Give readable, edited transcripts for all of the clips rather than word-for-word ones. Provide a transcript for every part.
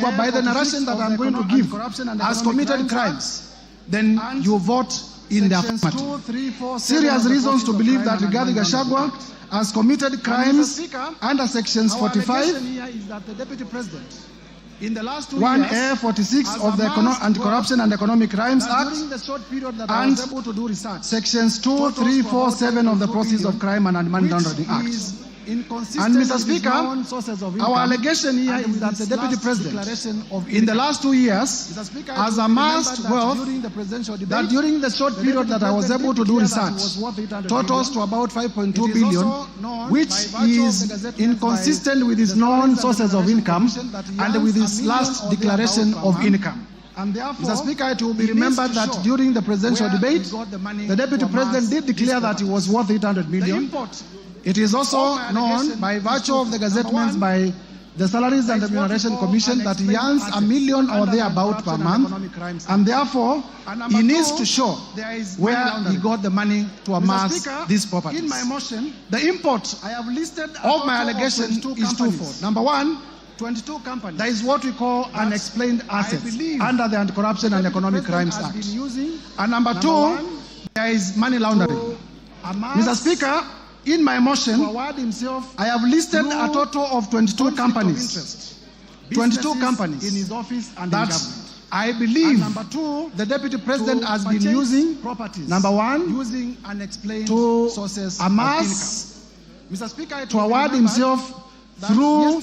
by the narration that I'm going to give has committed crimes, then you vote in the affirmative. Serious reasons to believe that Rigathi Gachagua has committed crimes under sections 45, in the last 2 years, 1A 46 of the Anti-Corruption and Economic Crimes Act, and sections 2, 3, 4, 7 of the Process of Crime and Money Laundering Act. And Mr. Speaker, our allegation here is that the Deputy President, in the last 2 years, has amassed wealth that during the short period that I was able to do research, totals to about 5.2 billion, which is inconsistent with his known sources of income and with his last declaration of income. Mr. Speaker, it will be remembered that during the presidential debate, the Deputy President did declare that he was worth 800 million. It is also known by virtue of the gazettements by the Salaries and Remuneration Commission that he earns $1 million or thereabout per month, and therefore he needs to show where he got the money to amass these properties. The import of my allegation is twofold. Number one, 22 companies. There is what we call unexplained assets under the Anti-Corruption and Economic Crimes Act. And number two, there is money laundering. Mr. Speaker, in my motion, I have listed a total of 22 companies. 22 companies in his office and that I believe the Deputy President has been using properties. Number one, using unexplained to sources amass, Mr. Speaker, to award himself through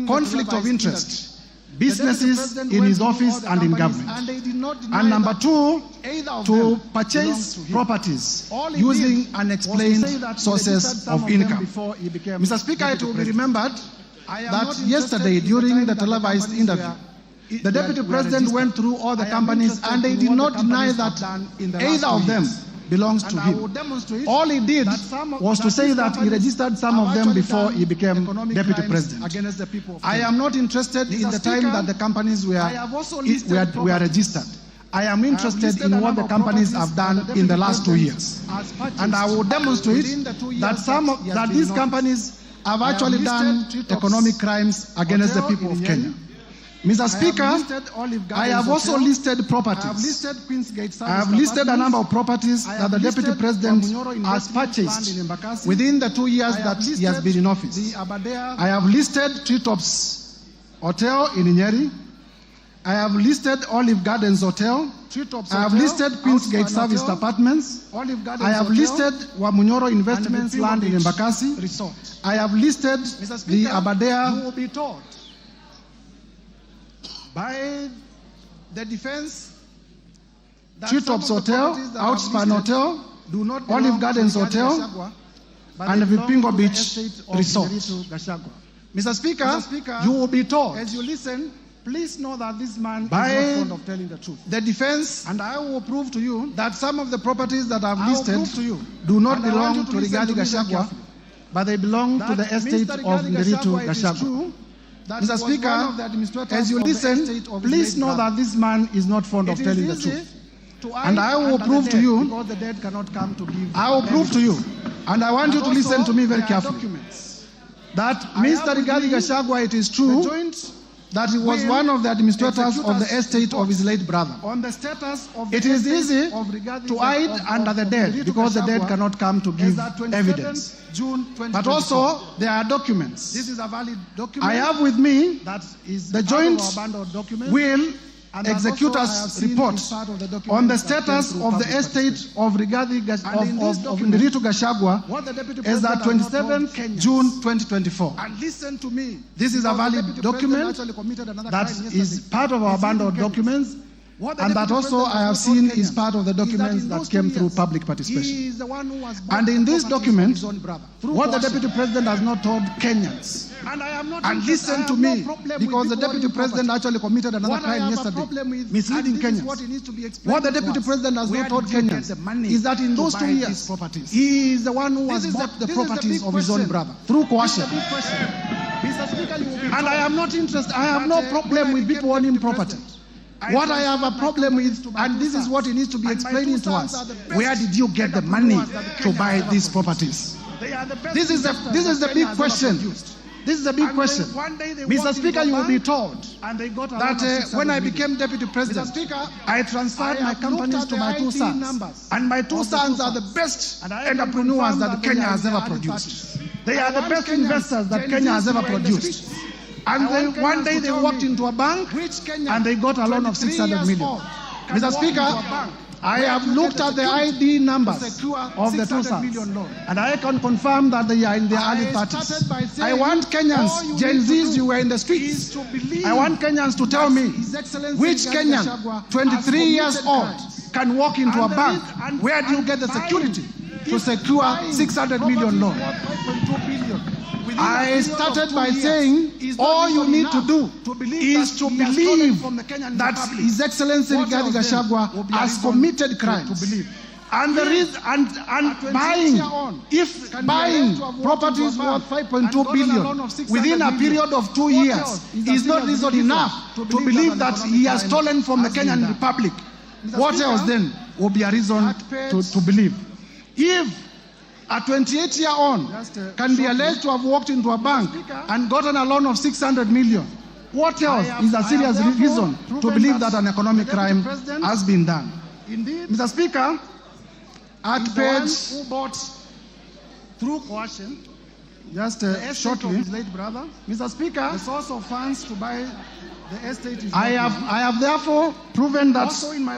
conflict of interest businesses in his office and in government. And number two, to purchase properties using unexplained sources of income. Mr. Speaker, it will be remembered that yesterday during the televised interview, the Deputy President went through all the companies and they did not deny that either of them belongs to him. All he did was to say that he registered some of them before he became Deputy President. I am not interested in the time that the companies were registered. I am interested in what the companies have done in the last 2 years. And I will demonstrate that these companies have actually done economic crimes against the people of Kenya. Mr. Speaker, I have also listed properties. I have listed a number of properties that the Deputy President has purchased within the 2 years that he has been in office. I have listed Treetops Hotel in Nyeri. I have listed Olive Gardens Hotel. I have listed Queensgate Serviced Apartments. I have listed Wamunyoro Investments Land in Embakasi. I have listed the Aberdare by the defense, Treetops Hotel, Outspan Hotel, Olive Gardens Hotel, and Vipingo Beach Resort. Mr. Speaker, you will be told, as you listen, please know that this man is not fond of telling the truth. The defense, and I will prove to you that some of the properties that I've listed do not belong to Rigathi Gachagua, but they belong to the estate of Rigathi Gachagua. Mr. Speaker, as you listen, please know that this man is not fond of telling the truth. And I will prove to you, I will prove to you, and I want you to listen to me very carefully, that Mr. Rigathi Gachagua, it is true that he was one of the administrators of the estate of his late brother. It is easy to hide under the dead because the dead cannot come to give evidence. But also, there are documents. This is a valid document. I have with me the joint will executor's report on the status of the estate of Rigathi Gachagua as at 27th June 2024. And listen to me. This is a valid document that is part of our bundle of documents, and that also I have seen is part of the documents that came through public participation. And in this document, what the Deputy President has not told Kenyans, and listen to me, because the Deputy President actually committed another crime yesterday, misleading Kenyans. What the Deputy President has not told Kenyans is that in those 2 years, he is the one who has bought the properties of his own brother through coercion. And I am not interested, I have no problem with people owning property. What I have a problem with, and this is what it needs to be explaining to us, where did you get the money to buy these properties? This is the big question. This is a big question. Mr. Speaker, you will be told that when I became Deputy President, I transferred my companies to my two sons. And my two sons are the best entrepreneurs that Kenya has ever produced. They are the best investors that Kenya has ever produced. And then one day they walked into a bank and they got a loan of 600 million. Mr. Speaker, I have looked at the ID numbers of the two sons, and I can confirm that they are in their early 30s. I want Kenyans, Gen Zs, you were in the streets. I want Kenyans to tell me which Kenyan, 23 years old, can walk into a bank. Where do you get the security to secure 600 million loan? I started by saying all you need to do is to believe that His Excellency Rigathi Gachagua has committed crimes. And there is buying properties worth 5.2 billion within a period of 2 years is not reason enough to believe that he has stolen from the Kenyan Republic. What else then will be a reason to believe? If a 28-year-old can be alleged to have walked into a bank and gotten a loan of 600 million, what else is a serious reason to believe that an economic crime has been done? Mr. Speaker, at page who bought through coercion, just shortly, his late brother, Mr. Speaker, the source of funds to buy the estate is I have therefore proven that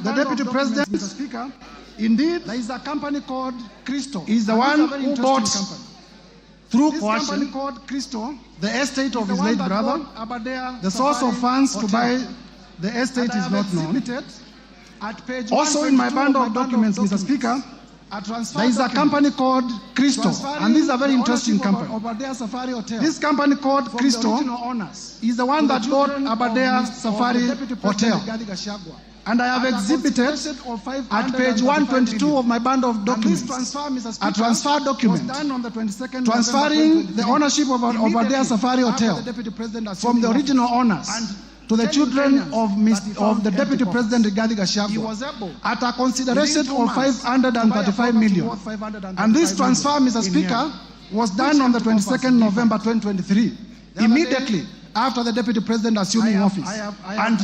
the Deputy President, Mr. Speaker, indeed, there is a company called Cristo. He's the one who bought through coercion company called Cristo, the estate of his late brother. The source of funds to buy the estate is not known. Also in my bundle of documents, Mr. Speaker, there is a company called Cristo, and this is a very interesting company. This company called Cristo is the one that bought Aberdare Safari Hotel. And I have exhibited at page 122 of my bundle of documents a transfer document transferring the ownership of Aberdare Safari Hotel from the original owners to the children of the Deputy President Rigathi Gachagua at a consideration of 535 million. And this transfer, Mr. Speaker, was done on the 22nd November 2023, immediately after the Deputy President assuming office, and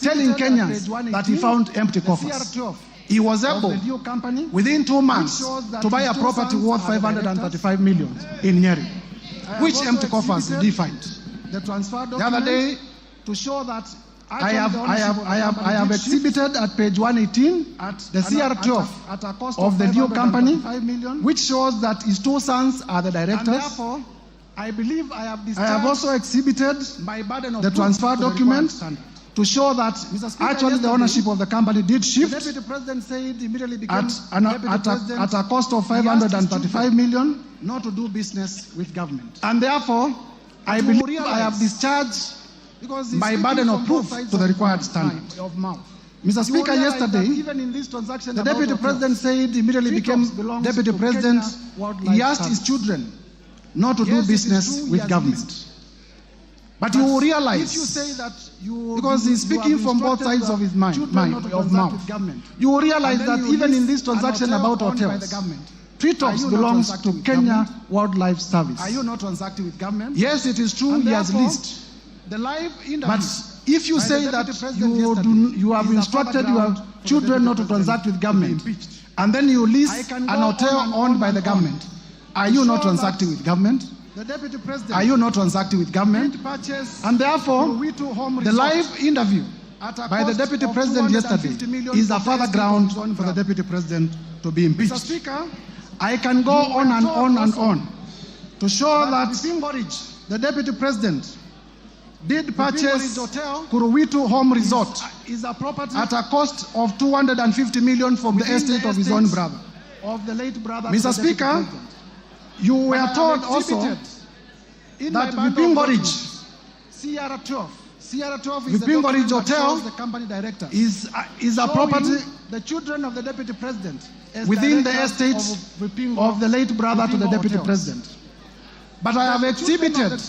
telling Kenyans that he found empty coffers. He was able, within 2 months, to buy a property worth 535 million in Nyeri. Which empty coffers did he find? The other day, to show that I have exhibited at page 118 the CR12 of the new company, which shows that his two sons are the directors. I believe I have also exhibited the transfer document to show that actually the ownership of the company did shift at a cost of 535 million, not to do business with government. And therefore, I believe I have discharged my burden of proof to the required standard. Mr. Speaker, yesterday, the Deputy President said he immediately became Deputy President. He asked his children not to do business with government. But you will realize, because he's speaking from both sides of his mouth, you will realize that even in this transaction about hotels, Tritops belongs to Kenya Wildlife Service. Are you not transacting with government? Yes, it is true, he has leased. But if you say that you have instructed your children not to transact with government, and then you lease an hotel owned by the government, are you not transacting with government? Are you not transacting with government? And therefore, the live interview by the Deputy President yesterday is a further ground for the Deputy President to be impeached. I can go on and on and on to show that the Deputy President did purchase Kuruwitu Home Resort at a cost of 250 million from the estate of his own brother. Mr. Speaker, you were told also that Vipingo Ridge, Vipingo Ridge Hotel is a property the children of the Deputy President within the estate of the late brother to the Deputy President. But I have exhibited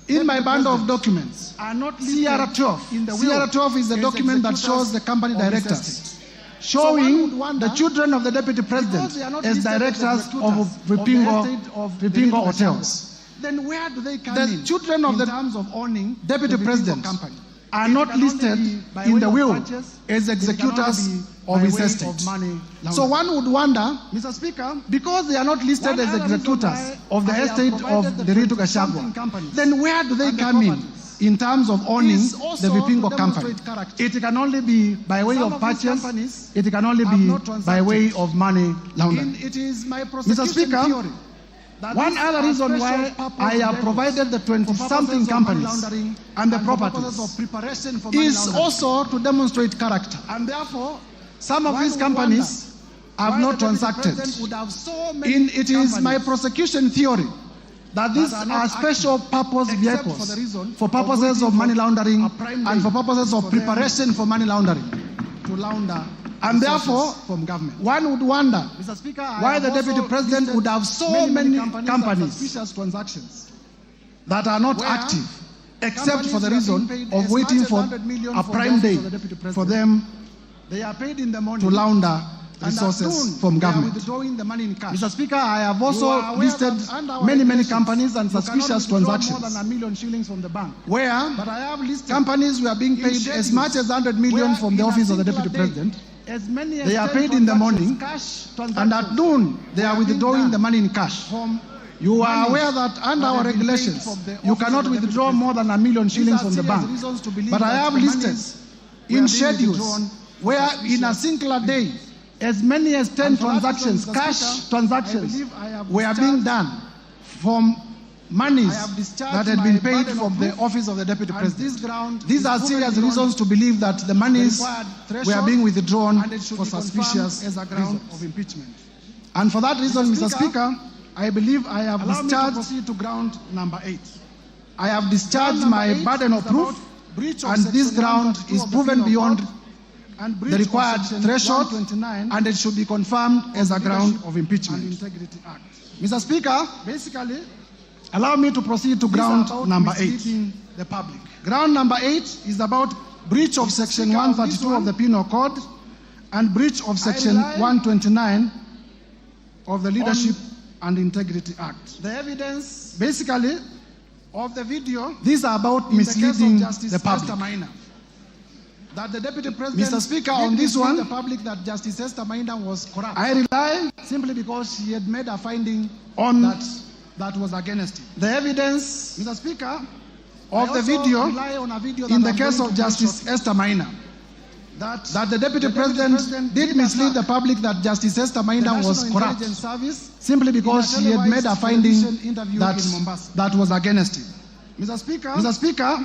in my bundle of documents CR12. CR12 is the document that shows the company directors, showing the children of the Deputy President as directors of Vipingo Hotels. then where do they come in? The children of the terms of owning deputy president are not listed in the will as executors of his estate. So one would wonder, Mr. Speaker, because they are not listed as executors of the estate of the Rigathi Gachagua, then where do they come in terms of owning the Vipingo company? It can only be by way of purchase, it can only be by way of money laundering. Mr. Speaker, one other reason why I have provided the 20-something companies and the properties is also to demonstrate character. And therefore, some of these companies have not transacted. It is my prosecution theory that these are special purpose vehicles for purposes of money laundering and for purposes of preparation for money laundering. To launder. And therefore, from government, one would wonder why the deputy president would have so many companies transactions that are not active, except for the reason of waiting for a prime day for them to launder resources from government. Mr. Speaker, I have also listed many companies and suspicious transactions where companies were being paid as much as 100 million from the office of the deputy president. They are paid in the morning, and at noon they are withdrawing the money in cash. You are aware that under our regulations, you cannot withdraw more than 1 million shillings from the bank. But I have listed in schedules where in a single day, as many as 10 transactions, cash transactions, were being done from monies that had been paid from the office of the deputy president. These are serious reasons to believe that the monies were being withdrawn for suspicious reasons. And for that reason, Mr. Speaker, I believe I have discharged. Proceed to ground number 8. I have discharged my burden of proof, and this ground is proven beyond the required threshold, and it should be confirmed as a ground of impeachment. Mr. Speaker, basically, allow me to proceed to ground number 8. The public. Ground number 8 is about breach of Section 132 of the Penal Code and breach of Section 129 of the Leadership and Integrity Act. The evidence, basically, of the video, these are about misleading the public. That the deputy president, Mr. Speaker, on this one, the public that Justice Esther Maina was corrupt. I rely simply because she had made a finding on that was against it. The evidence, Mr. Speaker, of the video in the case of Justice Esther Maina, that the deputy president did mislead the public that Justice Esther Maina was corrupt, simply because she had made a finding that was against it. Mr. Speaker,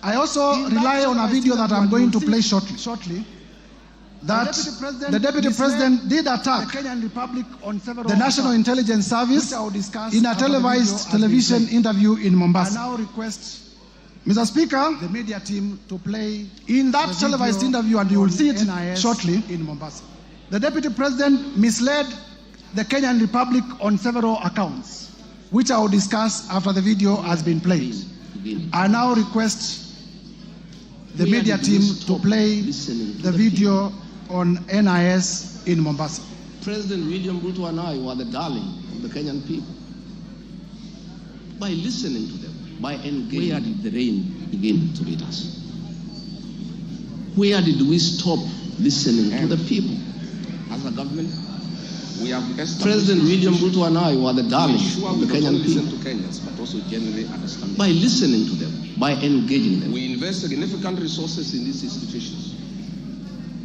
I also rely on a video that I'm going to play shortly, that the deputy president did attack the National Intelligence Service in a televised television interview in Mombasa. I now request, Mr. Speaker, the media team to play in that televised interview, and you will see it shortly in Mombasa. The deputy president misled the Kenyan Republic on several accounts, which I will discuss after the video has been played. I now request the media team to play the video on NIS in Mombasa. President William Ruto and I were the darling of the Kenyan people. By listening to them, by engaging. Where did the rain begin to hit us? Where did we stop listening to the people? As a government, we have President William Ruto and I were the darling of the Kenyan people. To Kenyans, but also generally understand. By listening to them, by engaging them. We invest significant resources in these institutions,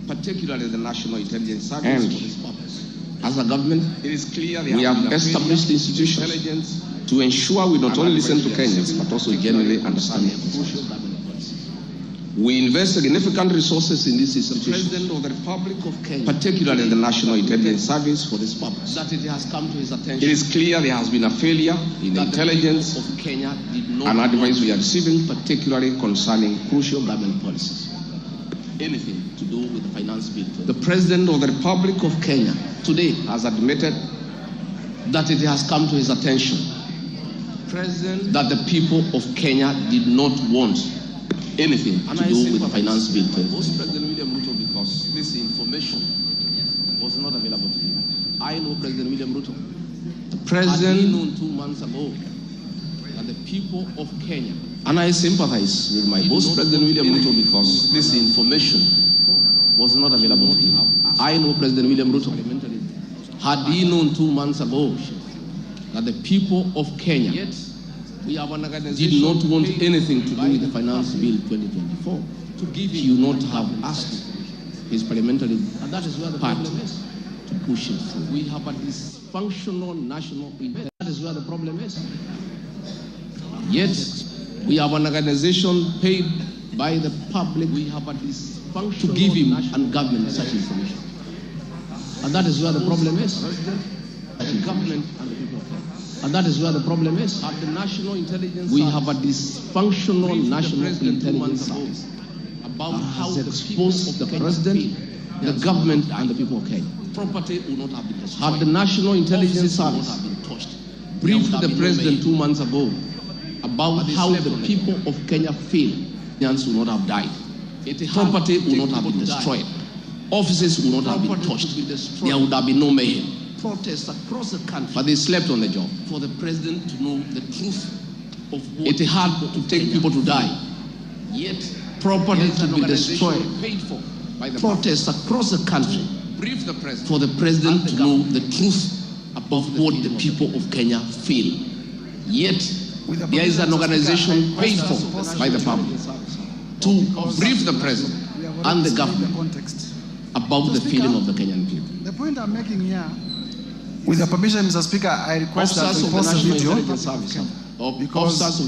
particularly the National Intelligence Service for this purpose. As a government, it is clear we have established institutions to ensure we not only listen to Kenyans, but also generally understand their position. We invest significant resources in this institution, the President of the Republic of Kenya, particularly the National Intelligence Service for this purpose. That it has come to his attention. It is clear there has been a failure in the intelligence of Kenya did not and advice we are receiving, particularly concerning crucial government policies. Anything to do with the finance bill. The President of the Republic of Kenya today has admitted that it has come to his attention that the people of Kenya did not want anything to do with the finance bill. Most President William Ruto, because this information was not available to him. I know President William Ruto. The President, known 2 months ago, that the people of Kenya, and I sympathize with my boss, President William Ruto, because this information was not available to him. I know President William Ruto. Had he known 2 months ago that the people of Kenya did not want anything to do with the Finance Bill 2024, he would not have asked his parliamentary party to push it through. We have a dysfunctional national interest. That is where the problem is. Yet, we have an organization paid by the public. We have a dysfunctional to give him and government such information. And that is where the problem is. The government and the people. And that is where the problem is. At the National Intelligence we have a dysfunctional National Intelligence Service about how the exposed of the president, the government, and the people of Kenya. Property will not have been destroyed. Had the National Intelligence Service have been touched, briefed the president 2 months ago about how the people of Kenya feel, Kenyans will not have died. Property will not have been destroyed. Offices will not have been touched. There would have been no mayhem. Protests across the country. But they slept on the job. For the president to know the truth of what it had to take people to die. Yet property to be destroyed. Paid for by the protests across the country. Brief the president. For the president to know the truth about what the people of Kenya feel. Yet there is an organization paid for by the public to brief the president and the government about the feeling of the Kenyan people. The point I'm making here, with the permission, Mr. Speaker, I request that we pause the video because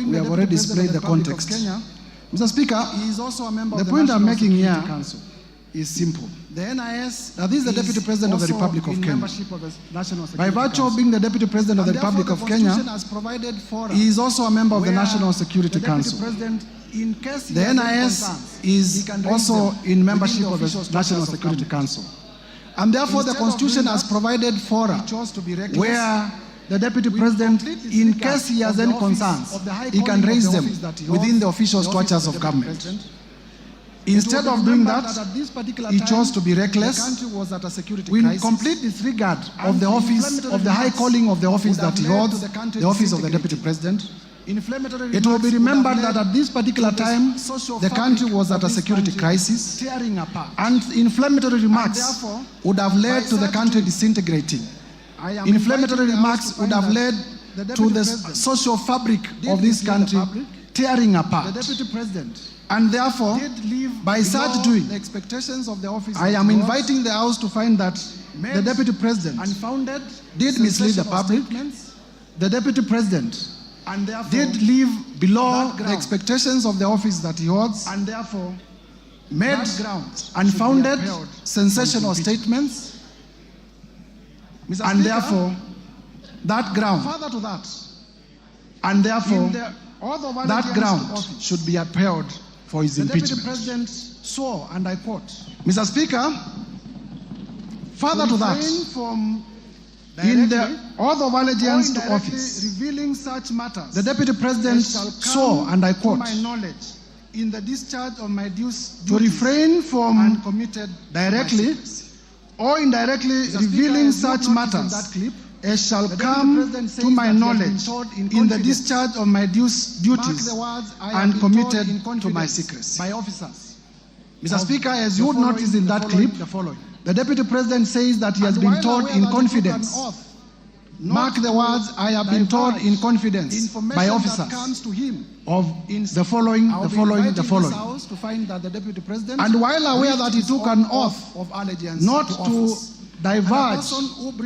we have already displayed the context. Mr. Speaker, he is also a member of the point I'm making here is simple. The NIS, now this is the Deputy President of the Republic of Kenya. By virtue of being the Deputy President of the Republic of Kenya, he is also a member of the National Security Council. The NIS is also in membership of the National Security Council. And therefore the Constitution has provided fora where the Deputy President, in case he has any concerns, he can raise them within the official structures of government. Instead of doing that, he chose to be reckless with complete disregard of the office, of the high calling of the office that he holds, the office of the Deputy President. It will be remembered that at this particular time, the country was at a security crisis, and inflammatory remarks would have led to the country disintegrating. Inflammatory remarks would have led to the social fabric of this country tearing apart. And therefore, by such doing, I am inviting the House to find that the Deputy President did mislead the public. The Deputy President did live below the expectations of the office that he holds, and therefore made unfounded sensational statements, and therefore that ground, and therefore that ground should be upheld for his impeachment. The President swore, and I quote, Mr. Speaker, further to that, in the oath of allegiance to office, revealing such matters, the Deputy President swore, and I quote, my knowledge in the discharge of my duties to refrain from directly or indirectly revealing such matters as shall come to my knowledge in the discharge of my duties and committed to my secrecy. By officers. Mr. Speaker, as you would notice in that clip, the Deputy President says that he has been told in confidence. Mark the words, I have been told in confidence by officers of the following. And while aware that he took an oath not to diverge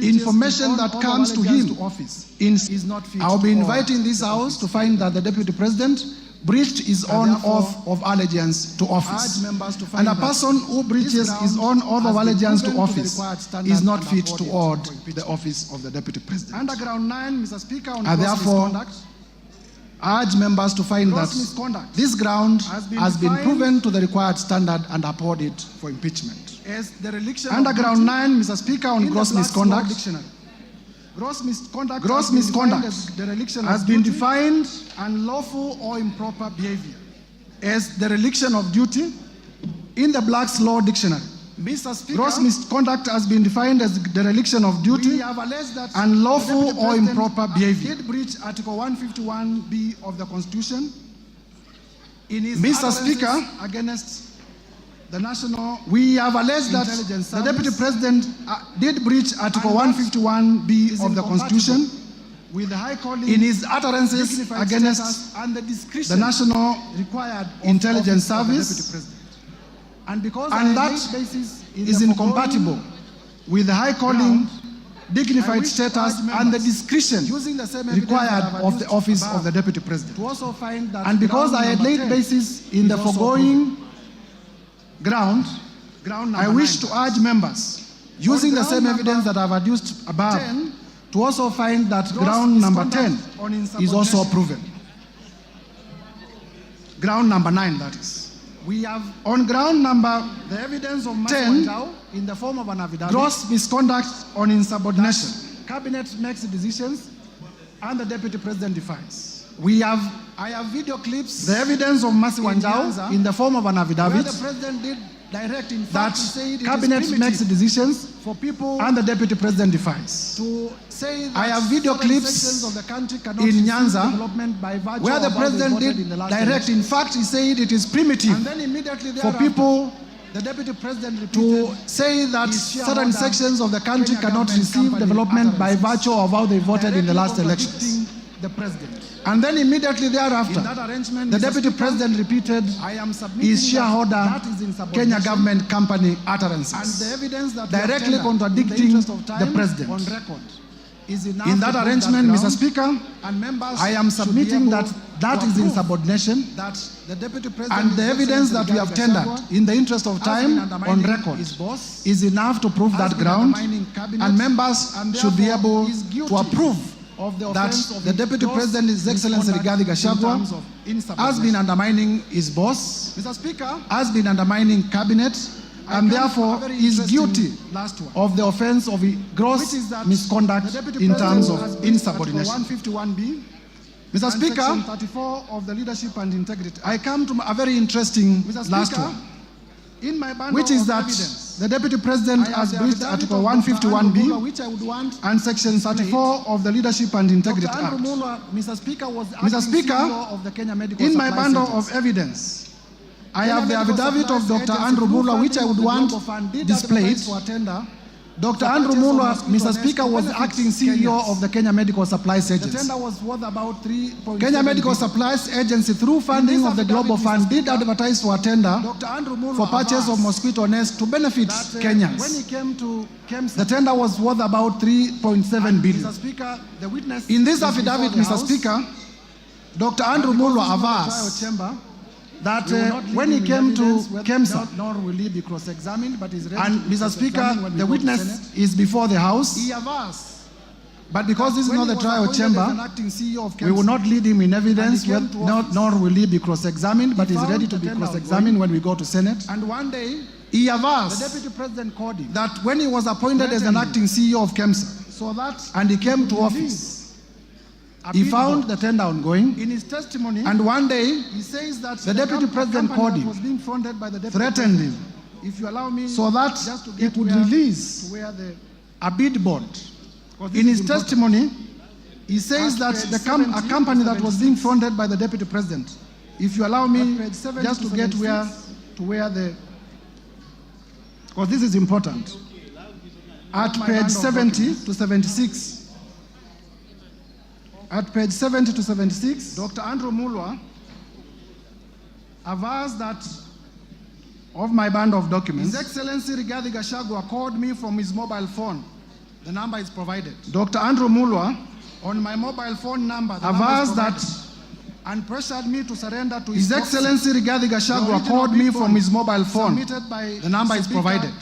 information that comes to him, I'll be inviting this House to find that the Deputy President breached his own oath of allegiance to office. And a person who breaches his own oath of allegiance to office is not fit to hold the office of the Deputy President. Underground 9, Mr. Speaker, I therefore urge members to find that this ground has been proven to the required standard and uphold it for impeachment. Underground 9, Mr. Speaker, on gross misconduct. Gross misconduct has been defined unlawful or improper behavior as the dereliction of duty in the Black's Law Dictionary. Mr. Speaker, gross misconduct has been defined as dereliction of duty, we have alleged that unlawful or improper behavior. Did breach Article 151B of the Constitution in his Mr. Speaker, against the national. We have alleged that the Deputy President did breach Article 151B of the Constitution with the high calling in his utterances against and the National Required Intelligence Service. And because that basis is incompatible with the high calling, dignified status, and the discretion required of the office of the Deputy President. And because I had laid basis in the foregoing ground, I wish to urge members, using the same evidence that I have adduced above, to also find that ground number 10 is also proven. Ground number 9, that is. We have on ground number the evidence of 10 in the form of an affidavit. Gross misconduct on insubordination. Cabinet makes decisions and the Deputy President defies. I have video clips. The evidence of Mercy Wanjau in the form of an affidavit. Where the President did direct in fact that Cabinet makes decisions for people and the Deputy President defies. To say that I have video clips of the country in Nyanza where the President did direct in fact he said it is primitive and then immediately for people the Deputy President to say that certain sections of the country cannot receive development by virtue of how they voted in the last elections. The President. And then immediately thereafter, the Deputy President repeated his shareholder Kenya government company utterances, and the evidence that directly contradicting the President. On record in that arrangement, Mr. Speaker, I am submitting that is insubordination, and the evidence that we have tendered in the interest of time on record is enough to prove that ground, and members should be able to approve that the Deputy President, His Excellency Rigathi Gachagua, has been undermining his boss, Mr. Speaker, has been undermining cabinet, and therefore is guilty of the offense of gross misconduct in terms of insubordination. 151B, Mr. Speaker, Section 34 of the Leadership and Integrity. I come to a very interesting last one, which is that the Deputy President has breached Article 151B and Section 34 of the Leadership and Integrity Act. Mr. Speaker, in my bundle of evidence, I have the affidavit of Dr. Andrew Muller, which I would want displayed. Dr. Andrew Muller, Mr. Speaker, was acting CEO of the Kenya Medical Supplies Agency. Kenya Medical Supplies Agency, through funding of the Global Fund, did advertise for a tender for purchase of mosquito nets to benefit Kenyans. When he came to KEMSA, the tender was worth about 3.7 billion. In this affidavit, Mr. Speaker, Dr. Andrew Muller avers that when he came to KEMSA, nor will he be cross-examined, but is ready. And Mr. Speaker, the witness is before the House. He avers, but because this is not the trial chamber, we will not lead him in evidence, nor will he be cross-examined, but is ready to be cross-examined when we go to Senate. And one day, he avers, the Deputy President called him, that when he was appointed as an acting CEO of KEMSA, and he came to office, he found the tender ongoing. In his testimony, and one day he says that the Deputy President called him, was being fronted by the threatened him, if you allow me, so that he could release a bid bond. In his testimony, he says that a company that was being fronted by the Deputy President, if you allow me, just to get where the, because this is important, at page 70 to 76. At page 70 to 76, Dr. Andrew Muller avers that of my band of documents, His Excellency Rigathi Gachagua called me from his mobile phone. The number is provided. Dr. Andrew Muller, on my mobile phone number, avers that and pressured me to surrender to His Excellency Rigathi Gachagua called me from his mobile phone. The number is provided.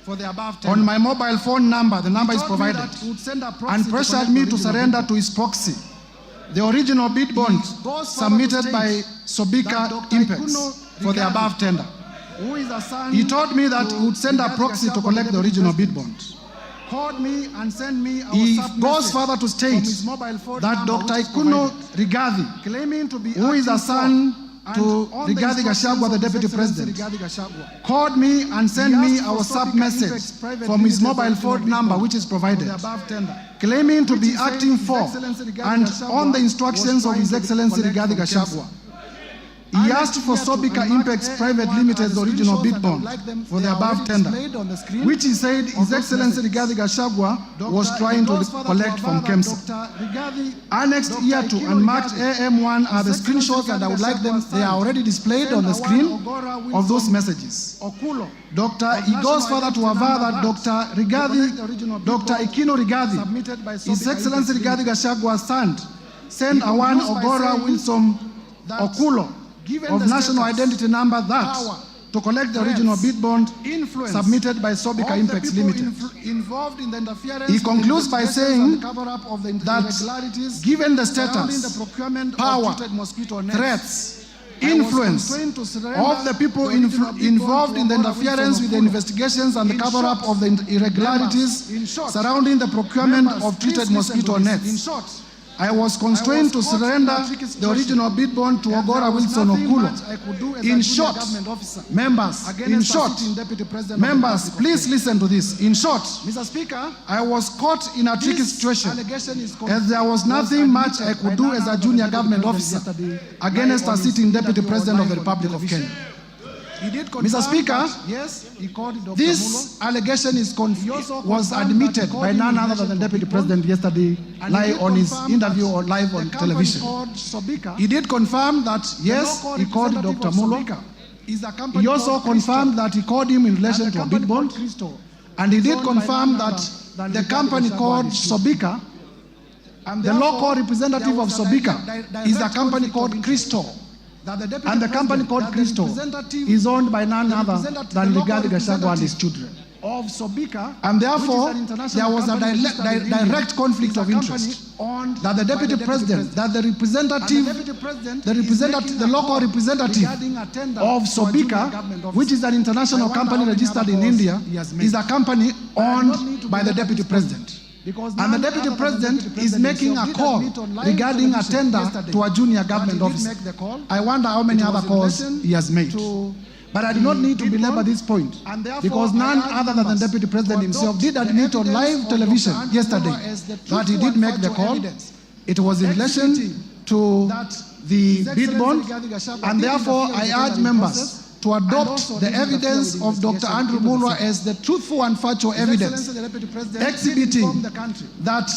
For the above on my mobile phone number, the number is provided, and pressured me to surrender to his proxy the original bid bond submitted by Sobika Impex for the above tender. He told me that he would send a proxy to collect the original bid bond. Called me and sent me he goes further to state that Dr. Ikuno Rigathi, claiming to be who is a son to Rigathi Gachagua, the Deputy President, called me and sent me a WhatsApp message from his mobile phone number, which is provided, claiming to be acting for and on the instructions of His Excellency Rigathi Gachagua. He asked for Sobika Impex Private Limited's original bid bond for the above tender, which he said His Excellency Rigathi Gachagua was trying to collect from KEMSA. Annexed here to and marked AM1 are the screenshots, and I would like them, they are already displayed on the screen of those messages. He goes further to aver that Dr. Ikino Rigathi, His Excellency Rigathi Gachagua's son, sent a one Ogora Wilson Okulo of national identity number that to collect the original bid bond submitted by Sobika Impex Limited. He concludes by saying that given the status, power, threats, influence of the people involved in the interference with the investigations and the cover-up of the irregularities surrounding the procurement of treated mosquito nets, I was constrained to surrender the original bid bond to Ogora Wilson Okulo. In short, members, please listen to this. In short, Mr. Speaker, I was caught in a tricky situation as there was nothing much I could do as a junior government officer against a sitting Deputy President of the Republic of Kenya. Mr. Speaker, this allegation was admitted by none other than the Deputy President yesterday live on his interview or live on television. He did confirm that, yes, he called Dr. Mulo. He also confirmed that he called him in relation to a bid bond. And he did confirm that the company called Sobika, the local representative of Sobika, is a company called Crystal. And the company called Crystal is owned by none other than Rigathi Gachagua and his children. And therefore, there was a direct conflict of interest that the Deputy President, that the local representative of Sobika, which is an international company registered in India, is a company owned by the Deputy President. And the Deputy President is making a call regarding a tender to a junior government officer. I wonder how many other calls he has made. But I do not need to belabor this point, because none other than the Deputy President himself did admit on live television yesterday that he did make the call. It was in relation to the bid bond, and therefore I urge members to adopt the evidence of Dr. Andrew Mulwa as the truthful and factual evidence, exhibiting that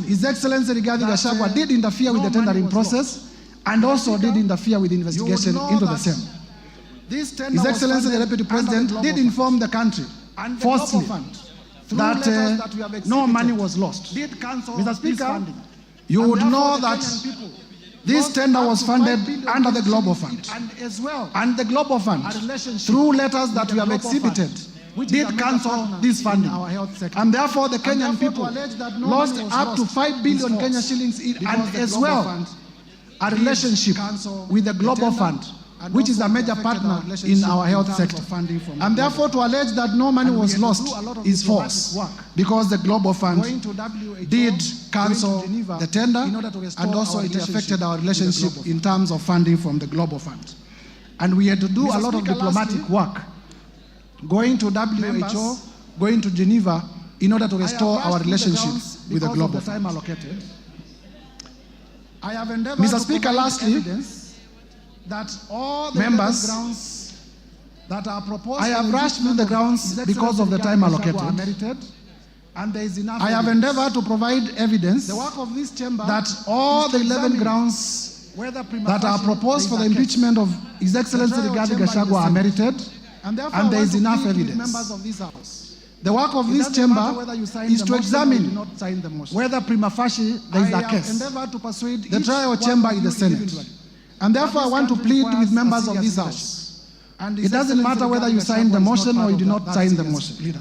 His Excellency Rigathi Gachagua did interfere with the tendering process and also did interfere with the investigation into the same. His Excellency the Deputy President did inform the country falsely that no money was lost. Mr. Speaker, you would know that this tender was funded under the Global Fund. And the Global Fund, through letters that we have exhibited, did cancel this funding. And therefore the Kenyan people lost up to 5 billion Kenya shillings and as well a relationship with the Global Fund, which is a major partner in our health sector. And therefore to allege that no money was lost is false, because the Global Fund did cancel the tender, and also it affected our relationship in terms of funding from the Global Fund. And we had to do a lot of diplomatic work, going to WHO, going to Geneva, in order to restore our relationship with the Global Fund. Mr. Speaker, lastly, that all the members that are proposed, I have rushed through the grounds because of the time allocated. And there is enough. I have endeavored to provide evidence that all the 11 grounds that are proposed for the impeachment of His Excellency Rigathi Gachagua are merited, and there is enough evidence. The work of this chamber is to examine whether prima facie there is a case. The trial chamber is the Senate. And therefore I want to plead with members of this House. It doesn't matter whether you sign the motion or you do not sign the motion.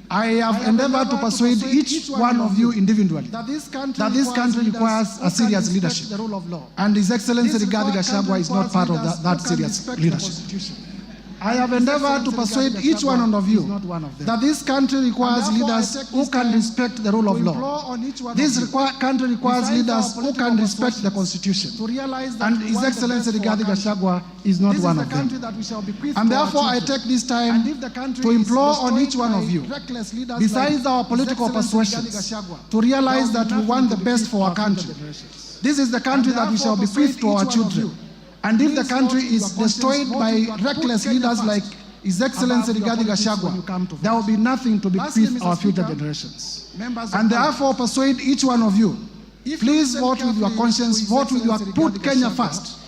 I have endeavored to persuade each one of you individually that this country requires a serious leadership. And His Excellency Rigathi Gachagua is not part of that serious leadership. I have endeavored to persuade each one of you that this country requires leaders who can respect the rule of law. This country requires leaders who can respect the Constitution. And His Excellency Rigathi Gachagua is not one of them. And therefore I take this time to implore on each one of you, besides our political persuasions, to realize that we want the best for our country. This is the country that we shall bequeath to our children. And if the country is destroyed by reckless leaders like His Excellency Rigathi Gachagua, there will be nothing to bequeath our future generations. And therefore persuade each one of you, please vote with your conscience, put Kenya first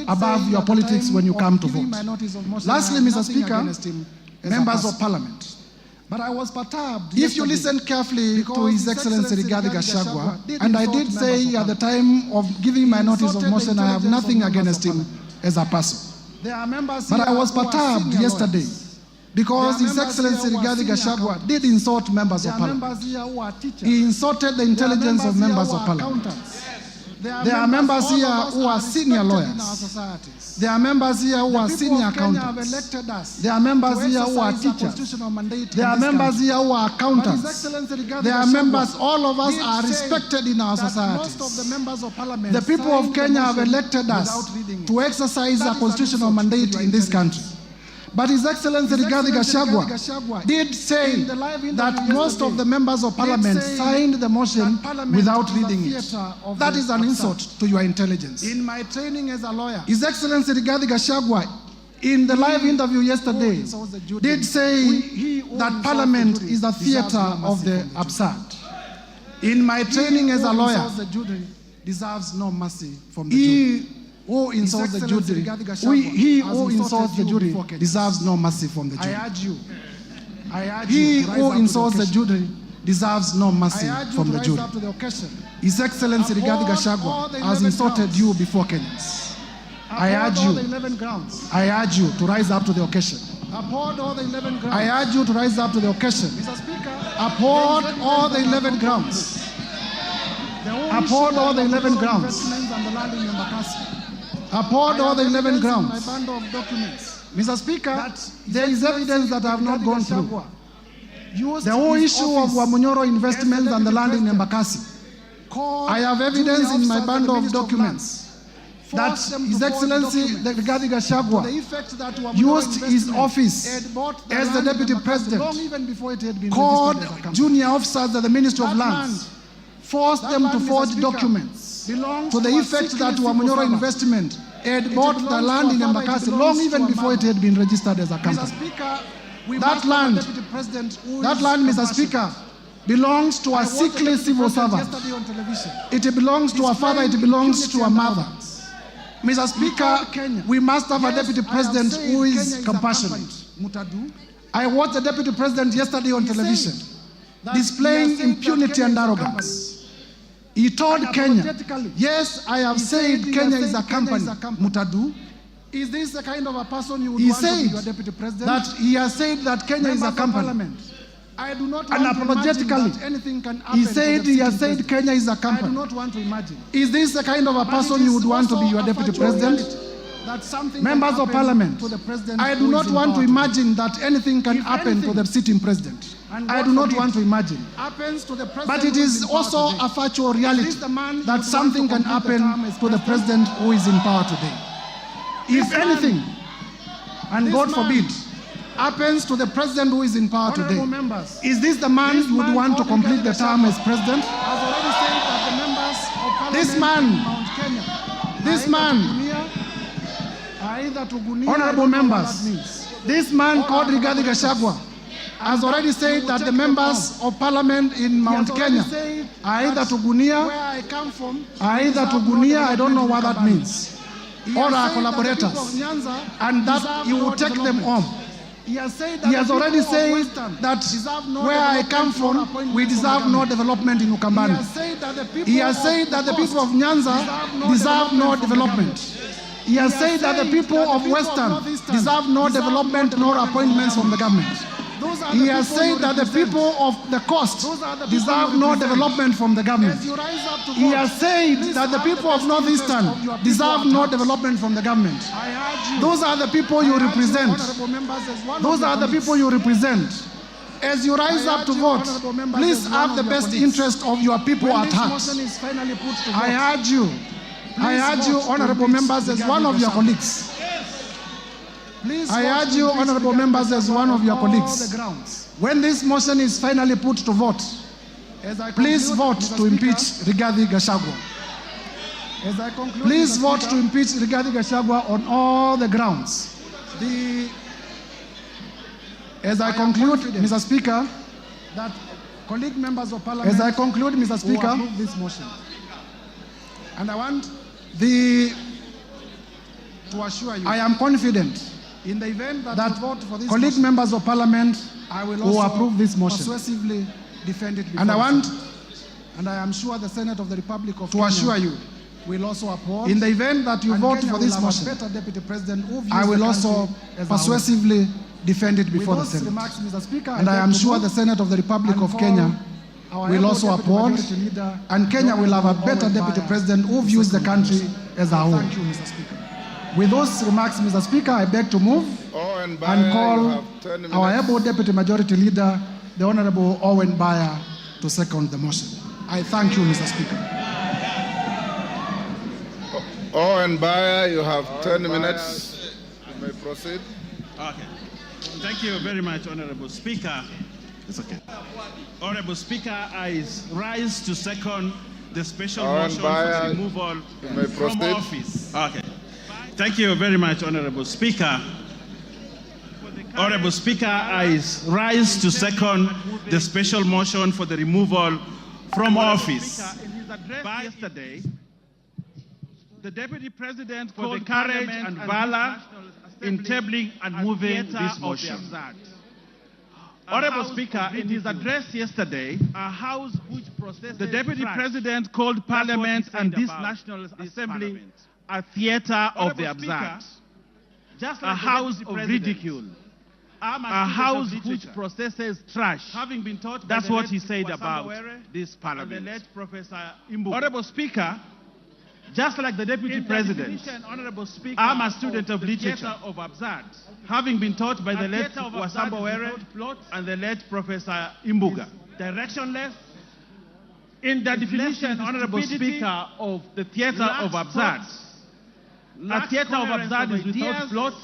above your politics when you come to vote. Lastly, Mr. Speaker, members of Parliament, but I was perturbed. If you listen carefully to His Excellency Rigathi Gachagua, and I did say at the time of giving my notice of motion, I have nothing against him as a person. But I was perturbed yesterday because His Excellency Rigathi Gachagua did insult members of Parliament. He insulted the intelligence of members of Parliament. There are members here who are senior lawyers. There are members here who are senior accountants. There are members here who are teachers. There are members here who are accountants. There are members, all of us are respected in our societies. The people of Kenya have elected us to exercise a constitutional mandate in this country. But His Excellency Rigathi Gachagua did say that most of the members of Parliament signed the motion without reading it. That is an insult to your intelligence. In my training as a lawyer, His Excellency Rigathi Gachagua, in the live interview yesterday, did say that Parliament is a theater of the absurd. In my training as a lawyer, deserves no mercy from the jury. Who insults the jury, he who insults the jury deserves no mercy from the jury. He who insults the jury deserves no mercy from the jury. His Excellency Rigathi Gachagua has insulted you before Kenyans. I urge you to rise up to the occasion. I urge you to rise up to the occasion. Uphold all the 11 grounds. Uphold all the 11 grounds. Uphold all the 11 grounds. Mr. Speaker, there is evidence that I have not gone through. The whole issue of Wamunyoro investments and the land in Embakasi. I have evidence in my bundle of documents that His Excellency Rigathi Gachagua used his office as the Deputy President, called junior officers at the Ministry of Lands, forced them to forge documents to the effect that Wamunyoro investment had bought the land in Embakasi long even before it had been registered as a company. That land, Mr. Speaker, belongs to a sickly civil servant. It belongs to a father, it belongs to a mother. Mr. Speaker, we must have a Deputy President who is compassionate. I watched the Deputy President yesterday on television displaying impunity and arrogance. He told Kenya, yes, I have said Kenya is a company. Mutadu, is this the kind of a person you would want to be your deputy president? That he has said that Kenya is a company. I do not want unapologetically to imagine that anything can happen. He said he has said Kenya is a company. I do not want to imagine. Is this the kind of a person you would want to be your deputy president? Members of Parliament, I do not want to imagine that anything can happen to the sitting president. I do not want to imagine. But it is also a factual reality that something can happen to the president who is in power today. If anything, and God forbid, happens to the president who is in power today, is this the man you would want to complete the term as president? This man, honorable members, this man called Rigathi Gachagua has already said that the members of Parliament in Mount Kenya are either Tugunia, I don't know what that means, or are collaborators, and that he will take them home. He has already said that where I come from, we deserve no development in Ukambani. He has said that the people of Nyanza deserve no development. He has said that the people of Western deserve no development nor appointments from the government. He has said that the people of the coast deserve no development from the government. He has said that the people of Northeastern deserve no development from the government. Those are the people you represent. Those are the people you represent. As you rise up to vote, please have the best interest of your people at heart. I urge you, honorable members, as one of your colleagues. I urge you, honorable members, as one of your colleagues, when this motion is finally put to vote, please vote to impeach Rigathi Gachagua. Please vote to impeach Rigathi Gachagua on all the grounds. As I conclude, Mr. Speaker, that colleague members of Parliament, as I conclude, Mr. Speaker, approve this motion. And I want to assure you, I am confident in the event that you vote for this colleague motion, members of Parliament will approve this motion, persuasively defend it. And I am sure the Senate of the Republic of Kenya assure you, will also uphold. In the event that you vote for this motion, Deputy President, I will also persuasively defend it before the Senate. Remarks, Mr. Speaker, and I am sure the Senate of the Republic of Kenya will also uphold, and Kenya will have a better Deputy President who views the country as a whole. Thank you, Mr. Speaker. With those remarks, Mr. Speaker, I beg to move and call our able Deputy Majority Leader, the Honorable Owen Bayer, to second the motion. I thank you, Mr. Speaker. Owen Bayer, you have 10 minutes. You may proceed. Okay. Thank you very much, Honorable Speaker. It's okay. Honorable Speaker, I rise to second the special motion for the removal from office. Okay. Thank you very much, Honorable Speaker. Honorable Speaker, I rise to second the special motion for the removal from office. Yesterday, the Deputy President called the courage and valor in tabling and moving this motion. Honorable Speaker, in his address yesterday, the Deputy President called Parliament and this National Assembly a theater of the absurd, a house of ridicule, a house which processes trash. That's what he said about this Parliament. Honorable Speaker, just like the Deputy President, I'm a student of literature, having been taught by the late Wasamba Were and the late Professor Imbuga. Directionless. In the definition, Honorable Speaker, of the theater of absurd, a theater of absurd is without plot,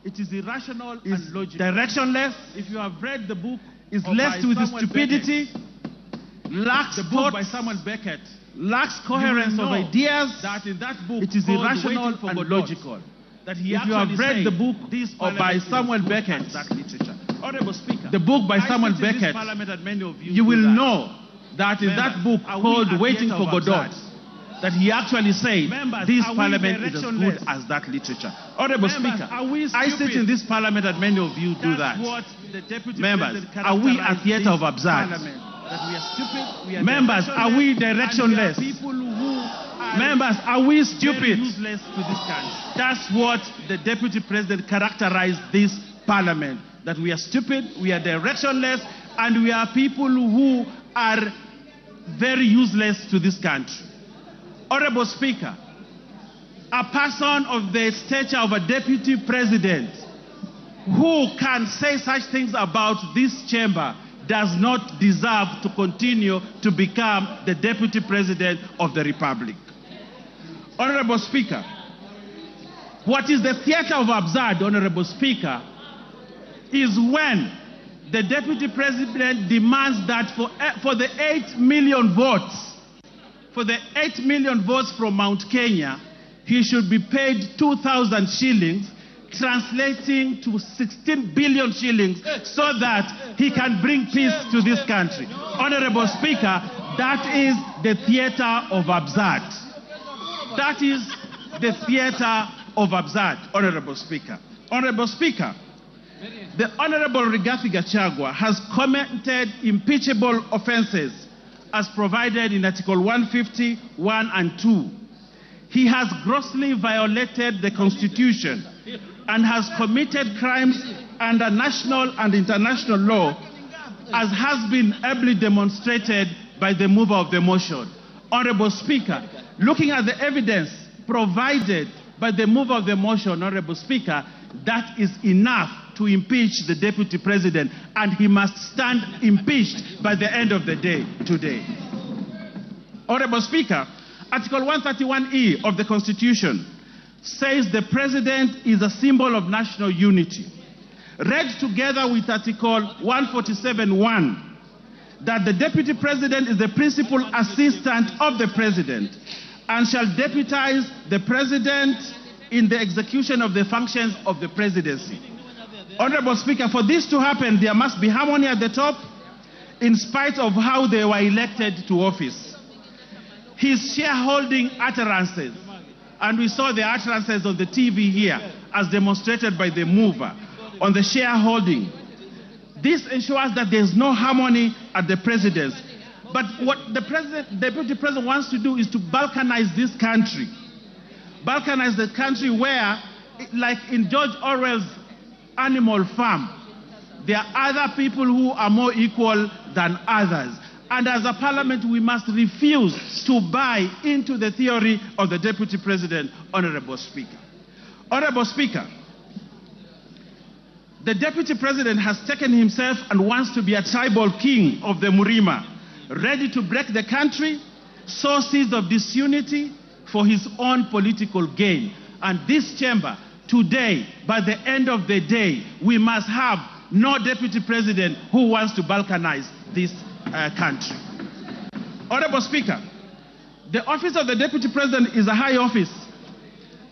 it is irrational and logical. Directionless. If you have read the book, is left with stupidity, lacks the book by Samuel Beckett, lacks coherence of ideas, that in that book it is irrational and logical. That he if you have read the book by Samuel Beckett, that literature. Honorable Speaker, the book by Samuel Beckett, you will know that in that book called Waiting for Godot, that he actually said this Parliament is as good as that literature. Honorable Speaker, I sit in this Parliament and many of you do that. Members, are we a theater of absurd? That we are stupid, members, are we directionless? Members, are we stupid? Useless to this country. That's what the Deputy President characterized this Parliament. That we are stupid, we are directionless, and we are people who are very useless to this country. Honorable Speaker, a person of the stature of a Deputy President who can say such things about this chamber does not deserve to continue to become the Deputy President of the Republic. Honorable Speaker, what is the theater of absurd, Honorable Speaker, is when the Deputy President demands that for the 8 million votes, from Mount Kenya, he should be paid 2,000 shillings, translating to 16 billion shillings, so that he can bring peace to this country. Honorable Speaker, that is the theater of absurd. That is the theater of absurd, Honorable Speaker. Honorable Speaker, the Honorable Rigathi Gachagua has committed impeachable offenses as provided in Article 150, 1 and 2. He has grossly violated the Constitution and has committed crimes under national and international law, as has been ably demonstrated by the mover of the motion. Honorable Speaker, looking at the evidence provided by the mover of the motion, Honorable Speaker, that is enough to impeach the Deputy President, and he must stand impeached by the end of the day today. Honorable Speaker, Article 131E of the Constitution says the President is a symbol of national unity. Read together with Article 147(1), that the Deputy President is the principal assistant of the President and shall deputize the President in the execution of the functions of the Presidency. Honorable Speaker, for this to happen, there must be harmony at the top, in spite of how they were elected to office. His shareholding utterances, and we saw the utterances on the TV here, as demonstrated by the mover, on the shareholding. This ensures that there is no harmony at the presidency. But what the Deputy President wants to do is to balkanize this country. Balkanize the country where, like in George Orwell's Animal Farm, there are other people who are more equal than others. And as a parliament, we must refuse to buy into the theory of the Deputy President, Honorable Speaker. Honorable Speaker, the Deputy President has taken himself and wants to be a tribal king of the Murima, ready to break the country, sow seeds of disunity for his own political gain. And this chamber, today, by the end of the day, we must have no Deputy President who wants to balkanize this country. Honorable Speaker, the office of the Deputy President is a high office,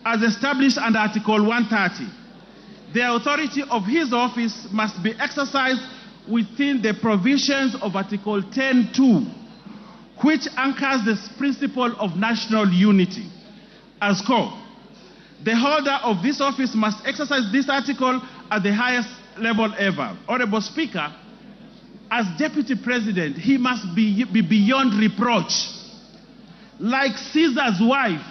as established under Article 130. The authority of his office must be exercised within the provisions of Article 10(2), which anchors the principle of national unity as core. The holder of this office must exercise this article at the highest level ever. Honorable Speaker, as Deputy President, he must be beyond reproach. Like Caesar's wife,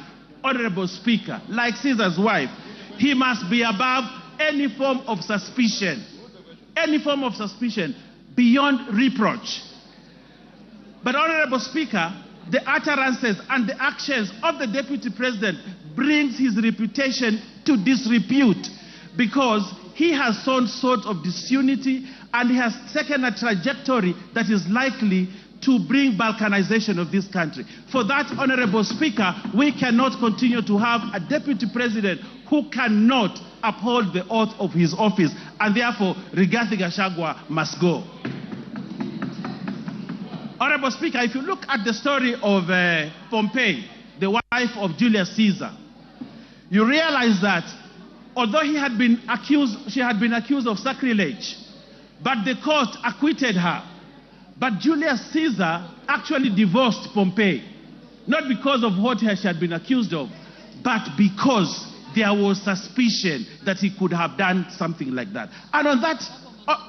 Honorable Speaker, like Caesar's wife, he must be above any form of suspicion, beyond reproach. But Honorable Speaker, the utterances and the actions of the Deputy President brings his reputation to disrepute, because he has sown sort of disunity and he has taken a trajectory that is likely to bring balkanization of this country. For that, Honorable Speaker, we cannot continue to have a Deputy President who cannot uphold the oath of his office, and therefore Rigathi Gachagua must go. Honorable Speaker, if you look at the story of Pompey, the wife of Julius Caesar, you realize that although she had been accused of sacrilege, but the court acquitted her. But Julius Caesar actually divorced Pompey, not because of what she had been accused of, but because there was suspicion that he could have done something like that. And on that,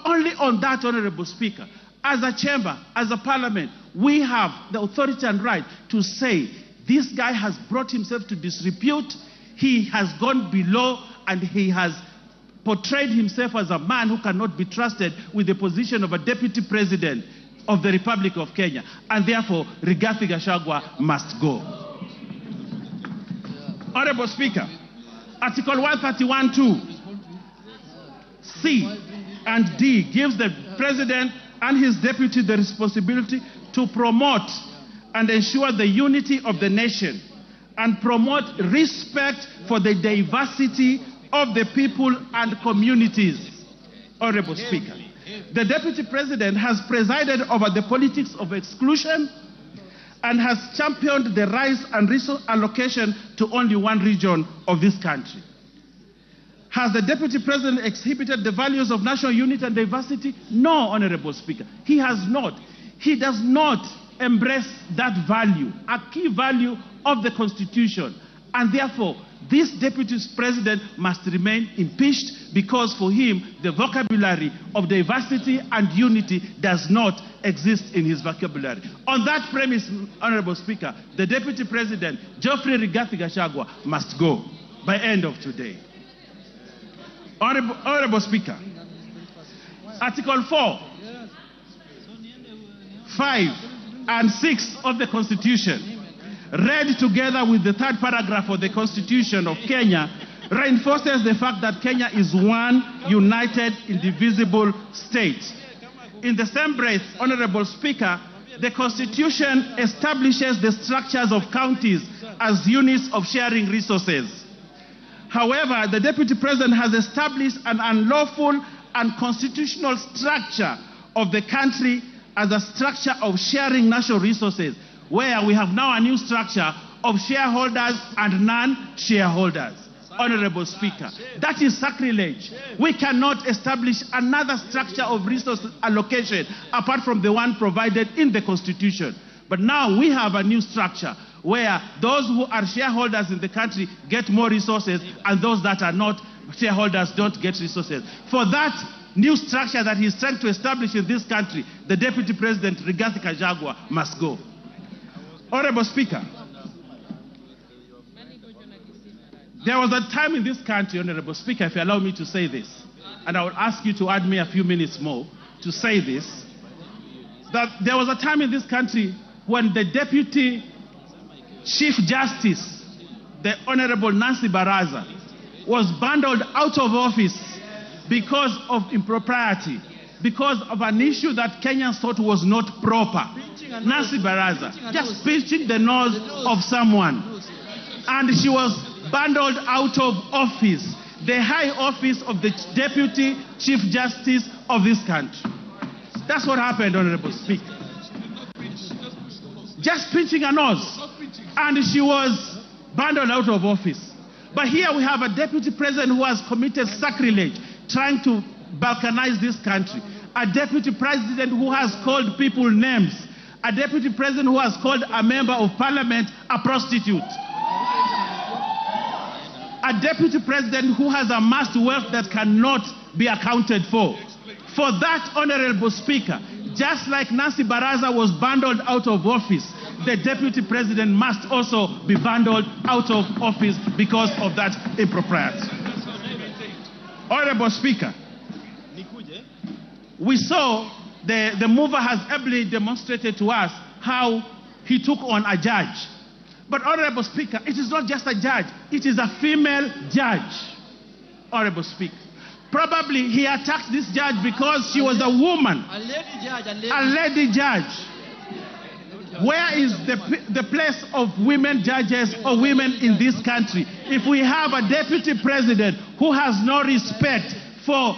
only on that, Honorable Speaker, as a chamber, as a parliament, we have the authority and right to say this guy has brought himself to disrepute, he has gone below, and he has portrayed himself as a man who cannot be trusted with the position of a Deputy President of the Republic of Kenya, and therefore Rigathi Gachagua must go. Honorable Speaker, Article 131(2) C and D gives the President and his deputy the responsibility to promote and ensure the unity of the nation and promote respect for the diversity of the people and communities. Honorable Speaker, the Deputy President has presided over the politics of exclusion and has championed the rise and resource allocation to only one region of this country. Has the Deputy President exhibited the values of national unity and diversity? No, Honorable Speaker, he has not. He does not embrace that value, a key value of the Constitution, and therefore this Deputy President must remain impeached, because for him the vocabulary of diversity and unity does not exist in his vocabulary. On that premise, Honorable Speaker, the Deputy President, Geoffrey Rigathi Gachagua, must go by end of today. Honorable Speaker, Article 4, 5, and 6 of the Constitution, read together with the third paragraph of the Constitution of Kenya, reinforces the fact that Kenya is one united, indivisible state. In the same breath, Honorable Speaker, the Constitution establishes the structures of counties as units of sharing resources. However, the Deputy President has established an unlawful and unconstitutional structure of the country as a structure of sharing national resources, where we have now a new structure of shareholders and non-shareholders. Honorable Speaker, that is sacrilege. We cannot establish another structure of resource allocation apart from the one provided in the Constitution. But now we have a new structure where those who are shareholders in the country get more resources and those that are not shareholders don't get resources. For that new structure that he's trying to establish in this country, the Deputy President, Rigathi Gachagua, must go. Honorable Speaker, there was a time in this country, Honorable Speaker, if you allow me to say this, and I will ask you to add me a few minutes more to say this, that there was a time in this country when the Deputy Chief Justice, the Honorable Nancy Baraza, was bundled out of office because of impropriety, because of an issue that Kenyans thought was not proper. Nancy Baraza, just pinching the nose of someone. And she was bundled out of office, the high office of the Deputy Chief Justice of this country. That's what happened, Honorable Speaker. Just pinching a nose. And she was bundled out of office. But here we have a Deputy President who has committed sacrilege, trying to balkanize this country. A Deputy President who has called people names. A Deputy President who has called a member of Parliament a prostitute. A Deputy President who has amassed wealth that cannot be accounted for. For that, Honorable Speaker, just like Nancy Baraza was bundled out of office, the Deputy President must also be bundled out of office because of that impropriety. Honorable Speaker, we saw the mover has ably demonstrated to us how he took on a judge. But Honorable Speaker, it is not just a judge, it is a female judge. Honorable Speaker, probably he attacked this judge because she was a woman, a lady judge. Where is the place of women judges or women in this country if we have a Deputy President who has no respect for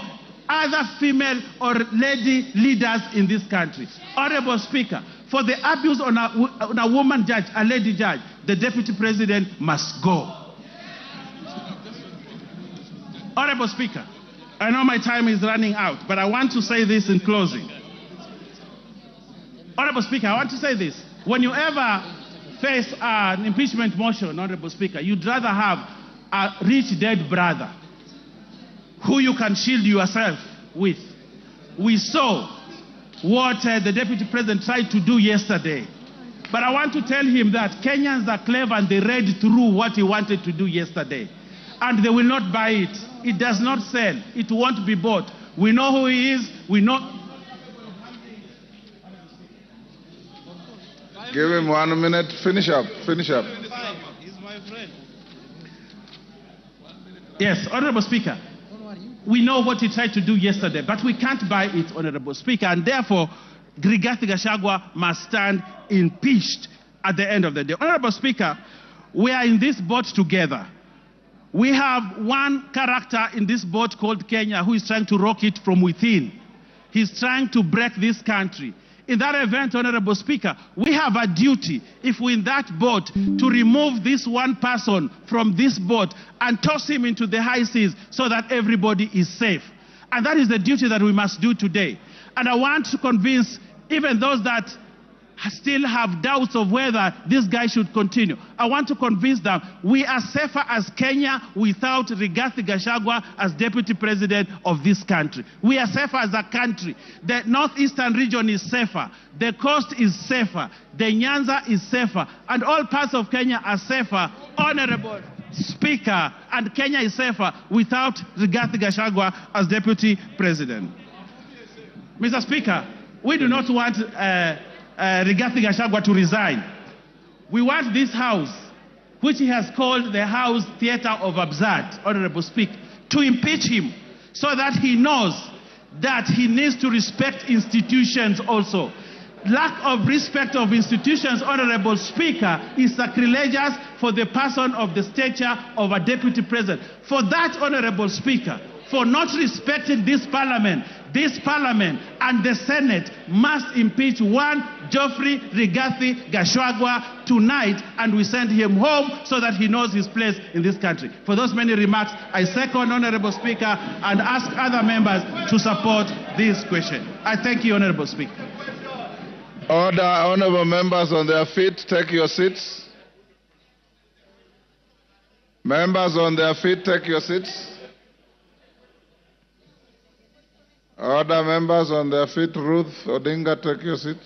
other female or lady leaders in this country? Honorable Speaker, for the abuse on a woman judge, a lady judge, the Deputy President must go. Honorable Speaker, I know my time is running out, but I want to say this in closing. Honorable Speaker, I want to say this. When you ever face an impeachment motion, Honorable Speaker, you'd rather have a rich dead brother who you can shield yourself with. We saw what the Deputy President tried to do yesterday. But I want to tell him that Kenyans are clever and they read through what he wanted to do yesterday. And they will not buy it. It does not sell. It won't be bought. We know who he is. We know. Give him 1 minute. Finish up. Finish up. He's my friend. Yes, Honorable Speaker. We know what he tried to do yesterday, but we can't buy it, Honorable Speaker, and therefore, Rigathi Gachagua must stand impeached at the end of the day. Honorable Speaker, we are in this boat together. We have one character in this boat called Kenya who is trying to rock it from within. He's trying to break this country. In that event, Honorable Speaker, we have a duty, if we're in that boat, to remove this one person from this boat and toss him into the high seas so that everybody is safe. And that is the duty that we must do today. And I want to convince even those that still have doubts of whether this guy should continue. I want to convince them we are safer as Kenya without Rigathi Gachagua as Deputy President of this country. We are safer as a country. The northeastern region is safer. The coast is safer. The Nyanza is safer. And all parts of Kenya are safer. Honorable Speaker, and Kenya is safer without Rigathi Gachagua as Deputy President. Mr. Speaker, we do not want Rigathi Gachagua to resign. We want this House, which he has called the House Theatre of Absurd, Honorable Speaker, to impeach him so that he knows that he needs to respect institutions also. Lack of respect of institutions, Honorable Speaker, is sacrilegious for the person of the stature of a Deputy President. For that, Honorable Speaker, for not respecting this Parliament and the Senate must impeach one Geoffrey Rigathi Gachagua tonight, and we send him home so that he knows his place in this country. For those many remarks, I second, Honorable Speaker, and ask other members to support this question. I thank you, Honorable Speaker. Order, honorable members on their feet, take your seats. Members on their feet, take your seats. Order, members on their feet. Ruth Odinga, take your seat.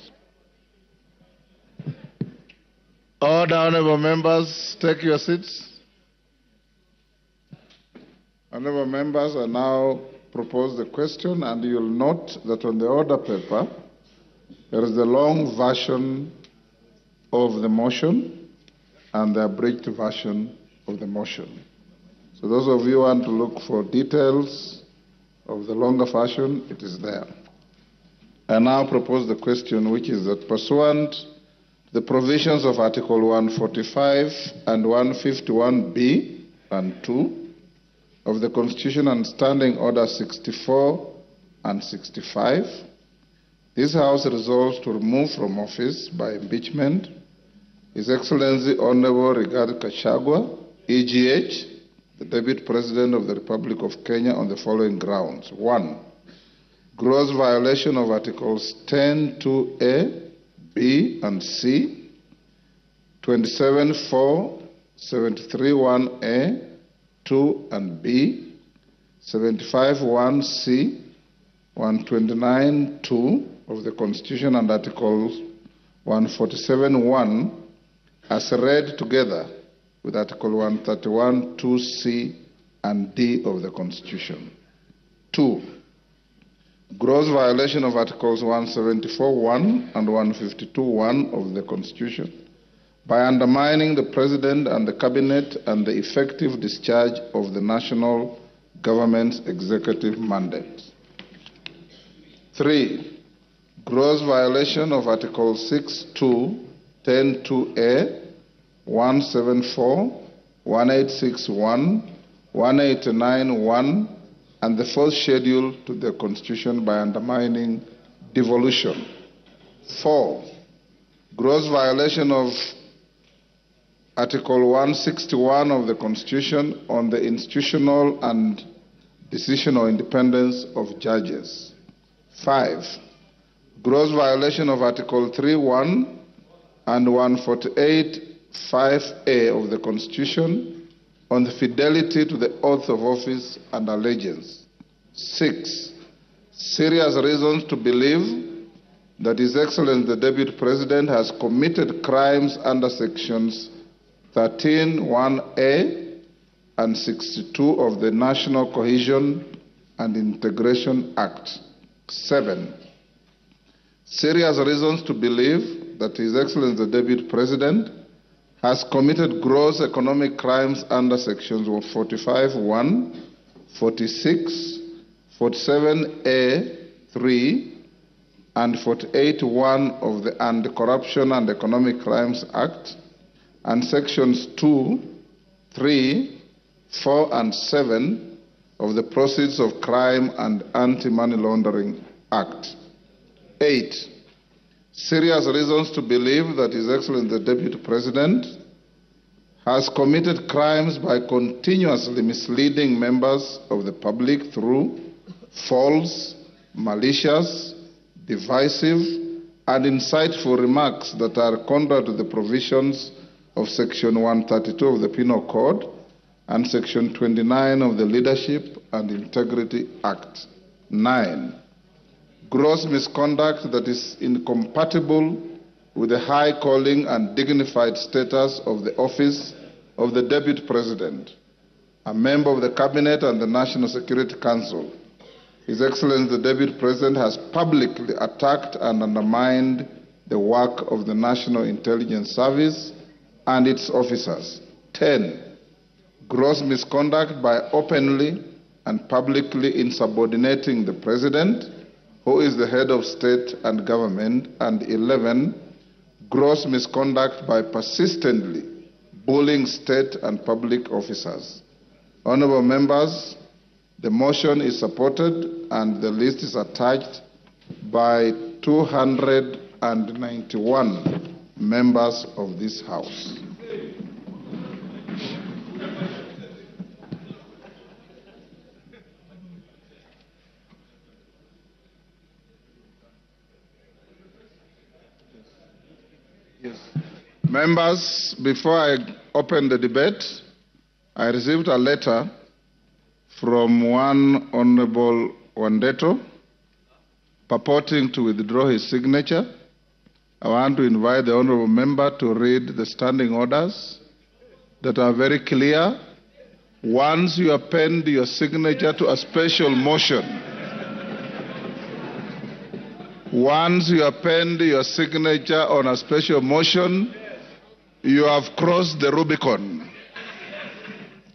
Order, honorable members, take your seats. Honorable members, I now propose the question, and you'll note that on the order paper, there is the long version of the motion and the abridged version of the motion. So those of you who want to look for details of the longer version, it is there. I now propose the question, which is that pursuant to the provisions of Article 145 and 151B and 2 of the Constitution and Standing Order 64 and 65, this House resolves to remove from office by impeachment His Excellency Honorable Rigathi Gachagua, EGH, the Deputy President of the Republic of Kenya, on the following grounds. 1. Gross violation of Articles 10(2)(a), B, and C, 27(4), 73(1)(a), 2 and B, 75(1)(c), 129(2) of the Constitution and Articles 147(1) as read together with Article 131(2)(c) and D of the Constitution. 2. Gross violation of Articles 174(1) and 152(1) of the Constitution by undermining the President and the Cabinet and the effective discharge of the national government's executive mandate. 3. Gross violation of Articles 6(2), 10(2)(a), 174, 1861, 189(1), and the fourth schedule to the Constitution by undermining devolution. 4. Gross violation of Article 161 of the Constitution on the institutional and decisional independence of judges. 5. Gross violation of Article 3(1) and 148(5)(a) of the Constitution on the fidelity to the oath of office and allegiance. 6. Serious reasons to believe that His Excellency the Deputy President has committed crimes under Sections 13(1)(a) and 62 of the National Cohesion and Integration Act. 7. Serious reasons to believe that His Excellency the Deputy President has committed gross economic crimes under Sections 45(1), 46, 47(a)(3), and 48(1) of the Anti-Corruption and Economic Crimes Act, and Sections 2, 3, 4, and 7 of the Proceeds of Crime and Anti-Money Laundering Act. 8. Serious reasons to believe that His Excellency the Deputy President has committed crimes by continuously misleading members of the public through false, malicious, divisive, and insightful remarks that are contrary to the provisions of Section 132 of the Penal Code and Section 29 of the Leadership and Integrity Act. 9. Gross misconduct that is incompatible with the high calling and dignified status of the office of the Deputy President, a member of the Cabinet and the National Security Council. His Excellency the Deputy President has publicly attacked and undermined the work of the National Intelligence Service and its officers. 10. Gross misconduct by openly and publicly insubordinating the President, who is the head of state and government. And 11. Gross misconduct by persistently bullying state and public officers. Honorable members, the motion is supported and the list is attached by 291 members of this House. Yes. Members, before I open the debate, I received a letter from one Honorable Wandeto purporting to withdraw his signature. I want to invite the Honorable Member to read the standing orders that are very clear. Once you append your signature to a special motion, once you append your signature on a special motion, you have crossed the Rubicon,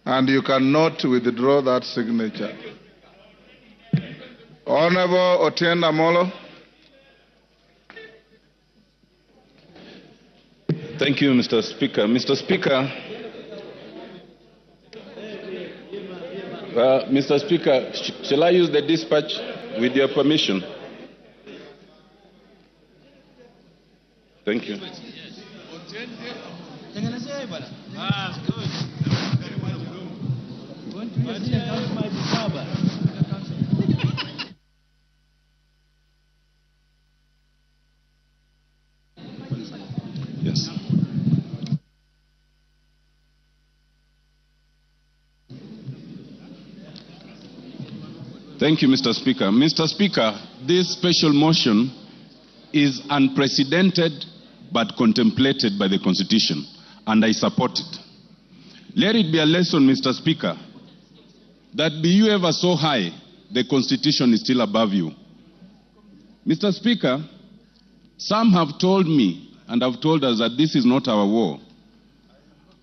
and you cannot withdraw that signature. Honorable Otiende Amolo. Thank you, Mr. Speaker. Mr. Speaker, Mr. Speaker, shall I use the dispatch with your permission? Thank you. Yes. Thank you, Mr. Speaker. Mr. Speaker, this special motion is unprecedented but contemplated by the Constitution, and I support it. Let it be a lesson, Mr. Speaker, that be you ever so high, the Constitution is still above you. Mr. Speaker, some have told me and have told us that this is not our war.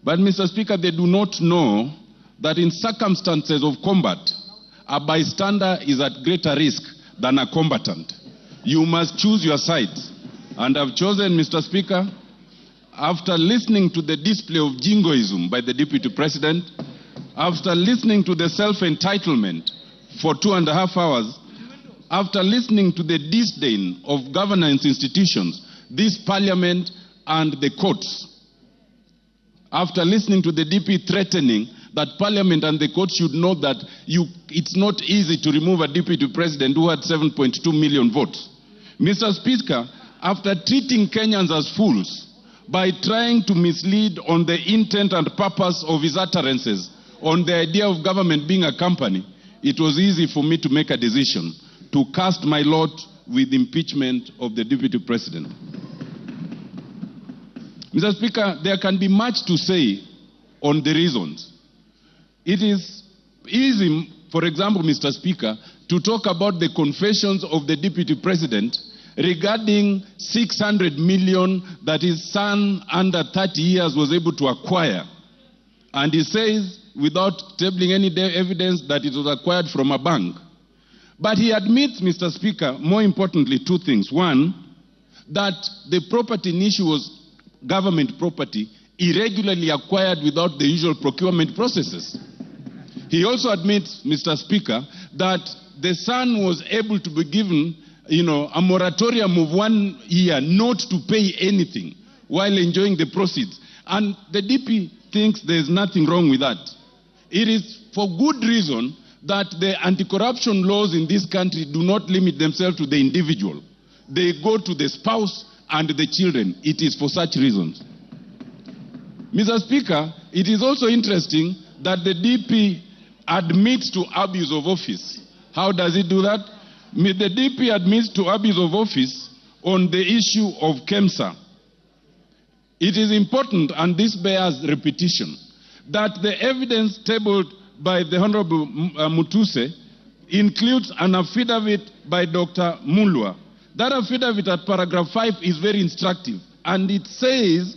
But, Mr. Speaker, they do not know that in circumstances of combat, a bystander is at greater risk than a combatant. You must choose your sides. And I've chosen, Mr. Speaker, after listening to the display of jingoism by the Deputy President, after listening to the self-entitlement for 2.5 hours, after listening to the disdain of governance institutions, this Parliament and the courts, after listening to the DP threatening that Parliament and the courts should know that it's not easy to remove a Deputy President who had 7.2 million votes. Mr. Speaker, after treating Kenyans as fools by trying to mislead on the intent and purpose of his utterances on the idea of government being a company, it was easy for me to make a decision to cast my lot with impeachment of the Deputy President. Mr. Speaker, there can be much to say on the reasons. It is easy, for example, Mr. Speaker, to talk about the confessions of the Deputy President regarding 600 million that his son under 30 years was able to acquire. And he says, without tabling any evidence, that it was acquired from a bank. But he admits, Mr. Speaker, more importantly, two things. One, that the property in issue was government property irregularly acquired without the usual procurement processes. He also admits, Mr. Speaker, that the son was able to be given, a moratorium of 1 year not to pay anything while enjoying the proceeds. And the DP thinks there's nothing wrong with that. It is for good reason that the anti-corruption laws in this country do not limit themselves to the individual. They go to the spouse and the children. It is for such reasons. Mr. Speaker, it is also interesting that the DP admits to abuse of office. How does it do that? The DP admits to abuse of office on the issue of KEMSA. It is important, and this bears repetition, that the evidence tabled by the Honorable Mutuse includes an affidavit by Dr. Mulwa. That affidavit at paragraph 5 is very instructive, and it says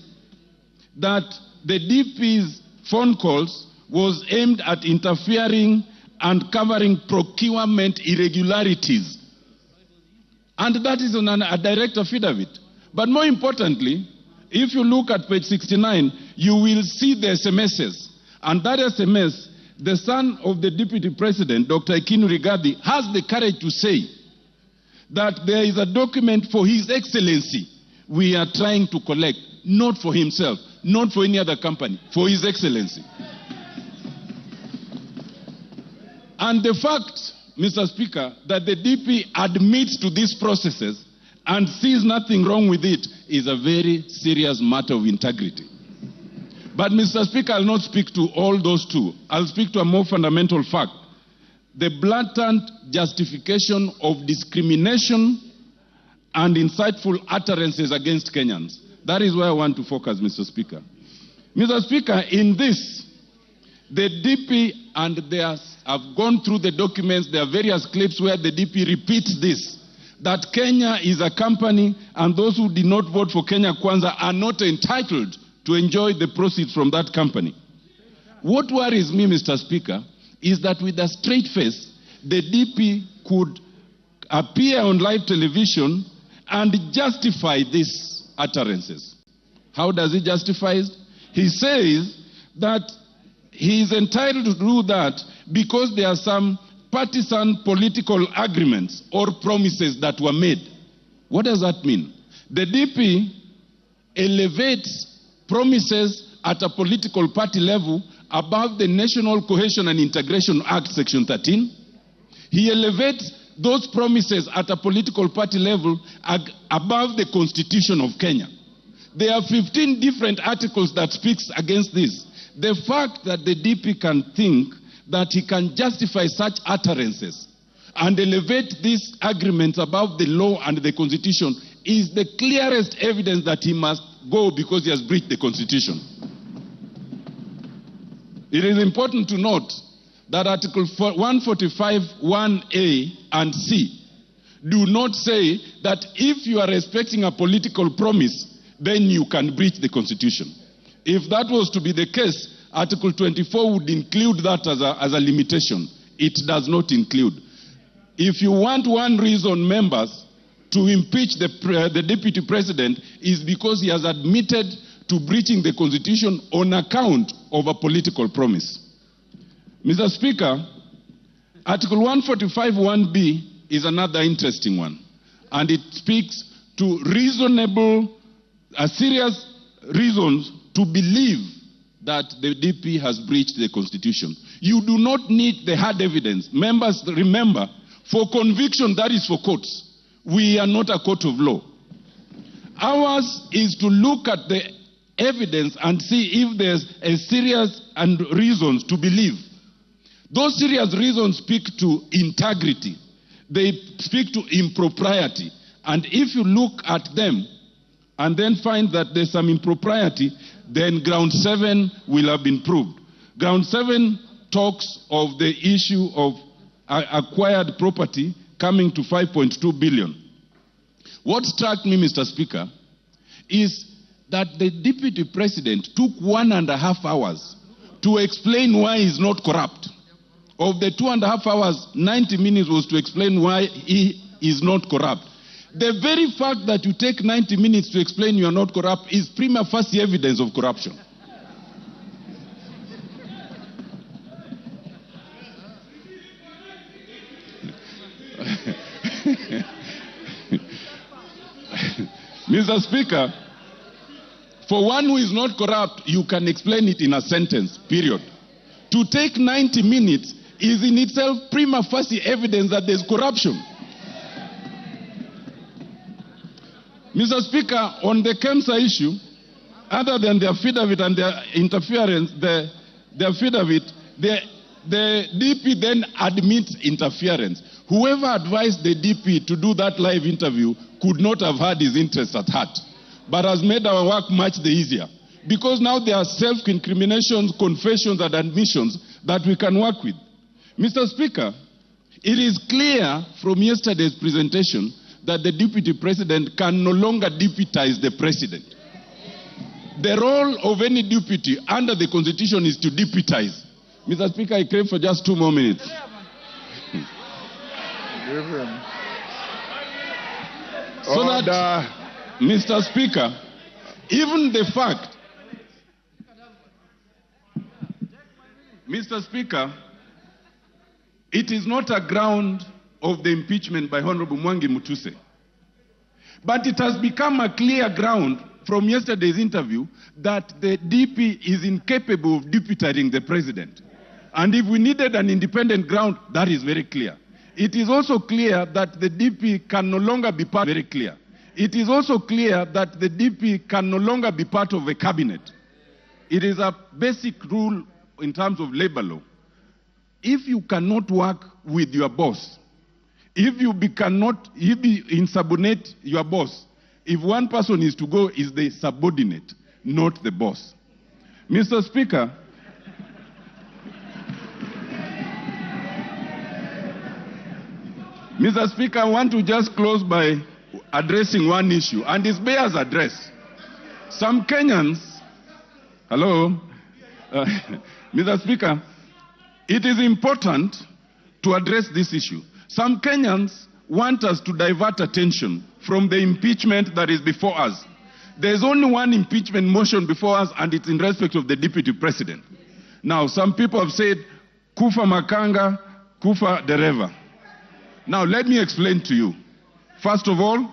that the DP's phone calls was aimed at interfering and covering procurement irregularities. And that is on a direct affidavit. But more importantly, if you look at page 69, you will see the SMSs. And that SMS, the son of the Deputy President, Dr. Ekinu Rigathi, has the courage to say that there is a document for His Excellency we are trying to collect, not for himself, not for any other company, for His Excellency. And the fact, Mr. Speaker, that the DP admits to these processes and sees nothing wrong with it is a very serious matter of integrity. But, Mr. Speaker, I'll not speak to all those two. I'll speak to a more fundamental fact. The blatant justification of discrimination and insightful utterances against Kenyans. That is where I want to focus, Mr. Speaker. Mr. Speaker, in this, the DP, and I've gone through the documents, there are various clips where the DP repeats this, that Kenya is a company and those who did not vote for Kenya Kwanza are not entitled to enjoy the proceeds from that company. What worries me, Mr. Speaker, is that with a straight face, the DP could appear on live television and justify these utterances. How does he justify it? He says that he is entitled to do that because there are some partisan political agreements or promises that were made. What does that mean? The DP elevates promises at a political party level above the National Cohesion and Integration Act, Section 13. He elevates those promises at a political party level above the Constitution of Kenya. There are 15 different articles that speaks against this. The fact that the DP can think that he can justify such utterances and elevate these agreements above the law and the Constitution is the clearest evidence that he must go because he has breached the Constitution. It is important to note that Article 145, 1A and C do not say that if you are respecting a political promise, then you can breach the Constitution. If that was to be the case, Article 24 would include that as a limitation. It does not include. If you want one reason, members, to impeach the Deputy President is because he has admitted to breaching the Constitution on account of a political promise. Mr. Speaker, Article 145 1B is another interesting one, and it speaks to serious reasons to believe that the DP has breached the Constitution. You do not need the hard evidence. Members, remember, for conviction, that is for courts. We are not a court of law. Ours is to look at the evidence and see if there's a serious and reasons to believe. Those serious reasons speak to integrity. They speak to impropriety. And if you look at them and then find that there's some impropriety, then ground 7 will have been proved. Ground 7 talks of the issue of acquired property coming to 5.2 billion. What struck me, Mr. Speaker, is that the Deputy President took 1.5 hours to explain why he's not corrupt. Of the 2.5 hours, 90 minutes was to explain why he is not corrupt. The very fact that you take 90 minutes to explain you are not corrupt is prima facie evidence of corruption. Mr. Speaker, for one who is not corrupt, you can explain it in a sentence, period. To take 90 minutes is in itself prima facie evidence that there's corruption. Mr. Speaker, on the KEMSA issue, other than the affidavit and their interference, the affidavit, the DP then admits interference. Whoever advised the DP to do that live interview could not have had his interests at heart, but has made our work much the easier. because now there are self-incriminations, confessions, and admissions that we can work with. Mr. Speaker, it is clear from yesterday's presentation that the Deputy President can no longer deputize the President. The role of any deputy under the Constitution is to deputize. Mr. Speaker, I crave for just 2 more minutes. So that, Mr. Speaker, even the fact, Mr. Speaker, it is not a ground of the impeachment by Honorable Mwangi Mutuse, but it has become a clear ground from yesterday's interview that the DP is incapable of deputizing the President. And if we needed an independent ground, that is very clear. It is also clear that the DP can no longer be part. Very clear. It is also clear that the DP can no longer be part of a cabinet. It is a basic rule in terms of labor law. If you cannot work with your boss, if you insubordinate your boss, if one person is to go, is the subordinate, not the boss. Mr. Speaker, Mr. Speaker, I want to just close by addressing one issue, and it bears address. Some Kenyans, Mr. Speaker, it is important to address this issue. Some Kenyans want us to divert attention from the impeachment that is before us. There is only one impeachment motion before us, and it's in respect of the Deputy President. Now, some people have said, Kufa Makanga, Kufa Dereva. Now, let me explain to you. First of all,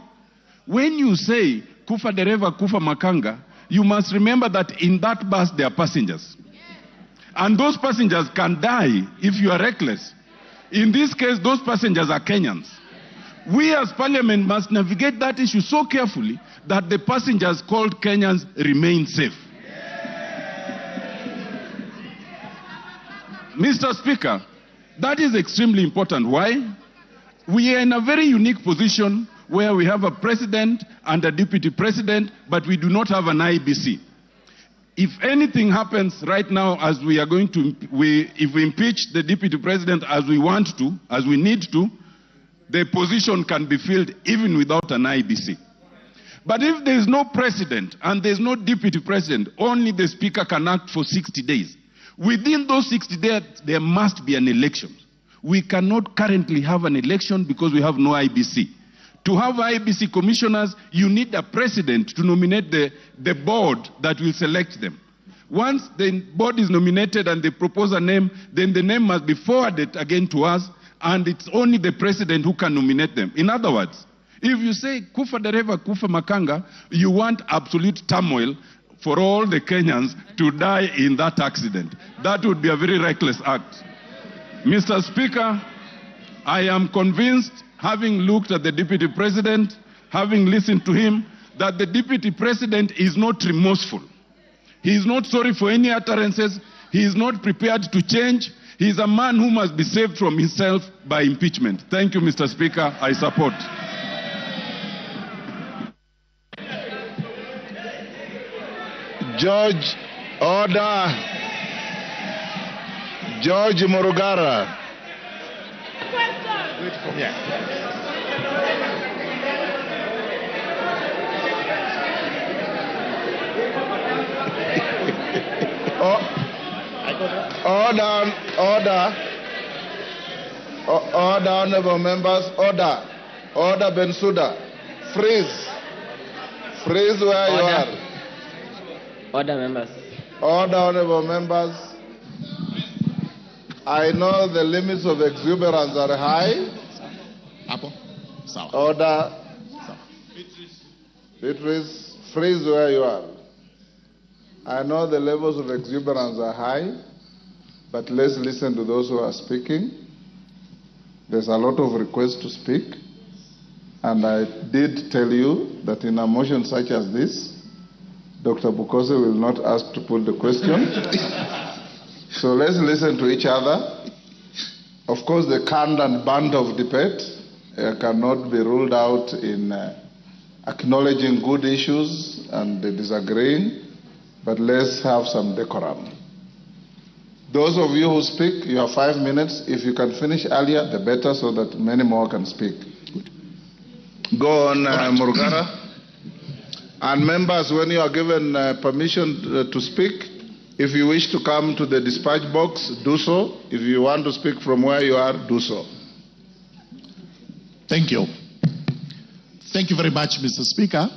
when you say Kufa Dereva, Kufa Makanga, you must remember that in that bus there are passengers. And those passengers can die if you are reckless. In this case, those passengers are Kenyans. We as Parliament must navigate that issue so carefully that the passengers called Kenyans remain safe. Mr. Speaker, that is extremely important. Why? We are in a very unique position where we have a president and a deputy president, but we do not have an IBC. If anything happens right now, as we are going to, if we impeach the deputy president as we want to, as we need to, the position can be filled even without an IBC. But if there is no president and there is no deputy president, only the speaker can act for 60 days. Within those 60 days, there must be an election. We cannot currently have an election because we have no IBC. To have IBC commissioners, you need a president to nominate the board that will select them. Once the board is nominated and they propose a name, then the name must be forwarded again to us, and it's only the president who can nominate them. In other words, if you say Kufa Dereva, Kufa Makanga, you want absolute turmoil for all the Kenyans to die in that accident. That would be a very reckless act. Mr. Speaker, I am convinced, having looked at the Deputy President, having listened to him, that the Deputy President is not remorseful. He is not sorry for any utterances. He is not prepared to change. He is a man who must be saved from himself by impeachment. Thank you, Mr. Speaker. I support. George, order. George Morugara. Order, honorable members, order. Order, Bensouda. Freeze. Freeze where you are. Order, members. Order, honorable members. I know the limits of exuberance are high. Order. Beatrice, freeze where you are. I know the levels of exuberance are high, but let's listen to those who are speaking. There's a lot of requests to speak, and I did tell you that in a motion such as this, Dr. Bukose will not ask to put the question. So let's listen to each other. Of course, the canned and band of debate cannot be ruled out in acknowledging good issues and disagreeing. but let's have some decorum. Those of you who speak, you have 5 minutes. If you can finish earlier, the better, so that many more can speak. Go on, Murugara. And members, when you are given permission to speak, if you wish to come to the dispatch box, do so. If you want to speak from where you are, do so. Thank you. Thank you very much, Mr. Speaker.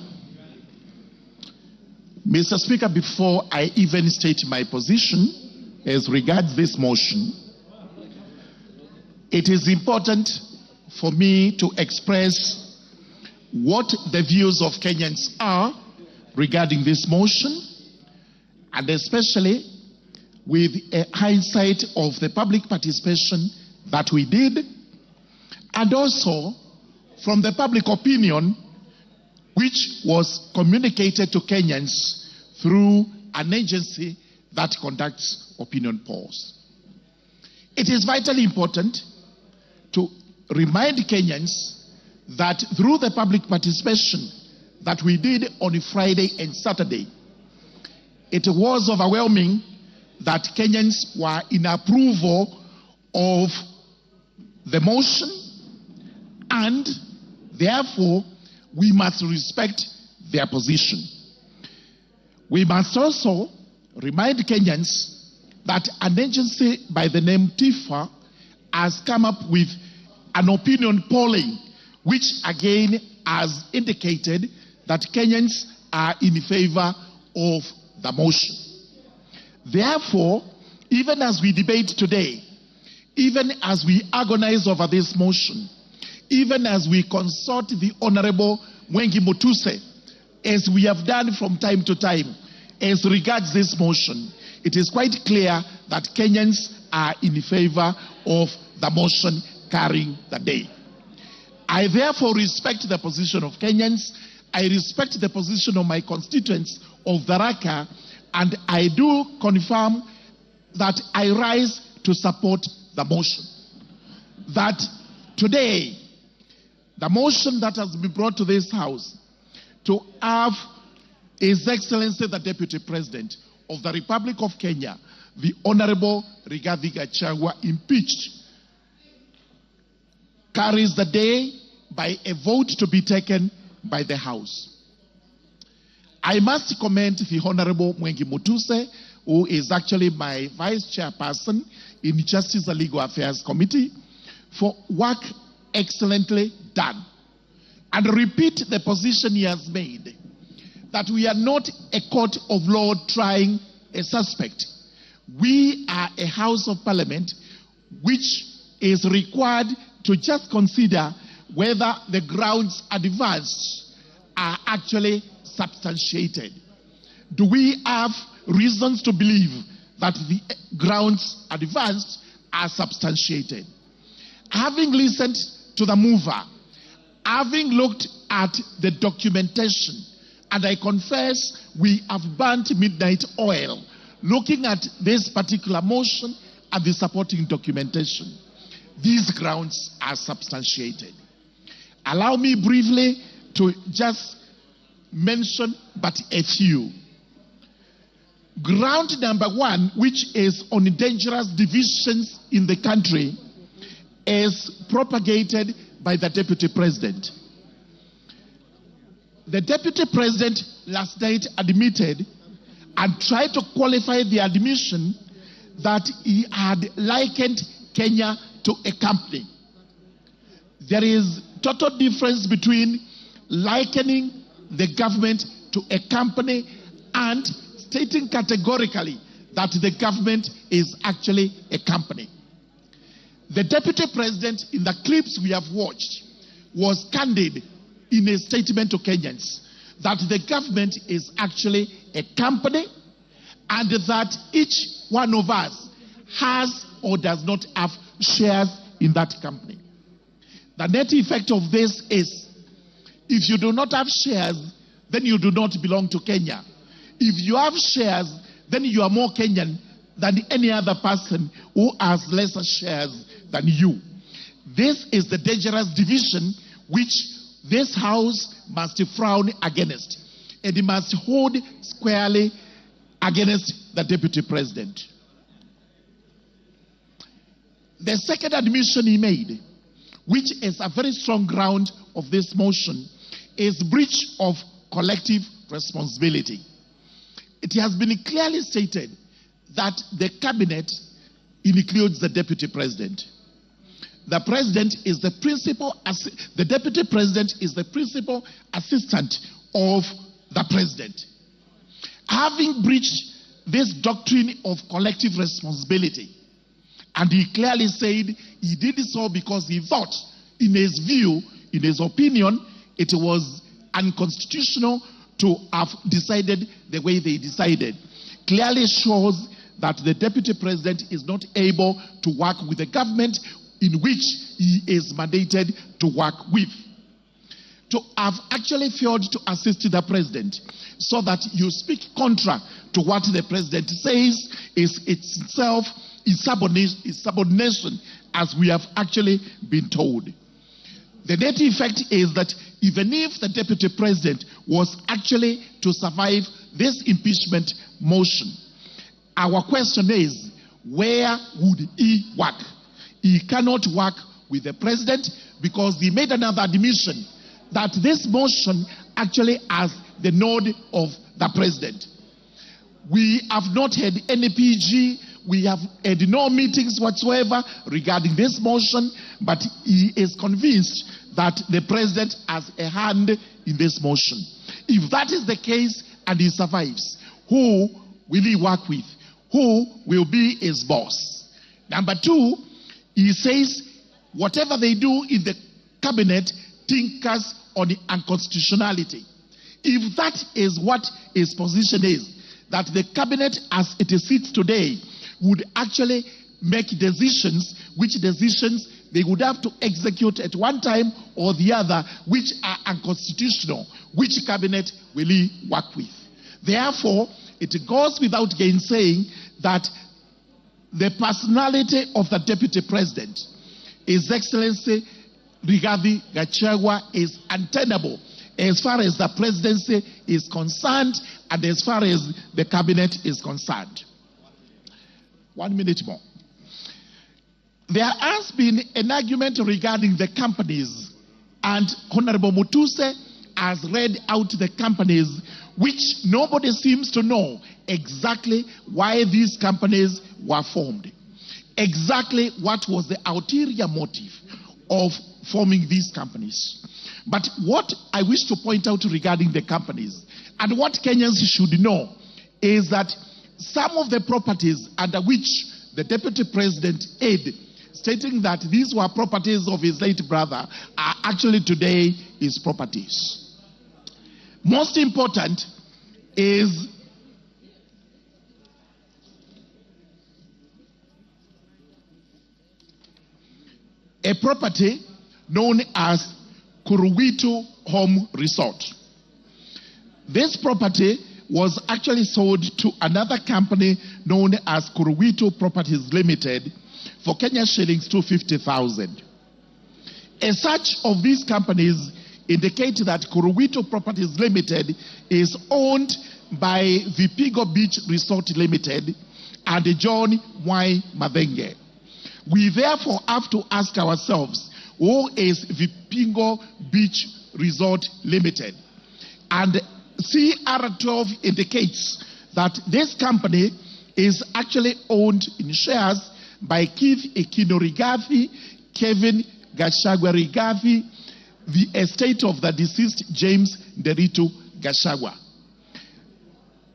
Mr. Speaker, before I even state my position as regards this motion, it is important for me to express what the views of Kenyans are regarding this motion, and especially with a hindsight of the public participation that we did, and also from the public opinion which was communicated to Kenyans through an agency that conducts opinion polls. It is vitally important to remind Kenyans that through the public participation that we did on Friday and Saturday, it was overwhelming that Kenyans were in approval of the motion, and therefore we must respect their position. We must also remind Kenyans that an agency by the name TIFA has come up with an opinion polling which again has indicated that Kenyans are in favor of the motion. Therefore, even as we debate today, even as we agonize over this motion, even as we consult the Honorable Mwengi Mutuse, as we have done from time to time, as regards this motion, it is quite clear that Kenyans are in favor of the motion carrying the day. I therefore respect the position of Kenyans, I respect the position of my constituents of Tharaka, and I do confirm that I rise to support the motion. That today, the motion that has been brought to this House to have His Excellency the Deputy President of the Republic of Kenya, the Honorable Rigathi Gachagua, impeached, carries the day by a vote to be taken by the House. I must commend the Honorable Mwengi Mutuse, who is actually my Vice Chairperson in Justice and Legal Affairs Committee, for work excellently done, and repeat the position he has made, that we are not a court of law trying a suspect. We are a House of Parliament which is required to just consider whether the grounds advanced are actually substantiated. Do we have reasons to believe that the grounds advanced are substantiated? Having listened to the mover, having looked at the documentation, and I confess we have burnt midnight oil looking at this particular motion and the supporting documentation, these grounds are substantiated. Allow me briefly to just mention but a few. Ground number one, which is on dangerous divisions in the country, is propagated by the Deputy President. The Deputy President last night admitted and tried to qualify the admission that he had likened Kenya to a company. There is total difference between likening the government to a company and stating categorically that the government is actually a company. The Deputy President, in the clips we have watched, was candid in a statement to Kenyans that the government is actually a company and that each one of us has or does not have shares in that company. The net effect of this is, if you do not have shares, then you do not belong to Kenya. If you have shares, then you are more Kenyan than any other person who has lesser shares than you. This is the dangerous division which this House must frown against. And it must hold squarely against the deputy president. The second admission he made, which is a very strong ground of this motion, is breach of collective responsibility. It has been clearly stated that the cabinet includes the deputy president. The president is the the deputy president is the principal assistant of the president. Having breached this doctrine of collective responsibility, and he clearly said he did so because he thought, in his view, in his opinion, it was unconstitutional to have decided the way they decided, clearly shows that the deputy president is not able to work with the government in which he is mandated to work with. To have actually failed to assist the president so that you speak contra to what the president says is itself insubordination, as we have actually been told. The net effect is that even if the deputy president was actually to survive this impeachment motion, our question is, where would he work? He cannot work with the president because he made another admission that this motion actually has the nod of the president. We have not had any PG, we have had no meetings whatsoever regarding this motion, but he is convinced that the president has a hand in this motion. If that is the case and he survives, who will he work with? Who will be his boss? Number two, he says whatever they do in the cabinet tinkers on the unconstitutionality. If that is what his position is, that the cabinet as it sits today would actually make decisions, which decisions they would have to execute at one time or the other, which are unconstitutional, which cabinet will he work with? Therefore, it goes without gainsaying that the personality of the deputy president, His Excellency Rigathi Gachagua, is untenable as far as the presidency is concerned and as far as the cabinet is concerned. 1 minute more. There has been an argument regarding the companies, and Honorable Mutuse has read out the companies, which nobody seems to know exactly why these companies were formed. Exactly what was the ulterior motive of forming these companies. But what I wish to point out regarding the companies, and what Kenyans should know, is that some of the properties under which the deputy president aid, stating that these were properties of his late brother, are actually today his properties. Most important is a property known as Kuruwitu Home Resort. This property was actually sold to another company known as Kuruwitu Properties Limited for Kenya shillings 250,000. As such of these companies indicate that Kuruwitu Properties Limited is owned by Vipigo Beach Resort Limited and John Y. Madenge. We therefore have to ask ourselves, who is Vipigo Beach Resort Limited? And CR12 indicates that this company is actually owned in shares by Keith Ekino Rigathi, Kevin Gachagua Rigathi, the estate of the deceased James Nderitu Gachagua.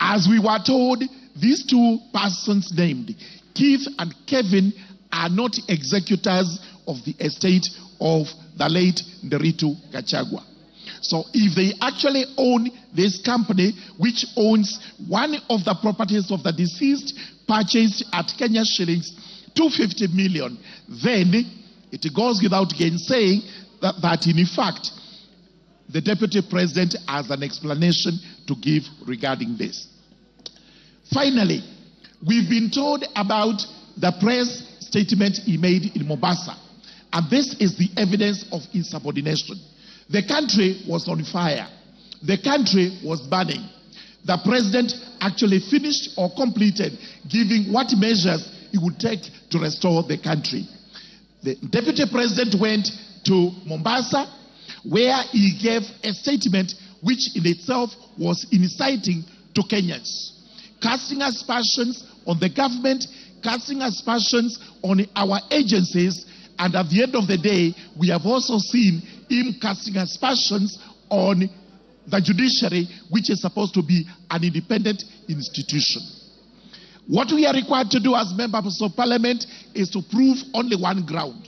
As we were told, these two persons named, Keith and Kevin, are not executors of the estate of the late Nderitu Gachagua. So if they actually own this company, which owns one of the properties of the deceased, purchased at Kenya shillings 250 million, then it goes without gainsaying that in fact the deputy president has an explanation to give regarding this. Finally, we've been told about the press statement he made in Mombasa, and this is the evidence of insubordination. The country was on fire. The country was burning. the president actually finished or completed giving what measures he would take to restore the country. The deputy president went to Mombasa, where he gave a statement which in itself was inciting to Kenyans, casting aspersions on the government, casting aspersions on our agencies, and at the end of the day, we have also seen him casting aspersions on the judiciary, which is supposed to be an independent institution. What we are required to do as members of parliament is to prove only one ground.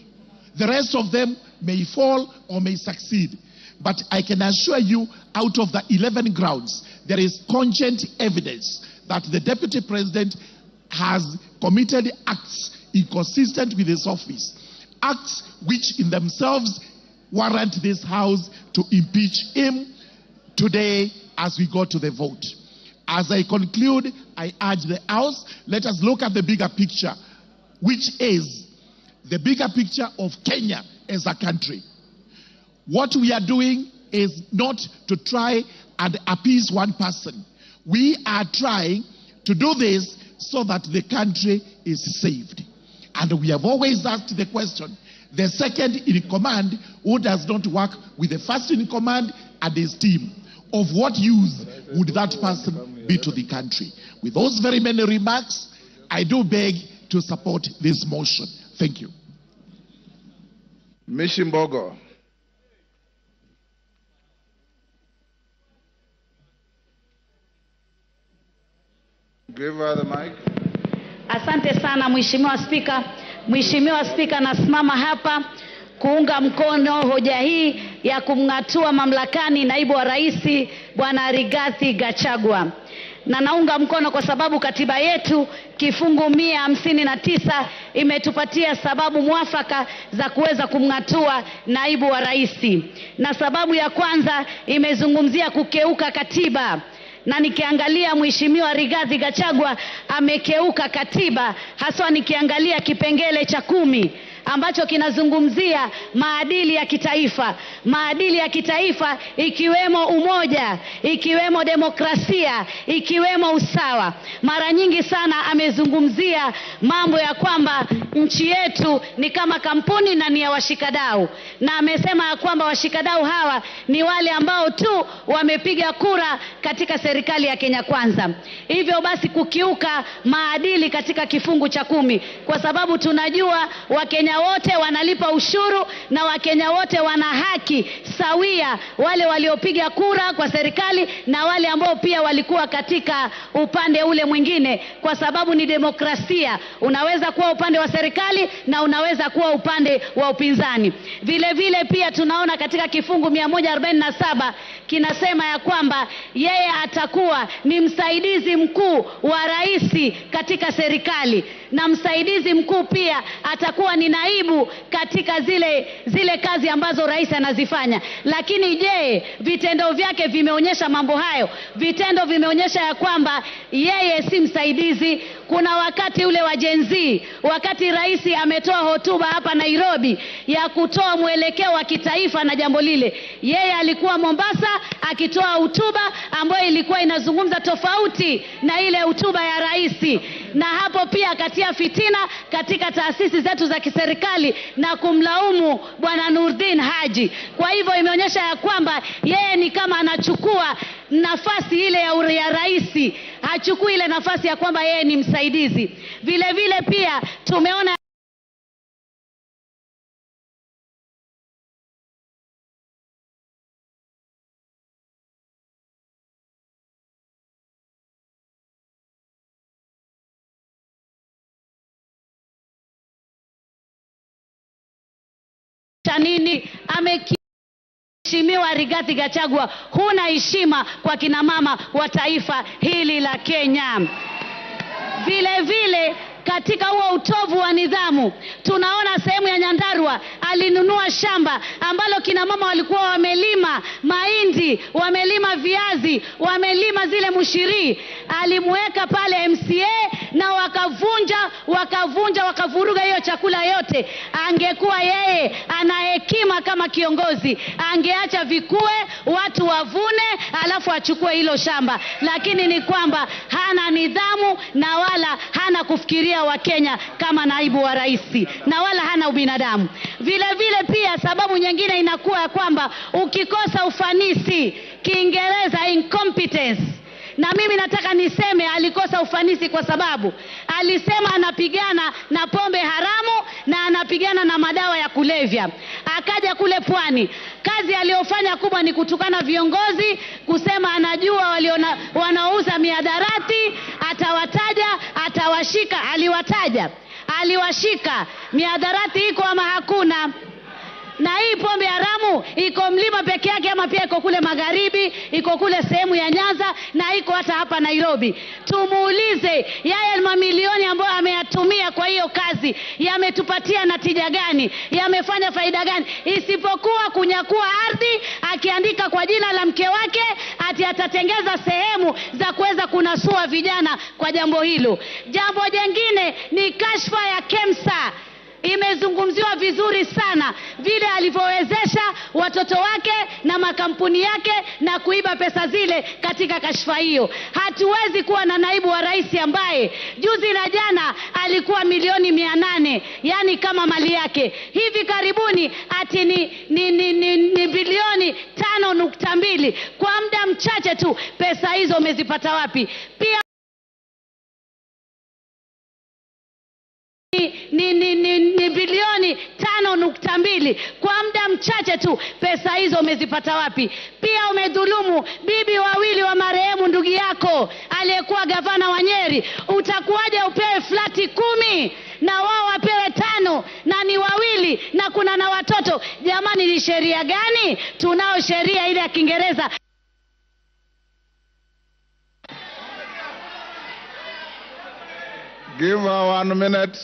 The rest of them may fall or may succeed. But I can assure you, out of the 11 grounds, there is cogent evidence that the deputy president has committed acts inconsistent with his office, acts which in themselves warrant this House to impeach him today as we go to the vote. As I conclude, I urge the House, let us look at the bigger picture, which is the bigger picture of Kenya as a country. What we are doing is not to try and appease one person. We are trying to do this so that the country is saved. And we have always asked the question, the second in command who does not work with the first in command and his team, of what use would that person be to the country? With those very many remarks, I do beg to support this motion. Thank you. Mishimbogo. Give her the mic. Asante sana Mheshimiwa Spika. Mheshimiwa Spika, nasimama hapa kuunga mkono hoja hii ya kumng'atua mamlakani naibu wa rais Bwana Rigathi Gachagua. Na naunga mkono kwa sababu katiba yetu kifungu 159 imetupatia sababu mwafaka za kuweza kumng'atua naibu wa rais. Na sababu ya kwanza imezungumzia kukeuka katiba. Na nikiangalia Mheshimiwa Rigathi Gachagua amekeuka katiba, haswa nikiangalia kipengele cha 10 ambacho kinazungumzia maadili ya kitaifa. Maadili ya kitaifa ikiwemo umoja, ikiwemo demokrasia, ikiwemo usawa. Mara nyingi sana amezungumzia mambo ya kwamba nchi yetu ni kama kampuni na ni ya washikadau. Na amesema ya kwamba washikadau hawa ni wale ambao tu wamepiga kura katika serikali ya Kenya Kwanza. Hivyo basi kukiuka maadili katika kifungu cha 10, kwa sababu tunajua Wakenya wote wanalipa ushuru na Wakenya wote wana haki sawia, wale waliopiga kura kwa serikali na wale ambao pia walikuwa katika upande ule mwingine, kwa sababu ni demokrasia. Unaweza kuwa upande wa serikali na unaweza kuwa upande wa upinzani. Vile vile pia tunaona katika kifungu 147 kinasema ya kwamba yeye atakuwa ni msaidizi mkuu wa rais katika serikali, na msaidizi mkuu pia atakuwa ni naibu katika zile kazi ambazo rais anazifanya. Lakini je, vitendo vyake vimeonyesha mambo hayo? Vitendo vimeonyesha ya kwamba yeye si msaidizi. Kuna wakati ule wa Gen Z, wakati rais ametoa hotuba hapa Nairobi ya kutoa mwelekeo wa kitaifa na jambo lile, yeye alikuwa Mombasa akitoa hotuba ambayo ilikuwa inazungumza tofauti na ile hotuba ya rais. Na hapo pia akatia fitina katika taasisi zetu za kiserikali na kumlaumu Bwana Nurdin Haji. Kwa hivyo imeonyesha ya kwamba yeye ni kama anachukua nafasi ile ya rais, hachukui ile nafasi ya kwamba yeye ni msaidizi. Vile vile pia tumeona nini Mheshimiwa Rigathi Gachagua, huna heshima kwa kina mama wa taifa hili la Kenya. Vile vile katika huo utovu wa nidhamu, tunaona sehemu ya Nyandarua alinunua shamba ambalo kina mama walikuwa wamelima mahindi, wamelima viazi, wamelima zile mushiri. Alimweka pale MCA na wakavuruga hiyo chakula yote. Angekuwa yeye ana hekima kama kiongozi, angeacha vikue, watu wavune, alafu achukue hilo shamba, lakini ni kwamba hana nidhamu na wala hana kufikiria Wakenya kama naibu wa rais, na wala hana ubinadamu. Vile vile pia sababu nyingine inakuwa ya kwamba ukikosa ufanisi, Kiingereza incompetence. Na mimi nataka niseme alikosa ufanisi kwa sababu alisema anapigana na pombe haramu na anapigana na madawa ya kulevya. Akaja kule Pwani, kazi aliyofanya kubwa ni kutukana viongozi, kusema anajua wanaouza mihadarati, atawataja, atawashika. Aliwashika. Mihadarati iko ama hakuna? Na hii pombe haramu iko Mlima peke yake ama pia iko kule magharibi, iko kule sehemu ya Nyanza na iko hata hapa Nairobi? Tumuulize yeye mamilioni ambayo ameyatumia kwa hiyo kazi yametupatia natija gani? Yamefanya faida gani? Isipokuwa kunyakua ardhi, akiandika kwa jina la mke wake ati atatengeza sehemu za kuweza kunasua vijana kwa jambo hilo. Jambo jingine ni kashfa ya KEMSA. Imezungumziwa vizuri sana vile alivyowezesha watoto wake na makampuni yake na kuiba pesa zile katika kashfa hiyo. Hatuwezi kuwa na naibu wa rais ambaye juzi na jana alikuwa milioni 800, yani kama mali yake. Hivi karibuni ati ni bilioni 5.2. Kwa muda mchache tu pesa hizo umezipata wapi? Pia ni bilioni 5.2. Kwa muda mchache tu pesa hizo umezipata wapi? Pia umedhulumu bibi wawili wa marehemu ndugu yako aliyekuwa gavana wa Nyeri. Utakuwaje upewe flati 10 na wao wapewe 5 na ni wawili na kuna na watoto? Jamani, ni sheria gani? Tunao sheria ile ya Kiingereza. Give her 1 minute.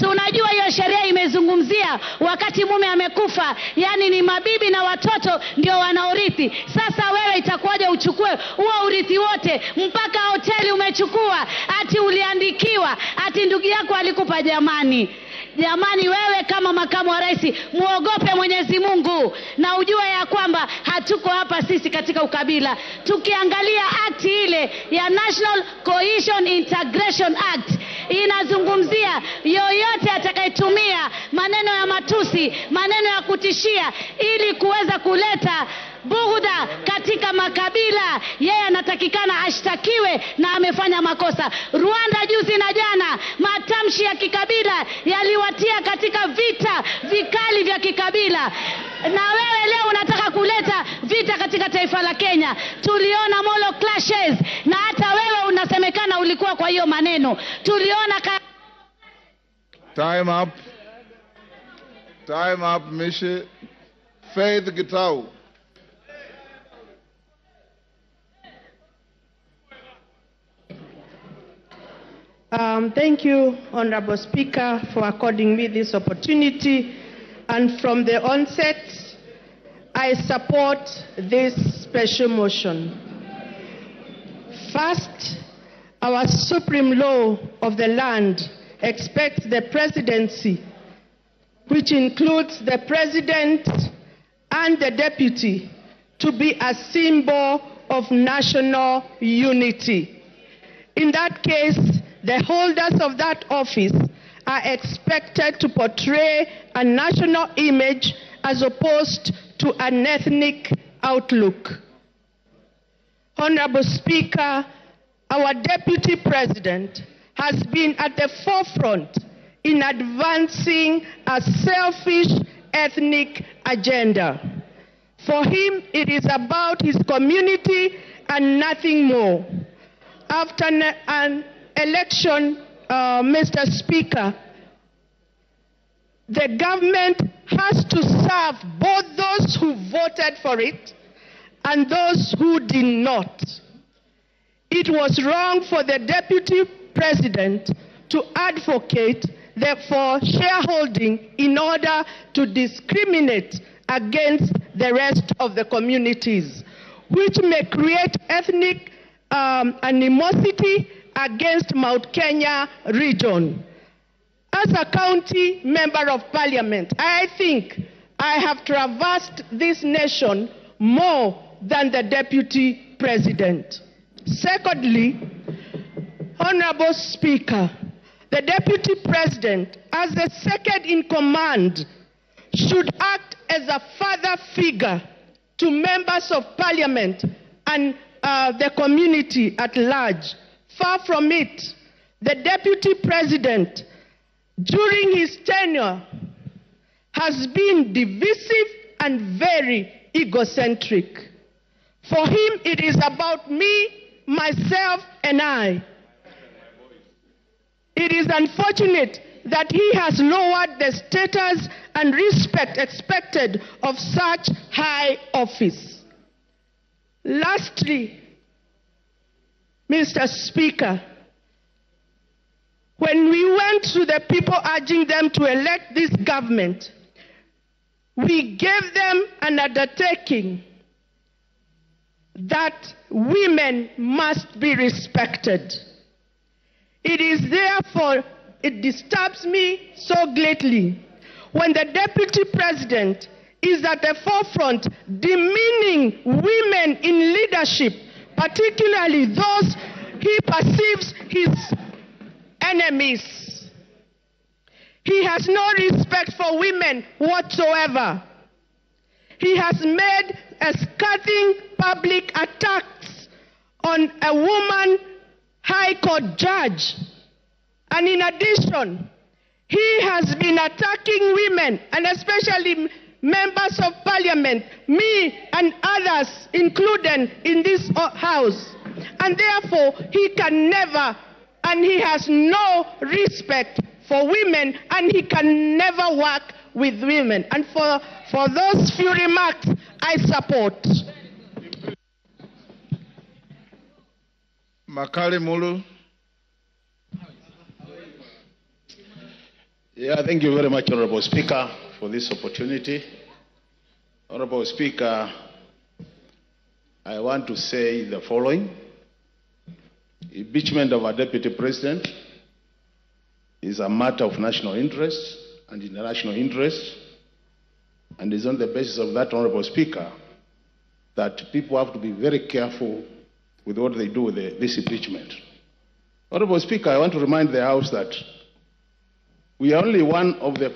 Tunajua hiyo sheria imezungumzia wakati mume amekufa, yani ni mabibi na watoto ndio wanaorithi. Sasa wewe itakuwaje uchukue huo urithi wote? Mpaka hoteli umechukua, ati uliandikiwa, ati ndugu yako alikupa. Jamani, wewe kama makamu wa rais muogope Mwenyezi Mungu na ujue ya kwamba hatuko hapa sisi katika ukabila. Tukiangalia akti ile ya National Cohesion Integration Act inazungumzia yoyote atakayetumia maneno ya matusi, maneno ya kutishia ili kuweza kuleta bughudha katika makabila, yeye anatakikana ashtakiwe na amefanya makosa. Rwanda juzi na jana matamshi ya kikabila yaliwatia katika vita vikali vya kikabila, na wewe leo unataka kuleta vita katika taifa la Kenya. Tuliona molo clashes na hata wewe unasemekana ulikuwa kwa hiyo maneno. Tuliona Time up, Mishi. Faith Gitau. Thank you, Honorable Speaker, for according me this opportunity. And from the onset, I support this special motion. First, our supreme law of the land expects the presidency, which includes the president and the deputy, to be a symbol of national unity. In that case, the holders of that office are expected to portray a national image as opposed to an ethnic outlook. Honorable Speaker, our Deputy President has been at the forefront in advancing a selfish ethnic agenda. For him, it is about his community and nothing more. After an election, Mr. Speaker, the government has to serve both those who voted for it and those who did not. It was wrong for the Deputy President to advocate for shareholding in order to discriminate against the rest of the communities, which may create ethnic animosity against Mount Kenya region. As a county member of parliament, I think I have traversed this nation more than the Deputy President. Secondly, Honorable Speaker, the Deputy President, as the second in command, should act as a father figure to members of Parliament and the community at large. Far from it, the Deputy President, during his tenure, has been divisive and very egocentric. For him, it is about me, myself, and I. It is unfortunate that he has lowered the status and respect expected of such high office. Lastly, Mr. Speaker, when we went to the people urging them to elect this government, we gave them an undertaking that women must be respected. It is therefore, it disturbs me so greatly when the Deputy President is at the forefront demeaning women in leadership, particularly those he perceives his enemies. He has no respect for women whatsoever. He has made a scathing public attacks on a woman High Court judge. And in addition, he has been attacking women, and especially members of Parliament, me and others included in this House. And therefore, he can never, and he has no respect for women, and he can never work with women. And for those few remarks, I support. Makali Mulu. Yeah, thank you very much, Honorable Speaker, for this opportunity. Honorable Speaker, I want to say the following. Impeachment of a Deputy President is a matter of national interest and international interest, and it's on the basis of that, Honorable Speaker, that people have to be very careful with what they do with this impeachment. Honorable Speaker, I want to remind the House that we are only one of the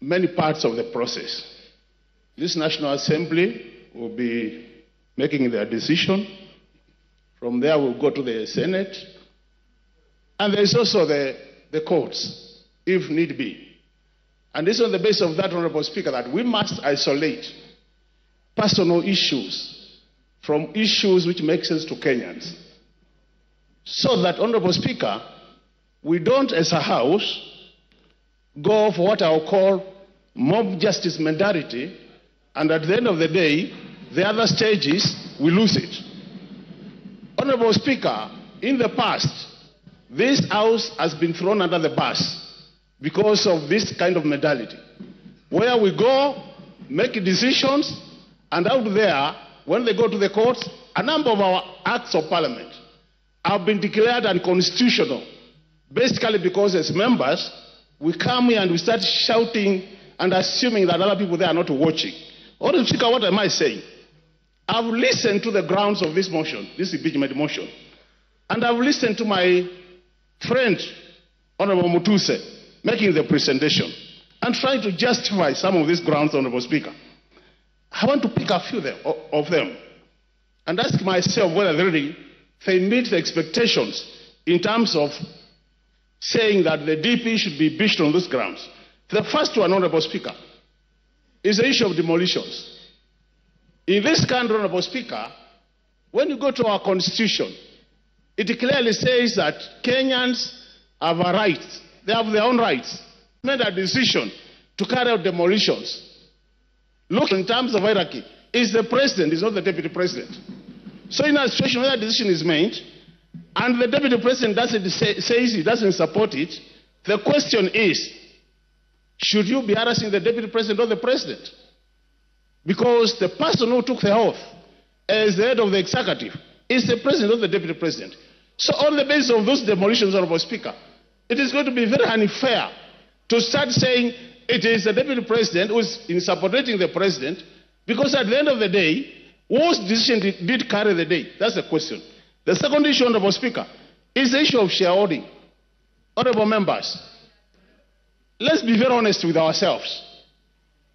many parts of the process. This National Assembly will be making their decision. From there, we'll go to the Senate. And there is also the courts, if need be. And it's on the basis of that, Honorable Speaker, that we must isolate personal issues from issues which make sense to Kenyans. So that, Honorable Speaker, we don't, as a House, go for what I'll call mob justice mentality, and at the end of the day, the other stages, we lose it. Honorable Speaker, in the past, this House has been thrown under the bus because of this kind of mentality, where we go, make decisions, and out there, when they go to the courts, a number of our acts of parliament have been declared unconstitutional, basically because as members, we come here and we start shouting and assuming that other people there are not watching. Honorable Speaker, what am I saying? I've listened to the grounds of this motion, this impeachment motion, and I've listened to my friend, Honorable Mutuse, making the presentation and trying to justify some of these grounds, Honorable Speaker. I want to pick a few of them and ask myself whether really they meet the expectations in terms of saying that the DP should be impeached on those grounds. The first one, Honorable Speaker, is the issue of demolitions. In this country, Honorable Speaker, when you go to our constitution, it clearly says that Kenyans have a right, they have their own rights, made a decision to carry out demolitions. Look, in terms of hierarchy, it's the president, it's not the deputy president. So in a situation where a decision is made, and the deputy president says he doesn't support it, the question is, should you be harassing the deputy president or the president? Because the person who took the oath as the head of the executive is the president or the deputy president. So on the basis of those demolitions, Honorable Speaker, it is going to be very unfair to start saying it is the deputy president who is insubordinating the president, because at the end of the day, Whose decision did carry the day? That's the question. The second issue, Honorable Speaker, is the issue of shareholding. Honorable members, let's be very honest with ourselves.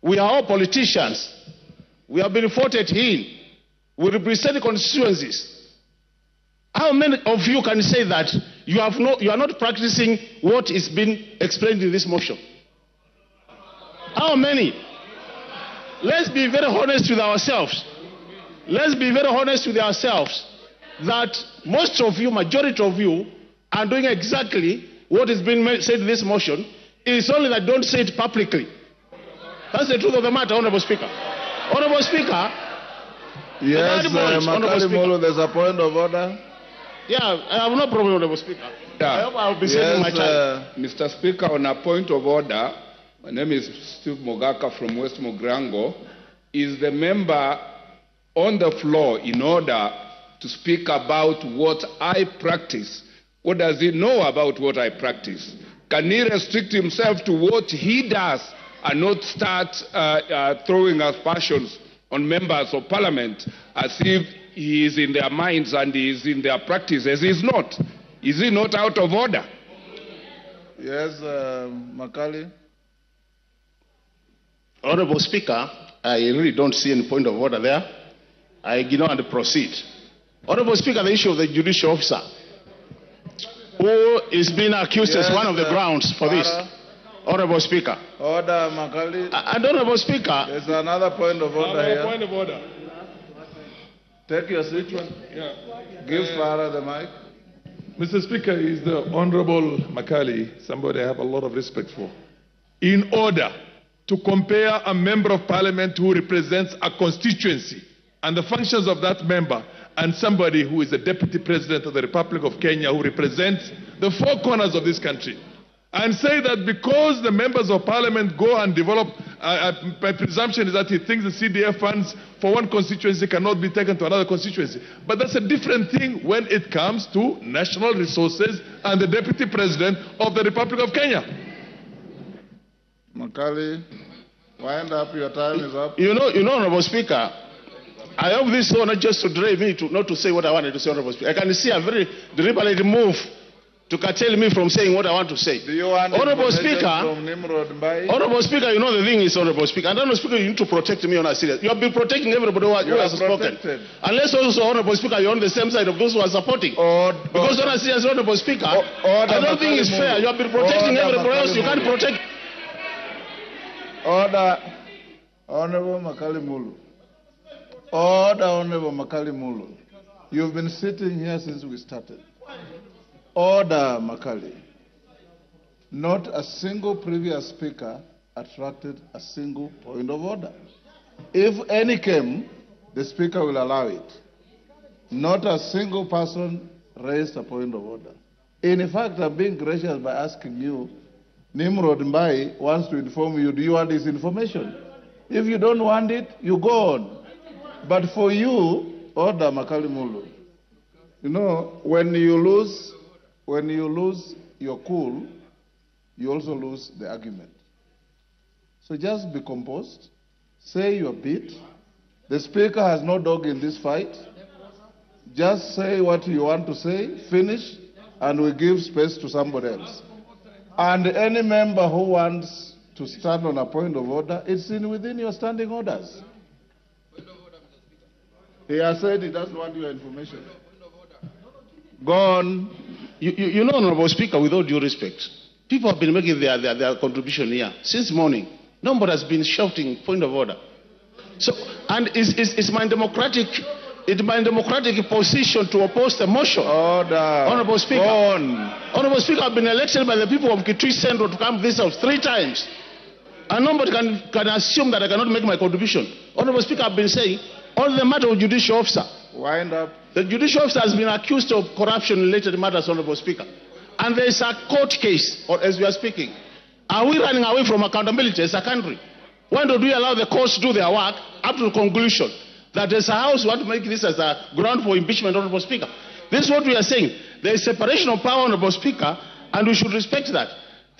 We are all politicians. We have been voted in. We represent constituencies. How many of you can say that you are not practicing what is being explained in this motion? How many? Let's be very honest with ourselves. Let's be very honest with ourselves that most of you, majority of you, are doing exactly what is being said in this motion. It's only that don't say it publicly. That's the truth of the matter, Honorable Speaker. Honorable Speaker. Yes, Makali, there's a point of order. Yeah, I have no problem, Honorable Speaker. Yeah. I hope I'll be saving my time. Mr. Speaker, on a point of order, my name is Steve Mogaka from West Mogrango. Is the member on the floor in order to speak about what I practice? What does he know about what I practice? Can he restrict himself to what he does and not start throwing aspersions on members of parliament as if he is in their minds and he is in their practices? He's not. Is he not out of order? Yes, Makali. Honorable Speaker, I really don't see any point of order there. I ignore and proceed. Honorable Speaker, the issue of the judicial officer who is being accused as one of the grounds for this. Honorable Speaker. Order, Makali. And Honorable Speaker. There's another point of order here. Point of order. Take your seat. Yeah. Give Farah the mic. Mr. Speaker, is the Honorable Makali, somebody I have a lot of respect for. In order to compare a member of parliament who represents a constituency and the functions of that member and somebody who is the deputy president of the Republic of Kenya who represents the four corners of this country, and say that because the members of parliament go and develop, my presumption is that he thinks the CDF funds for one constituency cannot be taken to another constituency. But that's a different thing when it comes to national resources and the deputy president of the Republic of Kenya. Makali, wind up, your time is up. You know, Honorable Speaker, I hope this is not just to drive me not to say what I wanted to say, Honorable Speaker. I can see a very deliberate move to curtail me from saying what I want to say. Do you want Honorable Speaker, from Nimrod Mbai? Honorable Speaker, you know the thing is, Honorable Speaker, and Honorable Speaker, you need to protect me on a serious. You have been protecting everybody who has spoken. Unless also, Honorable Speaker, you're on the same side of those who are supporting. Because on a serious, Honorable Speaker, I don't think it's fair. You have been protecting everybody else. You can't protect. Order. Honorable Makali Mulu. Order, Honorable Makali Mulu. You've been sitting here since we started. Order, Makali. Not a single previous speaker attracted a single point of order. If any came, the speaker will allow it. Not a single person raised a point of order. In fact, I'm being gracious by asking you, Nimrod Mbai wants to inform you, do you want this information? If you don't want it, you go on. But for you, order, Makali Mulu. You know, when you lose your cool, you also lose the argument. So just be composed, say your bit. The speaker has no dog in this fight. Just say what you want to say, finish, and we give space to somebody else. And any member who wants to stand on a point of order, it's within your standing orders. He has said he doesn't want your information. Go on. You know, Honorable Speaker, with all due respect, people have been making their contribution here since morning. Nobody has been shouting point of order. So, and it's my democratic position to oppose the motion. Order. Honorable Speaker. Go on. Honorable Speaker, I've been elected by the people of Kitui Central to come this house 3 times. And nobody can assume that I cannot make my contribution. Honorable Speaker, I've been saying, on the matter of judicial officer. Wind up. The judicial officer has been accused of corruption-related matters, Honorable Speaker. And there is a court case, or as we are speaking. Are we running away from accountability as a country? When do we allow the courts to do their work up to the conclusion that as a house we want to make this as a ground for impeachment, Honorable Speaker? This is what we are saying. There is separation of power, Honorable Speaker, and we should respect that.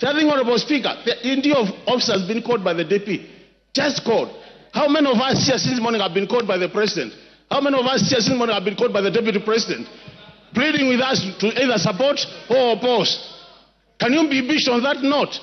Telling Honorable Speaker, the India of officers has been called by the DP. Just called. How many of us here since morning have been called by the President? How many of us here this morning have been called by the Deputy President, pleading with us to either support or oppose? Can you be impeached on that note?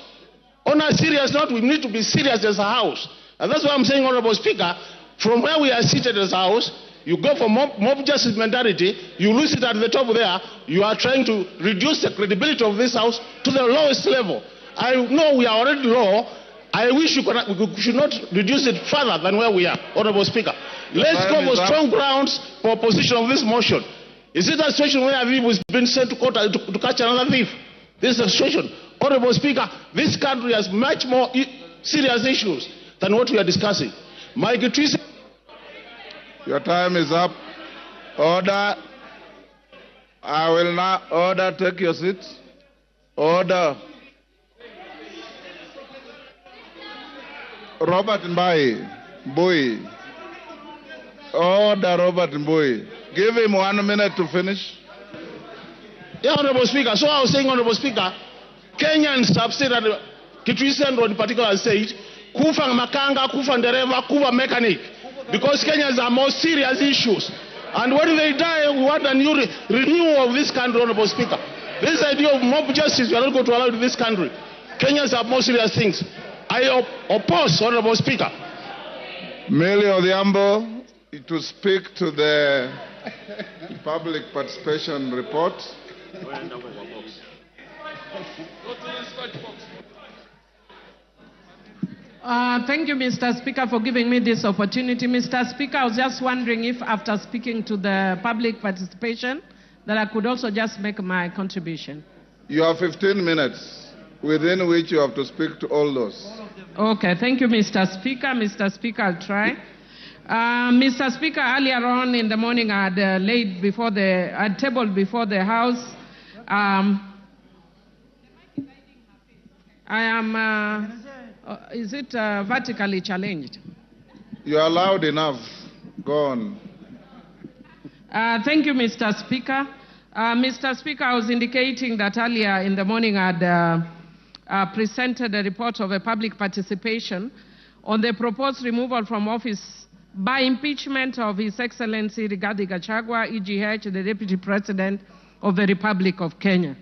On a serious note, we need to be serious as a House. And that's why I'm saying, Honorable Speaker, from where we are seated as a House, you go for mob justice mentality, you lose it at the top there, you are trying to reduce the credibility of this House to the lowest level. I know we are already low. I wish we should not reduce it further than where we are, Honorable Speaker. Let's go for strong grounds for opposition of this motion. Is it a situation where a thief has been sent to court to catch another thief? This is a situation. Honorable Speaker, this country has much more serious issues than what we are discussing. Mike Twisi. Your time is up. Order. I will now order. Take your seats. Order. Robert Mbui. Order, Robert Mbui. Give him 1 minute to finish. Yeah, Honorable Speaker. So I was saying, Honorable Speaker, Kenyans have said that Kitwisi in particular said, kufa makanga, kufa ndereva, kufa mechanic. Because Kenyans are more serious issues. And when they die, we want a new renewal of this country, Honorable Speaker. This idea of mob justice, we are not going to allow it in this country. Kenyans have more serious things. I oppose, Honorable Speaker. Millie Odhiambo to speak to the public participation report. Thank you, Mr. Speaker, for giving me this opportunity. Mr. Speaker, I was just wondering if after speaking to the public participation that I could also just make my contribution. You have 15 minutes within which you have to speak to all those. Okay, thank you, Mr. Speaker. Mr. Speaker, I'll try. Mr. Speaker, earlier on in the morning I had tabled before the House. I am, is it vertically challenged? You are loud enough. Go on. Thank you, Mr. Speaker. Mr. Speaker, I was indicating that earlier in the morning I had presented a report of a public participation on the proposed removal from office by impeachment of His Excellency Rigathi Gachagua, EGH, the Deputy President of the Republic of Kenya.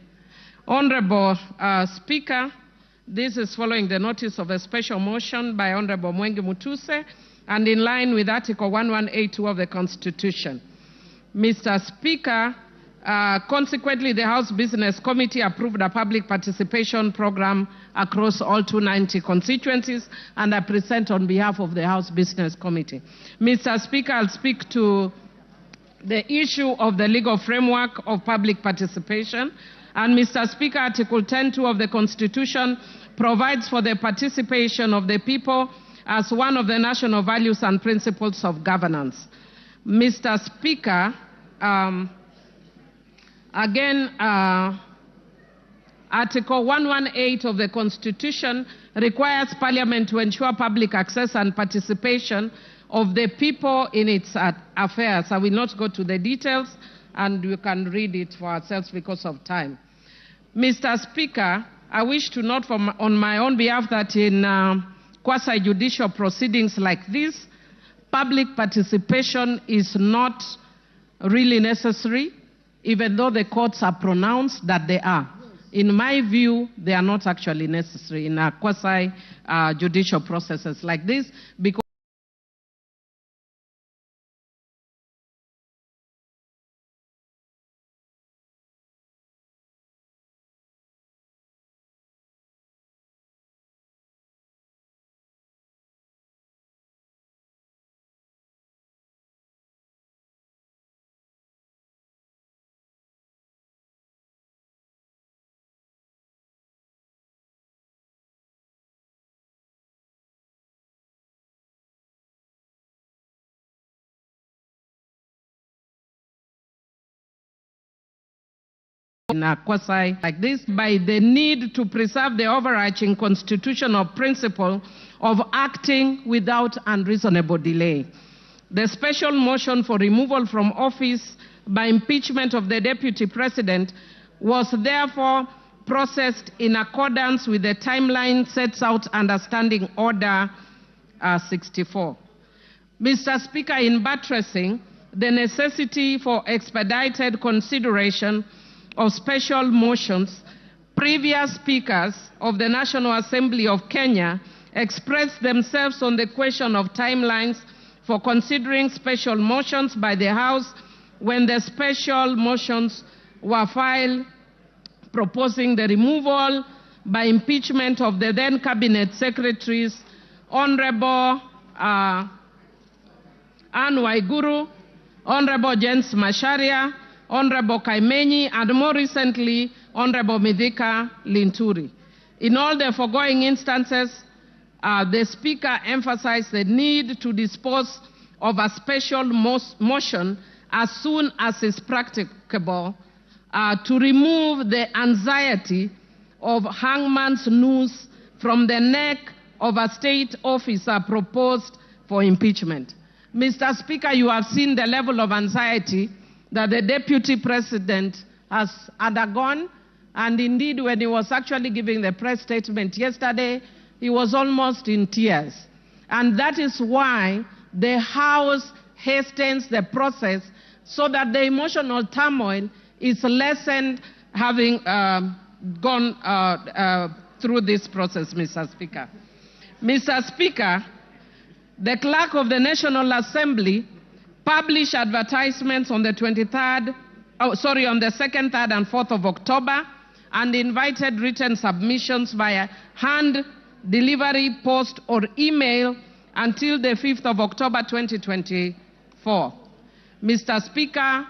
Honorable Speaker, this is following the notice of a special motion by Honorable Mwengi Mutuse and in line with Article 1182 of the Constitution. Mr. Speaker, consequently, the House Business Committee approved a public participation program across all 290 constituencies, and I present on behalf of the House Business Committee. Mr. Speaker, I'll speak to the issue of the legal framework of public participation. And Mr. Speaker, Article 10(2) of the Constitution provides for the participation of the people as one of the national values and principles of governance. Mr. Speaker, Article 118 of the Constitution requires Parliament to ensure public access and participation of the people in its affairs. I will not go to the details, and we can read it for ourselves because of time. Mr. Speaker, I wish to note on my own behalf that in quasi-judicial proceedings like this, public participation is not really necessary, even though the courts are pronounced that they are. In my view, they are not actually necessary in quasi-judicial processes like this, because in a quasi like this, by the need to preserve the overarching constitutional principle of acting without unreasonable delay. The special motion for removal from office by impeachment of the Deputy President was therefore processed in accordance with the timeline sets out under Standing Order 64. Mr. Speaker, in buttressing the necessity for expedited consideration of special motions, previous speakers of the National Assembly of Kenya expressed themselves on the question of timelines for considering special motions by the House when the special motions were filed proposing the removal by impeachment of the then cabinet secretaries, Honorable Anne Waiguru, Honorable James Macharia, Honorable Kaimenyi, and more recently, Honorable Mithika Linturi. In all the foregoing instances, the Speaker emphasized the need to dispose of a special motion as soon as is practicable to remove the anxiety of hangman's noose from the neck of a state officer proposed for impeachment. Mr. Speaker, you have seen the level of anxiety that the Deputy President has undergone, and indeed when he was actually giving the press statement yesterday, he was almost in tears. And that is why the House hastens the process so that the emotional turmoil is lessened having gone through this process, Mr. Speaker. Mr. Speaker, the Clerk of the National Assembly published advertisements on the 2nd, 3rd, and 4th of October and invited written submissions via hand delivery, post, or email until the 5th of October 2024. Mr. Speaker,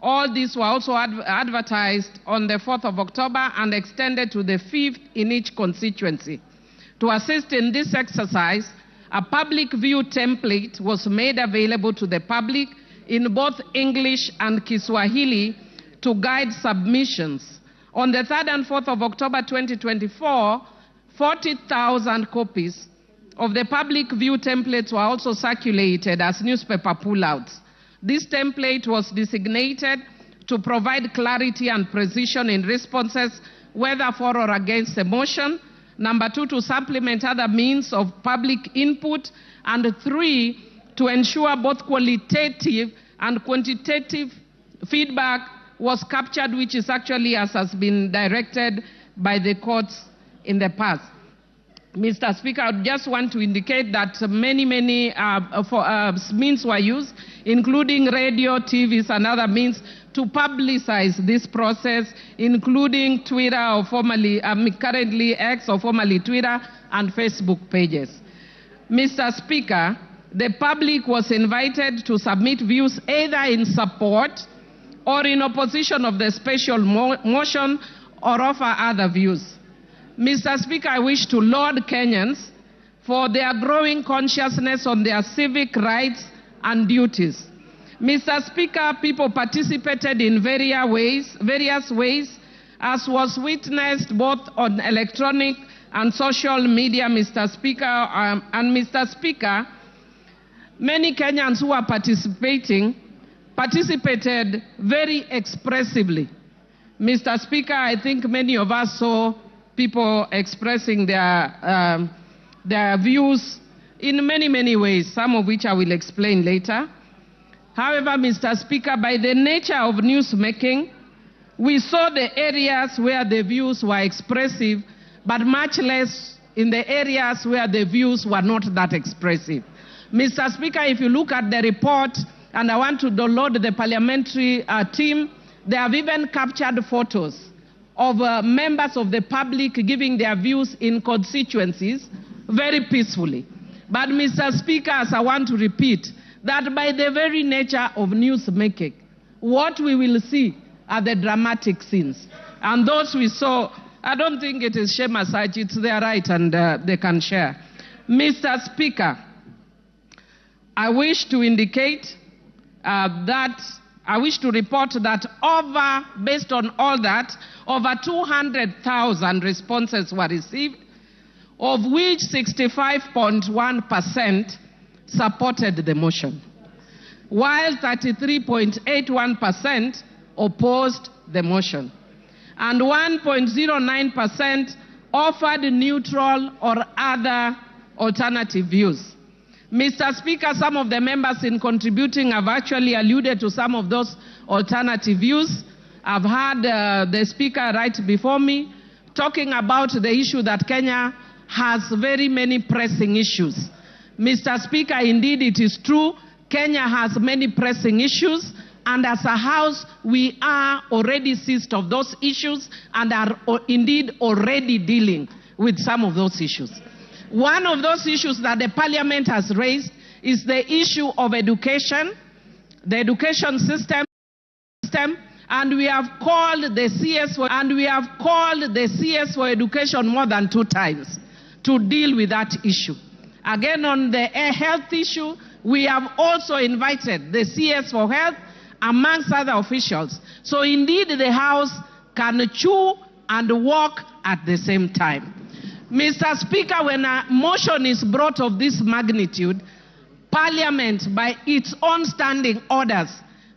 all these were also advertised on the 4th of October and extended to the 5th in each constituency. To assist in this exercise, a public view template was made available to the public in both English and Kiswahili to guide submissions. On the 3rd and 4th of October 2024, 40,000 copies of the public view templates were also circulated as newspaper pullouts. This template was designated to provide clarity and precision in responses, whether for or against a motion. Number 2, to supplement other means of public input. And 3, to ensure both qualitative and quantitative feedback was captured, which is actually as has been directed by the courts in the past. Mr. Speaker, I just want to indicate that many means were used, including radio, TVs, and other means to publicize this process, including Twitter, or formerly, currently X, or formerly Twitter, and Facebook pages. Mr. Speaker, the public was invited to submit views either in support or in opposition of the special motion or offer other views. Mr. Speaker, I wish to laud Kenyans for their growing consciousness on their civic rights and duties. Mr. Speaker, people participated in various ways, as was witnessed both on electronic and social media, Mr. Speaker. And Mr. Speaker, many Kenyans who are participated very expressively. Mr. Speaker, I think many of us saw people expressing their views in many ways, some of which I will explain later. However, Mr. Speaker, by the nature of newsmaking, we saw the areas where the views were expressive, but much less in the areas where the views were not that expressive. Mr. Speaker, if you look at the report, and I want to download the parliamentary team, they have even captured photos of members of the public giving their views in constituencies very peacefully. But Mr. Speaker, as I want to repeat, that by the very nature of newsmaking, what we will see are the dramatic scenes. And those we saw, I don't think it is shame as such, it's their right and they can share. Mr. Speaker, I wish to indicate I wish to report that based on all that, over 200,000 responses were received, of which 65.1% supported the motion, while 33.81% opposed the motion, and 1.09% offered neutral or other alternative views. Mr. Speaker, some of the members in contributing have actually alluded to some of those alternative views. I've heard the Speaker right before me talking about the issue that Kenya has very many pressing issues. Mr. Speaker, indeed it is true, Kenya has many pressing issues, and as a House, we are already seized of those issues and are indeed already dealing with some of those issues. One of those issues that the Parliament has raised is the issue of education, the education system, and we have called the CS for education more than 2 times to deal with that issue. Again, on the health issue, we have also invited the CS for health amongst other officials. So indeed the House can chew and walk at the same time. Mr. Speaker, when a motion is brought of this magnitude, Parliament, by its own standing orders,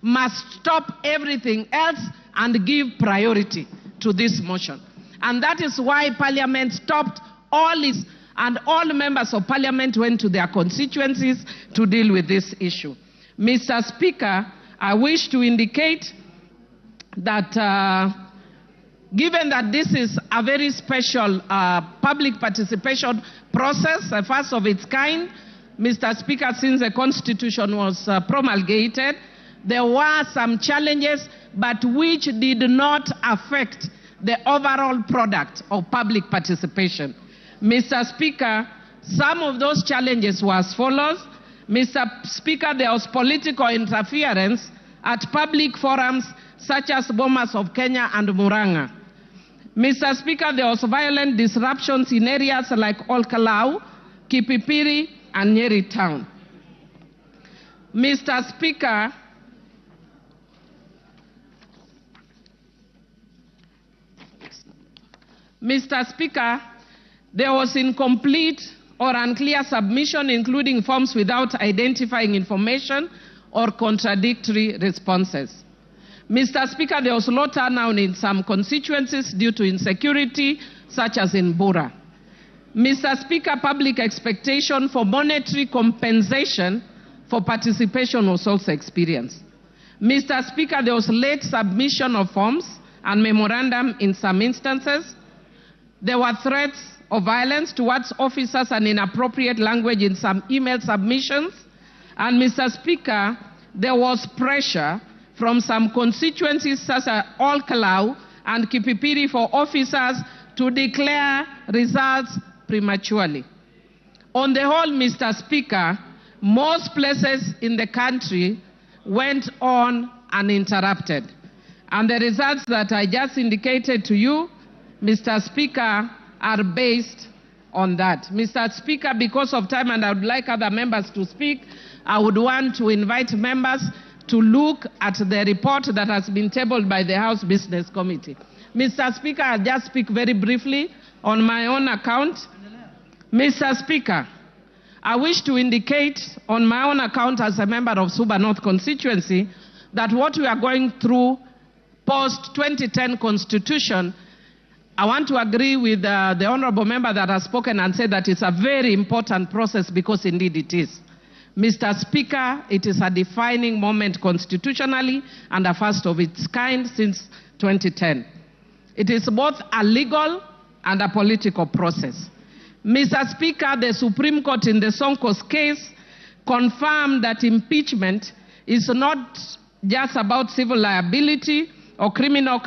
must stop everything else and give priority to this motion. And that is why Parliament stopped and all members of Parliament went to their constituencies to deal with this issue. Mr. Speaker, I wish to indicate that given that this is a very special public participation process, the first of its kind, Mr. Speaker, since the Constitution was promulgated, there were some challenges, but which did not affect the overall product of public participation. Mr. Speaker, some of those challenges were as follows. Mr. Speaker, there was political interference at public forums such as Bomas of Kenya and Murang'a. Mr. Speaker, there was violent disruptions in areas like Olkalau, Kipipiri, and Nyeri Town. Mr. Speaker, there was incomplete or unclear submission, including forms without identifying information or contradictory responses. Mr. Speaker, there was low turnout in some constituencies due to insecurity, such as in Bura. Mr. Speaker, public expectation for monetary compensation for participation was also experienced. Mr. Speaker, there was late submission of forms and memorandum in some instances. There were threats of violence towards officers and inappropriate language in some email submissions. And Mr. Speaker, there was pressure from some constituencies such as Olkalau and Kipipiri for officers to declare results prematurely. On the whole, Mr. Speaker, most places in the country went on uninterrupted. And the results that I just indicated to you, Mr. Speaker, are based on that. Mr. Speaker, because of time and I would like other members to speak, I would want to invite members to look at the report that has been tabled by the House Business Committee. Mr. Speaker, I'll just speak very briefly on my own account. Mr. Speaker, I wish to indicate on my own account as a member of Suba North constituency that what we are going through post-2010 Constitution, I want to agree with the honorable member that has spoken and said that it's a very important process because indeed it is. Mr. Speaker, it is a defining moment constitutionally and a first of its kind since 2010. It is both a legal and a political process. Mr. Speaker, the Supreme Court in the Sonko's case confirmed that impeachment is not just about civil liability or criminal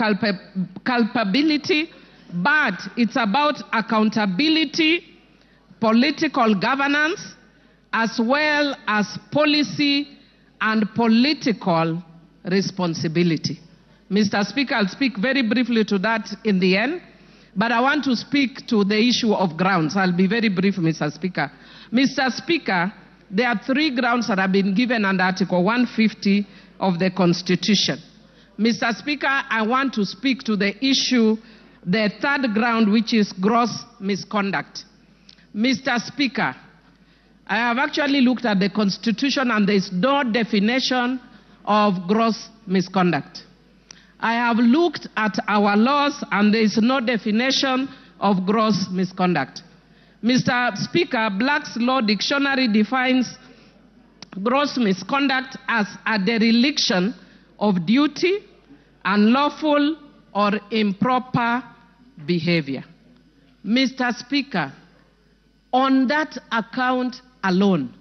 culpability, but it's about accountability, political governance, as well as policy and political responsibility. Mr. Speaker, I'll speak very briefly to that in the end, but I want to speak to the issue of grounds. I'll be very brief, Mr. Speaker. Mr. Speaker, there are 3 grounds that have been given under Article 150 of the Constitution. Mr. Speaker, I want to speak to the issue, the 3rd ground, which is gross misconduct. Mr. Speaker, I have actually looked at the Constitution and there is no definition of gross misconduct. I have looked at our laws and there is no definition of gross misconduct. Mr. Speaker, Black's Law Dictionary defines gross misconduct as a dereliction of duty, unlawful or improper behavior. Mr. Speaker, on that account alone,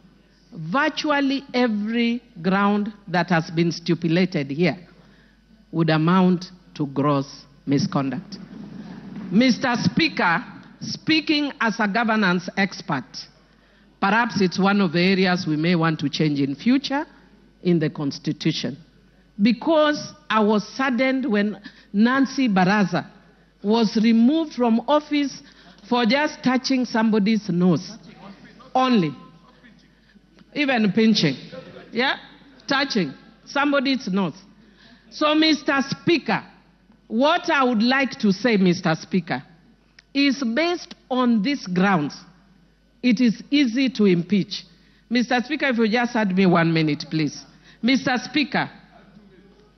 virtually every ground that has been stipulated here would amount to gross misconduct. Mr. Speaker, speaking as a governance expert, perhaps it's one of the areas we may want to change in future in the Constitution. Because I was saddened when Nancy Baraza was removed from office for just touching somebody's nose only. Even pinching. Yeah? Touching somebody's nose. So, Mr. Speaker, what I would like to say, Mr. Speaker, is based on these grounds, it is easy to impeach. Mr. Speaker, if you just had me 1 minute, please. Mr. Speaker.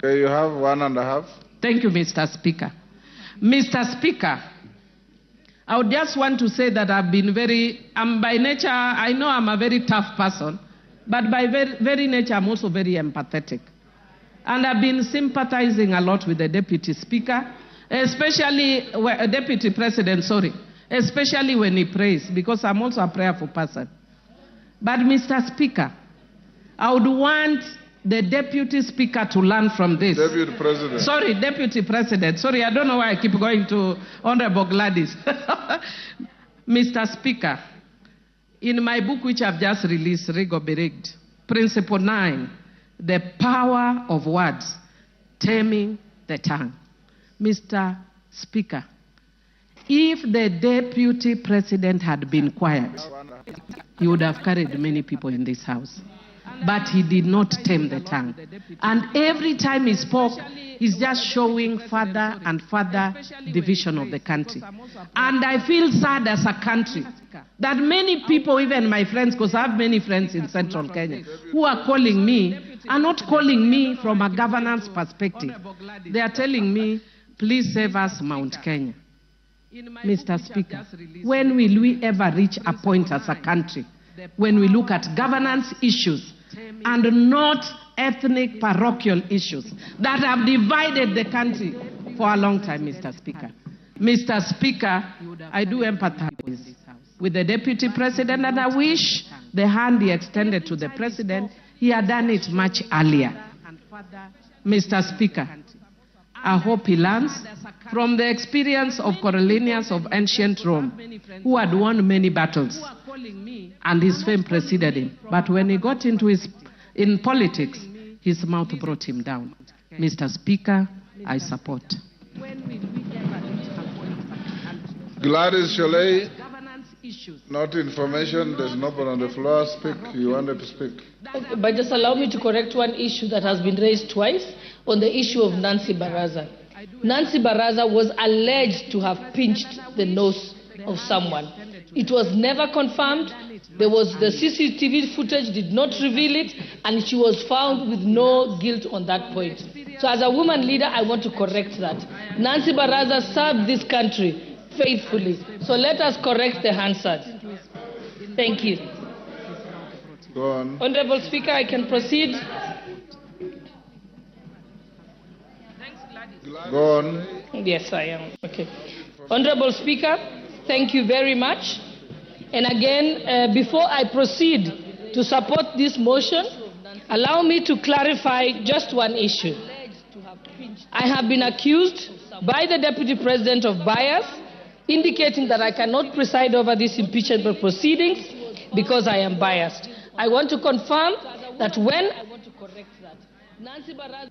Okay, you have 1.5. Thank you, Mr. Speaker. Mr. Speaker, I would just want to say that I've been by nature, I know I'm a very tough person, but by very nature, I'm also very empathetic. And I've been sympathizing a lot with the Deputy Speaker, especially, Deputy President, sorry, especially when he prays, because I'm also a prayerful person. But Mr. Speaker, I would want the Deputy Speaker to learn from this. Deputy President. Sorry, Deputy President. Sorry, I don't know why I keep going to Honorable Gladys. Mr. Speaker, in my book which I've just released, Rig or Be Rigged, Principle 9, the power of words, taming the tongue. Mr. Speaker, if the Deputy President had been quiet, he would have carried many people in this House. But he did not tame the tongue. And every time he spoke, he's just showing further and further division of the country. And I feel sad as a country that many people, even my friends, because I have many friends in central Kenya, who are calling me, are not calling me from a governance perspective. They are telling me, please save us Mount Kenya. Mr. Speaker, when will we ever reach a point as a country when we look at governance issues and not ethnic parochial issues that have divided the country for a long time, Mr. Speaker? Mr. Speaker, I do empathize with the Deputy President, and I wish the hand he extended to the President, he had done it much earlier. Mr. Speaker, I hope he learns from the experience of Coriolanus of ancient Rome, who had won many battles, and his fame preceded him. But when he got in politics, his mouth brought him down. Mr. Speaker, I support. Gladys Sholay, not information. There's nobody on the floor. Speak. You wanted to speak. But just allow me to correct one issue that has been raised twice on the issue of Nancy Baraza. Nancy Baraza was alleged to have pinched the nose of someone. It was never confirmed. The CCTV footage did not reveal it, and she was found with no guilt on that point. So as a woman leader, I want to correct that. Nancy Baraza served this country faithfully. So let us correct the Hansard. Thank you. Go on. Honorable Speaker, I can proceed. Go on. Yes, I am. Okay. Honorable Speaker, thank you very much. And again, before I proceed to support this motion, allow me to clarify just one issue. I have been accused by the Deputy President of bias, indicating that I cannot preside over these impeachment proceedings because I am biased. I want to confirm that when Nancy Baraza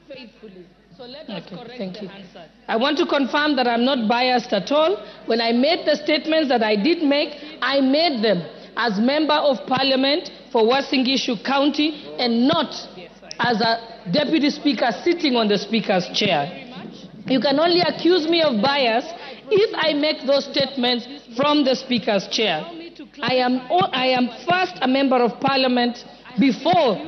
faithfully. So let us correct the answer. I want to confirm that I'm not biased at all. When I made the statements that I did make, I made them as Member of Parliament for Uasin-Gishu County and not as a Deputy Speaker sitting on the Speaker's chair. You can only accuse me of bias if I make those statements from the Speaker's chair. I am first a Member of Parliament before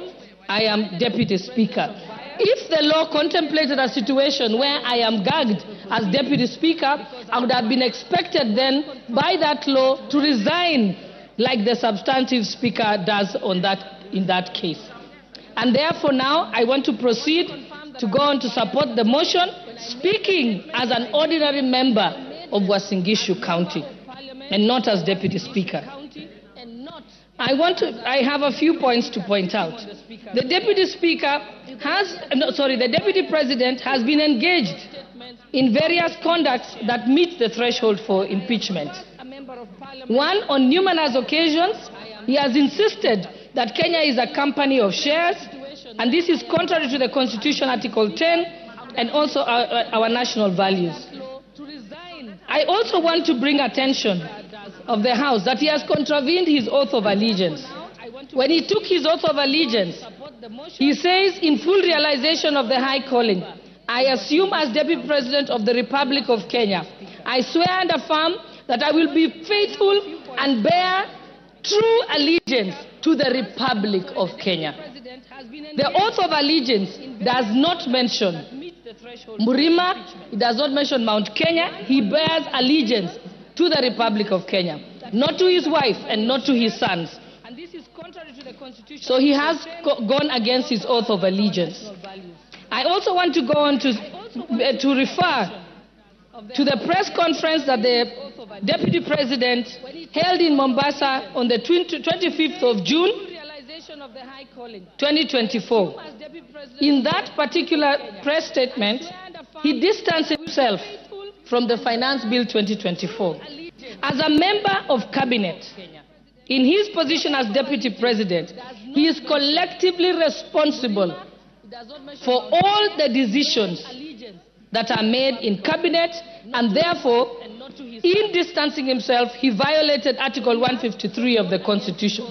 I am Deputy Speaker. If the law contemplated a situation where I am gagged as Deputy Speaker, I would have been expected then by that law to resign like the substantive Speaker does in that case. And therefore now I want to proceed to go on to support the motion, speaking as an ordinary member of Uasin County and not as Deputy Speaker. I have a few points to point out. The Deputy President has been engaged in various conducts that meet the threshold for impeachment. One, on numerous occasions, he has insisted that Kenya is a company of shares, and this is contrary to the Constitution, Article 10, and also our national values. I also want to bring attention of the House that he has contravened his oath of allegiance. When he took his oath of allegiance, he says, in full realization of the high calling, I assume as Deputy President of the Republic of Kenya, I swear and affirm that I will be faithful and bear true allegiance to the Republic of Kenya. The oath of allegiance does not mention Murima, it does not mention Mount Kenya. He bears allegiance to the Republic of Kenya, not to his wife and not to his sons. So he has gone against his oath of allegiance. I also want to go on to refer to the press conference that the Deputy President held in Mombasa on the 25th of June, 2024. In that particular press statement, he distanced himself from the Finance Bill 2024. As a member of Cabinet, in his position as Deputy President, he is collectively responsible for all the decisions that are made in Cabinet, and therefore, in distancing himself, he violated Article 153 of the Constitution.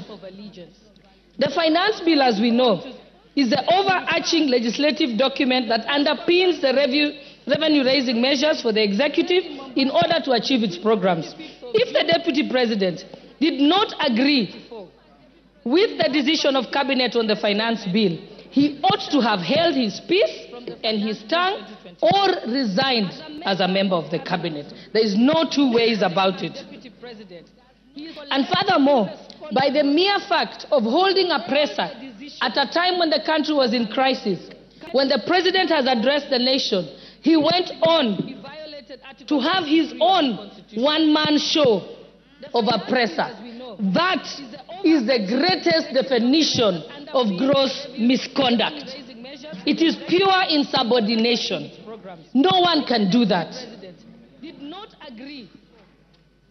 The Finance Bill, as we know, is the overarching legislative document that underpins the revenue-raising measures for the executive in order to achieve its programs. If the Deputy President did not agree with the decision of Cabinet on the Finance Bill, he ought to have held his peace and his tongue or resigned as a member of the Cabinet. There is no two ways about it. And furthermore, by the mere fact of holding a presser at a time when the country was in crisis, when the President has addressed the nation, he went on to have his own one-man show of a presser. That is the greatest definition of gross misconduct. It is pure insubordination. No one can do that.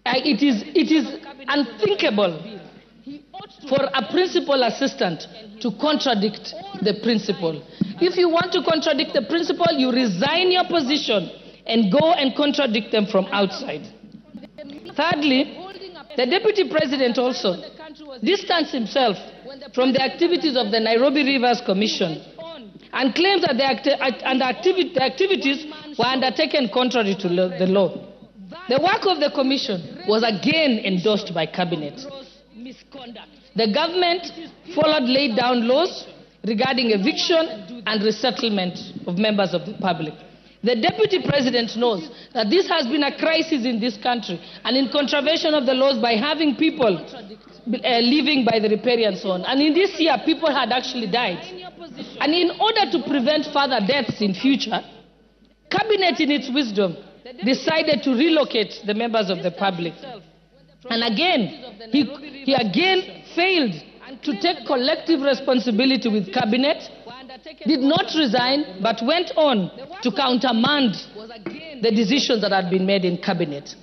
It is unthinkable for a principal assistant to contradict the principal. If you want to contradict the principal, you resign your position and go and contradict them from outside. Thirdly, the Deputy President also distanced himself from the activities of the Nairobi Rivers Commission and claims that the activities were undertaken contrary to the law. The work of the Commission was again endorsed by Cabinet. The government followed laid down laws regarding eviction and resettlement of members of the public. The Deputy President knows that this has been a crisis in this country and in contravention of the laws by having people living by the riparian zone. And in this year, people had actually died. And in order to prevent further deaths in future, Cabinet in its wisdom decided to relocate the members of the public. And again, he again failed to take collective responsibility with Cabinet, did not resign, but went on to countermand the decisions that had been made in Cabinet.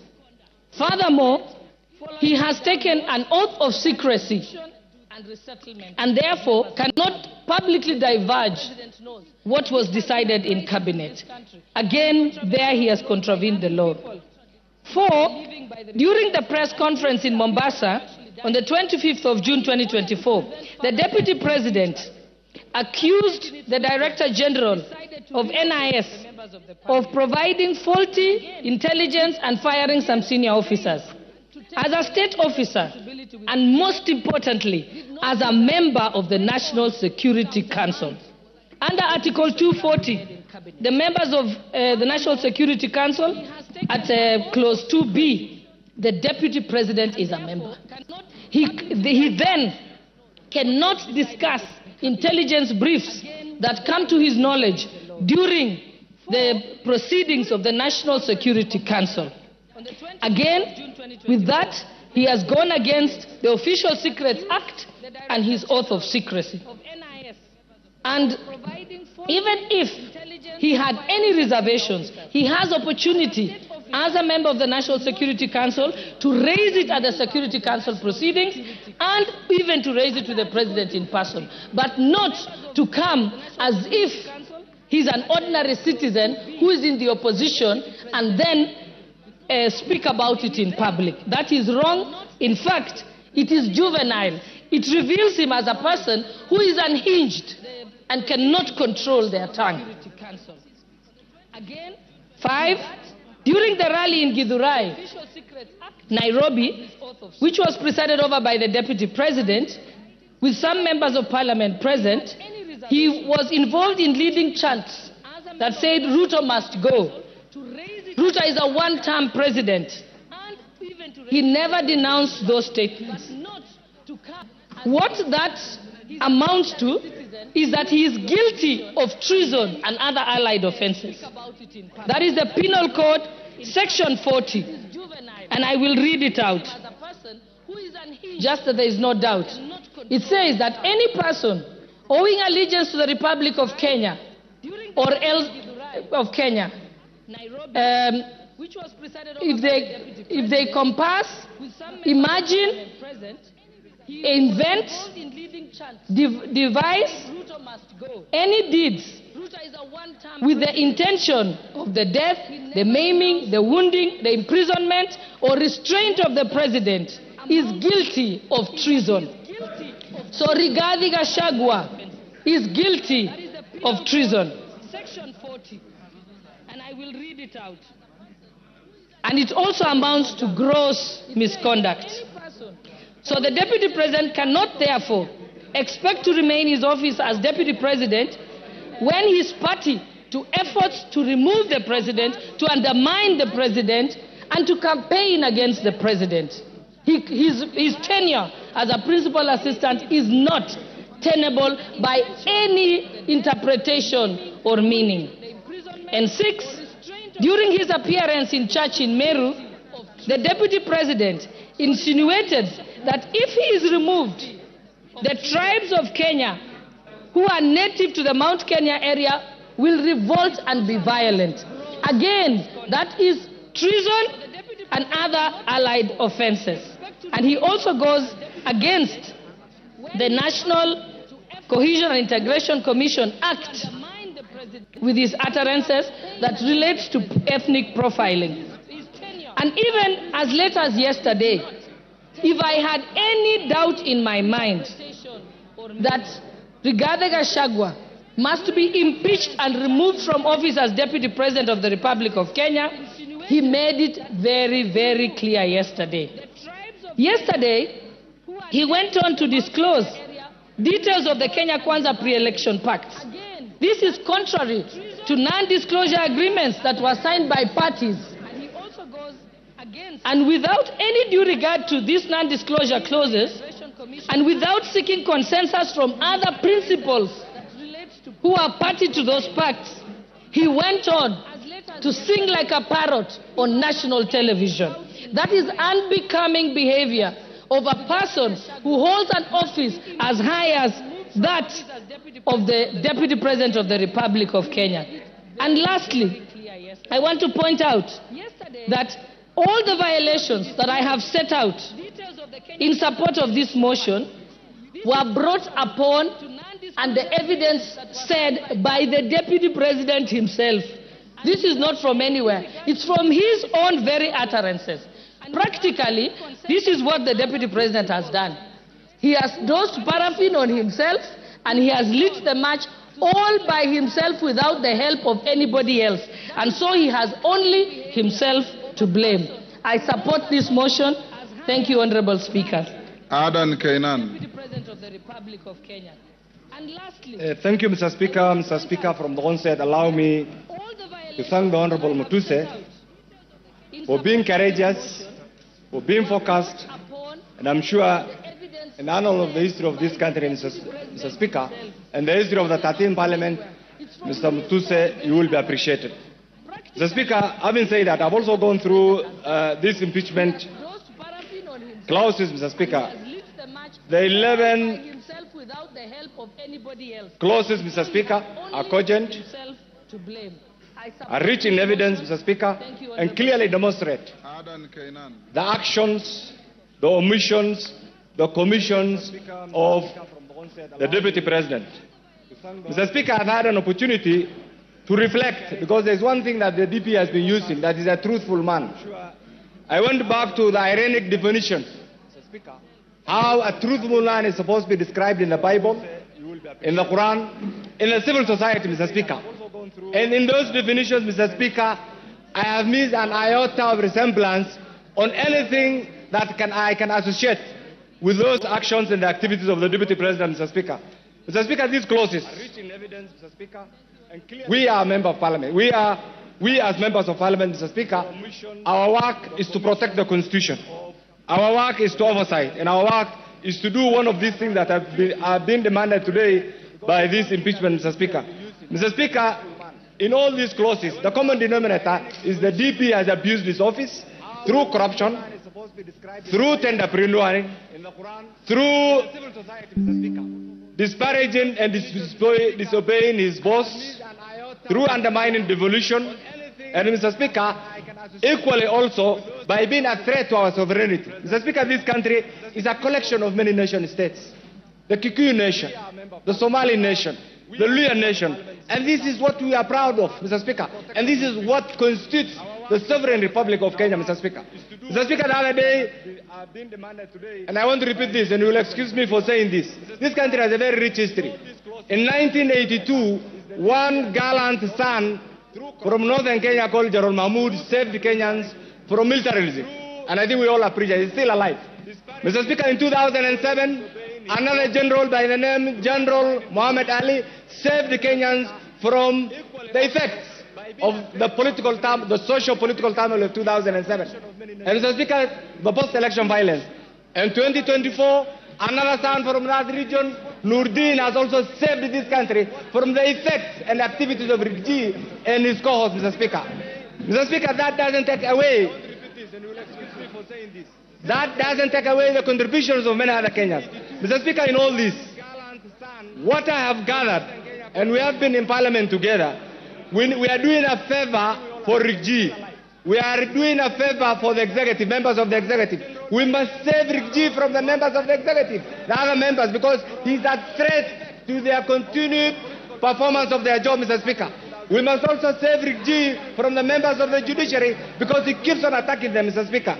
Furthermore, he has taken an oath of secrecy and therefore cannot publicly divulge what was decided in Cabinet. Again, there he has contravened the law. 4, during the press conference in Mombasa on the 25th of June 2024, the Deputy President accused the Director General of NIS of providing faulty intelligence and firing some senior officers. As a state officer, and most importantly, as a member of the National Security Council, Under Article 240, the members of the National Security Council, at Clause 2B, the Deputy President is a member. He then cannot discuss intelligence briefs that come to his knowledge during the proceedings of the National Security Council. Again, with that, he has gone against the Official Secrets Act and his oath of secrecy. And even if he had any reservations, he has opportunity as a member of the National Security Council to raise it at the Security Council proceedings and even to raise it to the President in person, but not to come as if he's an ordinary citizen who is in the opposition and then speak about it in public. That is wrong. In fact, it is juvenile. It reveals him as a person who is unhinged and cannot control their tongue. 5, during the rally in Githurai, Nairobi, which was presided over by the Deputy President, with some members of Parliament present, he was involved in leading chants that said, Ruto must go. Ruto is a one-term president. He never denounced those statements. What that amounts to is that he is guilty of treason and other allied offenses. That is the Penal Code, Section 40. And I will read it out, just that there is no doubt. It says that any person owing allegiance to the Republic of Kenya or else of Kenya, if they compass, imagine, invent, devise any deeds with the intention of the death, the maiming, the wounding, the imprisonment, or restraint of the president is guilty of treason. So Rigathi Gachagua is guilty of treason. Section 40, and I will read it out. And it also amounts to gross misconduct. So the Deputy President cannot therefore expect to remain in his office as Deputy President when his party to efforts to remove the President, to undermine the President, and to campaign against the President. His tenure as a principal assistant is not tenable by any interpretation or meaning. And 6, during his appearance in church in Meru, the Deputy President insinuated that if he is removed, the tribes of Kenya who are native to the Mount Kenya area will revolt and be violent. Again, that is treason and other allied offenses. And he also goes against the National Cohesion and Integration Commission Act with his utterances that relates to ethnic profiling. And even as late as yesterday, if I had any doubt in my mind that Rigathi Gachagua must be impeached and removed from office as Deputy President of the Republic of Kenya, he made it very, very clear yesterday. Yesterday, he went on to disclose details of the Kenya Kwanza pre-election pact. This is contrary to non-disclosure agreements that were signed by parties. And without any due regard to these non-disclosure clauses, and without seeking consensus from other principals who are party to those pacts, he went on to sing like a parrot on national television. That is unbecoming behavior of a person who holds an office as high as that of the Deputy President of the Republic of Kenya. And lastly, I want to point out that all the violations that I have set out in support of this motion were brought upon and the evidence said by the Deputy President himself. This is not from anywhere. It's from his own very utterances. Practically, this is what the Deputy President has done. He has dosed paraffin on himself and he has lit the match all by himself without the help of anybody else. And so he has only himself to blame. I support this motion. Thank you, Honorable Speaker. Adan Kainan. Deputy President of the Republic of Kenya. And lastly, thank you, Mr. Speaker. Mr. Speaker, from the onset, allow me to thank the Honorable Mutuse for being courageous, for being focused, and I'm sure in annal of the history of this country, Mr. Speaker, and the history of the 13th Parliament, Mr. Mutuse, you will be appreciated. Mr. Speaker, having said that, I've also gone through this impeachment clauses, Mr. Speaker. The 11 clauses, Mr. Speaker, are cogent, are rich in evidence, Mr. Speaker, and clearly demonstrate the actions, the omissions, the commissions of the Deputy President. Mr. Speaker, I've had an opportunity to reflect, because there's one thing that the DP has been using, that is a truthful man. I went back to the ironic definition, how a truthful man is supposed to be described in the Bible, in the Quran, in a civil society, Mr. Speaker. And in those definitions, Mr. Speaker, I have missed an iota of resemblance on anything that I can associate with those actions and the activities of the Deputy President, Mr. Speaker. Mr. Speaker, these clauses, we are a member of Parliament. We as members of Parliament, Mr. Speaker, our work is to protect the Constitution. Our work is to oversight, and our work is to do one of these things that have been demanded today by this impeachment, Mr. Speaker. Mr. Speaker, in all these clauses, the common denominator is the DP has abused his office through corruption, through tender-preneuring, through disparaging and disobeying his boss, through undermining devolution, and Mr. Speaker, equally also by being a threat to our sovereignty. Mr. Speaker, this country is a collection of many nation states. The Kikuyu nation, the Somali nation, the Luya nation, and this is what we are proud of, Mr. Speaker, and this is what constitutes the sovereign Republic of Kenya, Mr. Speaker. Mr. Speaker, the other day, and I want to repeat this, and you will excuse me for saying this country has a very rich history. In 1982, one gallant son from northern Kenya called Gerald Mahmoud saved the Kenyans from militarism, and I think we all appreciate it. He's still alive. Mr. Speaker, in 2007, another general by the name General Muhammad Ali saved the Kenyans from the effects of the socio-political turmoil of 2007. And Mr. Speaker, the post-election violence. In 2024, another son from that region, Nurdin, has also saved this country from the effects and activities of Rigathi and his cohorts, Mr. Speaker. Mr. Speaker, that doesn't take away the contributions of many other Kenyans. Mr. Speaker, in all this, what I have gathered, and we have been in Parliament together, we are doing a favor for Rigathi. We are doing a favor for the executive, members of the executive. We must save Rigathi from the members of the executive, the other members, because he's a threat to their continued performance of their job, Mr. Speaker. We must also save Rigathi from the members of the judiciary, because he keeps on attacking them, Mr. Speaker.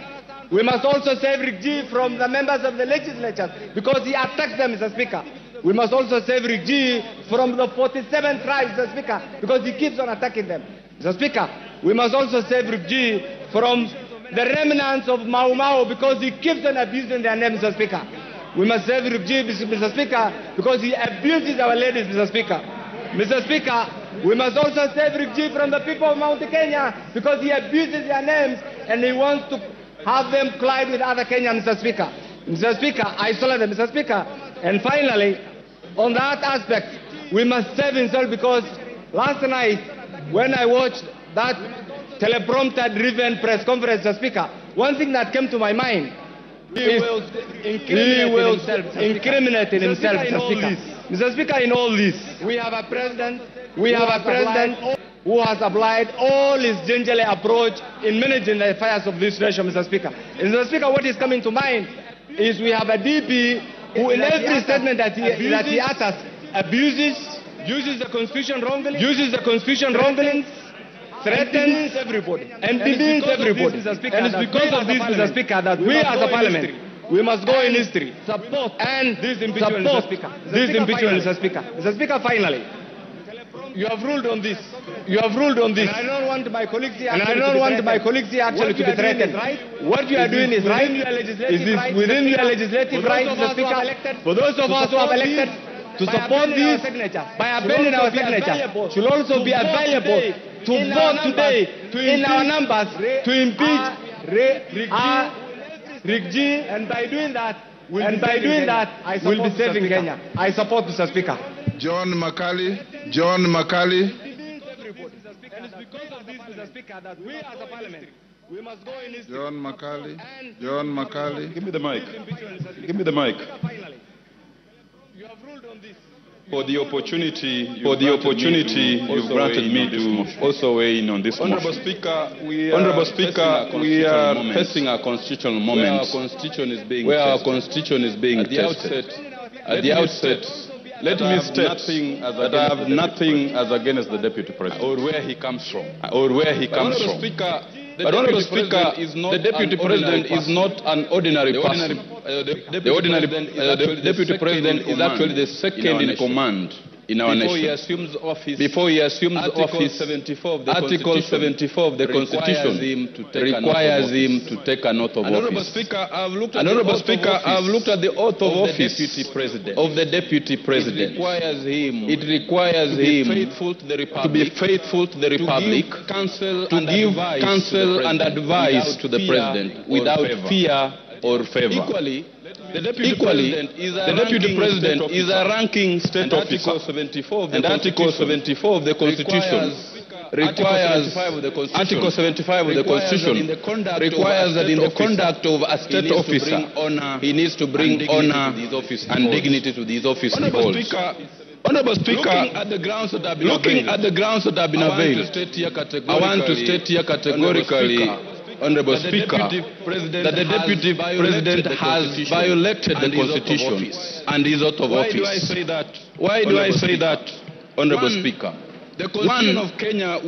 We must also save Rigathi from the members of the legislature, because he attacks them, Mr. Speaker. We must also save Rigathi from the 47 tribes, Mr. Speaker, because he keeps on attacking them. Mr. Speaker, we must also save Rigathi from the remnants of Mau Mau, because he keeps on abusing their name, Mr. Speaker. We must save Rigathi, Mr. Speaker, because he abuses our ladies, Mr. Speaker. Mr. Speaker, we must also save Rigathi from the people of Mount Kenya, because he abuses their names and he wants to have them collide with other Kenyans, Mr. Speaker. Mr. Speaker, isolate them, Mr. Speaker. And finally, on that aspect, we must save himself, because last night, when I watched that teleprompter-driven press conference, Mr. Speaker, one thing that came to my mind is he was incriminating himself, Mr. Speaker. Mr. Speaker, in all this, we have a president who has applied all his gingerly approach in managing the affairs of this nation, Mr. Speaker. And Mr. Speaker, what is coming to mind is we have a DP who in every statement that he utters uses the Constitution wrongly, threatens everybody, and demeans everybody. And it's because of this, Mr. Speaker, that we as a Parliament, we must go in history and this impeachment, Mr. Speaker. Mr. Speaker, finally, you have ruled on this. And I don't want my colleagues here actually to be threatened. What you are doing is right. Is this within your legislative right, Mr. Speaker? For those of us who have elected to support this by appending our signature should also be available to vote today in our numbers to impeach Rigathi, and by doing that, we'll be saving Kenya. I support Mr. Speaker. John Makali. And it's because of this, Mr. Speaker, that we as a parliament, we must go in this. John Makali. Give me the mic. You have ruled on this. For the opportunity you've granted me to also weigh in on this Honorable motion. Speaker, we are facing a constitutional moment where our constitution is being tested. At the outset, let me state that I have nothing as against the Deputy President or where he comes from. But Honorable Speaker, the Deputy President is not an ordinary person. The Deputy President is actually the second in command in our nation. Before he assumes office, Article 74 of the Constitution requires him to take an oath of office. Honorable Speaker, I've looked at the oath of office of the Deputy President. It requires him to be faithful to the Republic, to give counsel and advice to the President without fear or favor. The Deputy President is a ranking state officer, and Article 74 of the Constitution requires, Article 75 of the Constitution requires that in the conduct of a state officer, he needs to bring honor and dignity to these office he holds. Honorable Speaker, looking at the grounds that have been availed, I want to state here categorically, Honorable Speaker, that the Deputy President has violated the Constitution and his oath of office. Why do I say that, Honorable Speaker? The Constitution of Kenya,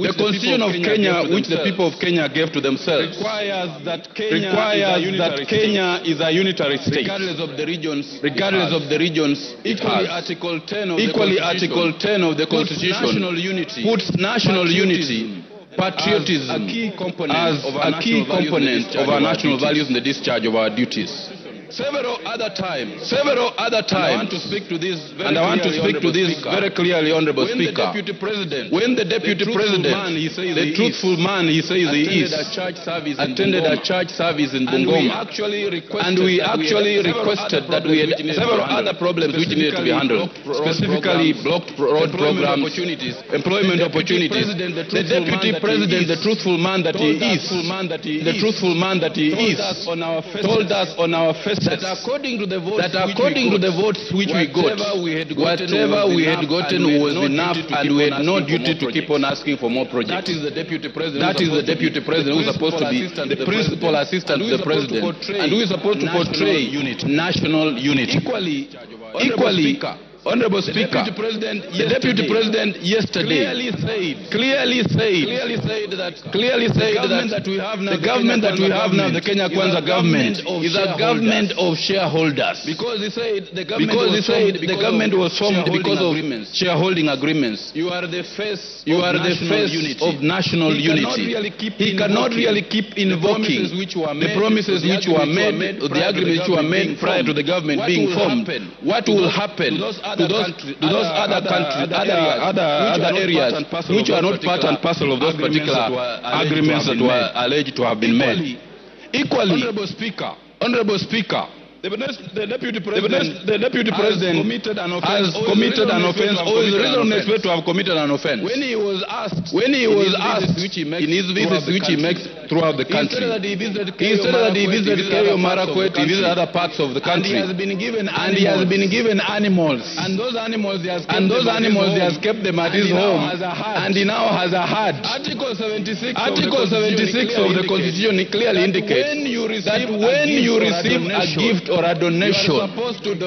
which the people of Kenya gave to themselves, requires that Kenya is a unitary state, regardless of the regions. Equally, Article 10 of the Constitution puts national unity, patriotism as a key component of our national values in the discharge of our duties. Several other times, I want to speak to this very clearly, Honorable Speaker. When the Deputy President, the truthful man he says he is, attended a church service in Bungoma, and we actually requested that we had several other problems which needed to be handled, specifically blocked road programs, employment opportunities. The Deputy President, the truthful man that he is, told us on our face that according to the votes which we got, whatever we had gotten was enough, and we had no duty to keep on asking for more projects. That is the Deputy President who is supposed to be the principal assistant to the President, and who is supposed to portray national unity. Equally, Honorable Speaker, the Deputy President yesterday clearly said that the government that we have now, the Kenya Kwanza government, is a government of shareholders. Because he said the government was formed because of shareholding agreements. You are the face of national unity. He cannot really keep invoking the promises which were made, the agreements which were made prior to the government being formed. What will happen to those other countries, other areas which are not part and parcel of those particular agreements that were alleged to have been made? Equally, Honorable Speaker, the Deputy President has committed an offense, or is reasonably expected to have committed an offense. When he was asked in his visits which he makes throughout the country, he said that he visited Kerio Marakwet, he visited other parts of the country, and he has been given animals, and those animals he has kept them at his home, and he now has a herd. Article 76 of the Constitution clearly indicates that when you receive a gift or a donation,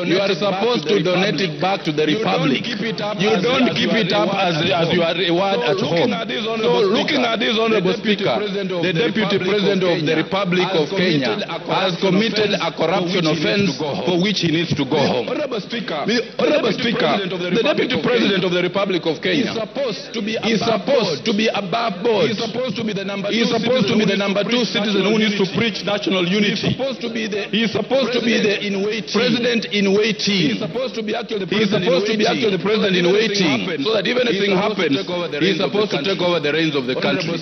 you are supposed to donate it back to the Republic. You don't keep it up as your reward at home. So looking at this, Honorable Speaker, the Deputy President of the Republic of Kenya has committed a corruption offense for which he needs to go home. Honorable Speaker, the Deputy President of the Republic of Kenya is supposed to be above board. He is supposed to be the number two citizen who needs to preach national unity. He is supposed to be be the president in waiting. He's supposed to be actually the president in waiting. So that if anything happens, he's supposed to take over the reins of the country.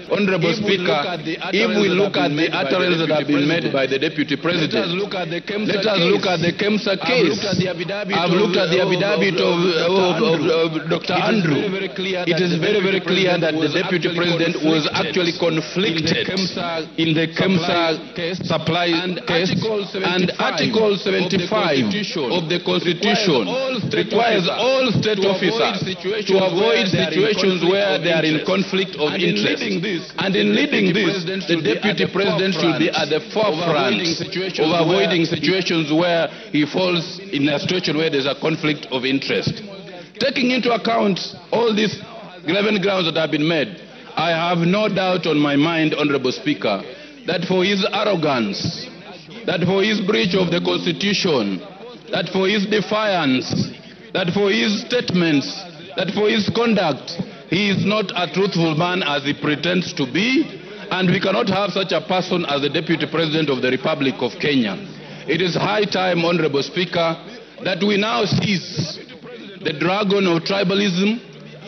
Honorable Speaker, if we look at the utterances that have been made by the Deputy President, let us look at the KEMSA case. I've looked at the affidavit of Dr. Andrew. It is very, very clear that the Deputy President was actually conflicted in the KEMSA supply case, and Article 75 of the Constitution requires all state officers to avoid situations where they are in conflict of interest. And in leading this, the Deputy President should be at the forefront of avoiding situations where he falls in a situation where there's a conflict of interest. Taking into account all these 11 grounds that have been made, I have no doubt on my mind, Honorable Speaker, that for his arrogance, that for his breach of the Constitution, that for his defiance, that for his statements, that for his conduct, he is not a truthful man as he pretends to be, and we cannot have such a person as the Deputy President of the Republic of Kenya. It is high time, Honorable Speaker, that we now seize the dragon of tribalism,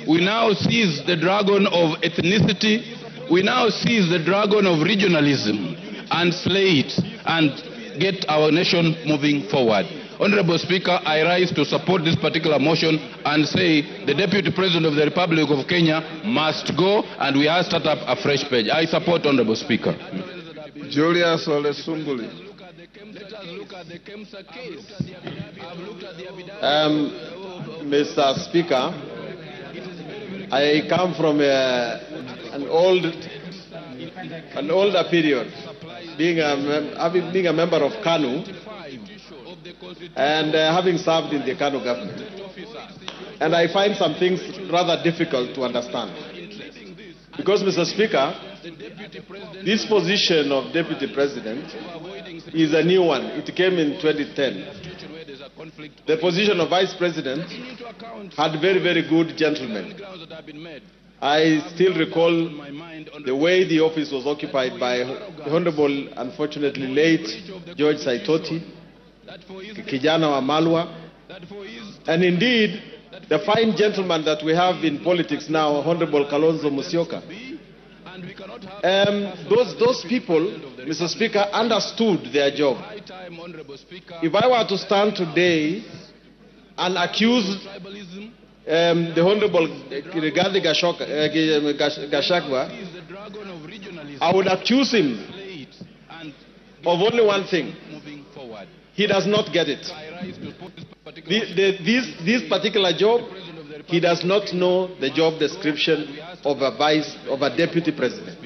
we now seize the dragon of ethnicity, we now seize the dragon of regionalism and slay it and get our nation moving forward. Honorable Speaker, I rise to support this particular motion and say the Deputy President of the Republic of Kenya must go and we have start up a fresh page. I support, Honorable Speaker. Julius Olesunguli. Mr. Speaker, I come from an older period, being a member of KANU and having served in the KANU government. And I find some things rather difficult to understand. Because, Mr. Speaker, this position of Deputy President is a new one. It came in 2010. The position of Vice President had very, very good gentlemen. I still recall the way the office was occupied by the Honorable, unfortunately late, George Saitoti, Kijana wa Malwa, and indeed, the fine gentleman that we have in politics now, Honorable Kalonzo Musyoka. Those people, Mr. Speaker, understood their job. If I were to stand today and accuse the Honorable Rigathi Gachagua, I would accuse him of only one thing. He does not get it. This particular job, he does not know the job description of a Deputy President.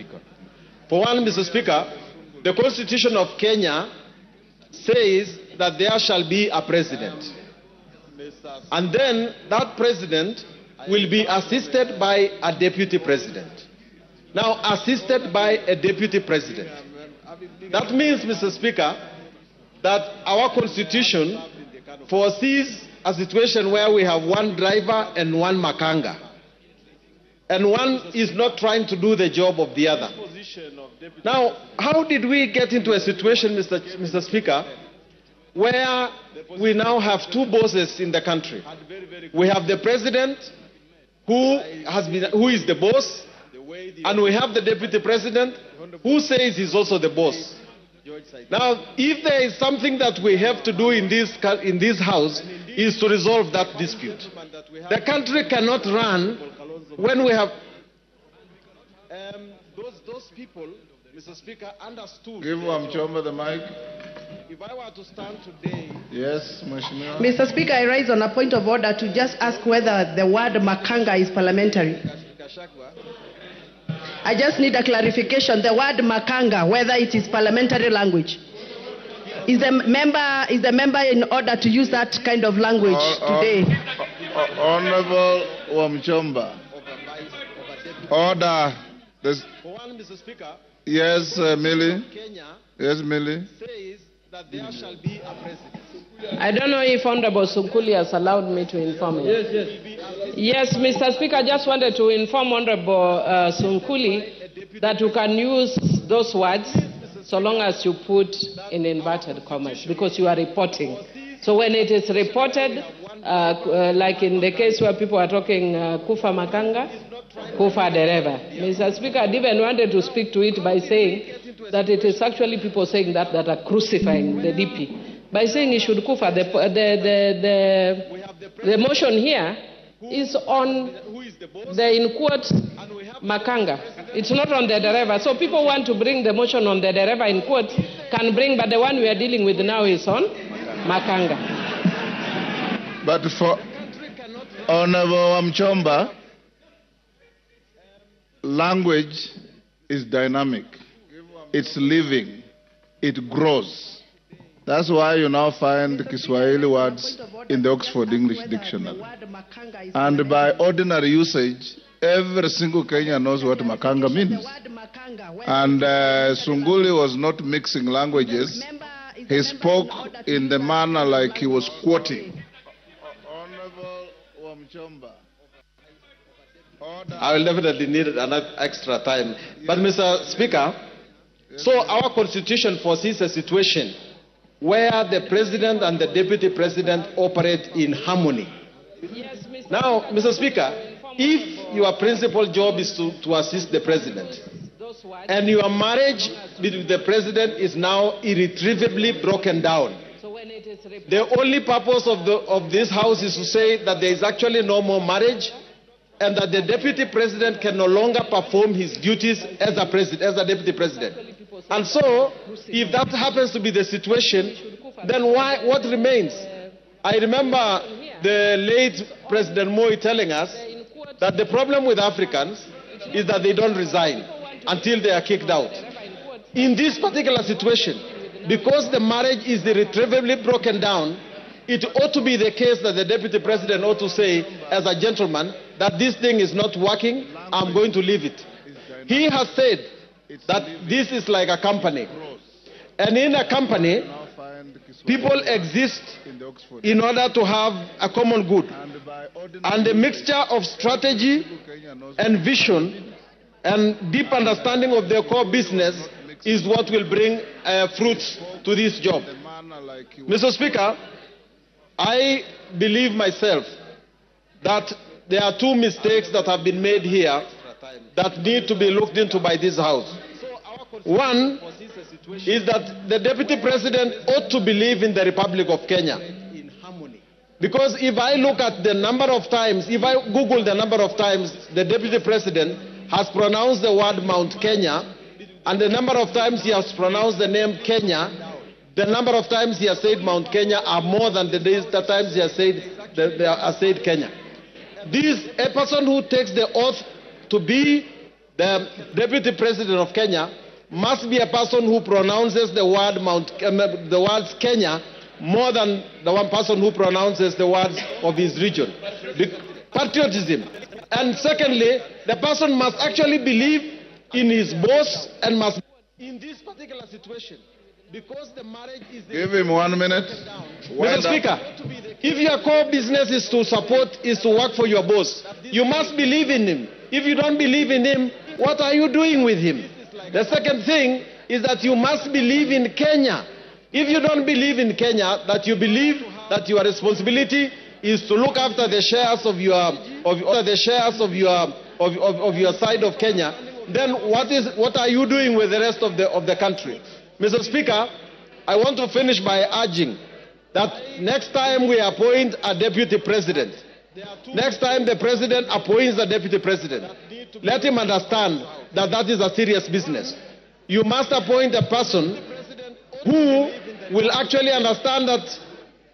For one, Mr. Speaker, the Constitution of Kenya says that there shall be a president. And then that president will be assisted by a Deputy President. Now, assisted by a Deputy President. That means, Mr. Speaker, that our Constitution foresees a situation where we have one driver and one makanga. And one is not trying to do the job of the other. Now, how did we get into a situation, Mr. Speaker, where we now have two bosses in the country? We have the President, who is the boss, and we have the Deputy President, who says he's also the boss. Now, if there is something that we have to do in this House, is to resolve that dispute. The country cannot run when we have... those people, Mr. Speaker, understood... Give Wamchomba the mic. If I were to stand today... Yes, Mheshimiwa. Mr. Speaker, I rise on a point of order to just ask whether the word makanga is parliamentary. I just need a clarification. The word makanga, whether it is parliamentary language. Is the member in order to use that kind of language today? Honorable Wamchomba. Order. For one, Mr. Speaker. Yes, Millie. Yes, Millie. Says that there shall be a president. I don't know if Honorable Sunkuli has allowed me to inform you. Yes, Mr. Speaker, I just wanted to inform Honorable Sunkuli that you can use those words so long as you put in inverted commas, because you are reporting. So when it is reported, like in the case where people are talking Kufa Makanga, Kufa Dereva, Mr. Speaker, I even wanted to speak to it by saying that it is actually people saying that are crucifying the DP. By saying he should Kufa, the motion here is on the, in quote, Makanga. It's not on the Dereva. So people want to bring the motion on the Dereva in quote, can bring, but the one we are dealing with now is on Makanga. But for Honorable Mchomba, language is dynamic. It's living. It grows. That's why you now find Kiswahili words in the Oxford English Dictionary. And by ordinary usage, every single Kenyan knows what Makanga means. And Sunguli was not mixing languages. He spoke in the manner like he was quoting. Honorable Wamchomba. I will definitely need another extra time. But Mr. Speaker, so our constitution foresees a situation where the president and the deputy president operate in harmony. Now, Mr. Speaker, if your principal job is to assist the president, and your marriage with the president is now irretrievably broken down, the only purpose of this house is to say that there is actually no more marriage, and that the deputy president can no longer perform his duties as a deputy president. And so, if that happens to be the situation, then what remains? I remember the late President Moi telling us that the problem with Africans is that they don't resign until they are kicked out. In this particular situation, because the marriage is irretrievably broken down, it ought to be the case that the deputy president ought to say, as a gentleman, that this thing is not working, I'm going to leave it. He has said that this is like a company. And in a company, people exist in order to have a common good. And the mixture of strategy and vision and deep understanding of their core business is what will bring fruits to this job. Mr. Speaker, I believe myself that there are two mistakes that have been made here that need to be looked into by this House. One is that the Deputy President ought to believe in the Republic of Kenya. Because if I look at the number of times, if I Google the number of times the Deputy President has pronounced the word Mount Kenya, and the number of times he has pronounced the name Kenya, the number of times he has said Mount Kenya are more than the times he has said Kenya. A person who takes the oath to be the Deputy President of Kenya must be a person who pronounces the word the words Kenya more than the one person who pronounces the words of his region. Patriotism. And secondly, the person must actually believe in his boss and must, in this particular situation, because the marriage is... Give him 1 minute. Mr. Speaker, if your core business is to work for your boss, you must believe in him. If you don't believe in him, what are you doing with him? The second thing is that you must believe in Kenya. If you don't believe in Kenya, that you believe that your responsibility is to look after the shares of your side of Kenya, then what are you doing with the rest of the country? Mr. Speaker, I want to finish by urging that next time we appoint a deputy president, next time the president appoints a deputy president, let him understand that that is a serious business. You must appoint a person who will actually understand that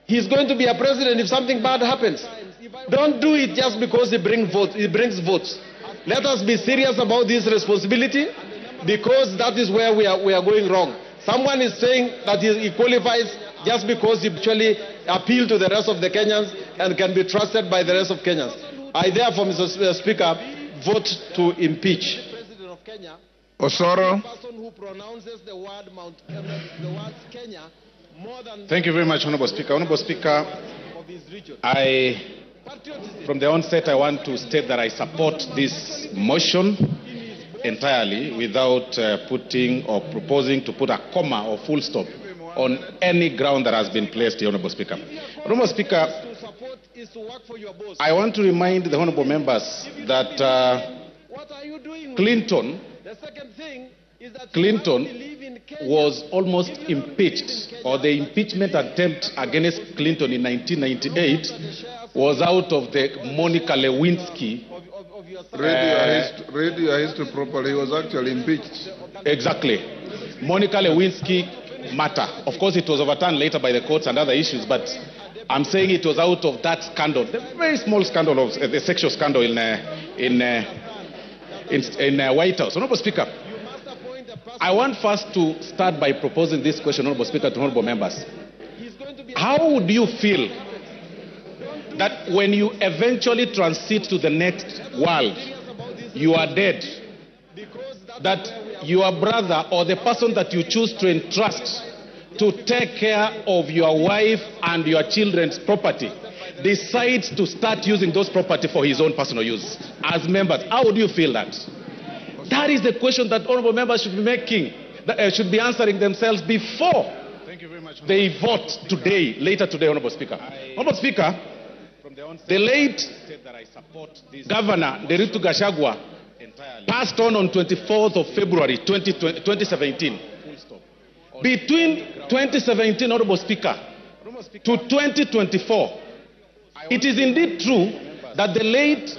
he's going to be a president if something bad happens. Don't do it just because he brings votes. Let us be serious about this responsibility, because that is where we are going wrong. Someone is saying that he qualifies just because he actually appealed to the rest of the Kenyans and can be trusted by the rest of Kenyans. I therefore, Mr. Speaker, vote to impeach. Osoro. Thank you very much, Honorable Speaker. Honorable Speaker, from the onset, I want to state that I support this motion entirely without putting or proposing to put a comma or full stop on any ground that has been placed, the Honourable Speaker. Honourable Speaker, I want to remind the Honourable members that Clinton was almost impeached, or the impeachment attempt against Clinton in 1998 was out of the Monica Lewinsky. Read your history properly. He was actually impeached. Exactly. Monica Lewinsky matter. Of course, it was overturned later by the courts and other issues, but I'm saying it was out of that scandal, the very small scandal of the sexual scandal in White House. Honourable Speaker, I want first to start by proposing this question, Honourable Speaker, to Honourable members. How would you feel that when you eventually transit to the next world, you are dead, that your brother or the person that you choose to entrust to take care of your wife and your children's property decides to start using those property for his own personal use? As members, how would you feel that? That is the question that honourable members should be making, should be answering themselves before they vote today, later today, Honourable Speaker. Honourable Speaker, the late Governor Rigathi Gachagua passed on 24th of February 2017. Between 2017, Honourable Speaker, to 2024, it is indeed true that the late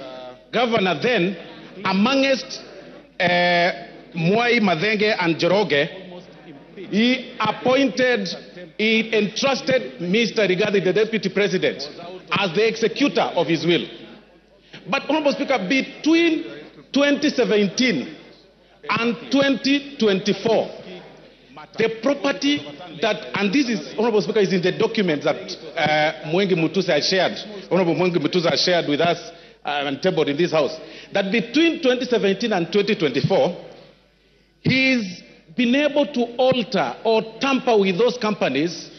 Governor then, amongst Mwai, Madenge and Joroge, he entrusted Mr. Rigathi, the Deputy President, as the executor of his will. But, Honourable Speaker, between 2017 and 2024, the property that, and this is, Honourable Speaker, is in the document that Mwengi Mutusa has shared, Honourable Mwengi Mutusa has shared with us and tabled in this House, that between 2017 and 2024, he's been able to alter or tamper with those companies,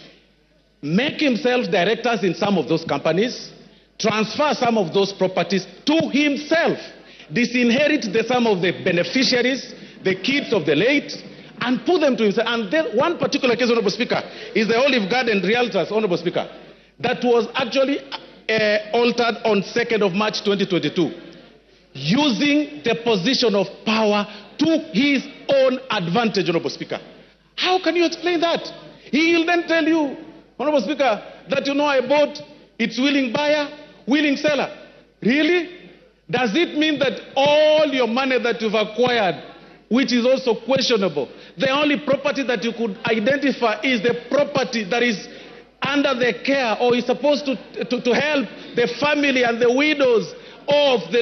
make himself directors in some of those companies, transfer some of those properties to himself, disinherit some of the beneficiaries, the kids of the late, and put them to himself. And then one particular case, Honourable Speaker, is the Olive Garden Realtors, Honourable Speaker, that was actually altered on 2nd of March 2022, using the position of power to his own advantage, Honourable Speaker. How can you explain that? He will then tell you, Honourable Speaker, that I bought, it's willing buyer, willing seller. Really? Does it mean that all your money that you've acquired, which is also questionable, the only property that you could identify is the property that is under the care or is supposed to help the family and the widows of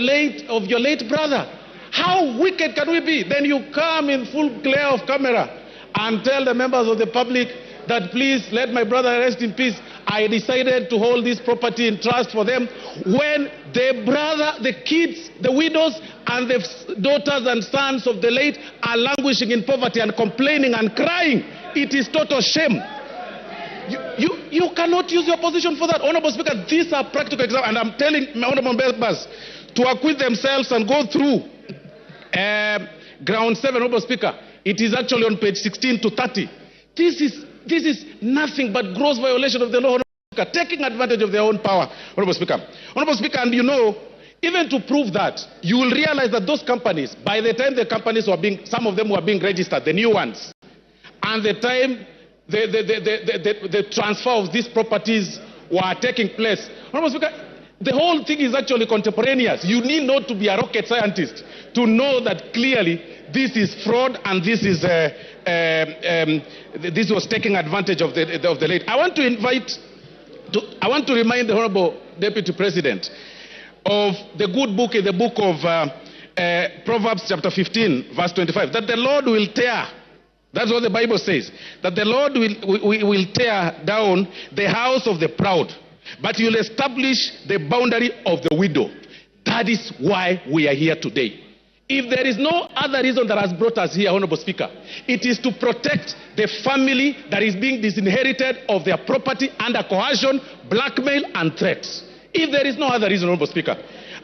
your late brother? How wicked can we be? Then you come in full glare of camera and tell the members of the public that please let my brother rest in peace. I decided to hold this property in trust for them, when the brother, the kids, the widows and the daughters and sons of the late are languishing in poverty and complaining and crying. It is total shame. You cannot use your position for that. Honourable Speaker, these are practical examples, and I'm telling my honourable members to acquit themselves and go through ground 7, Honourable Speaker. It is actually on page 16 to 30. This is nothing but gross violation of the law, Honourable Speaker, taking advantage of their own power, Honourable Speaker. Honourable Speaker, and even to prove that, you will realize that those companies, by the time the companies were some of them were being registered, the new ones, and the time the transfer of these properties were taking place, Honourable Speaker, the whole thing is actually contemporaneous. You need not to be a rocket scientist to know that clearly this is fraud and this was taking advantage of the late. I want to remind the Honourable Deputy President of the good book in the book of Proverbs chapter 15 verse 25, that the Lord will tear, that's what the Bible says, that the Lord will tear down the house of the proud, but he will establish the boundary of the widow. That is why we are here today. If there is no other reason that has brought us here, Honourable Speaker, it is to protect the family that is being disinherited of their property under coercion, blackmail and threats. If there is no other reason, Honourable Speaker.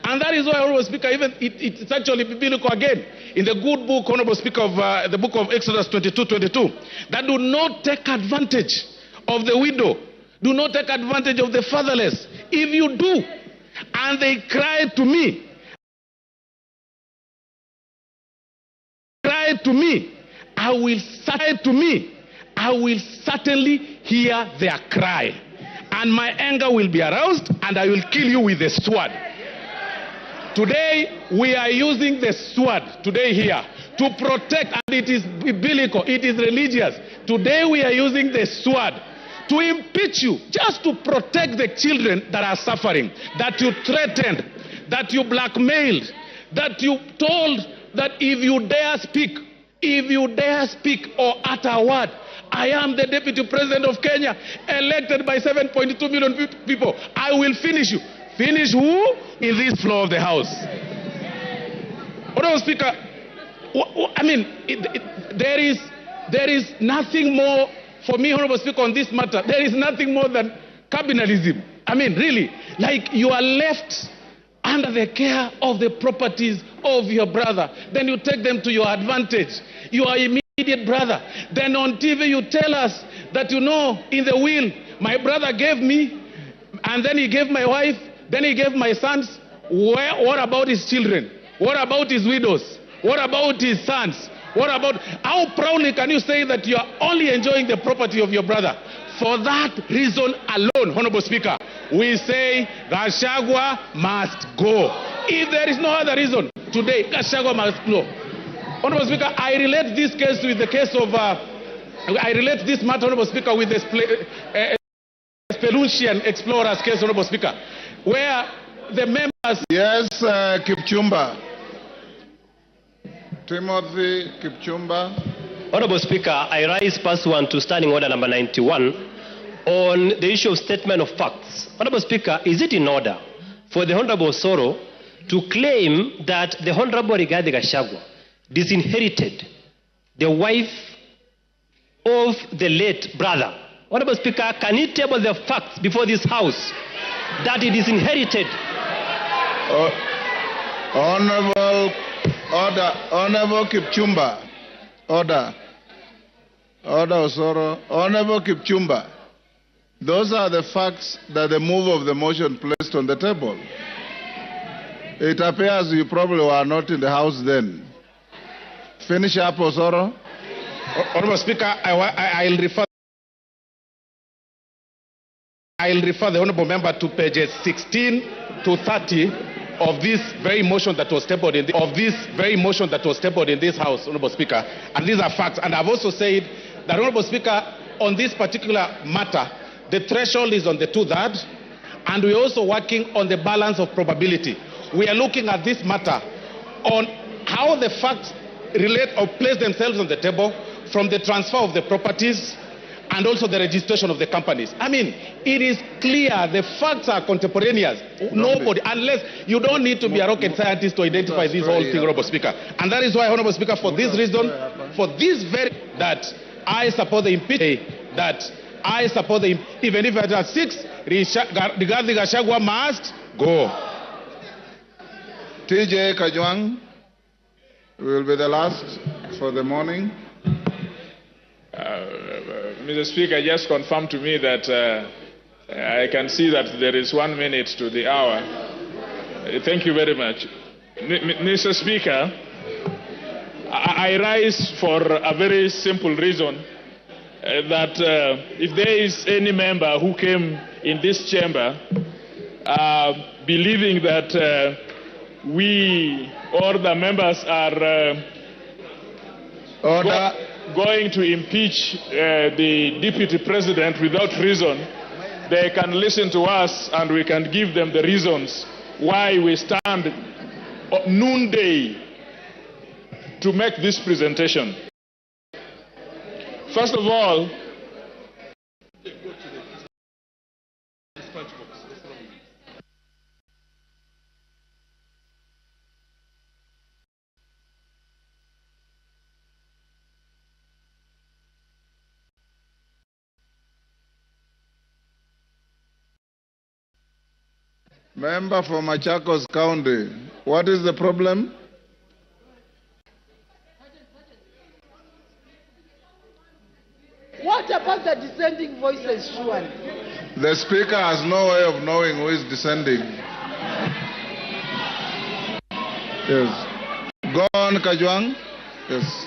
And that is why, Honorable Speaker, even it's actually biblical again. In the good book, Honorable Speaker, of the book of Exodus 22:22, that do not take advantage of the widow, do not take advantage of the fatherless. If you do, and they cry to me, I will certainly hear their cry, and my anger will be aroused, and I will kill you with the sword. Today, we are using the sword today here to protect, and it is biblical, it is religious. Today, we are using the sword to impeach you, just to protect the children that are suffering, that you threatened, that you blackmailed, that you told that if you dare speak or utter a word, I am the Deputy President of Kenya, elected by 7.2 million people. I will finish you. Finish who? In this floor of the House. Honorable Speaker, I mean, there is nothing more for me, Honorable Speaker, on this matter. There is nothing more than cabinalism. I mean, really, like you are left under the care of the properties of your brother. Then you take them to your advantage. Your immediate brother. Then on TV you tell us that, you know, in the will, my brother gave me, and then he gave my wife, then he gave my sons. What about his children? What about his widows? What about his sons? What about, how proudly can you say that you are only enjoying the property of your brother? For that reason alone, Honorable Speaker, we say Gachagua must go. If there is no other reason, today Gachagua must go. Honorable Speaker, I relate this case with the case of, I relate this matter, Honorable Speaker, with the Spelunchian explorers case, Honorable Speaker, where the members... Yes, Kipchumba. Timothy Kipchumba. Honorable Speaker, I rise pursuant to Standing Order number 91 on the issue of statement of facts. Honorable Speaker, is it in order for the Honorable Soro to claim that the Honorable Rigathi Gachagua disinherited the wife of the late brother? Honorable Speaker, can you table the facts before this House that he disinherited? Honorable Kipchumba. Order, Osoro. Honorable Kipchumba. Those are the facts that the move of the motion placed on the table. It appears you probably were not in the House then. Finish up, Osoro. Honorable Speaker, I'll refer the Honorable Member to pages 16 to 30 of this very motion that was tabled in this House, Honorable Speaker. And these are facts. And I've also said that, Honorable Speaker, on this particular matter, the threshold is on the 2/3, and we're also working on the balance of probability. We are looking at this matter on how the facts relate or place themselves on the table from the transfer of the properties and also the registration of the companies. I mean, it is clear, the facts are contemporaneous. Nobody, unless you don't need to be a rocket scientist to identify this whole thing, Honorable Speaker. And that is why, Honorable Speaker, for this reason, that I support the impeachment, even if it has 6, Rigathi Gachagua must go. TJ Kajwang will be the last for the morning. Mr. Speaker, just confirm to me that I can see that there is 1 minute to the hour. Thank you very much. Mr. Speaker, I rise for a very simple reason, that if there is any member who came in this chamber believing that we or the members are going to impeach the deputy president without reason, they can listen to us and we can give them the reasons why we stand noonday to make this presentation. First of all, Member for Machakos County, what is the problem? What about the dissenting voices, Shuan? The Speaker has no way of knowing who is dissenting. Yes. Go on, Kajwang. Yes.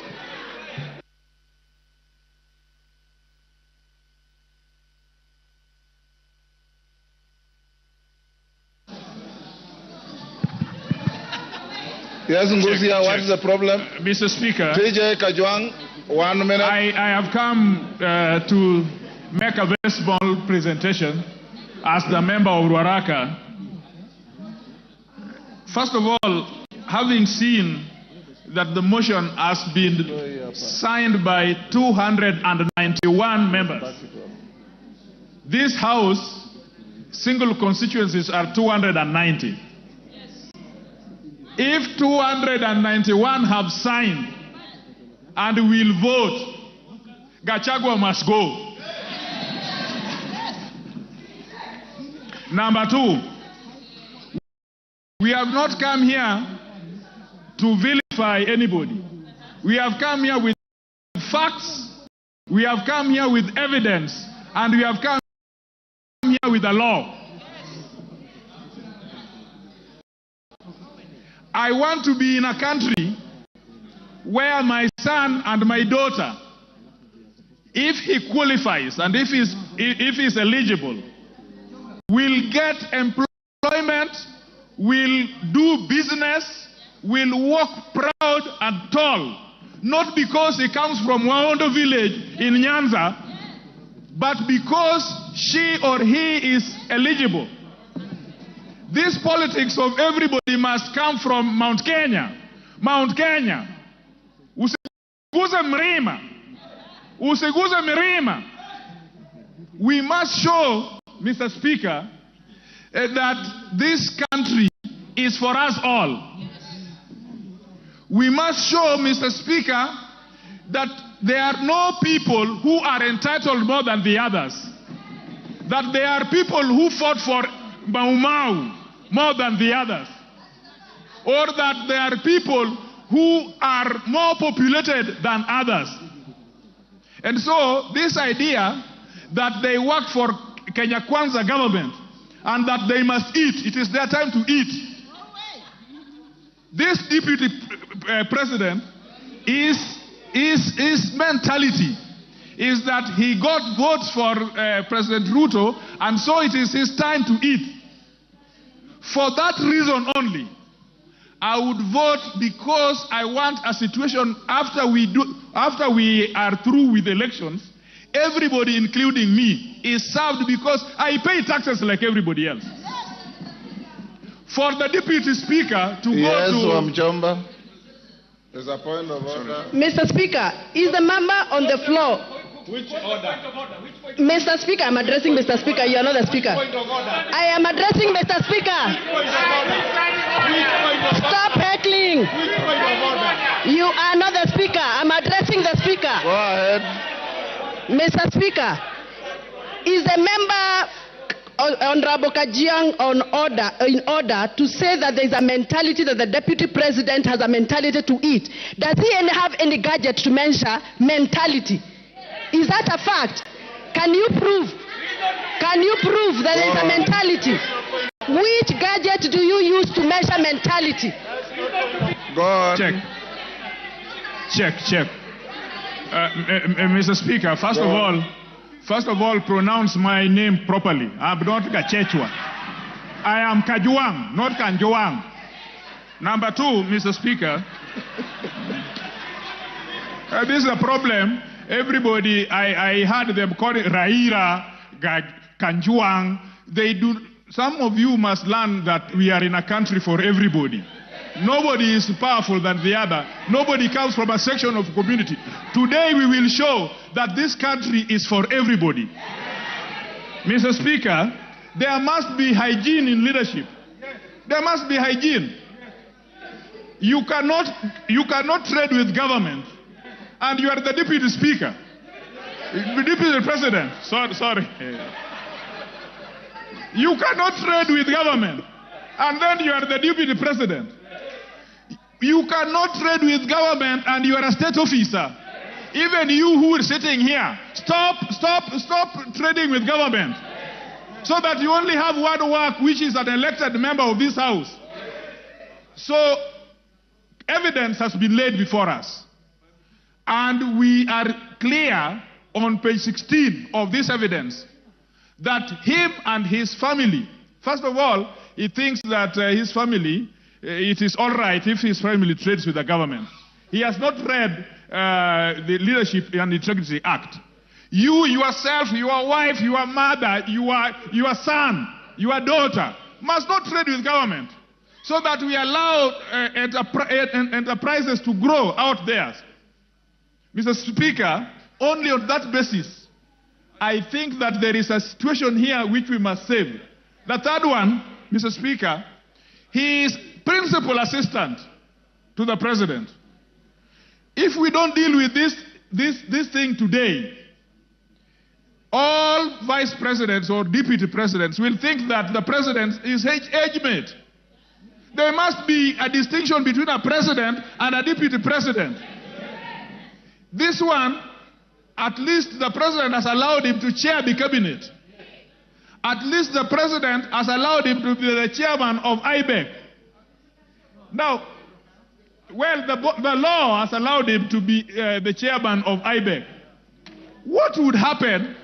Yes, Ngusia, what is the problem? Mr. Speaker, TJ Kajwang, 1 minute. I have come to make a very small presentation as the member of Ruaraka. First of all, having seen that the motion has been signed by 291 members, this House, single constituencies are 290. If 291 have signed and will vote, Gachagua must go. Number two, we have not come here to vilify anybody. We have come here with facts, we have come here with evidence, and we have come here with the law. I want to be in a country where my son and my daughter, if he qualifies and if he's eligible, will get employment, will do business, will walk proud and tall, not because he comes from Waondo village in Nyanza, but because she or he is eligible. This politics of everybody must come from Mount Kenya. Mount Kenya. Usiguze mlima. Usiguze milima. We must show, Mr. Speaker, that this country is for us all. We must show, Mr. Speaker, that there are no people who are entitled more than the others. That there are people who fought for Mau Mau more than the others, or that there are people who are more populated than others. And so this idea that they work for Kenya Kwanza government and that they must eat, it is their time to eat. This deputy president his mentality is that he got votes for President Ruto, and so it is his time to eat. For that reason only, I would vote, because I want a situation after we are through with elections, everybody, including me, is served, because I pay taxes like everybody else. For the deputy speaker to go to... Wamjomba. There's a point of order. Mr. Speaker, is the member on the floor? Which order? Mr. Speaker, I'm addressing Mr. Speaker. You are not the Speaker. I am addressing Mr. Speaker. Stop heckling. You are not the Speaker. I'm addressing the Speaker. Go ahead. Mr. Speaker, is the member Honorable Kajiang in order to say that there is a mentality that the deputy president has a mentality to eat? Does he have any gadget to measure mentality? Is that a fact? Can you prove? Can you prove that there is a mentality? Which gadget do you use to measure mentality? Go on. Check. Mr. Speaker, first of all, pronounce my name properly. I'm not Gachechwa. I am Kajwang, not Kanjwang. Number two, Mr. Speaker, this is a problem. Everybody, I heard them call it Raira, Kanjuang. Some of you must learn that we are in a country for everybody. Nobody is powerful than the other. Nobody comes from a section of community. Today we will show that this country is for everybody. Mr. Speaker, there must be hygiene in leadership. There must be hygiene. You cannot trade with government, and you are the deputy speaker, deputy president. Sorry. You cannot trade with government, and then you are the deputy president. You cannot trade with government and you are a state officer. Even you who are sitting here, stop trading with government. So that you only have one work, which is an elected member of this house. So, evidence has been laid before us. And we are clear on page 16 of this evidence that him and his family, first of all, he thinks that his family, it is all right if his family trades with the government. He has not read the Leadership and Integrity Act. You, yourself, your wife, your mother, your son, your daughter must not trade with government so that we allow enterprises to grow out there. Mr. Speaker, only on that basis, I think that there is a situation here which we must save. The third one, Mr. Speaker, he is principal assistant to the president. If we don't deal with this thing today, all vice presidents or deputy presidents will think that the president is age mate. There must be a distinction between a president and a deputy president. This one, at least the president has allowed him to chair the cabinet. At least the president has allowed him to be the chairman of IBEC. Now, well, the law has allowed him to be the chairman of IBEC. What would happen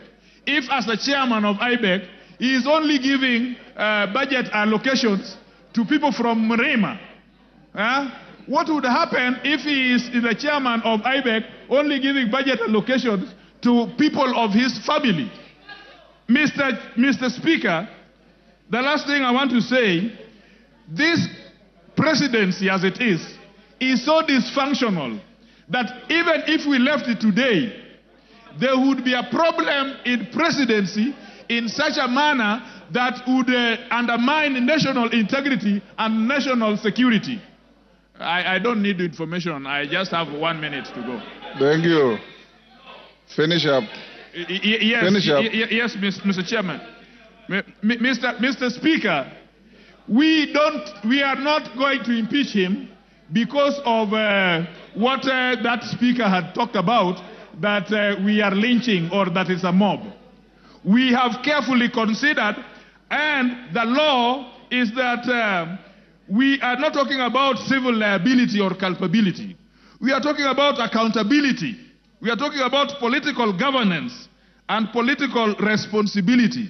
if, as the chairman of IBEC, he is only giving budget allocations to people from Mrema? What would happen if he is the chairman of IBEC, only giving budget allocations to people of his family? Mr. Speaker, the last thing I want to say, this presidency as it is so dysfunctional that even if we left it today, there would be a problem in presidency in such a manner that would undermine national integrity and national security. I don't need the information. I just have 1 minute to go. Thank you. Finish up. Yes, Finish up. Yes, Mr. Chairman. Mr. Speaker, we are not going to impeach him because of what that speaker had talked about, that we are lynching or that it's a mob. We have carefully considered, and the law is that we are not talking about civil liability or culpability. We are talking about accountability. We are talking about political governance and political responsibility.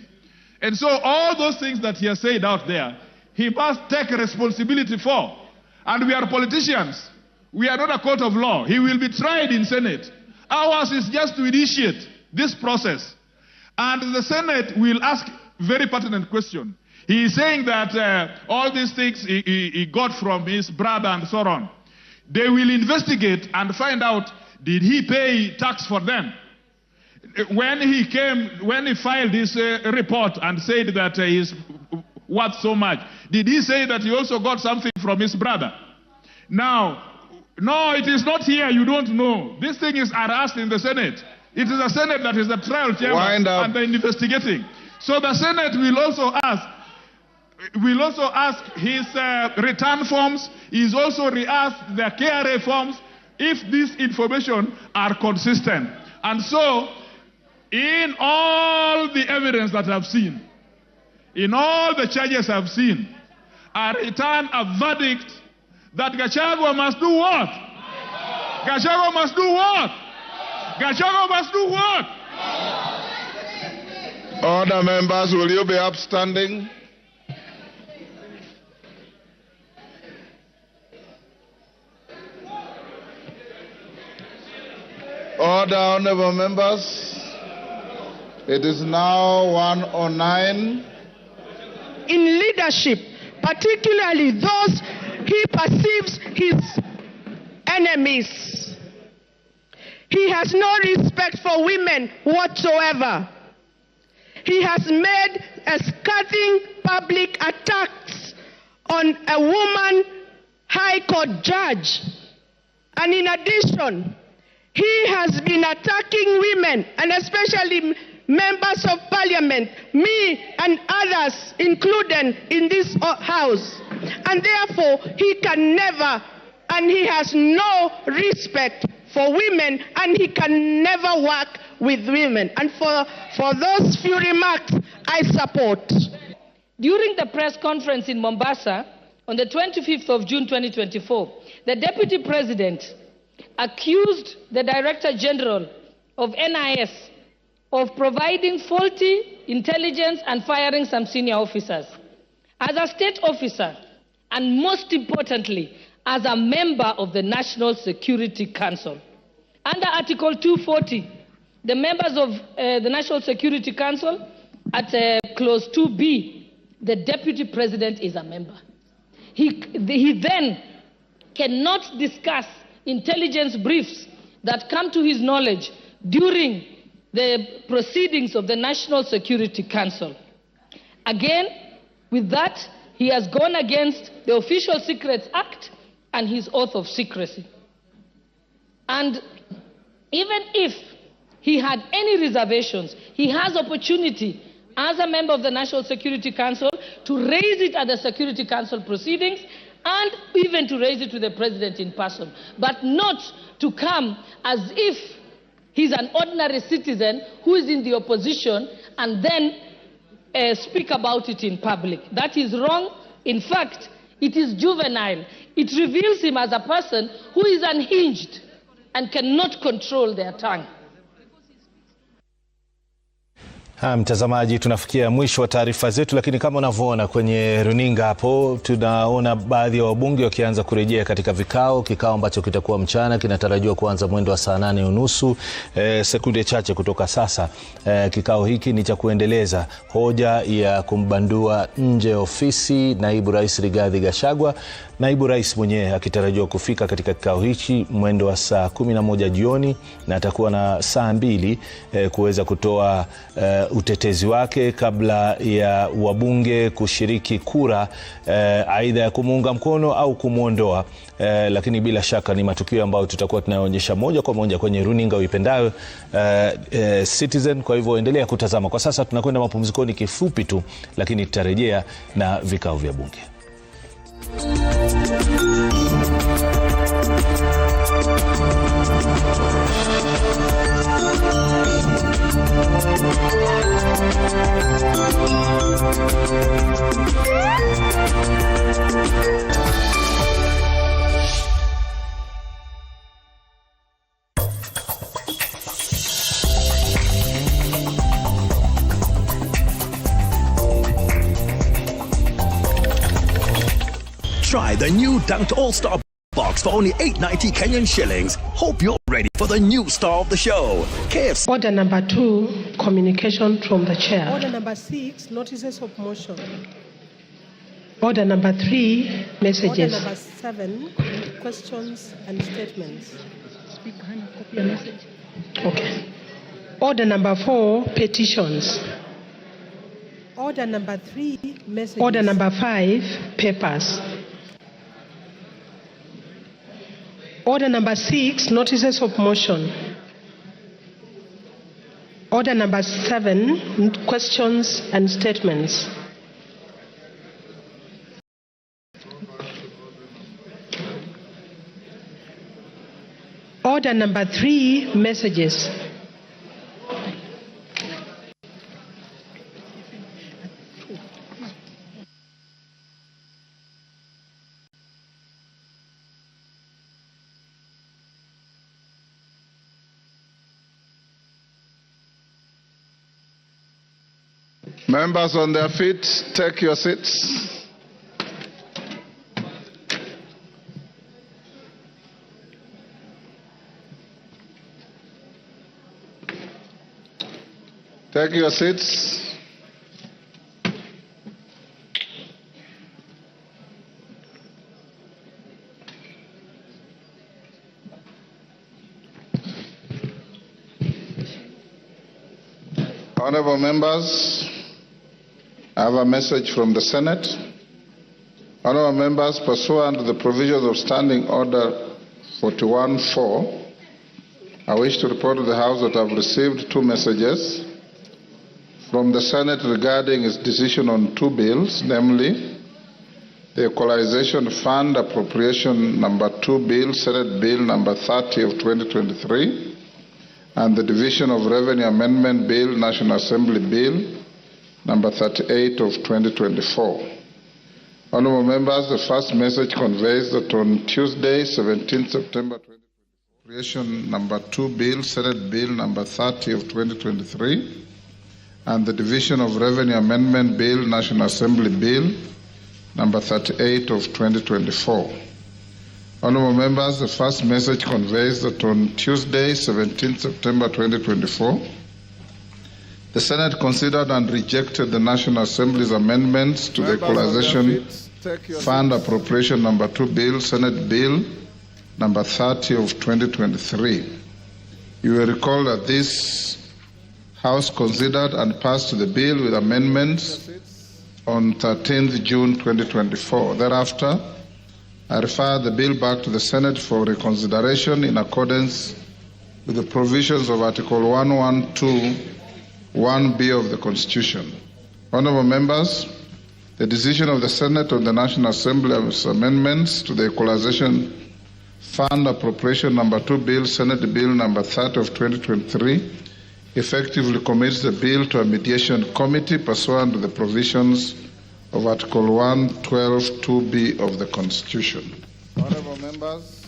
And so all those things that he has said out there, he must take responsibility for. And we are politicians. We are not a court of law. He will be tried in Senate. Ours is just to initiate this process. And the Senate will ask very pertinent question. He is saying that all these things he got from his brother and so on. They will investigate and find out, did he pay tax for them? When he filed this report and said that he's worth so much, did he say that he also got something from his brother? Now, no, it is not here. You don't know. This thing is asked in the Senate. It is the Senate that is the trial chamber and the investigating. So the Senate will also ask his return forms. He's also asked the KRA forms if this information are consistent. And so, in all the evidence that I've seen, in all the charges I've seen, I return a verdict that Gachagua must do what? Gachagua must do what? Gachagua must do what? Order, members, will you be upstanding? Order, honorable members. It is now 1:09. In leadership, particularly those he perceives his enemies. He has no respect for women whatsoever. He has made a scathing public attacks on a woman high court judge. And in addition, he has been attacking women, and especially members of parliament, me and others included in this house. And therefore, he can never, and he has no respect for women, and he can never work with women. And for those few remarks, I support. During the press conference in Mombasa on the 25th of June 2024, the Deputy President accused the Director General of NIS of providing faulty intelligence and firing some senior officers. As a state officer, and most importantly, as a member of the National Security Council, under Article 240, the members of the National Security Council, at Clause 2B, the Deputy President is a member. He then cannot discuss intelligence briefs that come to his knowledge during the proceedings of the National Security Council. Again, with that, he has gone against the Official Secrets Act and his oath of secrecy. And even if he had any reservations, he has opportunity as a member of the National Security Council to raise it at the Security Council proceedings and even to raise it to the President in person, but not to come as if he's an ordinary citizen who is in the opposition and then speak about it in public. That is wrong. In fact, it is juvenile. It reveals him as a person who is unhinged and cannot control their tongue. Mtazamaji, tunafikia mwisho wa taarifa zetu, lakini kama unavyoona kwenye runinga hapo, tunaona baadhi ya wabunge wakianza kurejea katika kikao ambacho kitakuwa mchana, kinatarajiwa kuanza mwendo wa saa 8:30, sekunde chache kutoka sasa. Kikao hiki ni cha kuendeleza hoja ya kumbandua nje ofisi naibu rais Rigathi Gachagua. Naibu rais mwenyewe akitarajiwa kufika katika kikao hichi mwendo wa saa 11 jioni, na atakuwa na saa 2 kuweza kutoa utetezi wake kabla ya wabunge kushiriki kura aidha ya kumuunga mkono au kumuondoa. Lakini bila shaka ni matukio ambayo tutakuwa tunaonyesha moja kwa moja kwenye runinga uipendayo Citizen. Kwa hivyo endelea kutazama. Kwa sasa tunakwenda mapumzikoni kifupi tu, lakini tutarejea na vikao vya bunge. Try the new Dunked All-Star box for only 890 Kenyan shillings. Hope you're ready for the new star of the show, KFC. Order number 2, communication from the chair. Order number 6, notices of motion. Order number 3, messages. Order number 7, questions and statements. Speak behind a copy and message. Okay. Order number 4, petitions. Order number 3, messages. Order number 5, papers. Order number 6, notices of motion. Order number 7, questions and statements. Order number 3, messages. Members on their feet, take your seats. Take your seats. Honorable members, I have a message from the Senate. Honorable members, pursuant to the provisions of Standing Order 41-4, I wish to report to the House that I have received 2 messages from the Senate regarding its decision on two bills, namely the Equalization Fund Appropriation Number 2 Bill, Senate Bill Number 30 of 2023, and the Division of Revenue Amendment Bill, National Assembly Bill Number 38 of 2024. Honourable members, the first message conveys that on Tuesday, 17 September 2023, Appropriation Number 2 Bill, Senate Bill Number 30 of 2023, and the Division of Revenue Amendment Bill, National Assembly Bill Number 38 of 2024. Honourable members, the first message conveys that on Tuesday, 17 September 2024, the Senate considered and rejected the National Assembly's amendments to the Equalization Fund Appropriation Number 2 Bill, Senate Bill Number 30 of 2023. You will recall that this House considered and passed the bill with amendments on 13th June 2024. Thereafter, I refer the bill back to the Senate for reconsideration in accordance with the provisions of Article 112(1)(b) of the Constitution. Honourable members, the decision of the Senate on the National Assembly's amendments to the Equalization Fund Appropriation Number 2 Bill, Senate Bill Number 30 of 2023, effectively commits the bill to a mediation committee pursuant to the provisions of Article 112(2)(b) of the Constitution. Honourable members,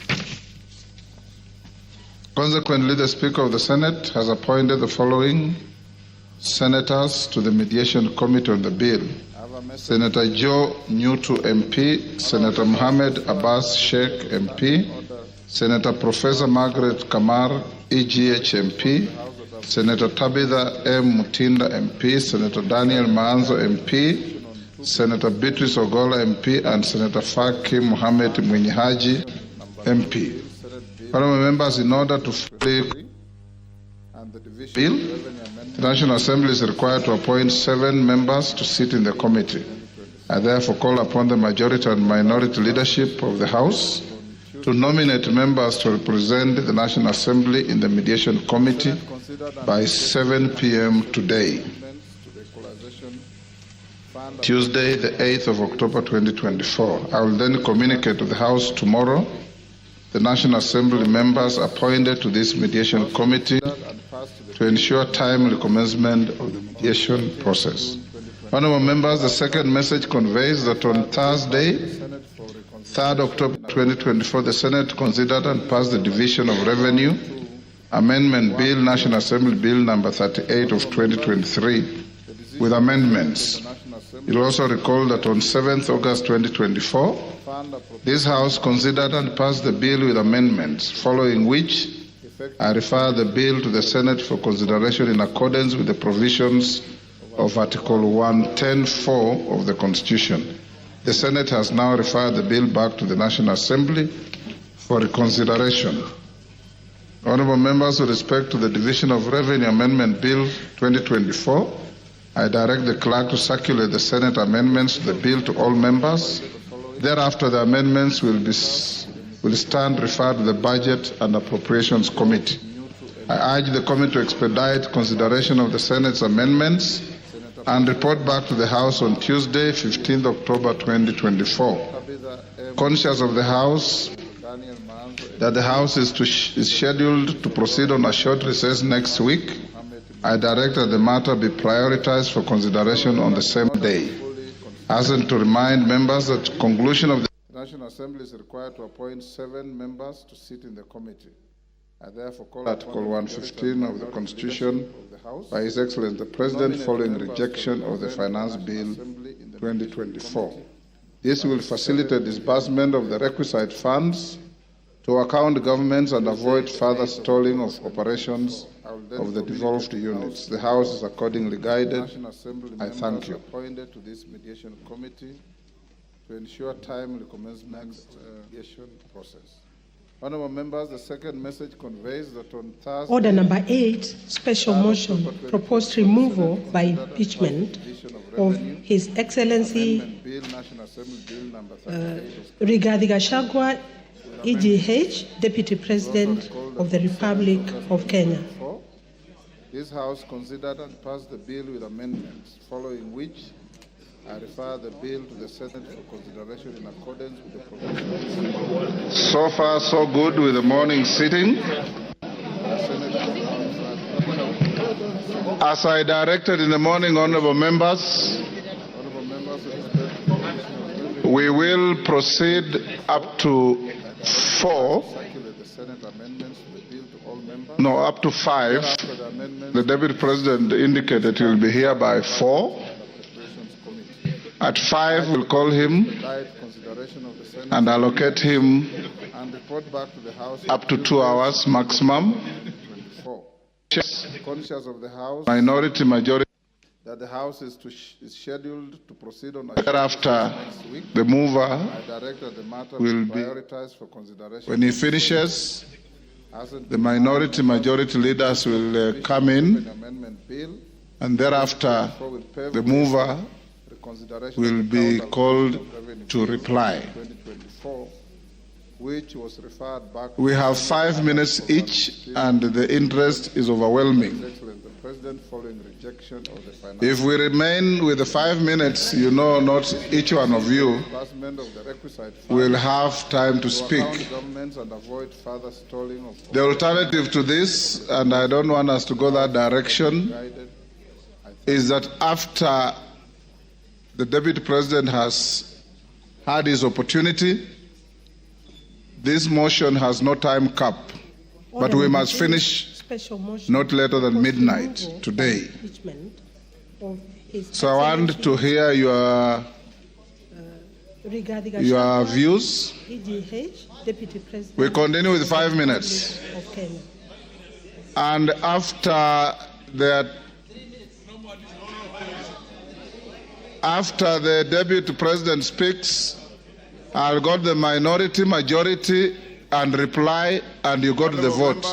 consequently, the Speaker of the Senate has appointed the following senators to the mediation committee on the bill: Senator Joe Newtu MP, Senator Mohammed Abbas Sheikh MP, Senator Professor Margaret Kamar EGH MP, Senator Tabitha M. Mutinda MP, Senator Daniel Maanzo MP, Senator Beatrice Ogola MP, and Senator Faki Mohammed Mwinyihaji MP. Honourable members, in order to fully the bill, the National Assembly is required to appoint 7 members to sit in the committee. I therefore call upon the majority and minority leadership of the House to nominate members to represent the National Assembly in the mediation committee by 7 p.m. today, Tuesday, the 8th of October 2024. I will then communicate to the House tomorrow the National Assembly members appointed to this mediation committee to ensure timely commencement of the mediation process. Honourable members, the second message conveys that on Thursday, 3rd October 2024, the Senate considered and passed the Division of Revenue Amendment Bill, National Assembly Bill Number 38 of 2023, with amendments. You'll also recall that on 7th August 2024, this House considered and passed the bill with amendments, following which I refer the bill to the Senate for consideration in accordance with the provisions of Article 110(4) of the Constitution. The Senate has now referred the bill back to the National Assembly for reconsideration. Honourable members, with respect to the Division of Revenue Amendment Bill 2024, I direct the clerk to circulate the Senate amendments to the bill to all members. Thereafter, the amendments will stand referred to the Budget and Appropriations Committee. I urge the committee to expedite consideration of the Senate's amendments and report back to the House on Tuesday, 15th October 2024. Conscious of the House that the House is scheduled to proceed on a short recess next week, I direct that the matter be prioritized for consideration on the same day. As and to remind members that conclusion of the National Assembly is required to appoint 7 members to sit in the committee. I therefore call Article 115 of the Constitution by His Excellency the President following rejection of the Finance Bill 2024. This will facilitate disbursement of the requisite funds to account governments and avoid further stalling of operations of the devolved units. The House is accordingly guided. I thank you. Appointed to this mediation committee to ensure timely commencement of the mediation process. Honourable members, the second message conveys that on Thursday... Order number 8, special motion, proposed removal by impeachment of His Excellency Rigathi Gachagua, EGH, Deputy President of the Republic of Kenya. This House considered and passed the bill with amendments, following which I refer the bill to the Senate for consideration in accordance with the provisions. So far, so good with the morning sitting. As I directed in the morning, honorable members, we will proceed up to 4. No, up to 5. The Deputy President indicated he will be here by 4. At 5, we'll call him and allocate him up to 2 hours maximum. Conscious of the House, minority, majority, that the House is scheduled to proceed on. Thereafter, the mover will be prioritized for consideration. When he finishes, the minority, majority leaders will come in, and thereafter, the mover will be called to reply. Which was referred back. We have 5 minutes each, and the interest is overwhelming. The President, following rejection of the if we remain with the 5 minutes, you know, not each one of you will have time to speak. The alternative to this, and I don't want us to go that direction, is that after the Deputy President has had his opportunity, this motion has no time cap, but we must finish not later than midnight today. So I want to hear your views. We continue with 5 minutes. And after the Deputy President speaks, I'll go to the minority, majority, and reply, and you go to the vote.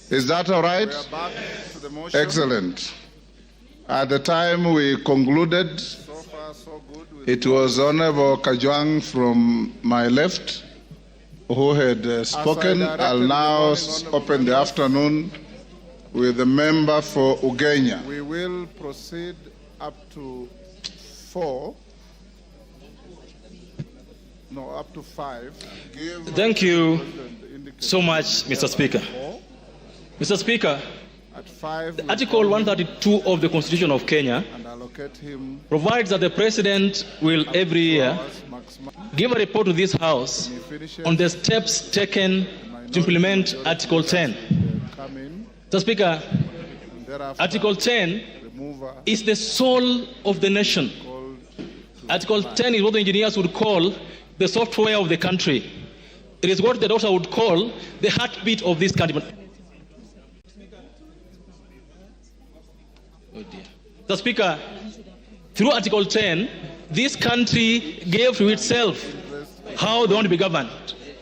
Is that all right? Excellent. At the time we concluded, it was Honorable Kajwang from my left who had spoken. I'll now open the afternoon with the member for Ugenya. We will proceed up to 4. No, up to 5. Thank you so much, Mr. Speaker. Mr. Speaker, Article 132 of the Constitution of Kenya provides that the President will every year give a report to this House on the steps taken to implement Article 10. Mr. Speaker, Article 10 is the soul of the nation. Article 10 is what the engineers would call the software of the country. It is what the doctor would call the heartbeat of this country. Oh dear. The Speaker, through Article 10, this country gave to itself how they want to be governed.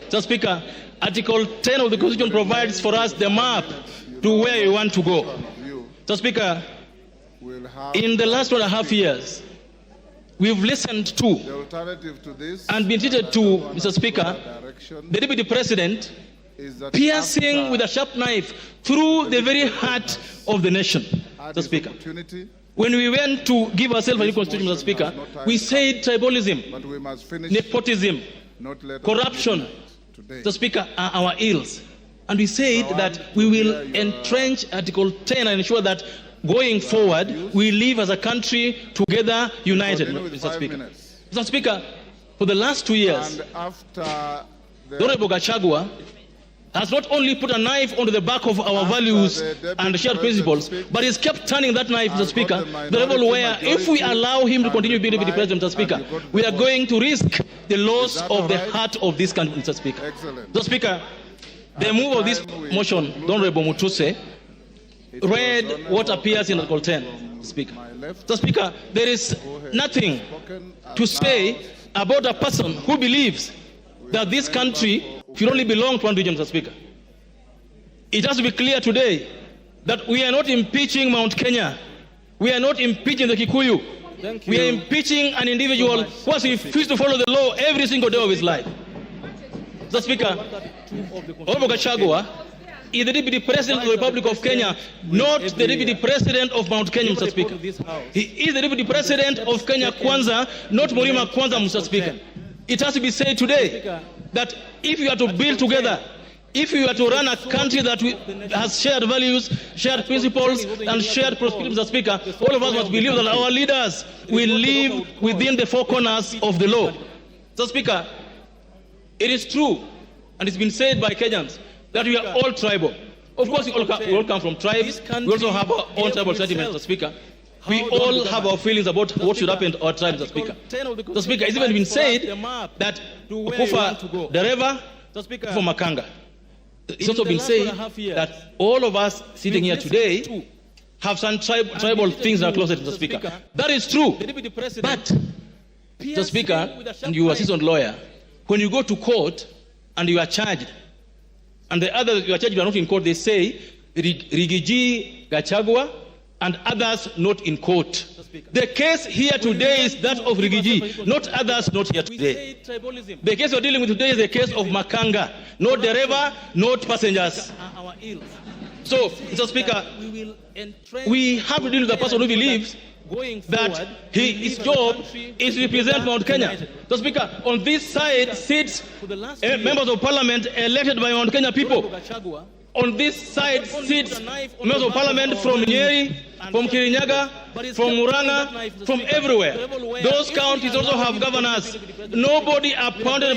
The Speaker, Article 10 of the Constitution provides for us the map to where we want to go. The Speaker, in the last 1.5 years, we've listened to and been treated to, Mr. Speaker, the Deputy President piercing with a sharp knife through the very heart of the nation, Mr. Speaker. When we went to give ourselves a new constitution, Mr. Speaker, we said tribalism, nepotism, corruption, Mr. Speaker, are our ills. And we said that we will entrench Article 10 and ensure that going forward, we live as a country together, united, Mr. Speaker. Mr. Speaker, for the last 2 years, the Honorable Gachagua has not only put a knife onto the back of our values and shared principles, but he's kept turning that knife, Mr. Speaker, the level where if we allow him to continue being Deputy President, Mr. Speaker, we are going to risk the loss of the heart of this country, Mr. Speaker. Mr. Speaker, the move of this motion, the Honorable Mutuse, read what appears in Article 10, Speaker. So, Speaker, there is nothing to say about a person who believes that this country should only belong to one region, Mr. Speaker. It has to be clear today that we are not impeaching Mount Kenya. We are not impeaching the Kikuyu. We are impeaching an individual who has refused to follow the law every single day of his life. Mr. Speaker, Honorable Gachagua is the Deputy President of the Republic of Kenya, not the Deputy President of Mount Kenya, Mr. Speaker. He is the Deputy President of Kenya Kwanza, not Mlima Kwanza, Mr. Speaker. It has to be said today that if you are to build together, if you are to run a country that has shared values, shared principles, and shared prosperity, Mr. Speaker, all of us must believe that our leaders will live within the four corners of the law. Mr. Speaker, it is true, and it's been said by Kenyans, that we are all tribal. Of course, we all come from tribes. We also have our own tribal sentiments, Mr. Speaker. We all have our feelings about what should happen to our tribe, Mr. Speaker. Mr. Speaker, it's even been said that Kufa Dereva, for Makanga. It's also been said that all of us sitting here today have some tribal things in our closet, Mr. Speaker. That is true. But, Mr. Speaker, and you are a seasoned lawyer, when you go to court and you are charged, and the others you are charged are not in court, they say Rigathi Gachagua and others not in court. The case here today is that of Rigathi, not others not here today. The case we are dealing with today is the case of Makanga, not Dereva, not passengers. So, Mr. Speaker, we have to deal with a person who believes that his job is to represent Mount Kenya. So, Speaker, on this side sits members of parliament elected by Mount Kenya people. On this side sits members of parliament from Nyeri, from Kirinyaga, from Muranga, from everywhere. Those counties also have governors. Nobody appointed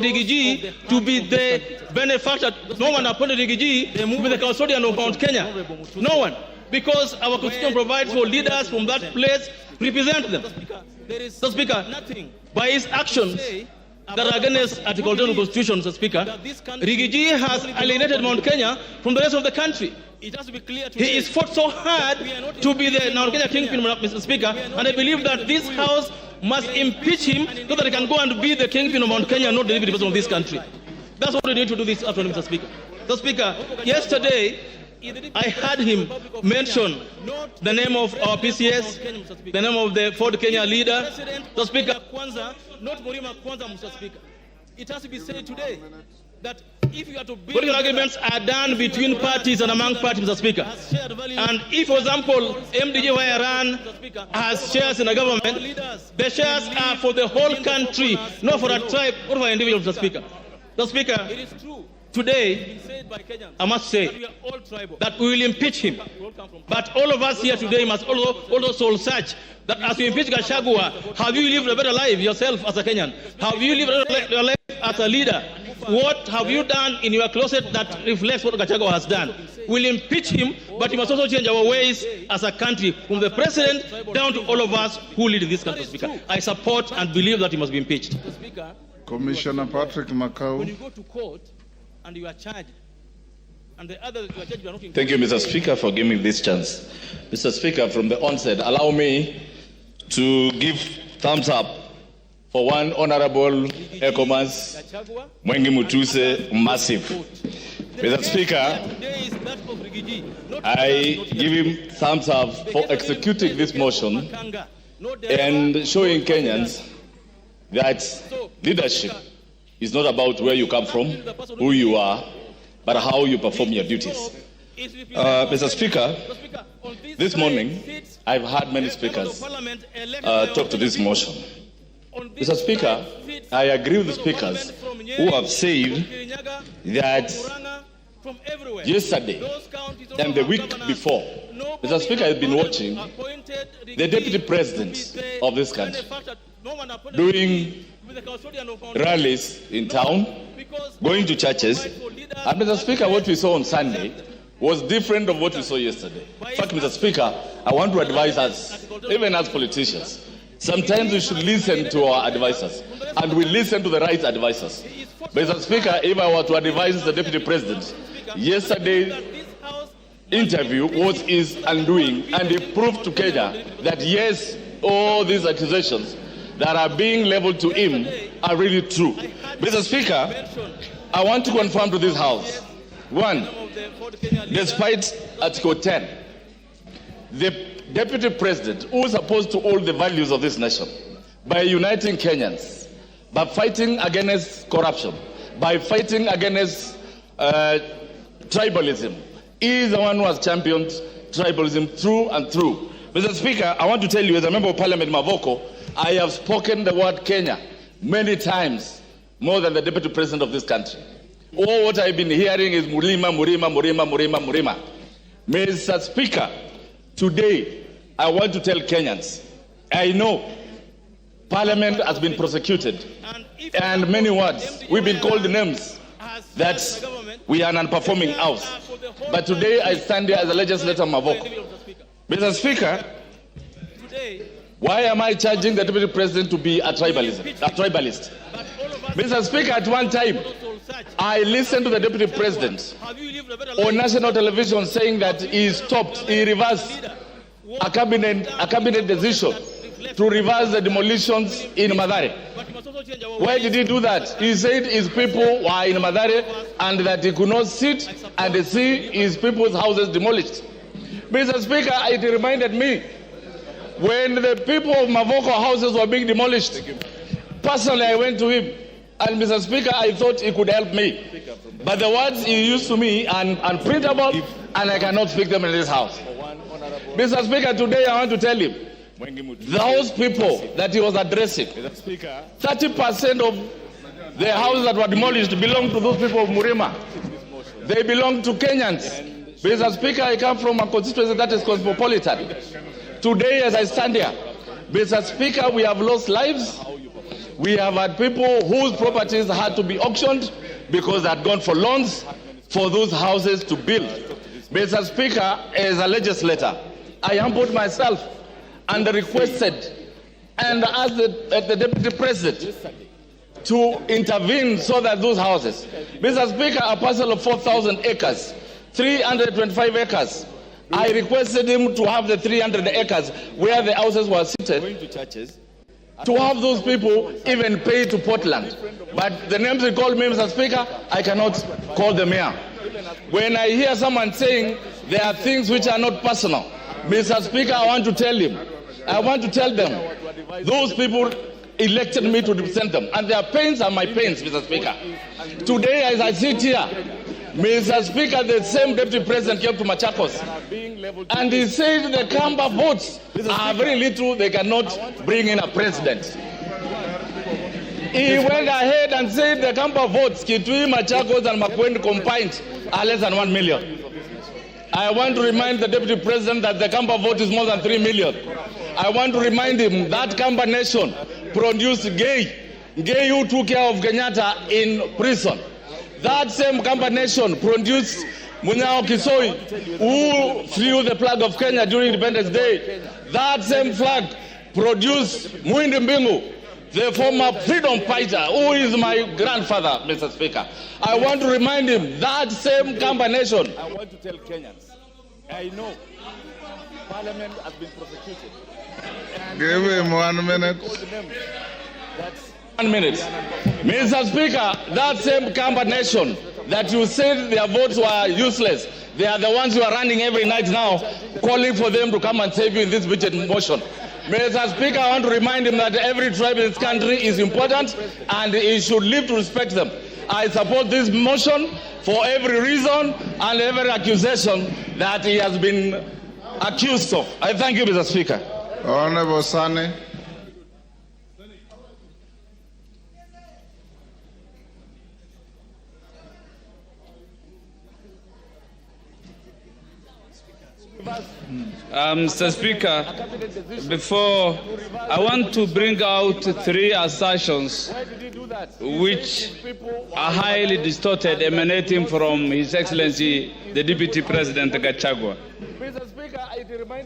Rigathi to be the benefactor. No one appointed Rigathi to be the custodian of Mount Kenya. No one. Because our constitution provides for leaders from that place to represent them. So, Speaker, by his actions that are against Article 10 of the Constitution, Mr. Speaker, Rigathi has alienated Mount Kenya from the rest of the country. He is fought so hard to be the Mount Kenya kingpin, Mr. Speaker, and I believe that this House must impeach him so that he can go and be the kingpin of Mount Kenya, not the deputy president of this country. That's what we need to do this afternoon, Mr. Speaker. Mr. Speaker, yesterday, I heard him mention the name of our PCS, the name of the Ford Kenya leader, the Speaker Kwanza, not Mlima Kwanza, Mr. Speaker. It has to be said today that if you are to build political arguments are done between parties and among parties, Mr. Speaker. And if, for example, MDG Wayaran has shares in the government, the shares are for the whole country, not for a tribe or for an individual, Mr. Speaker. Mr. Speaker, it is true. Today, I must say that we will impeach him. But all of us here today must also soul search that as you impeach Gachagua, have you lived a better life yourself as a Kenyan? Have you lived a better life as a leader? What have you done in your closet that reflects what Gachagua has done? We'll impeach him, but we must also change our ways as a country, from the president down to all of us who lead this country, Speaker. I support and believe that he must be impeached. Commissioner Patrick Makau. When you go to court, and you are charged, and the others you are charged, you are not in Thank you, Mr. Speaker, for giving me this chance. Mr. Speaker, from the onset, allow me to give thumbs up for one Honorable Ekomas Mwengi Mutuse Massive. Mr. Speaker, I give him thumbs up for executing this motion and showing Kenyans that leadership is not about where you come from, who you are, but how you perform your duties. Mr. Speaker, this morning I've heard many speakers talk to this motion. Mr. Speaker, I agree with the speakers who have said that yesterday and the week before, Mr. Speaker, I've been watching the Deputy President of this country doing rallies in town, going to churches. And Mr. Speaker, what we saw on Sunday was different of what we saw yesterday. In fact, Mr. Speaker, I want to advise us, even as politicians, sometimes we should listen to our advisors, and we listen to the right advisors. Mr. Speaker, if I were to advise the Deputy President, yesterday's interview was his undoing, and he proved to Kenya that yes, all these accusations that are being leveled to him are really true. Mr. Speaker, I want to confirm to this House, one, despite Article 10, the Deputy President, who is supposed to hold the values of this nation, by uniting Kenyans, by fighting against corruption, by fighting against tribalism. He is the one who has championed tribalism through and through. Mr. Speaker, I want to tell you, as a member of Parliament Mavoko, I have spoken the word Kenya many times, more than the Deputy President of this country. All what I've been hearing is Murima, Murima, Murima, Murima, Murima. Mr. Speaker, today I want to tell Kenyans, I know Parliament has been prosecuted, and many words, we've been called names, that we are an unperforming house. But today I stand here as a legislator Mavoko. Mr. Speaker, why am I charging the Deputy President to be a tribalist? Mr. Speaker, at one time, I listened to the Deputy President on national television saying that he reversed a cabinet decision to reverse the demolitions in Mathare. Why did he do that? He said his people were in Mathare and that he could not sit and see his people's houses demolished. Mr. Speaker, it reminded me when the people of Mavoko houses were being demolished. Personally, I went to him, and Mr. Speaker, I thought he could help me. But the words he used to me are unprintable, and I cannot speak them in this house. Mr. Speaker, today I want to tell him, those people that he was addressing, 30% of the houses that were demolished belong to those people of Murima. They belong to Kenyans. Mr. Speaker, I come from a constituency that is cosmopolitan. Today, as I stand here, Mr. Speaker, we have lost lives. We have had people whose properties had to be auctioned because they had gone for loans for those houses to build. Mr. Speaker, as a legislator, I humbled myself and requested and asked the Deputy President to intervene so that those houses, Mr. Speaker, a parcel of 4,000 acres, 325 acres, I requested him to have the 300 acres where the houses were seated, to have those people even pay to Portland. But the names he called me, Mr. Speaker, I cannot call them here. When I hear someone saying there are things which are not personal, Mr. Speaker, I want to tell them, those people elected me to represent them, and their pains are my pains, Mr. Speaker. Today, as I sit here, Mr. Speaker, the same Deputy President came to Machakos, and he said the Kamba votes are very little, they cannot bring in a president. He went ahead and said the Kamba votes, Kitui, Machakos, and Makueni combined are less than 1 million. I want to remind the Deputy President that the Kamba vote is more than 3 million. I want to remind him that Kamba nation produced Gay who took care of Kenyatta in prison. That same Kamba nation produced Munyao Kisoi, who flew the flag of Kenya during Independence Day. That same flag produced Mwindi Mbingu, the former freedom fighter, who is my grandfather, Mr. Speaker. I want to remind him that same Kamba nation. I want to tell Kenyans, I know Parliament has been prosecuted. Give him 1 minute. That's 1 minute. Mr. Speaker, that same Kamba nation that you said their votes were useless, they are the ones who are running every night now, calling for them to come and save you in this budget motion. Mr. Speaker, I want to remind him that every tribe in this country is important and he should live to respect them. I support this motion for every reason and every accusation that he has been accused of. I thank you, Mr. Speaker. Honorable Sane. Mr. Speaker, before I want to bring out 3 assertions which are highly distorted, emanating from His Excellency the Deputy President Gachagua.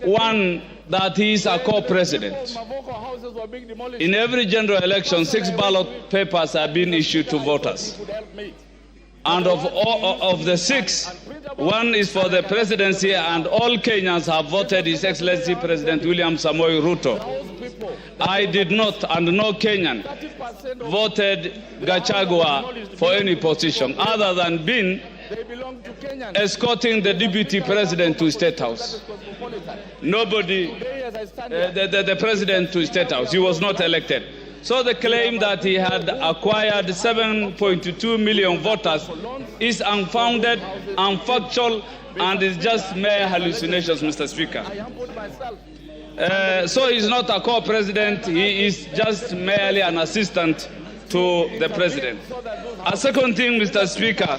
One, that he is a co-president. In every general election, 6 ballot papers are being issued to voters. And of the 6, 1 is for the presidency, and all Kenyans have voted His Excellency President William Samoei Ruto. I did not, and no Kenyan voted Gachagua for any position other than being escorting the deputy president to State House. Nobody, the president to State House. He was not elected. So the claim that he had acquired 7.2 million voters is unfounded, unfactual, and is just mere hallucinations, Mr. Speaker. So he's not a co-president, he is just merely an assistant to the president. A second thing, Mr. Speaker,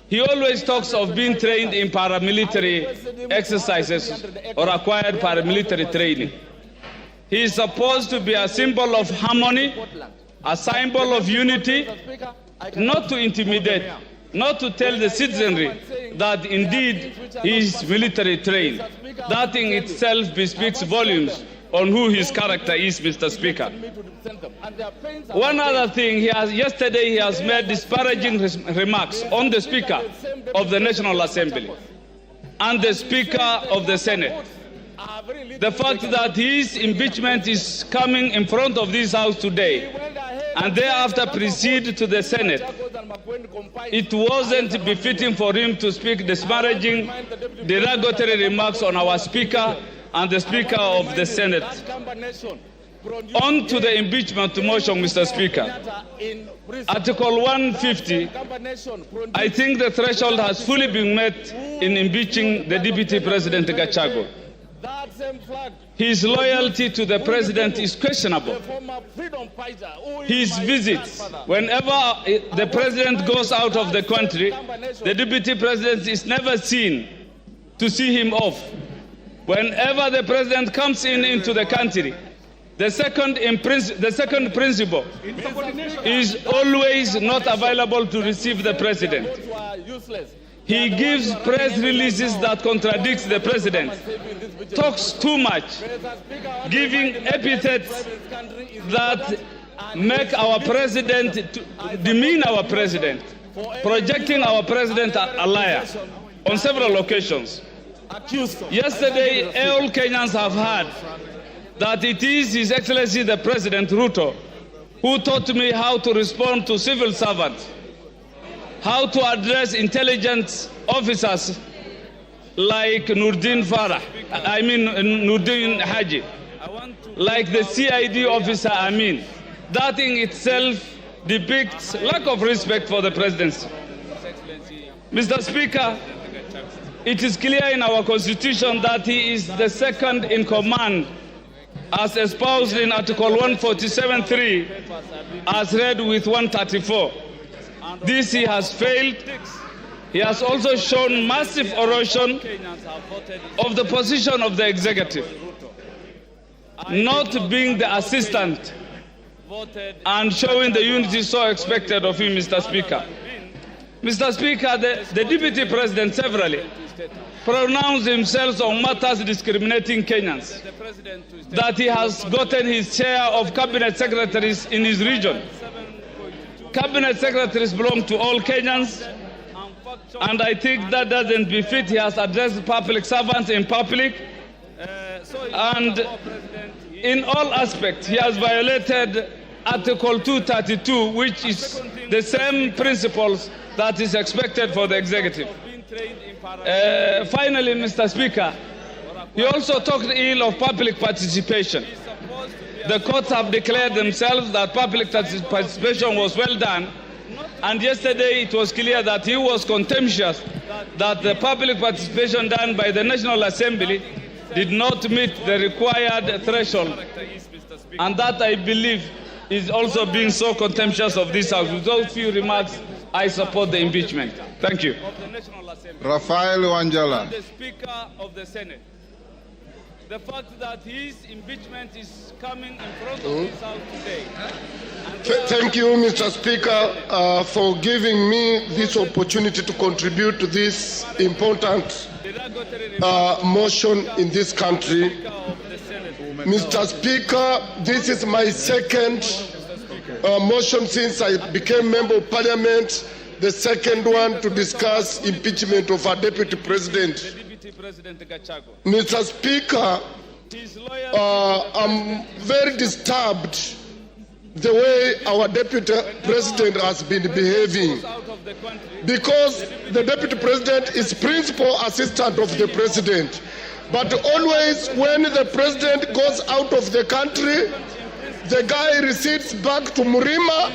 he always talks of being trained in paramilitary exercises or acquired paramilitary training. He is supposed to be a symbol of harmony, a symbol of unity, not to intimidate, not to tell the citizenry that indeed he is military trained. That in itself bespeaks volumes on who his character is, Mr. Speaker. One other thing, yesterday he has made disparaging remarks on the Speaker of the National Assembly and the Speaker of the Senate. The fact that his impeachment is coming in front of this House today and thereafter proceed to the Senate, it wasn't befitting for him to speak disparaging, derogatory remarks on our Speaker and the Speaker of the Senate. On to the impeachment motion, Mr. Speaker. Article 150, I think the threshold has fully been met in impeaching the Deputy President Gachagua. His loyalty to the president is questionable. His visits, whenever the president goes out of the country, the deputy president is never seen to see him off. Whenever the president comes into the country, the second principle is always not available to receive the president. He gives press releases that contradicts the president, talks too much, giving epithets that make our president, demean our president, projecting our president a liar on several occasions. Yesterday, all Kenyans have heard that it is His Excellency the President Ruto who taught me how to respond to civil servants, how to address intelligence officers like Nurdin Haji, like the CID officer Amin. That in itself depicts lack of respect for the presidency. Mr. Speaker, it is clear in our constitution that he is the second in command, as espoused in Article 147.3, as read with 134. This he has failed. He has also shown massive erosion of the position of the executive, not being the assistant and showing the unity so expected of him, Mr. Speaker. Mr. Speaker, the Deputy President severally pronounced himself on matters discriminating Kenyans, that he has gotten his share of cabinet secretaries in his region. Cabinet secretaries belong to all Kenyans, and I think that doesn't befit. He has addressed public servants in public, and in all aspects he has violated Article 232, which is the same principles that is expected for the executive. Finally, Mr. Speaker, he also talked ill of public participation. The courts have declared themselves that public participation was well done, and yesterday it was clear that he was contemptuous that the public participation done by the National Assembly did not meet the required threshold, and that, I believe, is also being so contemptuous of this House. With those few remarks, I support the impeachment. Thank you. Rafael Wanjala. The Speaker of the Senate. The fact that his impeachment is coming in front of this House today. Thank you, Mr. Speaker, for giving me this opportunity to contribute to this important motion in this country. Mr. Speaker, this is my second motion since I became Member of Parliament, the second one to discuss impeachment of our Deputy President. Mr. Speaker, I'm very disturbed the way our Deputy President has been behaving, because the Deputy President is principal assistant of the President. But always when the President goes out of the country, the guy recedes back to Murima,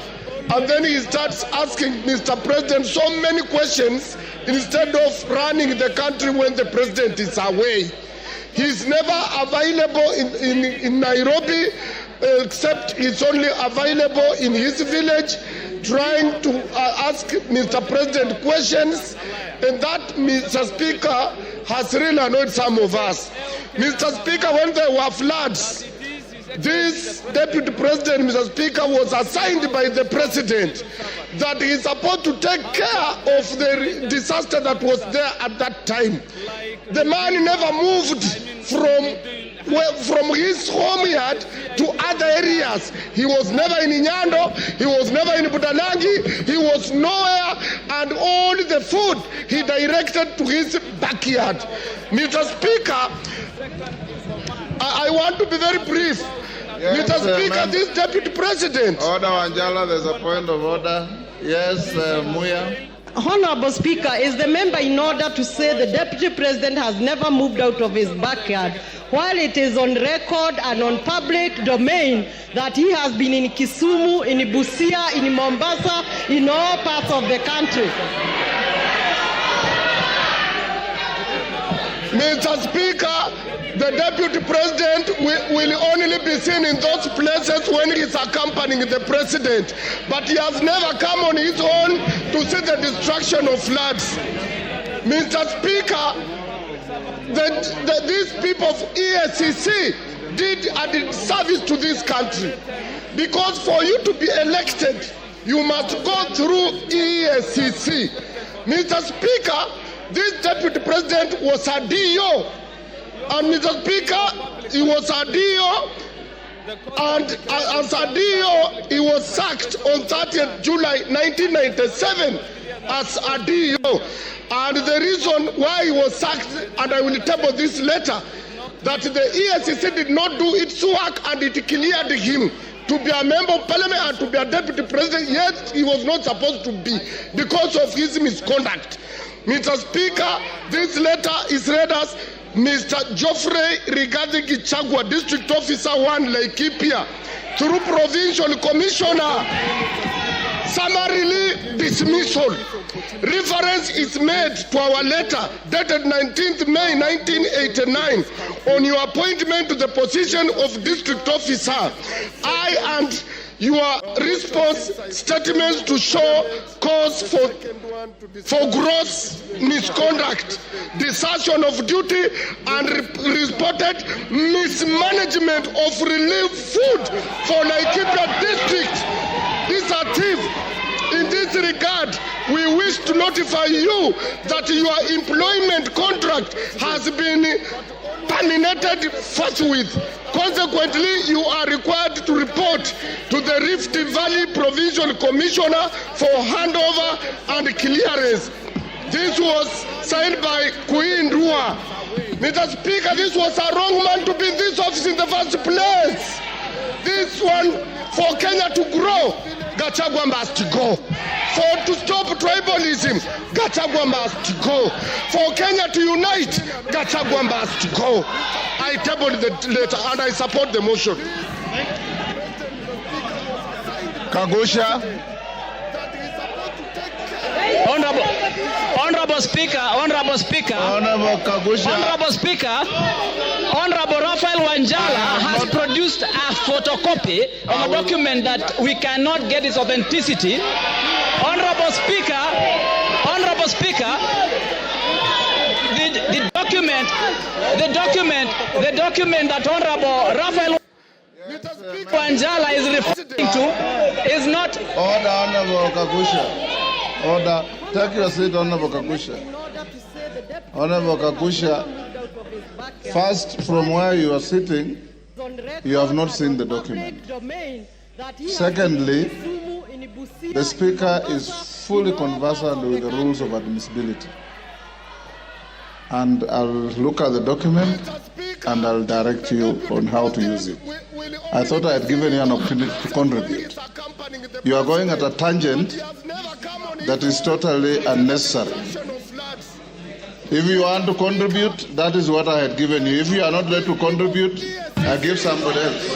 and then he starts asking Mr. President so many questions instead of running the country when the president is away. He's never available in Nairobi, except he's only available in his village, trying to ask Mr. President questions, and that, Mr. Speaker, has really annoyed some of us. Mr. Speaker, when there were floods, this Deputy President, Mr. Speaker, was assigned by the President that he is supposed to take care of the disaster that was there at that time. The man never moved from his home yard to other areas. He was never in Nyando, he was never in Budalangi, he was nowhere, and all the food he directed to his backyard. Mr. Speaker, I want to be very brief. Yes, Mr. Speaker, this Deputy President. Order, Wanjala, there's a point of order. Yes, Muya. Honorable Speaker, is the member in order to say the Deputy President has never moved out of his backyard, while it is on record and on public domain that he has been in Kisumu, in Busia, in Mombasa, in all parts of the country? Mr. Speaker, the Deputy President will only be seen in those places when he is accompanying the President. But he has never come on his own to see the destruction of floods. Mr. Speaker, these people of EACC did a service to this country. Because for you to be elected, you must go through EACC. Mr. Speaker, this Deputy President was a DO. And Mr. Speaker, he was a DO, and as a DO, he was sacked on 30th July 1997 as a DO. And the reason why he was sacked, and I will table this later, that the EACC did not do its work and it cleared him to be a member of parliament and to be a deputy president, yet he was not supposed to be because of his misconduct. Mr. Speaker, this letter is read as Mr. Geoffrey Rigathi Gachagua, District Officer 1, Laikipia, through Provincial Commissioner, summarily dismissal. Reference is made to our letter dated 19th May 1989 on your appointment to the position of District Officer. I and your response statements to show cause for gross misconduct, desertion of duty, and reported mismanagement of relief food for Laikipia District. These are thieves. In this regard, we wish to notify you that your employment contract has been terminated forthwith. Consequently, you are required to report to the Rift Valley Provincial Commissioner for handover and clearance. This was signed by Queen Rua. Mr. Speaker, this was a wrong man to be in this office in the first place. This one, for Kenya to grow, Gachagua must go. For to stop tribalism, Gachagua must go. For Kenya to unite, Gachagua must go. I tabled the letter and I support the motion. Kagusha. Honorable Speaker, Honorable Speaker, Honorable Raphael Wanjala has produced a photocopy of a document that we cannot get its authenticity. Honorable Speaker, the document that Honorable Raphael Wanjala is referring to is not. Order, Honorable Kagusha. Order. Take your seat, Honorable Kagusha. Honorable Kagusha, first, from where you are sitting, you have not seen the document. Secondly, the Speaker is fully conversant with the rules of admissibility. And I'll look at the document and I'll direct you on how to use it. I thought I had given you an opportunity to contribute. You are going at a tangent that is totally unnecessary. If you want to contribute, that is what I had given you. If you are not ready to contribute, I give somebody else.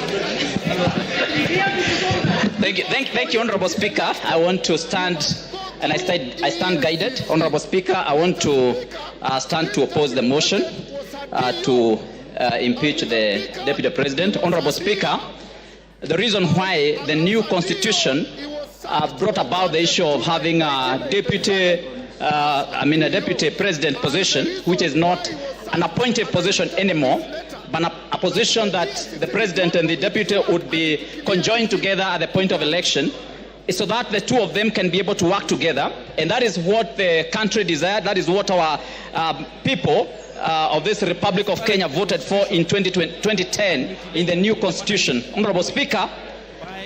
Thank you, Honorable Speaker. I want to stand, and I stand guided. Honorable Speaker, I want to stand to oppose the motion to impeach the Deputy President. Honorable Speaker, the reason why the new constitution brought about the issue of having a deputy president position, which is not an appointed position anymore, but a position that the president and the deputy would be conjoined together at the point of election, so that the two of them can be able to work together. And that is what the country desired. That is what our people of this Republic of Kenya voted for in 2010 in the new constitution. Honorable Speaker,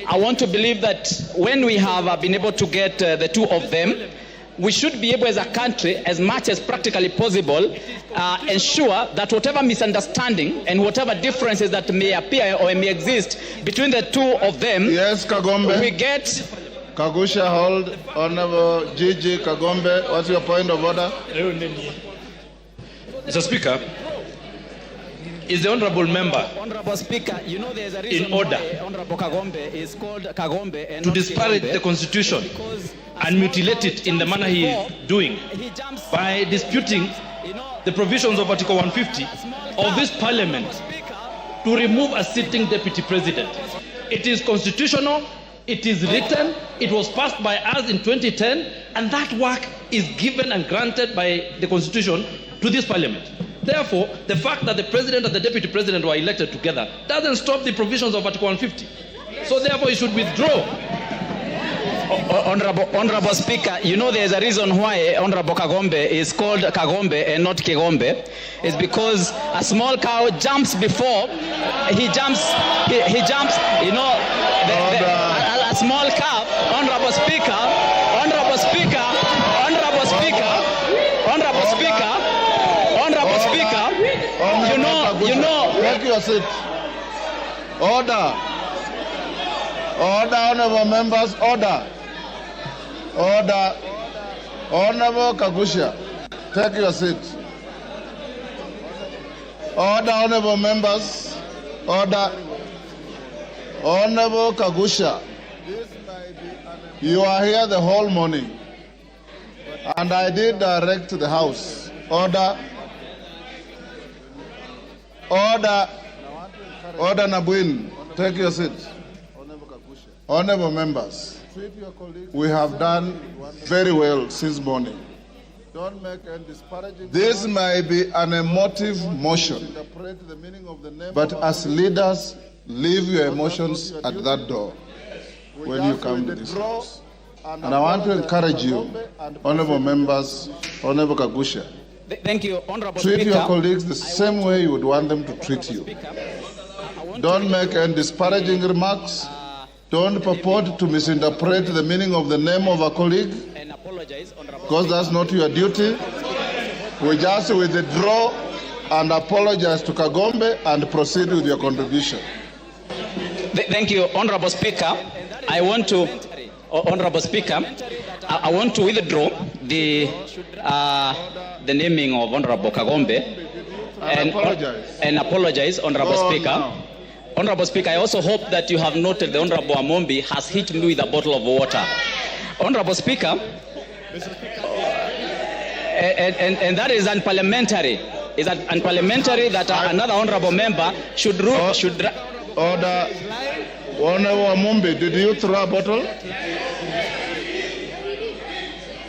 I want to believe that when we have been able to get the two of them, we should be able as a country, as much as practically possible, ensure that whatever misunderstanding and whatever differences that may appear or may exist between the two of them, yes, Kagombe. We get... Kagusha, hold. Honorable Gigi Kagombe, what's your point of order? Mr. Speaker, is the honorable member in order to disparage the constitution and mutilate it in the manner he is doing by disputing the provisions of Article 150 of this parliament to remove a sitting deputy president? It is constitutional, it is written, it was passed by us in 2010, and that work is given and granted by the constitution to this parliament. Therefore, the fact that the president and the deputy president were elected together doesn't stop the provisions of Article 150. So therefore, he should withdraw. Honorable Speaker, you know there's a reason why Honorable Kagombe is called Kagombe and not Kigombe. It's because a small cow jumps before he jumps, you know, a small cow. Honorable Speaker, Honorable Speaker, Honorable Speaker, Honorable Speaker, Honorable Speaker, you know. Take your seat. Order. Order, honorable members, order. Order. Honorable Kagusha, take your seat. Order, honorable members, order. Honorable Kagusha, you are here the whole morning, and I did direct the House. Order. Order. Order, Nabuin, take your seat. Honorable members, we have done very well since morning. This may be an emotive motion, but as leaders, leave your emotions at that door when you come to this house. And I want to encourage you, honorable members, Honorable Kagusha, thank you, Honorable treat Speaker. your colleagues the same way you would want them to treat you. Don't make any disparaging remarks. Don't purport to misinterpret the meaning of the name of a colleague, because that's not your duty. We just withdraw and apologize to Kagombe and proceed with your contribution. Thank you, Honorable Speaker. I want to, Honorable Speaker, I want to withdraw the naming of Honorable Kagombe and apologize, Honorable Speaker. Now. Honorable Speaker, I also hope that you have noted the Honorable Amombi has hit me with a bottle of water. Honorable Speaker, and that is unparliamentary. Is that unparliamentary that another honorable member should rule? Order. Honorable Amombi, did you throw a bottle?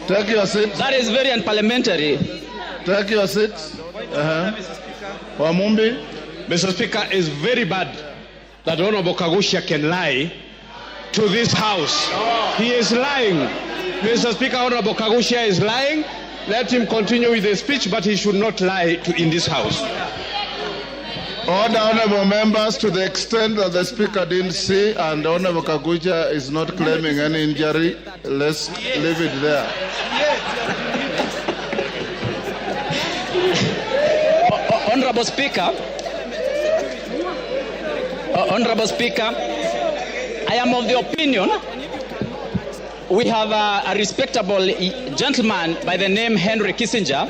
Take your seat. That is very unparliamentary. Take your seat. Amombi. Mr. Speaker, it's very bad that Honorable Kagusha can lie to this House. He is lying. Mr. Speaker, Honorable Kagusha is lying. Let him continue with the speech, but he should not lie in this House. Order, honorable members, to the extent that the Speaker didn't see and Honorable Kagusha is not claiming any injury, let's leave it there. Honorable Speaker, Honorable Speaker, I am of the opinion we have a respectable gentleman by the name Henry Kissinger,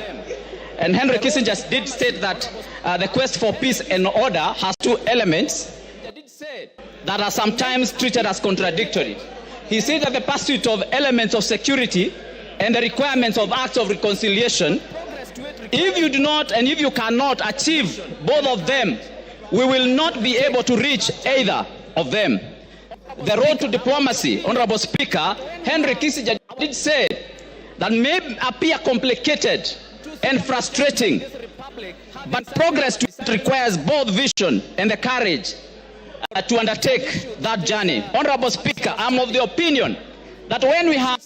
and Henry Kissinger did state that the quest for peace and order has two elements. They did say that are sometimes treated as contradictory. He said that the pursuit of elements of security and the requirements of acts of reconciliation, if you do not and if you cannot achieve both of them, we will not be able to reach either of them. The road to diplomacy, Honorable Speaker, Henry Kissinger did say that may appear complicated and frustrating, but progress to it requires both vision and the courage to undertake that journey. Honorable Speaker, I'm of the opinion that when we have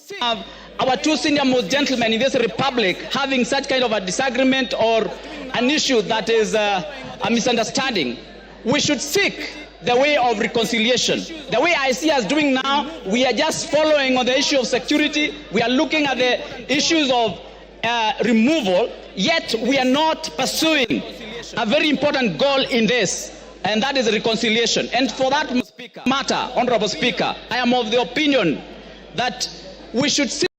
our two senior-most gentlemen in this republic having such kind of a disagreement or an issue that is a misunderstanding, we should seek the way of reconciliation. The way I see us doing now, we are just following on the issue of security. We are looking at the issues of removal, yet we are not pursuing a very important goal in this, and that is reconciliation. And for that matter, Honorable Speaker, I am of the opinion that we should seek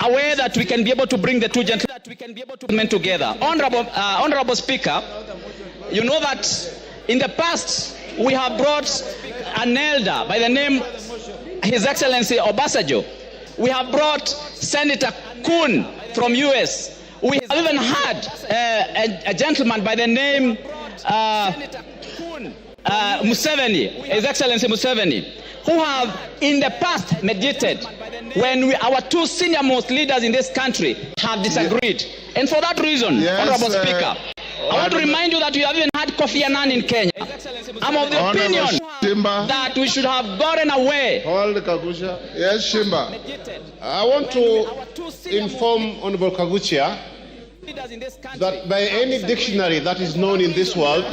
a way that we can be able to bring the two gentlemen together. Honorable Speaker, you know that in the past we have brought an elder by the name His Excellency Obasanjo. We have brought Senator Kuhn from US. We have even had a gentleman by the name Museveni, His Excellency Museveni, who have in the past mediated when our two senior-most leaders in this country have disagreed. And for that reason, Honorable Speaker, I want to remind you that you have even had Kofi Annan in Kenya. I'm of the opinion that we should have gotten away. Hold Kagusha. Yes, Shimba. I want to inform Honorable Kaguchia that by any dictionary that is known in this world,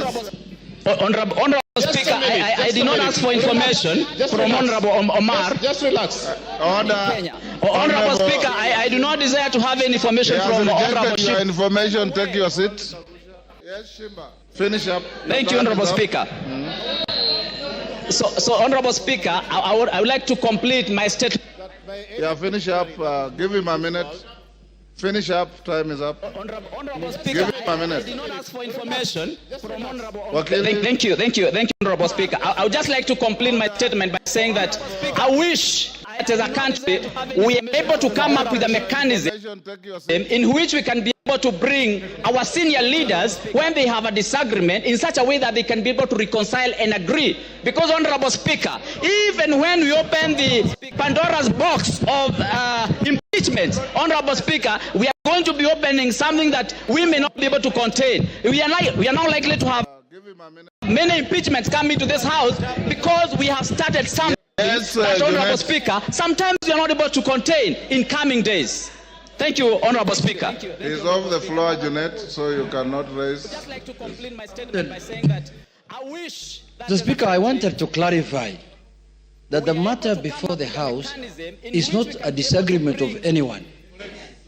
Honorable Speaker, I did not ask for information from Honorable Omar. Just relax. Honorable Speaker, I do not desire to have any information from Honorable Your information, take your seat. Yes, Shimba. Finish up. Thank you, Honorable Speaker. So, Honorable Speaker, I would like to complete my statement. Yeah, finish up. Give him a minute. Finish up. Time is up. Honorable Speaker, give him a minute. I did not ask for information from Honorable. Okay. Thank you, Honorable Speaker. I would just like to complete my statement by saying that I wish that as a country we are able to come up with a mechanism in which we can be able to bring our senior leaders when they have a disagreement in such a way that they can be able to reconcile and agree. Because, Honorable Speaker, even when we open the Pandora's box of impeachment, Honorable Speaker, we are going to be opening something that we may not be able to contain. We are now likely to have many impeachments coming to this House because we have started something that, Honorable Speaker, sometimes we are not able to contain in coming days. Thank you, Honorable Speaker. He's off the floor, Jeanette, so you cannot raise. I'd just like to complete my statement by saying that I wish that the Speaker, I wanted to clarify that the matter before the House is not a disagreement of anyone.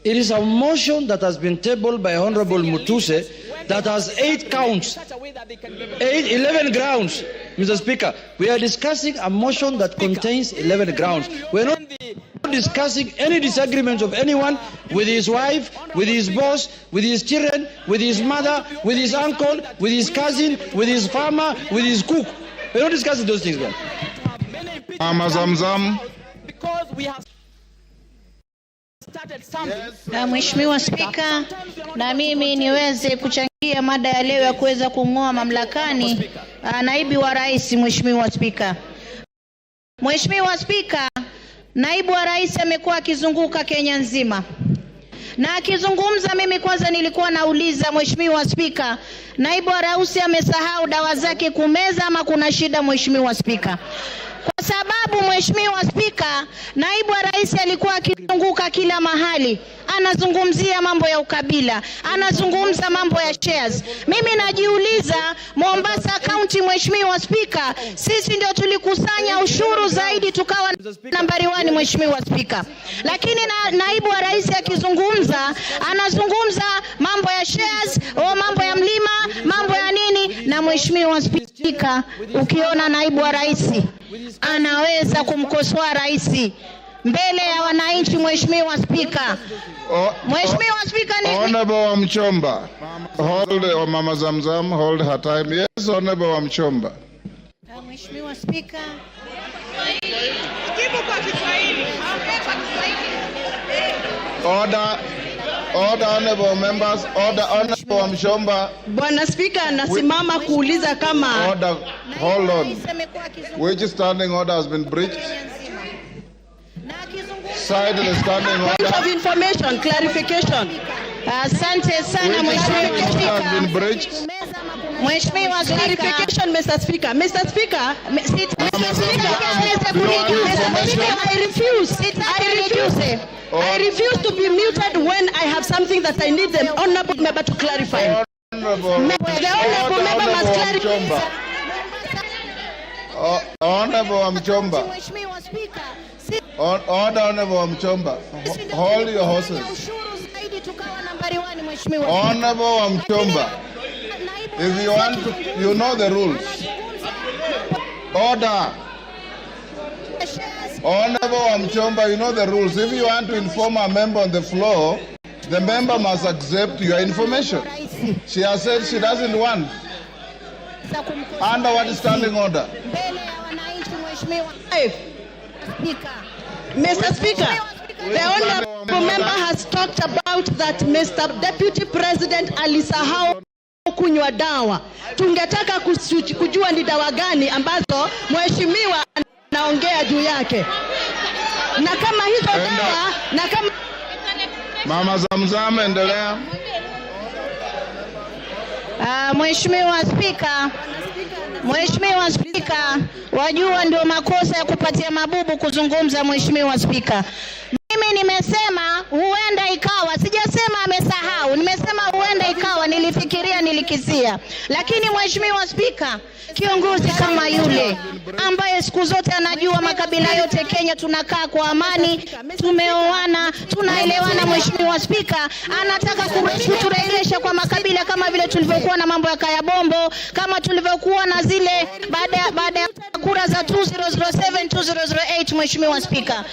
It is a motion that has been tabled by Honorable Mutuse that has 8 counts, 11 grounds. Mr. Speaker, we are discussing a motion that contains 11 grounds. We're not discussing any disagreements of anyone with his wife, with his boss, with his children, with his mother, with his uncle, with his cousin, with his farmer, with his cook. We're not discussing those things, man. Mheshimiwa Spika, na mimi niweze kuchangia mada ya leo ya kuweza kung'oa mamlakani naibu wa rais. Mheshimiwa Spika, Mheshimiwa Spika, naibu wa rais amekuwa akizunguka Kenya nzima na akizungumza. Mimi kwanza nilikuwa nauliza, Mheshimiwa Spika, naibu wa rais amesahau dawa zake kumeza ama kuna shida? Mheshimiwa Spika, kwa sababu Mheshimiwa Spika, naibu wa rais alikuwa akizunguka kila mahali, anazungumzia mambo ya ukabila, anazungumza mambo ya shares. Mimi najiuliza, Mombasa County, Mheshimiwa Spika, sisi ndio tulikusanya ushuru zaidi tukawa nambari 1, Mheshimiwa Spika. Lakini naibu wa rais akizungumza, anazungumza mambo ya shares, mambo ya mlima, mambo ya nini. Na Mheshimiwa Spika, ukiona naibu wa rais anaweza kumkosoa rais mbele ya wananchi, Mheshimiwa Spika. Mheshimiwa Spika, Honorable wa Mchomba. Hold Mama Zamzam, hold her time. Yes, Honorable wa Mchomba. Mheshimiwa Spika. Order, honorable members, order, honorable Mshomba. Bwana Spika, nasimama kuuliza kama Order, hold on. Which standing order has been breached? Side the standing order. Point of information, clarification. Asante sana Mheshimiwa Spika. Has been breached. Mheshimiwa Spika. Clarification, Mr. Speaker. Mr. Speaker, I refuse to be muted when I have something that I need the honorable member to clarify. The honorable member must clarify. Honorable Mchomba. Order, honorable Mchomba. Hold your horses. Honorable Mchomba. If you want to, you know the rules. Order. Honorable Mchomba, you know the rules. If you want to inform a member on the floor, the member must accept your information. She has said she doesn't want. Under what standing order? Mr. Speaker, the honorable member has talked about that Mr. Deputy President alisahau kunywa dawa. Tungetaka kujua ni dawa gani ambazo mheshimiwa anaongea juu yake. Na kama hizo dawa, na kama Mama Zamzam, endelea. Mheshimiwa Spika, wajua ndio makosa ya kupatia mabubu kuzungumza. Mheshimiwa Spika, mimi nimesema huenda ikawa, sijasema amesahau, nimesema huenda ikawa, nilifikiria, nilikisia. Lakini Mheshimiwa Spika, kiongozi kama yule ambaye siku zote anajua makabila yote Kenya tunakaa kwa amani, tumeoana, tunaelewana, Mheshimiwa Spika, anataka kuturejesha kwa makabila kama vile tulivyokuwa na mambo ya Kaya Bombo, kama tulivyokuwa na zile baada ya kura za 2007 2008. Mheshimiwa Spika,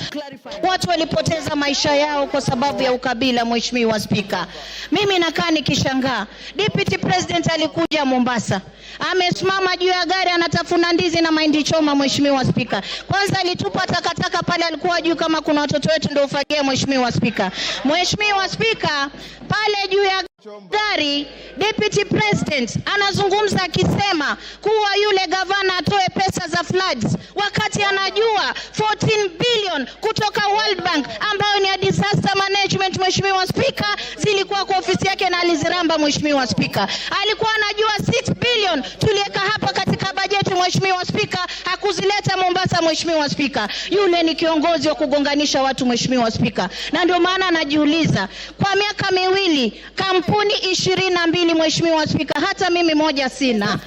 watu walipoteza maisha yao kwa sababu ya ukabila. Mheshimiwa Spika, mimi nakaa nikishangaa. Deputy President alikuja Mombasa, amesimama juu ya gari anatafuna ndizi na mahindi choma. Mheshimiwa Spika, kwanza alitupa takataka pale, alikuwa juu kama kuna watoto wetu ndio ufagia. Mheshimiwa Spika, Mheshimiwa Spika, pale juu ya gari Deputy President anazungumza akisema kuwa yule gavana atoe pesa za floods, wakati anajua 14 billion kutoka World Bank ambayo ni ya disaster management. Mheshimiwa Spika, zilikuwa kwa ofisi yake na aliziramba. Mheshimiwa Spika, alikuwa anajua 6 billion tuliweka hapa katika bajeti. Mheshimiwa Spika, hakuzileta Mombasa. Mheshimiwa Spika, yule ni kiongozi wa kugonganisha watu. Mheshimiwa Spika, na ndio maana anajiuliza kwa miaka miwili kampuni 22. Mheshimiwa Spika, hata mimi moja sina.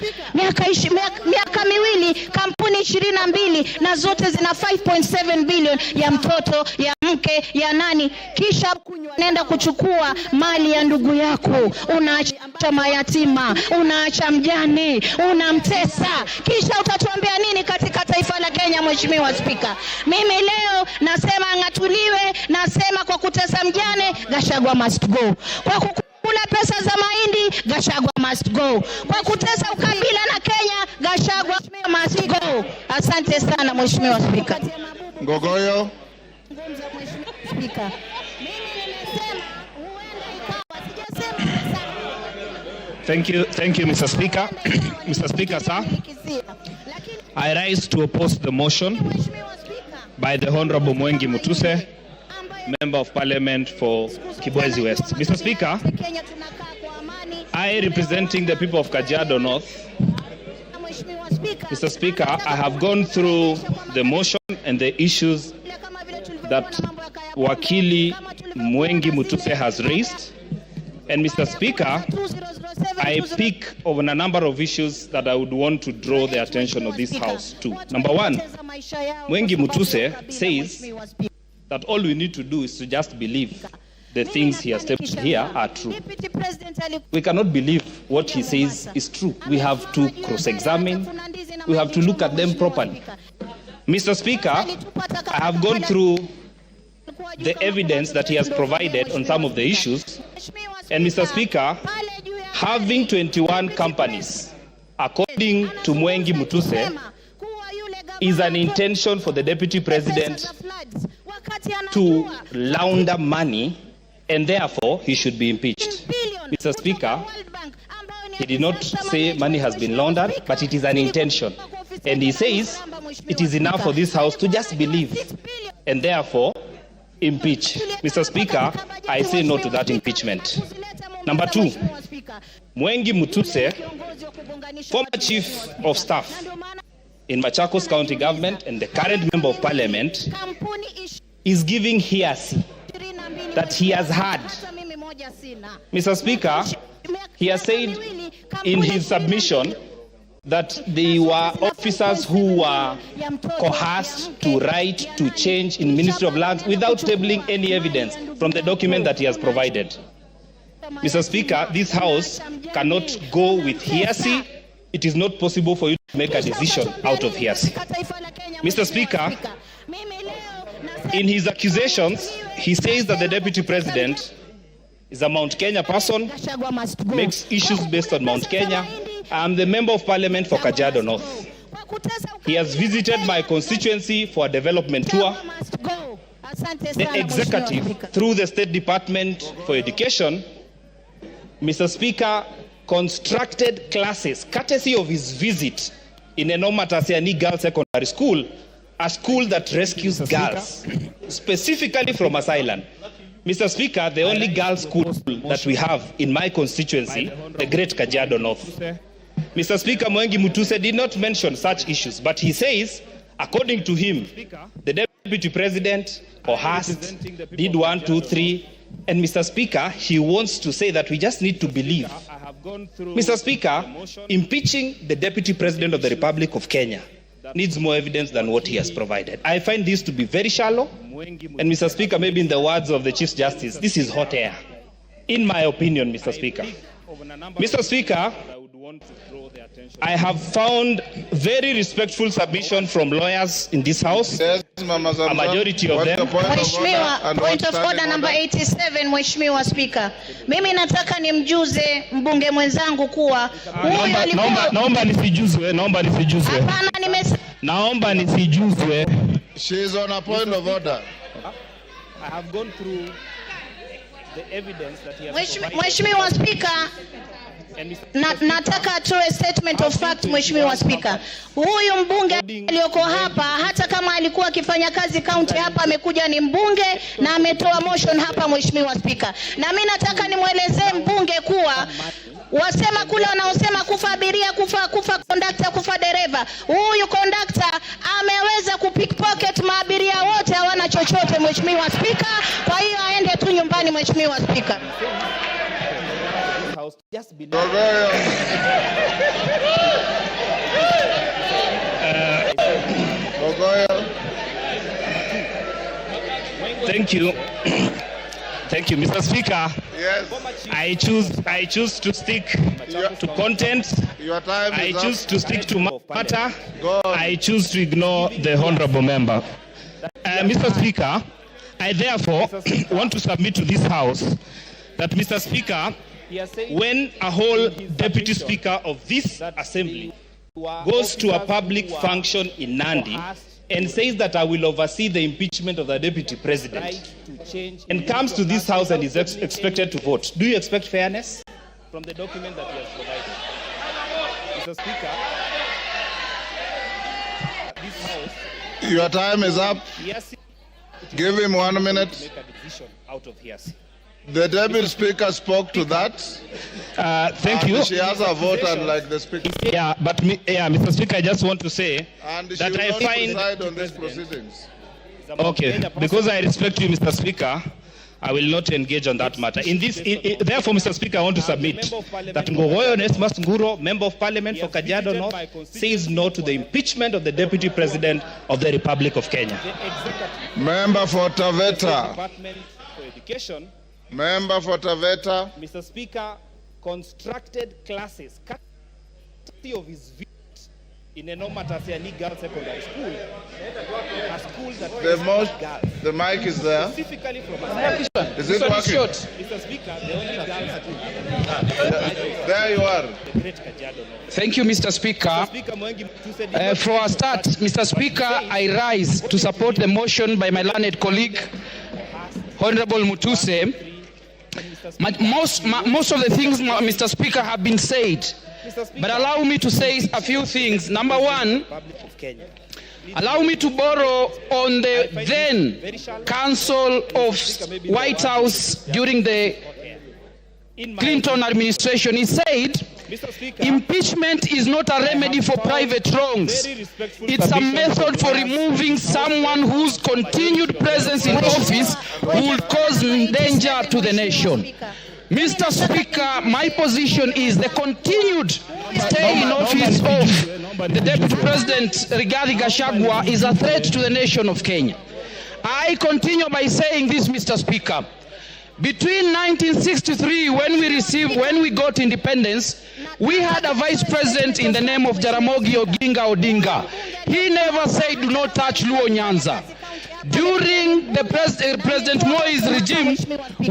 Miaka miwili kampuni 22 na zote zina 5.7 billion ya mtoto, ya mke, ya nani, kisha nenda kuchukua mali ya ndugu yako, unaacha mayatima, unaacha mjane, unamtesa, kisha utatuambia nini katika taifa la Kenya? Mheshimiwa Spika, mimi leo nasema angatuliwe, nasema kwa kutesa mjane Gachagua must go, kwa kula pesa za mahindi Gachagua must go, kwa kutesa ukabila na Kenya Gachagua must go. Asante sana Mheshimiwa Spika. Ngogoyo. Spika, Thank you, Mr. Speaker. Mr. Speaker, sir, I rise to oppose the motion by the Honorable Mwengi Mutuse, Member of Parliament for Kibwezi West. Mr. Speaker, I, representing the people of Kajiado North, Mr. Speaker, I have gone through the motion and the issues that Wakili Mwengi Mutuse has raised. And Mr. Speaker, I pick on a number of issues that I would want to draw the attention of this House to. Number one, Mwengi Mutuse says that all we need to do is to just believe the things he has stated here are true. We cannot believe what he says is true. We have to cross-examine. We have to look at them properly. Mr. Speaker, I have gone through the evidence that he has provided on some of the issues. And Mr. Speaker, having 21 companies, according to Mwengi Mutuse, is an intention for the Deputy President to launder money, and therefore he should be impeached. Mr. Speaker, he did not say money has been laundered, but it is an intention. And he says it is enough for this House to just believe and therefore impeach. Mr. Speaker, I say no to that impeachment. Number two, Mwengi Mutuse, former Chief of Staff in Machakos County Government and the current Member of Parliament, is giving hearsay that he has had. Mr. Speaker, he has said in his submission that they were officers who were coerced to write to change in Ministry of Lands without tabling any evidence from the document that he has provided. Mr. Speaker, this House cannot go with hearsay. It is not possible for you to make a decision out of hearsay. Mr. Speaker, in his accusations, he says that the Deputy President is a Mount Kenya person, makes issues based on Mount Kenya. I'm the Member of Parliament for Kajiado North. He has visited my constituency for a development tour. The executive, through the State Department for Education, Mr. Speaker, constructed classes, courtesy of his visit in Enoma Tasiani Girls Secondary School, a school that rescues girls, specifically from asylum. Mr. Speaker, the only girls' school that we have in my constituency, the Great Kajiado North. Mr. Speaker, Mwengi Mutuse did not mention such issues, but he says, according to him, the Deputy President coerced, did 1, 2, 3, and Mr. Speaker, he wants to say that we just need to believe. Mr. Speaker, impeaching the Deputy President of the Republic of Kenya needs more evidence than what he has provided. I find this to be very shallow, and Mr. Speaker, maybe in the words of the Chief Justice, this is hot air, in my opinion, Mr. Speaker. Mr. Speaker, I have found very respectful submission from lawyers in this House, a majority of them. Mheshimiwa, point of order number 87, Mheshimiwa Speaker. Mimi nataka nimjuze mbunge mwenzangu kuwa huyu alikuwa... Naomba nisijuzwe. Hapana, naomba nisijuzwe. She is on a point of order. I have gone through the evidence that he has provided. Mheshimiwa Speaker, nataka atoe statement of fact. Mheshimiwa Speaker, huyu mbunge aliyoko hapa, hata kama alikuwa akifanya kazi county hapa, amekuja ni mbunge na ametoa motion hapa. Mheshimiwa Speaker, na mimi nataka nimwelezee mbunge kuwa wasema kule wanaosema kufa abiria, kufa conductor, kufa dereva, huyu conductor ameweza kupickpocket maabiria wote, hawana chochote. Mheshimiwa Speaker, kwa hiyo aende tu nyumbani. Mheshimiwa Speaker. Thank you. Thank you, Mr. Speaker. Yes. I choose to stick to content. Your time is I choose up. to stick to matter. I choose to ignore the honorable member. Mr. Speaker, I therefore want to submit to this House that, Mr. Speaker, when a whole deputy speaker of this assembly goes to a public function in Nandi and says that I will oversee the impeachment of the deputy president and comes to this House and is expected to vote, do you expect fairness from the document that he has provided? Mr. Speaker, this House... Your time is up. Give him 1 minute. Make a decision out of hearsay. The Deputy Speaker spoke to that. Thank you. She has a vote, unlike the Speaker. Yeah, but Mr. Speaker, I just want to say and she that will I not find... preside on these proceedings. Okay, because I respect you, Mr. Speaker, I will not engage on that matter. Therefore, Mr. Speaker, I want to submit that Ngogoyo Onesmus Nguro, Member of Parliament for Kajiado North, says no to the impeachment of the Deputy President of the Republic of Kenya. Member for Taveta. Department for Education. Member for Taveta. Mr. Speaker, constructed classes, courtesy of his visit in a normal Tasiani girls secondary school, a school that the mic is there. Specifically from Is it working? Mr. Speaker, the only girls there you are. Thank you, Mr. Speaker. For a start, Mr. Speaker, I rise to support the motion by my learned colleague, Honorable Mutuse. Most of the things, Mr. Speaker, have been said. But allow me to say a few things. Number one, allow me to borrow on the then Council of White House during the Clinton administration. He said, impeachment is not a remedy for private wrongs. It's a method for removing someone whose continued presence in office will cause danger to the nation. Mr. Speaker, my position is the continued stay in office of the Deputy President Rigathi Gachagua is a threat to the nation of Kenya. I continue by saying this, Mr. Speaker. Between 1963, when we got independence, we had a vice president in the name of Jaramogi Oginga Odinga. He never said, do not touch Luo Nyanza. During the President Moi's regime,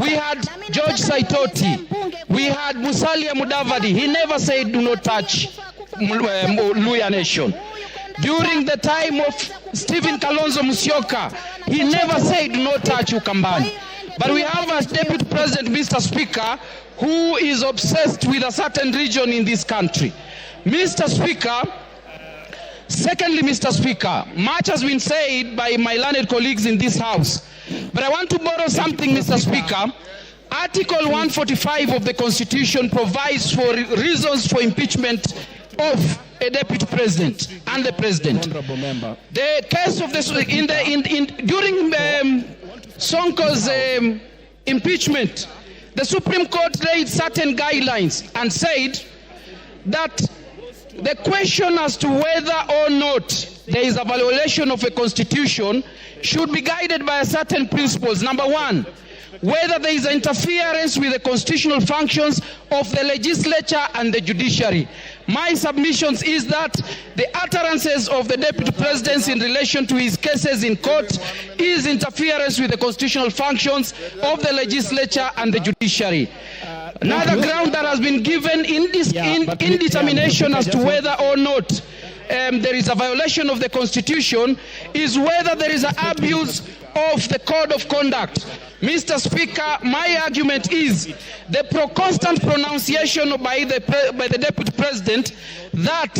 we had George Saitoti, we had Musalia Mudavadi. He never said, do not touch Luya Nation. During the time of Stephen Kalonzo Musyoka, he never said, do not touch Ukambani. But we have a deputy president, Mr. Speaker, who is obsessed with a certain region in this country. Mr. Speaker, secondly, Mr. Speaker, much has been said by my learned colleagues in this House. But I want to borrow something, Mr. Speaker. Article 145 of the Constitution provides for reasons for impeachment of a deputy president and the president. The case of this during Sonko's impeachment, the Supreme Court laid certain guidelines and said that the question as to whether or not there is a violation of a constitution should be guided by certain principles. Number one, whether there is interference with the constitutional functions of the legislature and the judiciary. My submissions is that the utterances of the deputy president in relation to his cases in court is interference with the constitutional functions of the legislature and the judiciary. Another ground that has been given in determination as to whether or not there is a violation of the constitution is whether there is an abuse of the code of conduct. Mr. Speaker, my argument is the constant pronunciation by the deputy president that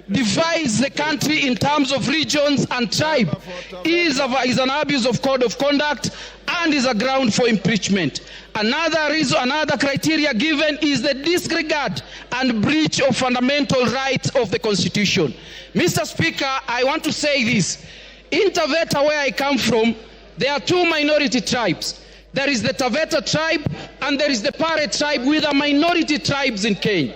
divides the country in terms of regions and tribe is an abuse of code of conduct and is a ground for impeachment. Another criteria given is the disregard and breach of fundamental rights of the Constitution. Mr. Speaker, I want to say this. In Taveta, where I come from, there are two minority tribes. There is the Taveta tribe and there is the Pare tribe, with the minority tribes in Kenya.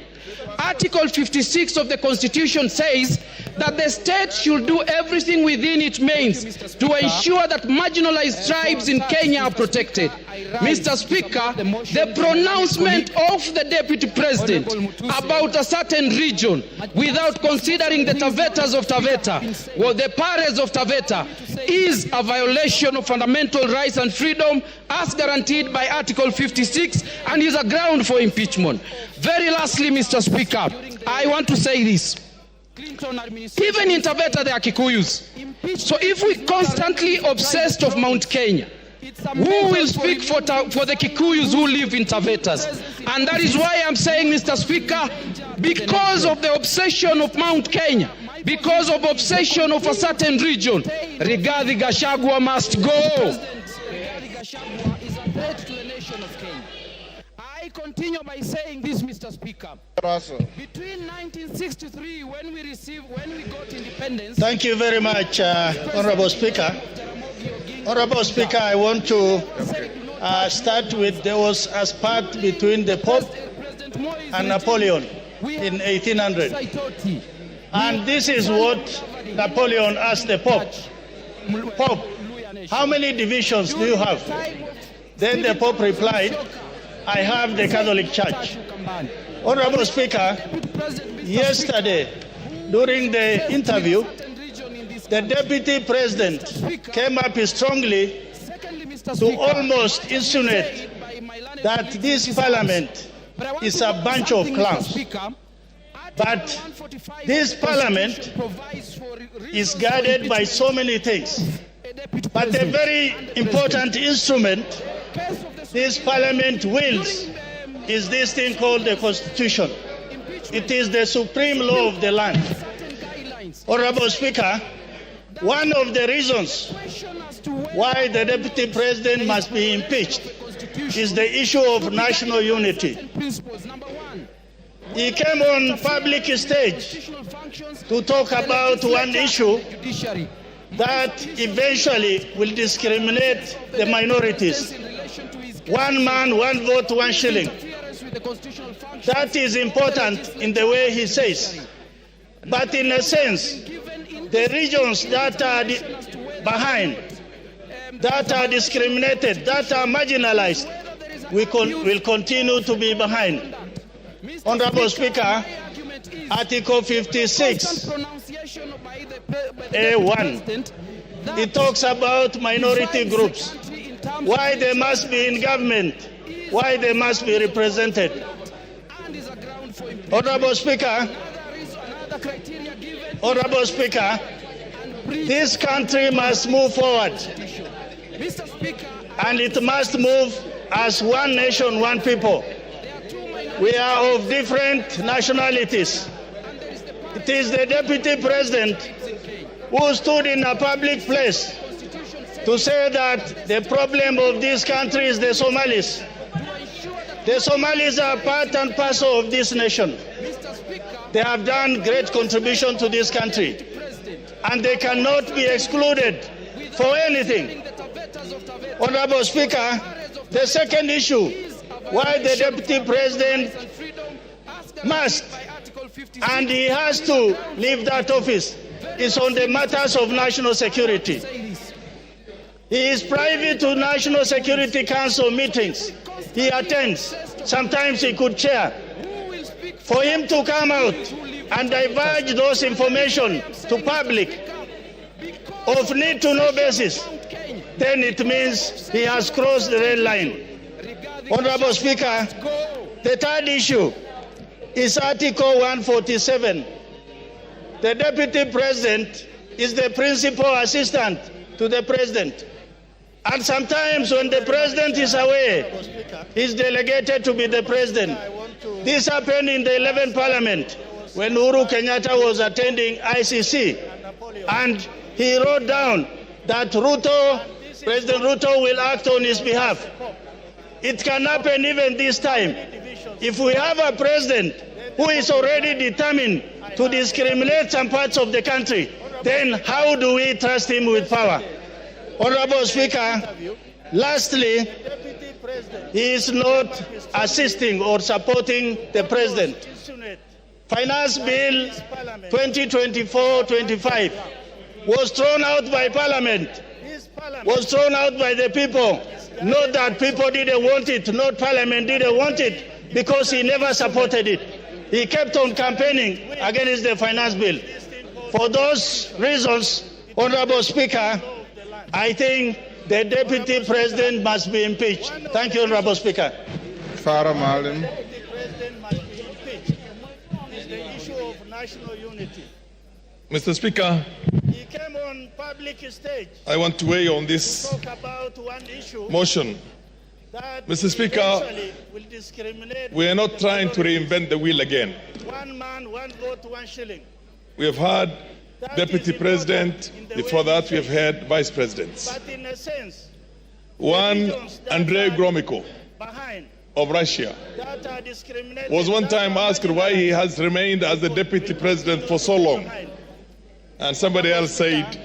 Article 56 of the Constitution says that the state should do everything within its means to ensure that marginalized tribes in Kenya are protected. Mr. Speaker, the pronouncement of the Deputy President about a certain region without considering the Tavetas of Taveta or the Pares of Taveta is a violation of fundamental rights and freedom as guaranteed by Article 56 and is a ground for impeachment. Very lastly, Mr. Speaker, I want to say this. Even in Taveta, there are Kikuyus. So if we constantly obsessed of Mount Kenya, who will speak for the Kikuyus who live in Tavetas? And that is why I'm saying, Mr. Speaker, because of the obsession of Mount Kenya, because of obsession of a certain region, Rigathi Gachagua must go. I continue by saying this, Mr. Speaker. Between 1963, when we got independence... Thank you very much, Honorable Speaker. Honorable Speaker, I want to start with there was a spat between the Pope and Napoleon in 1800. And this is what Napoleon asked the Pope. Pope, how many divisions do you have? Then the Pope replied, I have the Catholic Church. Honorable Speaker, yesterday during the interview, the deputy president came up strongly to almost insinuate that this parliament is a bunch of clowns. But this parliament is guarded by so many things. But the very important instrument this parliament wields is this thing called the Constitution. It is the supreme law of the land. Honorable Speaker, one of the reasons why the deputy president must be impeached is the issue of national unity. He came on public stage to talk about one issue that eventually will discriminate the minorities. One man, one vote, 1 shilling. That is important in the way he says. But in a sense, the regions that are behind, that are discriminated, that are marginalized, will continue to be behind. Honorable Speaker, Article 56, A1, it talks about minority groups, why they must be in government, why they must be represented. Honorable Speaker, this country must move forward, and it must move as one nation, one people. We are of different nationalities. It is the deputy president who stood in a public place to say that the problem of this country is the Somalis. The Somalis are part and parcel of this nation. They have done great contribution to this country, and they cannot be excluded for anything. Honorable Speaker, the second issue why the deputy president must and he has to leave that office is on the matters of national security. He is privy to National Security Council meetings. He attends. Sometimes he could chair. For him to come out and divulge those information to public of need-to-know basis, then it means he has crossed the red line. Honorable Speaker, the third issue is Article 147. The Deputy President is the principal assistant to the President. And sometimes when the President is away, he's delegated to be the President. This happened in the 11th Parliament when Uhuru Kenyatta was attending ICC. And he wrote down that President Ruto will act on his behalf. It can happen even this time. If we have a president who is already determined to discriminate some parts of the country, then how do we trust him with power? Honorable Speaker, lastly, he is not assisting or supporting the president. Finance Bill 2024-25 was thrown out by Parliament, was thrown out by the people. Not that people didn't want it, not Parliament didn't want it, because he never supported it. He kept on campaigning against the finance bill. For those reasons, Honorable Speaker, I think the Deputy President must be impeached. Thank you, Honorable Speaker. Farah Maalim. The President must be impeached. It's the issue of national unity. Mr. Speaker, He came on public stage. I want to weigh on this Talk about one issue motion. Mr. Speaker, we are not trying to reinvent the wheel again. One man, one vote, 1 shilling. We have had Deputy President, before that we have had Vice Presidents. But in a sense, one, Andrei Gromyko behind of Russia, that are discriminated, was one time asked why he has remained as the Deputy President for so long. And somebody else said,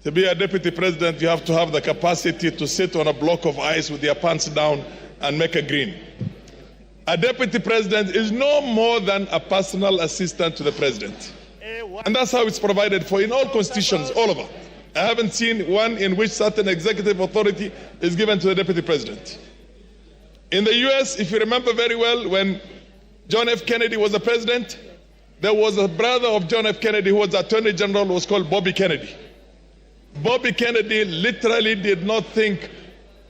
to be a Deputy President, you have to have the capacity to sit on a block of ice with your pants down and make a green. A Deputy President is no more than a personal assistant to the President. And that's how it's provided for in all constitutions, all over. I haven't seen one in which certain executive authority is given to the Deputy President. In the US, if you remember very well, when John F. Kennedy was the President, there was a brother of John F. Kennedy who was Attorney General, who was called Bobby Kennedy. Bobby Kennedy literally did not think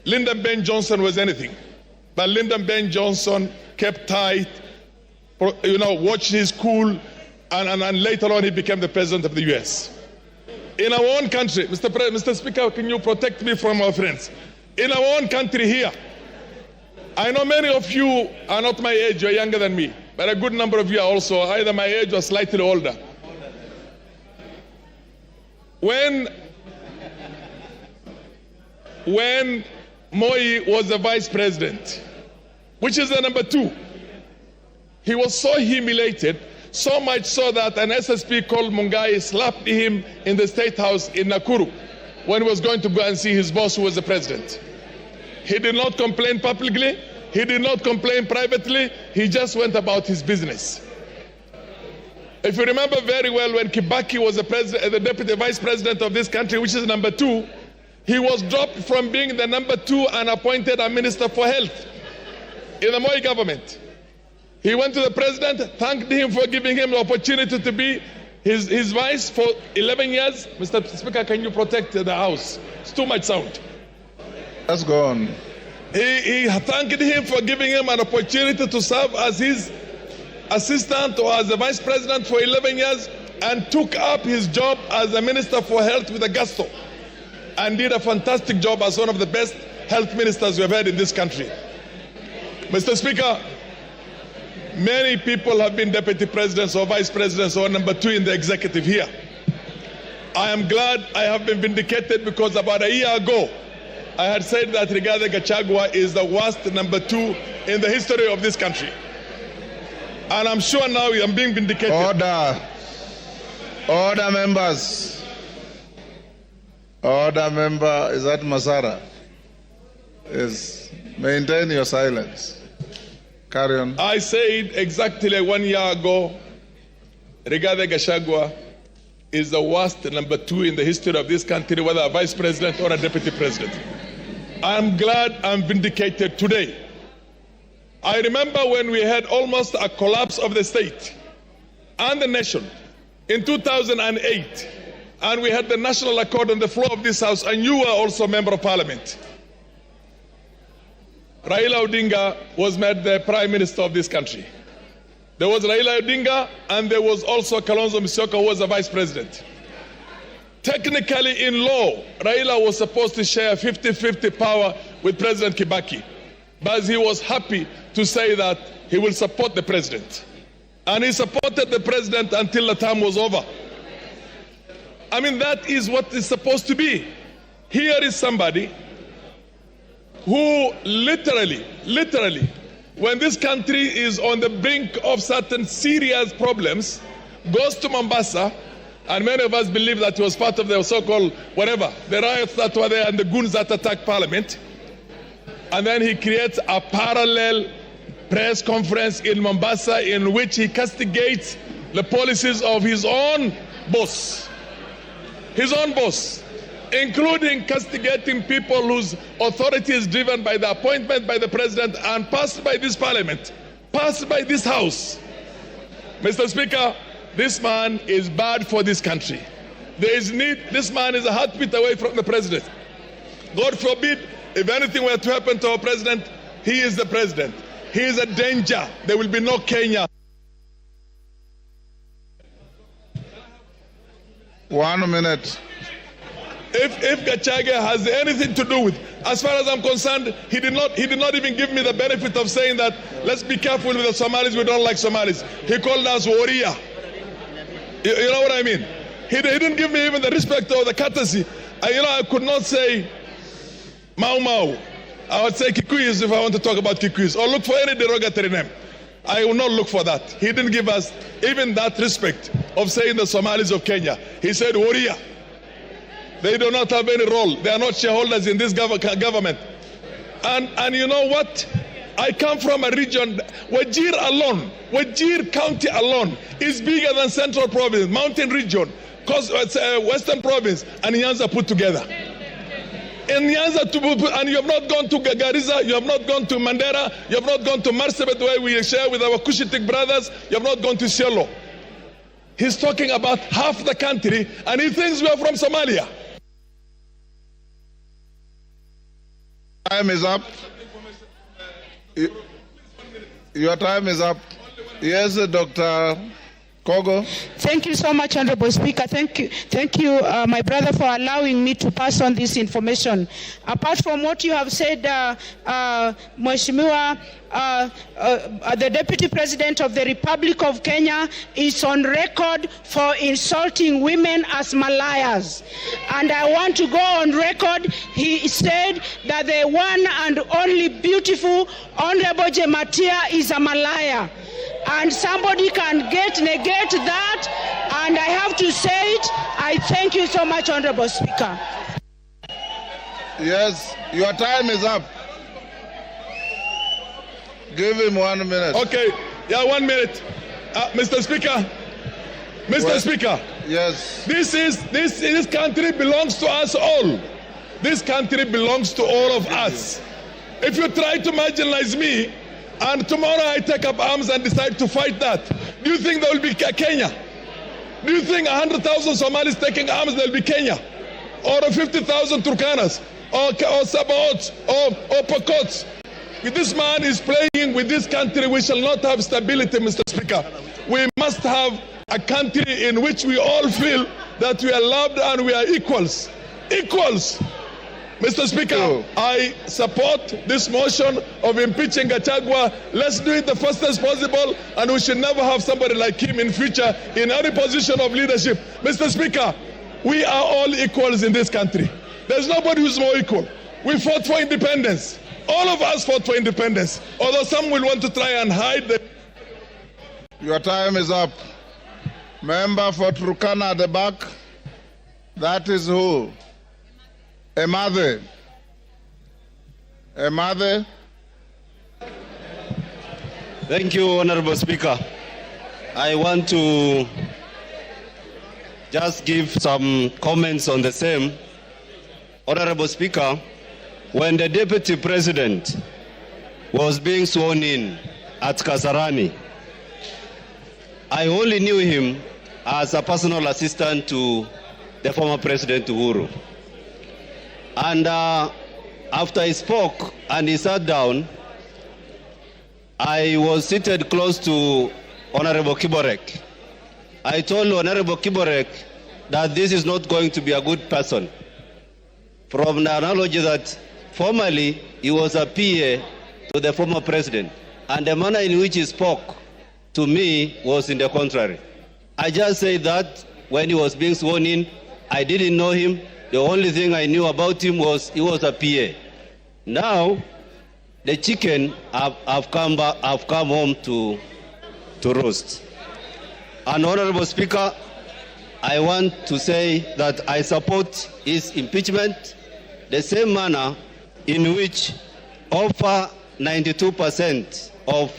Lyndon B. Johnson was anything. But Lyndon B. Johnson kept tight, watched his cool, and later on he became the president of the U.S. In our own country, Mr. Speaker, can you protect me from our friends? In our own country here, I know many of you are not my age, you're younger than me, but a good number of you are also either my age or slightly older. When Moi was the vice president, which is the number 2, he was so humiliated, so much so that an SSP called Mungai slapped him in the State House in Nakuru when he was going to go and see his boss, who was the president. He did not complain publicly, he did not complain privately, he just went about his business. If you remember very well, when Kibaki was the deputy vice president of this country, which is number 2, he was dropped from being the number 2 and appointed a minister for health in the Moi government. He went to the president, thanked him for giving him the opportunity to be his vice for 11 years. Mr. Speaker, can you protect the House? It's too much sound. Let's go on. He thanked him for giving him an opportunity to serve as his assistant or as the vice president for 11 years and took up his job as the minister for health with a gusto and did a fantastic job as one of the best health ministers we've had in this country. Mr. Speaker, many people have been deputy presidents or vice presidents or number 2 in the executive here. I am glad I have been vindicated because about a year ago, I had said that Rigathi Gachagua is the worst number 2 in the history of this country. And I'm sure now I'm being vindicated. Order. Order, members. Order, member. Is that Masara? Yes. Maintain your silence. Carry on. I said exactly 1 year ago, Rigathi Gachagua is the worst number 2 in the history of this country, whether a vice president or a deputy president. I'm glad I'm vindicated today. I remember when we had almost a collapse of the state and the nation in 2008, and we had the national accord on the floor of this House, and you were also a member of parliament. Raila Odinga was made the prime minister of this country. There was Raila Odinga, and there was also Kalonzo Musyoka, who was the vice president. Technically, in law, Raila was supposed to share 50-50 power with President Kibaki, but he was happy to say that he will support the president. And he supported the president until the term was over. I mean, that is what it's supposed to be. Here is somebody who literally, when this country is on the brink of certain serious problems, goes to Mombasa, and many of us believe that he was part of the so-called whatever, the riots that were there and the goons that attacked Parliament. And then he creates a parallel press conference in Mombasa in which he castigates the policies of his own boss. His own boss, including castigating people whose authority is driven by the appointment by the president and passed by this parliament, passed by this house. Mr. Speaker, this man is bad for this country. There is need, this man is a heartbeat away from the president. God forbid, if anything were to happen to our president, he is the president. He is a danger. There will be no Kenya. 1 minute. If Gachagua has anything to do with, as far as I'm concerned, he did not even give me the benefit of saying that let's be careful with the Somalis, we don't like Somalis. He called us warrior. You know what I mean? He didn't give me even the respect or the courtesy. I could not say Mau Mau. I would say Kikuyus if I want to talk about Kikuyus, or look for any derogatory name. I will not look for that. He didn't give us even that respect of saying the Somalis of Kenya. He said warrior. They do not have any role. They are not shareholders in this government. And you know what? I come from a region, Wajir alone, Wajir County alone is bigger than Central Province, Mountain Region, Western Province, and Nyanza put together. In Nyanza, and you have not gone to Garissa, you have not gone to Mandera, you have not gone to Marsabit, where we share with our Cushitic brothers, you have not gone to Cielo. He's talking about half the country, and he thinks we are from Somalia. Time is up. Your time is up. Yes, Dr. Kogo. Thank you so much, Honorable Speaker. Thank you, my brother, for allowing me to pass on this information. Apart from what you have said, Mheshimiwa, the Deputy President of the Republic of Kenya is on record for insulting women as malaias. And I want to go on record. He said that the one and only beautiful Honorable Jematia is a malaya. And somebody can negate that, and I have to say it. I thank you so much, Honorable Speaker. Yes, your time is up. Give him 1 minute. Okay, yeah, 1 minute. Mr. Speaker, Speaker. Yes. This country belongs to us all. This country belongs to all of us. If you try to marginalize me, and tomorrow I take up arms and decide to fight that, do you think there will be Kenya? Do you think 100,000 Somalis taking arms, there will be Kenya? Or 50,000 Turkanas? Or Sabaots? Or Pokots? If this man is playing with this country, we shall not have stability, Mr. Speaker. We must have a country in which we all feel that we are loved and we are equals. Equals! Mr. Speaker, I support this motion of impeaching Gachagua. Let's do it the fastest possible, and we should never have somebody like him in future in any position of leadership. Mr. Speaker, we are all equals in this country. There's nobody who's more equal. We fought for independence. All of us fought for independence, although some will want to try and hide the... Your time is up. Member for Turkana at the back. That is who? Emathe. Thank you, Honorable Speaker. I want to just give some comments on the same. Honorable Speaker, when the Deputy President was being sworn in at Kasarani, I only knew him as a personal assistant to the former President Uhuru. And after he spoke and he sat down, I was seated close to Honorable Kiborek. I told Honorable Kiborek that this is not going to be a good person. From the analogy that formerly he was a PA to the former president, and the manner in which he spoke to me was in the contrary. I just said that when he was being sworn in, I didn't know him. The only thing I knew about him was he was a PA. Now, the chicken have come home to roast. And Honorable Speaker, I want to say that I support his impeachment the same manner in which over 92% of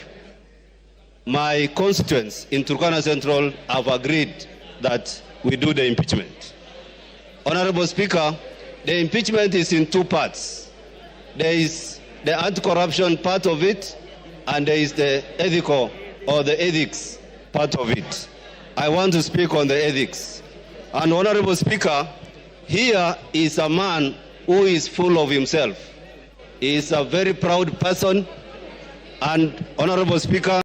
my constituents in Turkana Central have agreed that we do the impeachment. Honorable Speaker, the impeachment is in two parts. There is the anti-corruption part of it, and there is the ethical or the ethics part of it. I want to speak on the ethics. And Honorable Speaker, here is a man who is full of himself. He is a very proud person, and Honorable Speaker,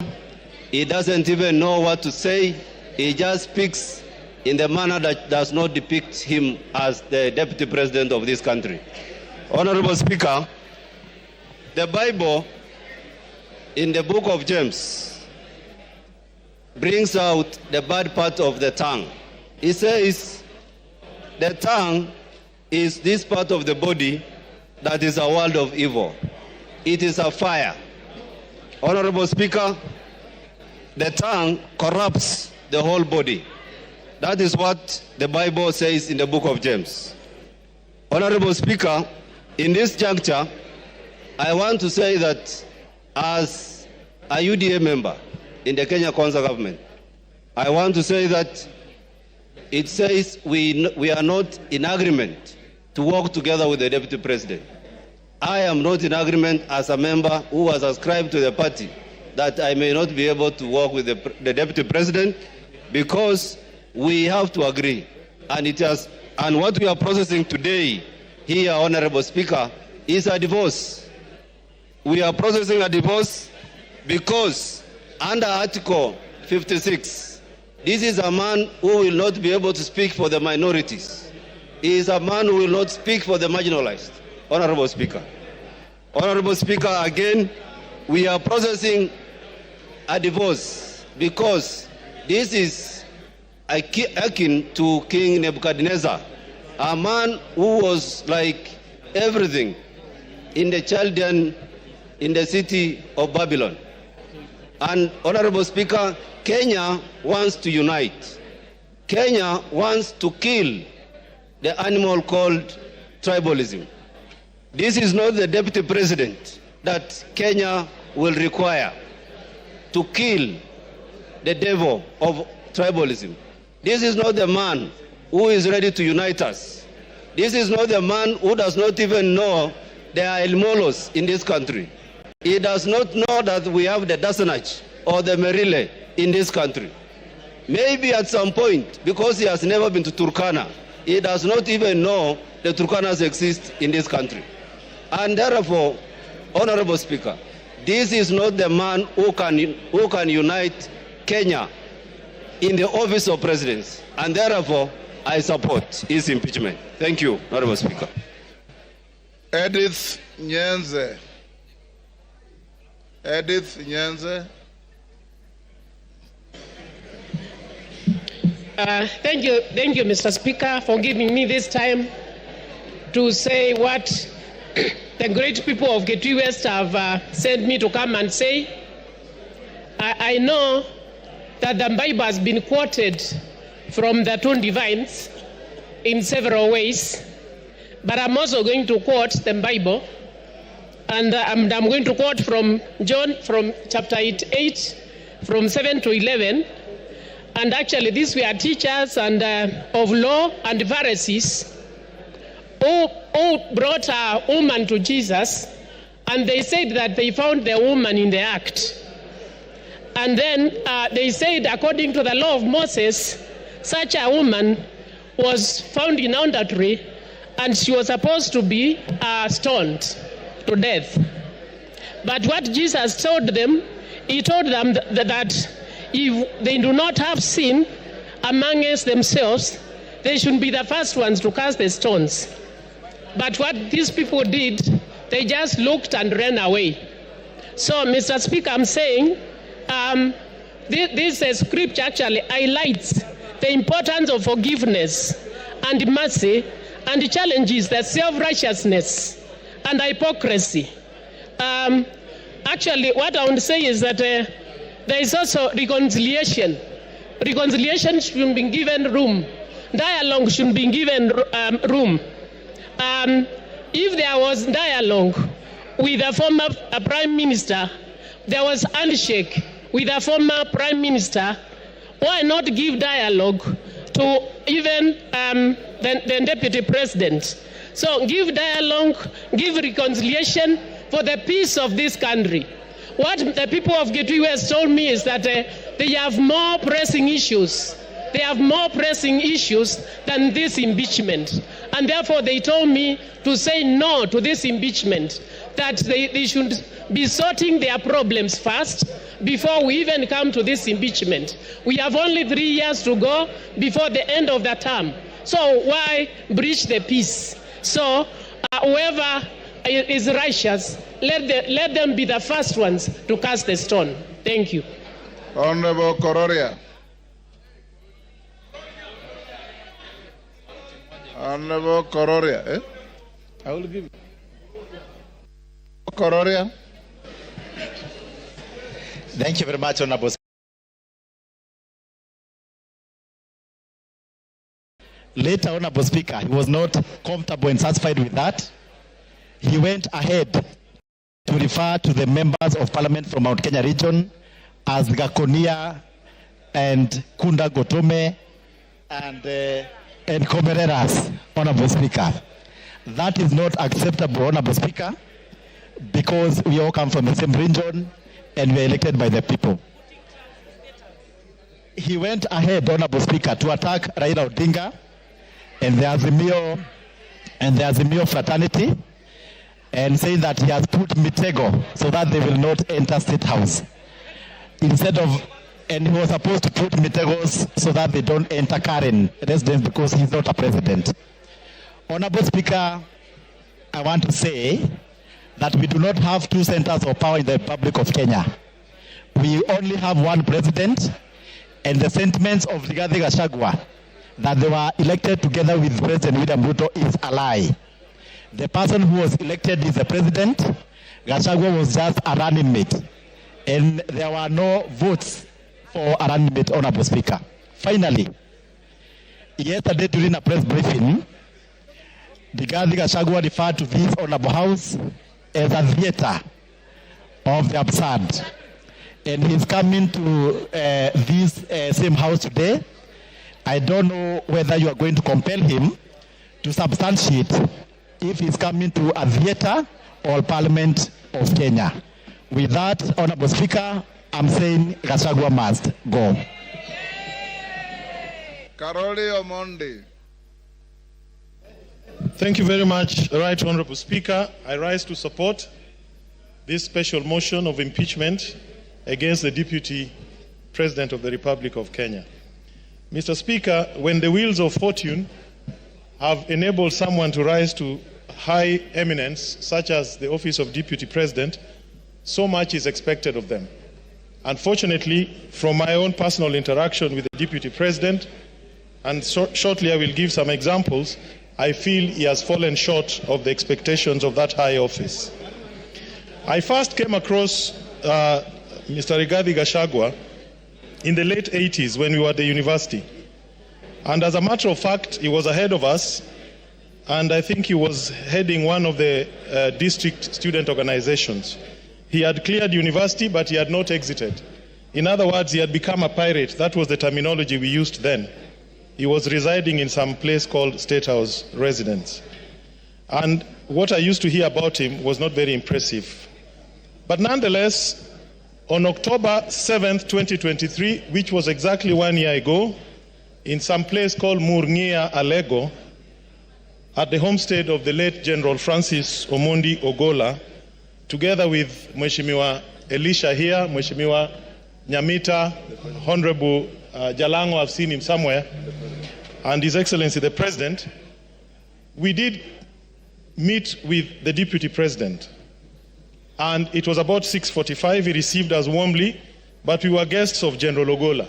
he doesn't even know what to say. He just speaks in the manner that does not depict him as the Deputy President of this country. Honorable Speaker, the Bible in the book of James brings out the bad part of the tongue. It says the tongue is this part of the body that is a world of evil. It is a fire. Honorable Speaker, the tongue corrupts the whole body. That is what the Bible says in the book of James. Honorable Speaker, in this juncture, I want to say that as a UDA member in the Kenya Kwanza government, I want to say that it says we are not in agreement to work together with the Deputy President. I am not in agreement as a member who was ascribed to the party that I may not be able to work with the Deputy President, because we have to agree. And what we are processing today here, Honorable Speaker, is a divorce. We are processing a divorce because under Article 56, this is a man who will not be able to speak for the minorities. He is a man who will not speak for the marginalized. Honorable Speaker. Honorable Speaker, again, we are processing a divorce because this is akin to King Nebuchadnezzar, a man who was like everything in the Chaldean, in the city of Babylon. And Honorable Speaker, Kenya wants to unite. Kenya wants to kill the animal called tribalism. This is not the deputy president that Kenya will require to kill the devil of tribalism. This is not the man who is ready to unite us. This is not the man who does not even know there are Elmolos in this country. He does not know that we have the Dasanach or the Merile in this country. Maybe at some point, because he has never been to Turkana, he does not even know the Turkanas exist in this country. And therefore, Honorable Speaker, this is not the man who can unite Kenya in the office of presidency. And therefore, I support his impeachment. Thank you, Honorable Speaker. Edith Nyenze. Edith Nyenze. Thank you, Mr. Speaker, for giving me this time to say what the great people of Getui West have sent me to come and say. I know that the Bible has been quoted from the two divines in several ways, but I'm also going to quote the Bible, and I'm going to quote from John, from chapter 8, from 7 to 11. And actually, these were teachers and of law and Pharisees who brought a woman to Jesus, and they said that they found the woman in the act. And then they said, according to the law of Moses, such a woman was found in adultery, and she was supposed to be stoned to death. But what Jesus told them, he told them that if they do not have sin amongst themselves, they should be the first ones to cast the stones. But what these people did, they just looked and ran away. So, Mr. Speaker, I'm saying this scripture actually highlights the importance of forgiveness and mercy, and challenges the self-righteousness and hypocrisy. Actually, what I want to say is that there is also reconciliation. Reconciliation should be given room. Dialogue should be given room. If there was dialogue with a former prime minister, there was handshake with a former prime minister, why not give dialogue to even the deputy president? So give dialogue, give reconciliation for the peace of this country. What the people of Getui West told me is that they have more pressing issues. They have more pressing issues than this impeachment. And therefore they told me to say no to this impeachment, that they should be sorting their problems first before we even come to this impeachment. We have only 3 years to go before the end of the term. So why breach the peace? So whoever is righteous, let them be the first ones to cast the stone. Thank you. Honorable Kororia. Honorable Kororia. Eh? I will give you. Kororia. Thank you very much, Honorable. Later, Honorable Speaker, he was not comfortable and satisfied with that. He went ahead to refer to the members of Parliament from Mount Kenya region as Gakonia and Kunda Gotome and Komereras, Honorable Speaker. That is not acceptable, Honorable Speaker, because we all come from the same region and we are elected by the people. he went ahead, Honorable Speaker, to attack Raila Odinga and the Azimio fraternity, and saying that he has put mitego so that they will not enter State House. And he was supposed to put mitegos so that they don't enter Karen residence because he's not a president. Honorable Speaker, I want to say that we do not have two centers of power in the Republic of Kenya. We only have one president, and the sentiments of Rigathi Gachagua that they were elected together with President William Ruto is a lie. The person who was elected is the president. Gachagua was just a running mate, and there were no votes for a running mate, Honorable Speaker. Finally, yesterday during a press briefing, Rigathi Gachagua referred to this Honorable House as a theater of the absurd. And he's coming to this same house today. I don't know whether you are going to compel him to substantiate if he's coming to a theater or Parliament of Kenya. With that, Honorable Speaker, I'm saying Gachagua must go. Karoli Omondi. Thank you very much, Right Honorable Speaker. I rise to support this special motion of impeachment against the Deputy President of the Republic of Kenya. Mr. Speaker, when the wheels of fortune have enabled someone to rise to high eminence, such as the office of Deputy President, so much is expected of them. Unfortunately, from my own personal interaction with the Deputy President, and shortly I will give some examples, I feel he has fallen short of the expectations of that high office. I first came across Mr. Rigathi Gachagua in the late 80s when we were at the university. And as a matter of fact, he was ahead of us, and I think he was heading one of the district student organizations. He had cleared university, but he had not exited. In other words, he had become a pirate. That was the terminology we used then. He was residing in some place called State House residence. And what I used to hear about him was not very impressive. But nonetheless, on October 7th, 2023, which was exactly 1 year ago, in some place called Murngia, Alego, at the homestead of the late General Francis Omondi Ogola, together with Mheshimiwa Elisha here, Mheshimiwa Nyamita, Honorable Jalango, I've seen him somewhere, and His Excellency the President, we did meet with the Deputy President. And it was about 6:45. He received us warmly, but we were guests of General Ogola.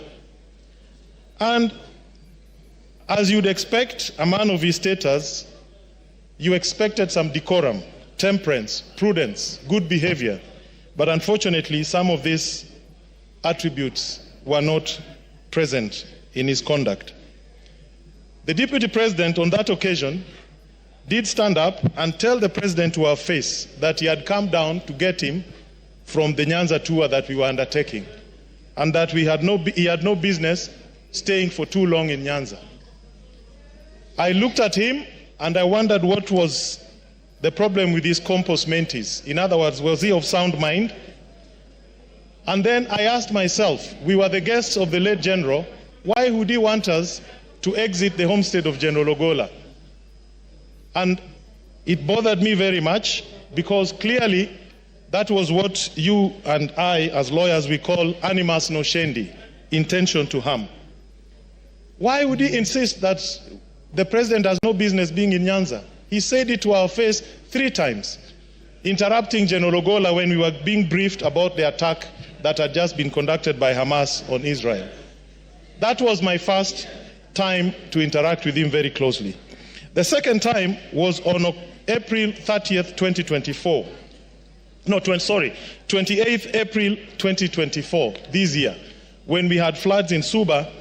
And as you'd expect, a man of his status, you expected some decorum, temperance, prudence, good behavior. But unfortunately, some of these attributes were not present in his conduct. The Deputy President on that occasion did stand up and tell the President to our face that he had come down to get him from the Nyanza tour that we were undertaking, and that he had no business staying for too long in Nyanza. I looked at him and I wondered what was the problem with his compos mentis. In other words, was he of sound mind? And then I asked myself, we were the guests of the late General, why would he want us to exit the homestead of General Ogola? And it bothered me very much, because clearly that was what you and I, as lawyers, we call animus nocendi, intention to harm. Why would he insist that the President has no business being in Nyanza? He said it to our face 3 times, interrupting General Ogola when we were being briefed about the attack that had just been conducted by Hamas on Israel. That was my first time to interact with him very closely. The second time was on April 30th, 2024. 28th April 2024, this year, when we had floods in Suba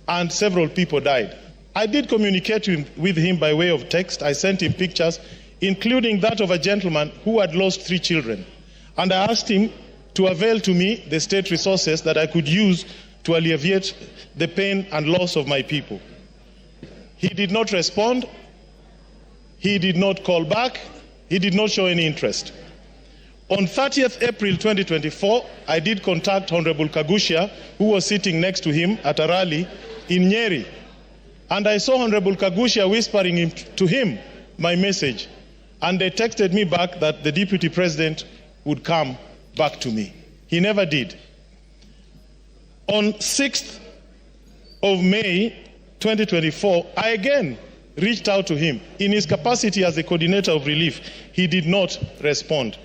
and several people died. I did communicate with him by way of text. I sent him pictures, including that of a gentleman who had lost 3 children. And I asked him to avail to me the state resources that I could use to alleviate the pain and loss of my people. He did not respond. He did not call back. He did not show any interest. On 30th April 2024, I did contact Honorable Kagusha, who was sitting next to him at a rally in Nyeri. And I saw Honorable Kagusha whispering to him my message. And they texted me back that the Deputy President would come back to me. He never did. On 6th of May 2024, I again reached out to him in his capacity as the coordinator of relief. He did not respond.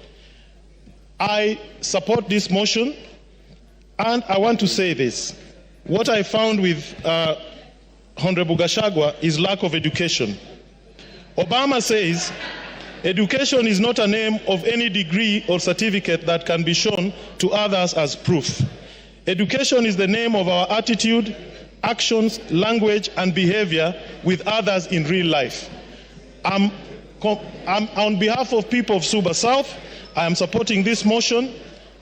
I support this motion, and I want to say this. What I found with Honorable Gachagua is lack of education. Obama says, education is not a name of any degree or certificate that can be shown to others as proof. Education is the name of our attitude, actions, language, and behavior with others in real life. I'm on behalf of people of Suba South, I am supporting this motion,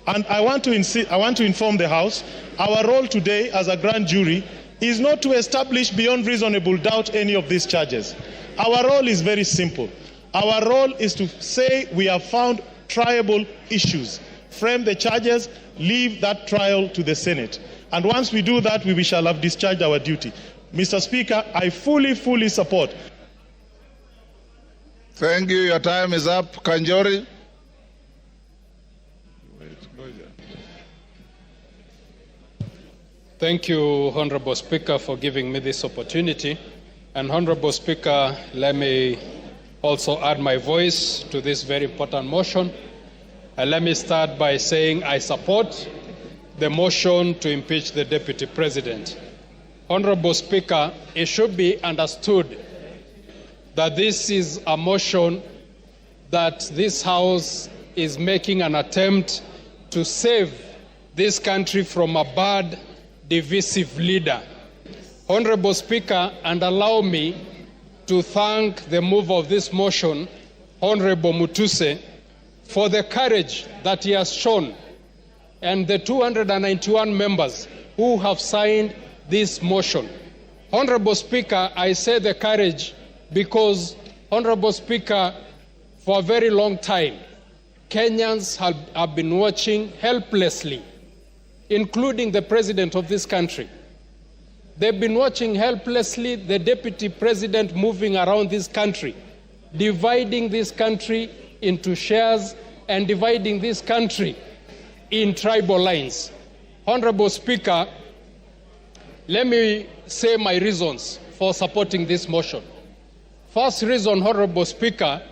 and I want to inform the House, our role today as a grand jury is not to establish beyond reasonable doubt any of these charges. Our role is very simple. Our role is to say we have found triable issues, frame the charges, leave that trial to the Senate. And once we do that, we shall have discharged our duty. Mr. Speaker, I fully support. Thank you. Your time is up. Kanjori. Thank you, Honorable Speaker, for giving me this opportunity. And Honorable Speaker, let me also add my voice to this very important motion. And let me start by saying I support the motion to impeach the Deputy President. Honorable Speaker, it should be understood that this is a motion that this House is making an attempt to save this country from a bad, divisive leader. Honorable Speaker, and allow me to thank the mover of this motion, Honorable Mutuse, for the courage that he has shown, and the 291 members who have signed this motion. Honorable Speaker, I say the courage because, Honorable Speaker, for a very long time, Kenyans have been watching helplessly, including the President of this country. They've been watching helplessly the Deputy President moving around this country, dividing this country into shares and dividing this country in tribal lines. Honorable Speaker, let me say my reasons for supporting this motion. First reason, Honorable Speaker,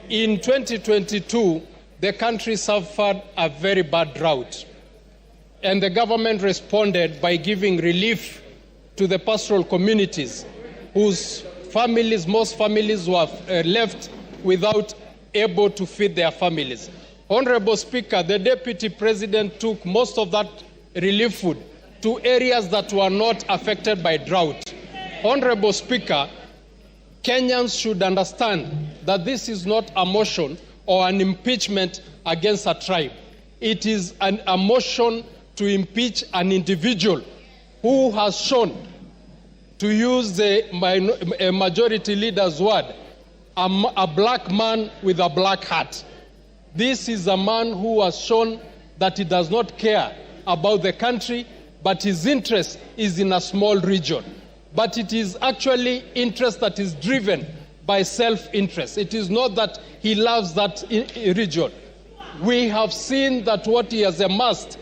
in 2022, the country suffered a very bad drought. And the government responded by giving relief to the pastoral communities whose families, most families were left without able to feed their families. Honorable Speaker, the Deputy President took most of that relief food to areas that were not affected by drought. Honorable Speaker, Kenyans should understand that this is not a motion or an impeachment against a tribe. It is a motion to impeach an individual who has shown, to use the majority leader's word, a black man with a black hat. This is a man who has shown that he does not care about the country, but his interest is in a small region. But it is actually interest that is driven by self-interest. It is not that he loves that region. We have seen that what he has amassed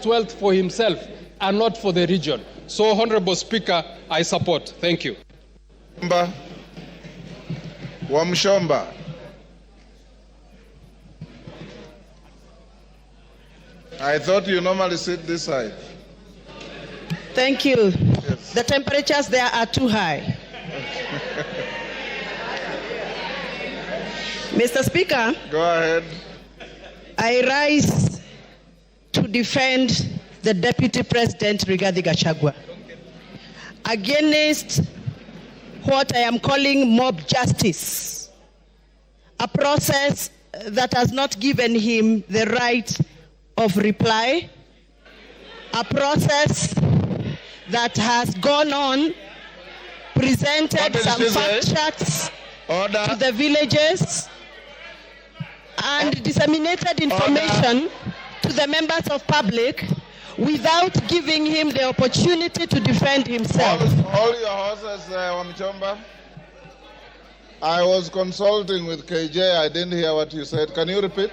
wealth for himself and not for the region. So, Honorable Speaker, I support. Thank you. Wamshomba. I thought you normally sit this side. Thank you. Yes. The temperatures there are too high. Mr. Speaker. Go ahead. I rise to defend the Deputy President, Rigathi Gachagua, against what I am calling mob justice, a process that has not given him the right of reply, a process that has gone on, presented some fact checks to the villages, and disseminated information to the members of public without giving him the opportunity to defend himself. Hold your horses, Wamchomba. I was consulting with KJ. I didn't hear what you said. Can you repeat?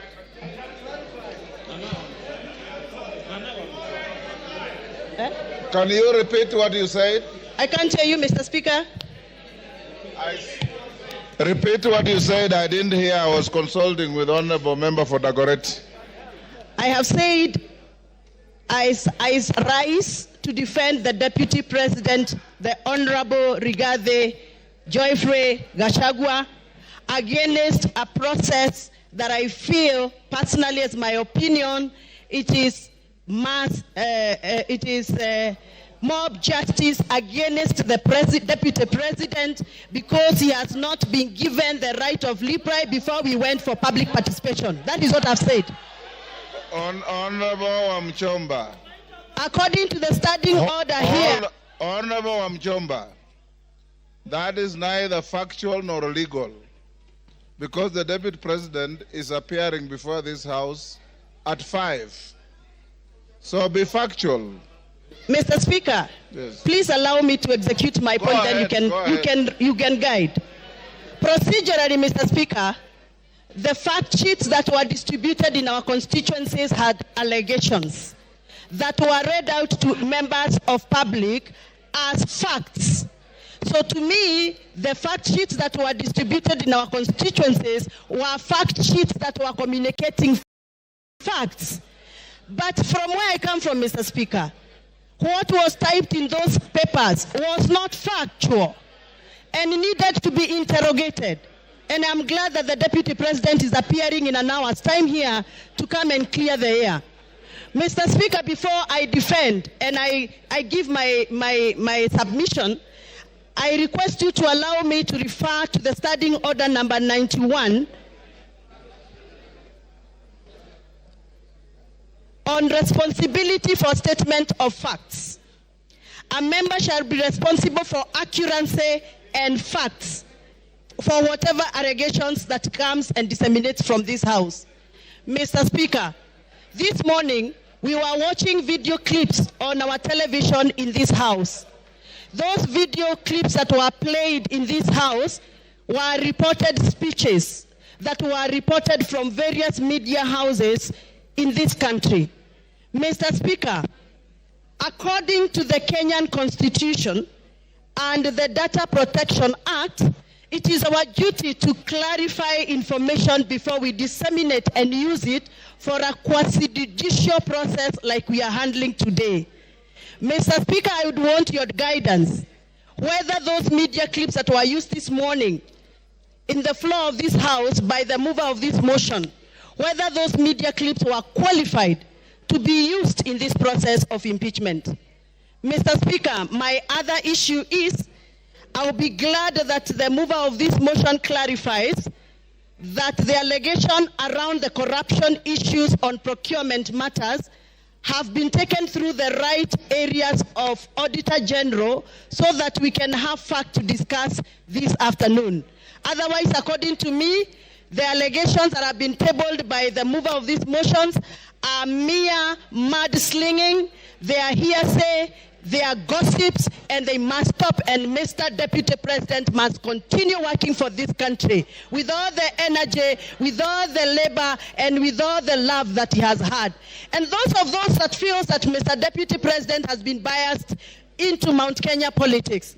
Can you repeat what you said? I can't hear you, Mr. Speaker. Repeat what you said. I didn't hear. I was consulting with Honorable Member for Dagoretti. I have said I rise to defend the Deputy President, the Honorable Rigathi Gachagua, against a process that I feel, personally, as my opinion, it is mob justice against the Deputy President, because he has not been given the right of reply before we went for public participation. That is what I've said. Honorable Wamchomba. According to the standing order here. Honorable Wamchomba, that is neither factual nor legal, because the Deputy President is appearing before this House at 5. So be factual. Mr. Speaker, yes. Please allow me to execute my point, ahead, then you can guide. Procedurally, Mr. Speaker, the fact sheets that were distributed in our constituencies had allegations that were read out to members of public as facts. So to me, the fact sheets that were distributed in our constituencies were fact sheets that were communicating facts. But from where I come from, Mr. Speaker, what was typed in those papers was not factual and needed to be interrogated. And I'm glad that the Deputy President is appearing in an hour's time here to come and clear the air. Mr. Speaker, before I defend and I give my submission, I request you to allow me to refer to the standing order number 91 on responsibility for statement of facts. A member shall be responsible for accuracy and facts for whatever allegations that comes and disseminates from this House. Mr. Speaker, this morning we were watching video clips on our television in this House. Those video clips that were played in this House were reported speeches that were reported from various media houses in this country. Mr. Speaker, according to the Kenyan Constitution and the Data Protection Act, it is our duty to clarify information before we disseminate and use it for a quasi-judicial process like we are handling today. Mr. Speaker, I would want your guidance whether those media clips that were used this morning in the floor of this House by the mover of this motion, whether those media clips were qualified to be used in this process of impeachment. Mr. Speaker, my other issue is, I will be glad that the mover of this motion clarifies that the allegation around the corruption issues on procurement matters have been taken through the right areas of Auditor General so that we can have fact to discuss this afternoon. Otherwise, according to me, the allegations that have been tabled by the mover of these motions are mere mudslinging, they are hearsay, they are gossips, and they must stop. And Mr. Deputy President must continue working for this country with all the energy, with all the labor, and with all the love that he has had. And those that feels that Mr. Deputy President has been biased into Mount Kenya politics,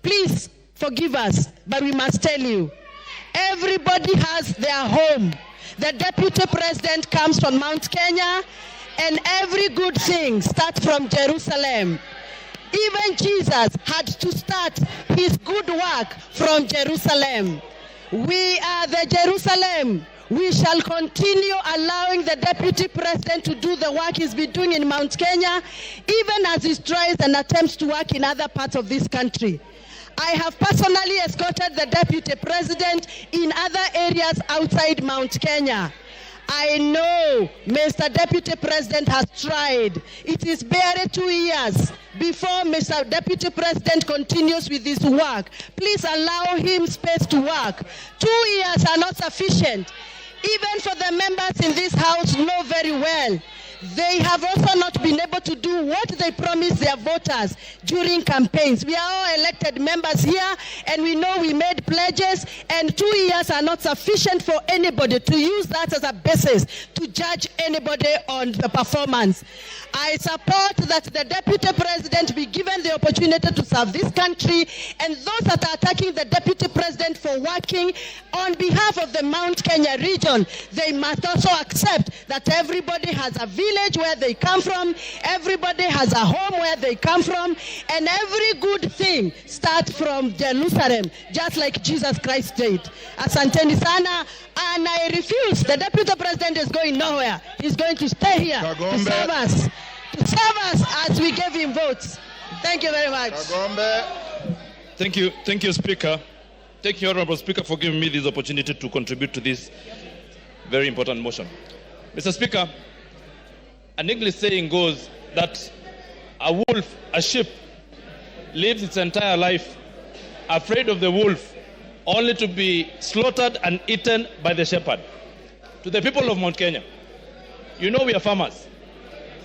please forgive us, but we must tell you, everybody has their home. The Deputy President comes from Mount Kenya, and every good thing starts from Jerusalem. Even Jesus had to start his good work from Jerusalem. We are the Jerusalem. We shall continue allowing the Deputy President to do the work he's been doing in Mount Kenya, even as he tries and attempts to work in other parts of this country. I have personally escorted the Deputy President in other areas outside Mount Kenya. I know Mr. Deputy President has tried. It is barely 2 years before Mr. Deputy President continues with this work. Please allow him space to work. 2 years are not sufficient. even for the members in this house know very well, they have also not been able to do what they promised their voters during campaigns. We are all elected members here, and we know we made pledges, and 2 years are not sufficient for anybody to use that as a basis to judge anybody on the performance. I support that the Deputy President be given the opportunity to serve this country, and those that are attacking the Deputy President for working on behalf of the Mount Kenya region, they must also accept that everybody has a village where they come from, everybody has a home where they come from, and every good thing starts from Jerusalem, just like Jesus Christ did. Asanteni sana, and I refuse. The Deputy President is going nowhere. He's going to stay here to serve us. To serve us as we gave him votes. Thank you very much. Thank you, Speaker. Thank you, Honorable Speaker, for giving me this opportunity to contribute to this very important motion. Mr. Speaker, an English saying goes that a sheep lives its entire life afraid of the wolf, only to be slaughtered and eaten by the shepherd. To the people of Mount Kenya, you know we are farmers.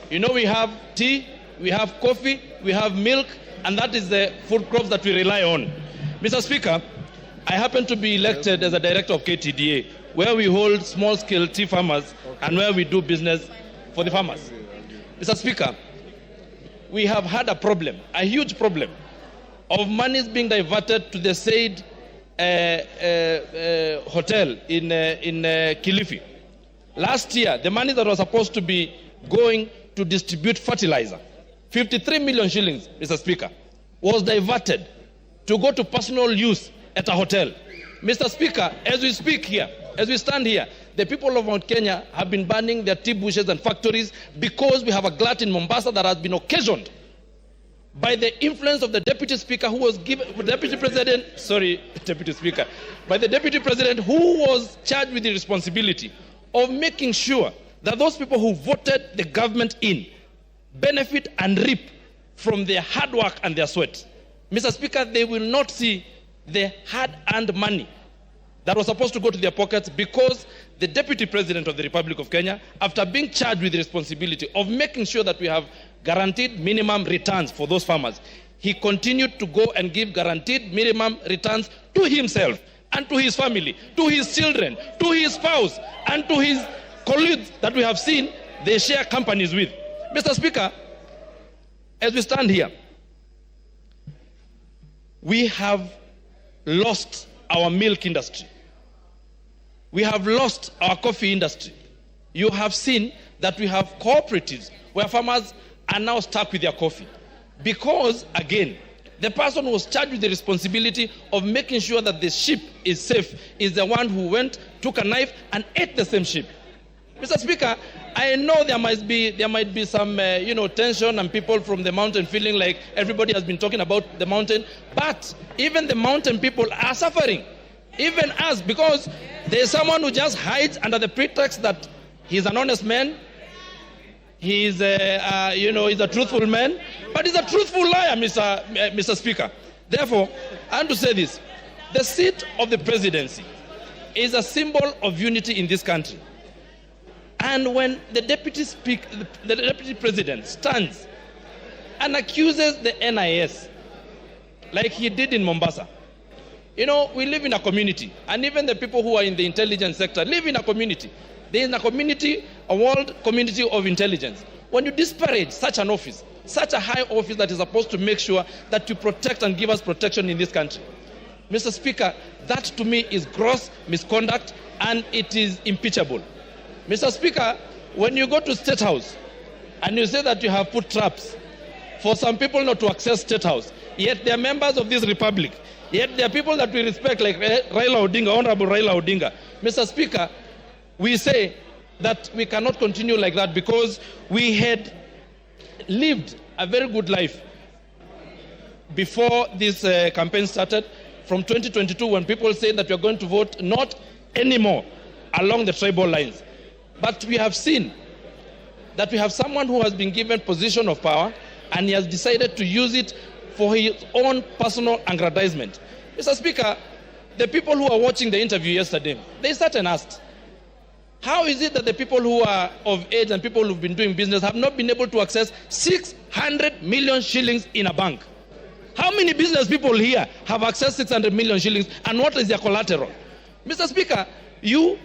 You know we have tea, we have coffee, we have milk, and that is the food crops that we rely on. Mr. Speaker, I happen to be elected as a director of KTDA, where we hold small-scale tea farmers and where we do business for the farmers. Mr. Speaker, we have had a problem, a huge problem, of monies being diverted to the said hotel in Kilifi. Last year, the money that was supposed to be going to distribute fertilizer, 53 million shillings, Mr. Speaker, was diverted to go to personal use at a hotel. Mr. Speaker, as we speak here, as we stand here, the people of Mount Kenya have been burning their tea bushes and factories because we have a glut in Mombasa that has been occasioned by the influence of the Deputy Speaker who was given, by the Deputy President who was charged with the responsibility of making sure that those people who voted the government in benefit and reap from their hard work and their sweat. Mr. Speaker, they will not see the hard-earned money that was supposed to go to their pockets because the Deputy President of the Republic of Kenya, after being charged with the responsibility of making sure that we have guaranteed minimum returns for those farmers, he continued to go and give guaranteed minimum returns to himself and to his family, to his children, to his spouse, and to his colleagues that we have seen they share companies with. Mr. Speaker, as we stand here, we have lost our milk industry. We have lost our coffee industry. You have seen that we have cooperatives where farmers are now stuck with their coffee. Because, again, the person who was charged with the responsibility of making sure that the sheep is safe is the one who went, took a knife, and ate the same sheep. Mr. Speaker, I know there might be some tension and people from the mountain feeling like everybody has been talking about the mountain, but even the mountain people are suffering, even us, because there's someone who just hides under the pretext that he's an honest man, he's a truthful man, but he's a truthful liar, Mr. Speaker. Therefore, I want to say this: the seat of the presidency is a symbol of unity in this country. And when the Deputy President stands and accuses the NIS, like he did in Mombasa, we live in a community, and even the people who are in the intelligence sector live in a community. There is a community, a world community of intelligence. When you disparage such an office, such a high office that is supposed to make sure that you protect and give us protection in this country, Mr. Speaker, that to me is gross misconduct and it is impeachable. Mr. Speaker, when you go to State House and you say that you have put traps for some people not to access State House, yet they are members of this republic, yet they are people that we respect like Raila Odinga, Honorable Raila Odinga. Mr. Speaker, we say that we cannot continue like that because we had lived a very good life before this campaign started from 2022 when people said that we are going to vote not anymore along the tribal lines. But we have seen that we have someone who has been given position of power and he has decided to use it for his own personal aggrandizement. Mr. Speaker, the people who are watching the interview yesterday, they sat and asked, How is it that the people who are of age and people who've been doing business have not been able to access 600 million shillings in a bank? How many business people here have accessed 600 million shillings, and what is their collateral? Mr. Speaker, you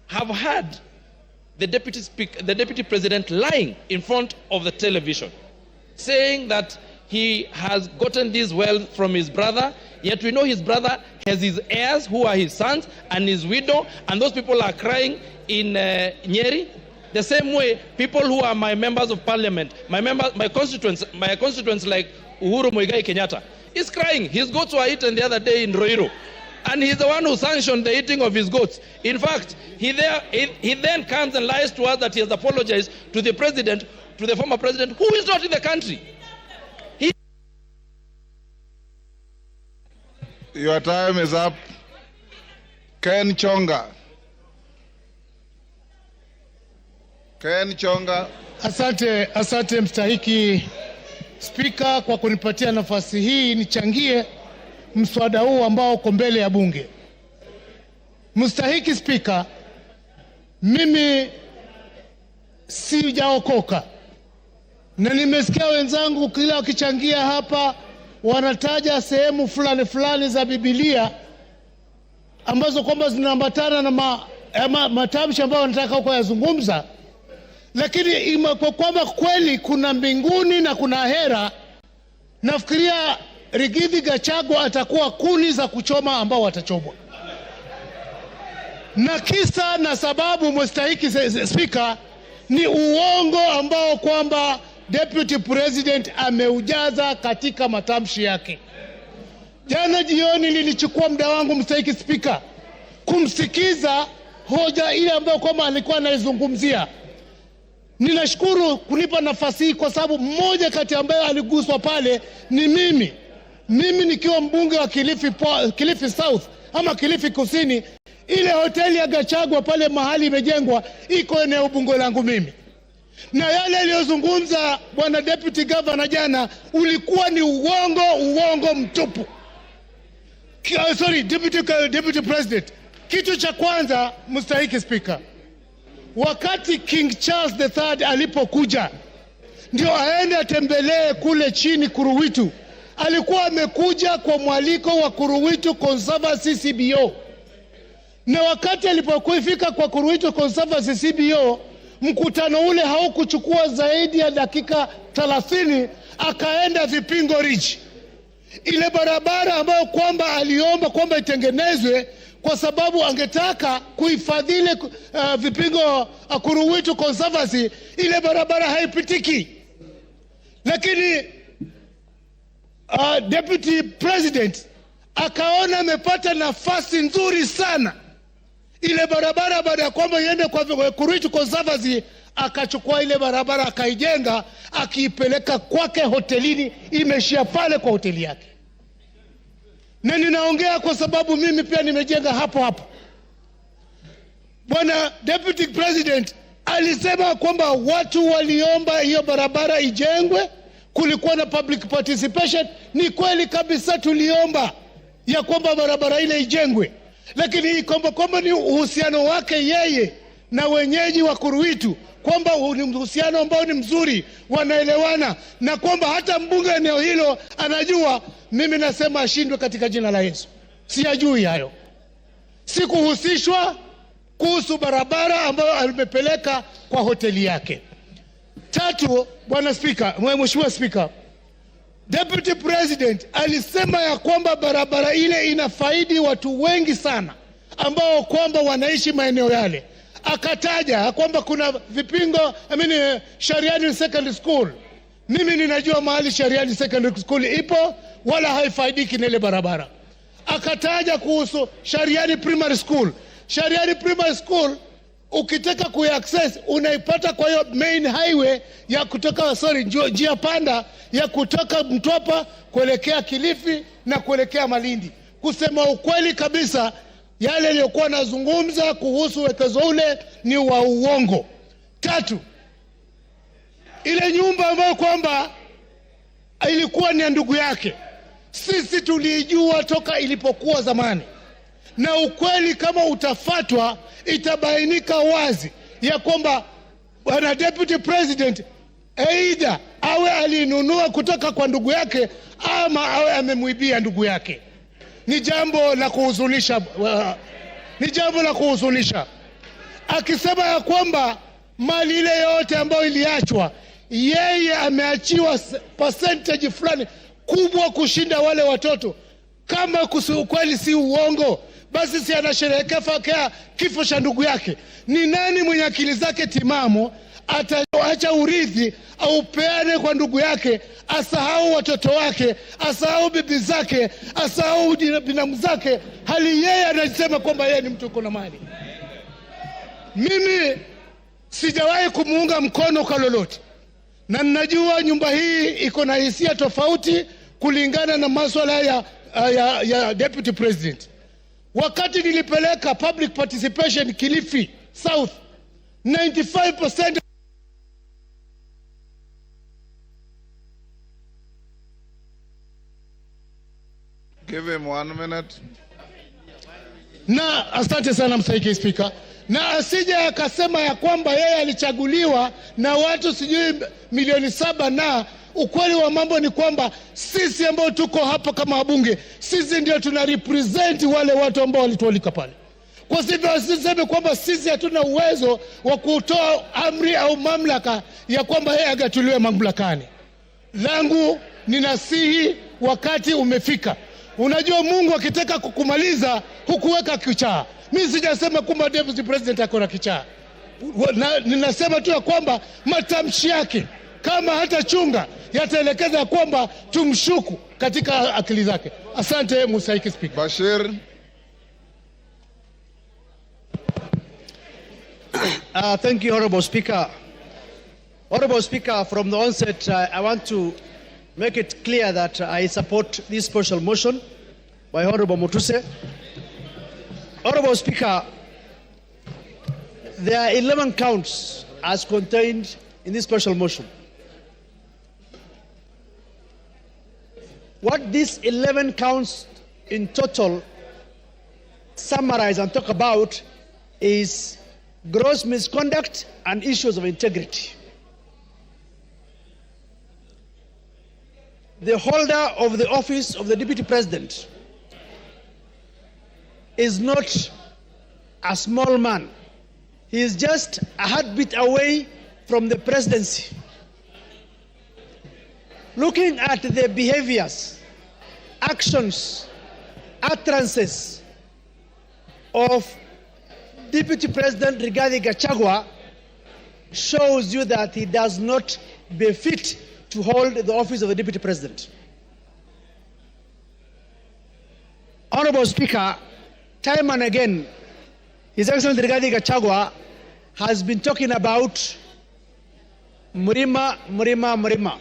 have had the deputy president lying in front of the television, saying that he has gotten this wealth from his brother, yet we know his brother has his heirs who are his sons and his widow, and those people are crying in Nyeri. The same way, people who are my members of parliament, my constituents like Uhuru Muigai Kenyatta, is crying. His goats were eaten the other day in Ruiru, and he's the one who sanctioned the eating of his goats. In fact, he then comes and lies to us that he has apologized to the president, to the former president, who is not in the country. Your time is up. Ken Chonga. Ken Chonga. Asante mstahiki Spika kwa kunipatia nafasi hii nichangie mswada huu ambao uko mbele ya bunge. Mstahiki Spika, mimi sijaokoka na nimesikia wenzangu kila wakichangia hapa wanataja sehemu fulani za Biblia ambazo kwamba zinaambatana na matamshi ambayo wanataka huko yazungumza, lakini kwa kwamba kweli kuna mbinguni na kuna hera, nafikiria Rigathi Gachagua atakuwa kuni za kuchoma ambao watachomwa. Na kisa na sababu, mstahiki Spika, ni uongo ambao kwamba Deputy President ameujaza katika matamshi yake. Jana jioni nilichukua muda wangu, mstahiki Spika, kumsikiza hoja ile ambayo kwamba alikuwa anaizungumzia. Ninashukuru kunipa nafasi hii kwa sababu mmoja kati ambaye aliguswa pale ni mimi. Mimi nikiwa mbunge wa Kilifi South ama Kilifi Kusini, ile hoteli ya Gachagua pale mahali imejengwa iko eneo bunge langu mimi. Na yale aliyozungumza bwana deputy governor jana ulikuwa ni uongo mtupu. Sorry, deputy president. Kitu cha kwanza, mstahiki Speaker, wakati King Charles III alipokuja ndio aende atembelee kule chini Kuruwitu, alikuwa amekuja kwa mwaliko wa Kuruwitu Conservancy CBO. Na wakati alipofika kwa Kuruwitu Conservancy CBO, mkutano ule haukuchukua zaidi ya dakika 30, akaenda Vipingo Ridge. Ile barabara ambayo kwamba aliomba kwamba itengenezwe kwa sababu angetaka kuhifadhi Vipingo Kuruwitu Conservancy, ile barabara haipitiki. Lakini Deputy President akaona amepata nafasi nzuri sana. Ile barabara baada ya kwamba iende kwa Kuruwitu Conservancy, akachukua ile barabara akaijenga, akiipeleka kwake hotelini, imeshia pale kwa hoteli yake. Na ninaongea kwa sababu mimi pia nimejenga hapo. Bwana Deputy President alisema kwamba watu waliomba hiyo barabara ijengwe, kulikuwa na public participation. Ni kweli kabisa, tuliomba ya kwamba barabara ile ijengwe, lakini hii kwamba ni uhusiano wake yeye na wenyeji wa Kuruwitu, kwamba ni uhusiano ambao ni mzuri, wanaelewana, na kwamba hata mbunge eneo hilo anajua. Mimi nasema ashindwe katika jina la Yesu. Siyajui hayo. Sikuhusishwa kuhusu barabara ambayo alimepeleka kwa hoteli yake. Tatu, bwana Speaker, Mheshimiwa Speaker, Deputy President alisema ya kwamba barabara ile inafaidi watu wengi sana ambao kwamba wanaishi maeneo yale. Akataja kwamba kuna Vipingo, Shariani Secondary School. Mimi ninajua mahali Shariani Secondary School ipo, wala haifaidiki na ile barabara. Akataja kuhusu Shariani Primary School. Shariani Primary School ukitaka kuaccess unaipata kwa hiyo main highway ya kutoka njia panda ya kutoka Mtwapa kuelekea Kilifi na kuelekea Malindi. Kusema ukweli kabisa, yale aliyokuwa nazungumza kuhusu wekezo ule ni wa uongo. Tatu, ile nyumba ambayo kwamba ilikuwa ni ndugu yake, sisi tulijua toka ilipokuwa zamani. na ukweli kama utafatwa, itabainika wazi ya kwamba bwana deputy president either awe alinunua kutoka kwa ndugu yake ama awe amemwibia ndugu yake. Ni jambo la kuhuzunisha, akisema ya kwamba mali ile yote ambayo iliachwa, yeye ameachiwa percentage fulani kubwa kushinda wale watoto. Kama ukweli si uongo, basi si anasherehekea kifo cha ndugu yake? Ni nani mwenye akili zake timamu ataacha urithi au peane kwa ndugu yake, asahau watoto wake, asahau bibi zake, asahau binamu zake, hali yeye anasema kwamba yeye ni mtu uko na mali? Mimi sijawahi kumuunga mkono kwa lolote, na ninajua nyumba hii iko na hisia tofauti kulingana na masuala ya deputy president. Wakati nilipeleka public participation Kilifi South, 95%. Give him 1 minute. Na asante sana Mstahiki Speaker. Na asije akasema ya kwamba yeye alichaguliwa na watu sijui milioni 7, na ukweli wa mambo ni kwamba sisi ambao tuko hapa kama wabunge, sisi ndio tuna represent wale watu ambao walitualika pale. Kwa hivyo asiseme kwamba sisi hatuna uwezo wa kutoa amri au mamlaka ya kwamba yeye agatuliwe mamlakani. Langu ninasihi, wakati umefika. Unajua Mungu akitaka kukumaliza hukuweka kichaa. Mimi sijasema kwamba deputy president akona kichaa. Ninasema tu ya kwamba matamshi yake kama hata chunga yataelekeza kwamba tumshuku katika akili zake. Asante Mstahiki Speaker. Bashir. Thank you, Honorable Speaker. Honorable Speaker, from the onset, I want to make it clear that I support this special motion by Honorable Mutuse. Honorable Speaker, there are 11 counts as contained in this special motion. What these 11 counts in total summarize and talk about is gross misconduct and issues of integrity. The holder of the office of the Deputy President is not a small man. He is just a heartbeat away from the presidency. Looking at the behaviors, actions, utterances of Deputy President Rigathi Gachagua shows you that he does not befit to hold the office of the Deputy President. Honorable Speaker, time and again, His Excellency Rigathi Gachagua has been talking about Murima, Murima, Murima.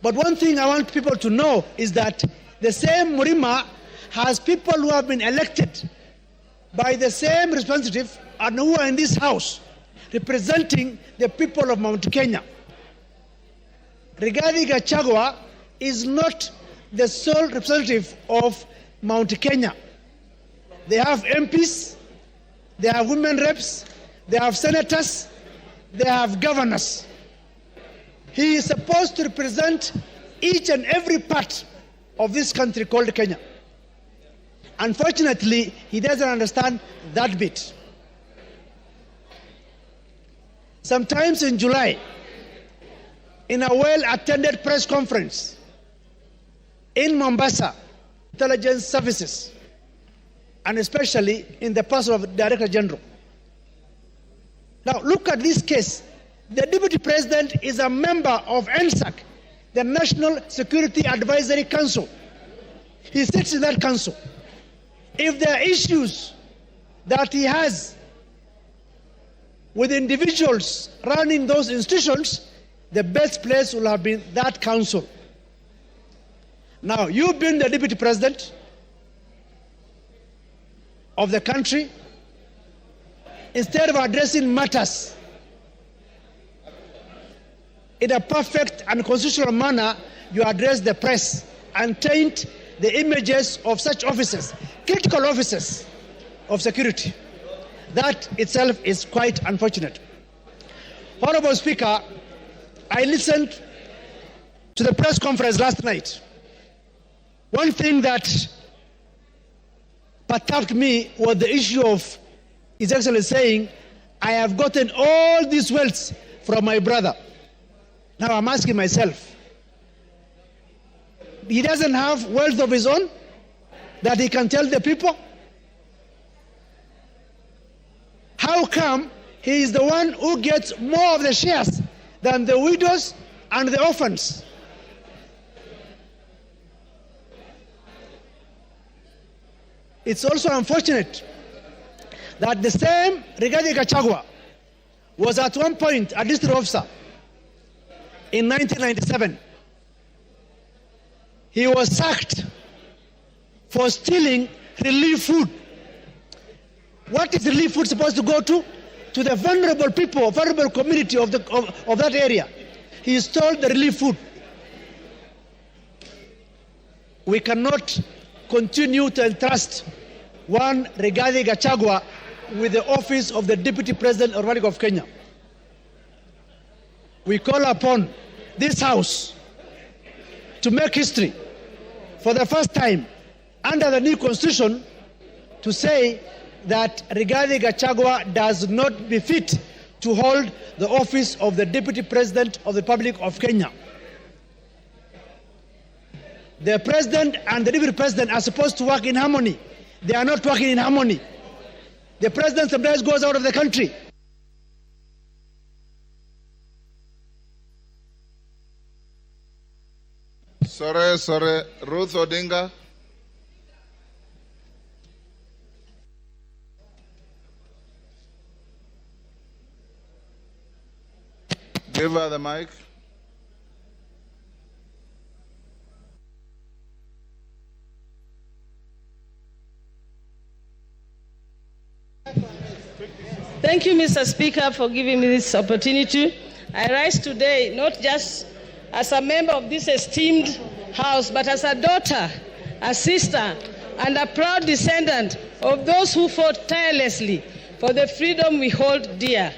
But one thing I want people to know is that the same Murima has people who have been elected by the same representative and who are in this house representing the people of Mount Kenya. Rigathi Gachagua is not the sole representative of Mount Kenya. They have MPs, they have women reps, they have senators, they have governors. He is supposed to represent each and every part of this country called Kenya. Unfortunately, he doesn't understand that bit. Sometimes in July, in a well-attended press conference in Mombasa, intelligence services, and especially in the person of the Director General. Now look at this case. The Deputy President is a member of NSAC, the National Security Advisory Council. He sits in that council. If there are issues that he has with individuals running those institutions, the best place will have been that council. Now, you've been the Deputy President of the country. Instead of addressing matters in a perfect and constitutional manner, you address the press and taint the images of such officers. critical officers of security. That itself is quite unfortunate. Honorable Speaker, I listened to the press conference last night. One thing that perturbed me was the issue of His Excellency saying, I have gotten all these wealth from my brother. Now I'm asking myself, he doesn't have wealth of his own that he can tell the people? How come he is the one who gets more of the shares than the widows and the orphans? It's also unfortunate that the same Rigathi Gachagua was at one point a district officer in 1997. He was sacked for stealing relief food. What is relief food supposed to go to? To the vulnerable people, vulnerable community of that area. He stole the relief food. We cannot continue to entrust one Rigathi Gachagua with the office of the Deputy President of the Republic of Kenya. We call upon this House to make history for the first time under the new Constitution to say that Rigathi Gachagua does not befit to hold the office of the Deputy President of the Republic of Kenya. The President and the Deputy President are supposed to work in harmony. They are not working in harmony. The President sometimes goes out of the country. Sorry. Ruth Odinga. Give her the mic. Thank you, Mr. Speaker, for giving me this opportunity. I rise today not just as a member of this esteemed House, but as a daughter, a sister, and a proud descendant of those who fought tirelessly for the freedom we hold dear.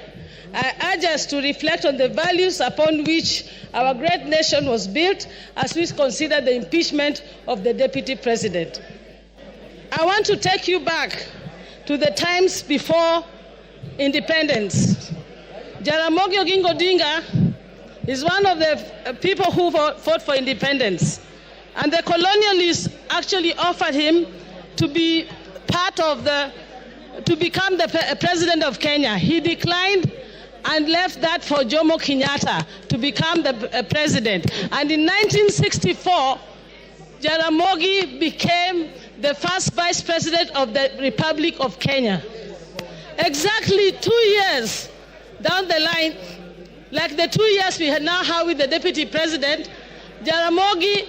I urge us to reflect on the values upon which our great nation was built as we consider the impeachment of the Deputy President. I want to take you back to the times before independence. Jaramogi Oginga Odinga is one of the people who fought for independence. And the colonialists actually offered him to be to become the president of Kenya. He declined and left that for Jomo Kenyatta to become the president. And in 1964, Jaramogi became the first vice president of the Republic of Kenya. Exactly 2 years down the line, like the 2 years we now have with the deputy president, Jaramogi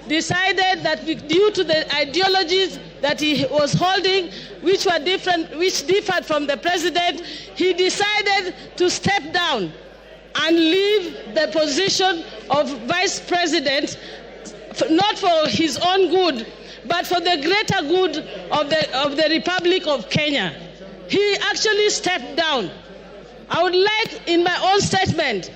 decided that due to the ideologies that he was holding, which differed from the president, he decided to step down and leave the position of vice president, not for his own good, but for the greater good of the Republic of Kenya. He actually stepped down. I would like, in my own statement,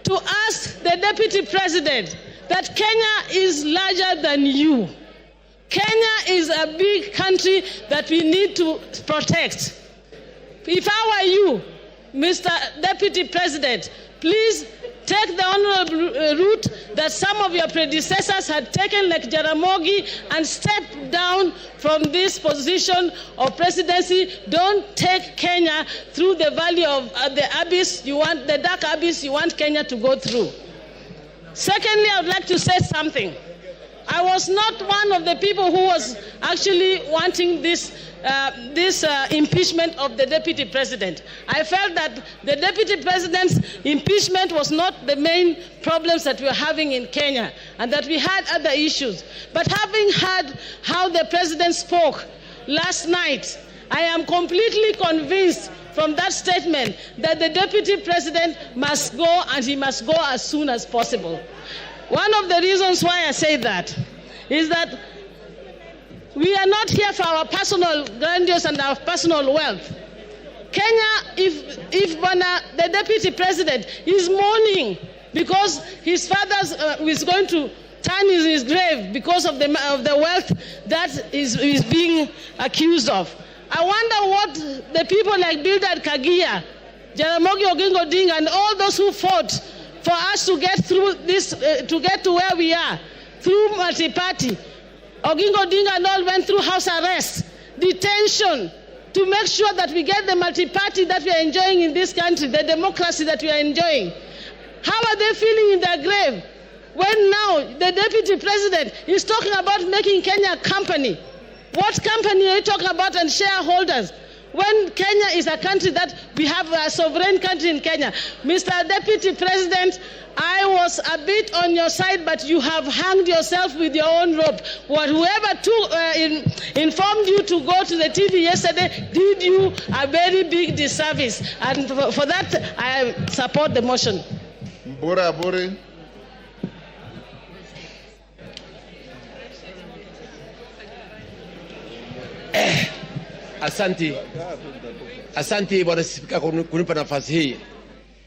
to ask the deputy president that Kenya is larger than you. Kenya is a big country that we need to protect. If I were you, Mr. Deputy President, please take the honorable route that some of your predecessors had taken, like Jaramogi, and step down from this position of presidency. Don't take Kenya through the valley of the abyss the dark abyss you want Kenya to go through. Secondly, I would like to say something. I was not one of the people who was actually wanting this impeachment of the deputy president. I felt that the deputy president's impeachment was not the main problems that we were having in Kenya, and that we had other issues. But having heard how the president spoke last night, I am completely convinced from that statement that the deputy president must go, and he must go as soon as possible. One of the reasons why I say that is that we are not here for our personal grandiose and our personal wealth. Kenya, if the deputy president is mourning because his father is going to turn in his grave because of the wealth that is being accused of, I wonder what the people like Bildad Kagia, Jaramogi Oginga Odinga, and all those who fought for us to get through this, to get to where we are, through multi-party. Oginga Odinga and all went through house arrest, detention, to make sure that we get the multi-party that we are enjoying in this country, the democracy that we are enjoying. How are they feeling in their grave when now the deputy president is talking about making Kenya a company? What company are you talking about, and shareholders? When Kenya is a country that we have a sovereign country in Kenya. Mr. Deputy President, I was a bit on your side, but you have hanged yourself with your own rope. Whoever informed you to go to the TV yesterday did you a very big disservice. And for that, I support the motion. Mbura Aburi. Asanti Bwana Spika kunipa nafasi hii.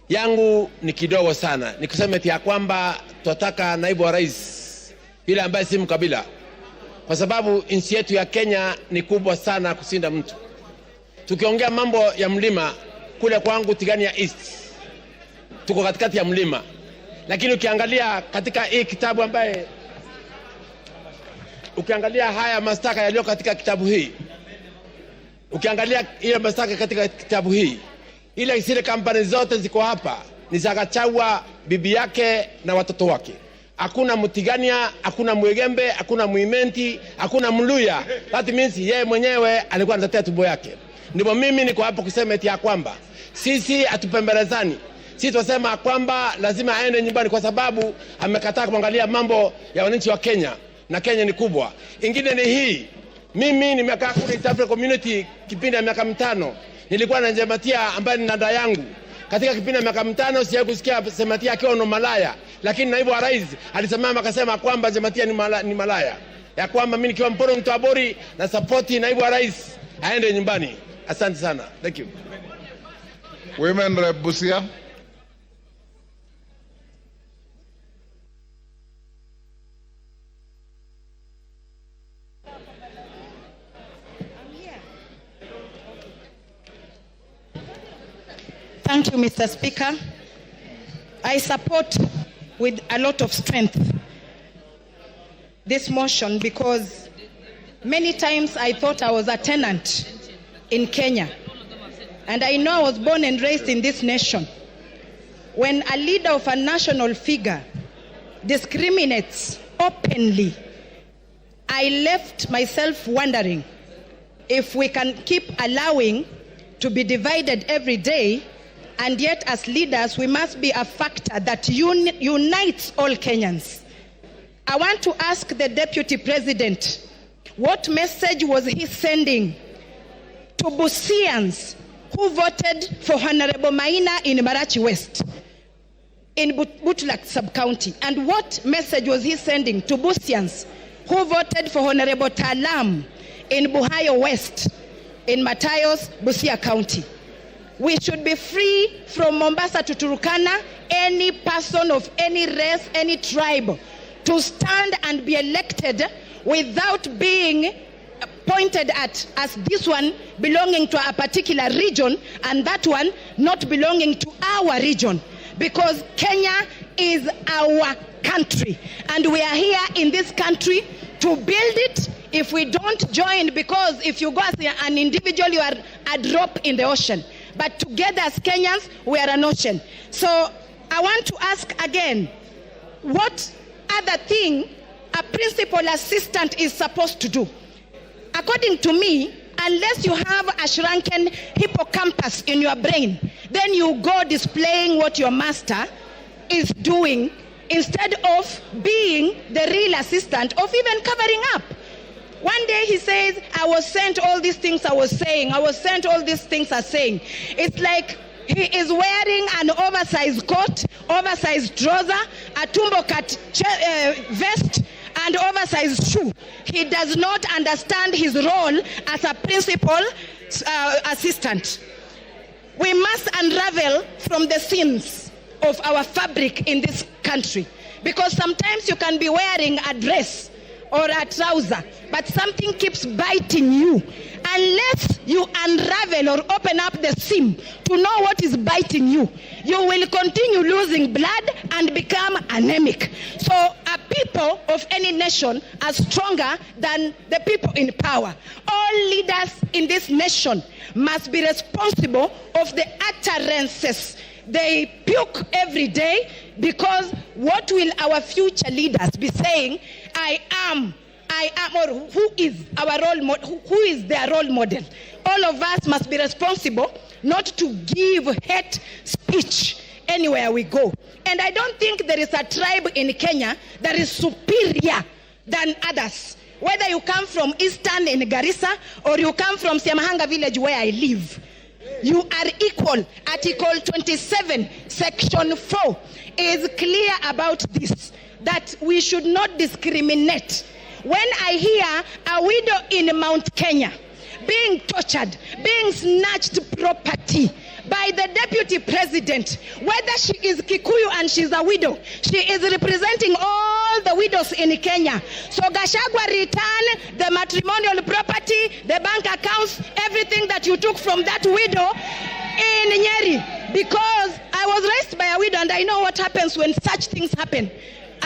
Yangu ni kidogo sana. Nikusema eti ya kwamba tunataka naibu wa rais yule ambaye si mkabila. Kwa sababu nchi yetu ya Kenya ni kubwa sana kusinda mtu. Tukiongea mambo ya mlima, kule kwangu Tigania East, tuko katikati ya mlima. Lakini ukiangalia katika hii kitabu ambaye, ukiangalia haya mashtaka yaliyo katika kitabu hii, ukiangalia ile mashtaka katika kitabu hii, ile zile kampani zote ziko hapa ni za Gachagua, bibi yake na watoto wake. Hakuna Mutigania, hakuna Mwegembe, hakuna Muimenti, hakuna Mluya. That means yeye mwenyewe alikuwa anatetea tumbo yake. Ndipo mimi niko hapa kusema eti ya kwamba sisi hatupembelezani. Sisi tunasema kwamba lazima aende nyumbani kwa sababu amekataa kuangalia mambo ya wananchi wa Kenya, na Kenya ni kubwa. Ingine ni hii, mimi nimekaa kule East African Community kipindi ya miaka 5. Nilikuwa na Jematia ambaye ni nanda yangu. Katika kipindi ya miaka 5 sijawahi kusikia Jematia akiwa no malaya, lakini naibu wa rais alisimama akasema kwamba Jematia ni malaya. Ya kwamba mimi nikiwa Mporo Mtwabori na support naibu wa rais aende nyumbani. Asante sana. Thank you. Women Rep Busia. Thank you, Mr. Speaker. I support with a lot of strength this motion because many times I thought I was a tenant in Kenya. And I know I was born and raised in this nation. When a leader of a national figure discriminates openly, I left myself wondering if we can keep allowing to be divided every day, and yet as leaders we must be a factor that unites all Kenyans. I want to ask the Deputy President, what message was he sending to Busians who voted for Honorable Maina in Marachi West, in Butlak sub-county? And what message was he sending to Busians who voted for Honorable Talam in Buhayo West, in Matayos, Busia County? We should be free from Mombasa to Turkana, any person of any race, any tribe, to stand and be elected without being pointed at as this one belonging to a particular region and that one not belonging to our region. Because Kenya is our country and we are here in this country to build it. If we don't join, because if you go as an individual, you are a drop in the ocean. But together as Kenyans, we are an ocean. So I want to ask again, what other thing a principal assistant is supposed to do? According to me, unless you have a shrunken hippocampus in your brain, then you go displaying what your master is doing instead of being the real assistant, of even covering up. One day he says, I was sent all these things I was saying. I was sent all these things I'm saying. It's like he is wearing an oversized coat, oversized trouser, a tumbo cut vest, and oversized shoe. He does not understand his role as a principal assistant. We must unravel from the sins of our fabric in this country, because sometimes you can be wearing a dress or a trouser, but something keeps biting you. Unless you unravel or open up the seam to know what is biting you, you will continue losing blood and become anemic. So people of any nation are stronger than the people in power. All leaders in this nation must be responsible of the utterances they puke every day, because what will our future leaders be saying? I am, or who is our role model? Who is their role model? All of us must be responsible not to give hate speech anywhere we go. And I don't think there is a tribe in Kenya that is superior than others. Whether you come from Eastern in Garissa or you come from Siamahanga village where I live, you are equal. Article 27, Section 4 is clear about this, that we should not discriminate. When I hear a widow in Mount Kenya being tortured, being snatched property by the deputy president, whether she is Kikuyu and she's a widow, she is representing all the widows in Kenya. So Gachagua return the matrimonial property, the bank accounts, everything that you took from that widow in Nyeri. Because I was raised by a widow and I know what happens when such things happen.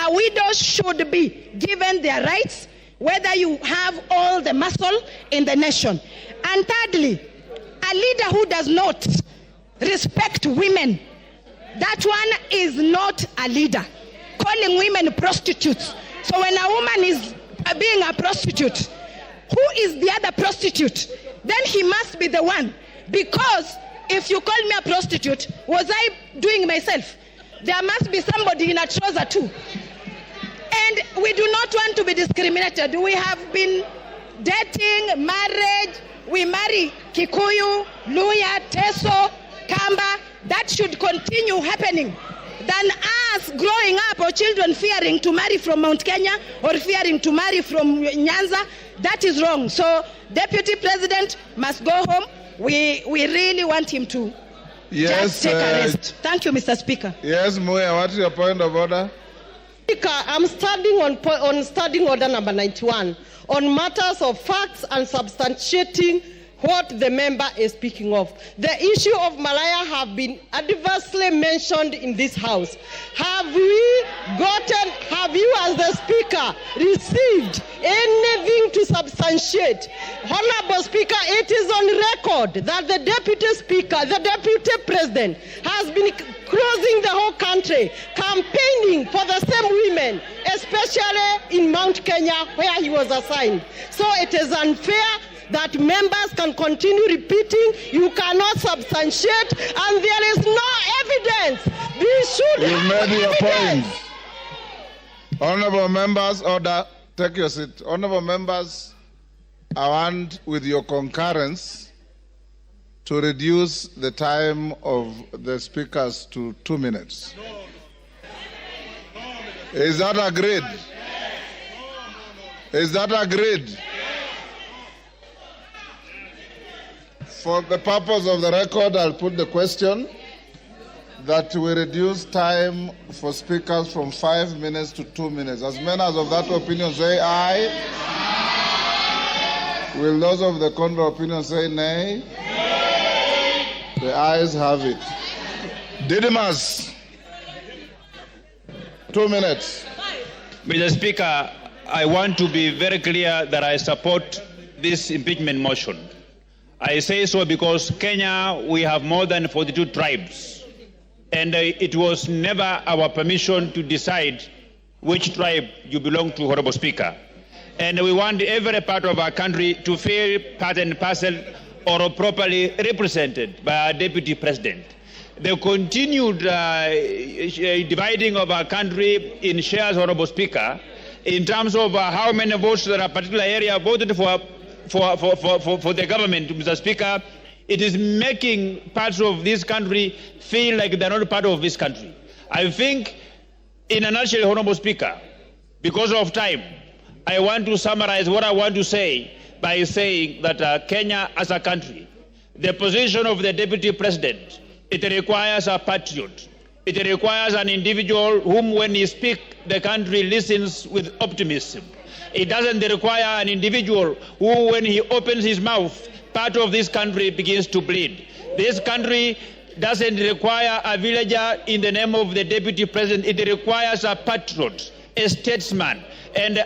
A widow should be given their rights, whether you have all the muscle in the nation. And thirdly, a leader who does not respect women, that one is not a leader. Calling women prostitutes. So when a woman is being a prostitute, who is the other prostitute? Then he must be the one. Because if you call me a prostitute, was I doing myself? There must be somebody in a trouser too. And we do not want to be discriminated. We have been dating, marriage, we marry Kikuyu, Luya, Teso, Kamba. That should continue happening than us growing up or children fearing to marry from Mount Kenya or fearing to marry from Nyanza. That is wrong. So Deputy President must go home. We really want him to just take a rest. Thank you, Mr. Speaker. Yes, Muya, what is your point of order? Speaker, I'm standing on standing order number 91 on matters of facts and substantiating what the member is speaking of. The issue of Malaya have been adversely mentioned in this House. Have you as the Speaker received anything to substantiate? Honorable Speaker, it is on record that the Deputy Speaker, the Deputy President has been closing the whole country, campaigning for the same women, especially in Mount Kenya where he was assigned. So it is unfair that members can continue repeating. You cannot substantiate, and there is no evidence. We should You've made your point. Honorable members, order. Take your seat. Honorable members, I want, with your concurrence, to reduce the time of the speakers to 2 minutes. Is that agreed? Is that agreed? For the purpose of the record, I'll put the question that we reduce time for speakers from 5 minutes to 2 minutes. As many as of that opinion say aye. Will those of the contrary opinion say nay? The ayes have it. Didymus, 2 minutes. Mr. Speaker, I want to be very clear that I support this impeachment motion. I say so because Kenya, we have more than 42 tribes. And it was never our permission to decide which tribe you belong to, Honorable Speaker. And we want every part of our country to feel part and parcel or properly represented by our Deputy President. The continued dividing of our country in shares, Honorable Speaker, in terms of how many votes that a particular area voted for the government, Mr. Speaker, it is making parts of this country feel like they're not part of this country. I think, in a nutshell, Honorable Speaker, because of time, I want to summarize what I want to say by saying that Kenya as a country, the position of the Deputy President, it requires a patriot. It requires an individual whom when he speaks, the country listens with optimism. It doesn't require an individual who when he opens his mouth, part of this country begins to bleed. This country doesn't require a villager in the name of the Deputy President. It requires a patriot, a statesman. And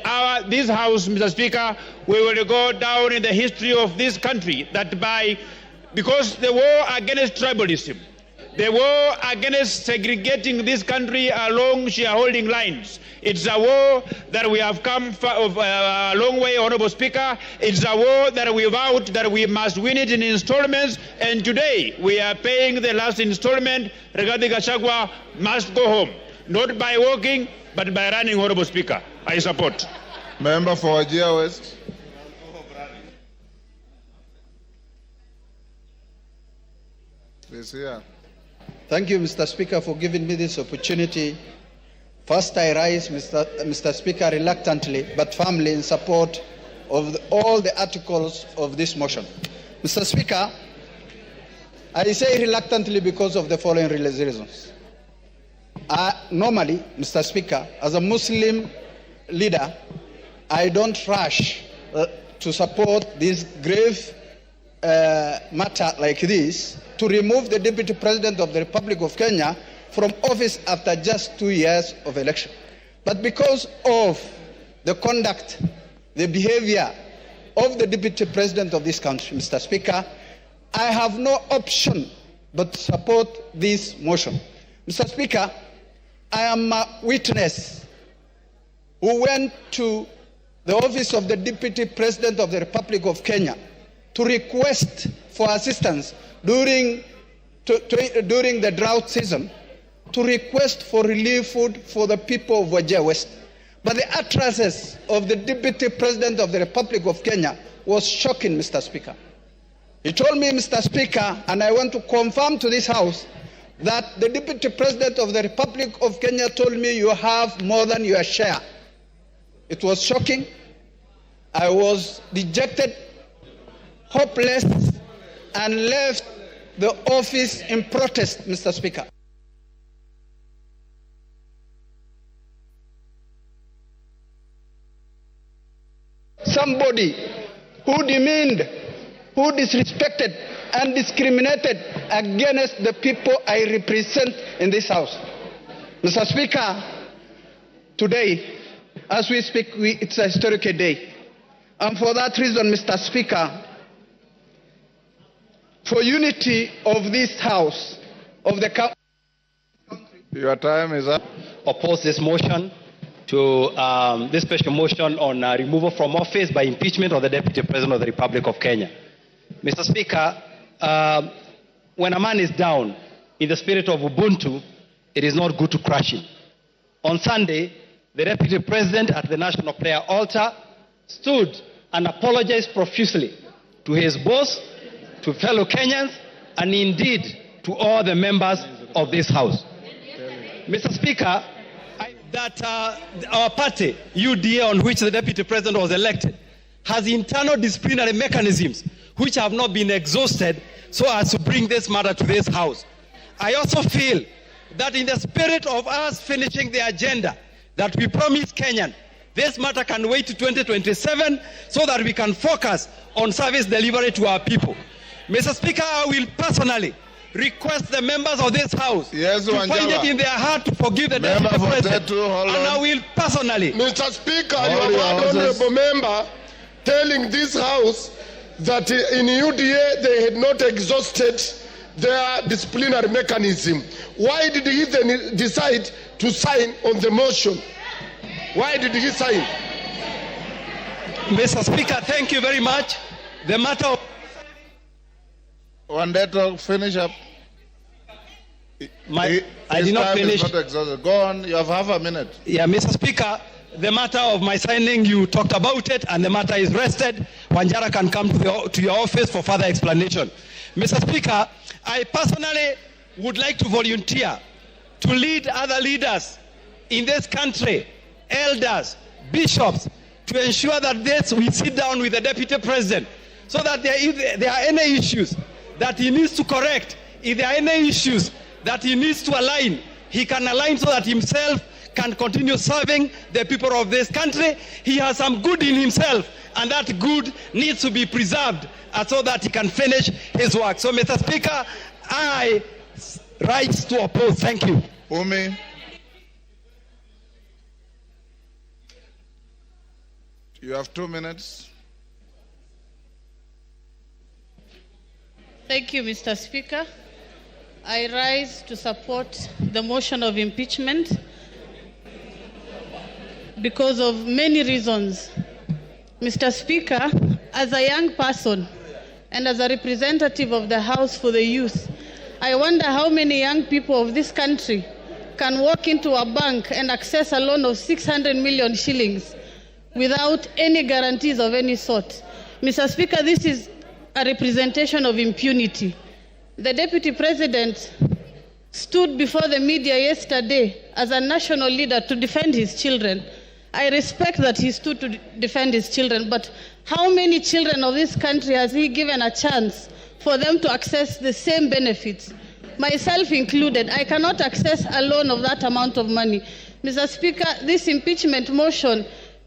this House, Mr. Speaker, we will go down in the history of this country because the war against tribalism, the war against segregating this country along shareholding lines, it's a war that we have come a long way, Honorable Speaker. It's a war that we vowed that we must win it in installments, and today we are paying the last installment. Rigathi Gachagua must go home, not by walking, but by running, Honorable Speaker. I support. Member for Wajir West. Please here. Thank you, Mr. Speaker, for giving me this opportunity. First, I rise, Mr. Speaker, reluctantly but firmly in support of all the articles of this motion. Mr. Speaker, I say reluctantly because of the following reasons. Normally, Mr. Speaker, as a Muslim leader, I don't rush to support this grave matter like this, to remove the Deputy President of the Republic of Kenya from office after just 2 years of election. But because of the conduct, the behavior of the Deputy President of this country, Mr. Speaker, I have no option but to support this motion. Mr. Speaker, I am a witness who went to the office of the Deputy President of the Republic of Kenya to request for assistance during the drought season, to request for relief food for the people of Wajir West. But the utterances of the Deputy President of the Republic of Kenya was shocking, Mr. Speaker. He told me, Mr. Speaker, and I want to confirm to this House, that the Deputy President of the Republic of Kenya told me you have more than your share. It was shocking. I was dejected, hopeless, and left the office in protest, Mr. Speaker. Somebody who demeaned, who disrespected and discriminated against the people I represent in this House. Mr. Speaker, today, as we speak, it's a historic day. And for that reason, Mr. Speaker, for unity of this House, of the country. Your time is up. Oppose this motion to this special motion on removal from office by impeachment of the Deputy President of the Republic of Kenya. Mr. Speaker, when a man is down in the spirit of Ubuntu, it is not good to crush him. On Sunday, the Deputy President at the National Prayer Altar stood and apologized profusely to his boss, to fellow Kenyans, and indeed to all the members of this House. Mr. Speaker, that our party, UDA, on which the Deputy President was elected, has internal disciplinary mechanisms which have not been exhausted so as to bring this matter to this House. I also feel that in the spirit of us finishing the agenda that we promised Kenyan, this matter can wait to 2027 so that we can focus on service delivery to our people. Mr. Speaker, I will personally request the members of this House to find it in their heart to forgive the Deputy President. And I will personally. Mr. Speaker, you have had honorable member telling this House that in UDA they had not exhausted their disciplinary mechanism. Why did he then decide to sign on the motion? Why did he sign? Mr. Speaker, thank you very much. The matter of... One day to finish up. I did not finish. Not exhausted. Go on, you have half a minute. Yeah, Mr. Speaker, the matter of my signing, you talked about it, and the matter is rested. Wanjara can come to your office for further explanation. Mr. Speaker, I personally would like to volunteer to lead other leaders in this country, elders, bishops, to ensure that we sit down with the Deputy President so that if there are any issues that he needs to correct, if there are any issues that he needs to align, he can align so that himself can continue serving the people of this country. He has some good in himself, and that good needs to be preserved so that he can finish his work. So, Mr. Speaker, I rise to oppose. Thank you. Umi. You have 2 minutes. Thank you, Mr. Speaker. I rise to support the motion of impeachment because of many reasons. Mr. Speaker, as a young person and as a representative of the House for the Youth, I wonder how many young people of this country can walk into a bank and access a loan of 600 million shillings without any guarantees of any sort. Mr. Speaker, this is a representation of impunity. The Deputy President stood before the media yesterday as a national leader to defend his children. I respect that he stood to defend his children, but how many children of this country has he given a chance for them to access the same benefits? Myself included, I cannot access a loan of that amount of money. Mr. Speaker, this impeachment motion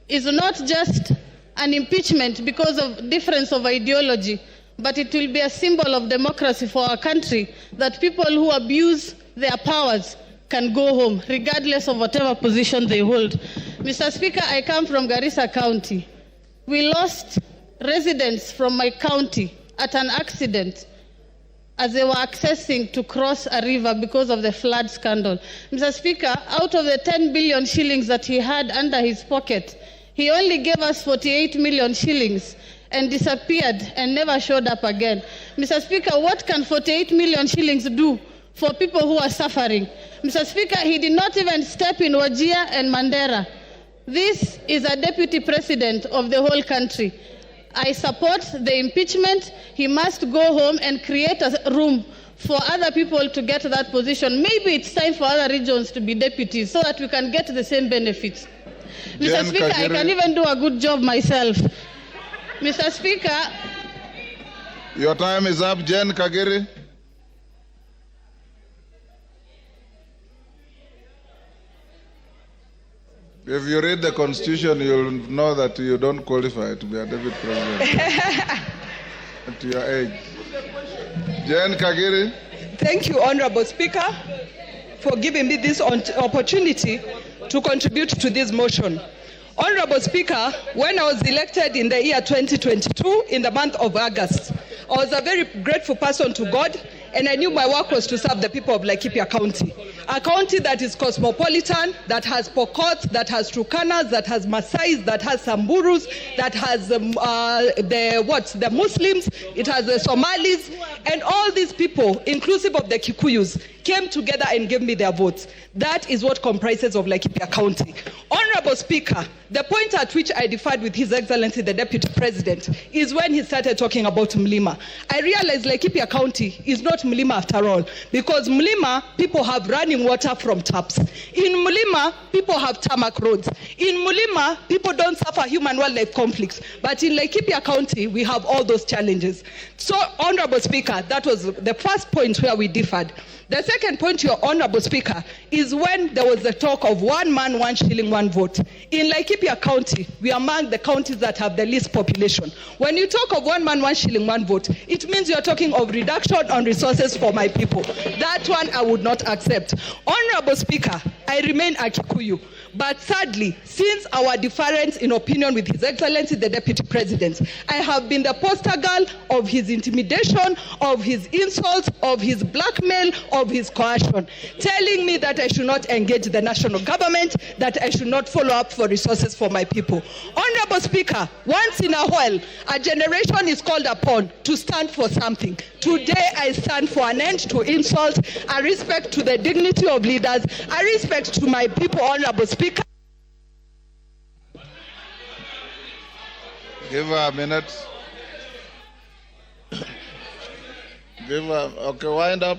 is not just an impeachment because of difference of ideology, but it will be a symbol of democracy for our country, that people who abuse their powers can go home, regardless of whatever position they hold. Mr. Speaker, I come from Garissa County. We lost residents from my county at an accident as they were accessing to cross a river because of the flood scandal. Mr. Speaker, out of the 10 billion shillings that he had under his pocket, he only gave us 48 million shillings and disappeared and never showed up again. Mr. Speaker, what can 48 million shillings do for people who are suffering? Mr. Speaker, he did not even step in Wajir and Mandera. This is a deputy president of the whole country. I support the impeachment. He must go home and create a room for other people to get that position. Maybe it's time for other regions to be deputies so that we can get the same benefits. Mr. Speaker, I can even do a good job myself. Mr. Speaker. Your time is up, Jen Kagiri. If you read the Constitution, you'll know that you don't qualify to be a deputy president at your age. Jen Kagiri. Thank you, Honorable Speaker, for giving me this opportunity to contribute to this motion. Honorable Speaker, when I was elected in the year 2022, in the month of August, I was a very grateful person to God, and I knew my work was to serve the people of Laikipia County. A county that is cosmopolitan, that has Pokot, that has Turkanas, that has Maasais, that has Samburus, that has the Muslims, it has the Somalis, and all these people, inclusive of the Kikuyus, came together and gave me their votes. That is what comprises of Laikipia County. Honorable Speaker, the point at which I differed with His Excellency the Deputy President is when he started talking about Mlima. I realized Laikipia County is not Mlima after all, because Mlima, people have running water from taps. In Mlima, people have tarmac roads. In Mlima, people don't suffer human-wildlife conflicts. But in Laikipia County, we have all those challenges. So, Honorable Speaker, that was the first point where we differed. The second point, Your Honorable Speaker, is when there was the talk of 1 man, 1 shilling, 1 vote. In Laikipia County, we are among the counties that have the least population. When you talk of 1 man, 1 shilling, 1 vote, it means you are talking of reduction on resources for my people. That one I would not accept. Honorable Speaker, I remain a Kikuyu. But sadly, since our difference in opinion with His Excellency the Deputy President, I have been the poster girl of his intimidation, of his insults, of his blackmail, of his coercion, telling me that I should not engage the national government, that I should not follow up for resources for my people. Honorable Speaker, once in a while, a generation is called upon to stand for something. Today, I stand for an end to insult, a respect to the dignity of leaders, a respect to my people, Honorable Speaker. Give her a minute. Give her, okay, wind up.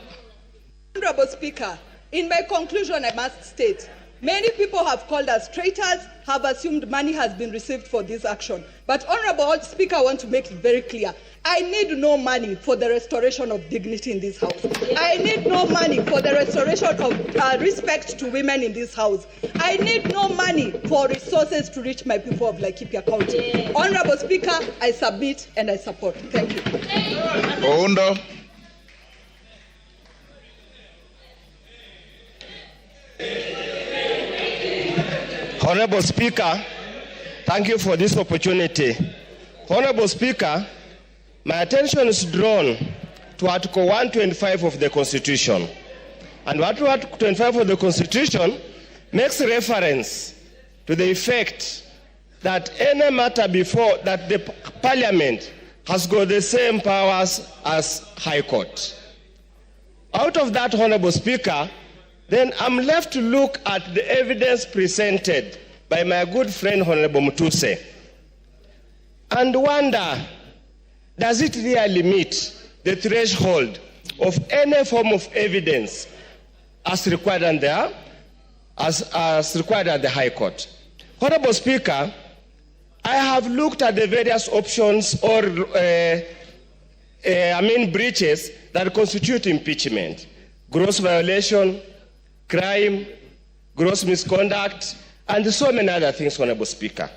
Honorable Speaker, in my conclusion, I must state Many people have called us traitors, have assumed money has been received for this action. But Honorable Speaker, I want to make it very clear. I need no money for the restoration of dignity in this house. I need no money for the restoration of respect to women in this house. I need no money for resources to reach my people of Laikipia County. Honorable Speaker, I submit and I support. Thank you. Oundo. Honorable Speaker, thank you for this opportunity. Honorable Speaker, my attention is drawn to Article 125 of the Constitution. And Article 125 of the Constitution makes reference to the effect that any matter before that the Parliament has got the same powers as High Court. Out of that, Honorable Speaker, then I'm left to look at the evidence presented by my good friend Honorable Mutuse and wonder, does it really meet the threshold of any form of evidence as required at the High Court? Honorable Speaker, I have looked at the various options or breaches that constitute impeachment: gross violation, crime, gross misconduct, and so many other things, Honorable Speaker.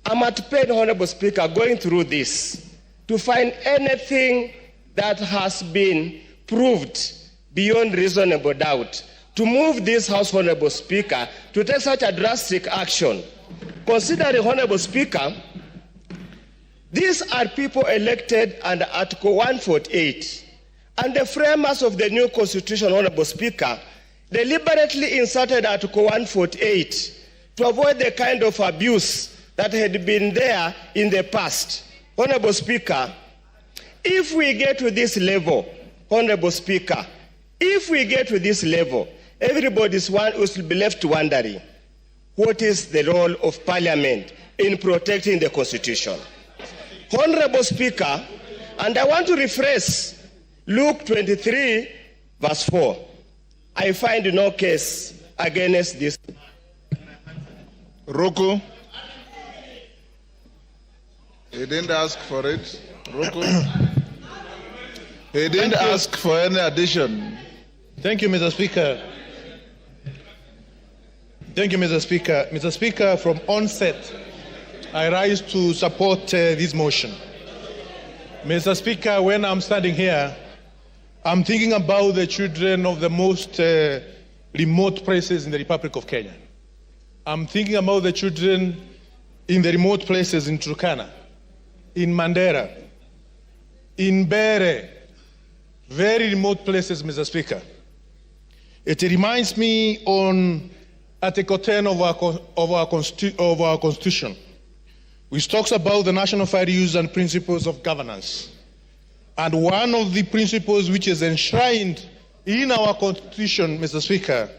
I'm at pain, Honorable Speaker, going through this to find anything that has been proved beyond reasonable doubt to move this House, Honorable Speaker, to take such a drastic action. Considering, Honorable Speaker, these are people elected under Article 148, and the framers of the new Constitution, Honorable Speaker, deliberately inserted Article 148 to avoid the kind of abuse that had been there in the past. Honorable Speaker, if we get to this level, Honorable Speaker, if we get to this level, everybody will be left wondering, what is the role of Parliament in protecting the Constitution? Honorable Speaker, and I want to rephrase Luke 23, verse 4. I find no case against this. Roku. He didn't ask for it. Roku. He didn't ask for any addition. Thank you, Mr. Speaker. Thank you, Mr. Speaker. Mr. Speaker, from onset, I rise to support this motion. Mr. Speaker, when I'm standing here, I'm thinking about the children of the most remote places in the Republic of Kenya. I'm thinking about the children in the remote places in Turkana, in Mandera, in Bere, very remote places, Mr. Speaker. It reminds me on Article 10 of our Constitution, which talks about the national values and principles of governance. And one of the principles which is enshrined in our Constitution, Mr. Speaker,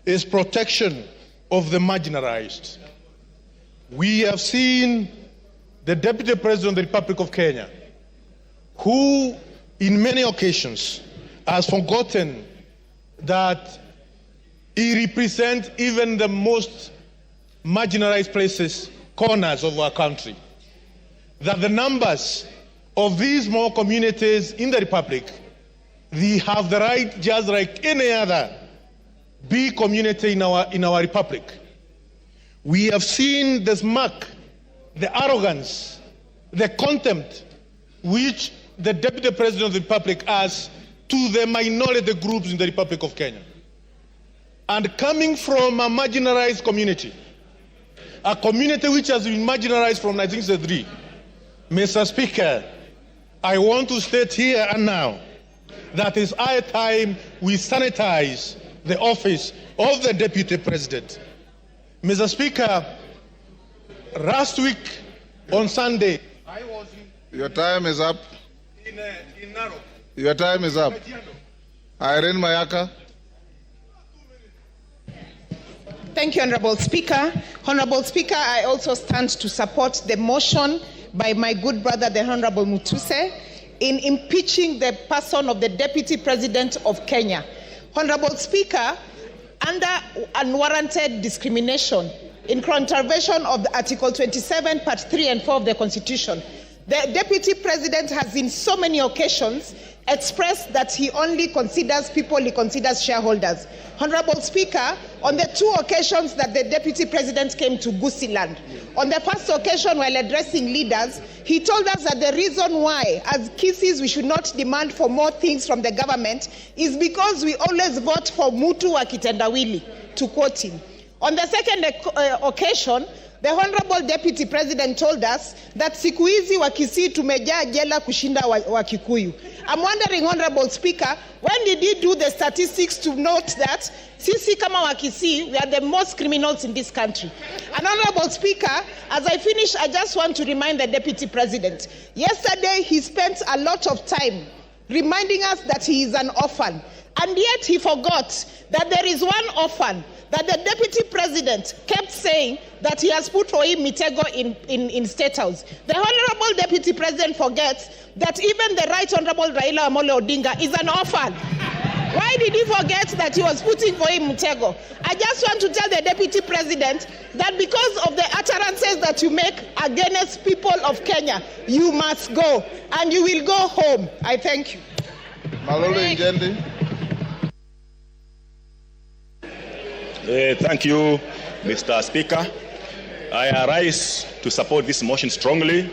is protection of the marginalized. We have seen the Deputy President of the Republic of Kenya, who in many occasions has forgotten that he represents even the most marginalized places, corners of our country. That the numbers of these small communities in the Republic, they have the right, just like any other big community in our Republic. We have seen the smirk, the arrogance, the contempt which the Deputy President of the Republic has to the minority groups in the Republic of Kenya. And coming from a marginalized community, a community which has been marginalized from 1963, Mr. Speaker, I want to state here and now that it's high time we sanitize the office of the Deputy President. Mr. Speaker, last week on Sunday, I was in... Your time is up. In Narok. Your time is up. Irene Mayaka. Thank you, Honorable Speaker. Honorable Speaker, I also stand to support the motion by my good brother, the Honorable Mutuse, in impeaching the person of the Deputy President of Kenya. Honorable Speaker, under unwarranted discrimination in contravention of Article 27, Part 3 and 4 of the Constitution. The Deputy President has in so many occasions expressed that he only considers people he considers shareholders. Honorable Speaker, on the 2 occasions that the Deputy President came to Gusiland, on the first occasion while addressing leaders, he told us that the reason why, as Kisses, we should not demand for more things from the government is because we always vote for Mutu wa kitendawili, to quote him. On the second occasion, the Honorable Deputy President told us that siku hizi wa Kisii tumejaa jela kushinda wa Kikuyu. I'm wondering, Honorable Speaker, when did he do the statistics to note that sisi kama wa Kisii, we are the most criminals in this country? And Honorable Speaker, as I finish, I just want to remind the Deputy President. Yesterday, he spent a lot of time reminding us that he is an orphan. And yet he forgot that there is one orphan that the Deputy President kept saying that he has put for him mitego in State House. The Honorable Deputy President forgets that even the Right Honorable Raila Amolo Odinga is an orphan. Why did he forget that he was putting for him mitego? I just want to tell the Deputy President that because of the utterances that you make against people of Kenya, you must go and you will go home. I thank you. Malolo Njendi. Thank you, Mr. Speaker. I arise to support this motion strongly.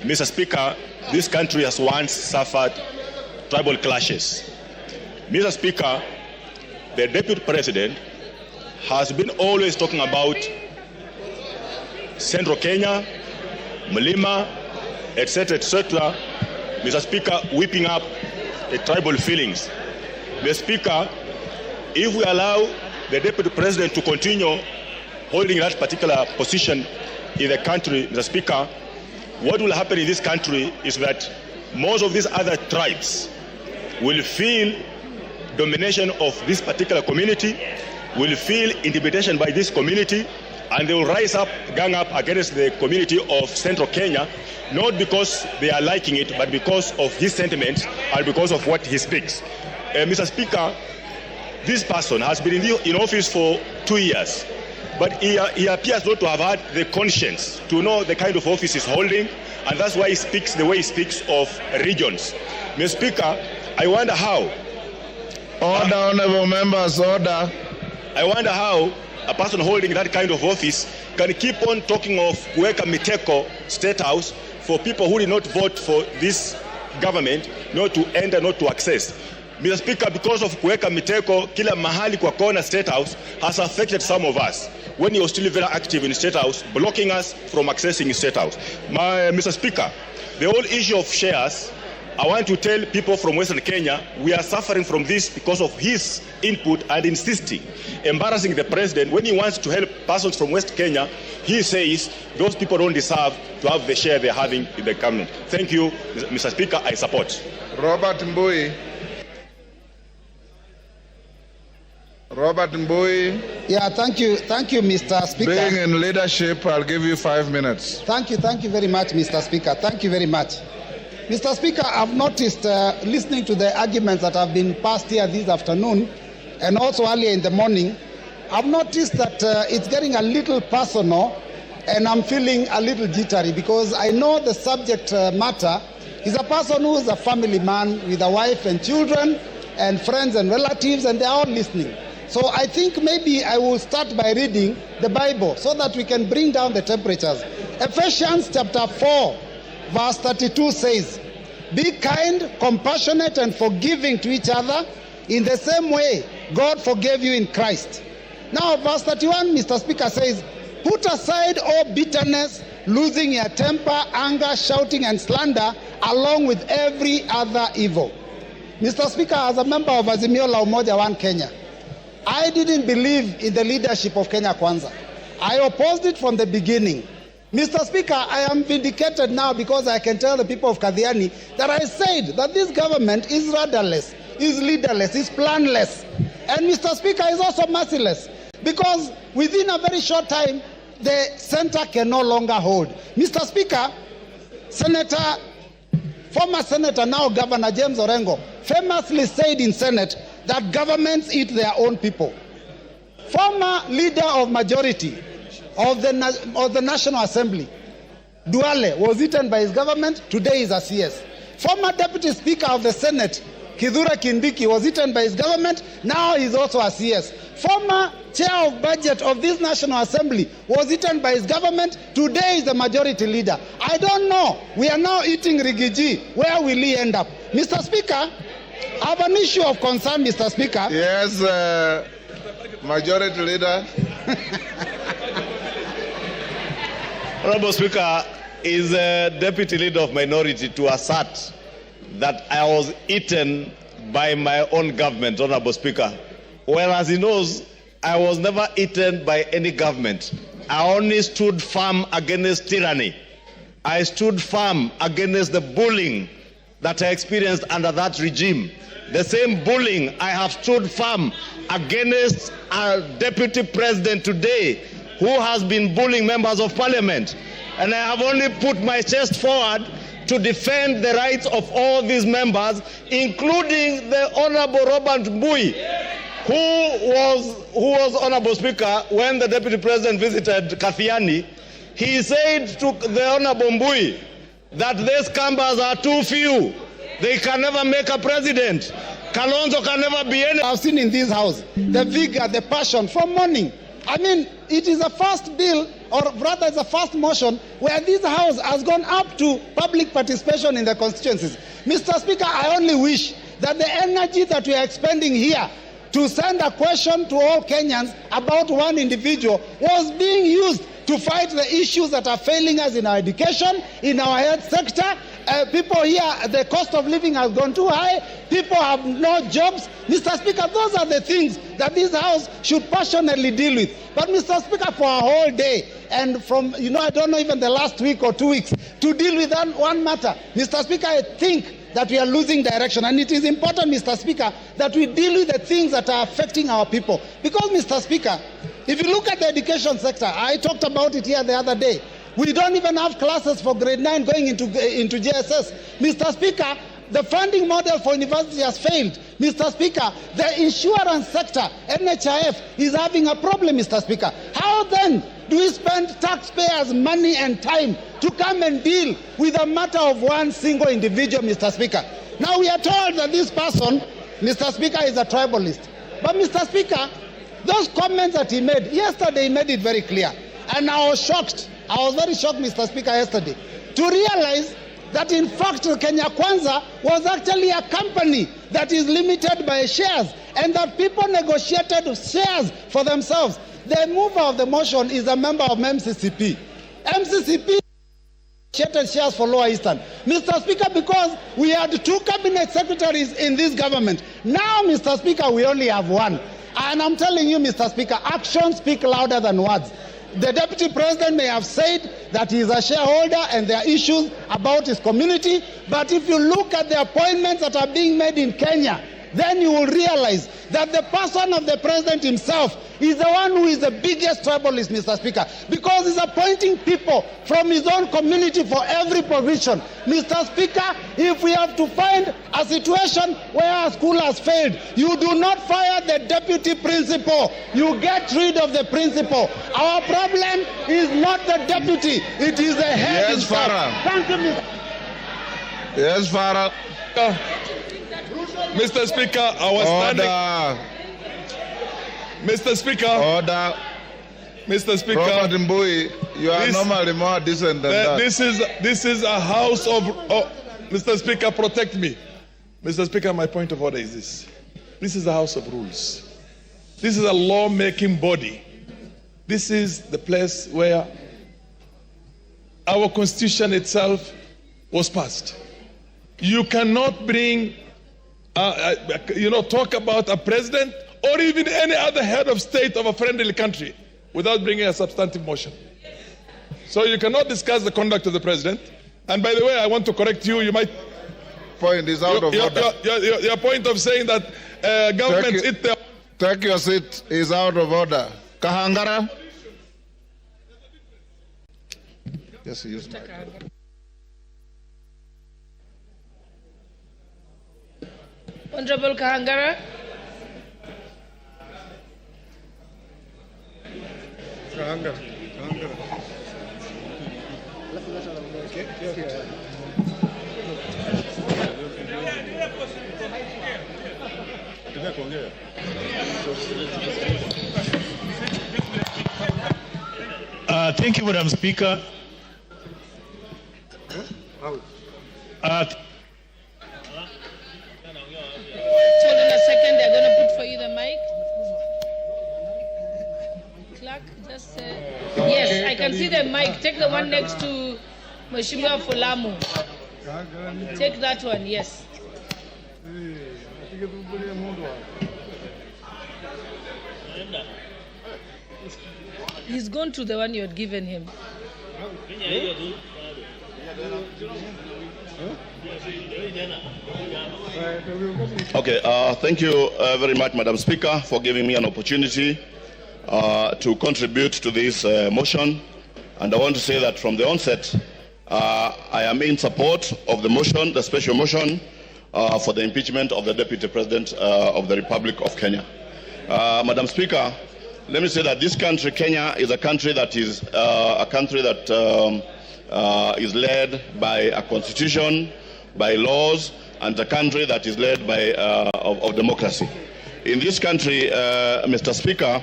Mr. Speaker, this country has once suffered tribal clashes. Mr. Speaker, the Deputy President has been always talking about Central Kenya, Mlima, etc., etc. Mr. Speaker, whipping up the tribal feelings. Mr. Speaker, if we allow the Deputy President to continue holding that particular position in the country, Mr. Speaker, what will happen in this country is that most of these other tribes will feel domination of this particular community, will feel intimidation by this community, and they will rise up, gang up against the community of Central Kenya, not because they are liking it, but because of his sentiments and because of what he speaks. Mr. Speaker, this person has been in office for 2 years, but he appears not to have had the conscience to know the kind of office he's holding, and that's why he speaks the way he speaks of regions. Mr. Speaker, I wonder how. Order, honorable members, order. I wonder how a person holding that kind of office can keep on talking of Kuweka Miteko State House for people who did not vote for this government, not to enter, not to access. Mr. Speaker, because of Kuweka Miteko, kila mahali kwa kona State House has affected some of us when he was still very active in State House, blocking us from accessing State House. Mr. Speaker, the whole issue of shares, I want to tell people from Western Kenya, we are suffering from this because of his input and insisting, embarrassing the president. When he wants to help persons from West Kenya, he says those people don't deserve to have the share they're having in the government. Thank you, Mr. Speaker, I support. Robert Mbui. Robert Mbui. Yeah, thank you, Mr. Speaker. Being in leadership, I'll give you 5 minutes. Thank you very much, Mr. Speaker. Thank you very much. Mr. Speaker, I've noticed, listening to the arguments that have been passed here this afternoon, and also earlier in the morning, I've noticed that it's getting a little personal, and I'm feeling a little jittery, because I know the subject matter is a person who is a family man with a wife and children, and friends and relatives, and they're all listening. So I think maybe I will start by reading the Bible so that we can bring down the temperatures. Ephesians chapter 4, verse 32 says, "Be kind, compassionate, and forgiving to each other in the same way God forgave you in Christ." Now, verse 31, Mr. Speaker, says, "Put aside all bitterness, losing your temper, anger, shouting, and slander, along with every other evil." Mr. Speaker, as a member of Azimio la Umoja One Kenya, I didn't believe in the leadership of Kenya Kwanza. I opposed it from the beginning. Mr. Speaker, I am vindicated now because I can tell the people of Kathiani that I said that this government is rudderless, is leaderless, is planless. And Mr. Speaker, is also merciless, because within a very short time, the center can no longer hold. Mr. Speaker, former Senator, now Governor James Orengo, famously said in Senate that governments eat their own people. Former leader of majority of the National Assembly, Duale, was eaten by his government. Today is a CS. Former Deputy Speaker of the Senate, Kithure Kindiki, was eaten by his government. Now he is also a CS. Former Chair of Budget of this National Assembly was eaten by his government. Today is the majority leader. I don't know. We are now eating Rigiji. Where will he end up? Mr. Speaker, I have an issue of concern, Mr. Speaker. Yes, Majority Leader. Honorable Speaker, is a deputy leader of minority to assert that I was eaten by my own government, Honorable Speaker. Well, as he knows, I was never eaten by any government. I only stood firm against tyranny. I stood firm against the bullying that I experienced under that regime. The same bullying I have stood firm against our deputy president today, who has been bullying members of parliament. And I have only put my chest forward to defend the rights of all these members, including the Honorable Robert Mbui, who was Honorable Speaker, when the Deputy President visited Kathiani. He said to the Honorable Mbui that these Kambas are too few. They can never make a president. Kalonzo can never be any. I've seen in this house the vigor, the passion from morning. I mean, it is a first bill, or rather it's a first motion, where this house has gone up to public participation in the constituencies. Mr. Speaker, I only wish that the energy that we are expending here to send a question to all Kenyans about one individual was being used to fight the issues that are failing us in our education, in our health sector. People here, the cost of living has gone too high. People have no jobs. Mr. Speaker, those are the things that this House should passionately deal with. But Mr. Speaker, for a whole day, and from, I don't know, even the last week or 2 weeks, to deal with that one matter, Mr. Speaker, I think that we are losing direction. And it is important, Mr. Speaker, that we deal with the things that are affecting our people. Because, Mr. Speaker, if you look at the education sector, I talked about it here the other day. We don't even have classes for grade 9 going into JSS. Mr. Speaker, the funding model for university has failed. Mr. Speaker, the insurance sector, NHIF, is having a problem, Mr. Speaker. How then do we spend taxpayers' money and time to come and deal with a matter of one single individual, Mr. Speaker? Now we are told that this person, Mr. Speaker, is a tribalist. But Mr. Speaker, those comments that he made, yesterday he made it very clear. And I was shocked. I was very shocked, Mr. Speaker, yesterday, to realize that in fact Kenya Kwanza was actually a company that is limited by shares, and that people negotiated shares for themselves. The mover of the motion is a member of MCCP. MCCP negotiated shares for Lower Eastern. Mr. Speaker, because we had 2 cabinet secretaries in this government. Now, Mr. Speaker, we only have 1. And I'm telling you, Mr. Speaker, actions speak louder than words. The Deputy President may have said that he is a shareholder and there are issues about his community, but if you look at the appointments that are being made in Kenya, then you will realize that the person of the President himself is the one who is the biggest tribalist, Mr. Speaker, because he's appointing people from his own community for every position. Mr. Speaker, if we have to find a situation where a school has failed, you do not fire the deputy principal. You get rid of the principal. Our problem is not the deputy, it is the head. Yes, Farah. Thank you, Mr. Yes, Farah. Mr. Speaker, I was standing. Mr. Speaker. Order. Mr. Speaker. Robert Mbui, you are normally more decent than that. This is a house of. Mr. Speaker, protect me. Mr. Speaker, my point of order is this. This is a house of rules. This is a law-making body. This is the place where our constitution itself was passed. You cannot bring, talk about a president or even any other head of state of a friendly country without bringing a substantive motion. So you cannot discuss the conduct of the president. And by the way, I want to correct you. You might point is out of order. Your point of saying that governments eat their... Take your seat is out of order. Kahangara. Yes, use my. Honorable Kahangara. Thank you, Madam Speaker. Hold on a second, they're going to put for you the mic. Clerk, just yes, I can see the mic. Take the one next to Mheshimiwa Fulamu. Take that one, yes. He's gone to the one you had given him. Okay, thank you very much, Madam Speaker, for giving me an opportunity to contribute to this motion. And I want to say that from the onset, I am in support of the motion, the special motion for the impeachment of the Deputy President of the Republic of Kenya. Madam Speaker, let me say that this country, Kenya, is a country that is is led by a constitution, by laws, and a country that is led by of democracy. In this country, Mr. Speaker,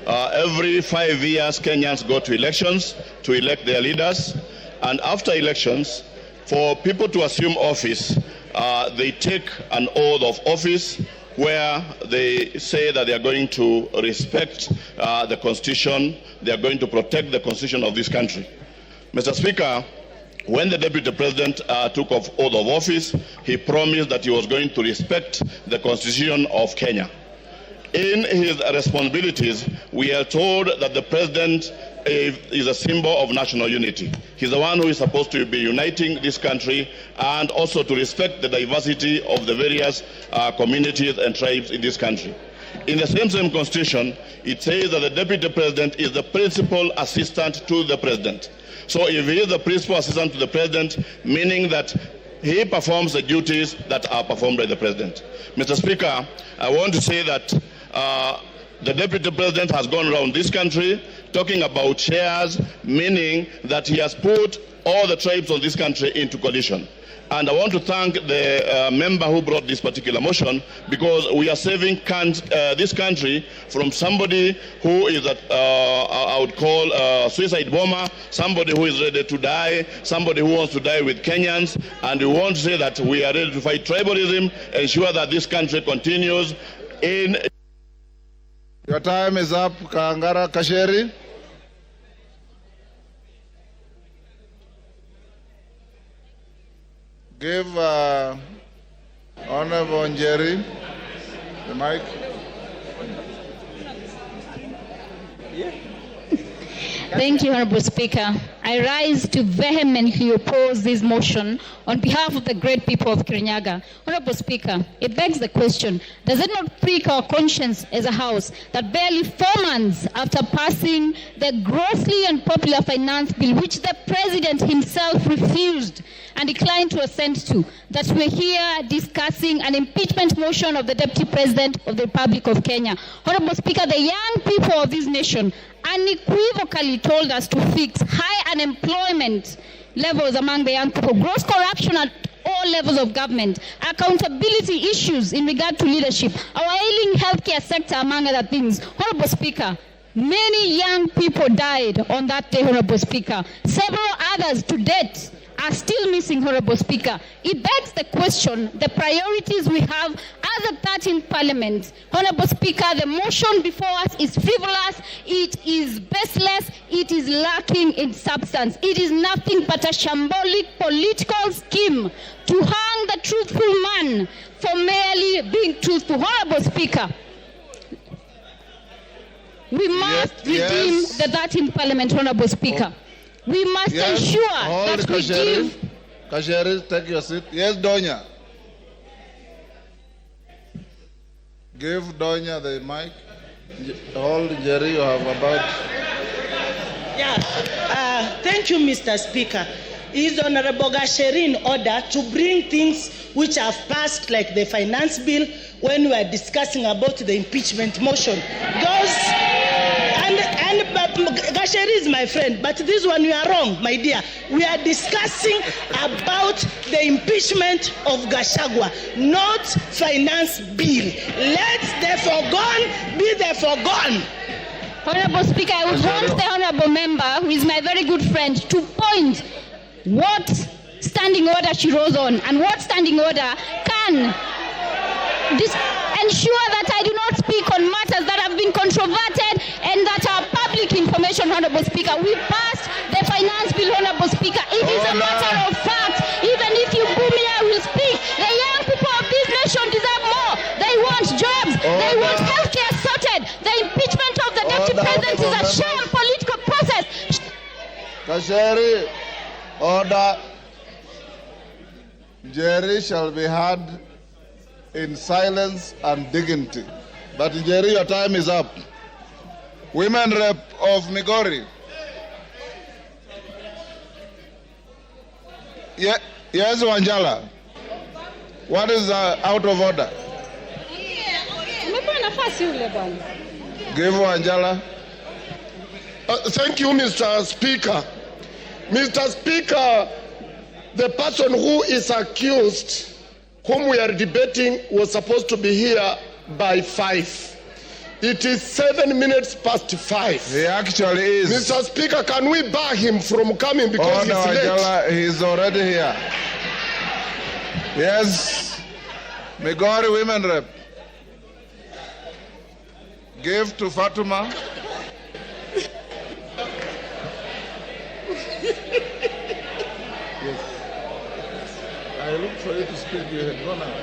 every 5 years Kenyans go to elections to elect their leaders, and after elections, for people to assume office, they take an oath of office where they say that they are going to respect the Constitution, they are going to protect the Constitution of this country. Mr. Speaker, when the Deputy President took oath of office, he promised that he was going to respect the Constitution of Kenya. In his responsibilities, we are told that the President is a symbol of national unity. He's the one who is supposed to be uniting this country and also to respect the diversity of the various communities and tribes in this country. In the same Constitution, it says that the Deputy President is the principal assistant to the President. So if he is the principal assistant to the President, meaning that he performs the duties that are performed by the President. Mr. Speaker, I want to say that the Deputy President has gone around this country talking about shares, meaning that he has put all the tribes of this country into coalition. And I want to thank the member who brought this particular motion, because we are saving this country from somebody who is, I would call a suicide bomber, somebody who is ready to die, somebody who wants to die with Kenyans. And we want to say that we are ready to fight tribalism, ensure that this country continues in... Your time is up, Kangara Kasheri. Give Honorable Njeri the mic. Thank you, Honorable Speaker. I rise to vehemently oppose this motion on behalf of the great people of Kirinyaga. Honorable Speaker, it begs the question, does it not prick our conscience as a House that barely 4 months after passing the grossly unpopular finance bill, which the President himself refused and declined to assent to, that we're here discussing an impeachment motion of the Deputy President of the Republic of Kenya? Honorable Speaker, the young people of this nation unequivocally told us to fix high unemployment levels among the young people, gross corruption at all levels of government, accountability issues in regard to leadership, our ailing healthcare sector, among other things. Honorable Speaker, many young people died on that day, Honorable Speaker. Several others to date are still missing, Honorable Speaker. It begs the question, the priorities we have as a 13th Parliament. Honorable Speaker, the motion before us is frivolous, it is baseless, it is lacking in substance. It is nothing but a shambolic political scheme to hang the truthful man for merely being truthful. Honorable Speaker, we must redeem the 13th Parliament, Honorable Speaker. We must ensure that we give... Kasheri, take your seat. Yes, Donya. Give Donya the mic. Hold, Jerry, you have about... Thank you, Mr. Speaker. Is Honorable Gachagua in order to bring things which have passed, like the finance bill, when we are discussing about the impeachment motion? Those... And Please, my friend, but this one you are wrong, my dear. We are discussing about the impeachment of Gachagua, not finance bill. Let the foregone be the foregone. Honorable Speaker, I would want the honorable member, who is my very good friend, to point what standing order she rose on and what standing order can ensure that I do not speak on matters that have been controverted and that are public information, Honorable Speaker. We passed the finance bill, Honorable Speaker. It is a matter of fact. Even if you boo me, I will speak. The young people of this nation deserve more. They want jobs. They want healthcare sorted. The impeachment of the deputy president is a sham political process. Kasheri, order. Jerry shall be heard in silence and dignity. But Jerry, your time is up. Women Rep of Migori. Yes, Wanjala. What is out of order? Give Wanjala. Thank you, Mr. Speaker. Mr. Speaker, the person who is accused, whom we are debating, was supposed to be here by 5. It is 7 minutes past 5. He actually is. Mr. Speaker, can we bar him from coming because he's late? He's already here. Yes, Migori Women Rep. Give to Fatuma. I look for you to speak. You had gone out.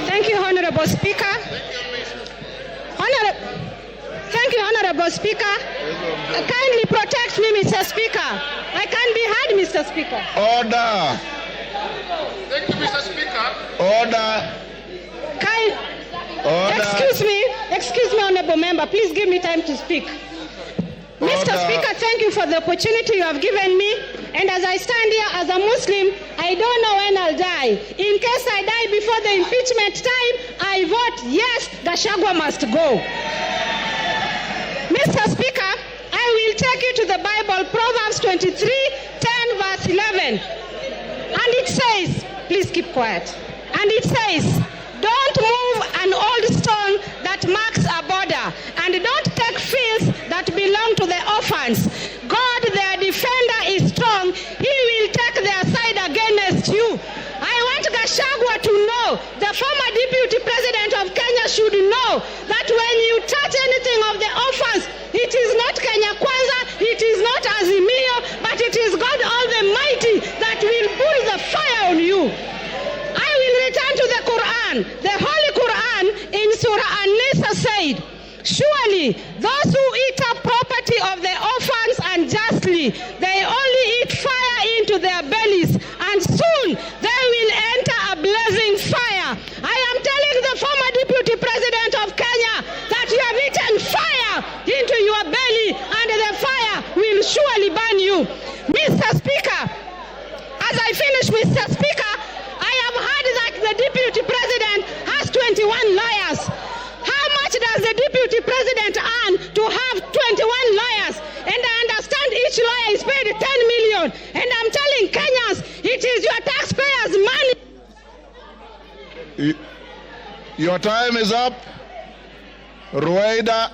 Thank you, Honorable Speaker. Thank you, Honorable Speaker. Kindly protect me, Mr. Speaker. I can't be heard, Mr. Speaker. Order. Thank you, Mr. Speaker. Order. Excuse me, Honorable Member. Please give me time to speak. Mr. Speaker, thank you for the opportunity you have given me. And as I stand here as a Muslim, I don't know when I'll die. In case I die before the impeachment time, I vote yes, Gachagua must go. Mr. Speaker, I will take you to the Bible, Proverbs 23:10, verse 11. And it says, please keep quiet. And it says, don't move an old stone that marks a border, and don't take fields that belong to the orphans. God, their defender, is strong. He will take their side against you. I want Gachagua to know, the former deputy president of Kenya should know, that when you touch anything of the orphans, it is not Kenya Kwanza, it is not Azimio, but it is God Almighty that will put the fire on you. I will return to the Quran. The Holy Quran in Surah An-Nisa said, surely those who eat up property of the orphans unjustly, they only eat fire into their bellies, and soon they will enter a blazing fire. I am telling the former deputy president of Kenya that you have eaten fire into your belly, and the fire will surely burn you. Mr. Speaker, as I finish, Mr. Speaker, I have heard that the deputy president has 21 lawyers. How much does the deputy president earn to have 21 lawyers? And I understand each lawyer is paid 10 million. And I'm telling Kenyans, it is your taxpayers' money. Your time is up. Rueda.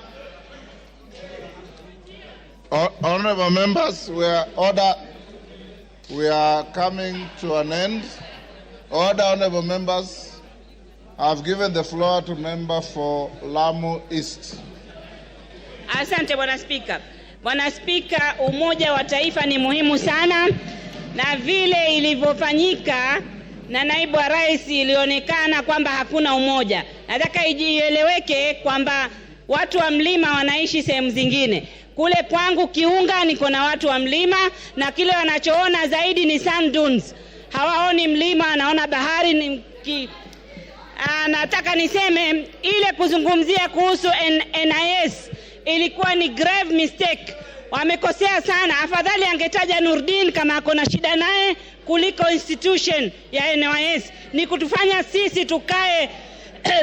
Honorable members, we are coming to an end. Order, honorable members. I've given the floor to member for Lamu East. Asante Bwana Spika. Bwana Spika, umoja wa taifa ni muhimu sana, na vile ilivyofanyika na naibu wa rais ilionekana kwamba hakuna umoja. Nataka ijieleweke kwamba watu wa mlima wanaishi sehemu zingine. Kule kwangu Kiunga niko na watu wa mlima, na kile wanachoona zaidi ni sand dunes. Hawaoni mlima, wanaona bahari. Nataka niseme ile kuzungumzia kuhusu NIS ilikuwa ni grave mistake. Wamekosea sana. Afadhali angetaja Nurdin kama akona shida naye kuliko institution ya NIS. Ni kutufanya sisi tukae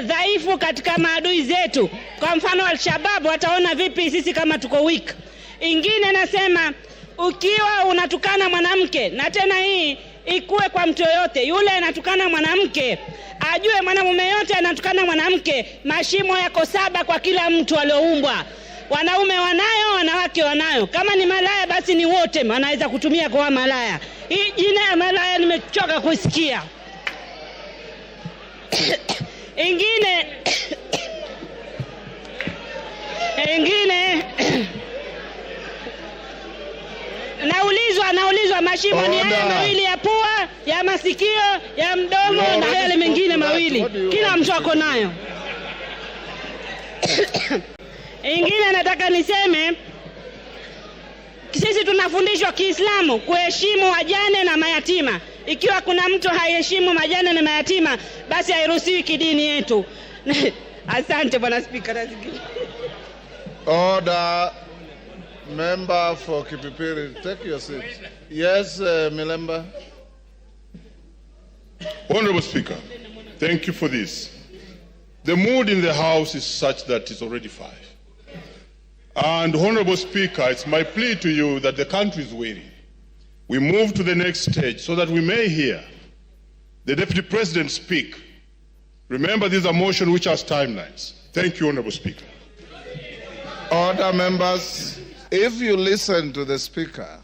dhaifu katika maadui zetu. Kwa mfano Al-Shabaab wataona vipi sisi kama tuko weak. Ingine nasema ukiwa unatukana mwanamke, na tena hii ikuwe kwa mtu yoyote, yule anatukana mwanamke ajue mwanamume yote anatukana mwanamke, mashimo yako 7 kwa kila mtu alioumbwa. Wanaume wanayo, wanawake wanayo. Kama ni malaya basi ni wote wanaweza kutumia kwa malaya. Hii jina ya malaya nimechoka kusikia. Ingine naulizwa mashimo ni haya mawili ya pua, ya masikio, ya mdomo na yale mengine mawili. Kila mtu ako nayo. Ingine nataka niseme, sisi tunafundishwa Kiislamu kuheshimu wajane na mayatima. Ikiwa kuna mtu haiheshimu wajane na mayatima, basi hairuhusiwi kidini yetu. Asante Bwana Spika. Order. Member for Kipipiri, take your seat. Yes, Milemba. Honorable Speaker, thank you for this. The mood in the House is such that it's already 5. And Honorable Speaker, it's my plea to you that the country is waiting. We move to the next stage so that we may hear the Deputy President speak. Remember, this is a motion which has timelines. Thank you, Honorable Speaker. Order, members. If you listen to the Speaker,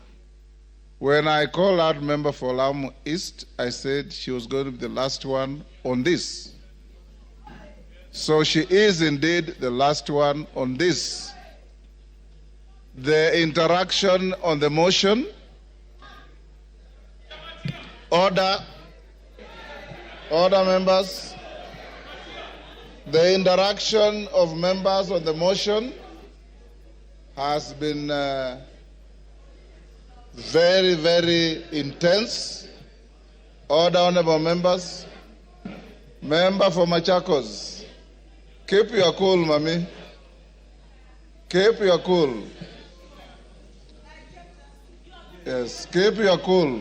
when I called out member for Lamu East, I said she was going to be the last one on this. So she is indeed the last one on this. The interaction on the motion. Order. Order, members. The interaction of members on the motion has been very, very intense. Order, honorable members. Member for Machakos, keep your cool, Mami. Keep your cool. Yes, keep your cool.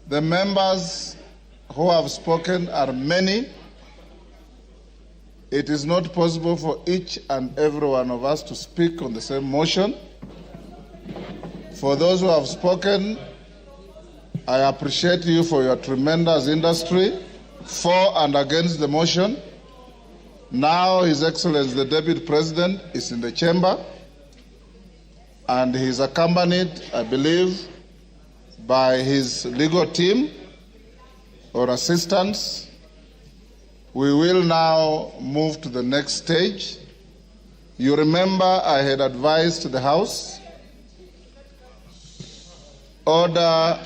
The members who have spoken are many. It is not possible for each and every one of us to speak on the same motion. For those who have spoken, I appreciate you for your tremendous industry for and against the motion. Now His Excellency the Deputy President is in the chamber and he is accompanied, I believe, by his legal team or assistants. We will now move to the next stage. You remember I had advised the House. Order.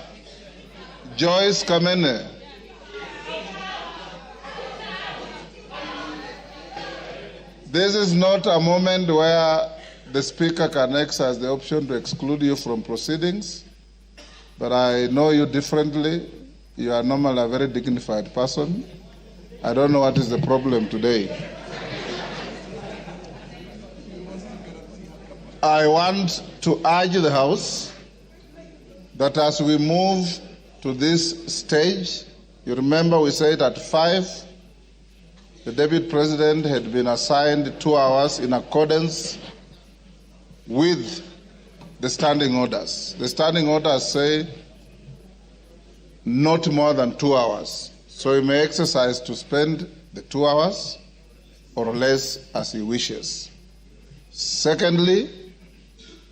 Joyce Kamene. This is not a moment where the Speaker can exercise the option to exclude you from proceedings, but I know you differently. You are normally a very dignified person. I don't know what is the problem today. I want to urge the House that as we move to this stage, you remember we said at 5, the Deputy President had been assigned 2 hours in accordance with the standing orders. The standing orders say not more than 2 hours. So he may exercise to spend the 2 hours or less as he wishes. Secondly,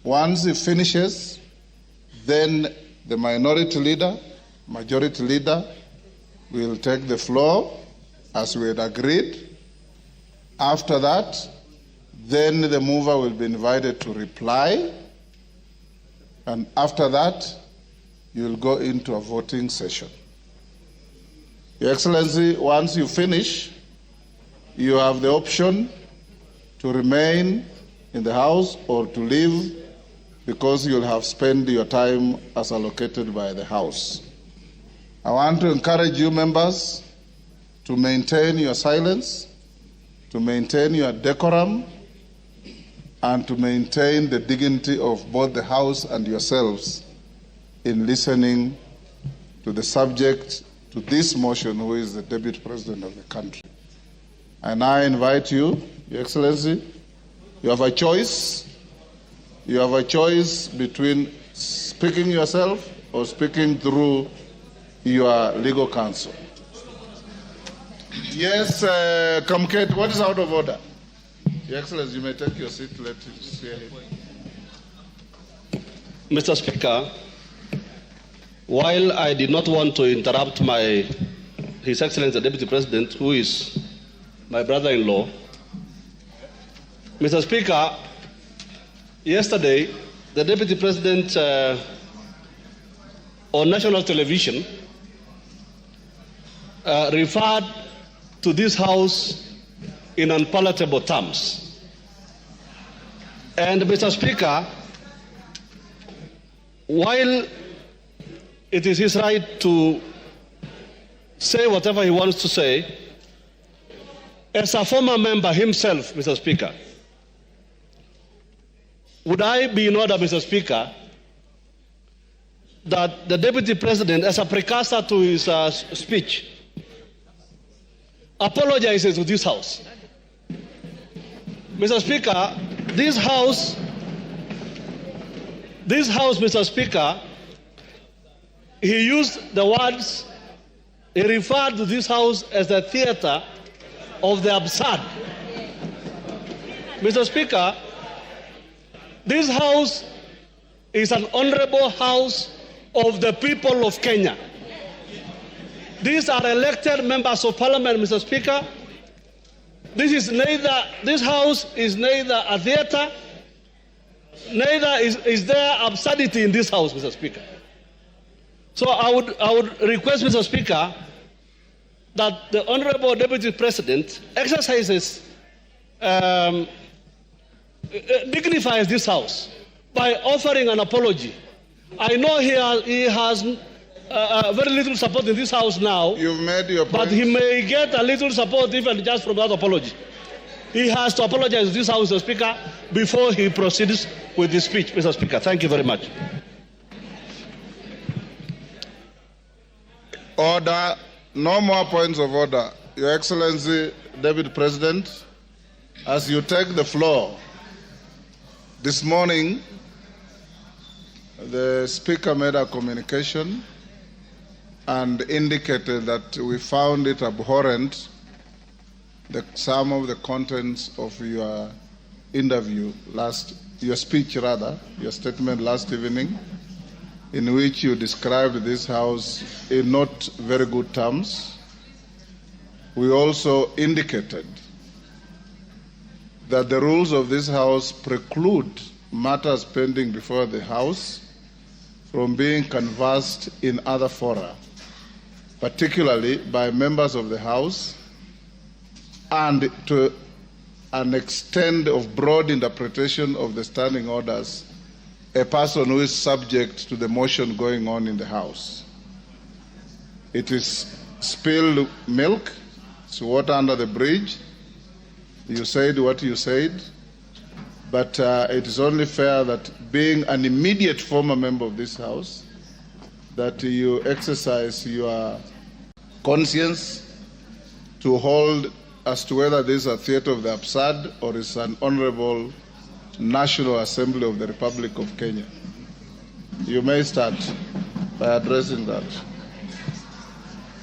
once he finishes, then the minority leader, majority leader will take the floor as we had agreed. After that, then the mover will be invited to reply. And after that, you will go into a voting session. Your Excellency, once you finish, you have the option to remain in the House or to leave because you'll have spent your time as allocated by the House. I want to encourage you members to maintain your silence, to maintain your decorum, and to maintain the dignity of both the House and yourselves in listening to the subject to this motion, who is the Deputy President of the country. And I invite you, Your Excellency, you have a choice. You have a choice between speaking yourself or speaking through your legal counsel. Yes, Kamket, what is out of order? Your Excellency, you may take your seat. Let us hear it. Mr. Speaker, while I did not want to interrupt His Excellency the Deputy President, who is my brother-in-law, Mr. Speaker, yesterday the Deputy President on national television referred to this House in unpalatable terms. And Mr. Speaker, while it is his right to say whatever he wants to say, as a former member himself, Mr. Speaker, would I be in order, Mr. Speaker, that the Deputy President, as a precursor to his speech, apologizes to this House? Mr. Speaker, this House, Mr. Speaker, he used the words, he referred to this House as the theater of the absurd. Mr. Speaker, this House is an honorable House of the people of Kenya. These are elected members of Parliament, Mr. Speaker. This House is neither a theater, neither is there absurdity in this House, Mr. Speaker. So I would request, Mr. Speaker, that the Honorable Deputy President exercises, dignifies this House by offering an apology. I know he has very little support in this House now. You've made your point. But he may get a little support even just from that apology. He has to apologize to this House, Mr. Speaker, before he proceeds with his speech, Mr. Speaker. Thank you very much. Order. No more points of order. Your Excellency, Deputy President, as you take the floor, this morning, the Speaker made a communication and indicated that we found it abhorrent, some of the contents of your your speech, your statement last evening, in which you described this House in not very good terms. We also indicated that the rules of this House preclude matters pending before the House from being canvassed in other fora, particularly by members of the House, and to an extent of broad interpretation of the standing orders, a person who is subject to the motion going on in the House. It is spilled milk, it's water under the bridge. You said what you said, but it is only fair that, being an immediate former member of this House, that you exercise your conscience to hold as to whether this is a theater of the absurd or is an honorable National Assembly of the Republic of Kenya. You may start by addressing that.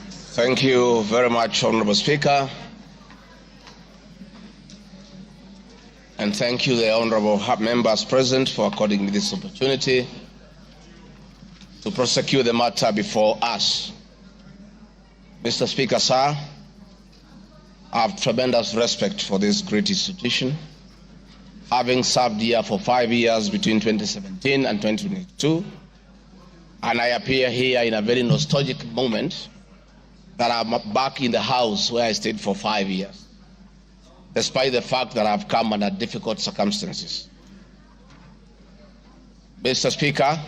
Thank you very much, Honorable Speaker. And thank you, the honorable members present, for according me this opportunity to prosecute the matter before us. Mr. Speaker, sir, I have tremendous respect for this great institution, having served here for 5 years between 2017 and 2022, and I appear here in a very nostalgic moment that I'm back in the House where I stayed for 5 years, despite the fact that I've come under difficult circumstances. Mr. Speaker,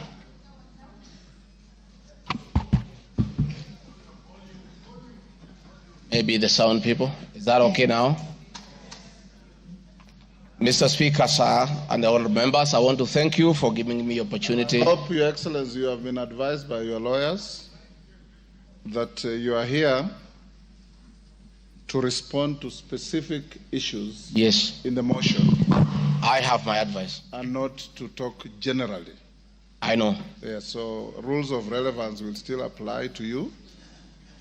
maybe the sound people, is that okay now? Mr. Speaker, sir, and the honorable members, I want to thank you for giving me opportunity. I hope, Your Excellency, you have been advised by your lawyers that you are here to respond to specific issues yes. in the motion. I have my advice. And not to talk generally. I know. Yeah, so rules of relevance will still apply to you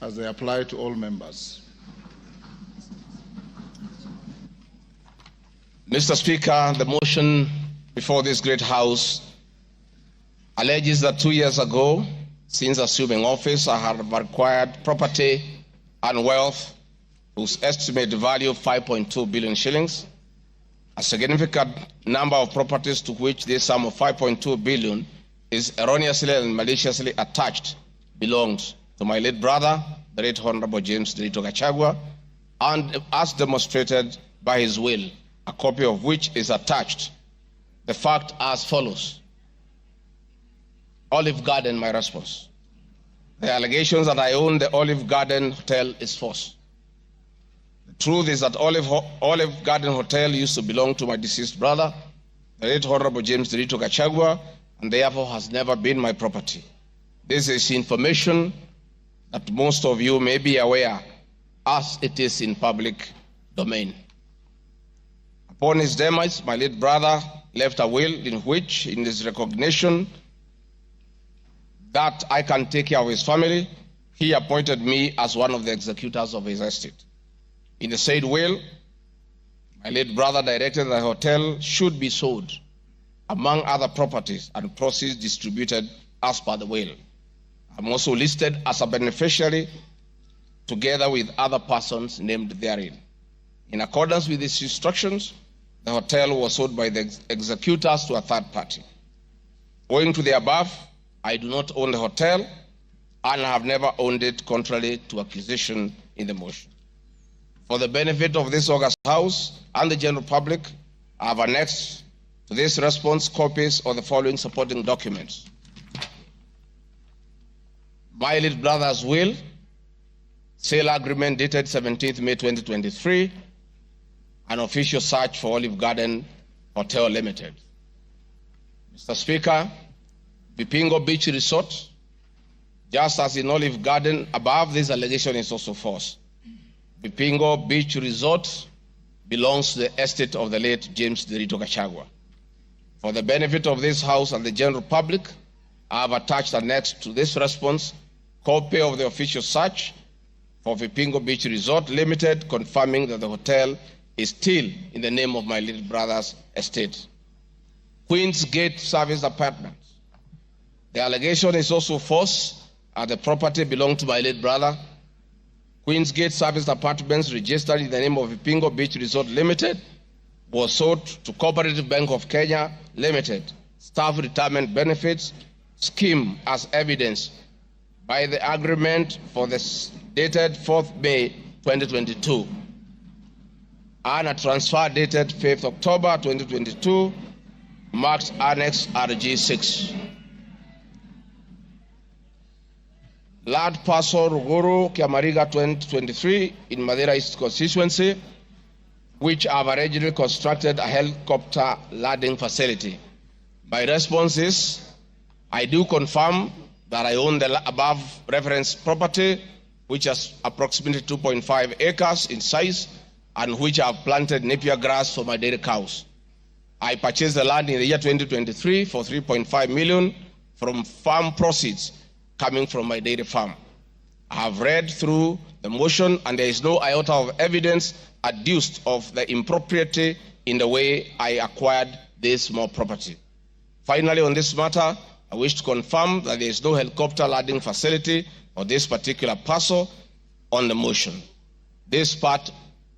as they apply to all members. Mr. Speaker, the motion before this great House alleges that 2 years ago, since assuming office, I have acquired property and wealth whose estimated value of 5.2 billion shillings. A significant number of properties to which this sum of 5.2 billion is erroneously and maliciously attached belongs to my late brother, the late Honorable James Rigathi Gachagua, and as demonstrated by his will, a copy of which is attached. The fact as follows. Olive Garden, my response. The allegations that I own the Olive Garden Hotel is false. The truth is that Olive Garden Hotel used to belong to my deceased brother, the late Honorable James Rigathi Gachagua, and therefore has never been my property. This is information that most of you may be aware, as it is in public domain. Upon his demise, my late brother left a will in which, in his recognition that I can take care of his family, he appointed me as one of the executors of his estate. In the said will, my late brother directed that the hotel should be sold, among other properties and proceeds distributed as per the will. I'm also listed as a beneficiary together with other persons named therein. In accordance with these instructions, the hotel was sold by the executors to a third party. Owing to the above, I do not own the hotel and have never owned it contrary to accusation in the motion. For the benefit of this august House and the general public, I have annexed to this response copies of the following supporting documents. My late brother's will, sale agreement dated 17th May 2023, an official search for Olive Garden Hotel Limited. Mr. Speaker, Vipingo Beach Resort, just as in Olive Garden, above this allegation is also false. Vipingo Beach Resort belongs to the estate of the late James Rigathi Gachagua. For the benefit of this House and the general public, I have attached annexed to this response copy of the official search for Vipingo Beach Resort Limited, confirming that the hotel is still in the name of my little brother's estate. Queen's Gate Service Apartments. The allegation is also false, as the property belonged to my late brother. Queen's Gate Service Apartments, registered in the name of Vipingo Beach Resort Limited, was sold to Cooperative Bank of Kenya Limited, Staff Retirement Benefits Scheme, as evidenced by the agreement for the dated 4th May 2022 and a transfer dated 5th October 2022, marked Annex RG6. Land parcel Ruguru Kiamariga 2023 in Madeira East constituency, which have originally constructed a helicopter landing facility. My response is, I do confirm that I own the above referenced property, which is approximately 2.5 acres in size, and which I have planted napier grass for my dairy cows. I purchased the land in the year 2023 for 3.5 million from farm proceeds coming from my dairy farm. I have read through the motion, and there is no iota of evidence adduced of the impropriety in the way I acquired this small property. Finally, on this matter, I wish to confirm that there is no helicopter landing facility or this particular parcel on the motion. This part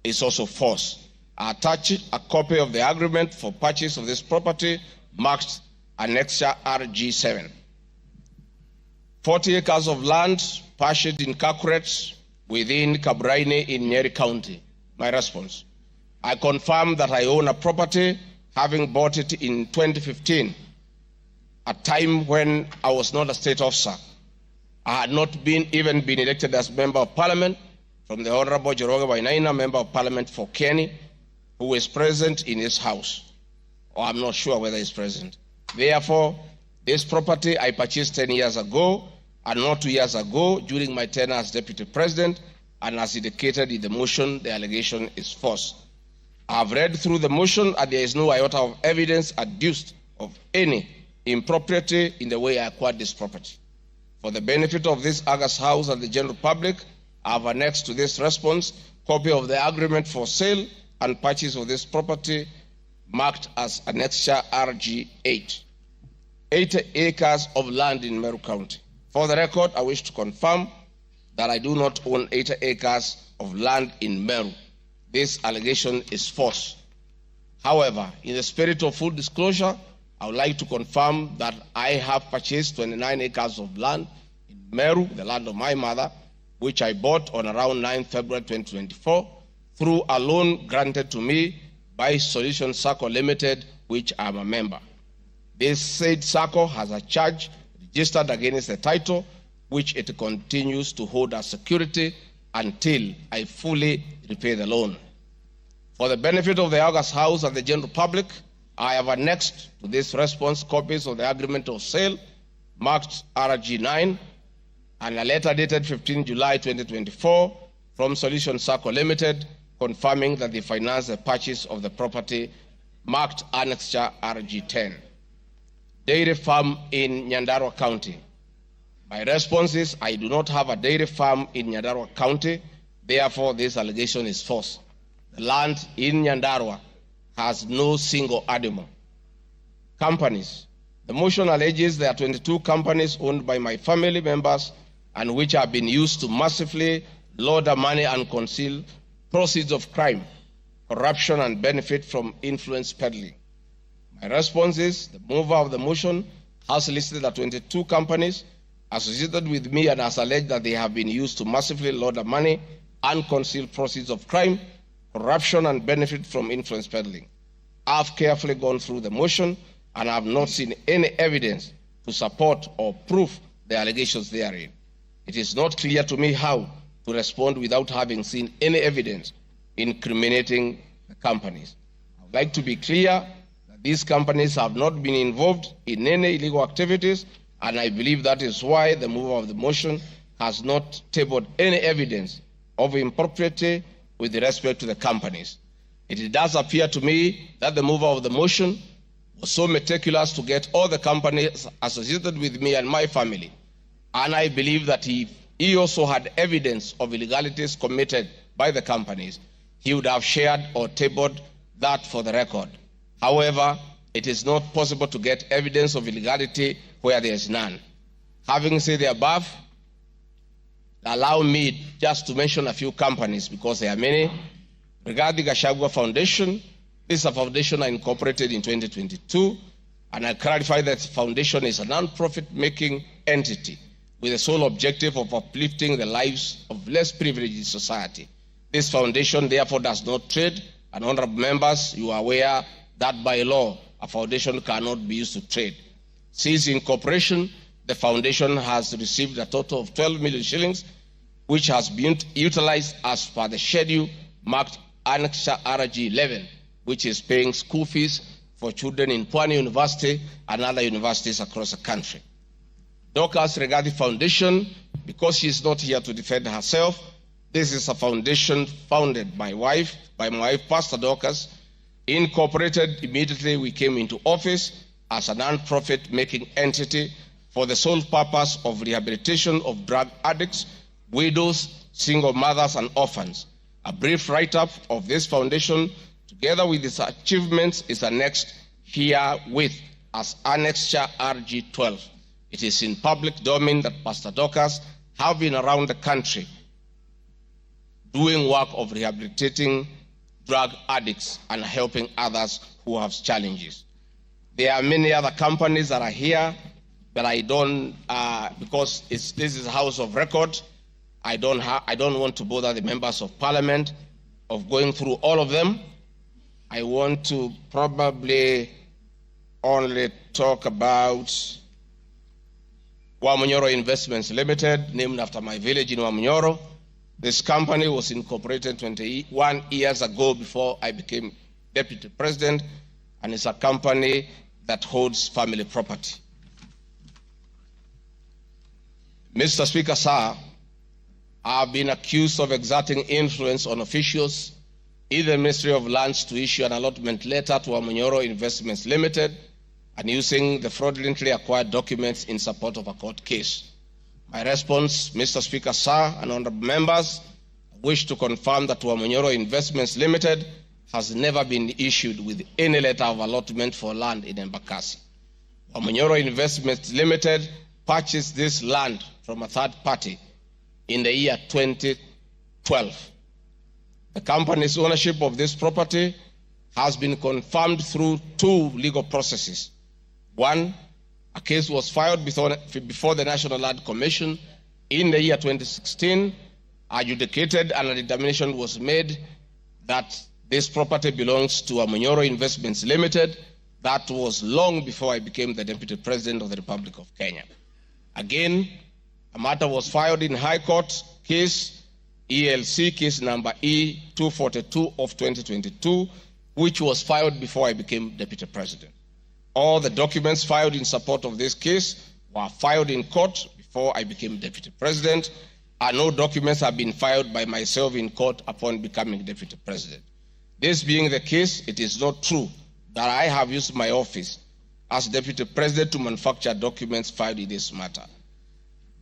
is also false. I attach a copy of the agreement for purchase of this property marked Annexure RG7. 40 acres of land purchased in Kakuret within Kabraine in Nyeri County. My response. I confirm that I own a property, having bought it in 2015, a time when I was not a state officer. I had not even been elected as Member of Parliament from the Honorable Joroge Wainaina, Member of Parliament for Kenny, who is present in his house. Or I'm not sure whether he's present. Therefore, this property I purchased 10 years ago, and not 2 years ago during my tenure as Deputy President, and as indicated in the motion, the allegation is false. I've read through the motion and there is no iota of evidence adduced of any impropriety in the way I acquired this property. For the benefit of this August House and the general public, I have annexed to this response copy of the agreement for sale and purchase of this property marked as Annexure RG 8. 80 acres of land in Meru County. For the record, I wish to confirm that I do not own 80 acres of land in Meru. This allegation is false. However, in the spirit of full disclosure, I would like to confirm that I have purchased 29 acres of land in Meru, the land of my mother, which I bought on around 9 February 2024 through a loan granted to me by Solution Circle Limited, which I am a member. This said circle has a charge registered against the title, which it continues to hold as security until I fully repay the loan. For the benefit of the August House and the general public, I have annexed to this response copies of the agreement of sale marked RG 9 and a letter dated 15 July 2024 from Solution Circle Limited confirming that they financed the purchase of the property marked Annexure RG 10. Dairy farm in Nyandarua County. My response is I do not have a dairy farm in Nyandarua County, therefore this allegation is false. The land in Nyandarua has no single animal. Companies. The motion alleges there are 22 companies owned by my family members and which have been used to massively launder money and conceal proceeds of crime, corruption, and benefit from influence peddling. My response is the mover of the motion has listed the 22 companies associated with me and has alleged that they have been used to massively launder money and conceal proceeds of crime, corruption, and benefit from influence peddling. I've carefully gone through the motion and I have not seen any evidence to support or prove the allegations therein. It is not clear to me how to respond without having seen any evidence incriminating the companies. I would like to be clear that these companies have not been involved in any illegal activities, and I believe that is why the mover of the motion has not tabled any evidence of impropriety with respect to the companies. It does appear to me that the mover of the motion was so meticulous to get all the companies associated with me and my family, and I believe that he also had evidence of illegalities committed by the companies, he would have shared or tabled that for the record. However, it is not possible to get evidence of illegality where there is none. Having said the above, allow me just to mention a few companies because there are many. Rigathi Gachagua Foundation. This is a foundation I incorporated in 2022, and I clarify that the foundation is a non-profit making entity with the sole objective of uplifting the lives of less privileged in society. This foundation therefore does not trade, and honorable members, you are aware that by law, a foundation cannot be used to trade. Since incorporation, the foundation has received a total of 12 million shillings, which has been utilized as per the schedule marked Annexure RG 11, which is paying school fees for children in Pwani University and other universities across the country. Dorcas Rigathi Foundation, because she is not here to defend herself, this is a foundation founded by my wife, Pastor Dorcas, incorporated immediately we came into office as a non-profit making entity for the sole purpose of rehabilitation of drug addicts, widows, single mothers, and orphans. A brief write-up of this foundation, together with its achievements, is annexed herewith as Annexure RG 12. It is in public domain that Pastor Dorcas have been around the country doing work of rehabilitating drug addicts and helping others who have challenges. There are many other companies that are here, but I don't, because this is a house of record, I don't want to bother the members of parliament of going through all of them. I want to probably only talk about Wamunyoro Investments Limited, named after my village in Wamunyoro. This company was incorporated 21 years ago before I became deputy president, and it's a company that holds family property. Mr. Speaker, sir, I have been accused of exerting influence on officials in the Ministry of Lands to issue an allotment letter to Amonyoro Investments Limited and using the fraudulently acquired documents in support of a court case. My response, Mr. Speaker, sir, and honorable members, I wish to confirm that Amonyoro Investments Limited has never been issued with any letter of allotment for land in Embakasi. Amonyoro Investments Limited purchased this land from a third party in the year 2012. The company's ownership of this property has been confirmed through two legal processes. One, a case was filed before the National Land Commission in the year 2016, adjudicated, and a determination was made that this property belongs to Amonyoro Investments Limited. That was long before I became the Deputy President of the Republic of Kenya. Again, a matter was filed in High Court, case ELC, case number E242 of 2022, which was filed before I became Deputy President. All the documents filed in support of this case were filed in court before I became Deputy President, and no documents have been filed by myself in court upon becoming Deputy President. This being the case, it is not true that I have used my office as Deputy President to manufacture documents filed in this matter.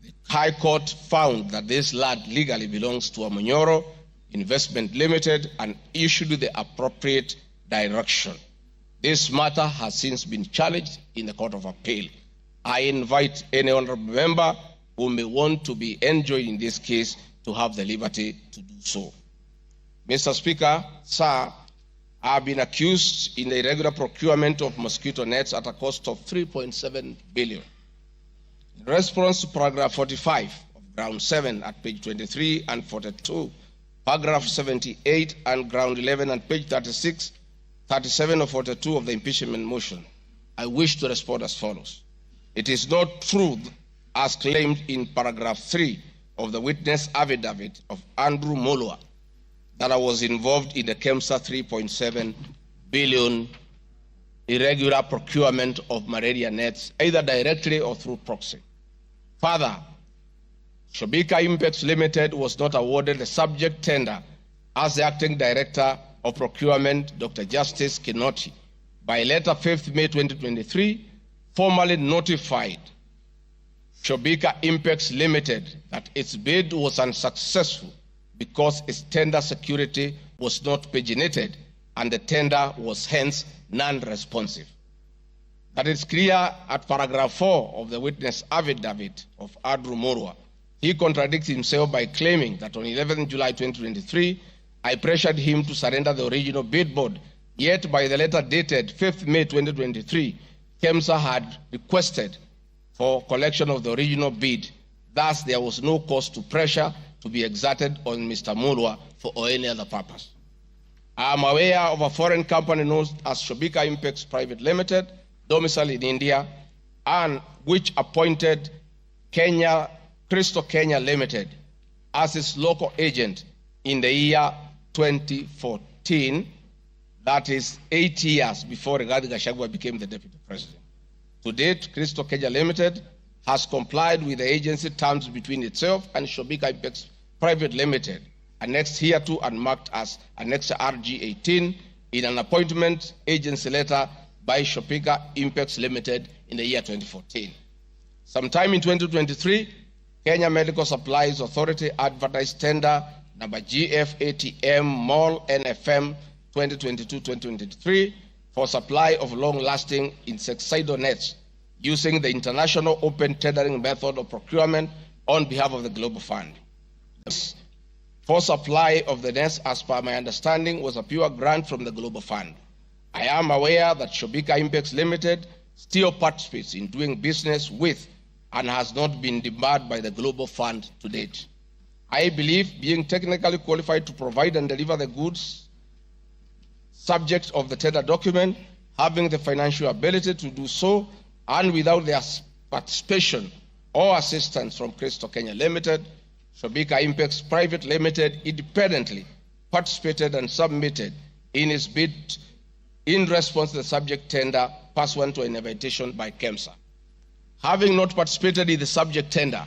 The High Court found that this land legally belongs to Amonyoro Investment Limited and issued the appropriate direction. This matter has since been challenged in the Court of Appeal. I invite any honorable member who may want to be enjoined in this case to have the liberty to do so. Mr. Speaker, sir, I have been accused in the irregular procurement of mosquito nets at a cost of 3.7 billion. In response to paragraph 45 of ground 7 at page 23 and 42, paragraph 78 and ground 11 and page 36, 37 or 42 of the impeachment motion, I wish to respond as follows. It is not true, as claimed in paragraph 3 of the witness affidavit of Andrew Molwa, that I was involved in the KEMSA 3.7 billion irregular procurement of malaria nets, either directly or through proxy. Further, Shobika Impacts Limited was not awarded the subject tender as the acting director of procurement, Dr. Justice Kinoti, by letter 5th May 2023, formally notified Shobika Impacts Limited that its bid was unsuccessful because its tender security was not paginated and the tender was hence non-responsive. That is clear at paragraph 4 of the witness affidavit of Andrew Molwa. He contradicts himself by claiming that on 11 July 2023, I pressured him to surrender the original bid board, yet by the letter dated 5th May 2023, KEMSA had requested for collection of the original bid. Thus, there was no cause to pressure to be exerted on Mr. Molwa for any other purpose. I am aware of a foreign company known as Shobika Impacts Private Limited, domiciled in India, and which appointed Crystal Kenya Limited as its local agent in the year 2014, that is 8 years before Rigathi Gachagua became the Deputy President. To date, Crystal Kenya Limited has complied with the agency terms between itself and Shobika Impacts Private Limited, annexed hereto and marked as Annex RG18 in an appointment agency letter by Shobika Impacts Limited in the year 2014. Sometime in 2023, Kenya Medical Supplies Authority advertised tender number GFATM MOL NFM 2022-2023 for supply of long-lasting insecticidal nets using the international open tendering method of procurement on behalf of the Global Fund. For supply of the nets, as per my understanding, was a pure grant from the Global Fund. I am aware that Shobika Impacts Limited still participates in doing business with and has not been debarred by the Global Fund to date. I believe being technically qualified to provide and deliver the goods subject of the tender document, having the financial ability to do so, and without their participation or assistance from Crystal Kenya Limited, Shobika Impacts Private Limited independently participated and submitted in its bid in response to the subject tender pursuant to an invitation by KEMSA. Having not participated in the subject tender,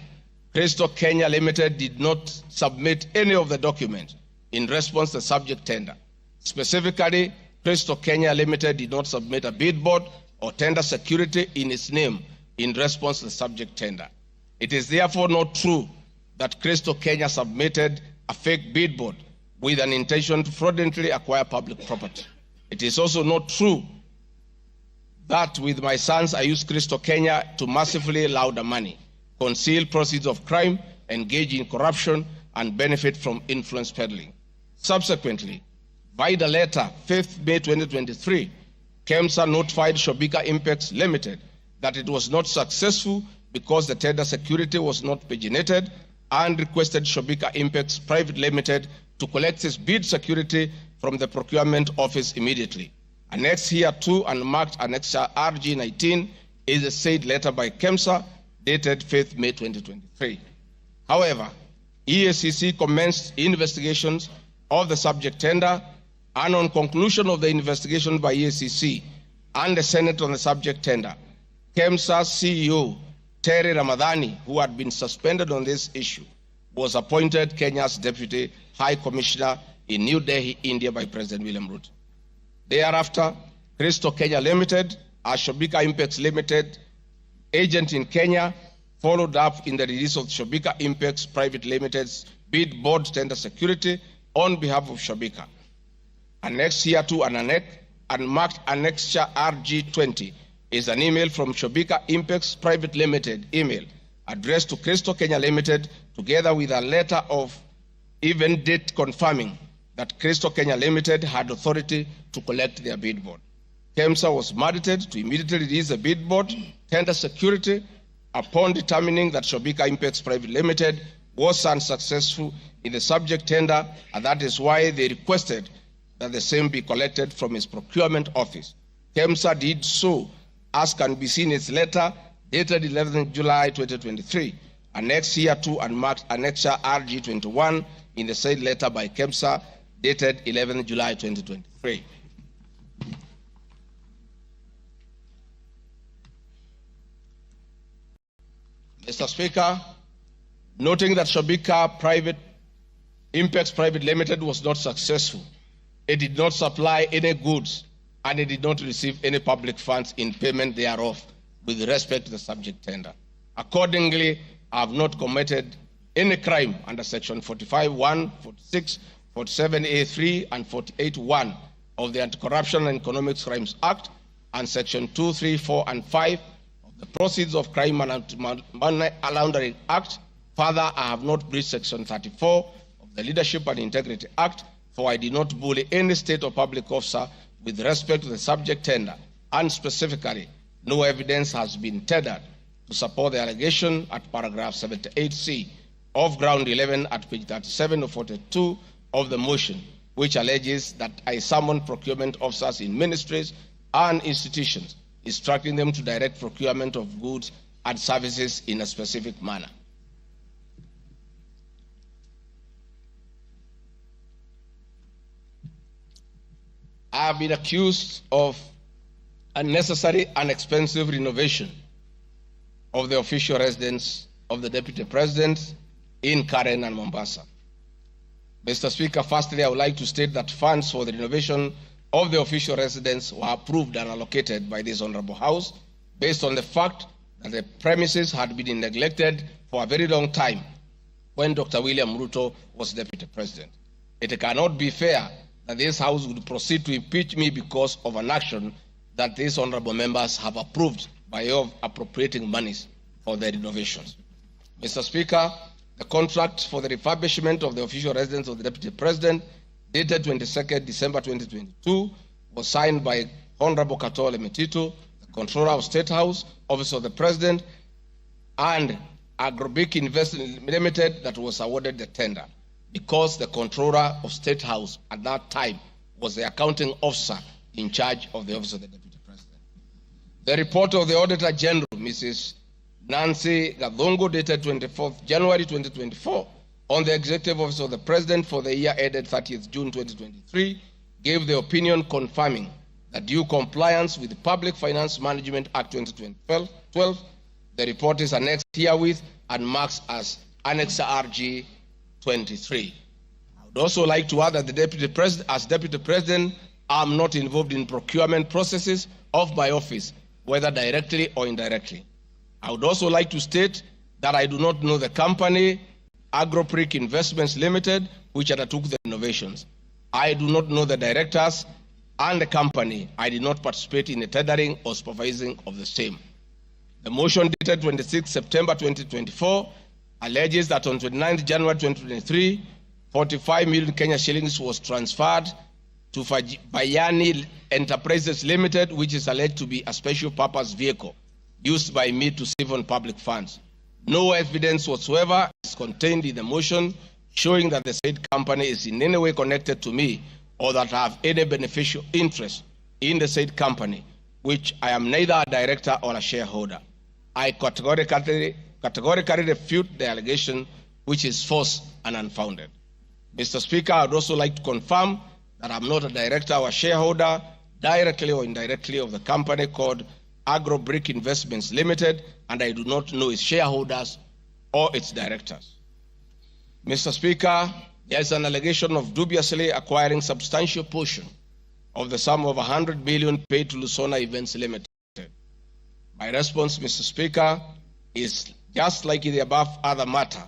Crystal Kenya Limited did not submit any of the documents in response to the subject tender. Specifically, Crystal Kenya Limited did not submit a bid board or tender security in its name in response to the subject tender. It is therefore not true that Crystal Kenya submitted a fake bid board with an intention to fraudulently acquire public property. It is also not true that with my sons I used Crystal Kenya to massively launder money, conceal proceeds of crime, engage in corruption, and benefit from influence peddling. Subsequently, via the letter 5th May 2023, KEMSA notified Shobika Impex Limited that it was not successful because the tender security was not paginated, and requested Shobika Impex Private Limited to collect its bid security from the Procurement Office immediately. Annexed here to and marked Annex RG19 is a said letter by KEMSA dated 5th May 2023. However, EACC commenced investigations of the subject tender, and on conclusion of the investigation by EACC and the Senate on the subject tender, KEMSA CEO Terry Ramadhani, who had been suspended on this issue, was appointed Kenya's Deputy High Commissioner in New Delhi, India by President William Ruto. Thereafter, Crystal Kenya Limited, a Shobika Impex Limited agent in Kenya, followed up in the release of Shobika Impex Private Limited's bid board tender security on behalf of Shobika. Annexed here to and marked Annexure RG20 is an email from Shobika Impex Private Limited email addressed to Crystal Kenya Limited, together with a letter of even date confirming that Crystal Kenya Limited had authority to collect their bid board. KEMSA was mandated to immediately release the bid board tender security upon determining that Shobika Impex Private Limited was unsuccessful in the subject tender, and that is why they requested that the same be collected from its procurement office. KEMSA did so, as can be seen in its letter dated 11th July 2023, annexed here to and marked Annexure RG21 in the said letter by KEMSA dated 11th July 2023. Mr. Speaker, noting that Shobika Impex Private Limited was not successful, it did not supply any goods, and it did not receive any public funds in payment thereof with respect to the subject tender. Accordingly, I have not committed any crime under Section 45(1), 46, 47(a)(3), and 48(1) of the Anti-Corruption and Economic Crimes Act, and Section 2, 3, 4, and 5 of the Proceeds of Crime and Money Laundering Act. Further, I have not breached Section 34 of the Leadership and Integrity Act, for I did not bully any state or public officer with respect to the subject tender, and specifically, no evidence has been tendered to support the allegation at paragraph 78C of ground 11 at page 37 or 42 of the motion, which alleges that I summoned procurement officers in ministries and institutions, instructing them to direct procurement of goods and services in a specific manner. I have been accused of unnecessary and expensive renovation of the official residence of the Deputy President in Karen and Mombasa. Mr. Speaker, firstly, I would like to state that funds for the renovation of the official residence were approved and allocated by this Honorable House based on the fact that the premises had been neglected for a very long time when Dr. William Ruto was Deputy President. It cannot be fair that this House would proceed to impeach me because of an action that these honorable members have approved by way of appropriating monies for the renovations. Mr. Speaker, the contract for the refurbishment of the official residence of the Deputy President, dated 22nd December 2022, was signed by Honorable Katole Metito, the Controller of State House, Office of the President, and Agrobic Investment Limited that was awarded the tender, because the Controller of State House at that time was the accounting officer in charge of the Office of the Deputy President. The report of the Auditor General, Mrs. Nancy Gadongo, dated 24th January 2024, on the Executive Office of the President for the year ended 30th June 2023, gave the opinion confirming that due compliance with the Public Finance Management Act 2012, the report is annexed herewith and marks as Annex RG 23. I would I'd also like to add that the Deputy President, as Deputy President, I'm not involved in procurement processes of my office, whether directly or indirectly. I would also like to state that I do not know the company, AgroPric Investments Limited, which undertook the renovations. I do not know the directors and the company. I did not participate in the tendering or supervising of the same. The motion dated 26 September 2024 alleges that on 29 January 2023, 45 million Kenya shillings was transferred to Bayani Enterprises Limited, which is alleged to be a special purpose vehicle used by me to save on public funds. No evidence whatsoever is contained in the motion showing that the said company is in any way connected to me or that I have any beneficial interest in the said company, which I am neither a director or a shareholder. I categorically refute the allegation, which is false and unfounded. Mr. Speaker, I would also like to confirm that I'm not a director or a shareholder, directly or indirectly, of the company called AgroPric Investments Limited, and I do not know its shareholders or its directors. Mr. Speaker, there is an allegation of dubiously acquiring substantial portion of the sum of 100 million paid to Lusona Events Limited. My response, Mr. Speaker, is just like in the above other matter.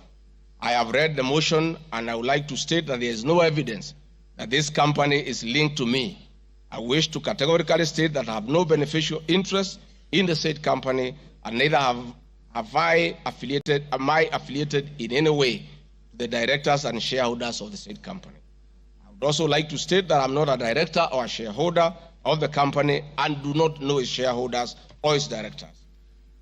I have read the motion and I would like to state that there is no evidence that this company is linked to me. I wish to categorically state that I have no beneficial interest in the said company, and neither am I affiliated in any way to the directors and shareholders of the said company. I would also like to state that I'm not a director or a shareholder of the company and do not know its shareholders or its directors.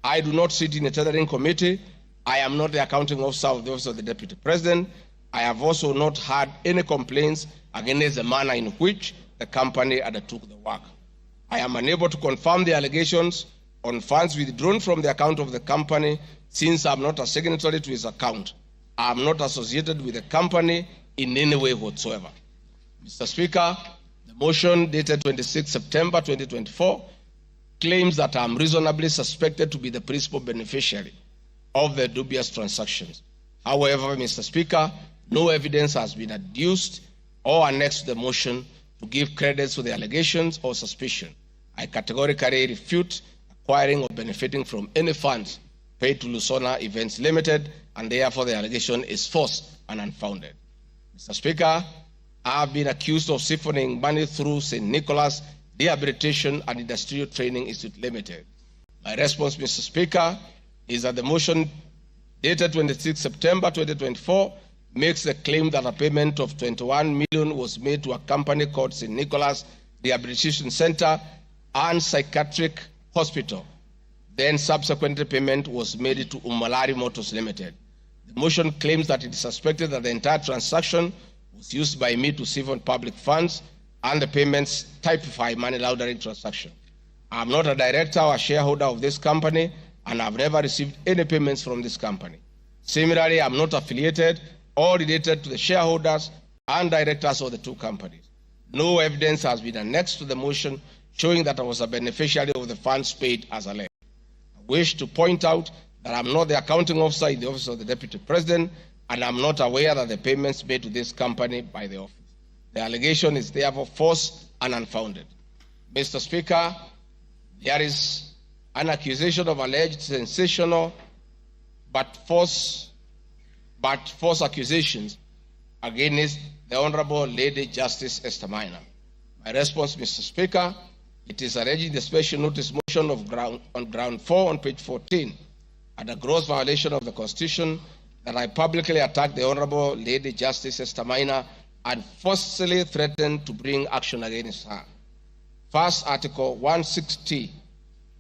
I do not sit in a tendering committee. I am not the accounting officer of the Office of the Deputy President. I have also not had any complaints against the manner in which the company undertook the work. I am unable to confirm the allegations on funds withdrawn from the account of the company, since I am not a signatory to its account. I am not associated with the company in any way whatsoever. Mr. Speaker, the motion dated 26 September 2024 claims that I am reasonably suspected to be the principal beneficiary of the dubious transactions. However, Mr. Speaker, no evidence has been adduced or annexed to the motion to give credence to the allegations or suspicion. I categorically refute acquiring or benefiting from any funds paid to Lusona Events Limited, and therefore the allegation is false and unfounded. Mr. Speaker, I have been accused of siphoning money through St. Nicholas Rehabilitation and Industrial Training Institute Limited. My response, Mr. Speaker, is that the motion dated 26 September 2024 makes the claim that a payment of 21 million was made to a company called St. Nicholas Rehabilitation Center and Psychiatric Hospital. Then subsequently payment was made to Umalari Motors Limited. The motion claims that it is suspected that the entire transaction was used by me to save on public funds and the payments typify money laundering transaction. I am not a director or a shareholder of this company, and I've never received any payments from this company. Similarly, I'm not affiliated or related to the shareholders and directors of the two companies. No evidence has been annexed to the motion showing that I was a beneficiary of the funds paid as alleged. I wish to point out that I'm not the accounting officer in the Office of the Deputy President, and I'm not aware that the payments made to this company by the office. The allegation is therefore false and unfounded. Mr. Speaker, there is an accusation of alleged sensational but false accusations against the Honorable Lady Justice Esther Minor. My response, Mr. Speaker, it is alleged in the special notice motion on ground 4 on page 14, and a gross violation of the Constitution, that I publicly attacked the Honorable Lady Justice Esther Minor and forcefully threatened to bring action against her. First, Article 160,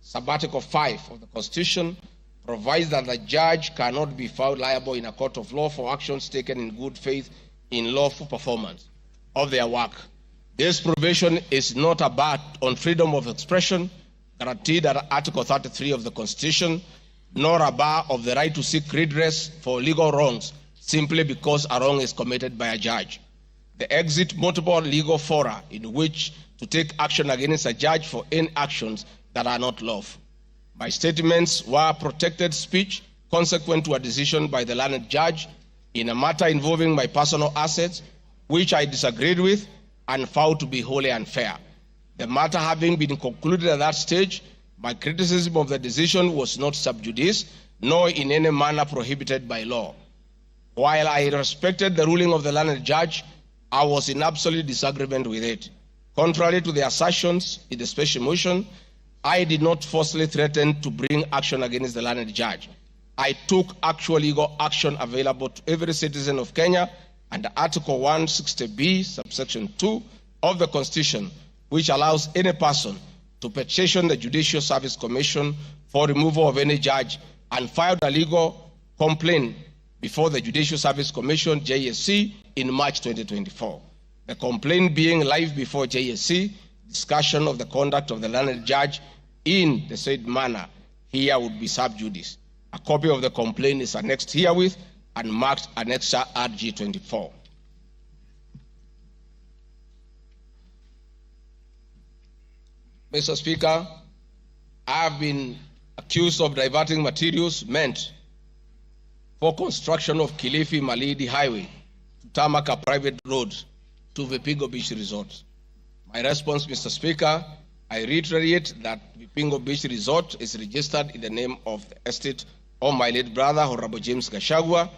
Subarticle 5 of the Constitution provides that the judge cannot be found liable in a court of law for actions taken in good faith in lawful performance of their work. This provision is not a bar on freedom of expression guaranteed under Article 33 of the Constitution, nor a bar of the right to seek redress for legal wrongs simply because a wrong is committed by a judge. They exit multiple legal fora in which to take action against a judge for any actions that are not lawful. My statements were protected speech consequent to a decision by the learned judge in a matter involving my personal assets which I disagreed with and found to be wholly unfair. The matter having been concluded at that stage, my criticism of the decision was not sub judice, nor in any manner prohibited by law. While I respected the ruling of the learned judge, I was in absolute disagreement with it. Contrary to the assertions in the special motion, I did not falsely threaten to bring action against the learned judge. I took actual legal action available to every citizen of Kenya under Article 160B, subsection 2 of the Constitution, which allows any person to petition the Judicial Service Commission for removal of any judge and filed a legal complaint before the Judicial Service Commission, JSC, in March 2024. The complaint being live before JSC, discussion of the conduct of the learned judge in the said manner here would be sub judice. A copy of the complaint is annexed herewith and marked Annexure RG 24. Mr. Speaker, I have been accused of diverting materials meant for construction of Kilifi Malindi Highway to tarmac a private road to Vipingo Beach Resort. My response, Mr. Speaker, I reiterate that Vipingo Beach Resort is registered in the name of the estate of my late brother, Honorable James Gachagua.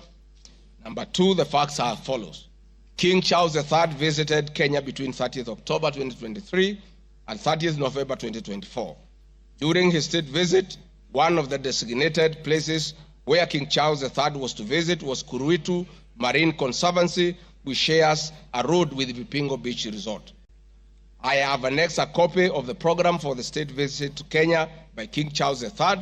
Number two, the facts are as follows. King Charles III visited Kenya between 30th October 2023 and 30th November 2024. During his state visit, one of the designated places where King Charles III was to visit was Kuruitu Marine Conservancy, which shares a road with Vipingo Beach Resort. I have annexed a copy of the program for the state visit to Kenya by King Charles III,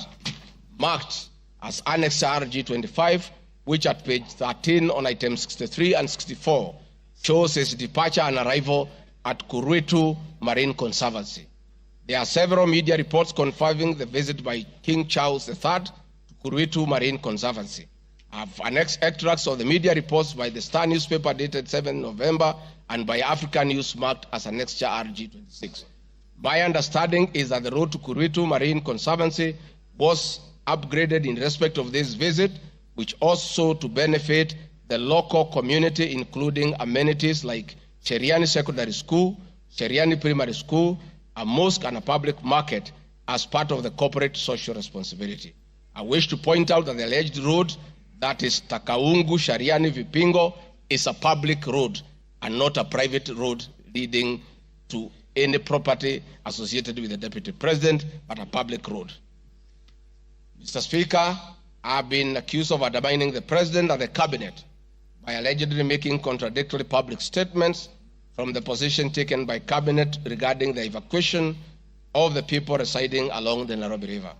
marked as Annex RG 25, which at page 13 on items 63 and 64 shows his departure and arrival at Kuruitu Marine Conservancy. There are several media reports confirming the visit by King Charles III to Kuruitu Marine Conservancy. I have annexed extracts of the media reports by the Star newspaper dated 7 November and by African News marked as Annexure RG 26. My understanding is that the road to Kuruitu Marine Conservancy was upgraded in respect of this visit, which also to benefit the local community, including amenities like Sheriani Secondary School, Sheriani Primary School, a mosque and a public market as part of the corporate social responsibility. I wish to point out that the alleged road, that is Takaungu Sheriani Vipingo, is a public road and not a private road leading to any property associated with the Deputy President, but a public road. Mr. Speaker, I have been accused of undermining the President and the Cabinet by allegedly making contradictory public statements from the position taken by Cabinet regarding the evacuation of the people residing along the Nairobi River.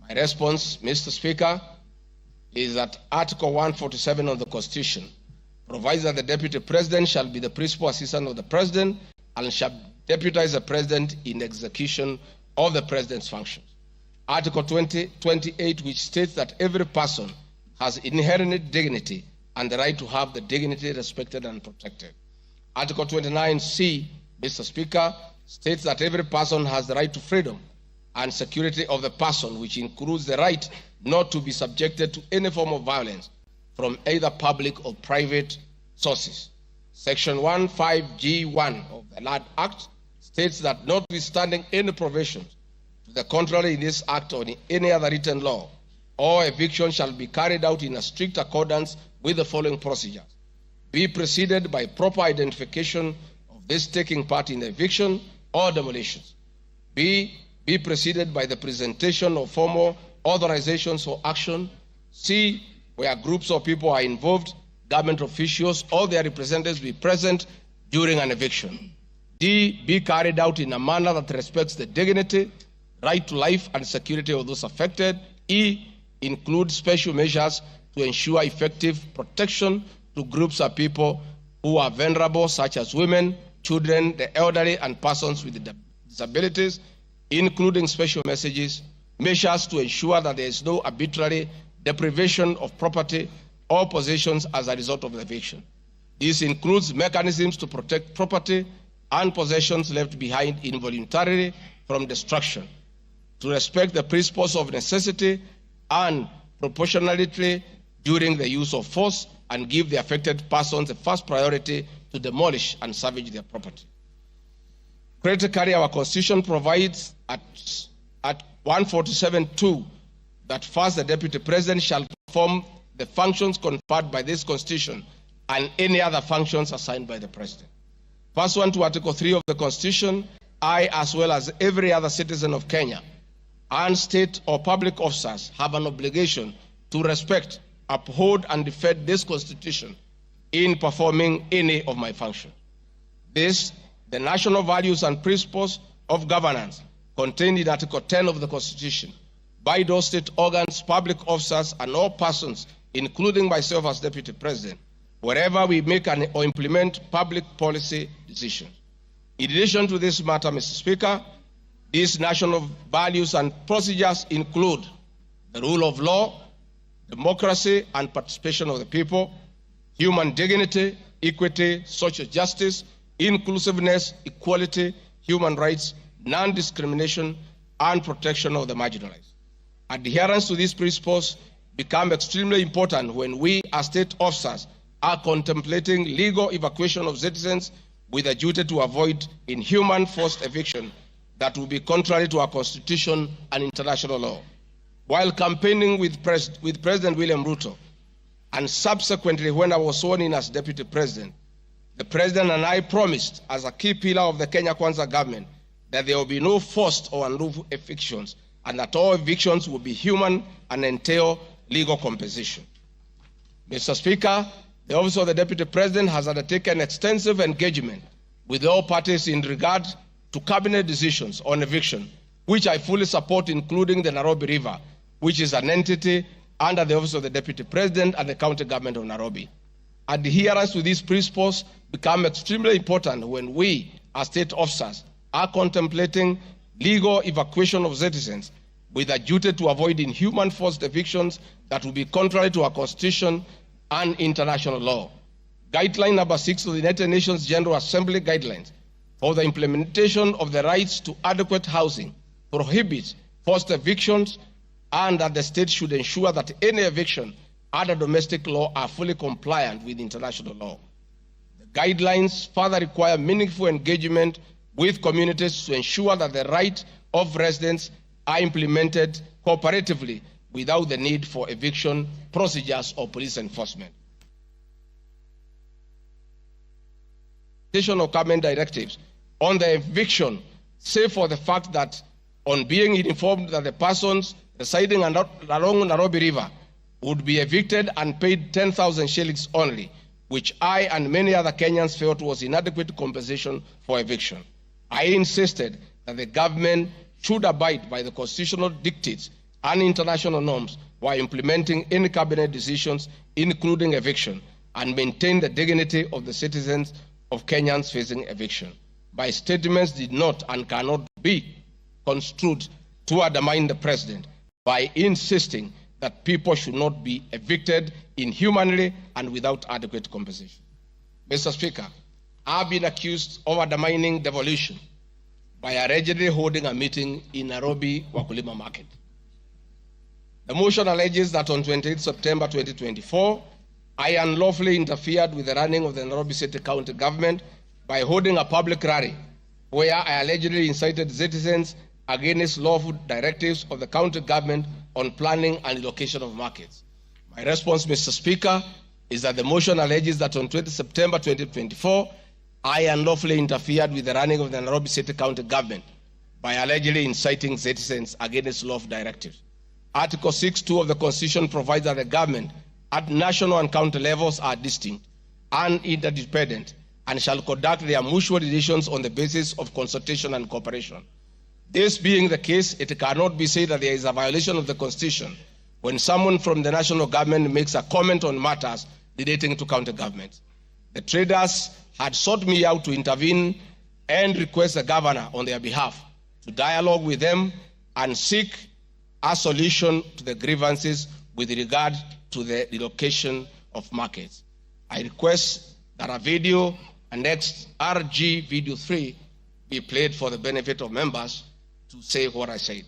My response, Mr. Speaker, is that Article 147 of the Constitution provides that the Deputy President shall be the principal assistant of the President and shall deputize the President in execution of the President's functions. Article 28, which states that every person has inherent dignity and the right to have the dignity respected and protected. Article 29C, Mr. Speaker, states that every person has the right to freedom and security of the person, which includes the right not to be subjected to any form of violence from either public or private sources. Section 15G1 of the Land Act states that notwithstanding any provisions to the contrary in this act or in any other written law, all eviction shall be carried out in a strict accordance with the following procedures. Be preceded by proper identification of this taking part in the eviction or demolitions. B, be preceded by the presentation of formal authorizations for action. C, where groups of people are involved, government officials or their representatives be present during an eviction. D, be carried out in a manner that respects the dignity, right to life and security of those affected. E, include special measures to ensure effective protection to groups of people who are vulnerable, such as women, children, the elderly, and persons with disabilities, including special measures to ensure that there is no arbitrary deprivation of property or possessions as a result of the eviction. This includes mechanisms to protect property and possessions left behind involuntarily from destruction, to respect the principles of necessity and proportionality during the use of force, and give the affected persons the first priority to demolish and salvage their property. Critically, our Constitution provides at 147(2) that first the Deputy President shall perform the functions conferred by this Constitution and any other functions assigned by the President. Pursuant to Article 3 of the Constitution, I, as well as every other citizen of Kenya, and state or public officers have an obligation to respect, uphold, and defend this Constitution in performing any of my functions. This, the national values and principles of governance contained in Article 10 of the Constitution, by those state organs, public officers, and all persons, including myself as Deputy President, wherever we make or implement public policy decisions. In addition to this matter, Mr. Speaker, these national values and procedures include the rule of law, democracy and participation of the people, human dignity, equity, social justice, inclusiveness, equality, human rights, non-discrimination, and protection of the marginalized. Adherence to these principles become extremely important when we, as state officers, are contemplating legal evacuation of citizens with a duty to avoid inhuman forced eviction that will be contrary to our Constitution and international law. While campaigning with President William Ruto, and subsequently when I was sworn in as Deputy President, the President and I promised, as a key pillar of the Kenya Kwanza government, that there will be no forced or unlawful evictions, and that all evictions will be human and entail legal compensation. Mr. Speaker, the Office of the Deputy President has undertaken extensive engagement with all parties in regard to cabinet decisions on eviction, which I fully support, including the Nairobi River, which is an entity under the Office of the Deputy President and the County Government of Nairobi. Adherence to these principles become extremely important when we, as state officers, are contemplating legal evacuation of citizens with a duty to avoid inhuman forced evictions that will be contrary to our Constitution and international law. Guideline number 6 of the United Nations General Assembly Guidelines for the implementation of the rights to adequate housing prohibits forced evictions, and that the state should ensure that any eviction under domestic law are fully compliant with international law. The guidelines further require meaningful engagement with communities to ensure that the rights of residents are implemented cooperatively without the need for eviction procedures or police enforcement. Of government directives on the eviction, save for the fact that on being informed that the persons residing along Nairobi River would be evicted and paid 10,000 shillings only, which I and many other Kenyans felt was inadequate compensation for eviction. I insisted that the government should abide by the constitutional dictates and international norms while implementing any cabinet decisions, including eviction, and maintain the dignity of the citizens of Kenyans facing eviction. My statements did not and cannot be construed to undermine the President by insisting that people should not be evicted inhumanly and without adequate compensation. Mr. Speaker, I've been accused of undermining devolution by allegedly holding a meeting in Nairobi Wakulima Market. The motion alleges that on 28 September 2024, I unlawfully interfered with the running of the Nairobi City County government by holding a public rally where I allegedly incited citizens against lawful directives of the county government on planning and allocation of markets. My response, Mr. Speaker, is that the motion alleges that on 20 September 2024, I unlawfully interfered with the running of the Nairobi City County government by allegedly inciting citizens against lawful directives. Article 6(2) of the Constitution provides that the government at national and county levels are distinct and interdependent and shall conduct their mutual decisions on the basis of consultation and cooperation. This being the case, it cannot be said that there is a violation of the Constitution when someone from the national government makes a comment on matters relating to county governments. The traders had sought me out to intervene and request the governor on their behalf to dialogue with them and seek a solution to the grievances with regard to the relocation of markets. I request that a video, annexed RG Video 3, be played for the benefit of members to say what I said.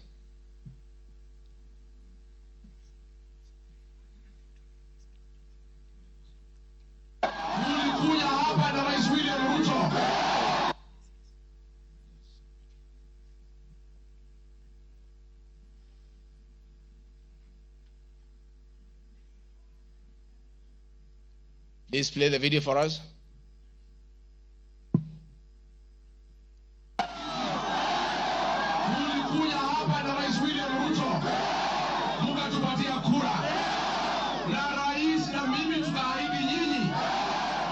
Please play the video for us. Tulikuja hapa na Rais William Ruto, mkatupatia kura, na rais na mimi tukaahidi nyinyi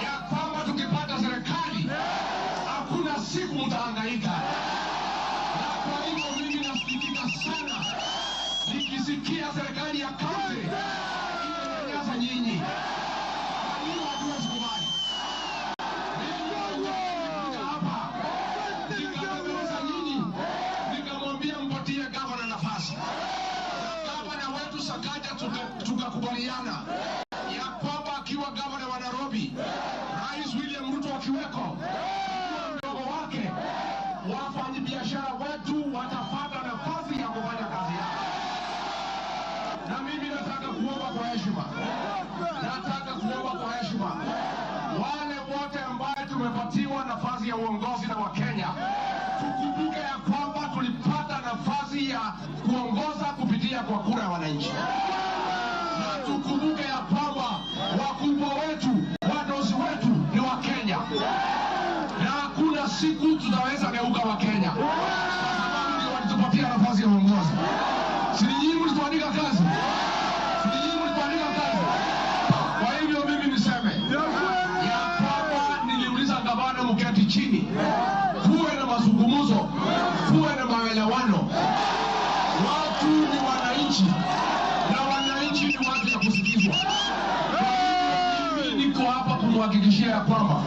ya kwamba tukipata serikali hakuna siku mtahangaika. Na kwa hivyo mimi nasikitika sana nikisikia serikali ya kaunti inanyanyasa nyinyi. Tukakubaliana ya kwamba akiwa gavana wa Nairobi, Rais William Ruto akiweko, mdogo wake, wafanyabiashara wetu watapata nafasi ya kufanya kazi yao. Na mimi nataka kuomba kwa heshima, wale wote ambaye tumepatiwa nafasi ya uongozi na Wakenya, tukumbuke ya kwamba tulipata nafasi ya kuongoza kupitia kwa kura ya wananchi. Na tukumbuke ya kwamba wakubwa wetu, wadosi wetu ni Wakenya, na hakuna siku tutaweza geuka Wakenya kwa sababu ndio walitupatia nafasi ya uongozi. Si nyinyi mlituandika kazi? Kwa hivyo mimi niseme ya kwamba niliuliza gavana mketi chini, kuwe na mazungumzo, kuwe na maelewano. Watu ni wananchi na wananchi ni watu ya kusikizwa. Mimi niko hapa kumhakikishia ya kwamba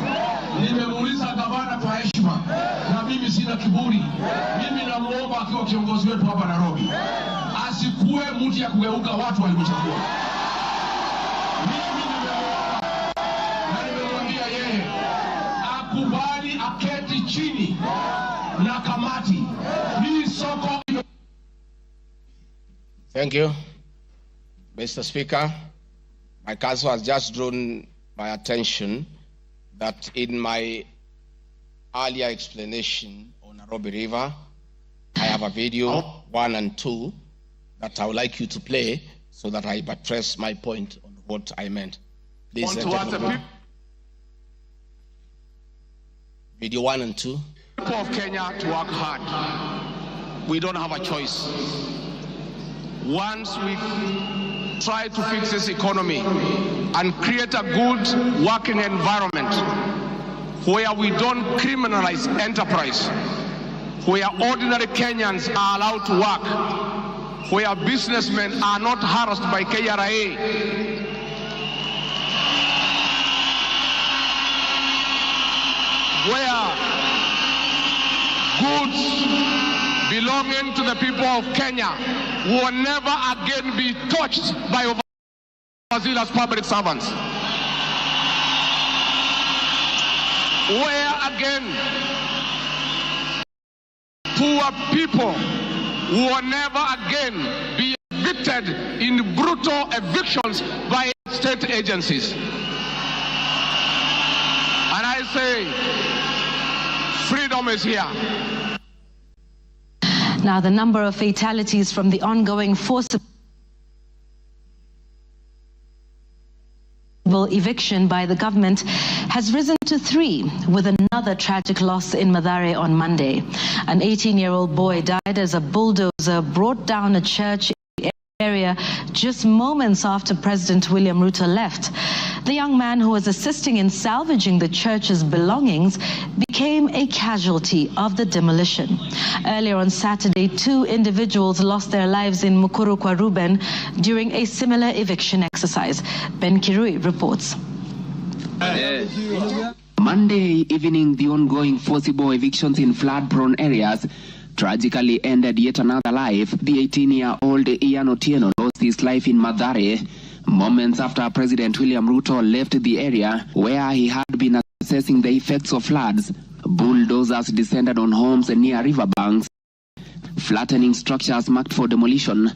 nimemuuliza gavana kwa heshima, na mimi sina kiburi. Mimi namuomba akiwa kiongozi wetu hapa Nairobi, asikuwe mtu ya kugeuka watu walimchagua. Mimi nimeomba na nimemwambia yeye akubali aketi chini na kamati hii soko. Thank you, Mr. Speaker. My counsel has just drawn my attention that in my earlier explanation on Nairobi River, I have a video 1 and 2 that I would like you to play so that I buttress my point on what I meant. Please, video 1 and 2. People of Kenya to work hard. We don't have a choice. Once we try to fix this economy and create a good working environment where we don't criminalize enterprise, where ordinary Kenyans are allowed to work, where businessmen are not harassed by KRA, where goods belonging to the people of Kenya will never again be touched by overzealous public servants. Where again poor people will never again be evicted in brutal evictions by state agencies. And I say, freedom is here. Now, the number of fatalities from the ongoing forcible eviction by the government has risen to 3, with another tragic loss in Mathare on Monday. An 18-year-old boy died as a bulldozer brought down a church area just moments after President William Ruto left. The young man, who was assisting in salvaging the church's belongings, became a casualty of the demolition. Earlier on Saturday, 2 individuals lost their lives in Mukuru kwa Ruben during a similar eviction exercise. Ben Kirui reports. Monday evening, the ongoing forcible evictions in flood-prone areas tragically ended yet another life. The 18-year-old Ian Otieno lost his life in Mathare moments after President William Ruto left the area where he had been assessing the effects of floods. Bulldozers descended on homes near riverbanks, flattening structures marked for demolition.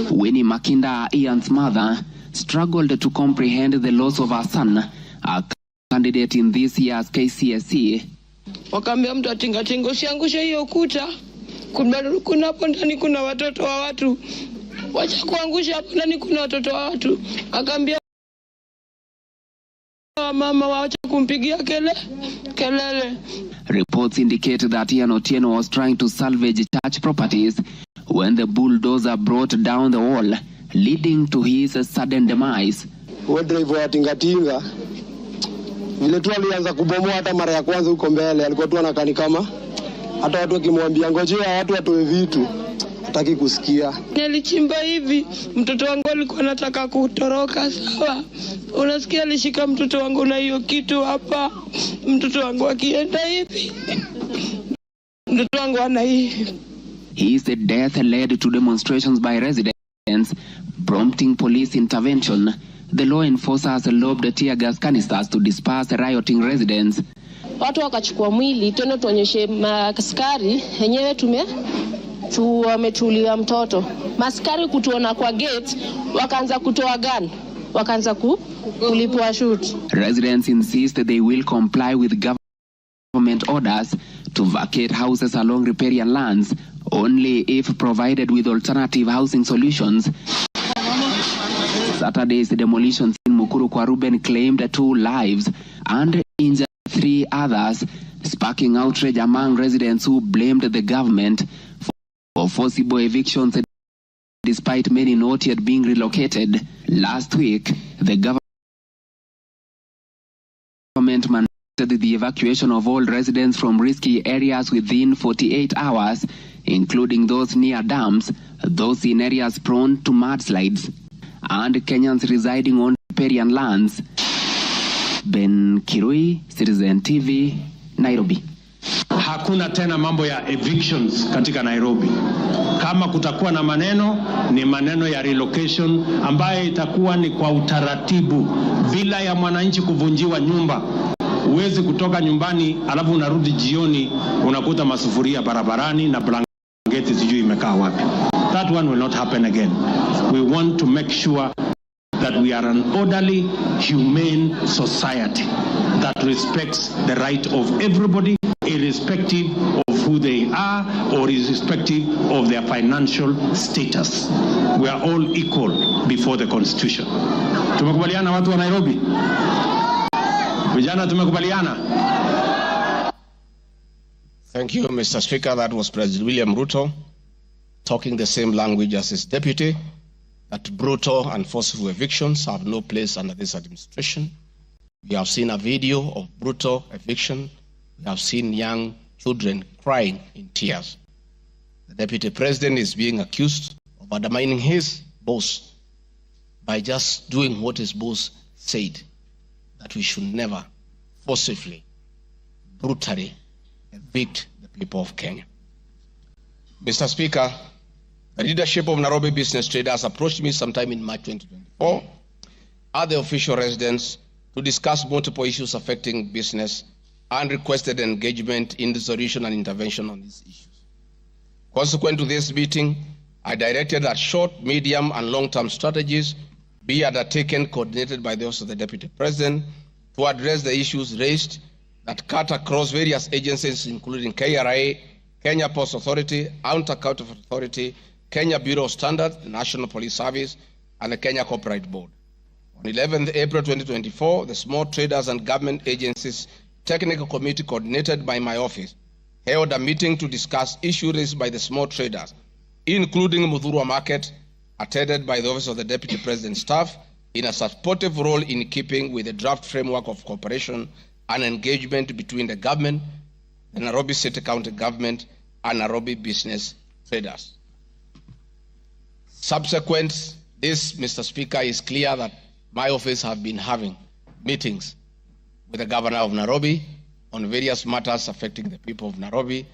Winnie Makinda, Ian's mother, struggled to comprehend the loss of her son, a candidate in this year's KCSE. Wakaambia mtu atingatinga usiangushe hiyo kuta, kuna hapo ndani kuna watoto wa watu, wacha kuangusha hapo ndani kuna watoto wa watu. Akaambia mama waache kumpigia kelele. Reports indicate that Ian Otieno was trying to salvage church properties when the bulldozer brought down the wall, leading to his sudden demise. Driver wa tingatinga vile tu alianza kubomoa hata mara ya kwanza huko mbele, alikuwa tu anakani kama hata watu wakimwambia ngojea watu watoe vitu hataki kusikia. Nilichimba hivi, mtoto wangu alikuwa anataka kutoroka, sawa. Unasikia alishika mtoto wangu na hiyo kitu hapa. Mtoto wangu akienda hivi. Mtoto wangu ana hivi. His death led to demonstrations by residents, prompting police intervention. The law enforcers lobbed tear gas canisters to disperse rioting residents. Watu wakachukua mwili, tena tuonyeshe maskari, yenyewe wametulia mtoto. Maskari kutuona kwa gate, wakaanza kutoa gun, wakaanza kulipua shoot. Residents insist they will comply with government orders to vacate houses along riparian lands only if provided with alternative housing solutions. Saturday's demolitions in Mukuru kwa Ruben claimed 2 lives and injured 3 others, sparking outrage among residents who blamed the government for forcible evictions despite many not yet being relocated. Last week, the government mandated the evacuation of all residents from risky areas within 48 hours, including those near dams, those in areas prone to mudslides, and Kenyans residing on riparian lands. Ben Kirui, Citizen TV, Nairobi. Hakuna tena mambo ya evictions katika Nairobi. Kama kutakuwa na maneno, ni maneno ya relocation ambayo itakuwa ni kwa utaratibu, bila ya mwananchi kuvunjiwa nyumba. Uwezi kutoka nyumbani alafu unarudi jioni unakuta masufuria barabarani na blanketi sijui imekaa wapi. That one will not happen again. We want to make sure that we are an orderly, humane society that respects the right of everybody, irrespective of who they are or irrespective of their financial status. We are all equal before the Constitution. Tumekubaliana watu wa Nairobi? Vijana tumekubaliana? Thank you, Mr. Speaker. That was President William Ruto talking the same language as his deputy, that brutal and forceful evictions have no place under this administration. We have seen a video of brutal eviction. We have seen young children crying in tears. The Deputy President is being accused of undermining his boss by just doing what his boss said, that we should never forcibly, brutally evict the people of Kenya. Mr. Speaker, the leadership of Nairobi business traders approached me sometime in March 2024 at the official residence to discuss multiple issues affecting business and requested engagement in the solution and intervention on these issues. Consequent to this meeting, I directed that short, medium, and long-term strategies be undertaken, coordinated by the Office of the Deputy President, to address the issues raised that cut across various agencies, including KRA, Kenya Post Authority, Anti-Counterfeit Authority, Kenya Bureau of Standards, the National Police Service, and the Kenya Copyright Board. On 11th April 2024, the Small Traders and Government Agencies Technical Committee, coordinated by my office, held a meeting to discuss issues raised by the small traders, including Muthurwa Market, attended by the Office of the Deputy President staff, in a supportive role in keeping with the draft framework of cooperation and engagement between the government, the Nairobi City County Government, and Nairobi business traders. Subsequent this, Mr. Speaker, is clear that my office have been having meetings with the Governor of Nairobi on various matters affecting the people of Nairobi,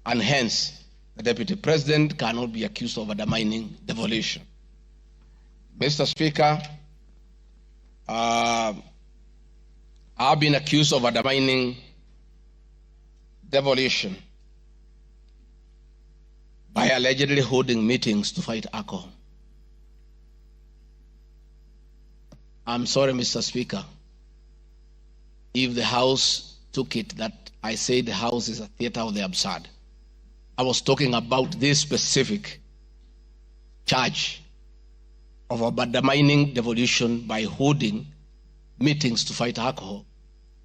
and hence the Deputy President cannot be accused of undermining devolution. Mr. Speaker, I've been accused of undermining devolution by allegedly holding meetings to fight alcohol. I'm sorry, Mr. Speaker, if the House took it that I say the House is a theater of the absurd. I was talking about this specific charge of undermining devolution by holding meetings to fight alcohol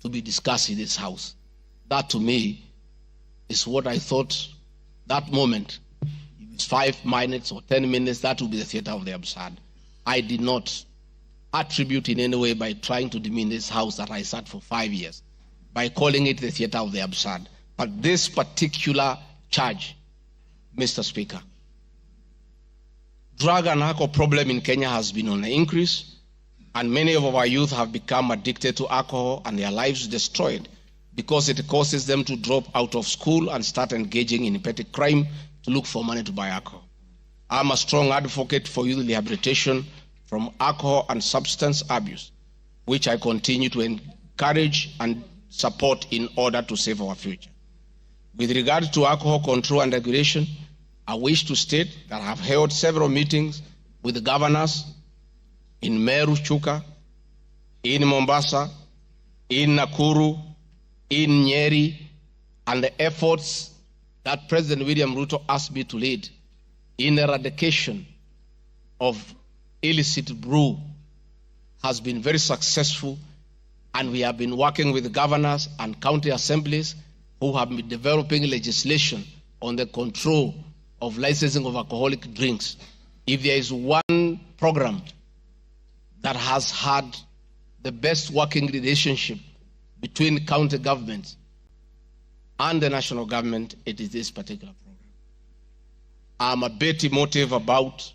to be discussed in this House. That to me is what I thought that moment. If it's 5 minutes or 10 minutes, that would be the theater of the absurd. I did not attribute in any way by trying to demean this House that I sat for 5 years, by calling it the theater of the absurd. But this particular charge, Mr. Speaker, drug and alcohol problem in Kenya has been on the increase, and many of our youth have become addicted to alcohol and their lives destroyed because it causes them to drop out of school and start engaging in petty crime to look for money to buy alcohol. I'm a strong advocate for youth rehabilitation from alcohol and substance abuse, which I continue to encourage and support in order to save our future. With regard to alcohol control and regulation, I wish to state that I have held several meetings with the governors in Meru, Chuka, in Mombasa, in Nakuru, in Nyeri, and the efforts that President William Ruto asked me to lead in eradication of illicit brew has been very successful, and we have been working with the governors and county assemblies who have been developing legislation on the control of licensing of alcoholic drinks. If there is one program that has had the best working relationship between county governments and the national government, it is this particular program. I'm a bit emotive about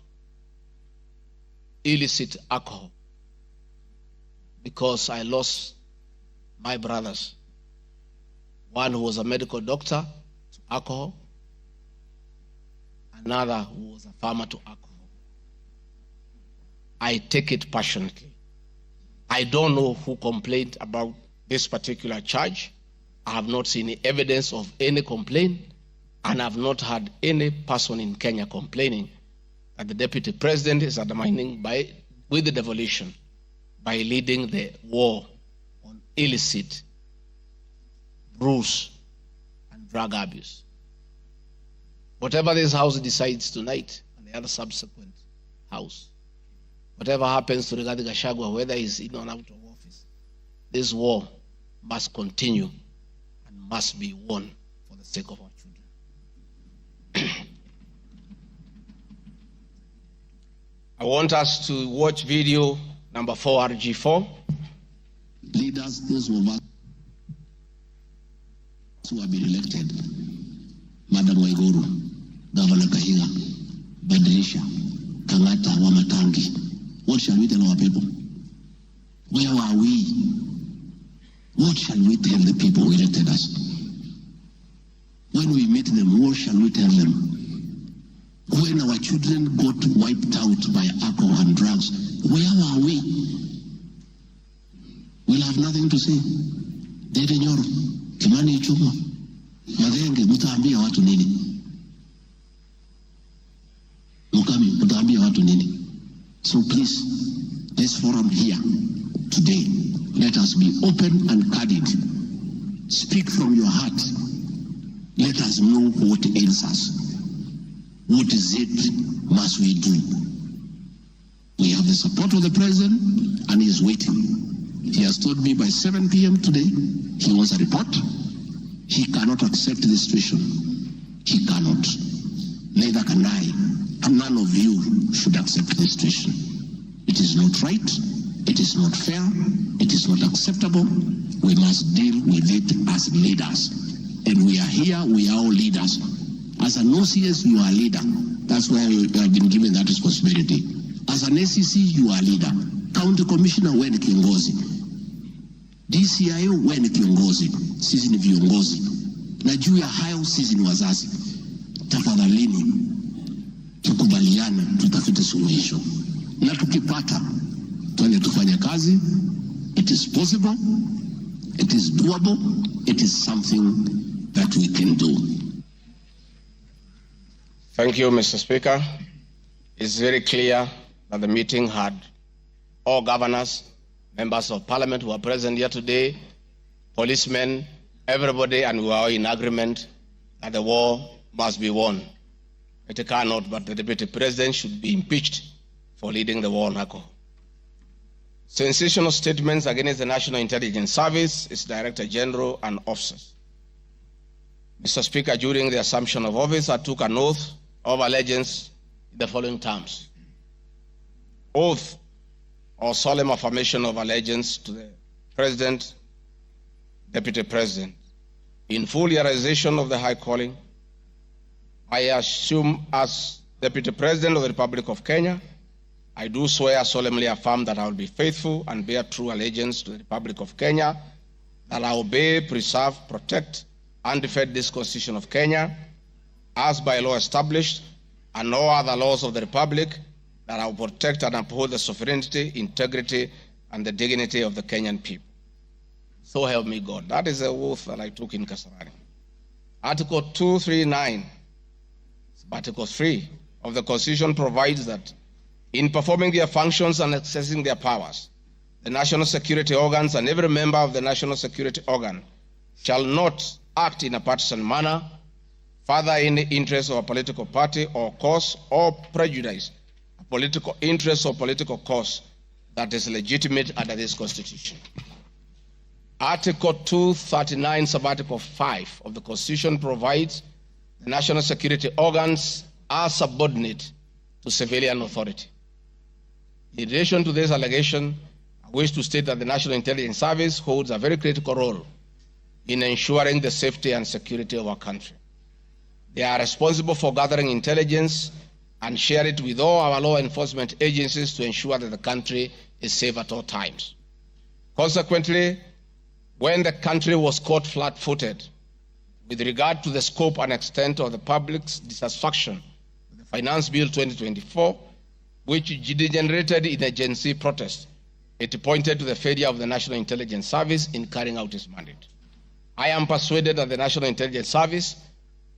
illicit alcohol because I lost my brothers. One who was a medical doctor to alcohol, another who was a farmer to alcohol. I take it passionately. I don't know who complained about this particular charge. I have not seen evidence of any complaint, and I have not heard any person in Kenya complaining that the deputy president is undermining with the devolution by leading the war on illicit brews and drug abuse. Whatever this House decides tonight and the other subsequent House, whatever happens to Rigathi Gachagua, whether he's in or out of office, this war must continue and must be won for the sake of our children. I want us to watch video number 4, RG4. Leaders, those of us who have been elected, Madam Waiguru, Governor Kahiga, Badilisha, Kangata, Wamatangi, what shall we tell our people? Where are we? What shall we tell the people who elected us? When we meet them, what shall we tell them? When our children got wiped out by alcohol and drugs, where are we? We'll have nothing to say. Dede Nyoro, Kimani Ichung'wa, Madenge, mutaambia watu nini? Mukami, mutaambia watu nini? So please, this forum here today, let us be open and candid. Speak from your heart. Let us know what ails us. What is it must we do? We have the support of the president, and he is waiting. He has told me by 7 p.m. today he wants a report. He cannot accept the situation. He cannot. Neither can I. And none of you should accept the situation. It is not right. It is not fair. It is not acceptable. We must deal with it as leaders. And we are here. We are all leaders. As an OCS, you are a leader. That's why you have been given that responsibility. As an ACC, you are a leader. County Commissioner, wewe ni kiongozi. DCIO, wewe ni kiongozi. Sisi ni viongozi. Na juu ya hayo, sisi ni wazazi. Tafadhalini, tukubaliane, tutafute suluhisho. Na tukipata, tuende tufanye kazi. It is possible. It is doable. It is something that we can do. Thank you, Mr. Speaker. It's very clear that the meeting had all governors, members of parliament who are present here today, policemen, everybody, and we are all in agreement that the war must be won. It cannot, but the deputy president should be impeached for leading the war on alcohol. sensational statements against the National Intelligence Service, its Director General, and officers. Mr. Speaker, during the assumption of office, I took an oath of allegiance in the following terms. Oath or solemn affirmation of allegiance to the President, Deputy President. In full realization of the high calling, I assume as Deputy President of the Republic of Kenya, I do swear solemnly affirm that I will be faithful and bear true allegiance to the Republic of Kenya, that I will obey, preserve, protect, and defend this Constitution of Kenya, as by law established, and all other laws of the Republic, that I will protect and uphold the sovereignty, integrity, and the dignity of the Kenyan people. So help me God. That is the oath that I took in Kasarani. Article 239, Article 3 of the Constitution provides that in performing their functions and accessing their powers, the national security organs and every member of the national security organ shall not act in a partisan manner, further in the interest of a political party or cause, or prejudice a political interest or political cause that is legitimate under this Constitution. Article 239, Sub-Article 5 of the Constitution provides the national security organs are subordinate to civilian authority. In addition to this allegation, I wish to state that the National Intelligence Service holds a very critical role in ensuring the safety and security of our country. They are responsible for gathering intelligence and share it with all our law enforcement agencies to ensure that the country is safe at all times. Consequently, when the country was caught flat-footed with regard to the scope and extent of the public's dissatisfaction with the Finance Bill 2024, which degenerated in a Gen Z protest, it pointed to the failure of the National Intelligence Service in carrying out its mandate. I am persuaded that the National Intelligence Service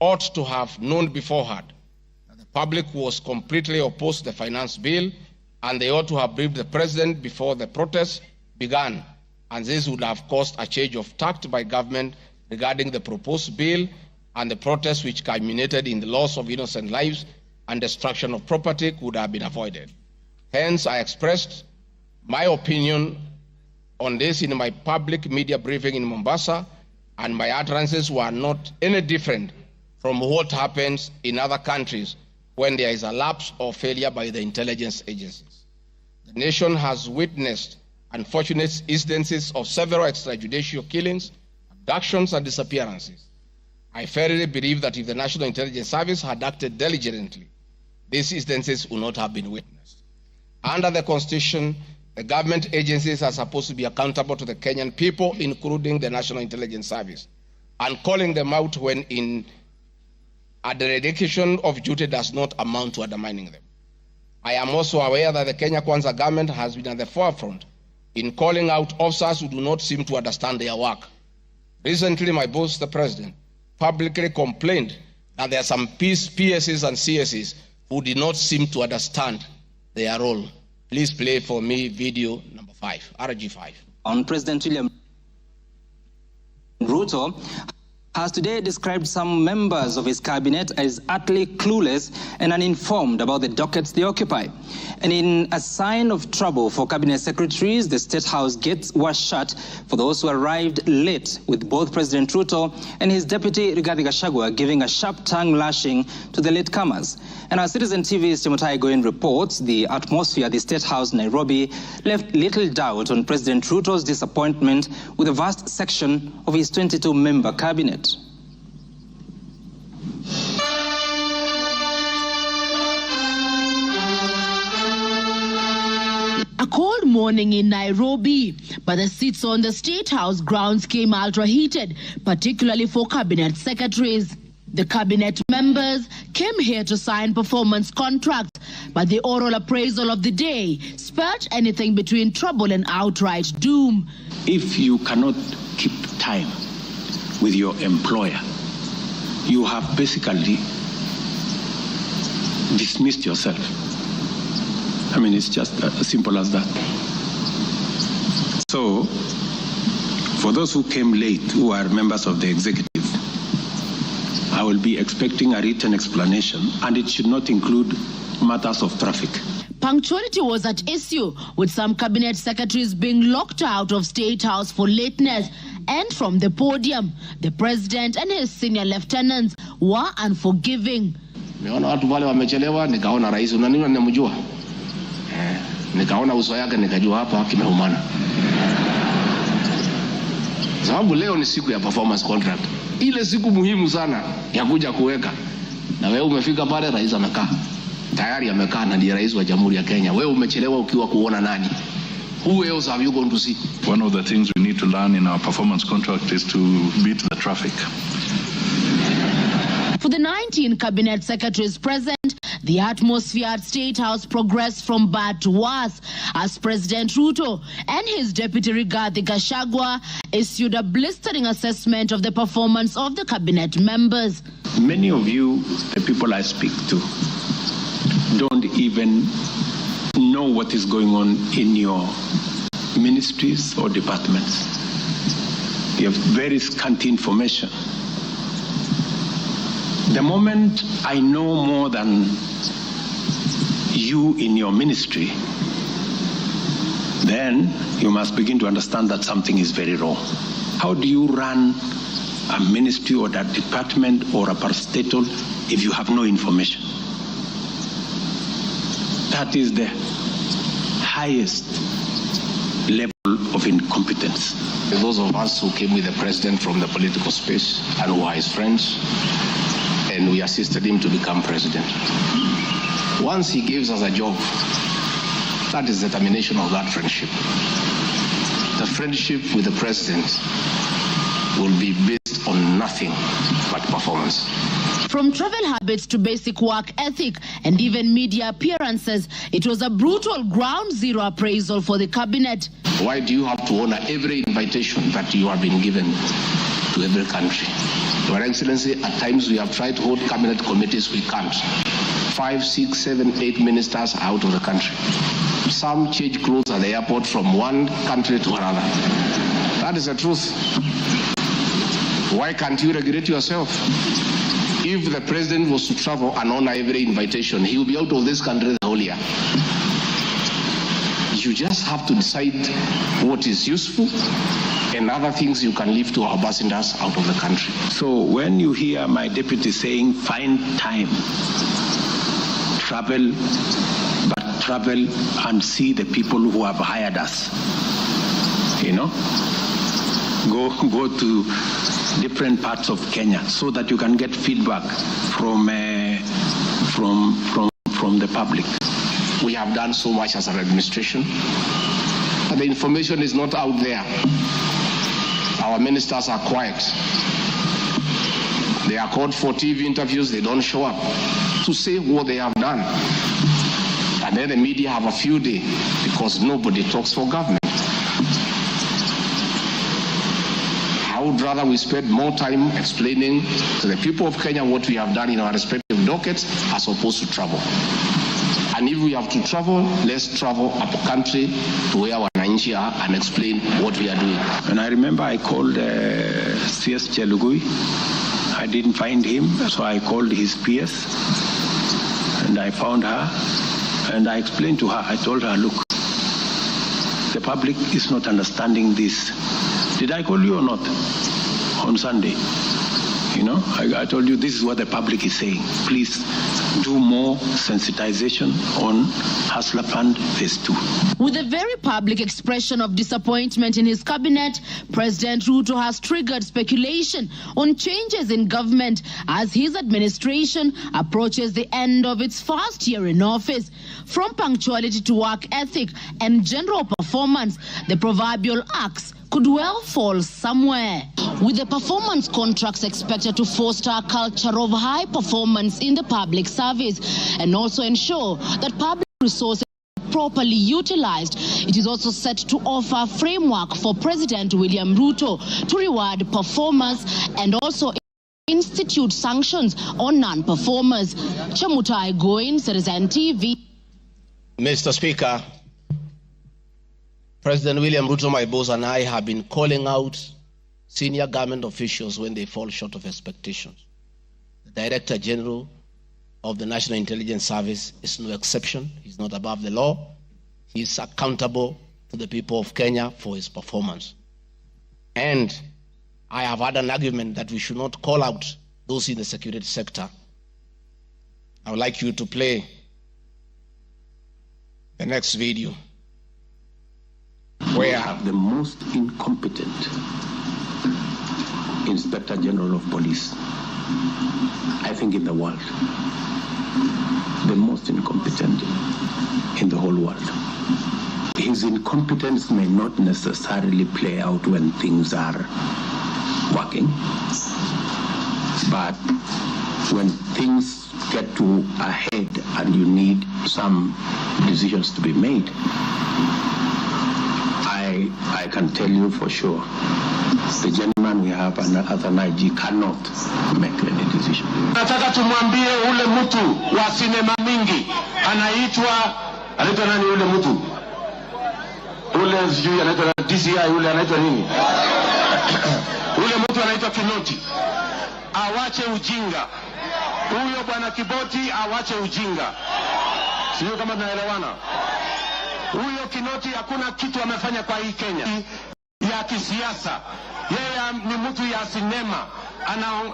ought to have known beforehand that the public was completely opposed to the Finance Bill, and they ought to have briefed the President before the protest began, and this would have caused a change of tact by government regarding the proposed bill, and the protest which culminated in the loss of innocent lives and destruction of property could have been avoided. Hence, I expressed my opinion on this in my public media briefing in Mombasa, and my utterances were not any different from what happens in other countries when there is a lapse or failure by the intelligence agencies. The nation has witnessed unfortunate instances of several extrajudicial killings, abductions, and disappearances. I firmly believe that if the National Intelligence Service had acted diligently, these instances would not have been witnessed. Under the Constitution, the government agencies are supposed to be accountable to the Kenyan people, including the National Intelligence Service, and calling them out when a dereliction of duty does not amount to undermining them. I am also aware that the Kenya Kwanza government has been at the forefront in calling out officers who do not seem to understand their work. Recently, my boss, the President, publicly complained that there are some PSs and CSs who did not seem to understand their role. Please play for me video number 5, RG5. On President William Ruto has today described some members of his cabinet as utterly clueless and uninformed about the dockets they occupy. And in a sign of trouble for cabinet secretaries, the State House gates were shut for those who arrived late, with both President Ruto and his deputy Rigathi Gachagua giving a sharp tongue lashing to the latecomers. And our Citizen TV's Timotai Goin reports the atmosphere at the State House Nairobi left little doubt on President Ruto's disappointment with a vast section of his 22-member cabinet. A cold morning in Nairobi, but the seats on the State House grounds came ultra-heated, particularly for cabinet secretaries. The cabinet members came here to sign performance contracts, but the oral appraisal of the day spelled anything between trouble and outright doom. If you cannot keep time with your employer, you have basically dismissed yourself. I mean, it's just as simple as that. So, for those who came late, who are members of the executive, I will be expecting a written explanation, and it should not include matters of traffic. Punctuality was at issue, with some cabinet secretaries being locked out of State House for lateness. And from the podium, the president and his senior lieutenants were unforgiving. Nimeona watu wale wamechelewa, nikaona rais unaniona ninamjua. Nikaona uso yake nikajua hapa kimeumana. Sababu leo ni siku ya performance contract. Ile siku muhimu sana ya kuja kuweka. Na wewe umefika pale rais amekaa. Tayari amekaa na ndiye rais wa Jamhuri ya Kenya. Wewe umechelewa ukiwa kuona nani? Who else have you gone to see? One of the things we need to learn in our performance contract is to beat the traffic. For the 19 cabinet secretaries present, the atmosphere at State House progressed from bad to worse as President Ruto and his deputy Rigathi Gachagua issued a blistering assessment of the performance of the cabinet members. Many of you, the people I speak to, don't even know what is going on in your ministries or departments. You have very scanty information. The moment I know more than you in your ministry, then you must begin to understand that something is very wrong. How do you run a ministry or a department or a parastatal if you have no information? That is the highest level of incompetence. Those of us who came with the president from the political space and who are his friends, and we assisted him to become president. Once he gives us a job, that is the termination of that friendship. The friendship with the president will be based on nothing but performance. From travel habits to basic work ethic and even media appearances, it was a brutal ground zero appraisal for the cabinet. Why do you have to honor every invitation that you have been given to every country? Your Excellency, at times we have tried to hold cabinet committees, we can't. 5, 6, 7, 8 ministers are out of the country. Some change clothes at the airport from one country to another. That is the truth. Why can't you regulate yourself? If the president was to travel and honor every invitation, he will be out of this country the whole year. You just have to decide what is useful and other things you can leave to our ambassadors out of the country. So when you hear my deputy saying, find time, travel, but travel and see the people who have hired us, you know, go to different parts of Kenya so that you can get feedback from the public. We have done so much as an administration, but the information is not out there. Our ministers are quiet. They are called for TV interviews, they don't show up to say what they have done. And then the media have a few days because nobody talks for government. I would rather we spend more time explaining to the people of Kenya what we have done in our respective dockets as opposed to travel. And if we have to travel, let's travel up the country to where our wananchi are and explain what we are doing. And I remember I called CS Chelugui. I didn't find him, so I called his PS and I found her and I explained to her, I told her, look, the public is not understanding this. Did I call you or not on Sunday? You know, I told you this is what the public is saying. Please do more sensitization on Hustler Fund Phase 2. With a very public expression of disappointment in his cabinet, President Ruto has triggered speculation on changes in government as his administration approaches the end of its first year in office. From punctuality to work ethic and general performance, the proverbial axe could well fall somewhere. With the performance contracts expected to foster a culture of high performance in the public service and also ensure that public resources are properly utilized, it is also set to offer a framework for President William Ruto to reward performers and also institute sanctions on non-performers. Chamutai Goin, Citizen TV. Mr. Speaker, President William Ruto, my boss, and I have been calling out senior government officials when they fall short of expectations. The Director General of the National Intelligence Service is no exception. He's not above the law. He's accountable to the people of Kenya for his performance. And I have had an argument that we should not call out those in the security sector. I would like you to play the next video. We have the most incompetent Inspector General of Police, I think, in the world. The most incompetent in the whole world. His incompetence may not necessarily play out when things are working, but when things get to a head and you need some decisions to be made, I can tell you for sure, the gentleman we have as an IG cannot make any decision. Nataka tumwambie ule mtu wa sinema mingi anaitwa nani ule mtu? Ule sijui anaitwa DCI, ule anaitwa nini? Ule mtu anaitwa Kinoti. Awache ujinga. Huyo bwana Kiboti awache ujinga. Sio kama tunaelewana. Huyo Kinoti hakuna kitu amefanya kwa hii Kenya ya kisiasa. Yeye ni mtu ya sinema.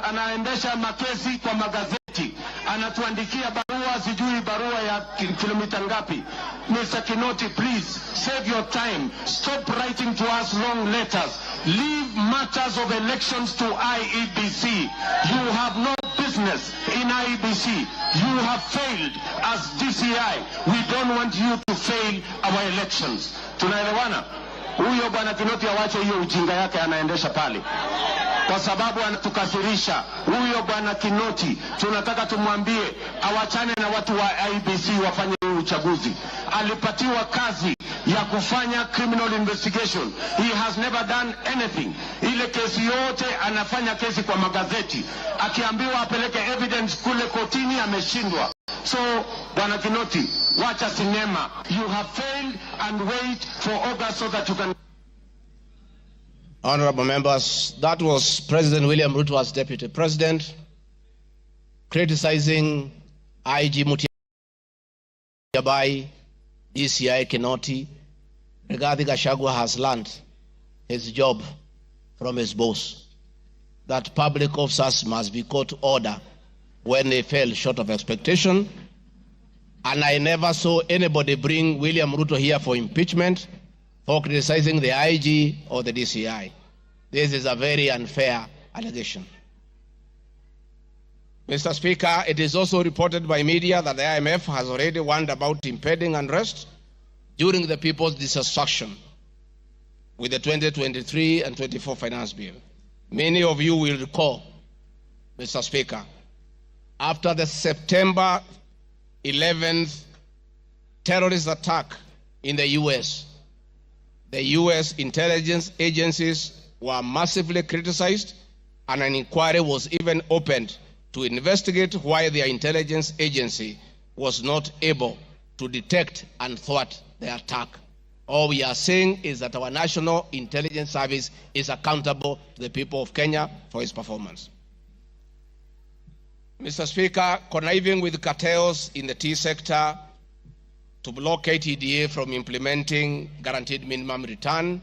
Anaendesha makesi kwa magazeti. Anatuandikia barua, sijui barua ya kilomita ngapi. Mr. Kinoti, please save your time. Stop writing to us long letters. Leave matters of elections to IEBC. You have no business in IEBC. You have failed as DCI. We don't want you to fail our elections. Tunaelewana? Huyo bwana Kinoti awache hiyo ujinga yake anaendesha pale, kwa sababu anatukasirisha. Huyo bwana Kinoti tunataka tumwambie awachane na watu wa IEBC wafanye uchaguzi. Alipatiwa kazi ya kufanya criminal investigation. He has never done anything. Ile kesi yote anafanya kesi kwa magazeti. Akiambiwa apeleke evidence kule kotini ameshindwa. So, bwana Kinoti, wacha sinema. You have failed and wait for August so that you can... Honorable members, that was President William Ruto as Deputy President criticizing IG Mutiabai, DCI Kinoti. Rigathi Gachagua has learned his job from his boss, that public officers must be called to order when they fell short of expectation. And I never saw anybody bring William Ruto here for impeachment for criticizing the IG or the DCI. This is a very unfair allegation. Mr. Speaker, it is also reported by media that the IMF has already warned about impending unrest during the people's dissatisfaction with the 2023 and 24 finance bill. Many of you will recall, Mr. Speaker, after the September 11th terrorist attack in the U.S., the U.S. intelligence agencies were massively criticized, and an inquiry was even opened to investigate why their intelligence agency was not able to detect and thwart the attack. All we are saying is that our National Intelligence Service is accountable to the people of Kenya for its performance. Mr. Speaker, conniving with cartels in the tea sector to block KTDA from implementing guaranteed minimum return,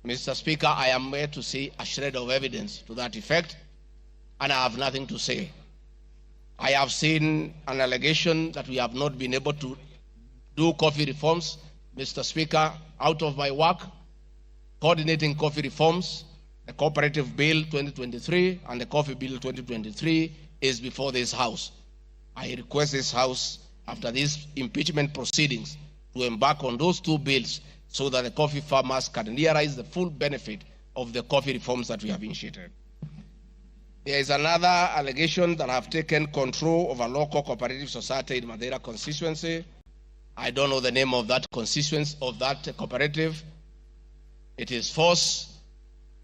Mr. Speaker, I am here to see a shred of evidence to that effect, and I have nothing to say. I have seen an allegation that we have not been able to do coffee reforms. Mr. Speaker, out of my work, coordinating coffee reforms, the Cooperative Bill 2023 and the Coffee Bill 2023 is before this House. I request this House, after these impeachment proceedings, to embark on those two bills so that the coffee farmers can realize the full benefit of the coffee reforms that we have initiated. There is another allegation that I have taken control of a local cooperative society in Madeira constituency. I don't know the name of that constituency, of that cooperative. It is false.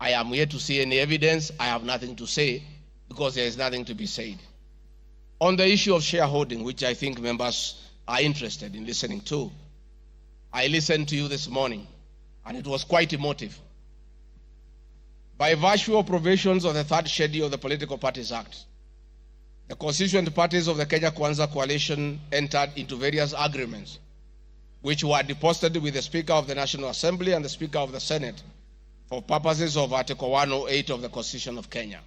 I am here to see any evidence. I have nothing to say because there is nothing to be said. On the issue of shareholding, which I think members are interested in listening to, I listened to you this morning, and it was quite emotive. By virtue of provisions of the third schedule of the Political Parties Act, The constituent parties of the Kenya Kwanza coalition entered into various agreements, which were deposited with the Speaker of the National Assembly and the Speaker of the Senate for purposes of Article 108 of the Constitution of Kenya.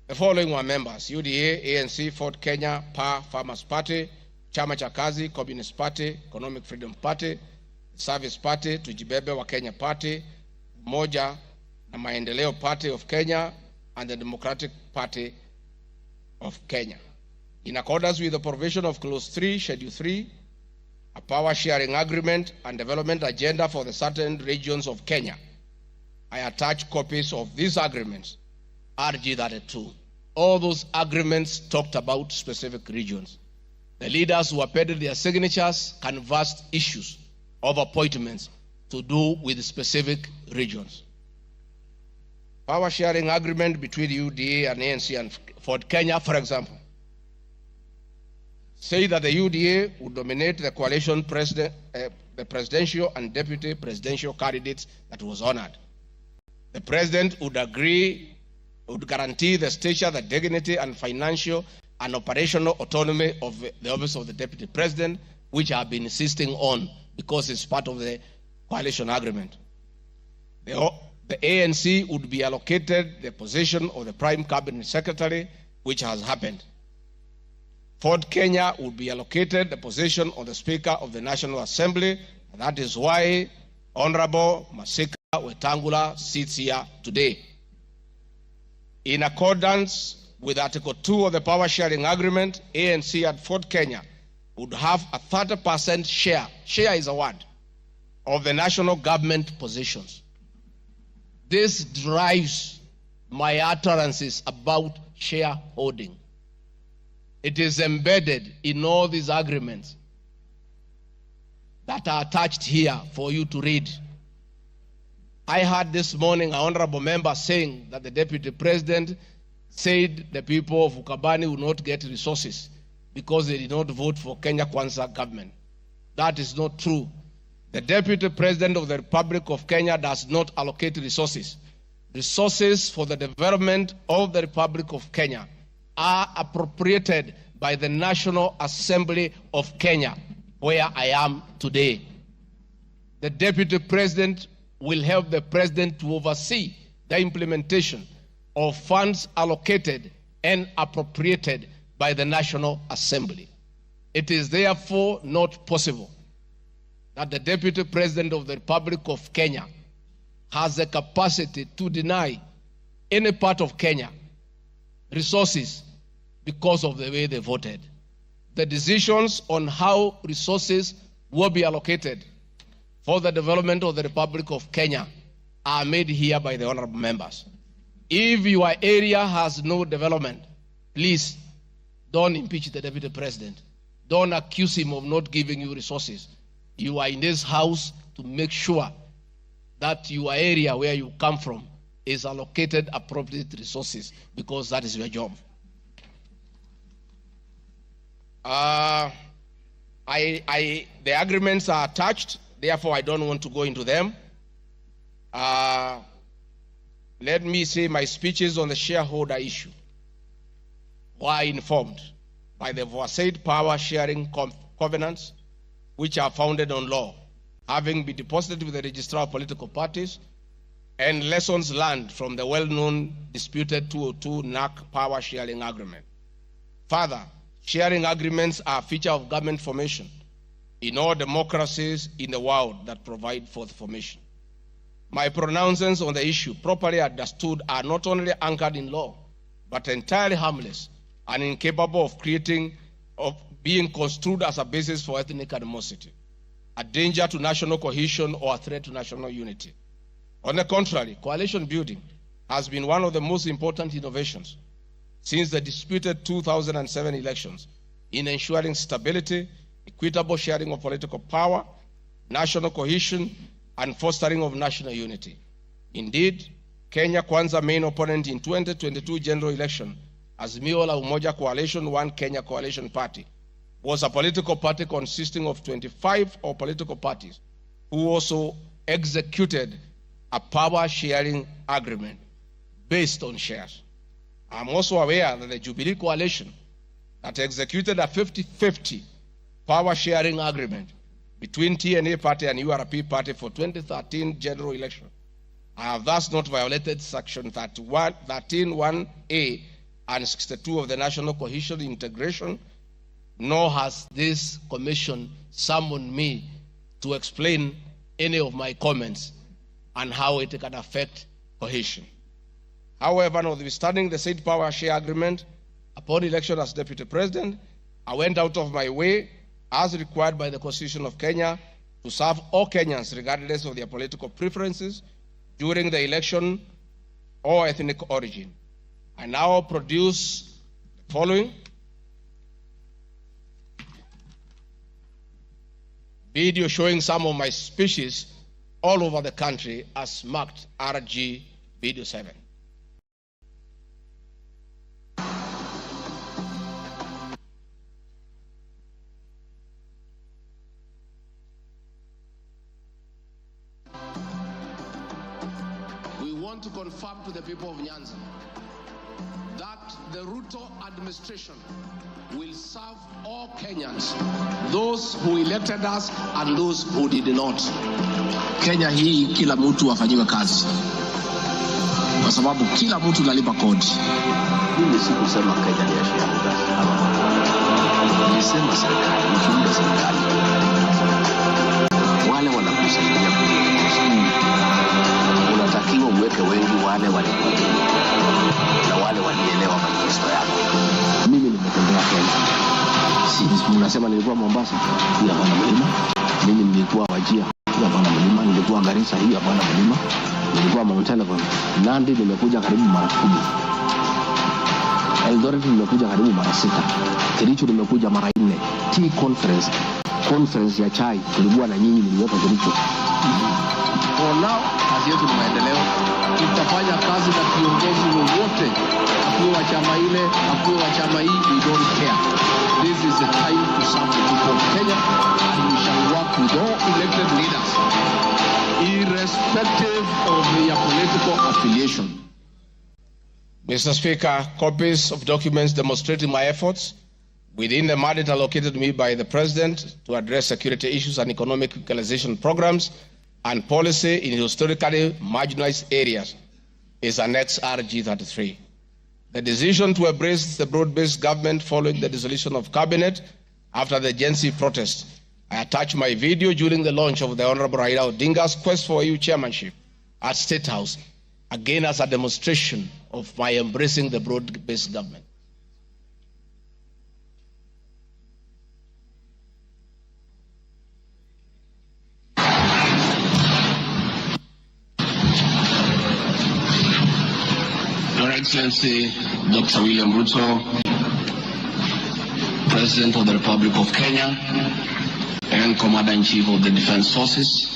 The following were members: UDA, ANC, Ford Kenya, PA, Farmers Party, Chama cha Kazi, Communist Party, Economic Freedom Party, Service Party, Tujibebe wa Kenya Party, Umoja na Maendeleo Party of Kenya, and the Democratic Party of Kenya. In accordance with the provision of Clause 3, Schedule 3, a power sharing agreement and development agenda for the certain regions of Kenya, I attach copies of these agreements, RG32. All those agreements talked about specific regions. The leaders who appended their signatures canvassed issues of appointments to do with specific regions. Power sharing agreement between UDA and ANC and Ford Kenya, for example, say that the UDA would nominate the coalition president, the presidential and deputy presidential candidates that was honored. The president would guarantee the stature, the dignity, and financial and operational autonomy of the office of the deputy president, which I have been insisting on because it's part of the coalition agreement. The ANC would be allocated the position of the prime cabinet secretary, which has happened. Ford Kenya would be allocated the position of the Speaker of the National Assembly, and that is why Honorable Masika Wetangula sits here today. In accordance with Article 2 of the Power Sharing Agreement, ANC and Ford Kenya would have a 30% share is a word, of the national government positions. This drives my utterances about shareholding. It is embedded in all these agreements that are attached here for you to read. I heard this morning an honorable member saying that the deputy president said the people of Ukambani will not get resources because they did not vote for Kenya Kwanza government. That is not true. The deputy president of the Republic of Kenya does not allocate resources. Resources for the development of the Republic of Kenya are appropriated by the National Assembly of Kenya, where I am today. The deputy president will help the president to oversee the implementation of funds allocated and appropriated by the National Assembly. It is therefore not possible that the deputy president of the Republic of Kenya has the capacity to deny any part of Kenya resources because of the way they voted. The decisions on how resources will be allocated for the development of the Republic of Kenya are made here by the honorable members. If your area has no development, please don't impeach the deputy president. Don't accuse him of not giving you resources. You are in this house to make sure that your area where you come from is allocated appropriate resources, because that is your job. The agreements are attached, therefore I don't want to go into them. Let me say my speeches on the shareholder issue were informed by the aforesaid power sharing covenants, which are founded on law, having been deposited with the registrar of political parties, and lessons learned from the well-known disputed 202 NAC power sharing agreement. Further, sharing agreements are a feature of government formation in all democracies in the world that provide for the formation. My pronouncements on the issue, properly understood, are not only anchored in law, but entirely harmless and incapable of being construed as a basis for ethnic animosity, a danger to national cohesion, or a threat to national unity. On the contrary, coalition building has been one of the most important innovations since the disputed 2007 elections in ensuring stability, equitable sharing of political power, national cohesion, and fostering of national unity. Indeed, Kenya Kwanza main opponent in 2022 general election, Azimio la Umoja Coalition One Kenya Coalition Party, was a political party consisting of 25 political parties who also executed a power sharing agreement based on shares. I'm also aware that the Jubilee Coalition that executed a 50-50 power sharing agreement between TNA party and URP party for 2013 general election. I have thus not violated section 13(1)(a) and 62 of the National Cohesion Integration, nor has this commission summoned me to explain any of my comments and how it can affect cohesion. However, notwithstanding the said power share agreement, upon election as Deputy President, I went out of my way, as required by the Constitution of Kenya, to serve all Kenyans regardless of their political preferences during the election or ethnic origin. I now produce the following video showing some of my speeches all over the country as marked RG Video 7. We want to confirm to the people of Nyanza that the Ruto administration will serve all Kenyans, those who elected us and those who did not. Kenya hii kila mtu afanyiwe kazi, kwa sababu kila mtu nalipa kodi. Mimi sikusema Kenya ni ya shareholders. Nilisema serikali, mkiunda serikali wale wanakusaidia unatakiwa uweke wengi wale walikuwa na wale walielewa manifesto yako. Mimi nimetembea Kenya. Si unasema nilikuwa Mombasa, hii hapana mlima. Mimi nilikuwa Wajir, hii hapana mlima. Nilikuwa Garissa, hii hapana mlima. Nilikuwa Mount Elgon. Nandi nimekuja karibu mara 10. Eldoret nimekuja karibu mara 6. Kericho nimekuja mara 4. Tea conference ya chai tulikuwa na nyinyi, niliweka Kericho. For now, kazi yetu ni maendeleo. Tutafanya kazi na viongozi wowote, akiwa wa chama ile, akiwa wa chama hii, we don't care. This is the time to serve the people of Kenya, and we shall work with all elected leaders, irrespective of their political affiliation. Mr. Speaker, copies of documents demonstrating my efforts within the mandate allocated to me by the President to address security issues and economic equalization programs and policy in historically marginalized areas is Annex RG 33. The decision to embrace the broad-based government following the dissolution of cabinet after the Gen Z protest. I attached my video during the launch of the Honorable Raila Odinga's quest for EU chairmanship at State House, again as a demonstration of my embracing the broad-based government. Your Excellency, Dr. William Ruto, President of the Republic of Kenya and Commander-in-Chief of the Defense Forces,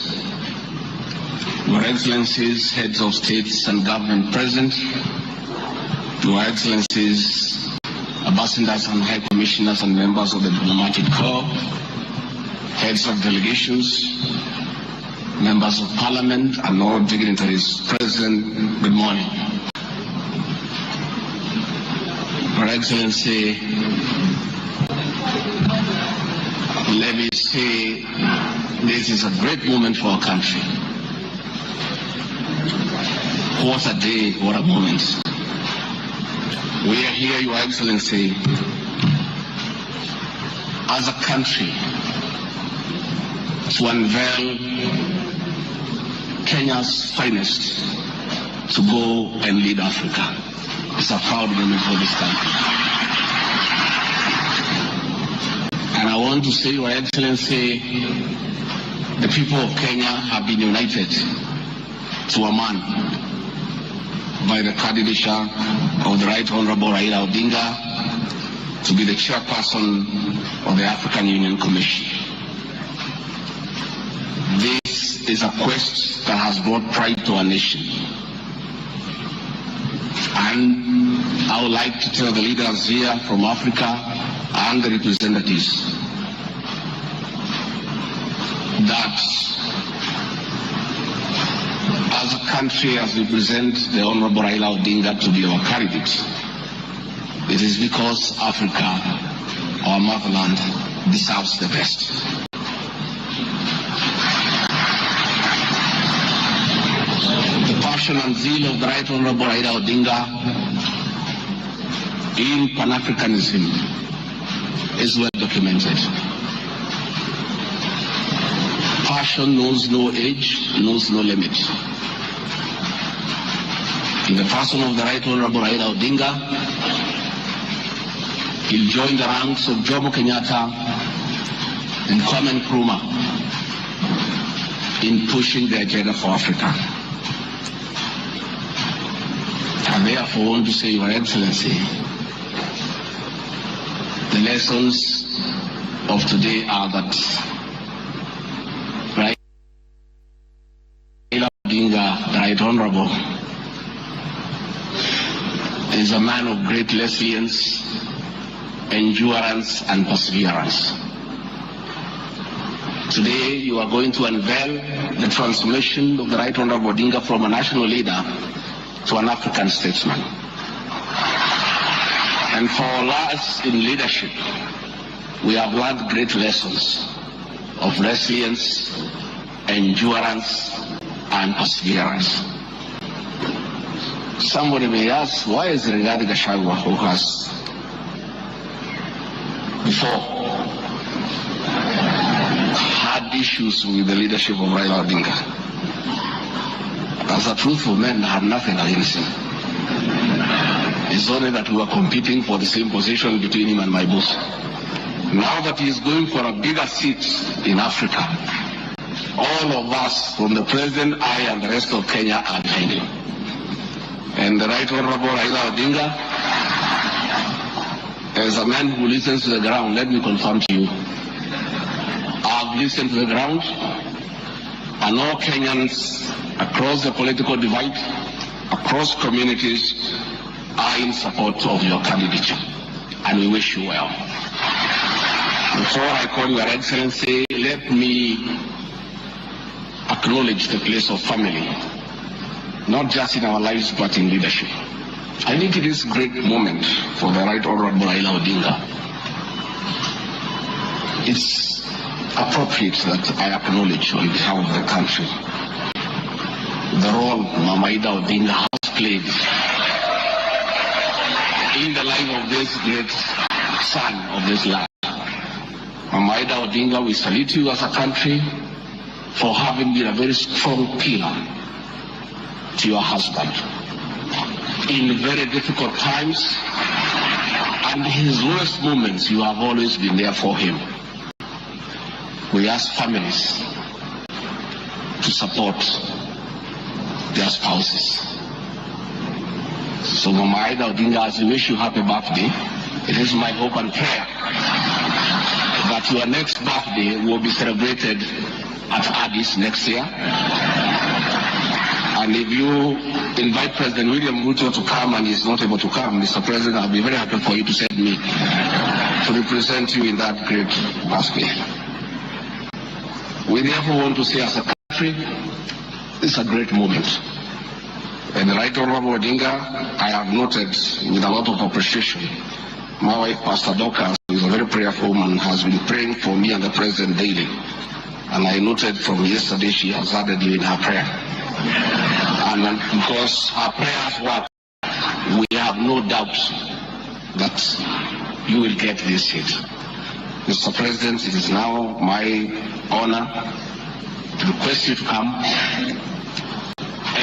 Your Excellencies, Heads of States and Government present, Your Excellencies, Ambassadors and High Commissioners and members of the Diplomatic Corps, Heads of Delegations, Members of Parliament and all dignitaries present, good morning. Your Excellency, let me say this is a great moment for our country. What a day, what a moment. We are here, Your Excellency, as a country to unveil Kenya's finest to go and lead Africa. It's a proud moment for this country. And I want to say, Your Excellency, the people of Kenya have been united to a man by the candidature of the Right Honorable Raila Odinga to be the chairperson of the African Union Commission. This is a quest that has brought pride to our nation. And I would like to tell the leaders here from Africa and the representatives that as a country, as we present the Honorable Raila Odinga to be our candidate, it is because Africa our motherland deserves the best. The passion and zeal of the Right Honorable Raila Odinga in Pan-Africanism is well documented. Passion knows no age, knows no limit. In the person of the Right Honorable Raila Odinga, he'll join the ranks of Jomo Kenyatta and Kwame Nkrumah in pushing the agenda for Africa. I therefore want to say, Your Excellency, the lessons of today are that Raila Odinga, the Right Honorable, is a man of great resilience, endurance, and perseverance. Today, you are going to unveil the transformation of the Right Honorable Odinga from a national leader to an African statesman. And for us in leadership, we have learned great lessons of resilience, endurance, and perseverance. Somebody may ask, why is Rigathi Gachagua, who has before had issues with the leadership of Raila Odinga, as a truthful man, I had nothing against him. It's only that we were competing for the same position between him and my boss. Now that he is going for a bigger seat in Africa, all of us, from the president, I, and the rest of Kenya, are behind him. And the Right Honorable Raila Odinga, as a man who listens to the ground, let me confirm to you, I've listened to the ground, and all Kenyans across the political divide, across communities, are in support of your candidature, and we wish you well. Before I call Your Excellency, let me acknowledge the place of family, not just in our lives, but in leadership. I think it is a great moment for the Right Honorable Raila Odinga. It's appropriate that I acknowledge on behalf of the country the role Mama Ida Odinga has played in the life of this great son of this land. Mama Ida Odinga, we salute you as a country for having been a very strong pillar to your husband in very difficult times, and his worst moments you have always been there for him. We ask families to support their spouses. So Mama Ida Odinga, as we wish you happy birthday, it is my hope and prayer that your next birthday will be celebrated at Addis next year. And if you invite President William Ruto to come and he's not able to come, Mr. President, I'll be very happy for you to send me to represent you in that great birthday. We therefore want to say as a country, it's a great moment. And the Right Honorable Odinga, I have noted with a lot of appreciation, my wife, Pastor Doka, who is a very prayerful woman, has been praying for me and the President daily. And I noted from yesterday she has added you in her prayer. And because her prayers work, we have no doubt that you will get this seat. Mr. President, it is now my honor to request you to come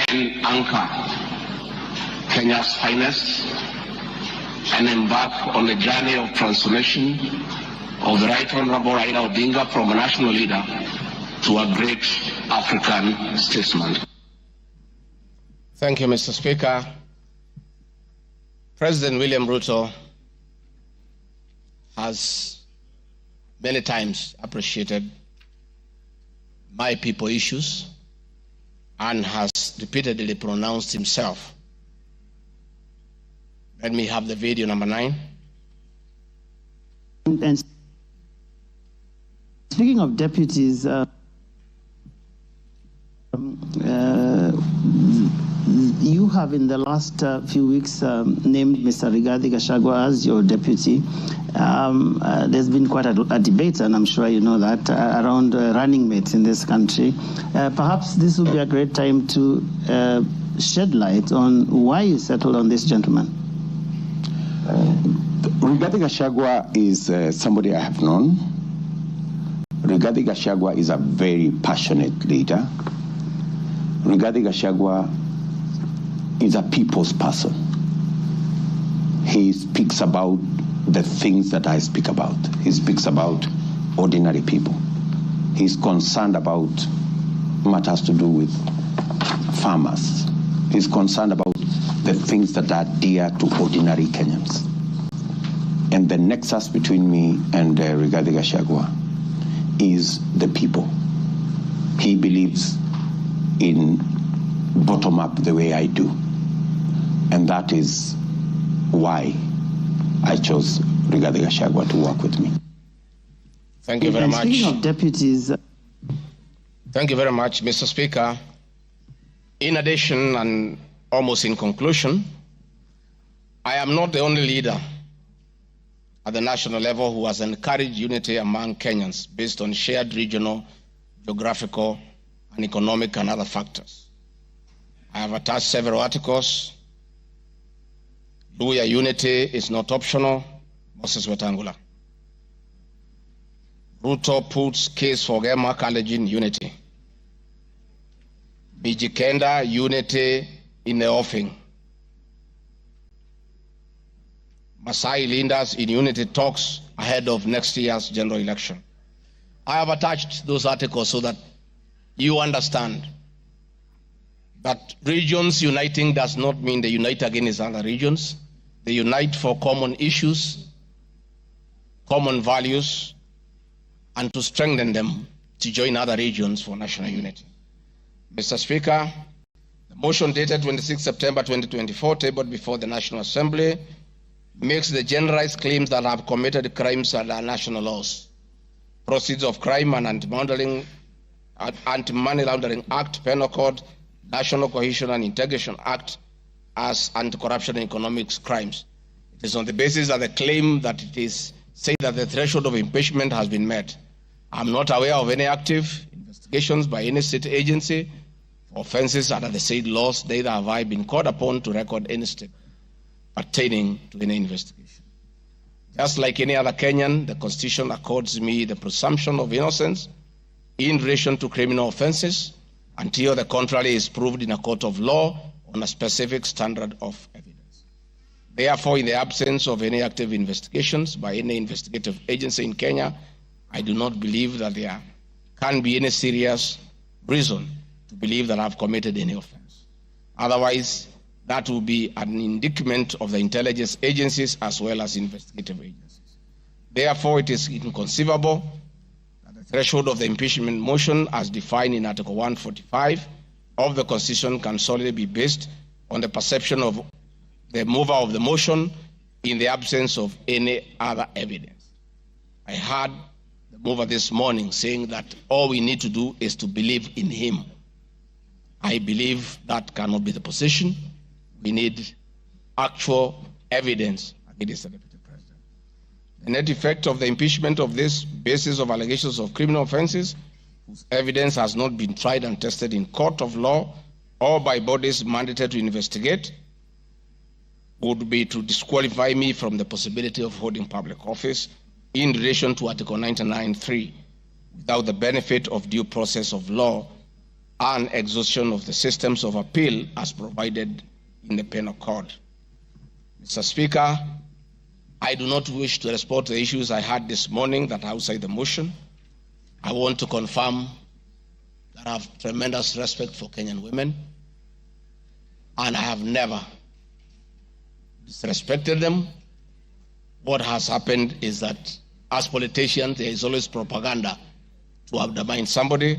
and anchor Kenya's finest and embark on the journey of transformation of the Right Honorable Raila Odinga from a national leader to a great African statesman. Thank you, Mr. Speaker. President William Ruto has many times appreciated my people issues and has repeatedly pronounced himself. Let me have the video number 9. And speaking of deputies, you have in the last few weeks named Mr. Rigathi Gachagua as your deputy. There's been quite a debate, and I'm sure you know that, around running mates in this country. Perhaps this would be a great time to shed light on why you settled on this gentleman. Rigathi Gachagua is somebody I have known. Rigathi Gachagua is a very passionate leader. Rigathi Gachagua is a people's person. He speaks about the things that I speak about. He speaks about ordinary people. He's concerned about matters to do with farmers. He's concerned about the things that are dear to ordinary Kenyans. And the nexus between me and Rigathi Gachagua is the people. He believes in bottom-up the way I do. And that is why I chose Rigathi Gachagua to work with me. Thank you very much. Speaking of deputies... Thank you very much, Mr. Speaker. In addition, and almost in conclusion, I am not the only leader at the national level who has encouraged unity among Kenyans based on shared regional, geographical, and economic and other factors. I have attached several articles. Luya unity is not optional, Moses Wetangula. Ruto puts case for Gema College in unity. Bijikenda unity in the offing. Masai leaders in unity talks ahead of next year's general election. I have attached those articles so that you understand that regions uniting does not mean they unite against other regions. They unite for common issues, common values, and to strengthen them to join other regions for national unity. Mr. Speaker, the motion dated 26 September 2024, tabled before the National Assembly, makes the generalized claims that have committed crimes under national laws, Proceeds of Crime and Anti-Money Laundering Act, Penal Code, National Cohesion and Integration Act as anti-corruption and economic crimes. It is on the basis of the claim that it is said that the threshold of impeachment has been met. I'm not aware of any active investigations by any state agency for offenses under the said laws, neither have I been called upon to record any step pertaining to any investigation. Just like any other Kenyan, the Constitution accords me the presumption of innocence in relation to criminal offenses until the contrary is proved in a court of law on a specific standard of evidence. Therefore, in the absence of any active investigations by any investigative agency in Kenya, I do not believe that there can be any serious reason to believe that I've committed any offense. Otherwise, that will be an indictment of the intelligence agencies as well as investigative agencies. Therefore, it is inconceivable that the threshold of the impeachment motion as defined in Article 145 of the Constitution can solely be based on the perception of the mover of the motion in the absence of any other evidence. I heard the mover this morning saying that all we need to do is to believe in him. I believe that cannot be the position. We need actual evidence against the Deputy President. The net effect of the impeachment of this basis of allegations of criminal offenses, whose evidence has not been tried and tested in court of law or by bodies mandated to investigate, would be to disqualify me from the possibility of holding public office in relation to Article 99(3) without the benefit of due process of law and exhaustion of the systems of appeal as provided in the Penal Code. Mr. Speaker, I do not wish to respond to the issues I had this morning that are outside the motion. I want to confirm that I have tremendous respect for Kenyan women, and I have never disrespected them. What has happened is that as politicians, there is always propaganda to undermine somebody.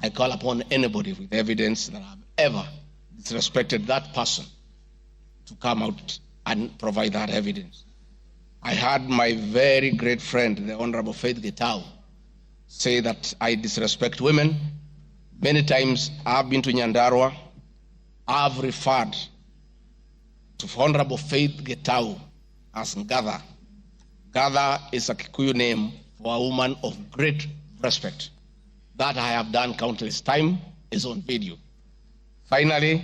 I call upon anybody with evidence that I have ever disrespected that person to come out and provide that evidence. I heard my very great friend, the Honorable Faith Gitau, say that I disrespect women. Many times I've been to Nyandarua. I've referred of Honorable Faith Getau as Ngatha. Ngatha is a Kikuyu name for a woman of great respect. That I have done countless times is on video. Finally,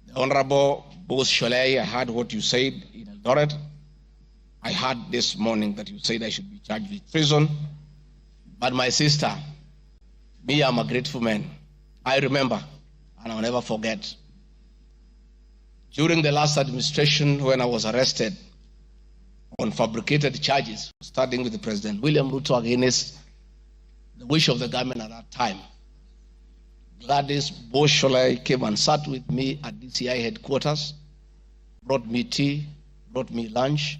the Honorable Bose Sholei, I heard what you said in Eldoret. I heard this morning that you said I should be charged with treason. But my sister, me, I'm a grateful man. I remember, and I'll never forget. During the last administration, when I was arrested on fabricated charges, starting with the President William Ruto against the wish of the government at that time, Gladys Bosholai came and sat with me at DCI headquarters, brought me tea, brought me lunch,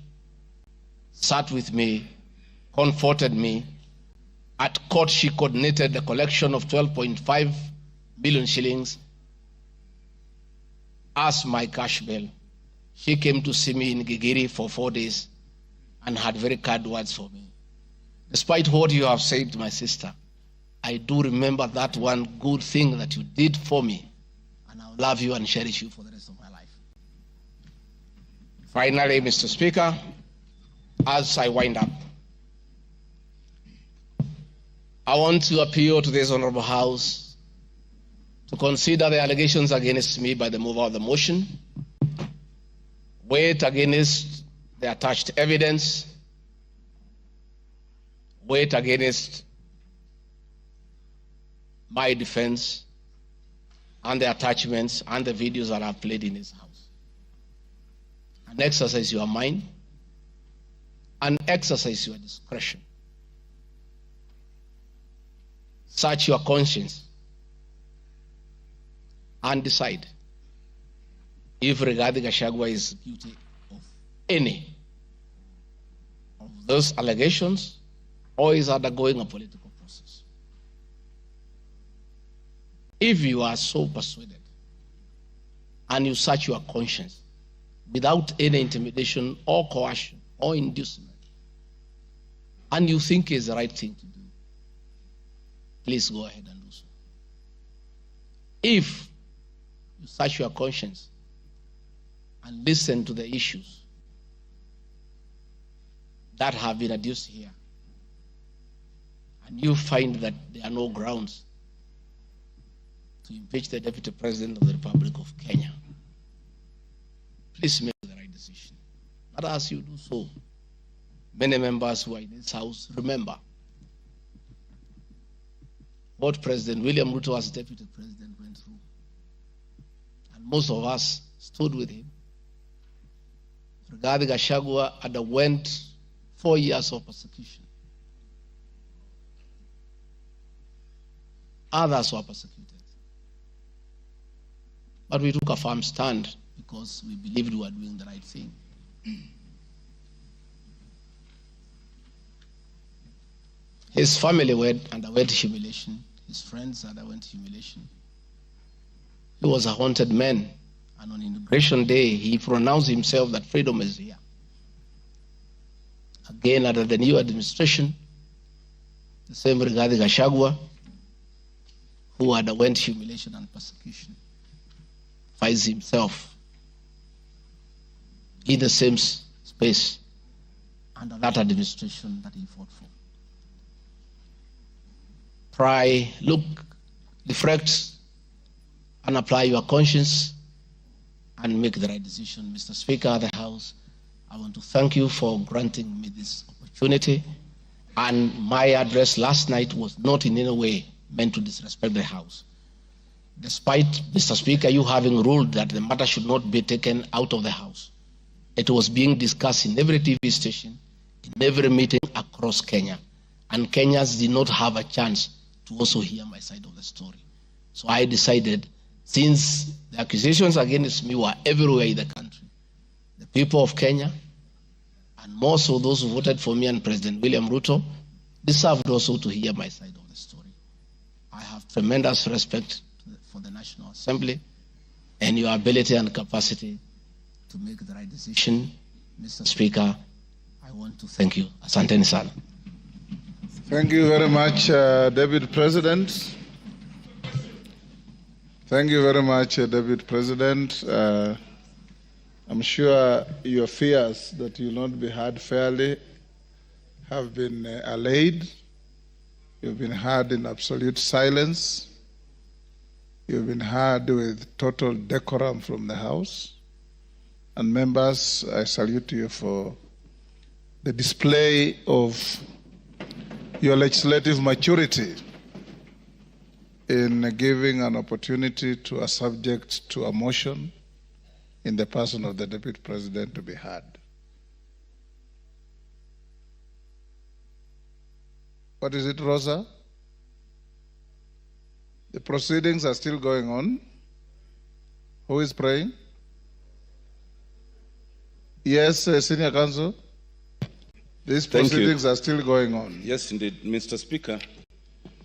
sat with me, comforted me. At court, she coordinated the collection of 12.5 billion shillings as my cash bail. She came to see me in Gigiri for 4 days and had very kind words for me. Despite what you have said, my sister, I do remember that one good thing that you did for me, and I'll love you and cherish you for the rest of my life. Finally, Mr. Speaker, as I wind up, I want to appeal to this Honorable House to consider the allegations against me by the mover of the motion, weigh it against the attached evidence, weigh it against my defense and the attachments and the videos that I've played in this house. And exercise your mind and exercise your discretion. Search your conscience and decide if Rigathi Gachagua is guilty of any of those allegations or is undergoing a political process. If you are so persuaded and you search your conscience without any intimidation or coercion or inducement, and you think it's the right thing to do, please go ahead and do so. If you search your conscience and listen to the issues that have been adduced here, and you find that there are no grounds to impeach the Deputy President of the Republic of Kenya, please make the right decision. But as you do so, many members who are in this House remember what President William Ruto as Deputy President went through. And most of us stood with him. Rigathi Gachagua underwent 4 years of persecution. Others were persecuted. But we took a firm stand because we believed we were doing the right thing. His family underwent humiliation. His friends underwent humiliation. He was a haunted man. And on Inauguration Day, he pronounced himself that freedom is here. Again, under the new administration, the same Rigathi Gachagua, who underwent humiliation and persecution, finds himself in the same space under that administration that he fought for. Try, look, reflect, and apply your conscience and make the right decision. Mr. Speaker of the House, I want to thank you for granting me this opportunity. And my address last night was not in any way meant to disrespect the House. Despite, Mr. Speaker, you having ruled that the matter should not be taken out of the House, it was being discussed in every TV station, in every meeting across Kenya. And Kenyans did not have a chance to also hear my side of the story. So I decided, since the accusations against me were everywhere in the country, the people of Kenya, and more so those who voted for me and President William Ruto, deserved also to hear my side of the story. I have tremendous respect for the National Assembly and your ability and capacity to make the right decision. Mr. Speaker, I want to thank you. Asanteni sana. Thank you very much, Deputy President. Thank you very much, Deputy President. I'm sure your fears that you will not be heard fairly have been allayed. You've been heard in absolute silence. You've been heard with total decorum from the House. And members, I salute you for the display of your legislative maturity in giving an opportunity to a subject to a motion in the person of the Deputy President to be heard. What is it, Rosa? The proceedings are still going on. Who is praying? Yes, Senior Counsel. These proceedings are still going on. Yes, indeed. Mr. Speaker,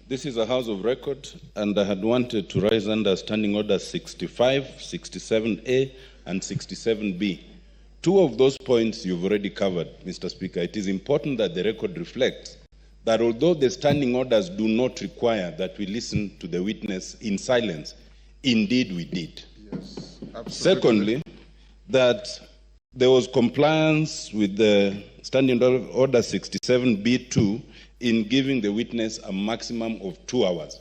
this is a House of Record, and I had wanted to rise under Standing Order 65, 67A, and 67B. Two of those points you've already covered, Mr. Speaker. It is important that the record reflects that although the standing orders do not require that we listen to the witness in silence, indeed we did. Yes, absolutely. Secondly, that there was compliance with the Standing Order 67B2 in giving the witness a maximum of 2 hours.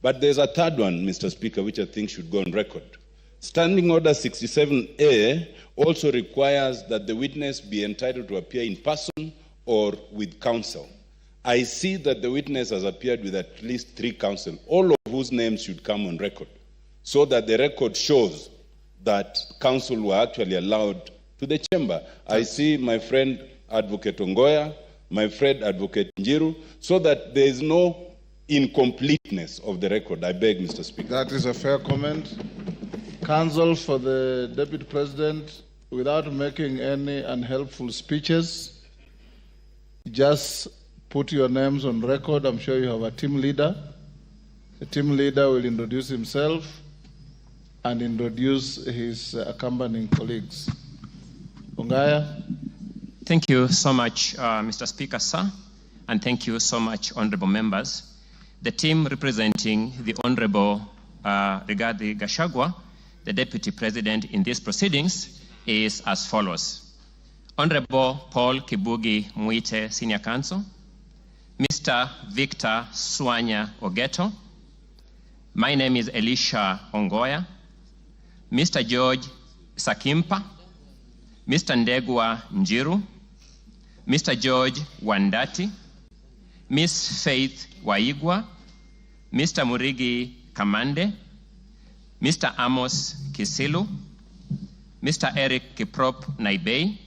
But there's a third one, Mr. Speaker, which I think should go on record. Standing Order 67A also requires that the witness be entitled to appear in person or with counsel. I see that the witness has appeared with at least 3 counsel, all of whose names should come on record, so that the record shows that counsel were actually allowed to the chamber. I see my friend Advocate Ongoya, my friend Advocate Njiru, so that there is no incompleteness of the record. I beg, Mr. Speaker. That is a fair comment. Counsel for the Deputy President, without making any unhelpful speeches, just put your names on record. I'm sure you have a team leader. The team leader will introduce himself and introduce his accompanying colleagues. Ongaya. Thank you so much, Mr. Speaker, sir, and thank you so much, honorable members. The team representing the Honorable Rigathi Gachagua, the Deputy President in these proceedings, is as follows. Honorable Paul Kibugi Mwite, Senior Counsel, Mr. Victor Swanya Ogeto, my name is Elisha Ongoya, Mr. George Sakimpa, Mr. Ndegwa Njiru, Mr. George Wandati, Miss Faith Waigwa, Mr. Murigi Kamande, Mr. Amos Kisilu, Mr. Eric Kiprop Naibei,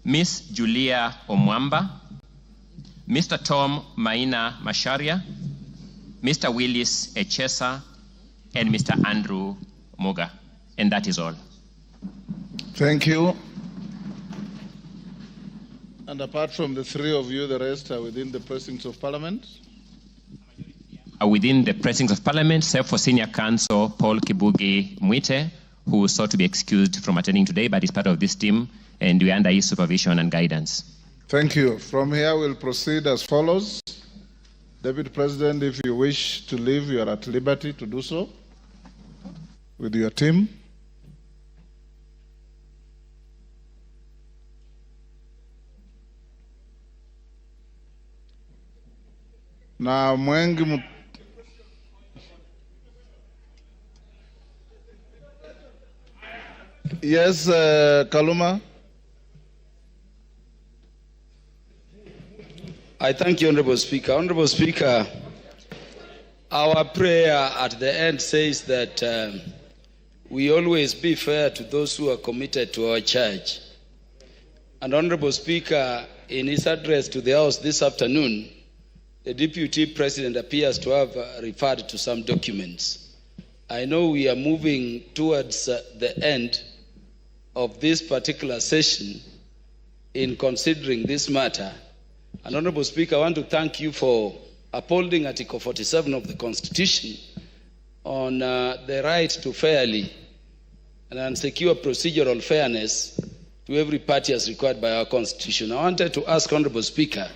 Miss Julia Omwamba, Mr. Tom Maina Masharia, Mr. Willis Echesa, and Mr. Andrew Muga. And that is all. Thank you. And apart from the 3 of you, the rest are within the precincts of Parliament? Are within the precincts of Parliament, except for Senior Counsel Paul Kibugi Mwite, who sought to be excused from attending today, but is part of this team, and we are under his supervision and guidance. Thank you. From here, we'll proceed as follows. Deputy President, if you wish to leave, you are at liberty to do so with your team. Na mwengi Yes, Kaluma. I thank you, Honorable Speaker. Honorable Speaker, our prayer at the end says that we always be fair to those who are committed to our church. And Honorable Speaker, in his address to the House this afternoon, the Deputy President appears to have referred to some documents. I know we are moving towards the end of this particular session in considering this matter. And Honorable Speaker, I want to thank you for upholding Article 47 of the Constitution on the right to fairly and secure procedural fairness to every party as required by our Constitution. I wanted to ask Honorable Speaker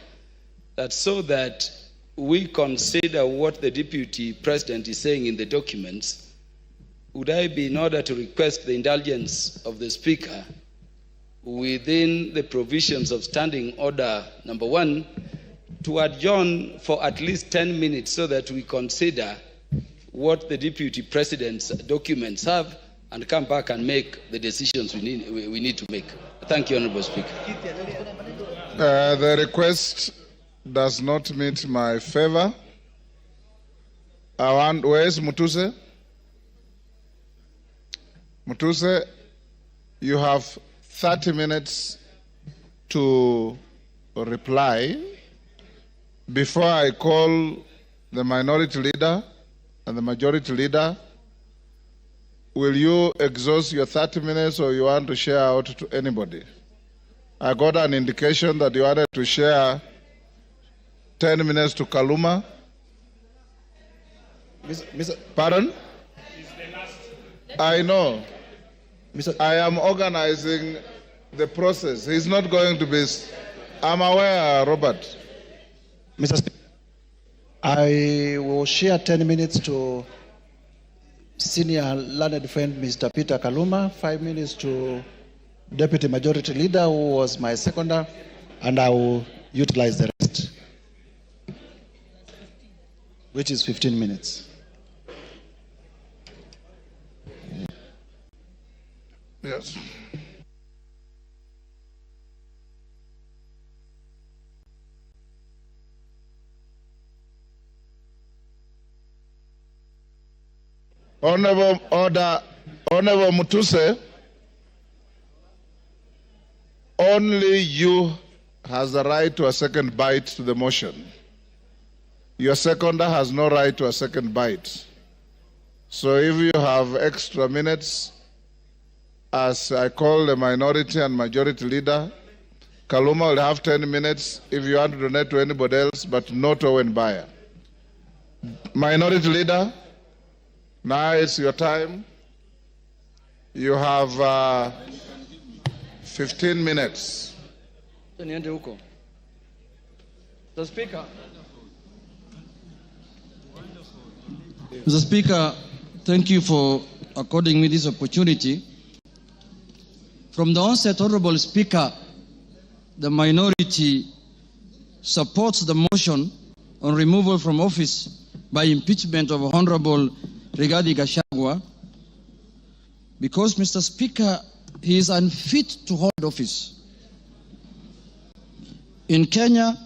that so that we consider what the Deputy President is saying in the documents, would I be in order to request the indulgence of the Speaker within the provisions of Standing Order number 1, to adjourn for at least 10 minutes so that we consider what the Deputy President's documents have and come back and make the decisions we need to make. Thank you, Honorable Speaker. The request does not meet my favor. Where is Mutuse? Mutuse, you have 30 minutes to reply before I call the minority leader and the majority leader. Will you exhaust your 30 minutes or you want to share out to anybody? I got an indication that you wanted to share 10 minutes to Kaluma. Pardon? I know. I am organizing the process. He's not going to be... I'm aware, Robert. Mr. Speaker, I will share 10 minutes to senior learned friend Mr. Peter Kaluma, 5 minutes to Deputy Majority Leader, who was my seconder, and I will utilize the rest, which is 15 minutes. Yes. Honorable Mutuse, only you has the right to a second bite to the motion. Your seconder has no right to a second bite. So if you have extra minutes, as I call the minority and majority leader, Kaluma will have 10 minutes if you want to donate to anybody else, but not Owen Bayer. Minority leader, now it's your time. You have 15 minutes. Mr. Speaker. Mr. Speaker, thank you for according me this opportunity. From the onset, Honorable Speaker, the minority supports the motion on removal from office by impeachment of Honorable Rigathi Gachagua because, Mr. Speaker, he is unfit to hold office. In Kenya,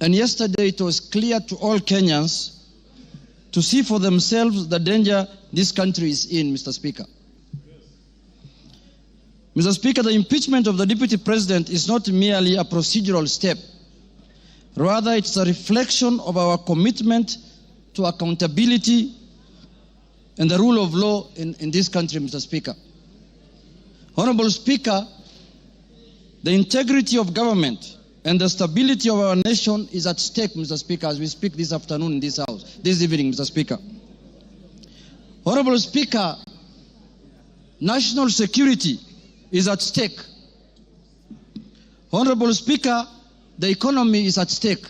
and yesterday it was clear to all Kenyans to see for themselves the danger this country is in, Mr. Speaker. Mr. Speaker, the impeachment of the Deputy President is not merely a procedural step. Rather, it's a reflection of our commitment to accountability and the rule of law in this country, Mr. Speaker. Honorable Speaker, the integrity of government and the stability of our nation is at stake, Mr. Speaker, as we speak this afternoon in this House, this evening, Mr. Speaker. Honorable Speaker, national security is at stake. Honorable Speaker, the economy is at stake.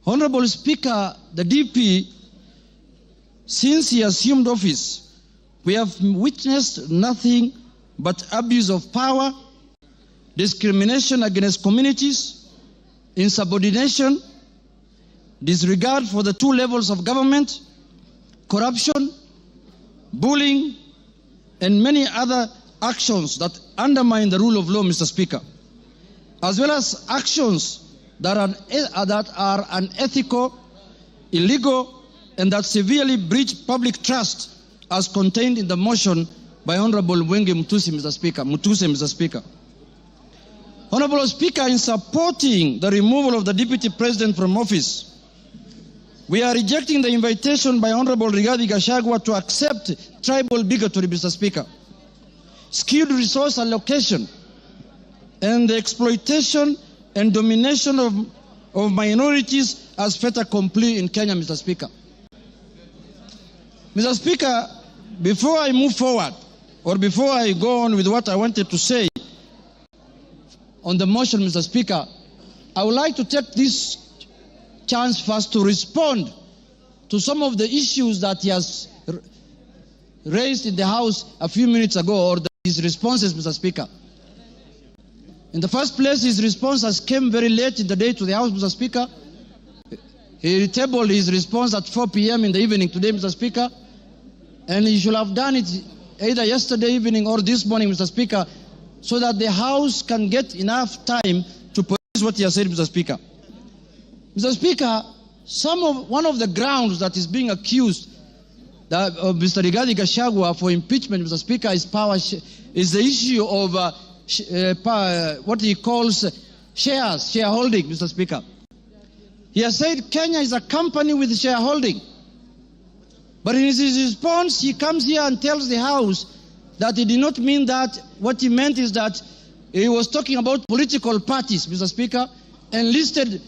Honorable Speaker, the DP, since he assumed office, we have witnessed nothing but abuse of power, discrimination against communities, insubordination, disregard for the two levels of government, corruption, bullying, and many other actions that undermine the rule of law, Mr. Speaker, as well as actions that are unethical, illegal, and that severely breach public trust as contained in the motion by Honorable Wenge Mutuse, Mr. Speaker. Honorable Speaker, in supporting the removal of the Deputy President from office, we are rejecting the invitation by Honorable Rigathi Gachagua to accept tribal bigotry, Mr. Speaker, skewed resource allocation, and the exploitation and domination of minorities as fait accompli in Kenya, Mr. Speaker. Mr. Speaker, before I move forward, or before I go on with what I wanted to say on the motion, Mr. Speaker, I would like to take this chance first to respond to some of the issues that he has raised in the House a few minutes ago, or the his responses, Mr. Speaker. In the first place, his responses came very late in the day to the House, Mr. Speaker. He tabled his response at 4 p.m. in the evening today, Mr. Speaker. And he should have done it either yesterday evening or this morning, Mr. Speaker, so that the House can get enough time to produce what he has said, Mr. Speaker. Mr. Speaker, one of the grounds that is being accused of Mr. Rigathi Gachagua for impeachment, Mr. Speaker, is the issue of what he calls shareholding, Mr. Speaker. He has said Kenya is a company with shareholding. But in his response, he comes here and tells the House that he did not mean that. What he meant is that he was talking about political parties, Mr. Speaker, and listed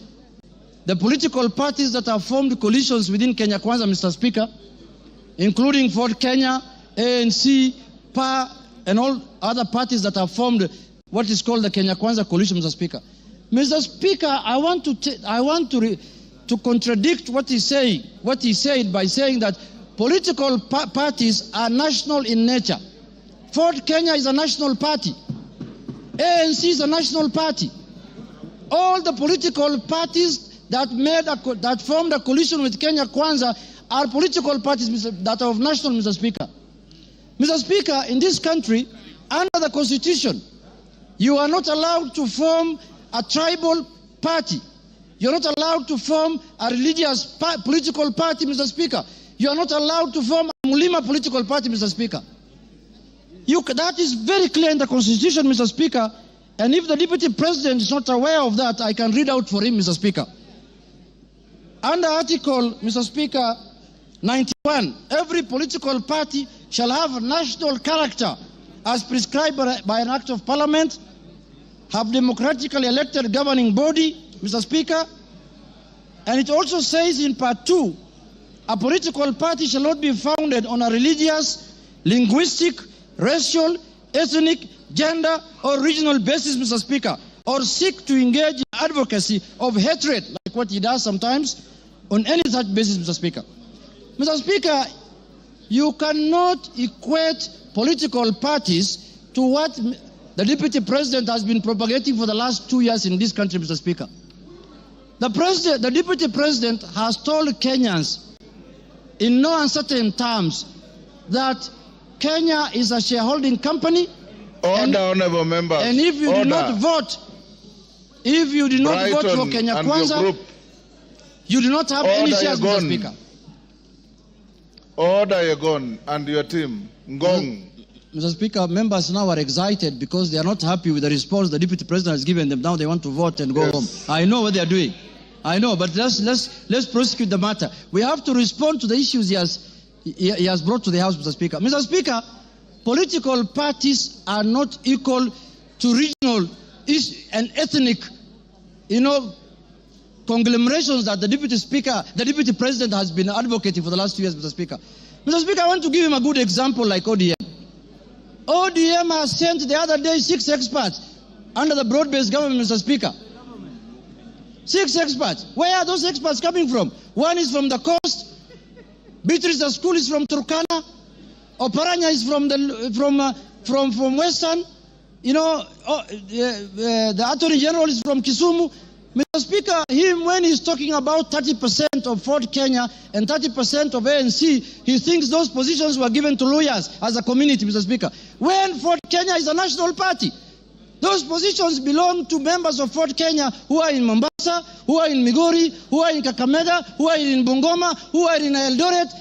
the political parties that have formed coalitions within Kenya Kwanza, Mr. Speaker, including Ford Kenya, ANC, PA, and all other parties that have formed what is called the Kenya Kwanza coalition, Mr. Speaker. Mr. Speaker, I want to contradict what he said by saying that political parties are national in nature. Ford Kenya is a national party. ANC is a national party. All the political parties that formed a coalition with Kenya Kwanza are political parties that are of national, Mr. Speaker. Mr. Speaker, in this country, under the Constitution, you are not allowed to form a tribal party. You're not allowed to form a religious political party, Mr. Speaker. You are not allowed to form a Mulima political party, Mr. Speaker. That is very clear in the Constitution, Mr. Speaker. And if the Deputy President is not aware of that, I can read out for him, Mr. Speaker. Under Article, Mr. Speaker, 91, every political party shall have a national character as prescribed by an Act of Parliament, have democratically elected governing body, Mr. Speaker. And it also says in Part 2, a political party shall not be founded on a religious, linguistic, racial, ethnic, gender, or regional basis, Mr. Speaker, or seek to engage in advocacy of hatred, like what he does sometimes, on any such basis, Mr. Speaker. Mr. Speaker, you cannot equate political parties to what the Deputy President has been propagating for the last 2 years in this country, Mr. Speaker. The Deputy President has told Kenyans in no uncertain terms that Kenya is a shareholding company. Order, honorable members. And if you do not vote, for Kenya Kwanza, you do not have any shares, Mr. Speaker. Order, Yegon, and your team. Ngong. Mr. Speaker, members now are excited because they are not happy with the response the Deputy President has given them. Now they want to vote and go home. I know what they are doing. I know, but let's prosecute the matter. We have to respond to the issues he has brought to the House, Mr. Speaker. Mr. Speaker, political parties are not equal to regional and ethnic, conglomerations that the Deputy President has been advocating for the last 2 years, Mr. Speaker. Mr. Speaker, I want to give him a good example like ODM. ODM has sent the other day 6 experts under the broad-based government, Mr. Speaker. 6 experts. Where are those experts coming from? One is from the coast. Beatrice School is from Turkana. Oparanya is from Western. The Attorney General is from Kisumu. Mr. Speaker, when he's talking about 30% of Ford Kenya and 30% of ANC, he thinks those positions were given to lawyers as a community, Mr. Speaker. When Ford Kenya is a national party, those positions belong to members of Ford Kenya who are in Mombasa, who are in Migori, who are in Kakamega, who are in Bungoma, who are in Eldoret.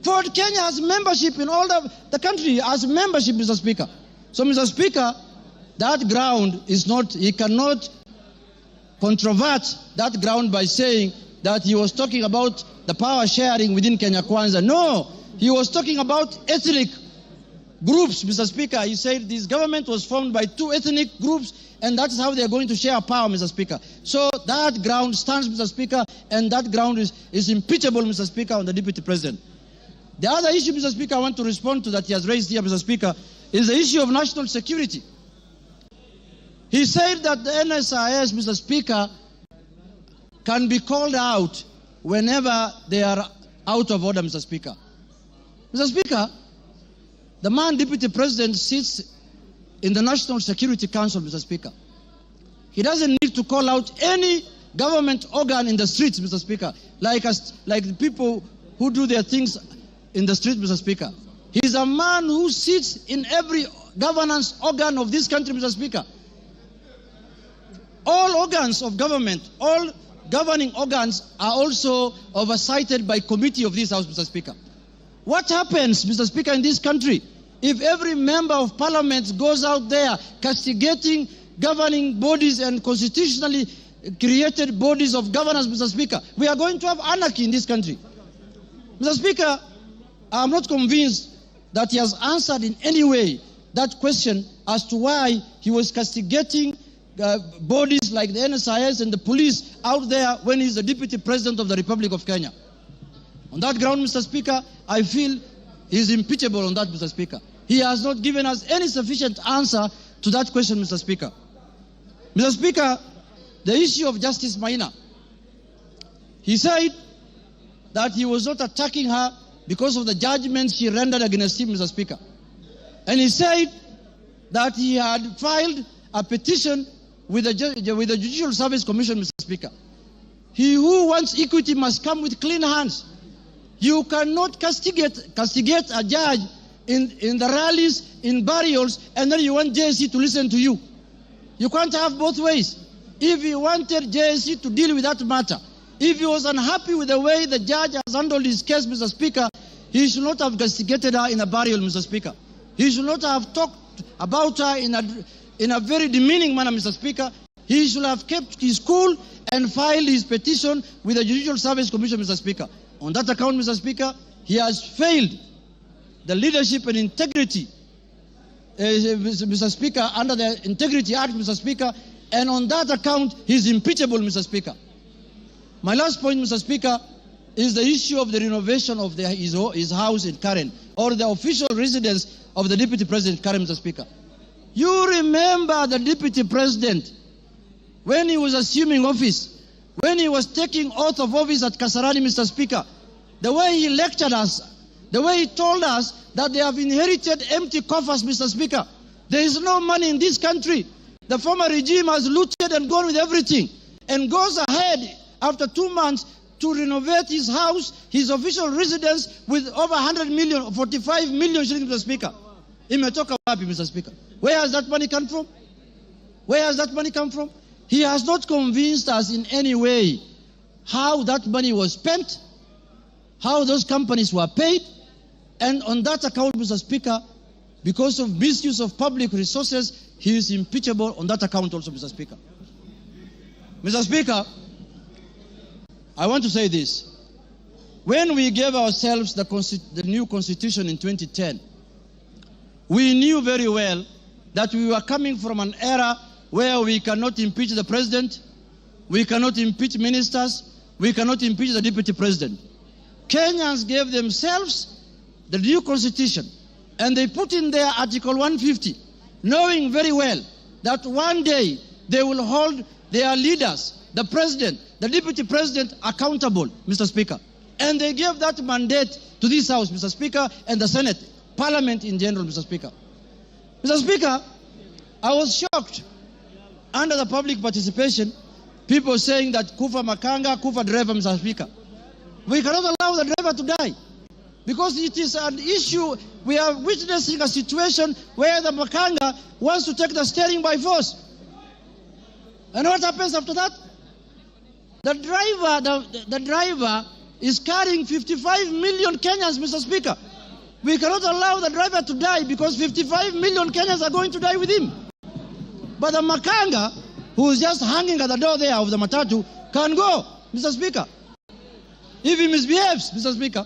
Ford Kenya has membership in all the country, has membership, Mr. Speaker. So, Mr. Speaker, that ground is not, he cannot controvert that ground by saying that he was talking about the power sharing within Kenya Kwanza. No, he was talking about ethnic groups, Mr. Speaker. He said this government was formed by 2 ethnic groups, and that's how they're going to share power, Mr. Speaker. So that ground stands, Mr. Speaker, and that ground is impeachable, Mr. Speaker, on the Deputy President. The other issue, Mr. Speaker, I want to respond to that he has raised here, Mr. Speaker, is the issue of national security. He said that the NSIS, Mr. Speaker, can be called out whenever they are out of order, Mr. Speaker. Mr. Speaker, the man Deputy President sits in the National Security Council, Mr. Speaker. He doesn't need to call out any government organ in the streets, Mr. Speaker, like the people who do their things in the street, Mr. Speaker. He's a man who sits in every governance organ of this country, Mr. Speaker. All organs of government, all governing organs are also oversighted by committee of this House, Mr. Speaker. What happens, Mr. Speaker, in this country if every member of parliament goes out there castigating governing bodies and constitutionally created bodies of governance, Mr. Speaker? We are going to have anarchy in this country. Mr. Speaker, I am not convinced that he has answered in any way that question as to why he was castigating bodies like the NSIS and the police out there when he's the Deputy President of the Republic of Kenya. On that ground, Mr. Speaker, I feel he's impeachable on that, Mr. Speaker. He has not given us any sufficient answer to that question, Mr. Speaker. Mr. Speaker, the issue of Justice Maina, he said that he was not attacking her because of the judgment she rendered against him, Mr. Speaker. And he said that he had filed a petition with the Judicial Service Commission, Mr. Speaker. He who wants equity must come with clean hands. You cannot castigate a judge in the rallies, in burials, and then you want JSC to listen to you. You can't have both ways. If he wanted JSC to deal with that matter, if he was unhappy with the way the judge has handled his case, Mr. Speaker, he should not have castigated her in a burial, Mr. Speaker. He should not have talked about her in a very demeaning manner, Mr. Speaker. He should have kept his cool and filed his petition with the Judicial Service Commission, Mr. Speaker. On that account, Mr. Speaker, he has failed the leadership and integrity, Mr. Speaker, under the Integrity Act, Mr. Speaker, and on that account, he is impeachable, Mr. Speaker. My last point, Mr. Speaker, is the issue of the renovation of his house in Karen, or the official residence of the Deputy President Karen, Mr. Speaker. You remember the Deputy President, when he was assuming office, when he was taking oath of office at Kasarani, Mr. Speaker, the way he lectured us, the way he told us that they have inherited empty coffers, Mr. Speaker. There is no money in this country. The former regime has looted and gone with everything, and goes ahead after 2 months to renovate his house, his official residence, with over 100 million, 45 million shillings, Mr. Speaker. Imetoka wapi, Mr. Speaker? Where has that money come from? Where has that money come from? He has not convinced us in any way how that money was spent, how those companies were paid, and on that account, Mr. Speaker, because of misuse of public resources, he is impeachable on that account also, Mr. Speaker. Mr. Speaker, I want to say this. When we gave ourselves the new constitution in 2010, we knew very well that we were coming from an era where we cannot impeach the president, we cannot impeach ministers, we cannot impeach the deputy president. Kenyans gave themselves the new constitution, and they put in there Article 150, knowing very well that one day they will hold their leaders, the president, the deputy president, accountable, Mr. Speaker. And they gave that mandate to this House, Mr. Speaker, and the Senate, Parliament in general, Mr. Speaker. Mr. Speaker, I was shocked under the public participation, people saying that Kufa Makanga, Kufa driver, Mr. Speaker. We cannot allow the driver to die because it is an issue. We are witnessing a situation where the Makanga wants to take the steering by force. And what happens after that? The driver is carrying 55 million Kenyans, Mr. Speaker. We cannot allow the driver to die because 55 million Kenyans are going to die with him. But the Makanga, who is just hanging at the door there of the matatu, can go, Mr. Speaker. If he misbehaves, Mr. Speaker.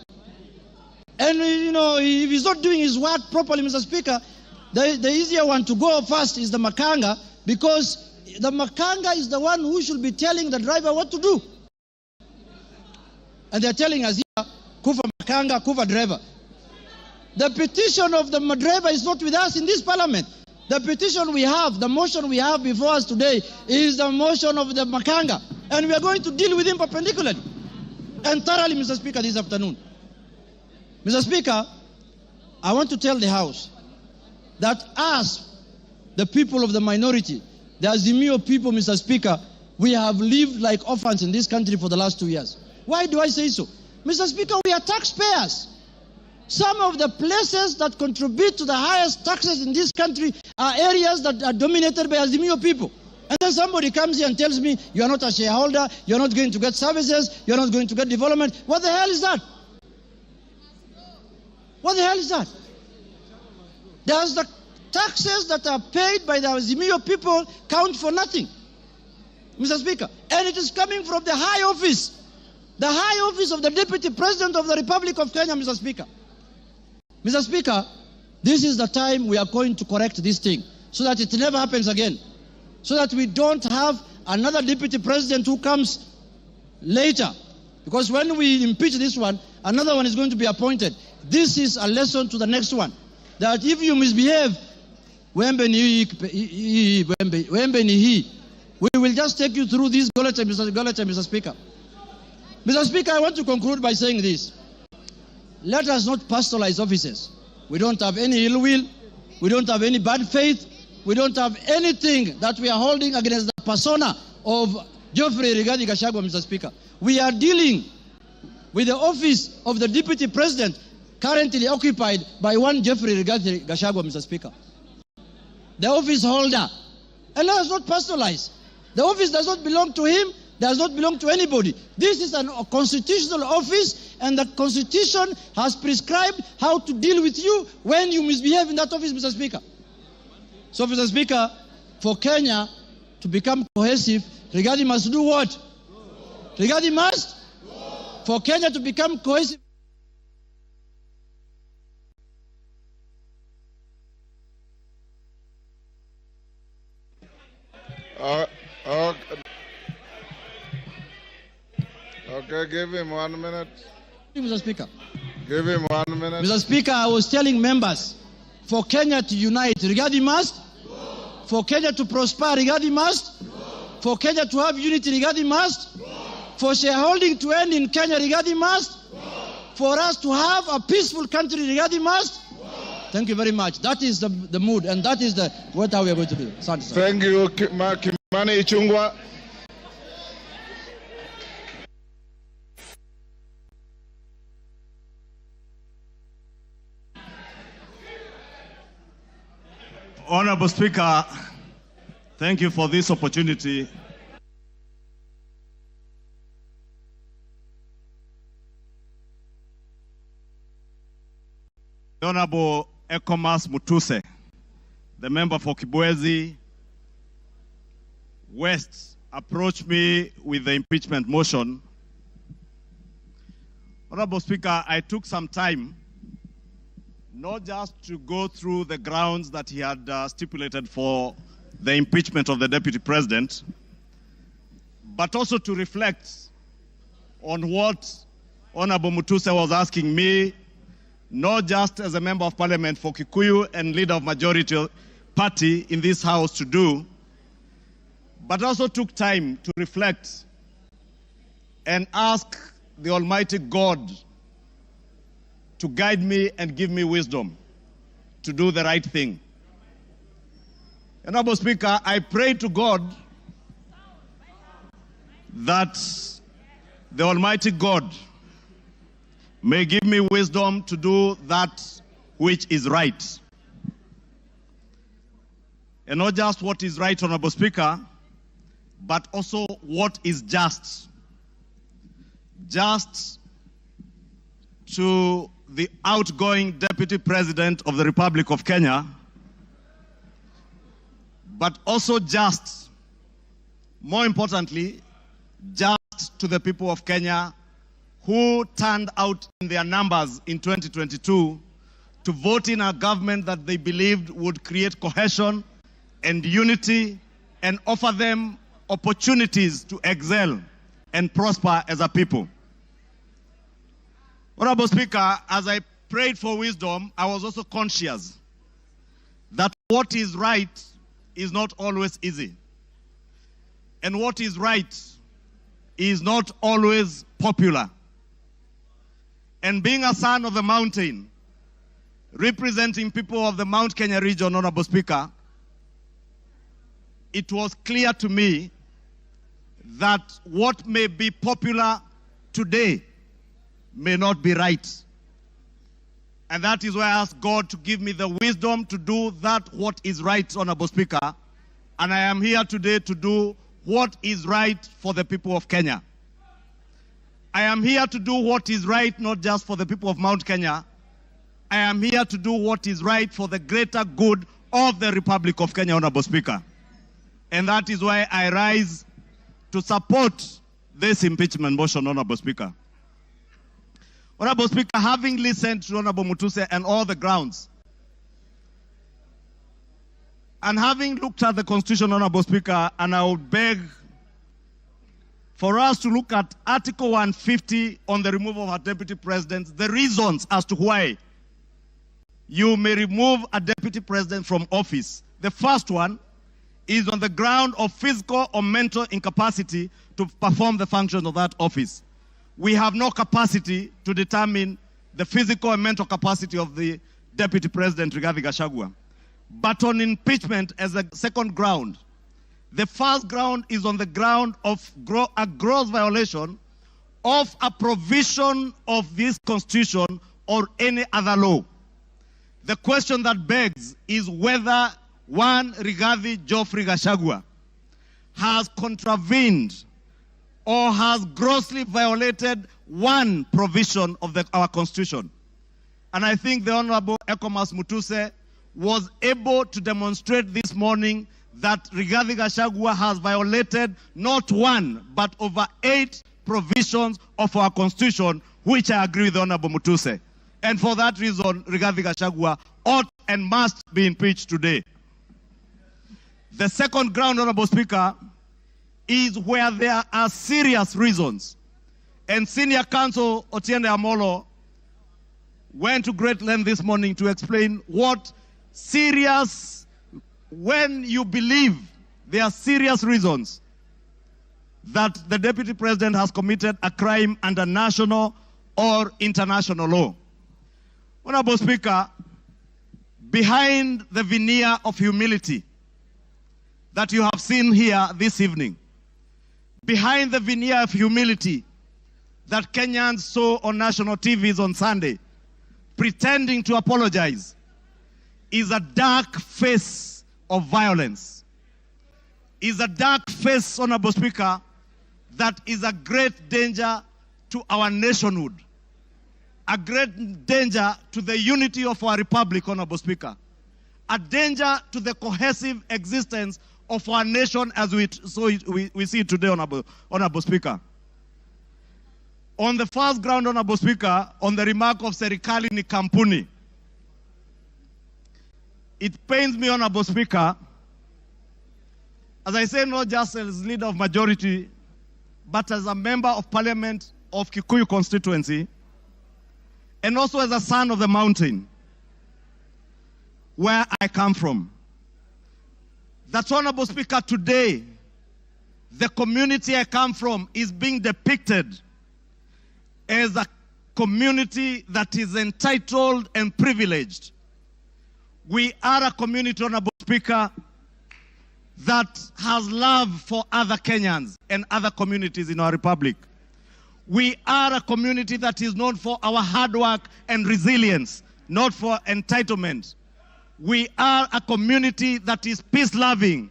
And, you know, if he's not doing his work properly, Mr. Speaker, the easier one to go first is the Makanga, because the Makanga is the one who should be telling the driver what to do. And they're telling us here, Kufa Makanga, Kufa driver. The petition of the driver is not with us in this parliament. The petition we have, the motion we have before us today is the motion of the Makanga. And we are going to deal with him perpendicularly and thoroughly, Mr. Speaker, this afternoon. Mr. Speaker, I want to tell the House that us, the people of the minority, the Azimio people, Mr. Speaker, we have lived like orphans in this country for the last 2 years. Why do I say so? Mr. Speaker, we are taxpayers. Some of the places that contribute to the highest taxes in this country are areas that are dominated by Azimio people. And then somebody comes here and tells me, you are not a shareholder, you are not going to get services, you are not going to get development. What the hell is that? What the hell is that? Does the taxes that are paid by the Azimio people count for nothing, Mr. Speaker? And it is coming from the high office of the Deputy President of the Republic of Kenya, Mr. Speaker. Mr. Speaker, this is the time we are going to correct this thing so that it never happens again, so that we don't have another Deputy President who comes later. Because when we impeach this one, another one is going to be appointed. This is a lesson to the next one, that if you misbehave, we will just take you through this gullet, Mr. Speaker. Mr. Speaker, I want to conclude by saying this. Let us not personalize offices. We don't have any ill will. We don't have any bad faith. We don't have anything that we are holding against the persona of Geoffrey Rigathi Gachagua, Mr. Speaker. We are dealing with the office of the Deputy President currently occupied by one Geoffrey Rigathi Gachagua, Mr. Speaker. The office holder. And let us not personalize. The office does not belong to him, does not belong to anybody. This is a constitutional office, and the Constitution has prescribed how to deal with you when you misbehave in that office, Mr. Speaker. So, Mr. Speaker, for Kenya to become cohesive, Rigathi must do what? Rigathi must? For Kenya to become cohesive. Okay, give him 1 minute. Mr. Speaker. Give him 1 minute. Mr. Speaker, I was telling members, for Kenya to unite, Rigathi must. For Kenya to prosper, Rigathi must. For Kenya to have unity, Rigathi must. For shareholding to end in Kenya, Rigathi must. For us to have a peaceful country, Rigathi must. Thank you very much. That is the mood, and that is what we are going to do. Thank you, Kimani Ichung'wah. Honorable Speaker, thank you for this opportunity. Honorable Ekomas Mutuse, the member for Kibwezi West, approached me with the impeachment motion. Honorable Speaker, I took some time not just to go through the grounds that he had stipulated for the impeachment of the Deputy President, but also to reflect on what Honorable Mutuse was asking me, not just as a member of Parliament for Kikuyu and leader of majority party in this House to do, but also took time to reflect and ask the Almighty God to guide me and give me wisdom to do the right thing. Honorable Speaker, I pray to God that the Almighty God may give me wisdom to do that which is right. And not just what is right, Honorable Speaker, but also what is just. Just to the outgoing Deputy President of the Republic of Kenya, but also just, more importantly, just to the people of Kenya who turned out in their numbers in 2022 to vote in a government that they believed would create cohesion and unity and offer them opportunities to excel and prosper as a people. Honorable Speaker, as I prayed for wisdom, I was also conscious that what is right is not always easy. And what is right is not always popular. And being a son of the mountain, representing people of the Mount Kenya region, Honorable Speaker, it was clear to me that what may be popular today may not be right. And that is why I asked God to give me the wisdom to do that what is right, Honorable Speaker. And I am here today to do what is right for the people of Kenya. I am here to do what is right, not just for the people of Mount Kenya. I am here to do what is right for the greater good of the Republic of Kenya, Honorable Speaker. And that is why I rise to support this impeachment motion, Honorable Speaker. Honorable Speaker, having listened to Honorable Mutuse and all the grounds, and having looked at the Constitution, Honorable Speaker, and I would beg for us to look at Article 150 on the removal of our deputy president, the reasons as to why you may remove a deputy president from office. The first one is on the ground of physical or mental incapacity to perform the functions of that office. We have no capacity to determine the physical and mental capacity of the Deputy President, Rigathi Gachagua. But on impeachment as a second ground, the first ground is on the ground of a gross violation of a provision of this Constitution or any other law. The question that begs is whether one Rigathi Geoffrey Gachagua has contravened or has grossly violated one provision of our Constitution. And I think the Honorable Ekomas Mutuse was able to demonstrate this morning that Rigathi Gachagua has violated not one, but over 8 provisions of our Constitution, which I agree with the Honorable Mutuse. And for that reason, Rigathi Gachagua ought and must be impeached today. The second ground, Honorable Speaker, is where there are serious reasons. And Senior Counsel Otiende Amolo went to great length this morning to explain what serious, when you believe there are serious reasons that the Deputy President has committed a crime under national or international law. Honorable Speaker, behind the veneer of humility that you have seen here this evening, behind the veneer of humility that Kenyans saw on national TVs on Sunday, pretending to apologize, is a dark face of violence. Is a dark face, Honorable Speaker, that is a great danger to our nationhood, a great danger to the unity of our republic, Honorable Speaker, a danger to the cohesive existence of our nation as we see it today, Honorable Speaker. On the first ground, Honorable Speaker, on the remark of Serikali ni kampuni, it pains me, Honorable Speaker, as I say, not just as leader of majority, but as a member of parliament of Kikuyu constituency, and also as a son of the mountain, where I come from. That, Honorable Speaker, today, the community I come from is being depicted as a community that is entitled and privileged. We are a community, Honorable Speaker, that has love for other Kenyans and other communities in our republic. We are a community that is known for our hard work and resilience, not for entitlement. We are a community that is peace-loving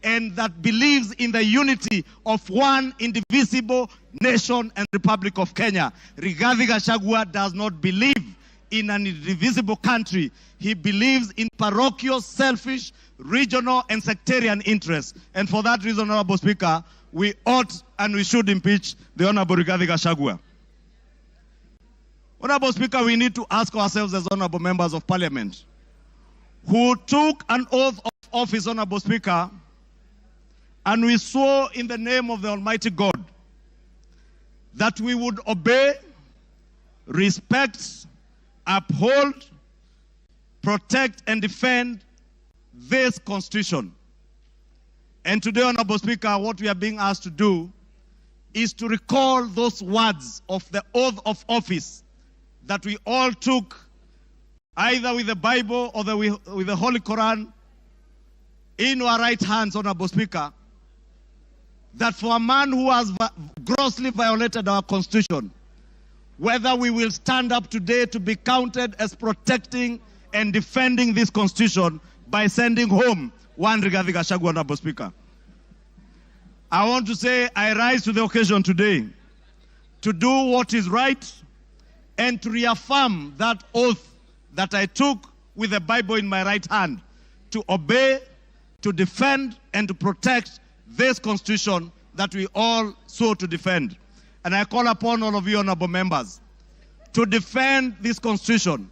and that believes in the unity of one indivisible nation and Republic of Kenya. Rigathi Gachagua does not believe in an indivisible country. He believes in parochial, selfish, regional and sectarian interests. And for that reason, Honorable Speaker, we ought and we should impeach the Honorable Rigathi Gachagua. Honorable Speaker, we need to ask ourselves as Honorable Members of Parliament, who took an oath of office, Honorable Speaker, and we swore in the name of the Almighty God that we would obey, respect, uphold, protect, and defend this Constitution. And today, Honorable Speaker, what we are being asked to do is to recall those words of the oath of office that we all took either with the Bible or with the Holy Quran in our right hands, Honorable Speaker, that for a man who has grossly violated our Constitution, whether we will stand up today to be counted as protecting and defending this Constitution by sending home one Rigathi Gachagua, Honorable Speaker. I want to say I rise to the occasion today to do what is right and to reaffirm that oath that I took with the Bible in my right hand, to obey, to defend, and to protect this Constitution that we all sought to defend. And I call upon all of you, honorable members, to defend this Constitution.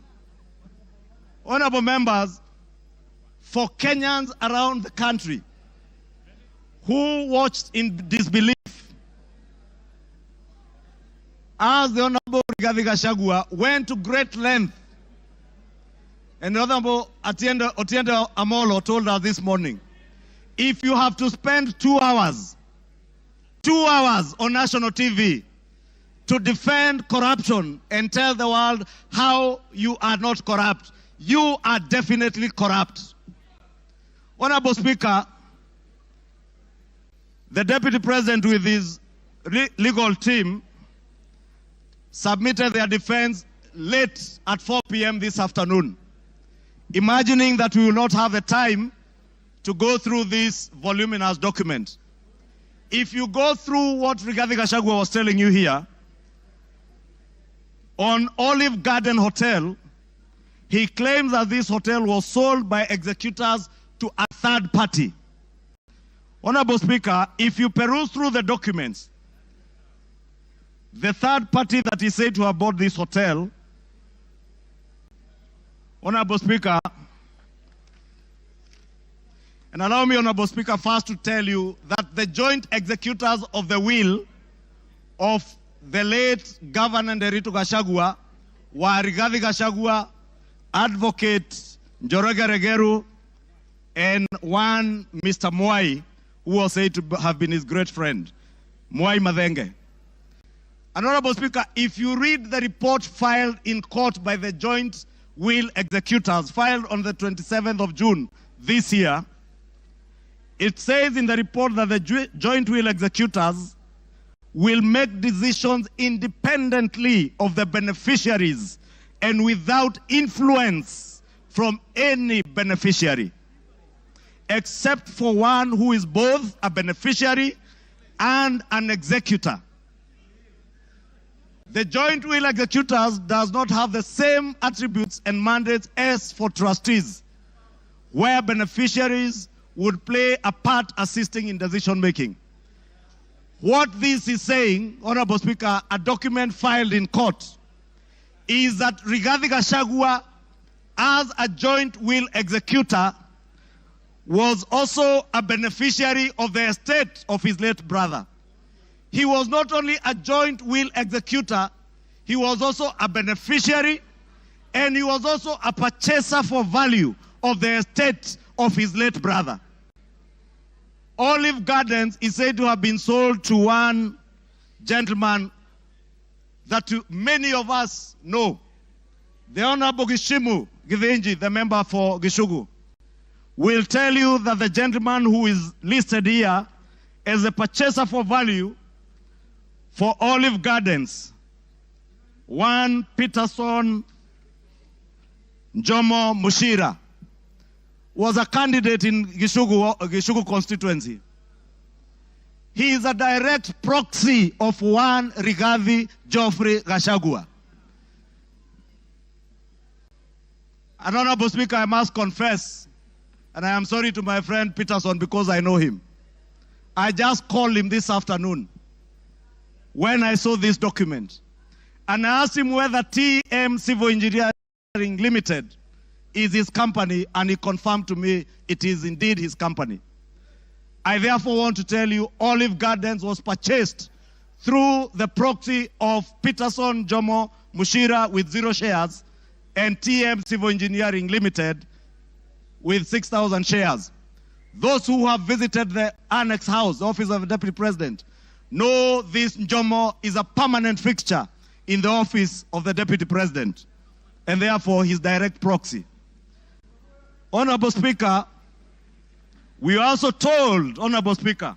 Honorable members, for Kenyans around the country who watched in disbelief as the Honorable Rigathi Gachagua went to great length, and the Honorable Otiende Amolo told us this morning, if you have to spend 2 hours on national TV to defend corruption and tell the world how you are not corrupt, you are definitely corrupt. Honorable Speaker, the Deputy President with his legal team submitted their defense late at 4 p.m. this afternoon, imagining that we will not have the time to go through this voluminous document. If you go through what Rigathi Gachagua was telling you here, on Olive Garden Hotel, he claims that this hotel was sold by executors to a third party. Honorable Speaker, if you peruse through the documents, the third party that is said to have bought this hotel, Honorable Speaker, and allow me, Honorable Speaker, first to tell you that the joint executors of the will of the late Governor Rigathi Gachagua were Rigathi Gachagua, Advocate Njoroge Regeru, and one Mr. Mwai, who was said to have been his great friend, Mwai Madhenge. And Honorable Speaker, if you read the report filed in court by the joint will executors, filed on the 27th of June this year, it says in the report that the joint will executors will make decisions independently of the beneficiaries and without influence from any beneficiary, except for one who is both a beneficiary and an executor. The joint will executors does not have the same attributes and mandates as for trustees, where beneficiaries would play a part assisting in decision making. What this is saying, Honorable Speaker, a document filed in court, is that Rigathi Gachagua, as a joint will executor, was also a beneficiary of the estate of his late brother. He was not only a joint will executor, he was also a beneficiary, and he was also a purchaser for value of the estate of his late brother. Olive Gardens is said to have been sold to one gentleman that many of us know, the Honorable Gishimu Githinji, the member for Gishugu, will tell you that the gentleman who is listed here as a purchaser for value for Olive Gardens, one Peterson Jomo Mushira, was a candidate in Gishugu constituency. He is a direct proxy of one Rigathi Geoffrey Gachagua. And Honorable Speaker, I must confess, and I am sorry to my friend Peterson because I know him. I just called him this afternoon when I saw this document, and I asked him whether TM Civil Engineering Limited is his company, and he confirmed to me it is indeed his company. I therefore want to tell you Olive Gardens was purchased through the proxy of Peterson Jomo Mushira with 0 shares and TM Civil Engineering Limited with 6,000 shares. Those who have visited the Annex House, the office of the Deputy President, know this Jomo is a permanent fixture in the office of the Deputy President, and therefore his direct proxy. Honorable Speaker, We are also told, Honorable Speaker,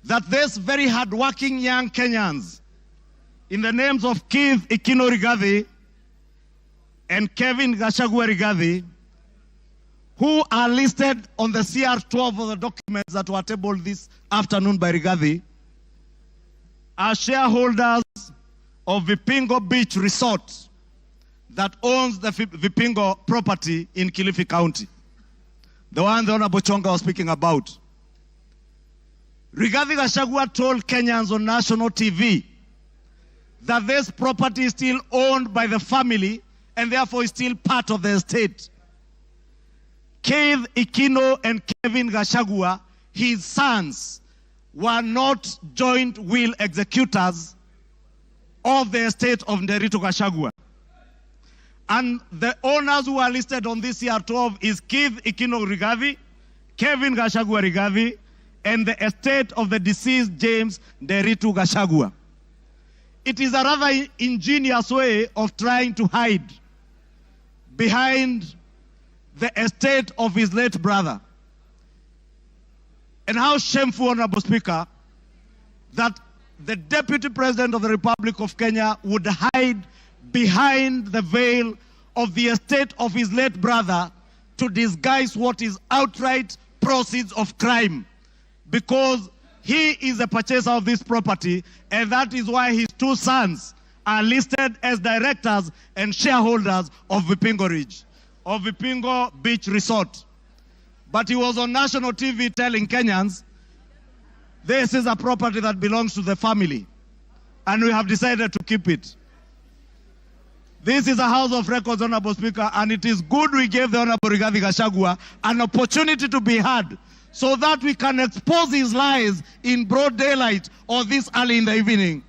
that these very hardworking young Kenyans, in the names of Keith Ikino Rigathi and Kevin Gachagua Rigathi, who are listed on the CR12 of the documents that were tabled this afternoon by Rigathi, are shareholders of Vipingo Beach Resort that owns the Vipingo property in Kilifi County, the one the Honorable Chonga was speaking about. Rigathi Gachagua told Kenyans on national TV that this property is still owned by the family and therefore is still part of the estate. Keith Ikino and Kevin Gachagua, his sons, were not joint will executors of the estate of Nderitu Gachagua. And the owners who are listed on this CR12 is Keith Ikino Rigathi, Kevin Gachagua Rigathi, and the estate of the deceased James Nderitu Gachagua. It is a rather ingenious way of trying to hide behind the estate of his late brother. And how shameful, Honorable Speaker, that the Deputy President of the Republic of Kenya would hide behind the veil of the estate of his late brother to disguise what is outright proceeds of crime, because he is the purchaser of this property, and that is why his two sons are listed as directors and shareholders of Vipingo Beach Resort. But he was on national TV telling Kenyans, this is a property that belongs to the family, and we have decided to keep it. This is a House of Records, Honorable Speaker, and it is good we gave the Honorable Rigathi Gachagua an opportunity to be heard so that we can expose his lies in broad daylight or this early in the evening.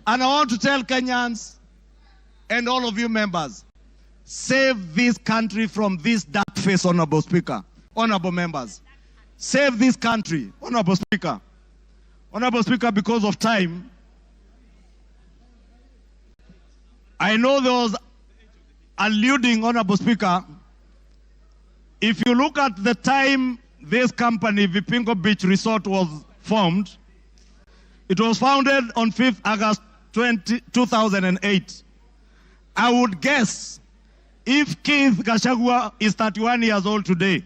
And I want to tell Kenyans and all of you members, save this country from this dark face, Honorable Speaker, honorable members. Save this country, Honorable Speaker. Honorable Speaker, because of time, I know there was alluding, Honorable Speaker, if you look at the time this company, Vipingo Beach Resort, was formed, it was founded on 5th August 2008. I would guess if Keith Gachagua is 31 years old today,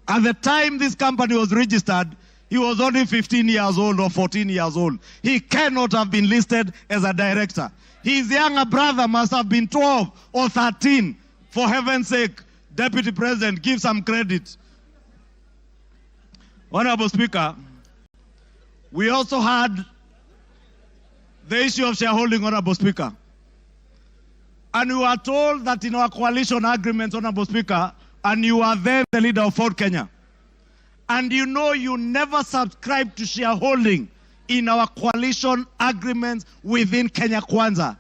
at the time this company was registered, he was only 15 years old or 14 years old. He cannot have been listed as a director. His younger brother must have been 12 or 13. For heaven's sake, Deputy President, give some credit. Honorable Speaker, we also had the issue of shareholding, Honorable Speaker. And we were told that in our coalition agreements, Honorable Speaker, and you are then the leader of Ford Kenya, and you know you never subscribed to shareholding in our coalition agreements within Kenya Kwanza.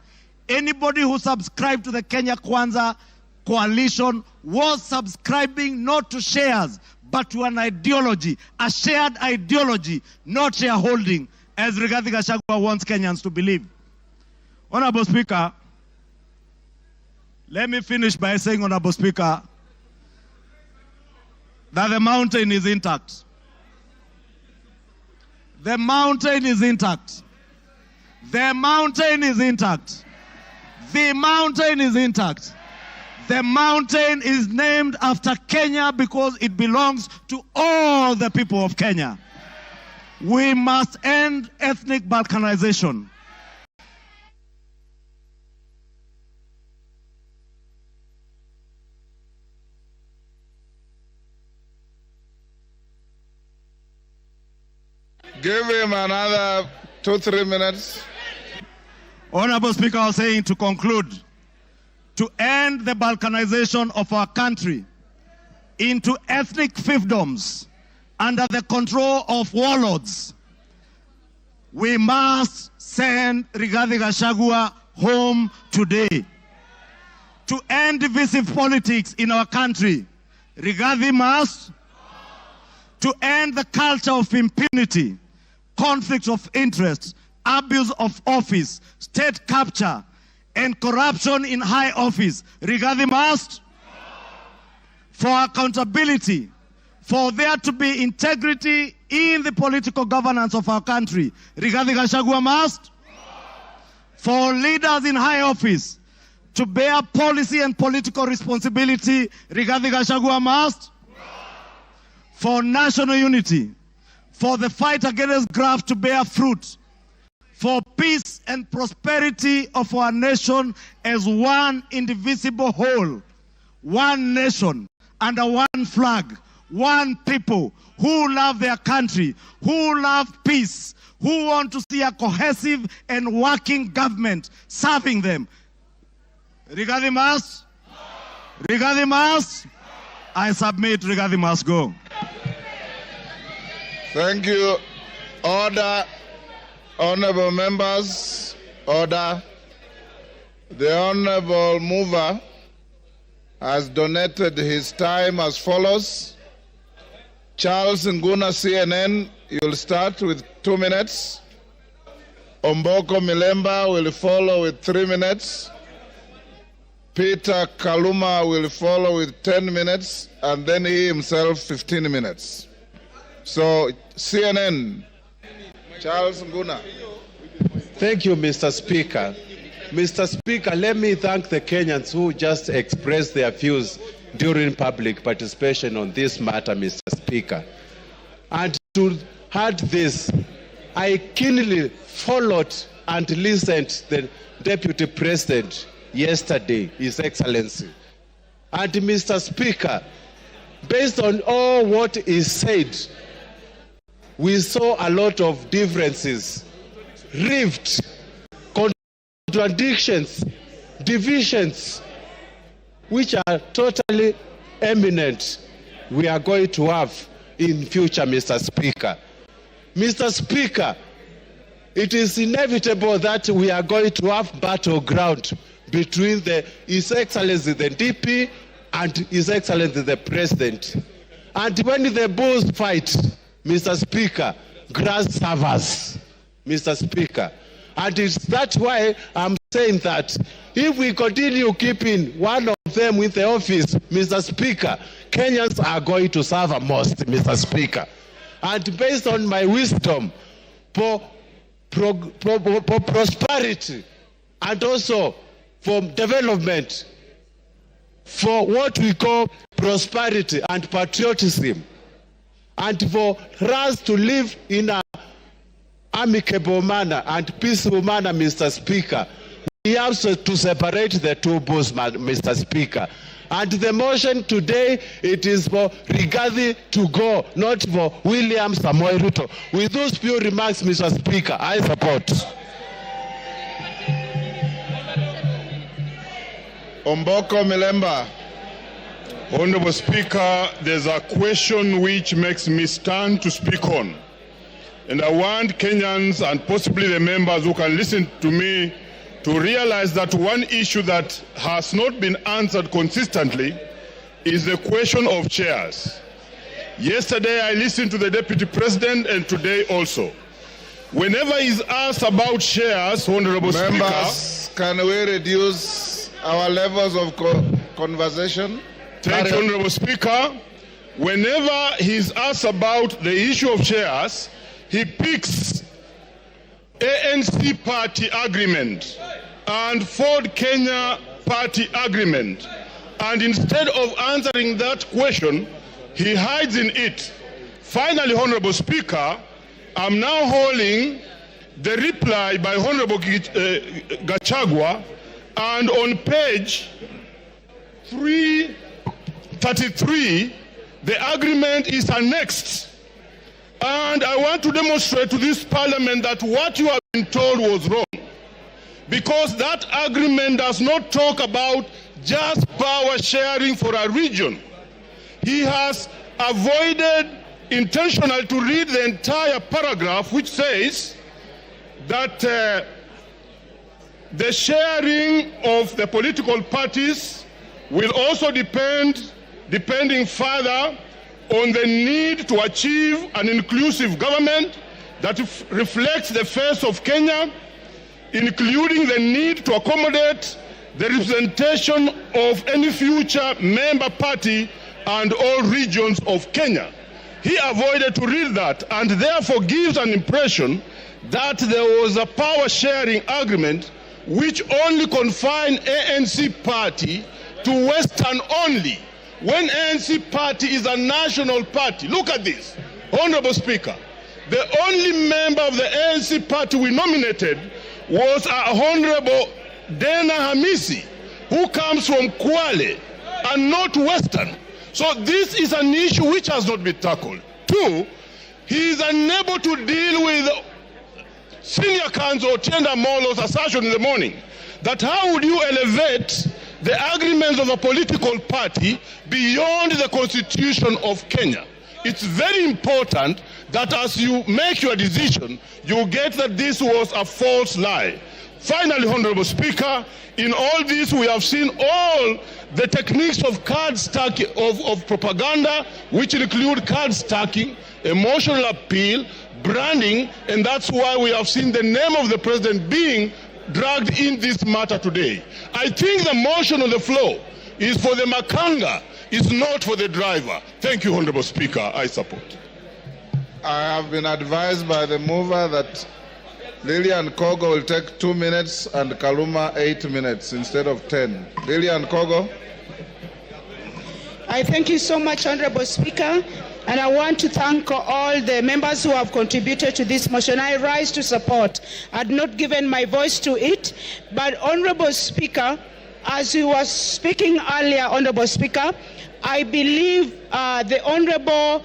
Anybody who subscribed to the Kenya Kwanza coalition was subscribing not to shares, but to an ideology, a shared ideology, not shareholding, as Rigathi Gachagua wants Kenyans to believe. Honorable Speaker, let me finish by saying, Honorable Speaker, that the mountain is intact. The mountain is intact. The mountain is intact. The mountain is intact. The mountain is named after Kenya because it belongs to all the people of Kenya. We must end ethnic balkanization. Give him another 2-3 minutes. Honorable Speaker, I was saying to conclude, to end the balkanization of our country into ethnic fiefdoms under the control of warlords, we must send Rigathi Gachagua home today. To end divisive politics in our country, Rigathi must. To end the culture of impunity, conflict of interest, abuse of office, state capture, and corruption in high office, Rigathi must. For accountability for there to be integrity in the political governance of our country, Rigathi Gachagua must. For leaders in high office to bear policy and political responsibility, Rigathi Gachagua must. For national unity, for the fight against graft to bear fruit, for peace and prosperity of our nation as one indivisible whole, one nation under one flag, one people who love their country, who love peace, who want to see a cohesive and working government serving them. Rigathi must. Rigathi must. I submit, Rigathi must go. Thank you. Order. Honorable members, order. The honorable mover has donated his time as follows. Charles Nguna, CNN, you'll start with 2 minutes. Omboko Milemba will follow with 3 minutes. Peter Kaluma will follow with 10 minutes, and then he himself 15 minutes. So, CNN, Charles Nguna. Thank you, Mr. Speaker. Mr. Speaker, let me thank the Kenyans who just expressed their views during public participation on this matter, Mr. Speaker. And to add this, I keenly followed and listened to the Deputy President yesterday, His Excellency. And Mr. Speaker, based on all what is said, we saw a lot of differences, rift, contradictions, divisions, which are totally eminent we are going to have in future, Mr. Speaker. Mr. Speaker, it is inevitable that we are going to have battleground between His Excellency the DP and His Excellency the President. And when the bulls fight, Mr. Speaker, grass suffers, Mr. Speaker. And it's that's why I'm saying that if we continue keeping one of them in the office, Mr. Speaker, Kenyans are going to suffer most, Mr. Speaker. And based on my wisdom, for prosperity and also for development, for what we call prosperity and patriotism, and for us to live in an amicable manner and peaceful manner, Mr. Speaker, we have to separate the two bulls, Mr. Speaker. And the motion today, it is for Rigathi to go, not for William Samoei Ruto. With those few remarks, Mr. Speaker, I support. Omboko Milemba. Honorable Speaker, there's a question which makes me stand to speak on. And I want Kenyans and possibly the members who can listen to me to realize that one issue that has not been answered consistently is the question of chairs. Yesterday I listened to the Deputy President and today also. Whenever he's asked about chairs, Honorable Members, Speaker, can we reduce our levels of conversation? Thank you, Honorable Speaker. Whenever he's asked about the issue of chairs, he picks ANC party agreement and Ford Kenya party agreement. And instead of answering that question, he hides in it. Finally, Honorable Speaker, I'm now holding the reply by Honorable Gachagua, and on page 333, the agreement is annexed. And I want to demonstrate to this parliament that what you have been told was wrong. Because that agreement does not talk about just power sharing for a region. He has avoided intentionally to read the entire paragraph, which says that the sharing of the political parties will also depending further on the need to achieve an inclusive government that reflects the face of Kenya, including the need to accommodate the representation of any future member party and all regions of Kenya. He avoided to read that and therefore gives an impression that there was a power sharing agreement which only confined ANC party to Western only, when ANC party is a national party. Look at this, Honorable Speaker. The only member of the ANC party we nominated was Honorable Dena Hamisi, who comes from Kwale and not Western. So this is an issue which has not been tackled. Two, he is unable to deal with Senior Counsel Otienda Molo's assertion in the morning that how would you elevate the agreements of a political party beyond the Constitution of Kenya? It's very important that as you make your decision, you get that this was a false lie. Finally, Honorable Speaker, in all this we have seen all the techniques of card stacking, of propaganda, which include card stacking, emotional appeal, branding, and that's why we have seen the name of the president being dragged in this matter today. I think the motion on the floor is for the makanga, it's not for the driver. Thank you, Honorable Speaker. I support. I have been advised by the mover that Lillian Kogo will take 2 minutes and Kaluma 8 minutes instead of 10. Lillian Kogo. I thank you so much, Honorable Speaker, and I want to thank all the members who have contributed to this motion. I rise to support. I had not given my voice to it, but Honorable Speaker, as you were speaking earlier, Honorable Speaker, I believe the Honorable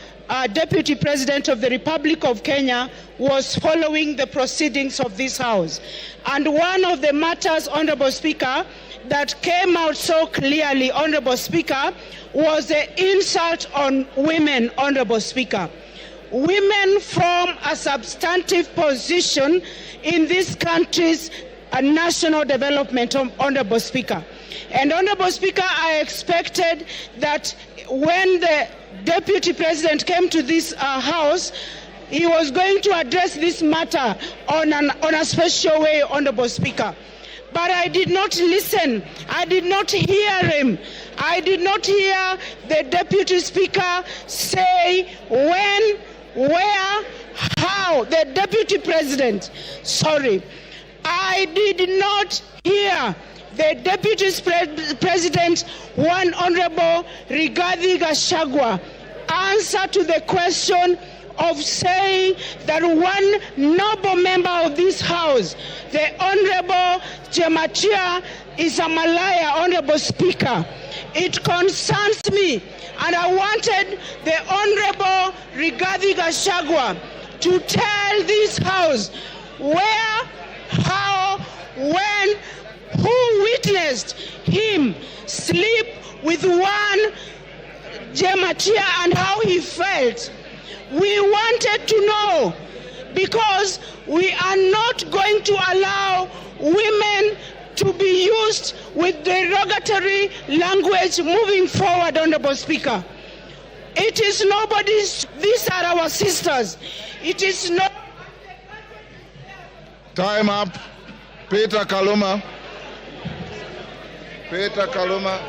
Deputy President of the Republic of Kenya was following the proceedings of this House. And one of the matters, Honorable Speaker, that came out so clearly, Honorable Speaker, was the insult on women, Honorable Speaker. Women form a substantive position in this country's national development, Honorable Speaker. And Honorable Speaker, I expected that when the Deputy President came to this House, he was going to address this matter on a special way, Honorable Speaker. But I did not listen. I did not hear him. I did not hear the Deputy Speaker say when, where, how. The Deputy President, sorry. I did not hear the Deputy President, one Honorable Rigathi Gachagua, answer to the question of saying that one noble member of this House, the Honorable Jematia, is a Malaya, Honorable Speaker. It concerns me, and I wanted the Honorable Rigathi Gachagua to tell this House where, how, when, who witnessed him sleep with one Jematia and how he felt. We wanted to know, because we are not going to allow women to be used with derogatory language moving forward, Honorable Speaker. It is nobody's, these are our sisters. It is not. Time up. Peter Kaluma. Peter Kaluma.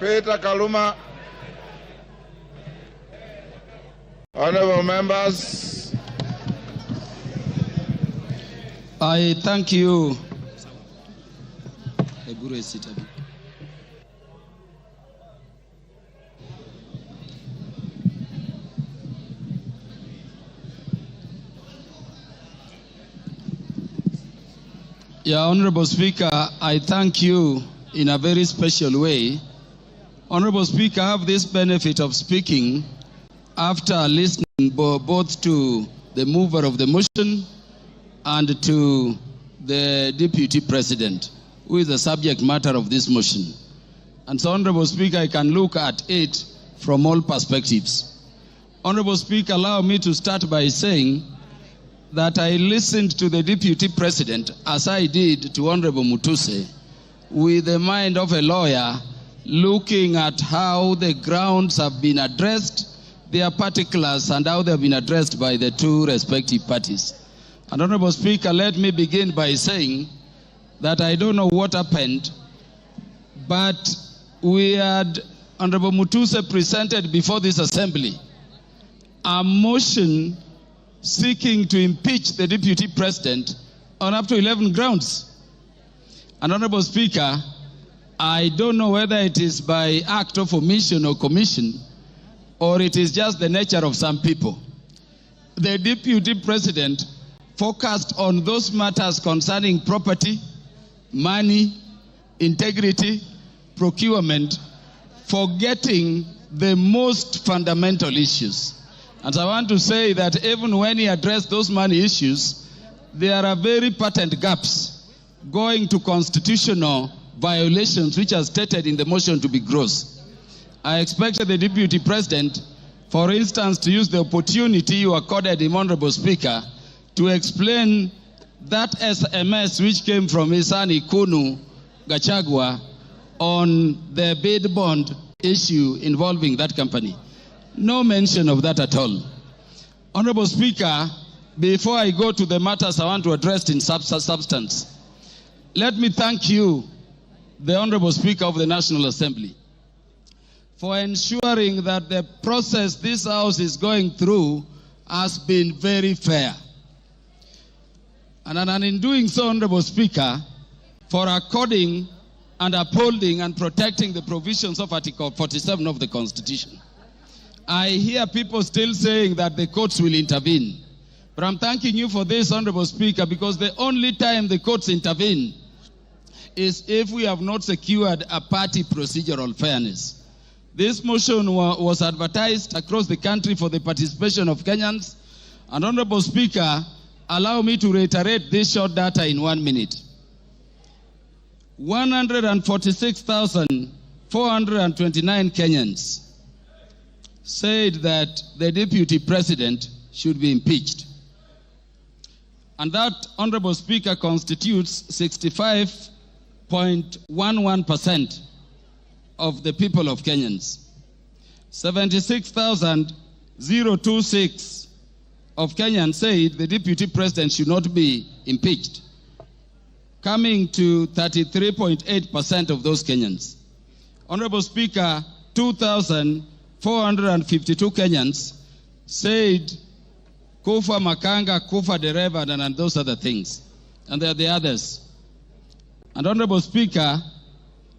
Peter Kaluma. Honorable members. I thank you. Yeah, Honorable Speaker, I thank you in a very special way. Honorable Speaker, I have this benefit of speaking after listening both to the mover of the motion and to the Deputy President, who is the subject matter of this motion. And so, Honorable Speaker, I can look at it from all perspectives. Honorable Speaker, allow me to start by saying that I listened to the Deputy President, as I did to Honorable Mutuse, with the mind of a lawyer, looking at how the grounds have been addressed, their particulars, and how they have been addressed by the two respective parties. And Honorable Speaker, let me begin by saying that I don't know what happened, but we had Honorable Mutuse presented before this assembly a motion seeking to impeach the Deputy President on up to 11 grounds. And Honorable Speaker, I don't know whether it is by act of omission or commission, or it is just the nature of some people. The Deputy President focused on those matters concerning property, money, integrity, procurement, forgetting the most fundamental issues. And I want to say that even when he addressed those money issues, there are very patent gaps going to constitutional violations which are stated in the motion to be gross. I expected the Deputy President, for instance, to use the opportunity you accorded him, Honorable Speaker, to explain that SMS which came from his son Rigathi Gachagua on the bid bond issue involving that company. No mention of that at all. Honorable Speaker, before I go to the matters I want to address in substance, let me thank you, the Honorable Speaker of the National Assembly, for ensuring that the process this House is going through has been very fair. And in doing so, Honorable Speaker, for according and upholding and protecting the provisions of Article 47 of the Constitution. I hear people still saying that the courts will intervene. But I'm thanking you for this, Honorable Speaker, because the only time the courts intervene is if we have not secured a party procedural fairness. This motion was advertised across the country for the participation of Kenyans. And Honorable Speaker, allow me to reiterate this short data in 1 minute. 146,429 Kenyans said that the Deputy President should be impeached. And that, Honorable Speaker, constitutes 65.11% of the people of Kenyans. 76,026 of Kenyans said the Deputy President should not be impeached, coming to 33.8% of those Kenyans. Honorable Speaker, 2,452 Kenyans said Kufa Makanga, Kufa Dereva, and those other things. And there are the others. And Honorable Speaker,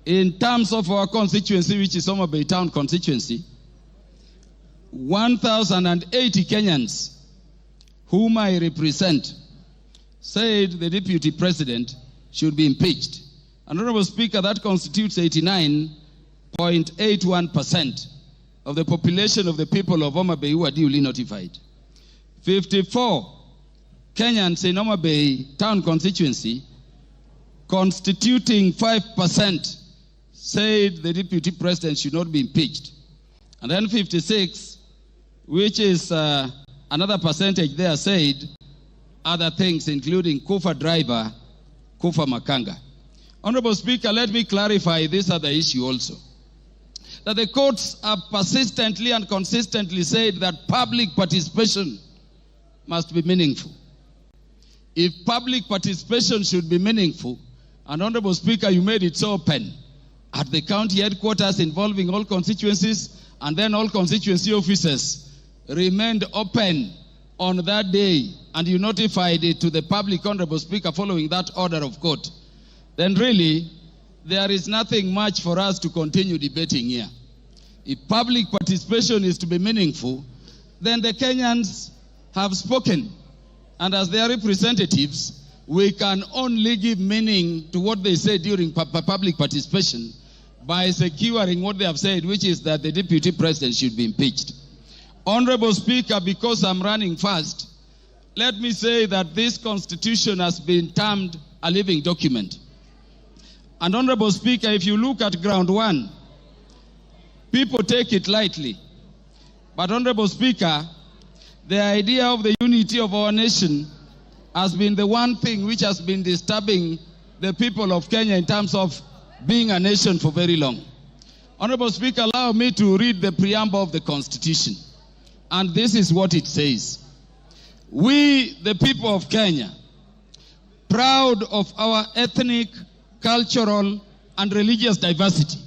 in terms of our constituency, which is Homa Bay Town constituency, 1,080 Kenyans whom I represent said the Deputy President should be impeached. And Honorable Speaker, that constitutes 89.81% of the population of the people of Homa Bay who are duly notified. 54 Kenyans in Homa Bay Town constituency, constituting 5%, said the Deputy President should not be impeached. And then 56, which is another percentage there, said other things, including Kufa driver, Kufa Makanga. Honorable Speaker, let me clarify this other issue also. That the courts have persistently and consistently said that public participation must be meaningful. If public participation should be meaningful, and Honorable Speaker, you made it so open, at the county headquarters involving all constituencies, and then all constituency offices remained open on that day, and you notified it to the public, Honorable Speaker, following that order of court, then really, there is nothing much for us to continue debating here. If public participation is to be meaningful, then the Kenyans have spoken. And as their representatives, we can only give meaning to what they say during public participation by securing what they have said, which is that the Deputy President should be impeached. Honorable Speaker, because I'm running fast, let me say that this Constitution has been termed a living document. And Honorable Speaker, if you look at ground one, people take it lightly. But Honorable Speaker, the idea of the unity of our nation has been the one thing which has been disturbing the people of Kenya in terms of being a nation for very long. Honorable Speaker, allow me to read the preamble of the Constitution. And this is what it says. We, the people of Kenya, proud of our ethnic, cultural, and religious diversity,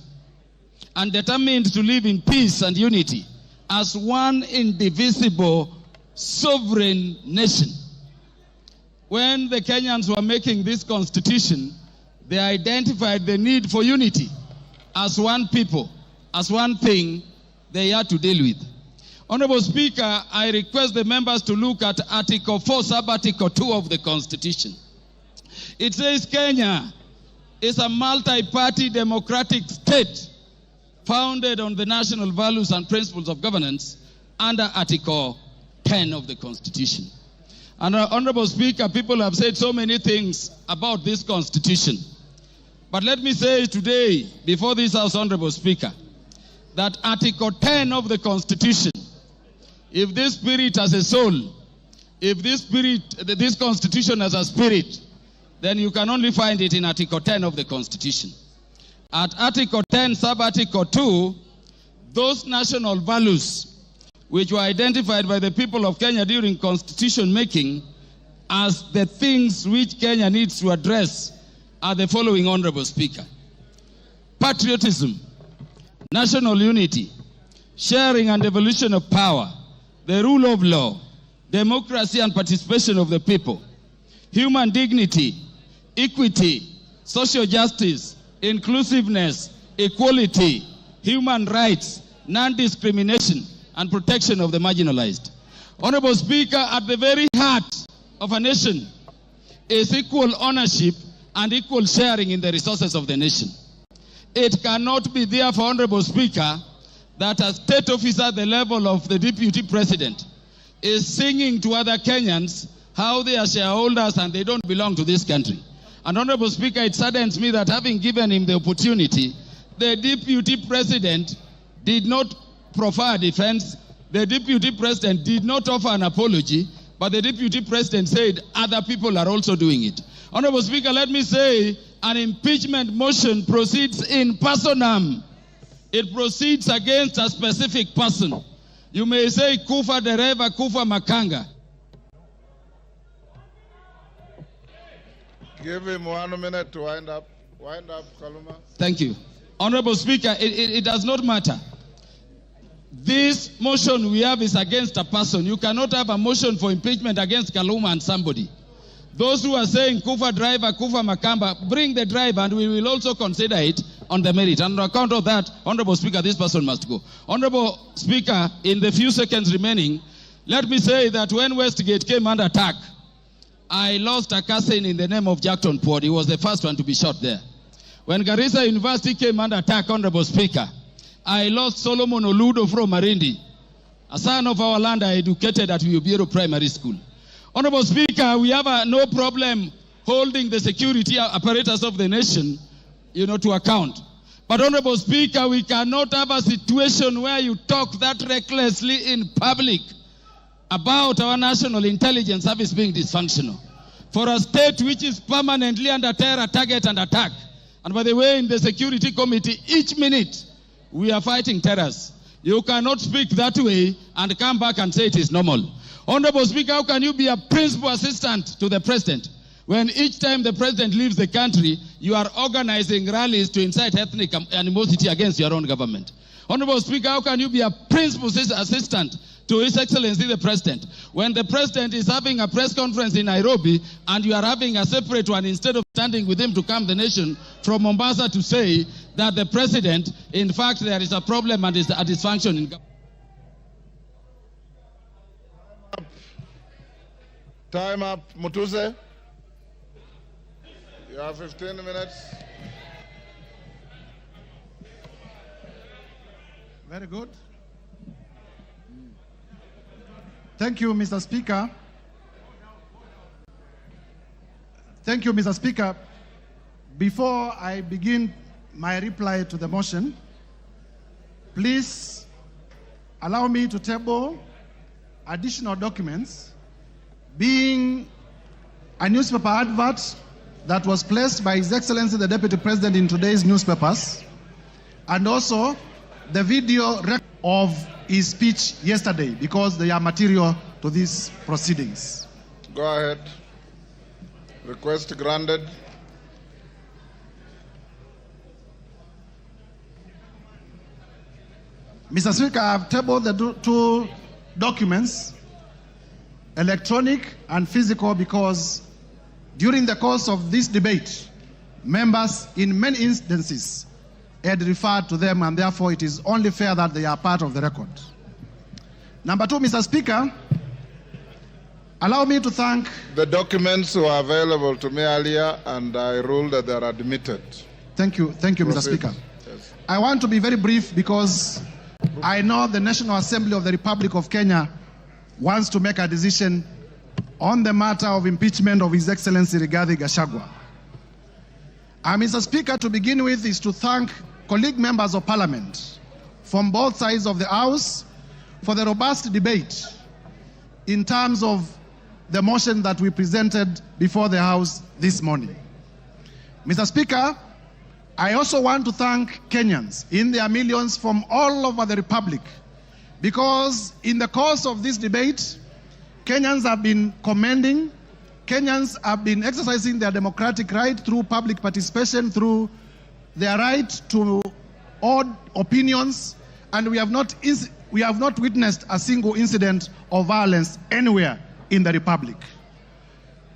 and determined to live in peace and unity as one indivisible sovereign nation. When the Kenyans were making this constitution, they identified the need for unity as one people, as one thing they had to deal with. Honorable Speaker, I request the members to look at Article 4, Sub-Article 2 of the Constitution. It says Kenya is a multi-party democratic state founded on the national values and principles of governance under Article 10 of the Constitution. And Honorable Speaker, people have said so many things about this Constitution. But let me say today, before this House, Honorable Speaker, that Article 10 of the Constitution, if this spirit has a soul, if this Constitution has a spirit, then you can only find it in Article 10 of the Constitution. At Article 10, Sub-Article 2, those national values which were identified by the people of Kenya during constitution making as the things which Kenya needs to address are the following, Honorable Speaker. Patriotism, national unity, sharing and devolution of power, the rule of law, democracy and participation of the people, human dignity, equity, social justice, inclusiveness, equality, human rights, non-discrimination, and protection of the marginalized. Honorable Speaker, at the very heart of a nation is equal ownership and equal sharing in the resources of the nation. It cannot be therefore, Honorable Speaker, that a state officer at the level of the Deputy President is singing to other Kenyans how they are shareholders and they don't belong to this country. And Honorable Speaker, it saddens me that having given him the opportunity, the Deputy President did not proffer a defense, the Deputy President did not offer an apology, but the Deputy President said other people are also doing it. Honorable Speaker, let me say an impeachment motion proceeds in personam. It proceeds against a specific person. You may say Kufa Dereva, Kufa Makanga. Give him 1 minute to wind up. Wind up, Kaluma. Thank you. Honorable Speaker, it does not matter. This motion we have is against a person. You cannot have a motion for impeachment against Kaluma and somebody. Those who are saying Kufa driver, Kufa Makamba, bring the driver and we will also consider it on the merit. And on account of that, Honorable Speaker, this person must go. Honorable Speaker, in the few seconds remaining, let me say that when Westgate came under attack, I lost a cousin in the name of Jackson Port. He was the first one to be shot there. When Garissa University came under attack, Honorable Speaker, I lost Solomon Oludo from Marindi, a son of our land I educated at Ubiero Primary School. Honorable Speaker, we have no problem holding the security apparatus of the nation, to account. But Honorable Speaker, we cannot have a situation where you talk that recklessly in public about our national intelligence service being dysfunctional. For a state which is permanently under terror, target and attack. And by the way, in the Security Committee, each minute, we are fighting terrorists. You cannot speak that way and come back and say it is normal. Honorable Speaker, how can you be a principal assistant to the President when each time the President leaves the country, you are organizing rallies to incite ethnic animosity against your own government? Honorable Speaker, how can you be a principal assistant to His Excellency the President when the President is having a press conference in Nairobi and you are having a separate one instead of standing with him to calm the nation from Mombasa to say that the President, in fact, there is a problem and is a dysfunction in government? Time up. Mutuse, you have 15 minutes. Very good. Thank you, Mr. Speaker. Thank you, Mr. Speaker. Before I begin my reply to the motion, please allow me to table additional documents, being a newspaper advert that was placed by His Excellency the Deputy President in today's newspapers, and also the video of his speech yesterday, because they are material to these proceedings. Go ahead. Request granted. Mr. Speaker, I have tabled the two documents, electronic and physical, because during the course of this debate, members in many instances had referred to them, and therefore it is only fair that they are part of the record. Number two, Mr. Speaker, allow me to thank... The documents were available to me earlier, and I ruled that they are admitted. Thank you, Mr. Speaker. Yes. I want to be very brief because I know the National Assembly of the Republic of Kenya wants to make a decision on the matter of impeachment of His Excellency Rigathi Gachagua. Mr. Speaker, to begin with is to thank colleague members of Parliament from both sides of the House for the robust debate in terms of the motion that we presented before the House this morning. Mr. Speaker, I also want to thank Kenyans in their millions from all over the Republic, because in the course of this debate, Kenyans have been commending, Kenyans have been exercising their democratic right through public participation, through their right to odd opinions, and we have not witnessed a single incident of violence anywhere in the Republic.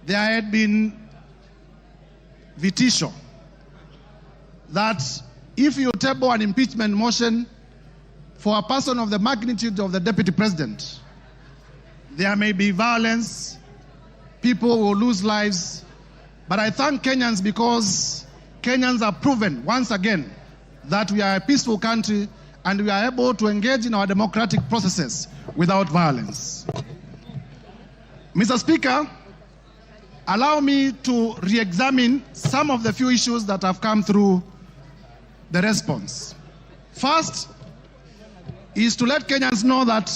There had been vitisho that if you table an impeachment motion for a person of the magnitude of the Deputy President, there may be violence, people will lose lives. But I thank Kenyans because Kenyans have proven once again that we are a peaceful country and we are able to engage in our democratic processes without violence. Mr. Speaker, allow me to re-examine some of the few issues that have come through the response. First is to let Kenyans know that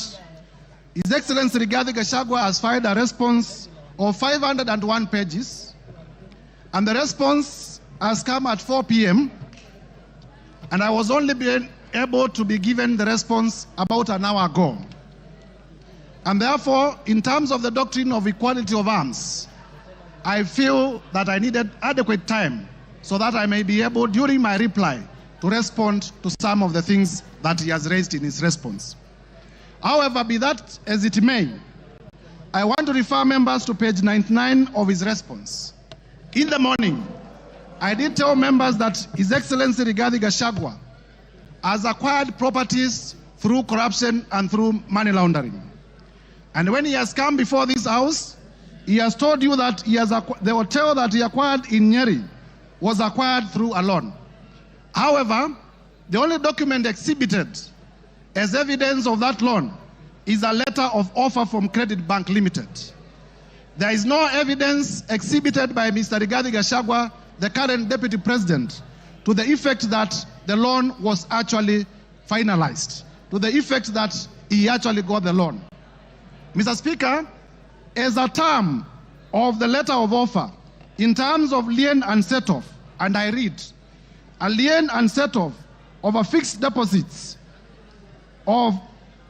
His Excellency Rigathi Gachagua has filed a response of 501 pages, and the response has come at 4 p.m., and I was only being able to be given the response about an hour ago. And therefore, in terms of the doctrine of equality of arms, I feel that I needed adequate time so that I may be able, during my reply, to respond to some of the things that he has raised in his response. However, be that as it may, I want to refer members to page 99 of his response. In the morning, I did tell members that His Excellency Rigathi Gachagua has acquired properties through corruption and through money laundering. And when he has come before this House, he has told you that the hotel that he acquired in Nyeri was acquired through a loan. However, the only document exhibited as evidence of that loan is a letter of offer from Credit Bank Limited. There is no evidence exhibited by Mr. Rigathi Gachagua, the current Deputy President, to the effect that the loan was actually finalized, to the effect that he actually got the loan. Mr. Speaker, as a term of the letter of offer, in terms of lien and set-off, and I read, a lien and set-off of a fixed deposits of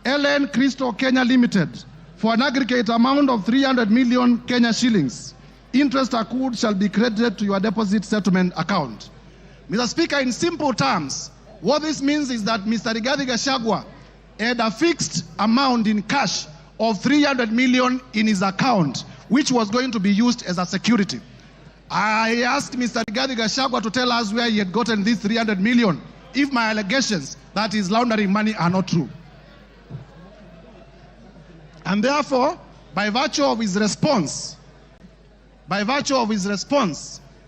LN Crystal Kenya Limited for an aggregate amount of 300 million Kenya shillings. Interest accrued shall be credited to your deposit settlement account. Mr. Speaker, in simple terms, what this means is that Mr. Rigathi Gachagua had a fixed amount in cash of 300 million in his account, which was going to be used as a security. I asked Mr. Rigathi Gachagua to tell us where he had gotten this 300 million if my allegations that he's laundering money are not true. And therefore, by virtue of his response,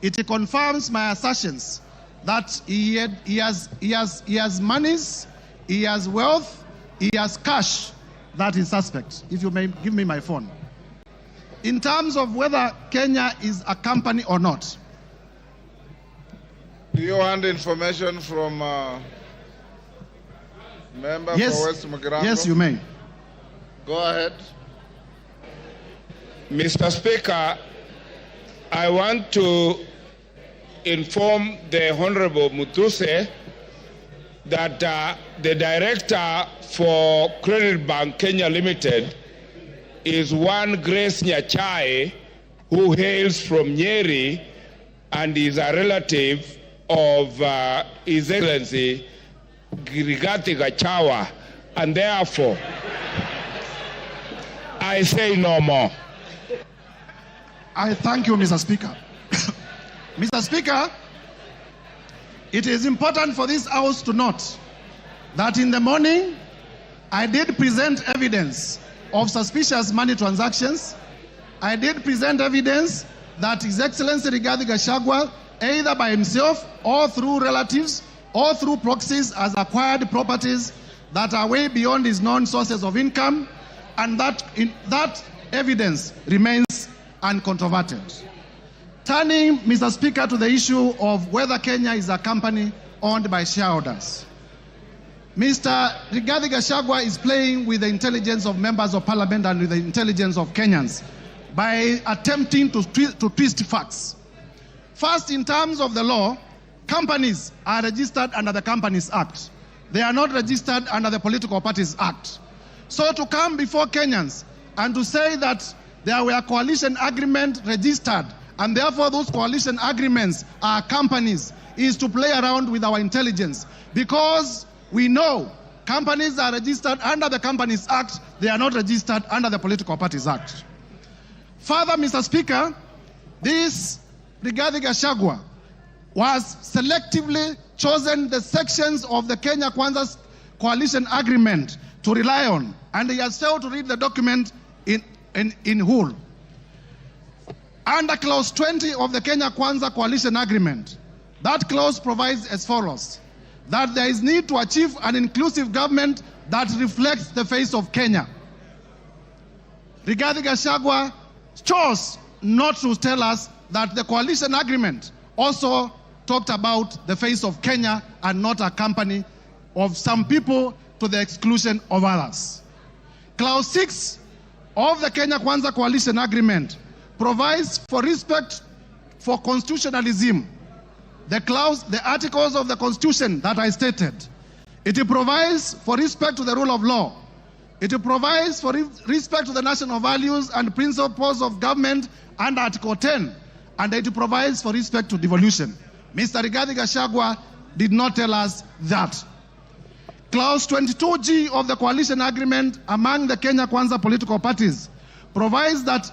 it confirms my assertions that he has monies, he has wealth, he has cash that is suspect. If you may give me my phone. In terms of whether Kenya is a company or not. Do you want information from member for West Mugirango? Yes, you may. Go ahead. Mr. Speaker, I want to inform the Honorable Mutuse that the director for Credit Bank Kenya Limited is one Grace Nyachai, who hails from Nyeri and is a relative of His Excellency Rigathi Gachagua, and therefore I say no more. I thank you, Mr. Speaker. Mr. Speaker, it is important for this House to note that in the morning, I did present evidence of suspicious money transactions. I did present evidence that His Excellency Rigathi Gachagua, either by himself or through relatives or through proxies, has acquired properties that are way beyond his known sources of income, and that evidence remains uncontroverted. Turning, Mr. Speaker, to the issue of whether Kenya is a company owned by shareholders. Mr. Rigathi Gachagua is playing with the intelligence of members of parliament and with the intelligence of Kenyans by attempting to twist facts. First, in terms of the law, companies are registered under the Companies Act. They are not registered under the Political Parties Act. So to come before Kenyans and to say that there were coalition agreements registered and therefore those coalition agreements are companies is to play around with our intelligence, because we know companies are registered under the Companies Act, they are not registered under the Political Parties Act. Further, Mr. Speaker, this Rigathi Gachagua was selectively chosen the sections of the Kenya Kwanza's coalition agreement to rely on, and he has failed to read the document in whole. Under clause 20 of the Kenya Kwanza coalition agreement, that clause provides as follows: that there is need to achieve an inclusive government that reflects the face of Kenya. Rigathi Gachagua chose not to tell us that the coalition agreement also talked about the face of Kenya and not a company of some people to the exclusion of others. Clause 6 of the Kenya Kwanza coalition agreement provides for respect for constitutionalism. The articles of the Constitution that I stated. It provides for respect to the rule of law. It provides for respect to the national values and principles of government under Article 10. And it provides for respect to devolution. Mr. Rigathi Gachagua did not tell us that. Clause 22G of the coalition agreement among the Kenya Kwanza political parties provides that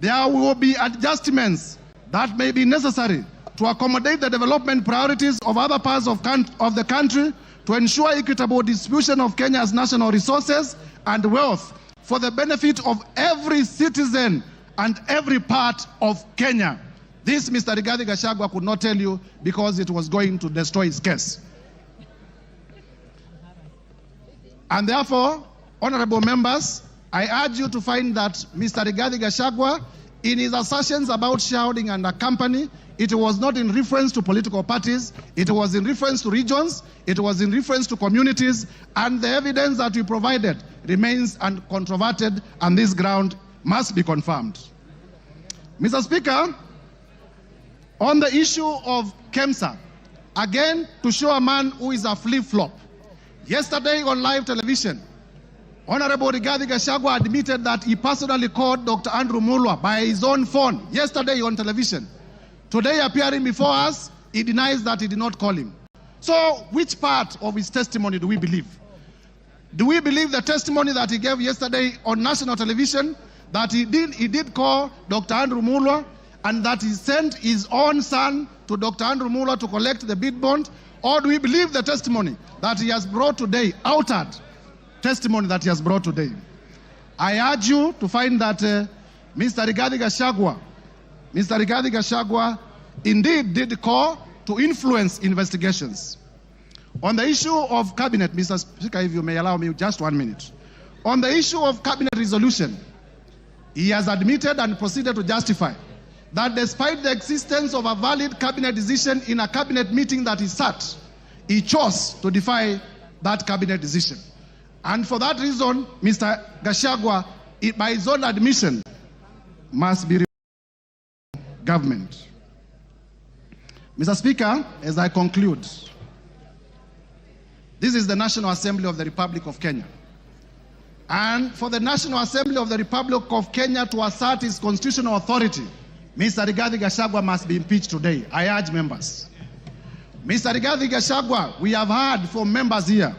there will be adjustments that may be necessary to accommodate the development priorities of other parts of the country to ensure equitable distribution of Kenya's national resources and wealth for the benefit of every citizen and every part of Kenya. This Mr. Rigathi Gachagua could not tell you because it was going to destroy his case. And therefore, honorable members, I urge you to find that Mr. Rigathi Gachagua, in his assertions about shareholding and a company, it was not in reference to political parties, it was in reference to regions, it was in reference to communities, and the evidence that we provided remains uncontroverted, and this ground must be confirmed. Mr. Speaker, on the issue of KEMSA, again, to show a man who is a flip-flop, yesterday on live television, Honorable Rigathi Gachagua admitted that he personally called Dr. Andrew Mulwa by his own phone yesterday on television. Today, appearing before us, he denies that he did not call him. So, which part of his testimony do we believe? Do we believe the testimony that he gave yesterday on national television, that he did call Dr. Andrew Mulwa, and that he sent his own son to Dr. Andrew Mulwa to collect the bid bond? Or do we believe the testimony that he has brought today, altered testimony that he has brought today? I urge you to find that Mr. Rigathi Gachagua indeed did call to influence investigations. On the issue of cabinet, Mr. Speaker, if you may allow me just 1 minute. On the issue of cabinet resolution, he has admitted and proceeded to justify that despite the existence of a valid cabinet decision in a cabinet meeting that he sat, he chose to defy that cabinet decision. And for that reason, Mr. Gachagua, by his own admission, must be government. Mr. Speaker, as I conclude, this is the National Assembly of the Republic of Kenya. and for the National Assembly of the Republic of Kenya to assert its constitutional authority, Mr. Rigathi Gachagua must be impeached today. I urge members. Mr. Rigathi Gachagua, we have heard from members here,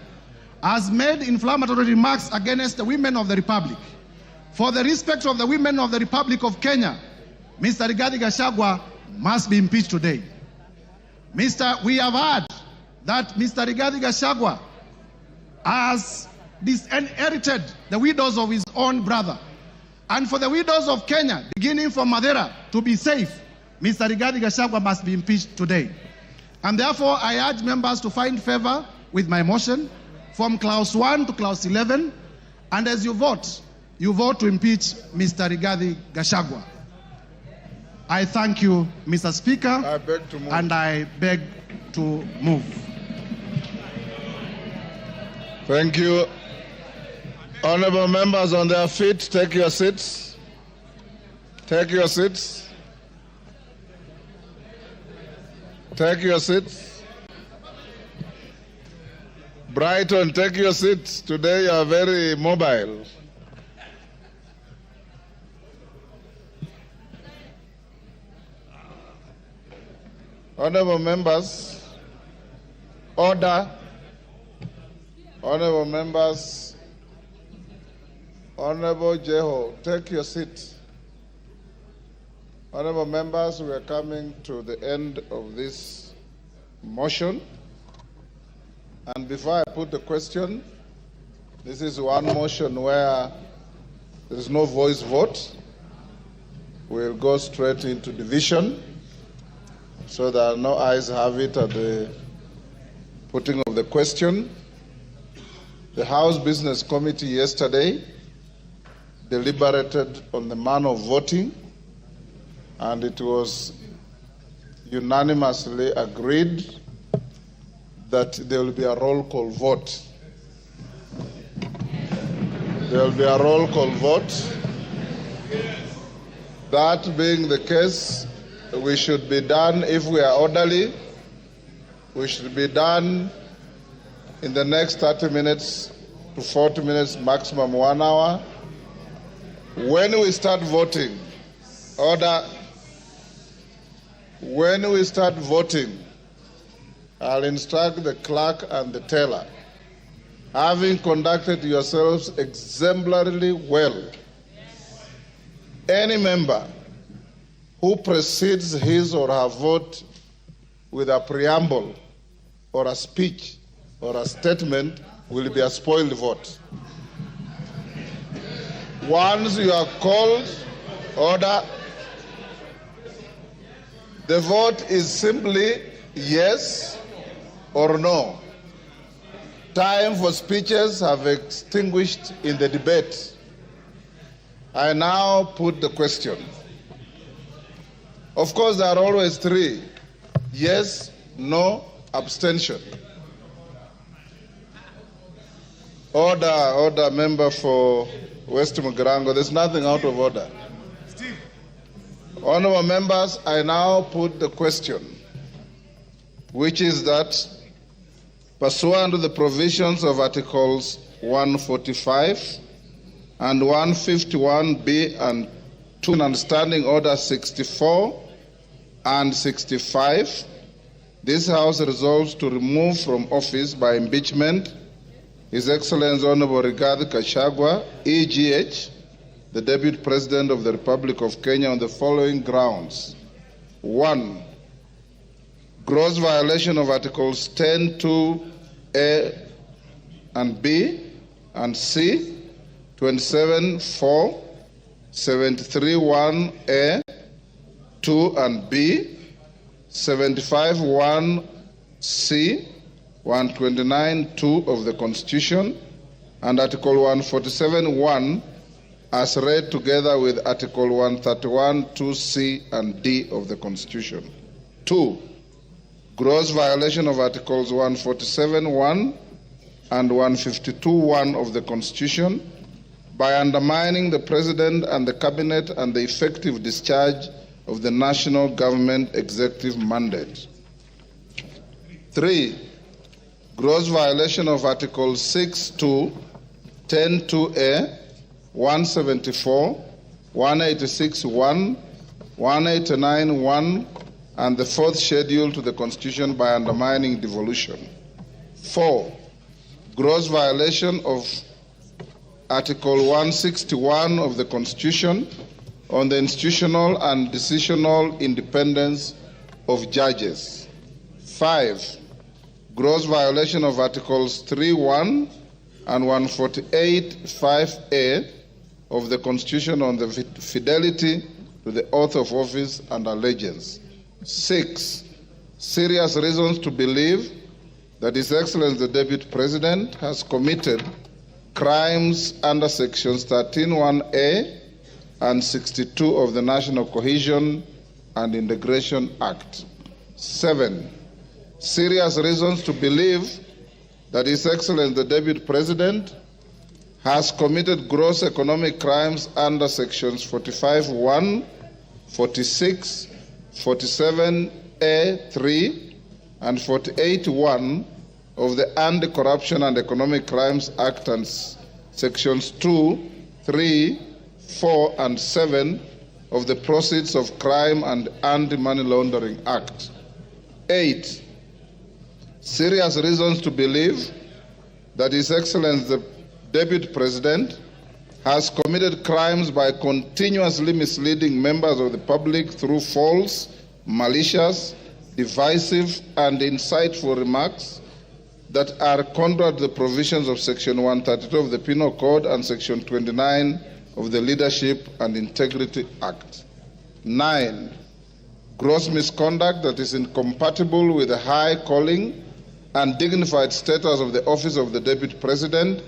has made inflammatory remarks against the women of the Republic. For the respect of the women of the Republic of Kenya, Mr. Rigathi Gachagua must be impeached today. We have heard that Mr. Rigathi Gachagua has disinherited the widows of his own brother. And for the widows of Kenya, beginning from Madeira, to be safe, Mr. Rigathi Gachagua must be impeached today. And therefore, I urge members to find favor with my motion from clause 1 to clause 11. And as you vote to impeach Mr. Rigathi Gachagua. I thank you, Mr. Speaker, I beg to move. and I beg to move. Thank you. Honorable members on their feet, take your seats. Take your seats. Take your seats. Brighton, take your seats. Today you are very mobile. Honorable members, order. Honorable members, Honorable Jeho, take your seat. Honorable members, we are coming to the end of this motion. And before I put the question, this is one motion where there is no voice vote. We'll go straight into division, so that no eyes have it at the putting of the question. The House Business Committee yesterday deliberated on the manner of voting, and it was unanimously agreed that there will be a roll call vote. There will be a roll call vote. That being the case, we should be done, if we are orderly, we should be done in the next 30 minutes to 40 minutes, maximum 1 hour. When we start voting, order. When we start voting, I'll instruct the clerk and the teller, having conducted yourselves exemplarily well, any member who precedes his or her vote with a preamble or a speech or a statement will be a spoiled vote. Once you are called, order. The vote is simply yes or no. Time for speeches have extinguished in the debate. I now put the question. Of course, there are always three: yes, no, abstention. Order, member for West Mugirango. There's nothing out of order. Steve. Honorable members, I now put the question, which is that, pursuant to the provisions of Articles 145 and 151B and 2 and Standing Order 64 and 65, this House resolves to remove from office by impeachment His Excellency Honorable Rigathi Gachagua, EGH, the Deputy President of the Republic of Kenya, on the following grounds. 1. Gross violation of Articles 10(2)A and B and C, 27(4), 73(1)A, 2 and B, 75(1)C, 129(2) of the Constitution, and Article 147(1) as read together with Article 131(2)C and D of the Constitution. 2. Gross violation of Articles 147(1) and 152(1) of the Constitution by undermining the President and the Cabinet and the effective discharge of the national government executive mandate. 3. Gross violation of Articles 6(2), 10(2)(a), 174, 186(1), 189(1), and the 4th schedule to the Constitution by undermining devolution. 4. Gross violation of Article 161 of the Constitution on the institutional and decisional independence of judges. 5. Gross violation of Articles 3(1) and 148(5)(a) of the Constitution on the fidelity to the oath of office and allegiance. 6. Serious reasons to believe that His Excellency the Deputy President has committed crimes under Sections 13(1)(a) and 62 of the National Cohesion and Integration Act. 7. Serious reasons to believe that His Excellency the Deputy President has committed gross economic crimes under Sections 45(1), 46, 47(a)(3), and 48(1) of the Anti-Corruption and Economic Crimes Act and Sections 2, 3, 4, and 7 of the Proceeds of Crime and Anti-Money Laundering Act. 8. Serious reasons to believe that His Excellency the Deputy President has committed crimes by continuously misleading members of the public through false, malicious, divisive, and insightful remarks that are contrary to the provisions of Section 132 of the Penal Code and Section 29 of the Leadership and Integrity Act. 9. Gross misconduct that is incompatible with the high calling and dignified status of the office of the Deputy President,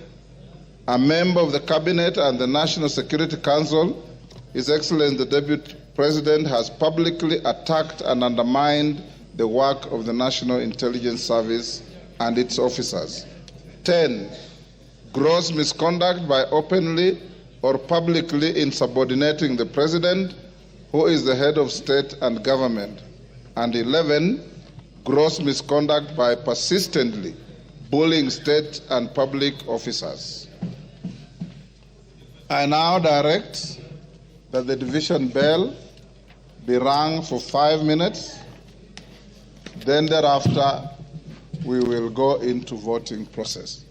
a member of the Cabinet and the National Security Council. His Excellency the Deputy President has publicly attacked and undermined the work of the National Intelligence Service and its officers. 10. Gross misconduct by openly or publicly insubordinating the President, who is the head of state and government. And 11. Gross misconduct by persistently bullying state and public officers. I now direct that the division bell be rung for 5 minutes. Then thereafter, we will go into voting process.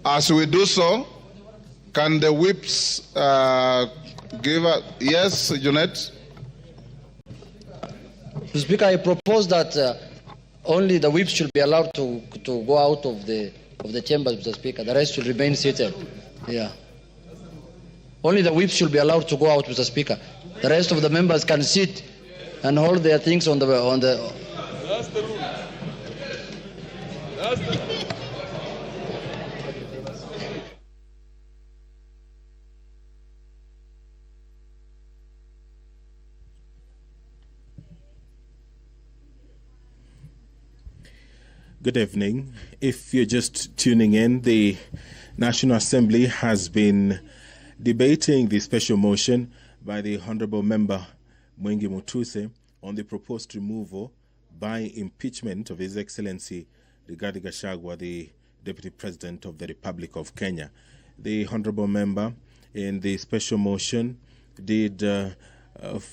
As we do so, can the whips give a... Yes, Jeanette? Mr. Speaker, I propose that only the whips should be allowed to go out of the chambers, Mr. Speaker. The rest should remain seated. Yeah. Only the whips should be allowed to go out, Mr. Speaker. The rest of the members can sit and hold their things on the. That's the rule. That's the rule. Good evening. If you're just tuning in, the National Assembly has been debating the special motion by the Honourable Member Mwengi Mutuse on the proposed removal by impeachment of His Excellency Rigathi Gachagua, the Deputy President of the Republic of Kenya. The Honourable Member in the special motion did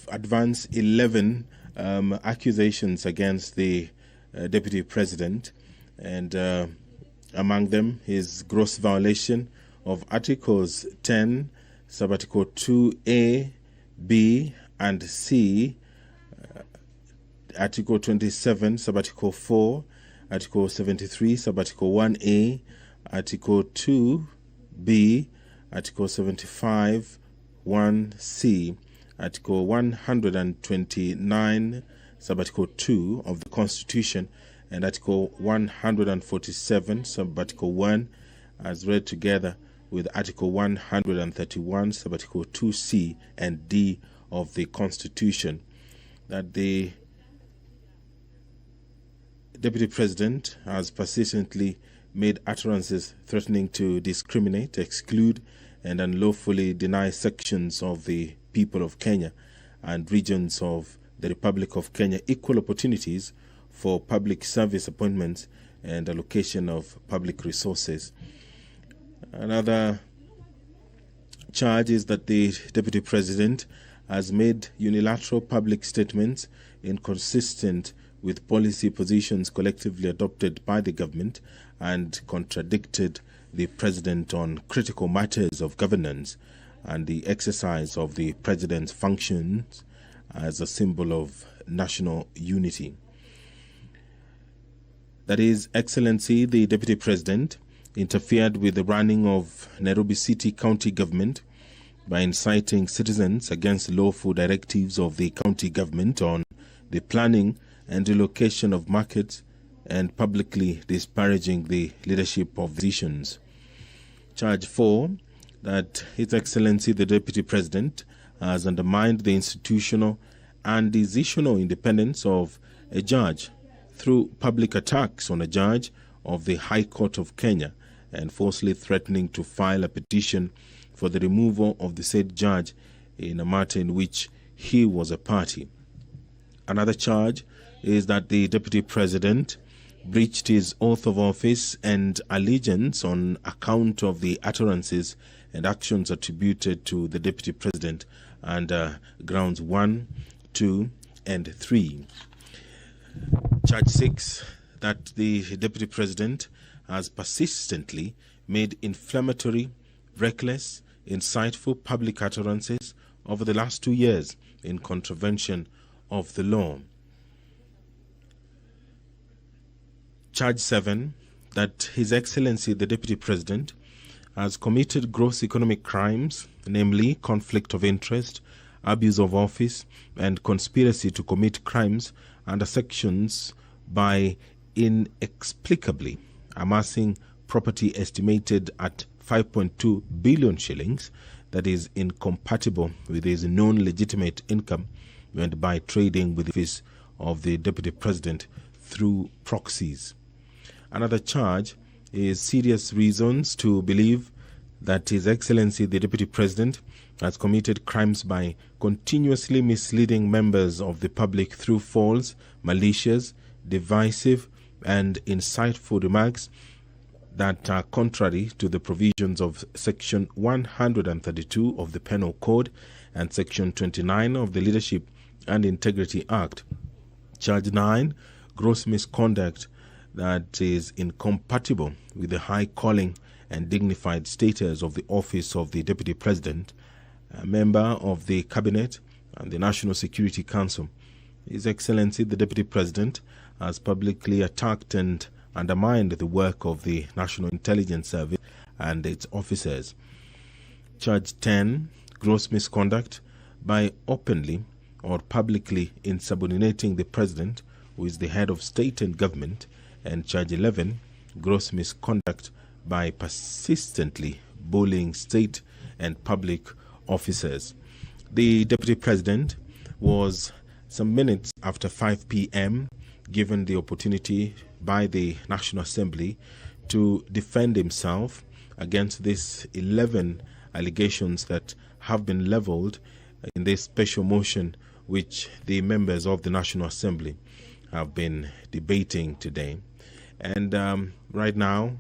advance 11 accusations against the Deputy President, and among them his gross violation of Articles 10, Subarticle 2A, B, and C, Article 27, Subarticle 4, Article 73, Subarticle 1A, Article 2B, Article 75, 1C, Article 129, Subarticle 2 of the Constitution, and Article 147, Subarticle 1, as read together with Article 131, Subarticle 2C and D of the Constitution, that the Deputy President has persistently made utterances threatening to discriminate, exclude, and unlawfully deny sections of the people of Kenya and regions of the Republic of Kenya equal opportunities for public service appointments and allocation of public resources. Another charge is that the Deputy President has made unilateral public statements inconsistent with policy positions collectively adopted by the government and contradicted the President on critical matters of governance and the exercise of the President's functions as a symbol of national unity. That is, Excellency, the Deputy President interfered with the running of Nairobi City County Government by inciting citizens against lawful directives of the county government on the planning and relocation of markets and publicly disparaging the leadership of decisions. Charge 4, that His Excellency the Deputy President has undermined the institutional and decisional independence of a judge through public attacks on a judge of the High Court of Kenya and falsely threatening to file a petition for the removal of the said judge in a matter in which he was a party. Another charge is that the Deputy President breached his oath of office and allegiance on account of the utterances and actions attributed to the Deputy President under grounds 1, 2, and 3. Charge 6, that the Deputy President has persistently made inflammatory, reckless, insightful public utterances over the last 2 years in contravention of the law. Charge 7, that His Excellency the Deputy President has committed gross economic crimes, namely conflict of interest, abuse of office, and conspiracy to commit crimes under sections by inexplicably amassing property estimated at 5.2 billion shillings that is incompatible with his non-legitimate income and by trading with the office of the Deputy President through proxies. Another charge is serious reasons to believe that His Excellency the Deputy President has committed crimes by continuously misleading members of the public through false, malicious, divisive, and insightful remarks that are contrary to the provisions of Section 132 of the Penal Code and Section 29 of the Leadership and Integrity Act. Charge 9, gross misconduct that is incompatible with the high calling and dignified status of the office of the Deputy President, a member of the Cabinet and the National Security Council. His Excellency the Deputy President has publicly attacked and undermined the work of the National Intelligence Service and its officers. Charge 10, gross misconduct by openly or publicly insubordinating the President, who is the head of state and government, and Charge 11, gross misconduct by persistently bullying state and public officers. The Deputy President was some minutes after 5 p.m. given the opportunity by the National Assembly to defend himself against these 11 allegations that have been leveled in this special motion which the members of the National Assembly have been debating today. And right now,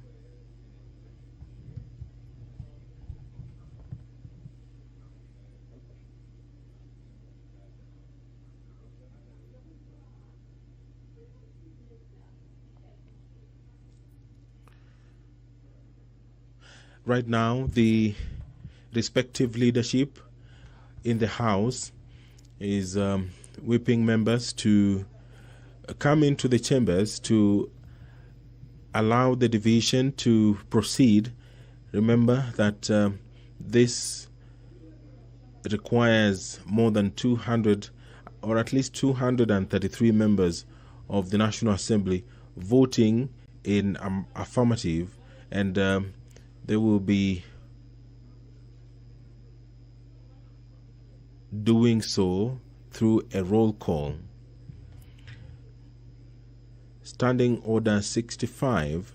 the respective leadership in the House is whipping members to come into the chambers to allow the division to proceed. Remember that this requires more than 200 or at least 233 members of the National Assembly voting in affirmative, and they will be doing so through a roll call. Standing Order 65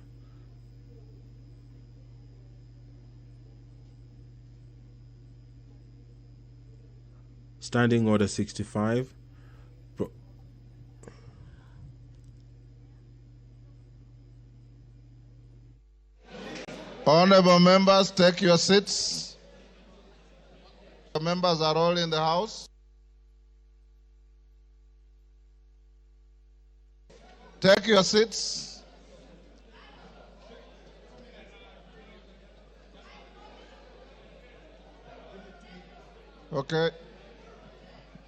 Standing Order 65 Honorable members, take your seats. The members are all in the house. Take your seats. Okay.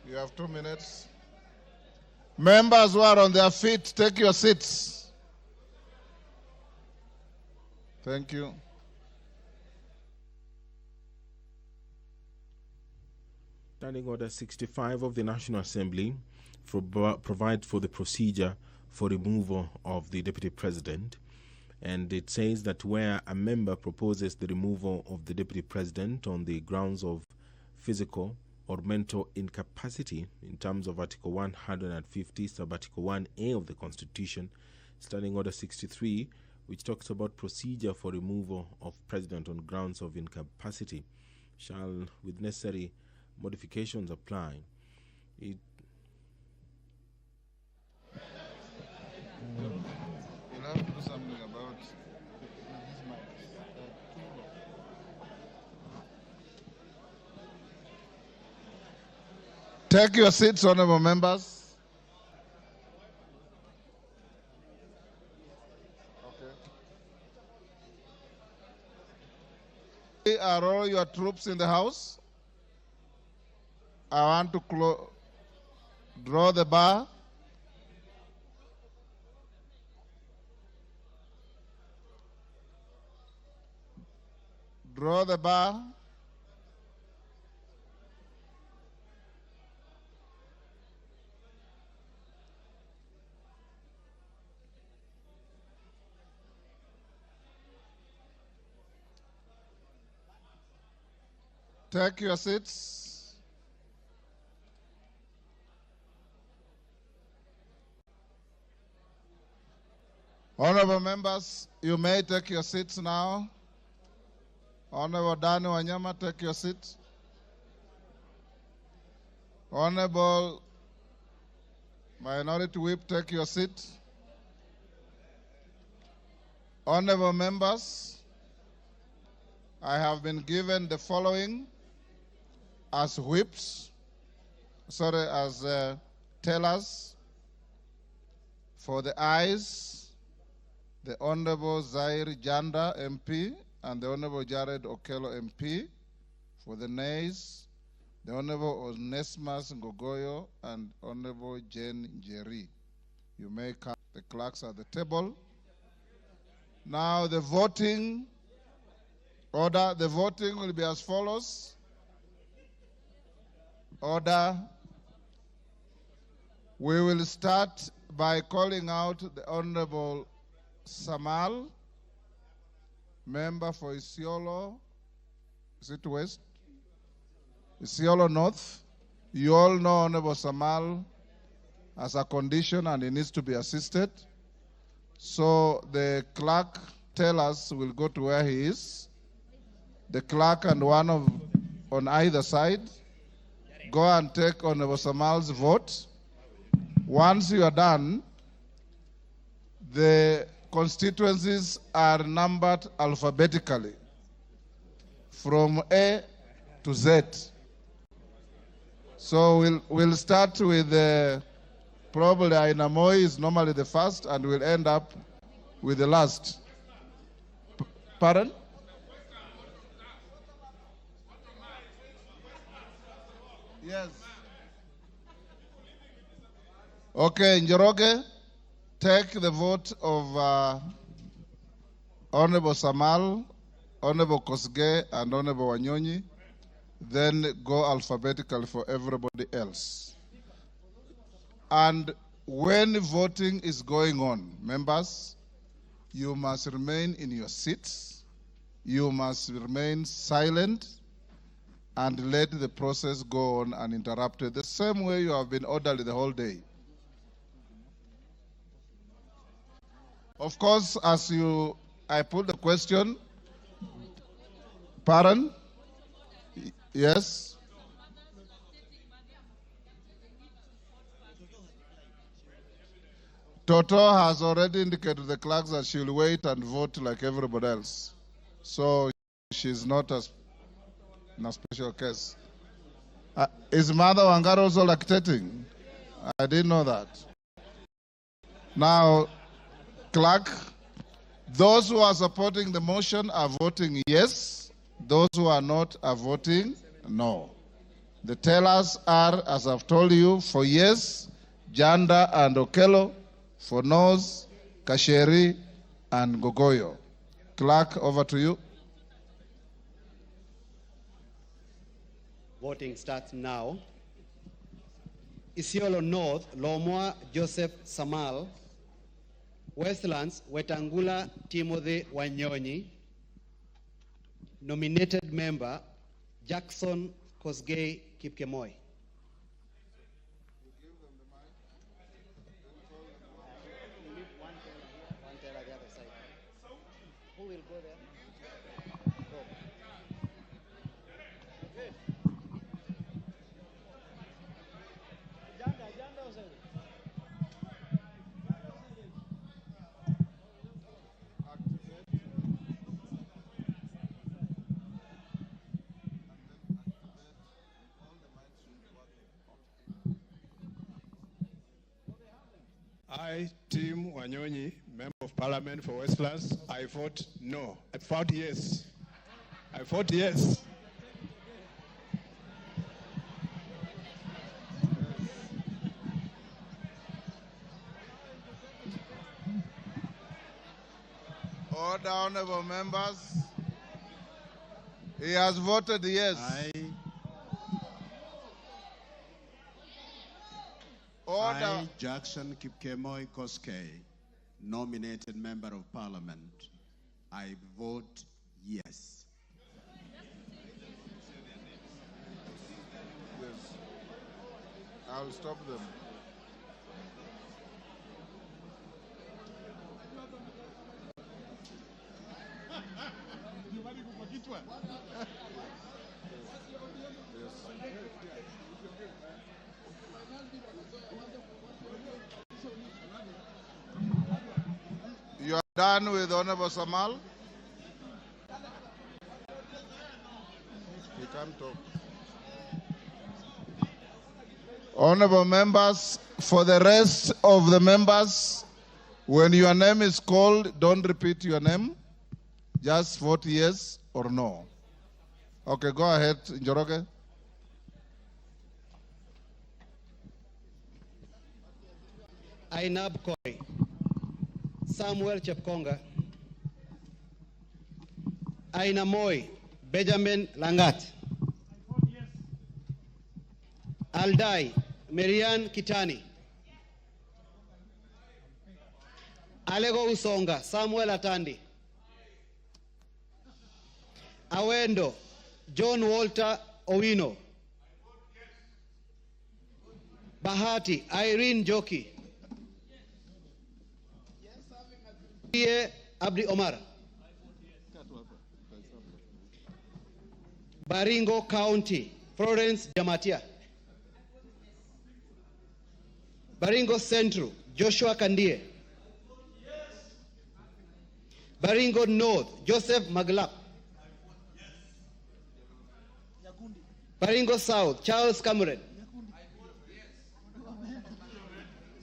You have 2 minutes. Members who are on their feet, take your seats. Thank you. Standing Order 65 of the National Assembly provides for the procedure for removal of the Deputy President. And it says that where a member proposes the removal of the Deputy President on the grounds of physical or mental incapacity in terms of Article 150, Sub-Article 1A of the Constitution, Standing Order 63, which talks about procedure for removal of President on grounds of incapacity, shall, with necessary modifications, apply. You'll have to do something about Take your seats, honorable members. Okay. Are all your troops in the house? I want to draw the bar. Draw the bar. Take your seats. Honorable members, you may take your seats now. Honorable Dani Wanyama, take your seat. Honorable Minority Whip, take your seat. Honorable members, I have been given the following as whips, as tellers. For the ayes, the Honorable Zaire Janda MP and the Honorable Jared Okello MP. For the nays, the Honorable Onesmus Ngogoyo and Honorable Jane Njeri. You may come, the clerks at the table. Now the voting order, the voting will be as follows. Order. We will start by calling out the Honorable Samal, member for Isiolo. Is it West? Isiolo North. You all know Honorable Samal has a condition and he needs to be assisted. So the clerk tell us will go to where he is. The clerk and one on either side. Go and take Honorable Samal's vote. Once you are done, the constituencies are numbered alphabetically from A to Z. So we'll start with probably Ainamoi is normally the first, and we'll end up with the last. Pardon? Yes. Okay, Njoroge, take the vote of Honorable Samal, Honorable Kosge, and Honorable Wanyonyi. Then go alphabetically for everybody else. And when voting is going on, members, you must remain in your seats. You must remain silent and let the process go on uninterrupted, the same way you have been orderly the whole day. Of course, I put the question, pardon? Yes? Toto has already indicated to the clerks that she'll wait and vote like everybody else. So she's not in a special case. Is Mother Wangari also lactating? I didn't know that. Now, clerk, those who are supporting the motion are voting yes. Those who are not are voting no. The tellers are, as I've told you, for yes, Janda and Okello, for no's, Kasheri and Gogoyo. Clerk, over to you. Voting starts now. Isiolo North, Lomwa Joseph Samal. Westlands, Wetangula Timothy Wanyonyi. Nominated member, Jackson Kosgei Kipkemoi. Who will go there? I, Tim Wanyonyi, Member of Parliament for Westlands, I vote no. I vote yes. I vote yes. Order, honorable members. He has voted yes. Order. I, Jackson Kipkemoi Koskei, nominated Member of Parliament, I vote yes. Yes. I'll stop them. You are done with Honorable Samal? He can't talk. Honorable members, for the rest of the members, when your name is called, don't repeat your name. Just vote yes or no. Okay, go ahead, Njoroge. Ainab Koi, Samuel Chepkonga, Aina Moi, Benjamin Langat, Aldai, Marian Kitani, Alego Usonga, Samuel Atandi, Awendo, John Walter Owino, Bahati, Irene Joki, Abdi Omar, Baringo County, Florence Jamatia, Baringo Central, Joshua Kandie, Baringo North, Joseph Maglap, Baringo South, Charles Cameron,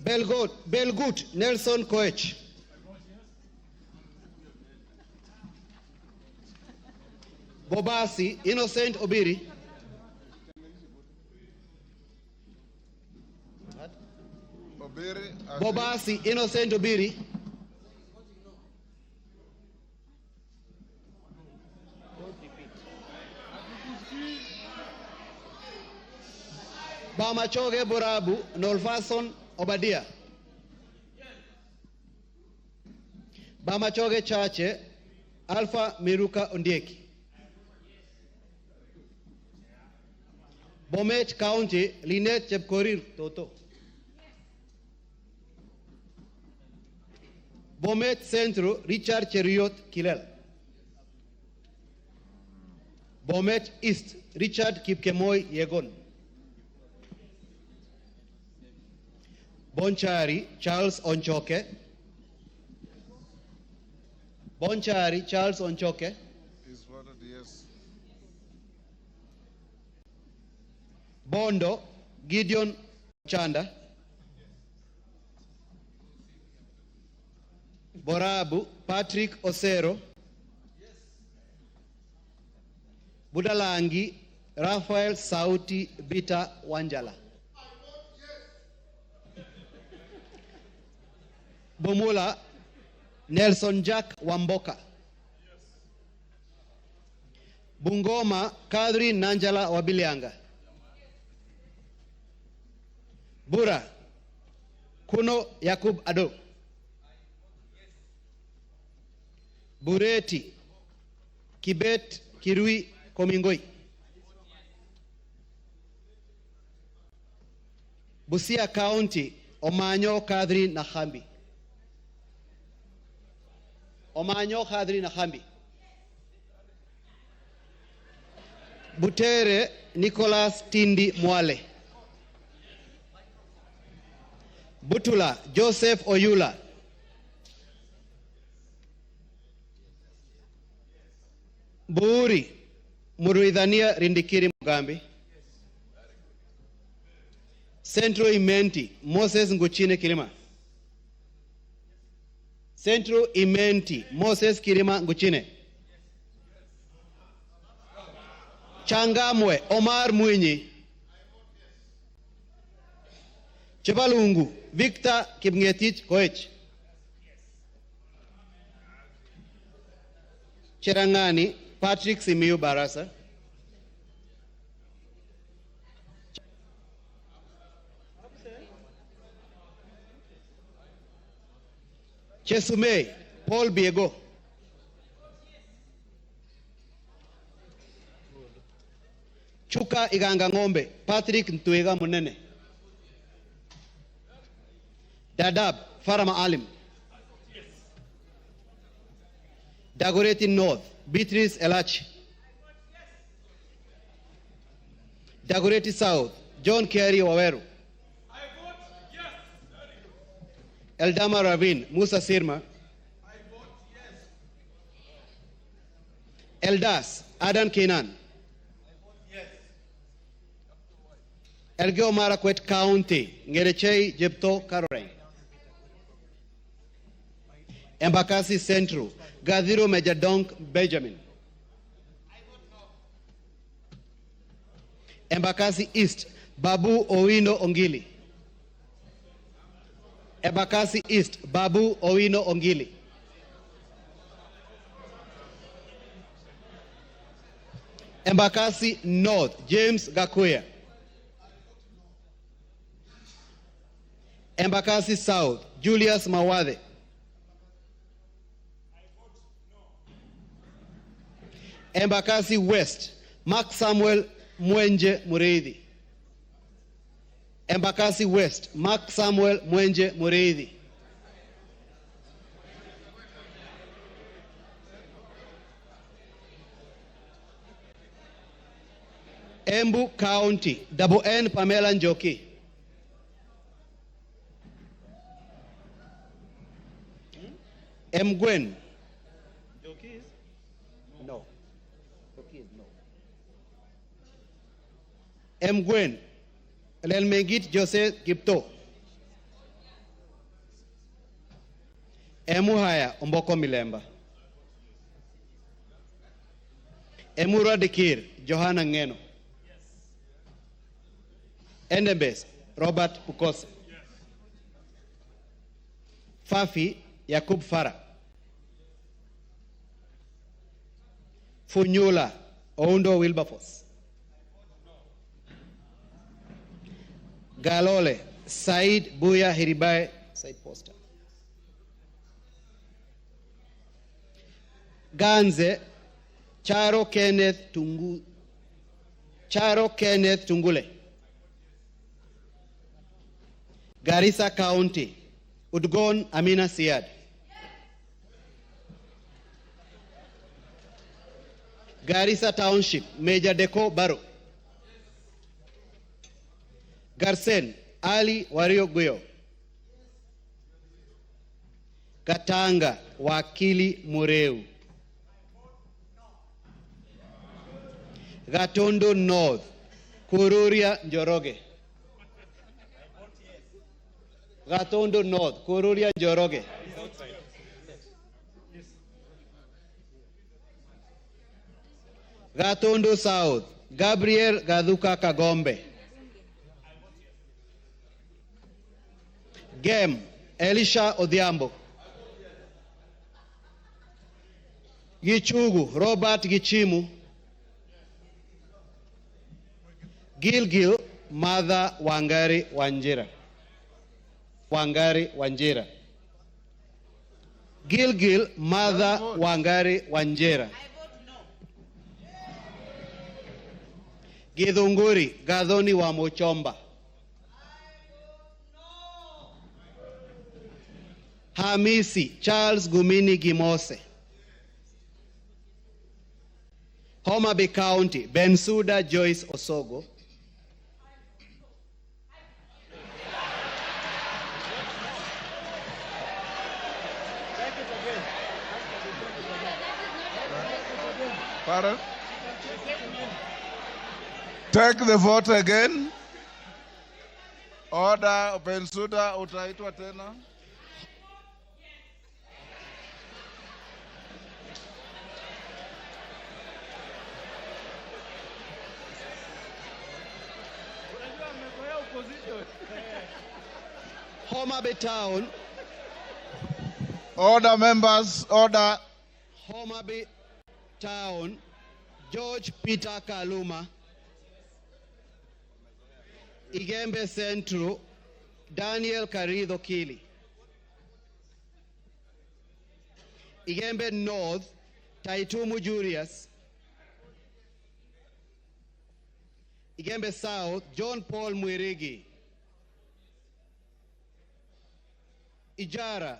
Belgut, Nelson Koech, Bobasi, Innocent Obiri, Bobasi, Innocent Obiri, Bamachoge Borabu, Nolfason Obadia, Bamachoge Chache, Alpha Miruka Ondieki, Bomet County, Linet Chepkorir Toto, Bomet Centro, Richard Cheriot Kilel, Bomet East, Richard Kipkemoi Yegon, Bonchari, Charles Onchoke, Bonchari, Charles Onchoke, Yes. Bondo Gideon Chanda. Borabu Patrick Osero. Budalangi Raphael Sauti Bita Wanjala. Bomula Nelson Jack Wamboka. Bungoma Kadri Nanjala Wabilianga. Bura Kuno Yakub Ado. Bureti Kibet Kirui Komingoi. Busia County Omanyo Kadri Nahambi. Omanyo Kadri Nahambi. Butere Nicholas Tindi Mwale. Butula Joseph Oyula. Buuri Muruidhania Rindikiri Mugambi. Central Imenti Moses Nguchine Kilima. Central Imenti Moses Kilima Nguchine. Changamwe Omar Mwinyi. Chebalungu Victor Kipngetich Koech. Cherangani Patrick Simiyu Barasa. Chesume Paul Biego. Chuka Iganga Ngombe Patrick Ntwega Munene. Dadab Farama Alim. Dagoretti North Beatrice Elachi. Dagoretti South John Kerry Waweru. Eldama Ravine Musa Sirma. Eldas Adan Kenan. Elgeo Marakwet County Ngerechei Jepto Caroline. Embakasi Central Gadhiro Majadonk Benjamin. Embakasi East Babu Owino Ongili. Embakasi East Babu Owino Ongili. Embakasi North James Gakuya. Embakasi South Julius Mawade. Embakasi West Mark Samuel Mwenje Mureithi. Embakasi West Mark Samuel Mwenje Mureithi. Embu County Double N Pamela Njoki. Mgwen. No. Mgwen. Lelmengit Jose Gipto. Emuhaya Omboko Milemba. Emura Dikir Johanna Ngeno. Endebes Robert Pukose. Fafi Yakub Farah. Funyula Oundo Wilberforce. Galole Said Buya Hiribai Said Poster. Ganze Charo Kenneth Tungule. Garissa County Udgon Amina Siad. Garissa Township Major Deko Baro. Garsen Ali Wario Guyo. Katanga Wakili Mureu. Gatondo North, Kururia Njoroge. Gatondo North, Kururia Njoroge. Gatondo South, Gabriel Gaduka Kagombe. Gem, Elisha Odhiambo. Gichugu, Robert Gichimu. Gilgil, Mother Wangari Wanjira. Wangari Wanjira. Gilgil, Mother Wangari Wanjira. Githunguri, Gathoni wa Mochomba. Hamisi, Charles Gumini Gimose. Homa Bay County, Bensuda Joyce Osogo. Pardon? Take the vote again. Order, Bensuda, utaitwa tena. Homa Bay Town. Order, members, order. Homa Bay Town, George Peter Kaluma. Igembe Central, Daniel Karido Kili. Igembe North, Taitumu Julius. Igembe South, John Paul Mwirigi. Ijara,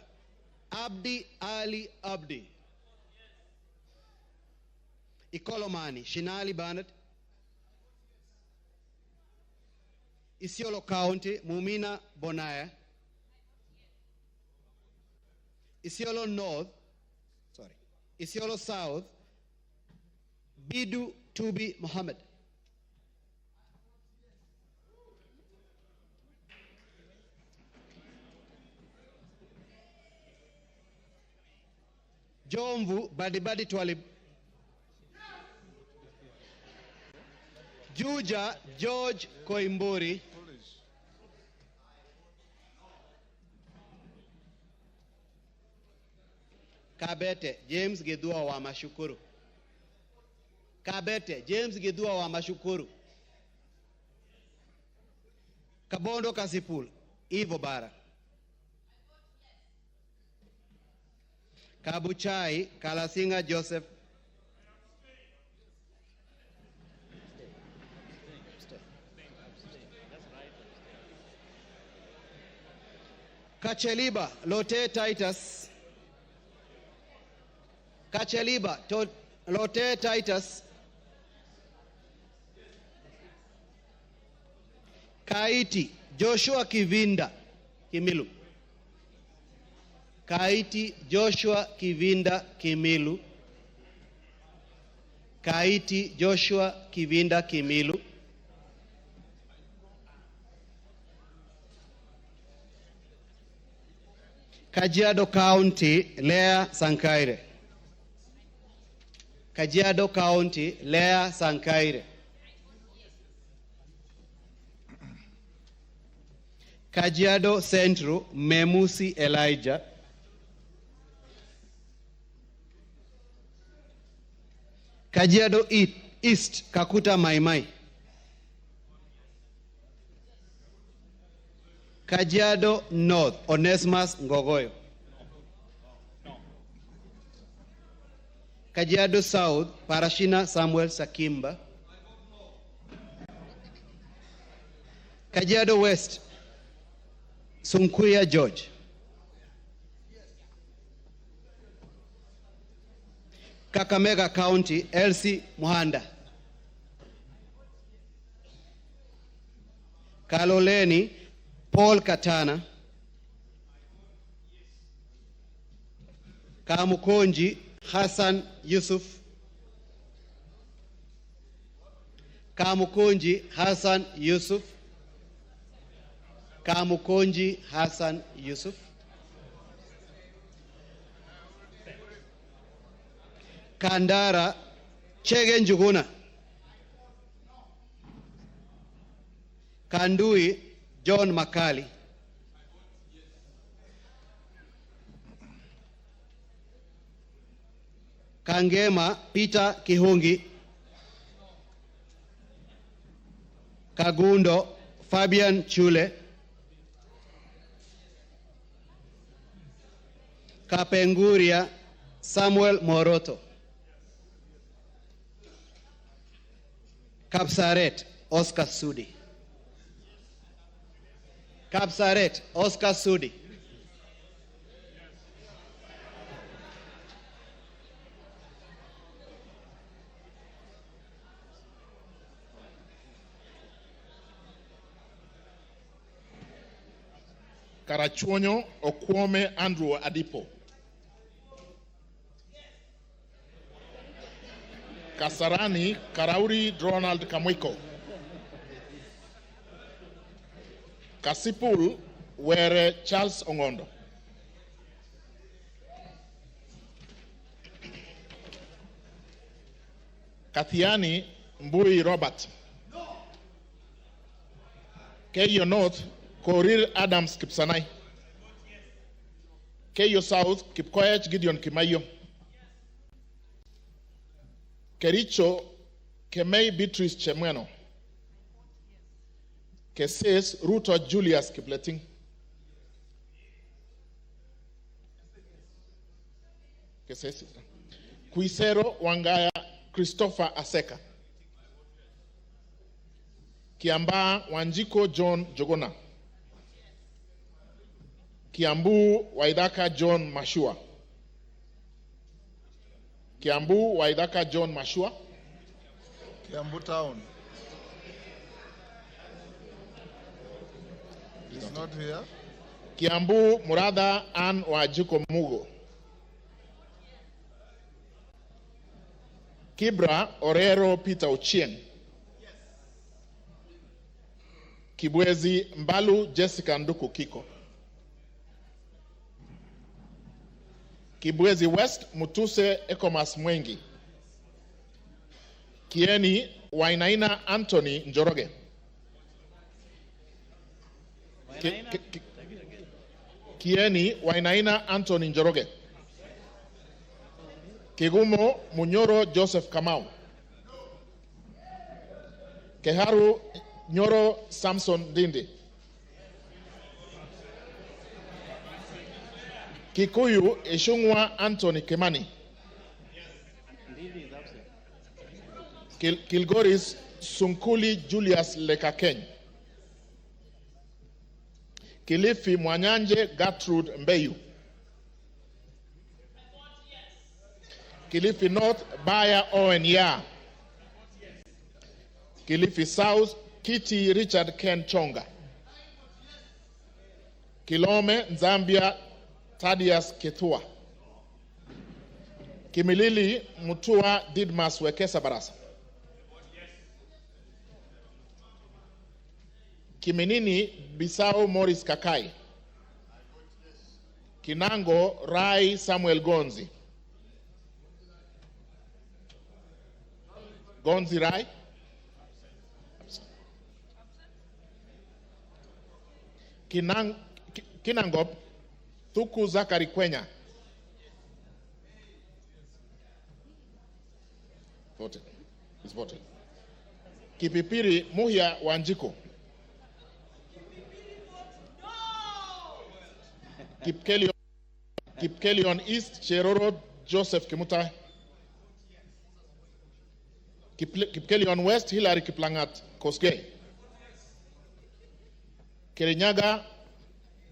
Abdi Ali Abdi. Ikolomani, Shinali Barnett. Isiolo County, Mumina Bonaya. Isiolo North, Isiolo South, Bidu Tubi Mohammed. Jomvu Badibadi Twalib. Juja George Koimburi. Kabete James Gedua wa Mashukuru. Kabete James Gedua wa Mashukuru. Kabondo Kasipul Ivo Bara. Kabuchai Kalasinga Joseph. Kacheliba Lote Titus. Kacheliba Lote Titus. Kaiti Joshua Kivinda Kimilu. Kaiti Joshua Kivinda Kimilu. Kaiti Joshua Kivinda Kimilu. Kajiado County, Lea Sankaire. Kajiado County, Lea Sankaire. Kajiado Central, Memusi Elijah. Kajiado East, Kakuta Maimai. Kajiado North, Onesimus Ngogoyo. Kajiado South, Parashina Samuel Sakimba. Kajiado West, Sunkuya George. Kakamega County, Elsie Muhanda. Kaloleni, Paul Katana. Kamukonji, Hassan Yusuf. Kamukunji Hassan Yusuf. Kamukunji Hassan Yusuf. Kandara Chege Njuguna. Kandui John Makali. Kangema Peter Kihungi. Kagundo Fabian Chule. Kapenguria Samuel Moroto. Kapsaret Oscar Sudi. Kapsaret Oscar Sudi. Karachuonyo Okwome Andrew Adipo. Kasarani Karauri Ronald Kamwiko. Kasipul Were Charles Ongondo. Kathiani Mbui Robert. Keyo North Korir Adams Kipsanai. Keyo South Kipkoech Gideon Kimayo. Kericho Kemei Beatrice Chemweno. Keses Ruto Julius Kipleting. Keses Kuisero Wangaya Christopher Aseka. Kiamba Wanjiko John Jogona. Kiambu Waidaka John Mashua. Kiambu Waidaka John Mashua. Kiambu Town. He's not here. Kiambu Murada Ann Wajiko Mugo. Kibra Orero Peter Ochieng. Kibwezi Mbalu Jessica Nduku Kiko. Kibwezi West Mutuse Ekomas Mwengi. Kieni Wainaina Anthony Njoroge. Kieni Wainaina Anthony Njoroge. Kigumo Munyoro Joseph Kamau. Keharu Nyoro Samson Dindi. Kikuyu Eshungwa Anthony Kemani. Kilgoris Sunkuli Julius Lekakeny. Kilifi Mwanyanje Gertrude Mbeyu. Kilifi North Baya Owen Ya. Kilifi South Kitty Richard Ken Chonga. Kilome Zambia Thaddeus Ketua. Kimilili Mutua Didmas Wekesa Barasa. Kiminini Bisao Morris Kakai. Kinango Rai Samuel Gonzi. Gonzi Rai. Kinangop Tuku Zakari Kwenya. Voted. It's voted. Kipipiri Muhia Wanjiko. Kipkelion East Cheroro Joseph Kimutai. Kipkelion West Hilary Kiplangat Kosgei. Kirinyaga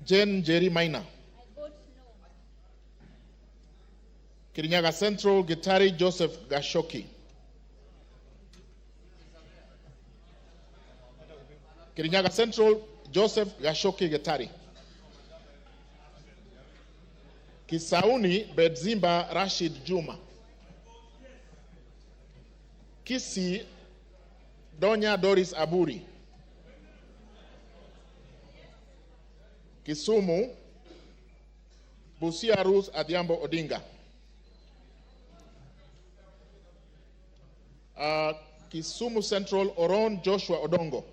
Jen Jerry Maina. Kirinyaga Central Gitari Joseph Gashoki. Kirinyaga Central Joseph Gashoki Gitari. Kisauni Bedzimba Rashid Juma. Kisi Donya Doris Aburi. Kisumu, Busia Ruth Adhiambo Odinga. Kisumu Central, Oron Joshua Odongo.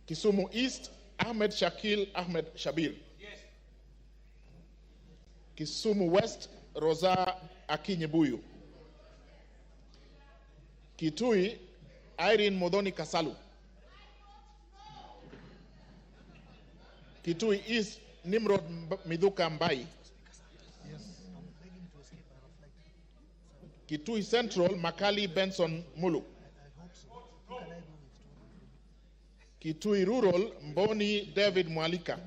Kisumu East, Ahmed Shakil Ahmed Shabir. Kisumu West, Rosa Akinyibuyu. Kitui, Irene Modoni Kasalu. Kitui East, Nimrod Midhuka Mbai. Kitui Central, Makali Benson Mulu. Kitui Rural, Mboni David Mwalika.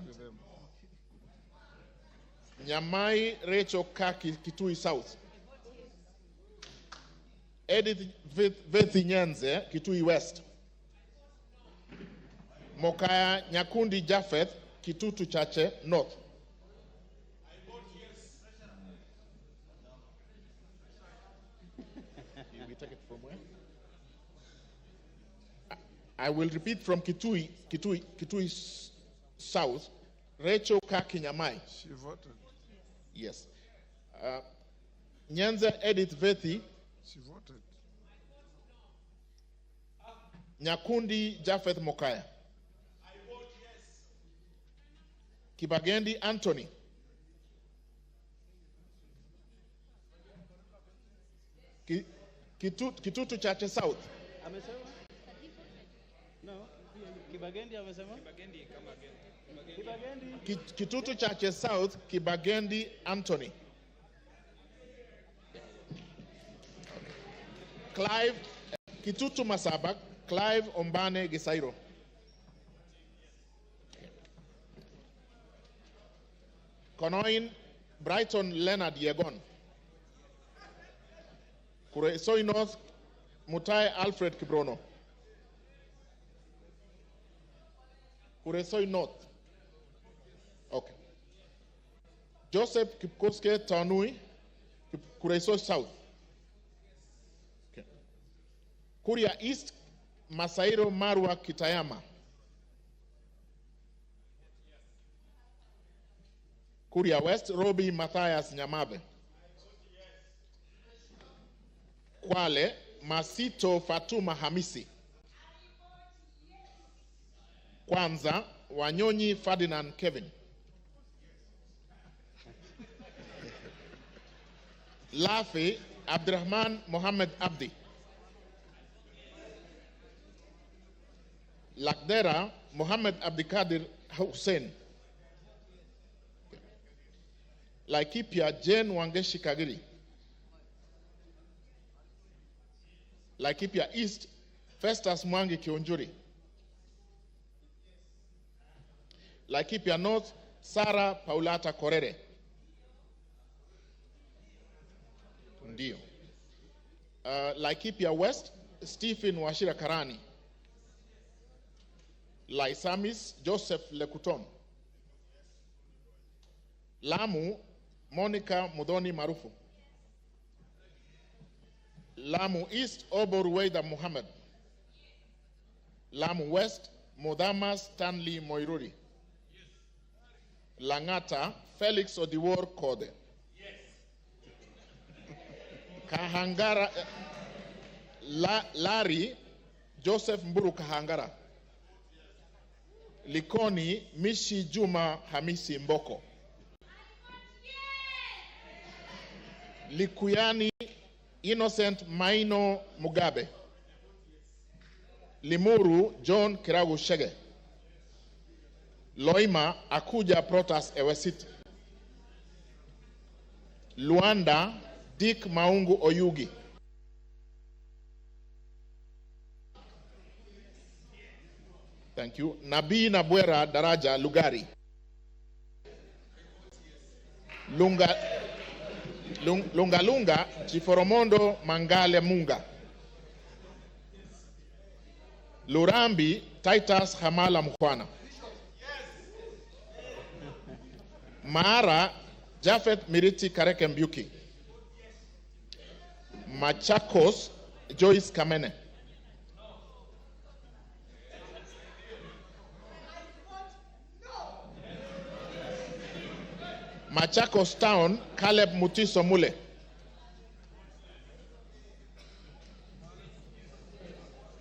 Nyamai Rachel Kaki, Kitui South. Edith Vethi Nyanze, Kitui West. Mokaya Nyakundi Japheth, Kitutu Chache North. We take it from where? I will repeat from Kitui South. Rachel Kaki Nyamai. She voted. Yes. Nyanza Edith Vethi. She voted. Nyakundi Japheth Mokaya. I vote yes. Kibagendi Anthony. Kitutu Chache South. Amesema? No. Kibagendi amesema? Kibagendi. Kitutu Chache South, Kibagendi Anthony. Clive, Kitutu Masabak, Clive Ombane Gisairo. Konoin, Brighton Leonard Yegon. Kuresoi North, Mutai Alfred Kibrono. Kuresoi North. Okay. Joseph Kipkoske Tanui, Kuresoi South. Okay. Kuria East, Masairo Marwa Kitayama. Kuria West, Robi Matthias Nyamabe. Kwale, Masito Fatuma Hamisi. Kwanza, Wanyonyi Ferdinand Kevin. Lafi, Abdurrahman Mohammed Abdi. Lakdera, Mohammed Abdikadir Hussein. Laikipia, Jane Wangeshi Kagiri. Laikipia East, Festus Mwangi Kionjuri. Laikipia North, Sarah Paulata Korere. Ndio. Laikipia West, Stephen Washira Karani. Laisamis, Joseph Lekuton. Lamu, Monica Mudoni Marufu. Lamu East, Obor Weida Muhammad. Lamu West, Modama Stanley Moiruri. Langata, Felix Odiwor Kode. Kahangara, Larry, Joseph Mburu Kahangara. Likoni, Mishi Juma Hamisi Mboko. Likuyani, Innocent Maino Mugabe. Limuru, John Kiragu Shege. Loima, Akuja Protas Ewesit. Luanda, Dick Maungu Oyugi. Thank you. Nabii Nabwera Daraja Lugari. Lunga Chiforomondo Mangale Munga. Lurambi Titus Hamala Mkwana. Maara Jafet Miriti Kareke Mbyuki. Machakos Joyce Kamene. Machakos Town, Caleb Mutiso Mule.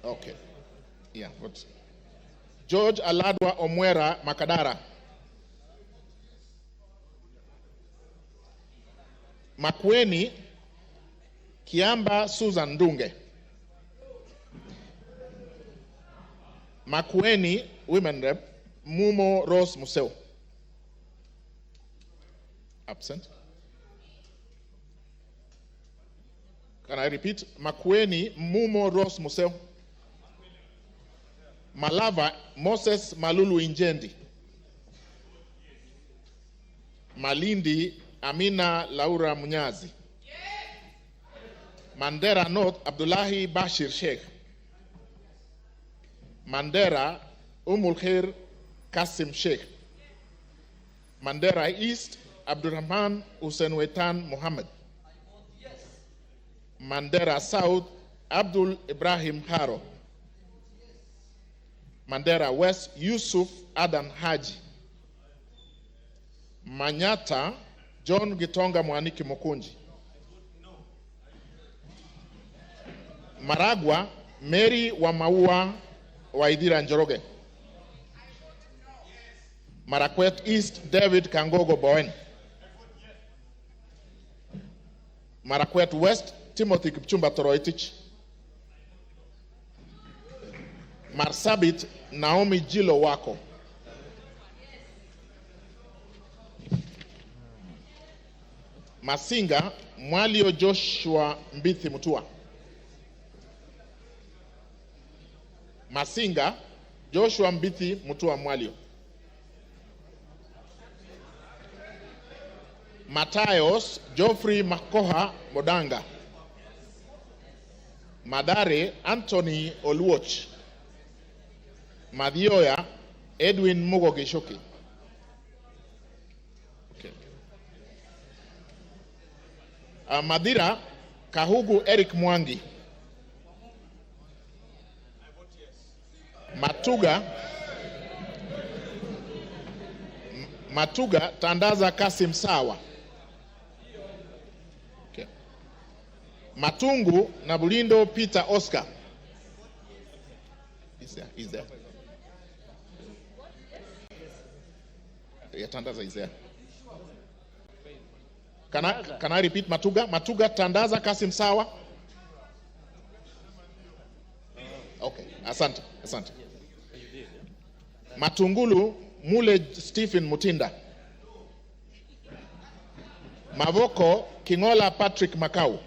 Okay. Yeah, but George Aladwa Omwera Makadara. Makweni Kiamba Susan Dunge. Makweni Women Rep Mumo Rose Museo. Absent. Can I repeat? Makweni Mumo Rose Museo. Malava Moses Malulu Injendi. Malindi Amina Laura Munyazi. Mandera North Abdullahi Bashir Sheikh. Mandera Umul Khair Kasim Sheikh. Mandera East Abdurrahman Hussein Wetan Muhammad. Mandera South Abdul Ibrahim Haro. Mandera West Yusuf Adan Haji. Manyata John Gitonga Mwaniki Mukunji. Maragwa Mary Wamaua Waidira Njoroge. Marakwet East David Kangogo Bowen. Marakwet West Timothy Kipchumba Toroitich. Marsabit Naomi Jilo Wako. Masinga Mwalio Joshua Mbithi Mutua. Masinga Joshua Mbithi Mutua Mwalio. Matayos Geoffrey Makoha Modanga. Madare Anthony Oluoch. Madioya Edwin Mugo Gishoki. Okay. Madira Kahugu Eric Mwangi. Matuga Tandaza Kasim Sawa. Okay. Matungu Nabulindo Peter Oscar. Is there. Yeah, Tandaza is there. Can I repeat Matuga? Matuga Tandaza Kasim Sawa. Okay, asante. Matungulu Mule Stephen Mutinda. Mavoko Kingola Patrick Makau.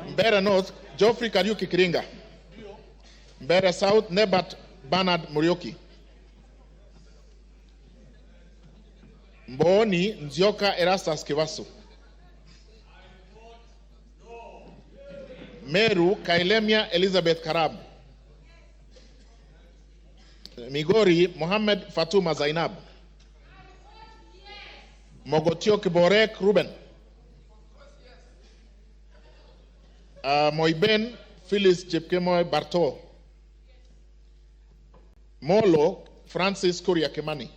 Mbera North Geoffrey Kariuki Kiringa. Mbera South Nebat Bernard Murioki. Mboni Nzioka Erastus Kivasu. Meru Kailemia Elizabeth Karab. Migori Mohammed Fatuma Zainab. Mogotio Kiborek Ruben. Moiben Phyllis Chepkemoy Barto. Molo Francis Kuria Kimani.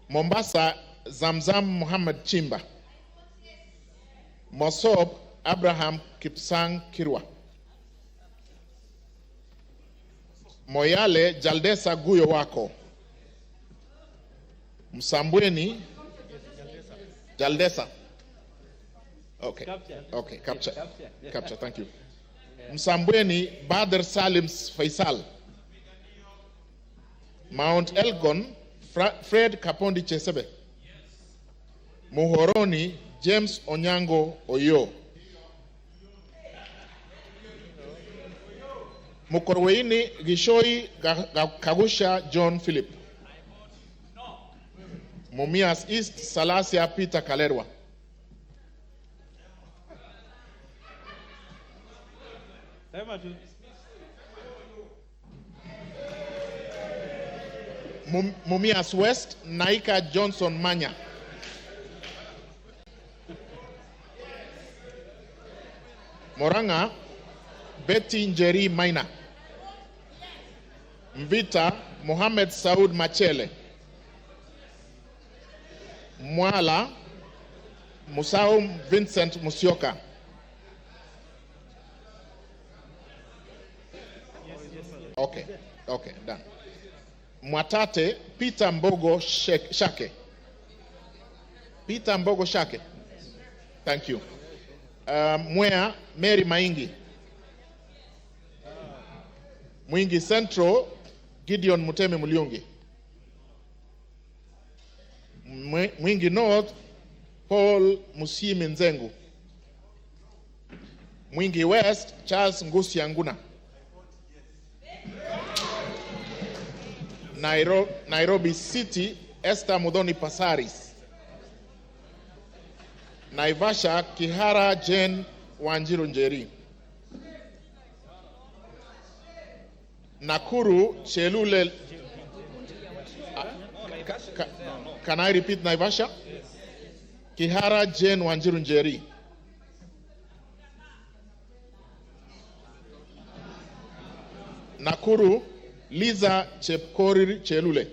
Mombasa Zamzam Muhammad Chimba. Mosob Abraham Kipsang Kirwa. Moyale Jaldesa Guyo Wako. Msambweni Jaldesa. Okay, capture, thank you. Msambweni Badr Salim Faisal. Mount Elgon Fred Kapondi Chesebe. Muhoroni James Onyango Oyo. Mukorweini Gishoi Kagusha John Philip. Mumias East Salasia Peter Kalerwa. Mumias West Naika Johnson Manya. Moranga Betty Njeri Maina. Mvita Mohamed Saud Machele, Mwala Musau Vincent Musyoka, okay, done. Mwatate Peter Mbogo Shake, Peter Mbogo Shake, thank you. Mwea Mary Maingi, Mwingi Central Gideon Muteme Mulyungi, Mwingi North Paul Musimi Nzengu, Mwingi West Charles Ngusi Anguna, Nairobi City Esther Mudhoni Pasaris, Naivasha Kihara Jane Wanjiru Njeri, Nakuru Chelule. Can I repeat Naivasha? Kihara Jane Wanjiru Njeri, Nakuru Liza Chepkorir Chelule,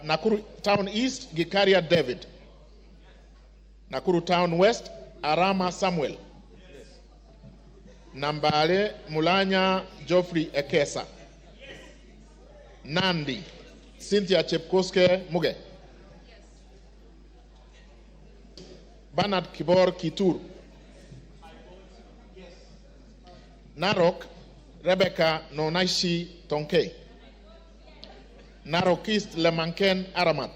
Nakuru Town East Gikaria David, Nakuru Town West Arama Samuel, Nambale Mulanya Geoffrey Ekesa, Nandi Cynthia Chepkoske Muge, Bernard Kibor Kitur, Narok Rebecca Nonaishi Tonke, Narok East Lemanken Aramat,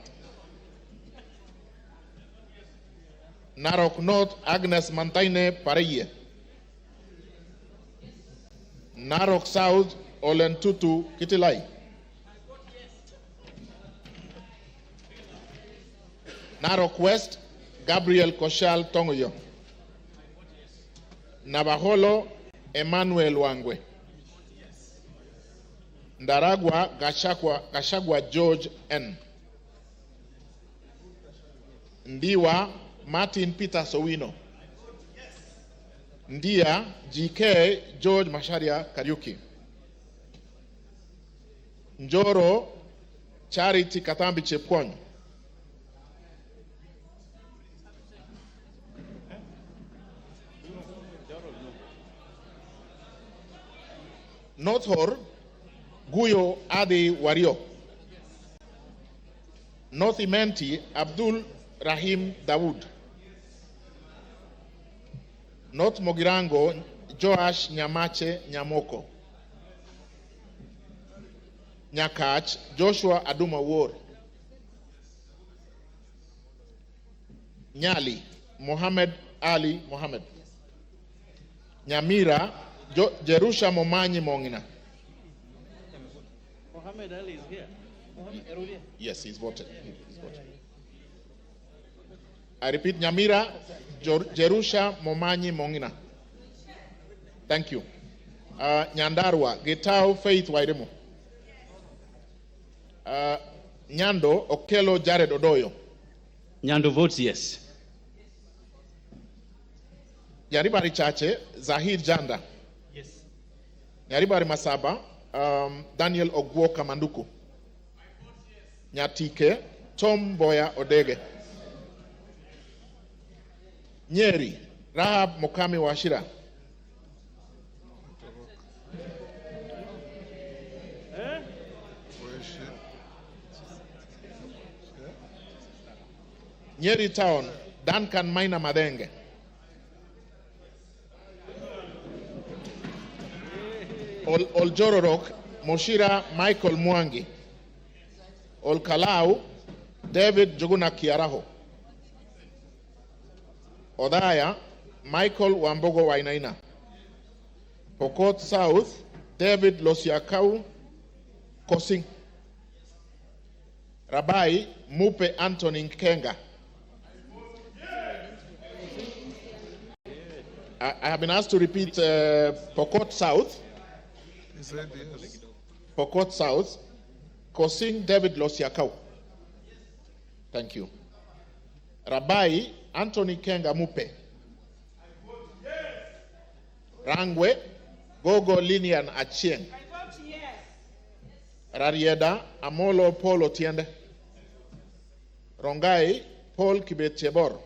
Narok North Agnes Mantaine Pareye, Narok South Olentutu Kitilai, Narok West Gabriel Koshal Tongoyo, Navajolo Emmanuel Wangwe, Ndaragwa Gachagua George N, Ndiwa Martin Peter Sowino, Ndia GK George Masharia Kariuki, Njoro Charity Katambi Chepkwony, North Hor Guyo Adi Wario, North Imenti Abdul Rahim Dawood, North Mogirango Joash Nyamache Nyamoko, Nyakach Joshua Aduma War, Nyali Mohammed Ali Mohammed, Nyamira Jerusha Momanyi Mongina. Mohammed Ali is here. Yes, he's voted. I repeat, Nyamira Jerusha Momanyi Mongina. Thank you. Nyandarua Getao Faith Wairemo. Nyando Okelo Jared Odoyo. Nyando votes yes. Yaribari Chache Zahir Janda. Yes. Yaribari Masaba Daniel Ogwo Kamanduku. Nyatike Tom Boya Odege. Nyeri Rahab Mokami Washira. Nyeri Town Duncan Maina Madenge. Oljororok Moshira Michael Mwangi. Olkalau David Juguna Kiaraho. Odaya Michael Wambogo Wainaina. Pokot South David Losiakau Kosing. Rabai Mupe Anthony Nkenga. I have been asked to repeat Pokot South. He said yes. Pokot South, Kosing David Losiakau. Thank you. Rabai Anthony Kenga Mupe. Rangwe Gogo Linian Achieng. Rarieda Amolo Paul Otiende. Rongai Paul Kibet Chebor.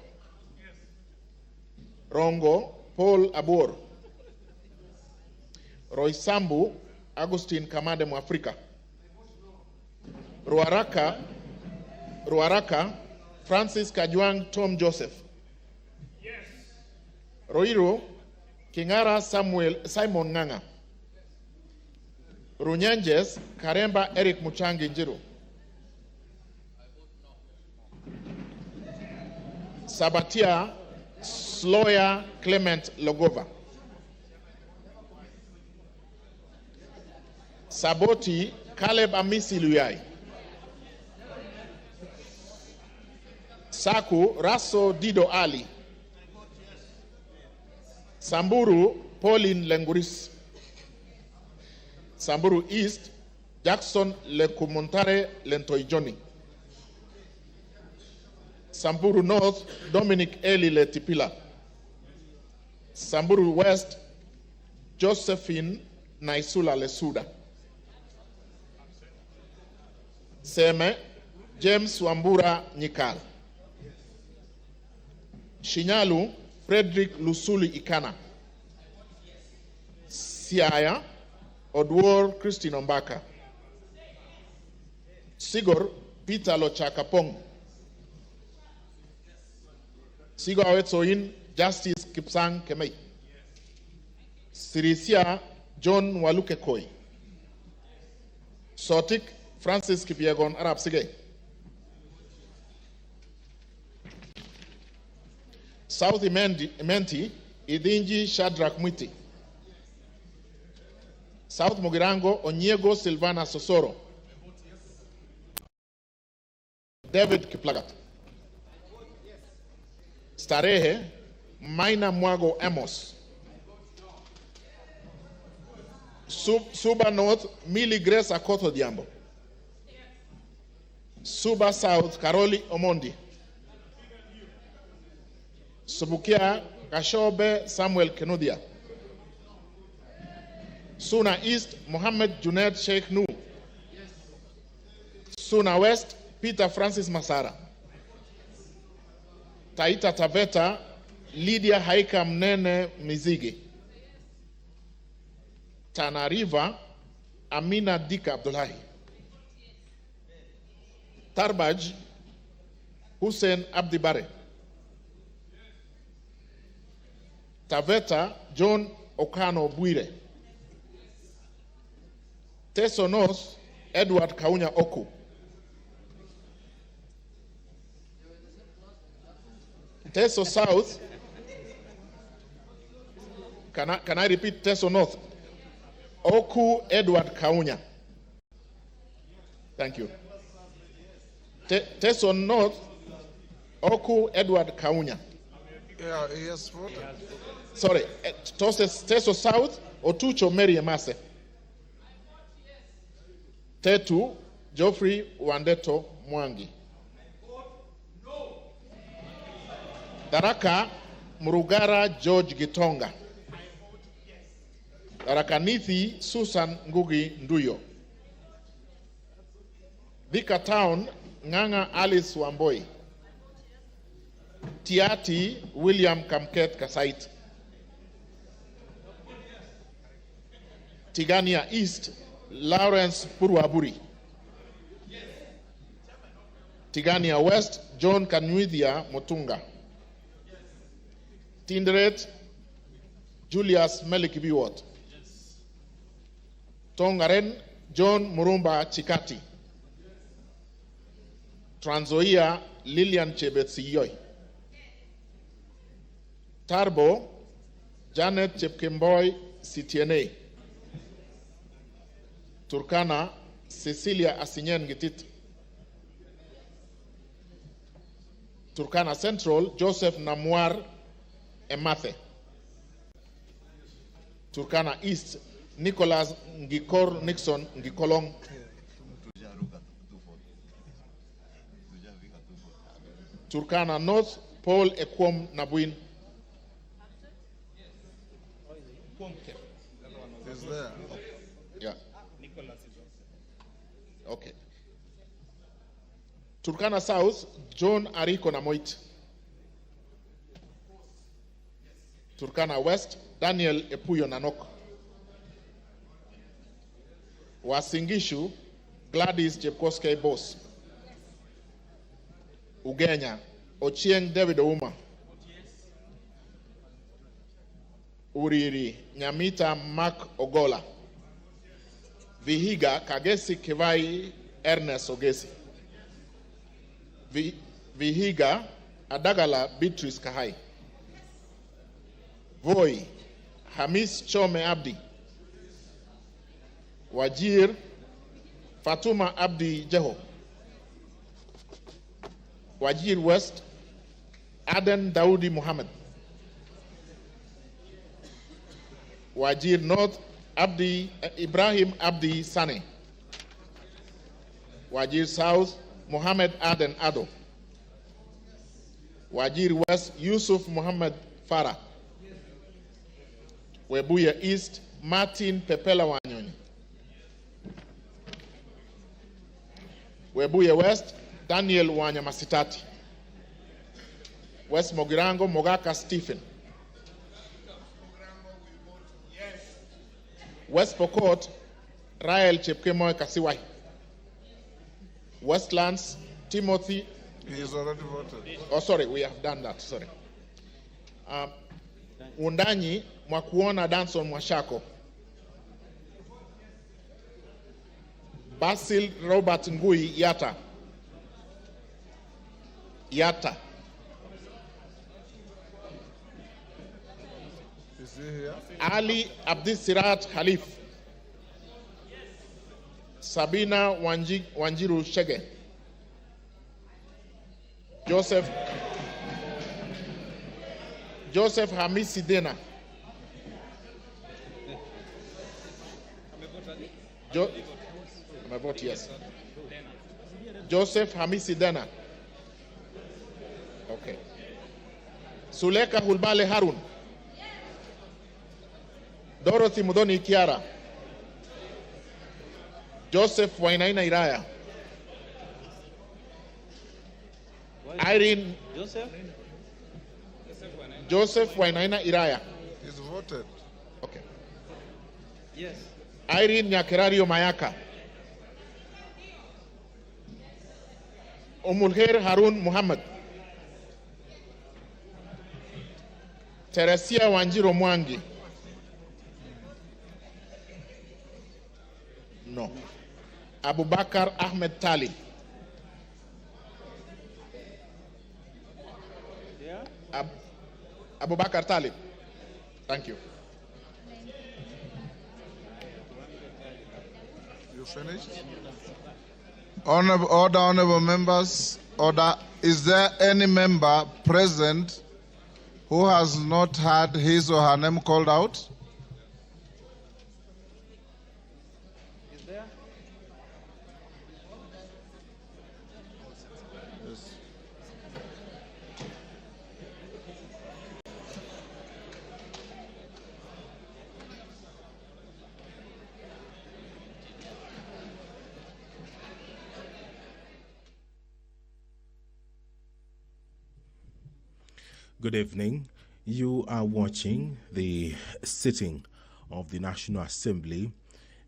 Rongo Paul Abur. Roysambu Agustin Kamade Mwafrika. Ruaraka Francis Kajwang Tom Joseph. Roiro Kingara Simon Nganga. Runyanjes Karemba Eric Muchangi Njiru. Sabatia Sloya Clement Logova. Saboti Caleb Amisi Luyai. Saku Raso Dido Ali. Samburu Pauline Lenguris. Samburu East Jackson Lekumuntare Lentoijoni. Samburu North Dominic Eli Letipila. Samburu West Josephine Naisula Lesuda. Seme James Wambura Nyikal. Shinyalu Frederick Lusuli Ikana. Siaya Odwor Christine Ombaka. Sigor Peter Lochakapong. Sigor Awetsoin Justice Kipsang Kemei. Sirisia John Waluke Koi. Sotik Francis Kipiegon Arab Sige. South Imenti Idinji Shadrach Mwiti. South Mugirango Onyego Silvana Sosoro. David Kiplagat. Starehe Maina Mwago Amos. Suba North Millie Grace Akoto Diambo. Suba South Karoli Omondi. Subukia Kashobe Samuel Kenudia. Suna East Mohammed Junaid Sheikh Nu. Suna West Peter Francis Masara. Taita Taveta Lydia Haika Mnene Mizigi. Tana River Amina Dika Abdullahi. Tarbaj Hussein Abdibare. Taveta John Okano Bwire. Teso North Edward Kaunya Oku. Teso South, can I repeat Teso North? Oku Edward Kaunya. Thank you. Teso North, Oku Edward Kaunya. Yeah, yes. Sorry, Teso South, Otucho Mary Emase. Tetu, Geoffrey Wandeto Mwangi. Daraka, Murugara George Gitonga. Daraka Nithi, Susan Ngugi Nduyo. Thika Town, Nganga Alice Wamboi. Tiati, William Kamket Kasait. Tigania East, Lawrence Purwaburi. Tigania West, John Kanwithia Motunga. Tinderet, Julius Melikibiwot. Tongaren, John Murumba Chikati. Transoia, Lilian Chebetsiyoy. Tarbo, Janet Chepkemboy Sitiene. Turkana, Cecilia Asinyen Gitit. Turkana Central, Joseph Namwar Emathe. Turkana East, Nicholas Ngikor Nixon Ngikolong. Turkana North, Paul Ekwom Nabuin. is there. Yeah. Okay. Turkana South, John Ariko Namoit. Turkana West, Daniel Epuyo Nanok. Wasingishu, Gladys Chepkoskei Boss. Ugenya, Ochieng David Ouma. Uriri, Nyamita Mark Ogola. Vihiga, Kagesi Kivai Ernest Ogesi. Vihiga, Adagala Beatrice Kahai. Voi, Hamis Chome Abdi. Wajir, Fatuma Abdi Jeho. Wajir West, Aden Daudi Muhammad. Wajir North, Ibrahim Abdi Sane. Wajir South, Muhammad Aden Ado. Wajir West, Yusuf Muhammad Farah. Webuye East, Martin Pepela Wanyoni. Webuye West, Daniel Wanyamasitati. West Mogirango, Mogaka Stephen. West Pokot, Rael Chepkemoy Kasiwai. Westlands, Timothy. He is already voted. Oh, sorry, we have done that, sorry. Undanyi, Mwakuona Danson Mwashako. Basil Robert Ngui Yata. Yata. Is he here? Ali Abdisirat Khalif. Sabina Wanjiru Shege. Joseph Hamisi Dena. My vote yes. Joseph Hamisi Dena. Okay. Suleka Hulbale Harun. Dorothy Mudoni Kiara. Joseph Wainaina Iraya. Irene Joseph Wainaina Iraya. He's voted. Okay. Yes. Irene Nyakerario Mayaka. Umulher Harun Muhammad. Teresia Wanjiro Mwangi. No. Abubakar Ahmed Tali. Yeah. Abubakar Tali. Thank you. You finished? Honorable members, order. Is there any member present who has not had his or her name called out? Is there? Yes. Good evening. You are watching the sitting of the National Assembly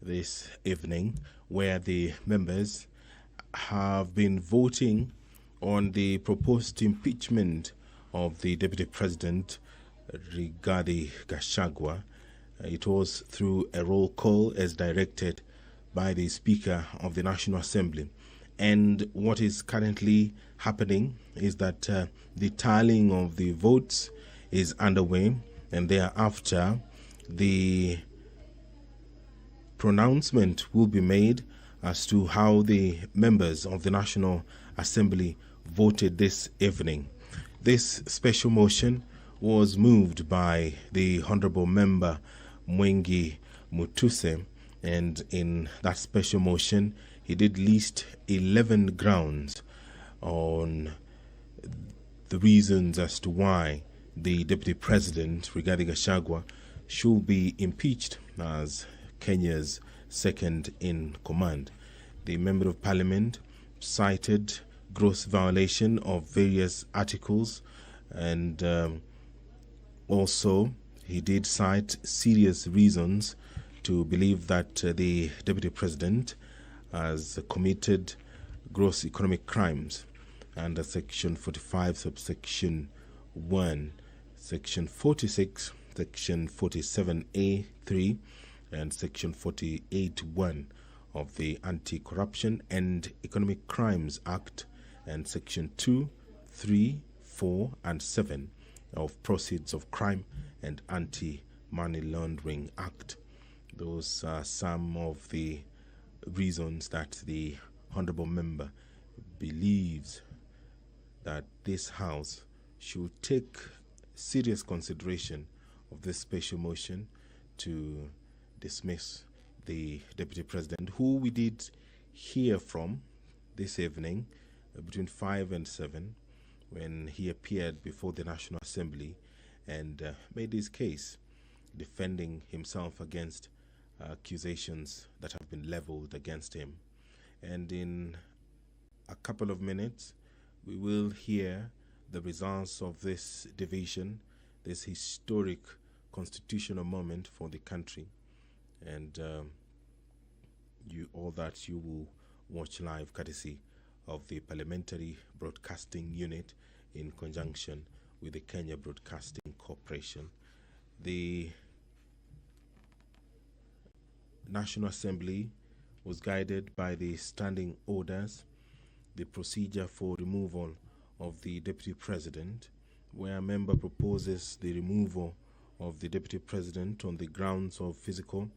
this evening, where the members have been voting on the proposed impeachment of the Deputy President, Rigathi Gachagua. It was through a roll call as directed by the Speaker of the National Assembly. And what is currently happening is that the tallying of the votes is underway, and thereafter the pronouncement will be made as to how the members of the National Assembly voted this evening. This special motion was moved by the Honourable Member Mwengi Mutuse, and in that special motion he did list 11 grounds on the reasons as to why the Deputy President, Rigathi Gachagua, should be impeached as Kenya's second in command. The Member of Parliament cited gross violation of various articles, and also he did cite serious reasons to believe that the Deputy President has committed gross economic crimes under Section 45, subsection 1, Section 46, Section 47A3, and Section 48(1) of the Anti-Corruption and Economic Crimes Act, and Section 2, 3, 4, and 7 of Proceeds of Crime and Anti-Money Laundering Act. Those are some of the reasons that the Honourable Member believes that this House should take serious consideration of this special motion to dismiss the Deputy President, who we did hear from this evening between 5 and 7 when he appeared before the National Assembly and made his case, defending himself against accusations that have been leveled against him. And in a couple of minutes, we will hear the results of this division, this historic constitutional moment for the country. And all that you will watch live courtesy of the Parliamentary Broadcasting Unit in conjunction with the Kenya Broadcasting Corporation. The National Assembly was guided by the standing orders, the procedure for removal of the Deputy President, where a member proposes the removal of the Deputy President on the grounds of physical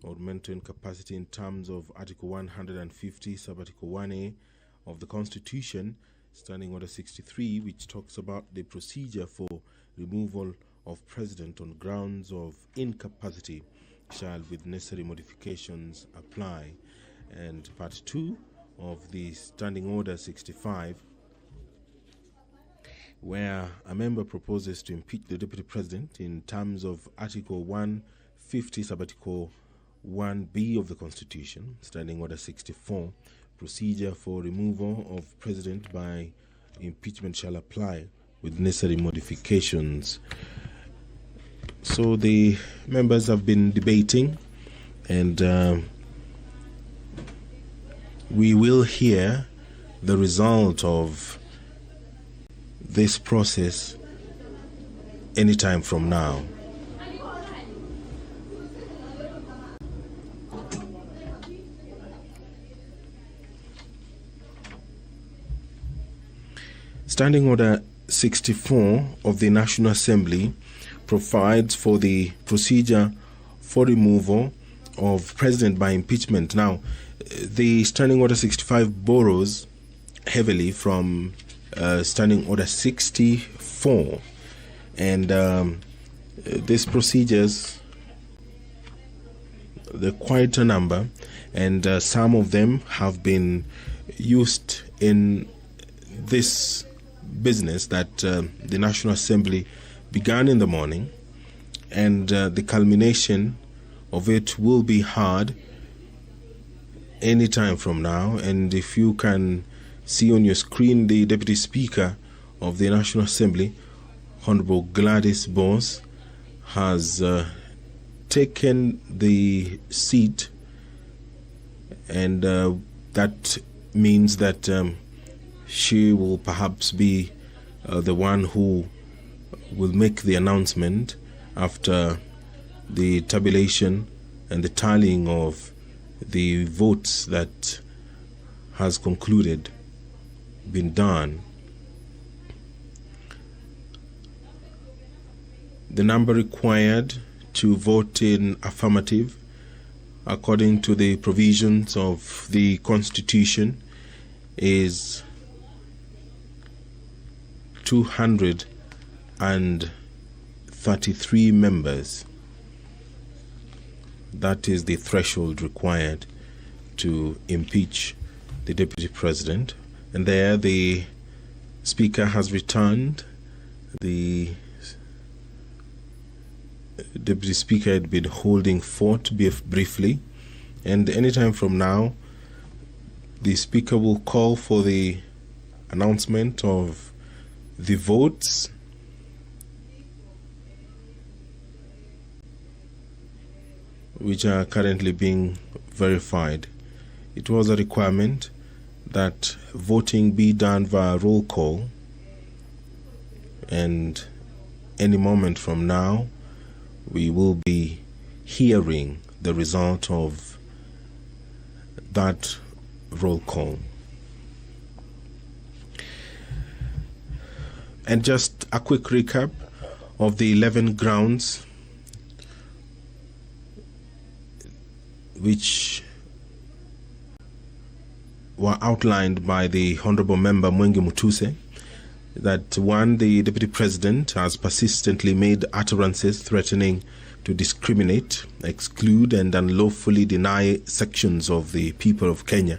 or mental incapacity in terms of Article 150, Sub-Article 1A of the Constitution, Standing Order 63, which talks about the procedure for removal of President on grounds of incapacity shall, with necessary modifications, apply. And Part 2 of the Standing Order 65, where a member proposes to impeach the Deputy President in terms of Article 150, Sub-Article 1B of the Constitution, Standing Order 64, procedure for removal of President by impeachment shall apply with necessary modifications. So the members have been debating, and we will hear the result of this process anytime from now. Standing Order 64 of the National Assembly provides for the procedure for removal of President by impeachment. Now, the Standing Order 65 borrows heavily from Standing Order 64, and these procedures, they're quite a number, and some of them have been used in this business that the National Assembly began in the morning, and the culmination of it will be hard any time from now. And if you can see on your screen, the Deputy Speaker of the National Assembly, Honorable Gladys Bose, has taken the seat, and that means that she will perhaps be the one who will make the announcement after the tabulation and the tallying of the votes that has concluded, been done. The number required to vote in affirmative, according to the provisions of the Constitution, is 233 members. That is the threshold required to impeach the Deputy President. And there the Speaker has returned the Deputy Speaker had been holding forth briefly, and anytime from now, the Speaker will call for the announcement of the votes which are currently being verified. It was a requirement that voting be done via roll call, and any moment from now we will be hearing the result of that roll call. And just a quick recap of the 11 grounds which were outlined by the Honorable Member Mwenge Mutuse. That one, the Deputy President has persistently made utterances threatening to discriminate, exclude and unlawfully deny sections of the people of Kenya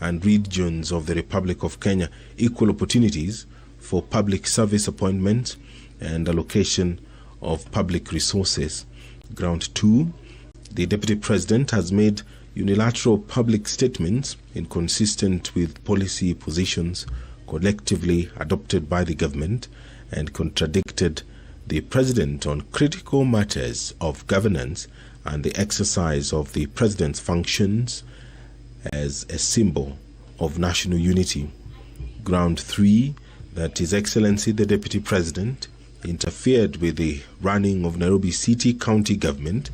and regions of the Republic of Kenya equal opportunities for public service appointments and allocation of public resources. Ground 2, the Deputy President has made unilateral public statements inconsistent with policy positions collectively adopted by the government and contradicted the President on critical matters of governance and the exercise of the President's functions as a symbol of national unity. Ground 3, that His Excellency the Deputy President interfered with the running of Nairobi City County Government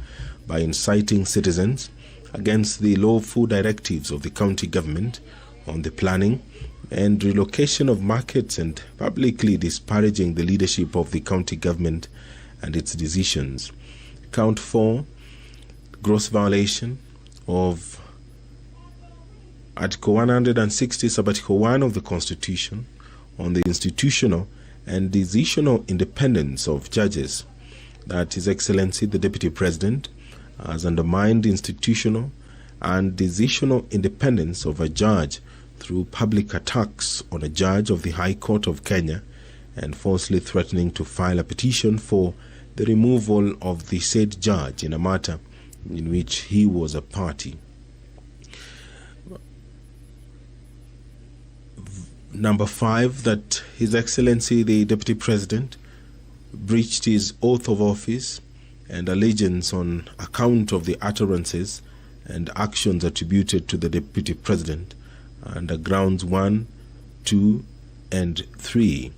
by inciting citizens against the lawful directives of the county government on the planning and relocation of markets and publicly disparaging the leadership of the county government and its decisions. Count 4, gross violation of Article 160, Sub-Article 1 of the Constitution on the institutional and decisional independence of judges. That His Excellency the Deputy President has undermined institutional and decisional independence of a judge through public attacks on a judge of the High Court of Kenya and falsely threatening to file a petition for the removal of the said judge in a matter in which he was a party. Number 5, that His Excellency the Deputy President breached his oath of office and allegiance on account of the utterances and actions attributed to the Deputy President under grounds 1, 2, and 3.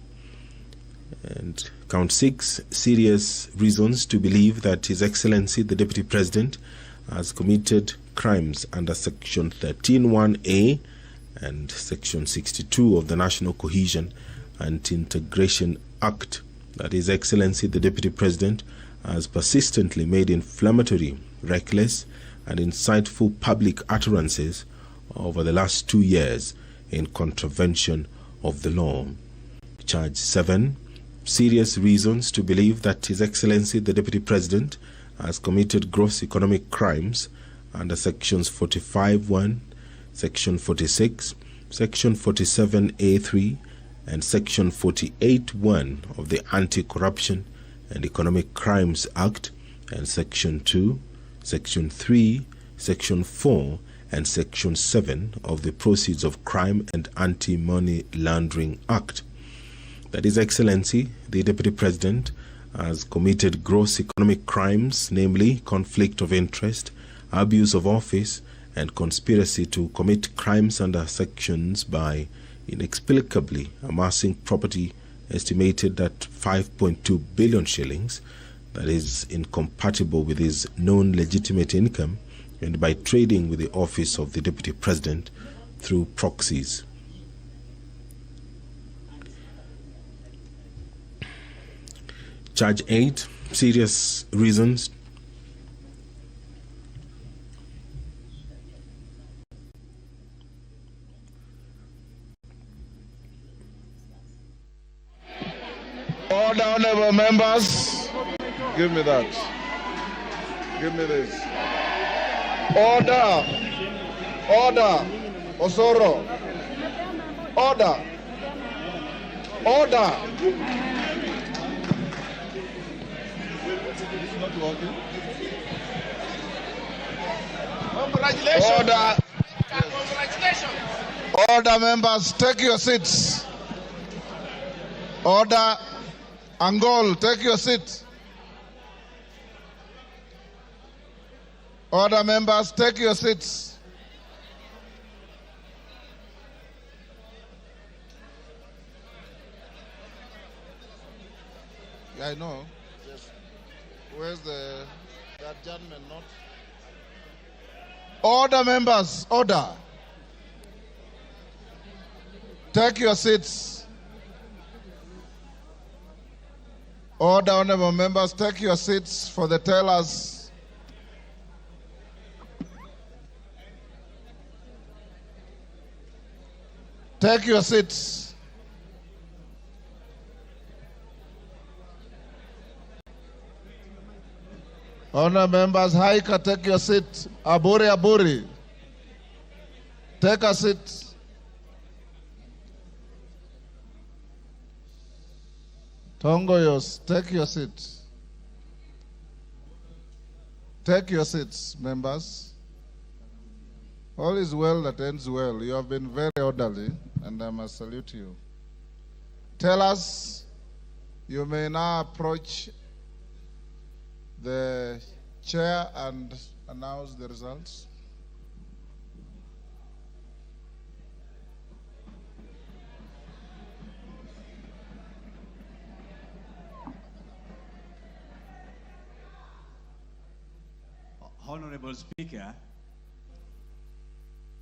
And count 6, serious reasons to believe that His Excellency the Deputy President has committed crimes under Section 13(1)(a) and Section 62 of the National Cohesion and Integration Act. That His Excellency the Deputy President has persistently made inflammatory, reckless, and insightful public utterances over the last 2 years in contravention of the law. Charge 7, serious reasons to believe that His Excellency the Deputy President has committed gross economic crimes under Sections 45(1), Section 46, Section 47(a)(3), and Section 48(1) of the Anti-Corruption and Economic Crimes Act, and Section 2, Section 3, Section 4, and Section 7 of the Proceeds of Crime and Anti-Money Laundering Act. That His Excellency the Deputy President has committed gross economic crimes, namely conflict of interest, abuse of office, and conspiracy to commit crimes under sections by inexplicably amassing property estimated at 5.2 billion shillings, that is incompatible with his known legitimate income, and by trading with the office of the Deputy President through proxies. Charge 8, serious reasons Order, honorable members. Give me that. Give me this. Order. Order. Osoro. Order. Order. not working. Congratulations. Order. Congratulations. Order, members, take your seats. Order. Angol, take your seat. Order, members, take your seats. Yeah, I know. Yes. Where's that gentleman not? Order, members, order. Take your seats. Order, honorable members, take your seats for the tellers. Take your seats. Honorable members, Haika, take your seat. Aburi, take a seat. Tongoyos, take your seat. Take your seats, members. All is well that ends well. You have been very orderly, and I must salute you. Tell us, you may now approach the chair and announce the results. Honorable Speaker,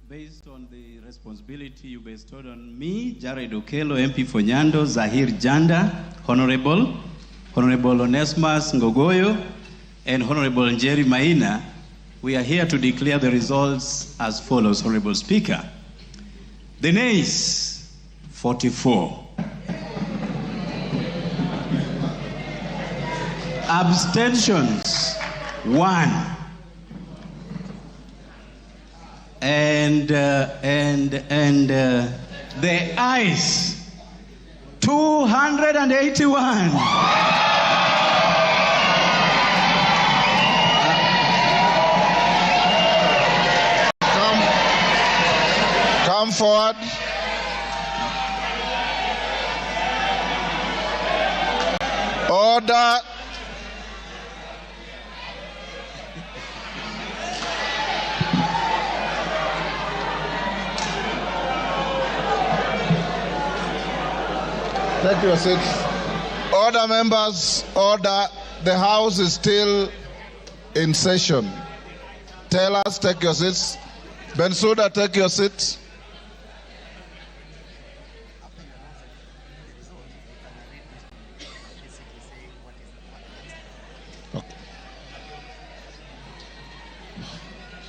based on the responsibility you bestowed on me, Jared Okello, MP for Nyando, Zahir Janda, Honorable Onesmus Ngogoyo, and Honorable Njeri Maina, we are here to declare the results as follows, Honorable Speaker. The nays, 44. Abstentions, 1. And the ayes, 281. Come forward. Order. Take your seats. Order, members, order. The House is still in session. Tellers, take your seats. Bensouda, take your seat.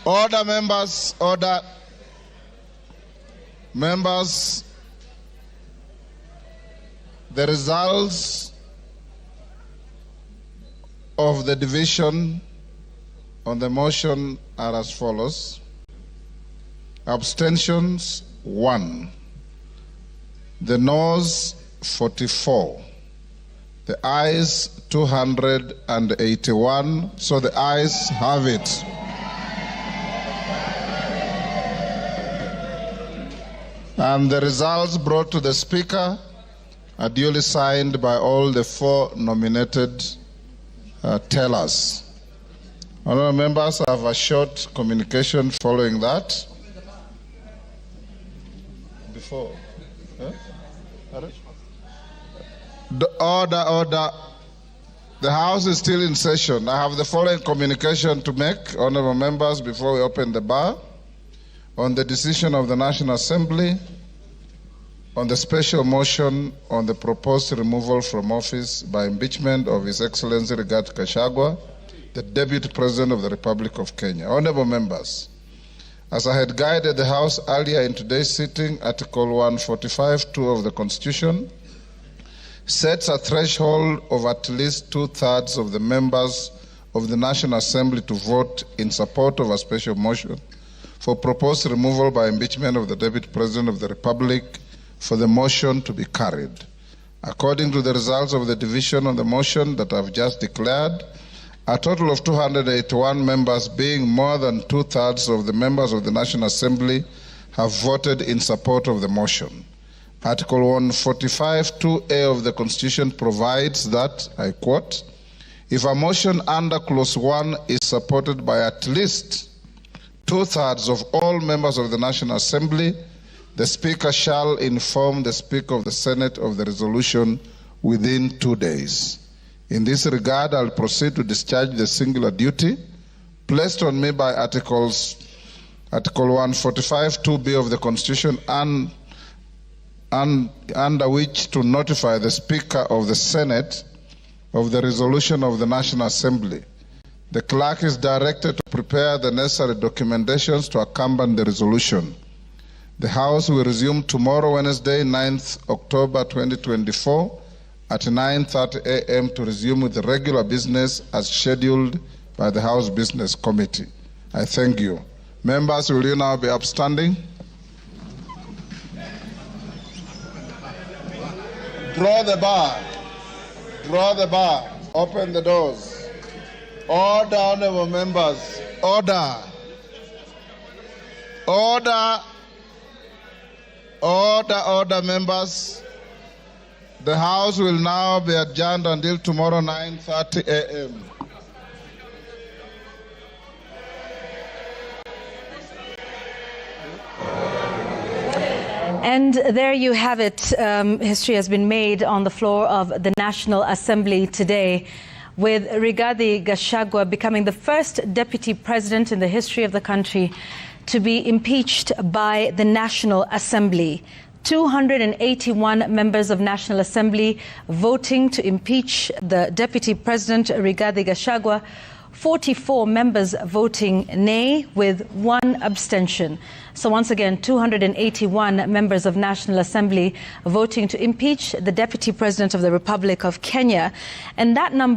Order, members, order. Members, the results of the division on the motion are as follows. Abstentions, 1. The noes, 44. The ayes, 281. So the ayes have it. And the results brought to the Speaker are duly signed by all the 4 nominated tellers. Honourable members, I have a short communication following that. Before. Order. The House is still in session. I have the following communication to make, honourable members, before we open the bar. On the decision of the National Assembly on the special motion on the proposed removal from office by impeachment of His Excellency Rigathi Gachagua, the Deputy President of the Republic of Kenya. Honorable members, as I had guided the House earlier in today's sitting, Article 145(2) of the Constitution sets a threshold of at least 2/3 of the members of the National Assembly to vote in support of a special motion for proposed removal by impeachment of the Deputy President of the Republic for the motion to be carried. According to the results of the division on the motion that I've just declared, A total of 281 members, being more than 2/3 of the members of the National Assembly, have voted in support of the motion. Article 145(2)(a) of the Constitution provides that, I quote, if a motion under Clause 1 is supported by at least 2/3 of all members of the National Assembly, the Speaker shall inform the Speaker of the Senate of the resolution within 2 days. In this regard, I'll proceed to discharge the singular duty placed on me by Article 145(2)(b) of the Constitution and under which to notify the Speaker of the Senate of the resolution of the National Assembly. The clerk is directed to prepare the necessary documentations to accompany the resolution. The House will resume tomorrow, Wednesday, 9th October 2024, at 9:30 a.m. to resume with the regular business as scheduled by the House Business Committee. I thank you. Members, will you now be upstanding? Draw the bar. Draw the bar. Open the doors. Order, honorable members. Order. Order. Order, order, members. The House will now be adjourned until tomorrow, 9:30 a.m. And there you have it. History has been made on the floor of the National Assembly today, with Rigathi Gachagua becoming the first deputy president in the history of the country to be impeached by the National Assembly. 281 members of National Assembly voting to impeach the deputy president, Rigathi Gachagua. 44 members voting nay, with 1 abstention. So once again, 281 members of National Assembly voting to impeach the Deputy President of the Republic of Kenya. And that number